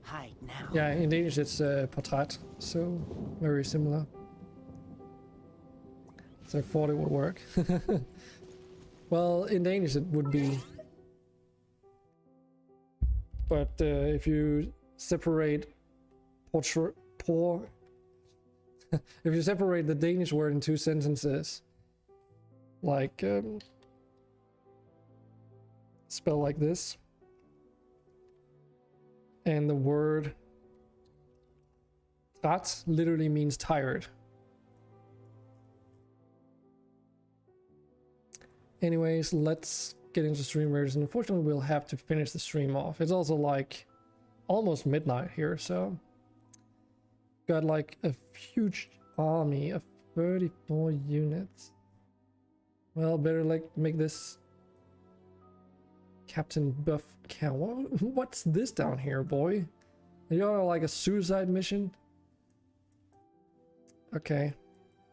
hide now. Yeah, in Danish it's Potrat, so very similar. So I thought it would work. Well, in Danish it would be. But if you separate if you separate the Danish word in two sentences, like spell like this, and the word træt literally means tired. Anyways, let's get into Streamraiders, and unfortunately we'll have to finish the stream off. It's also like almost midnight here, so got like a huge army of 34 units. Well, better like make this Captain Buff Cow. What's this down here, boy? Are you on like a suicide mission? Okay,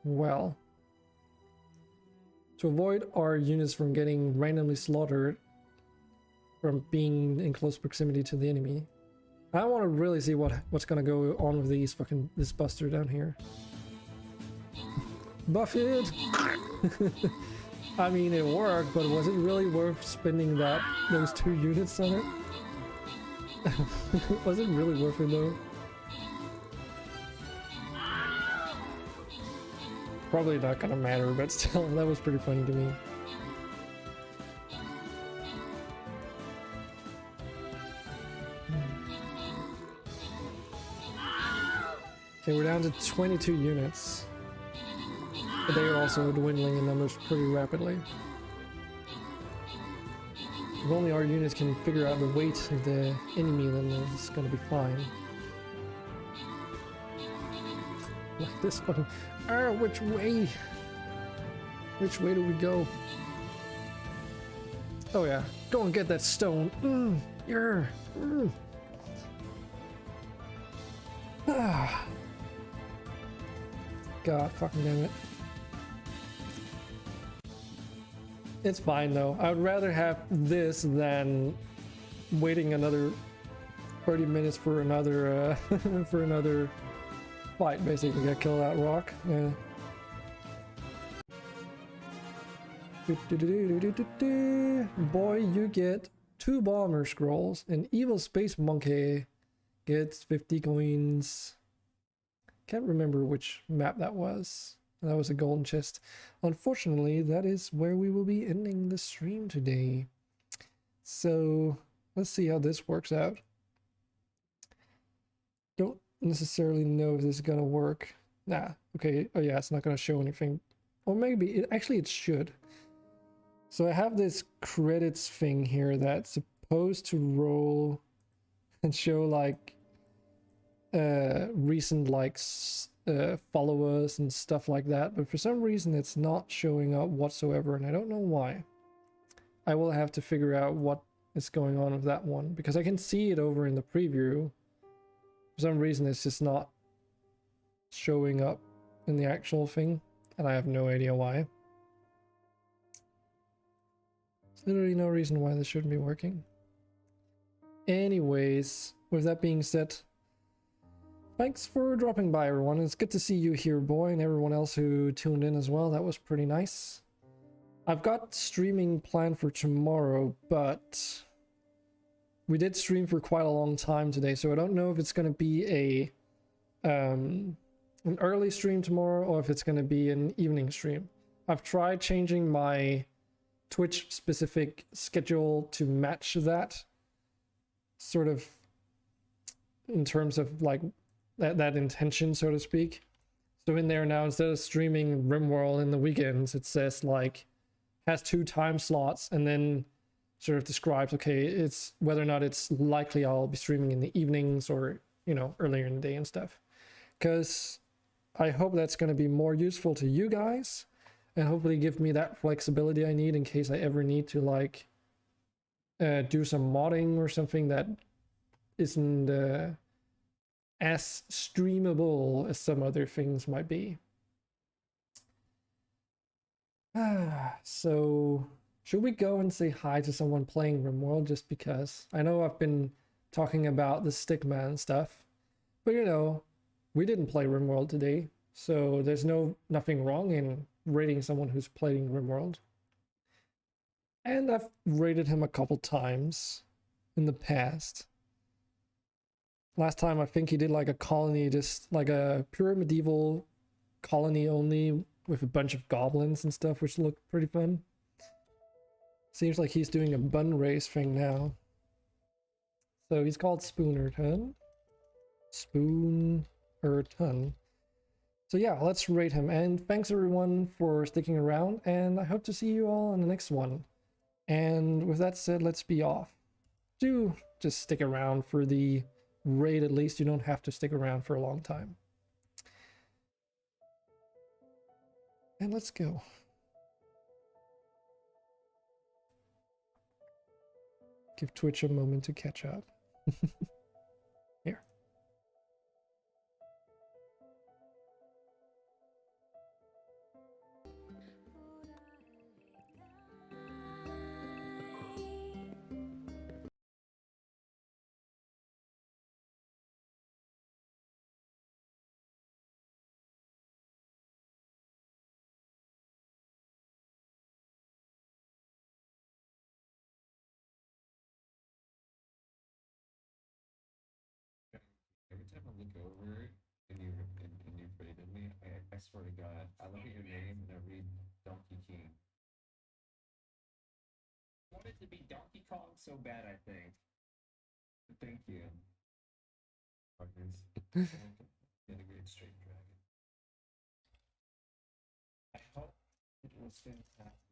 well, to avoid our units from getting randomly slaughtered from being in close proximity to the enemy, I want to really see what's gonna go on with this buster down here. Buff it! I mean, it worked, but was it really worth spending those 2 units on it? Was it really worth it though? Probably not gonna matter, but still, that was pretty funny to me. Okay, we're down to 22 units. But they are also dwindling in numbers pretty rapidly. If only our units can figure out the weight of the enemy, then it's gonna be fine. Like this one. Which way? Which way do we go? Oh yeah, go and get that stone. Ah. God fucking damn it. It's fine though. I would rather have this than waiting another 30 minutes for another for another fight, basically. Gotta kill that rock. Yeah. Boy, you get 2 bomber scrolls. An evil space monkey gets 50 coins. Can't remember which map that was. That was a golden chest. Unfortunately, that is where we will be ending the stream today. So let's see how this works out. Don't necessarily know if this is gonna work. Nah, okay. Oh yeah, it's not gonna show anything. Or maybe it should. So I have this credits thing here that's supposed to roll and show like recent likes, followers and stuff like that, but for some reason it's not showing up whatsoever, and I don't know why. I will have to figure out what is going on with that one, because I can see it over in the preview. For some reason it's just not showing up in the actual thing, and I have no idea why. There's literally no reason why this shouldn't be working. Anyways, with that being said, thanks for dropping by, everyone. It's good to see you here, boy, and everyone else who tuned in as well. That was pretty nice. I've got streaming planned for tomorrow, but we did stream for quite a long time today, so I don't know if it's going to be an early stream tomorrow or if it's going to be an evening stream. I've tried changing my Twitch specific schedule to match that, sort of in terms of like that intention, so to speak. So in there now, instead of streaming RimWorld in the weekends, it says like has 2 time slots, and then sort of describes, okay, it's whether or not it's likely I'll be streaming in the evenings or, you know, earlier in the day and stuff. Because I hope that's going to be more useful to you guys, and hopefully give me that flexibility I need in case I ever need to like do some modding or something that isn't as streamable as some other things might be. So should we go and say hi to someone playing RimWorld, just because I know I've been talking about the Stickman stuff, but you know, we didn't play RimWorld today. So there's nothing wrong in rating someone who's playing RimWorld. And I've rated him a couple times in the past. Last time I think he did like a colony, just like a pure medieval colony only with a bunch of goblins and stuff, which looked pretty fun. Seems like he's doing a bun race thing now. So he's called Spoonerton. Spoonerton. So yeah, let's rate him. And thanks everyone for sticking around, and I hope to see you all in the next one. And with that said, let's be off. Do just stick around for the raid at least. You don't have to stick around for a long time. And let's go. Give Twitch a moment to catch up. Here. Every time I look over and you've rated me, I swear to God, I look at your name and I read Donkey King. I want it to be Donkey Kong so bad, I think. But thank you. Fuckers. Get a great straight dragon. I hope it was fantastic.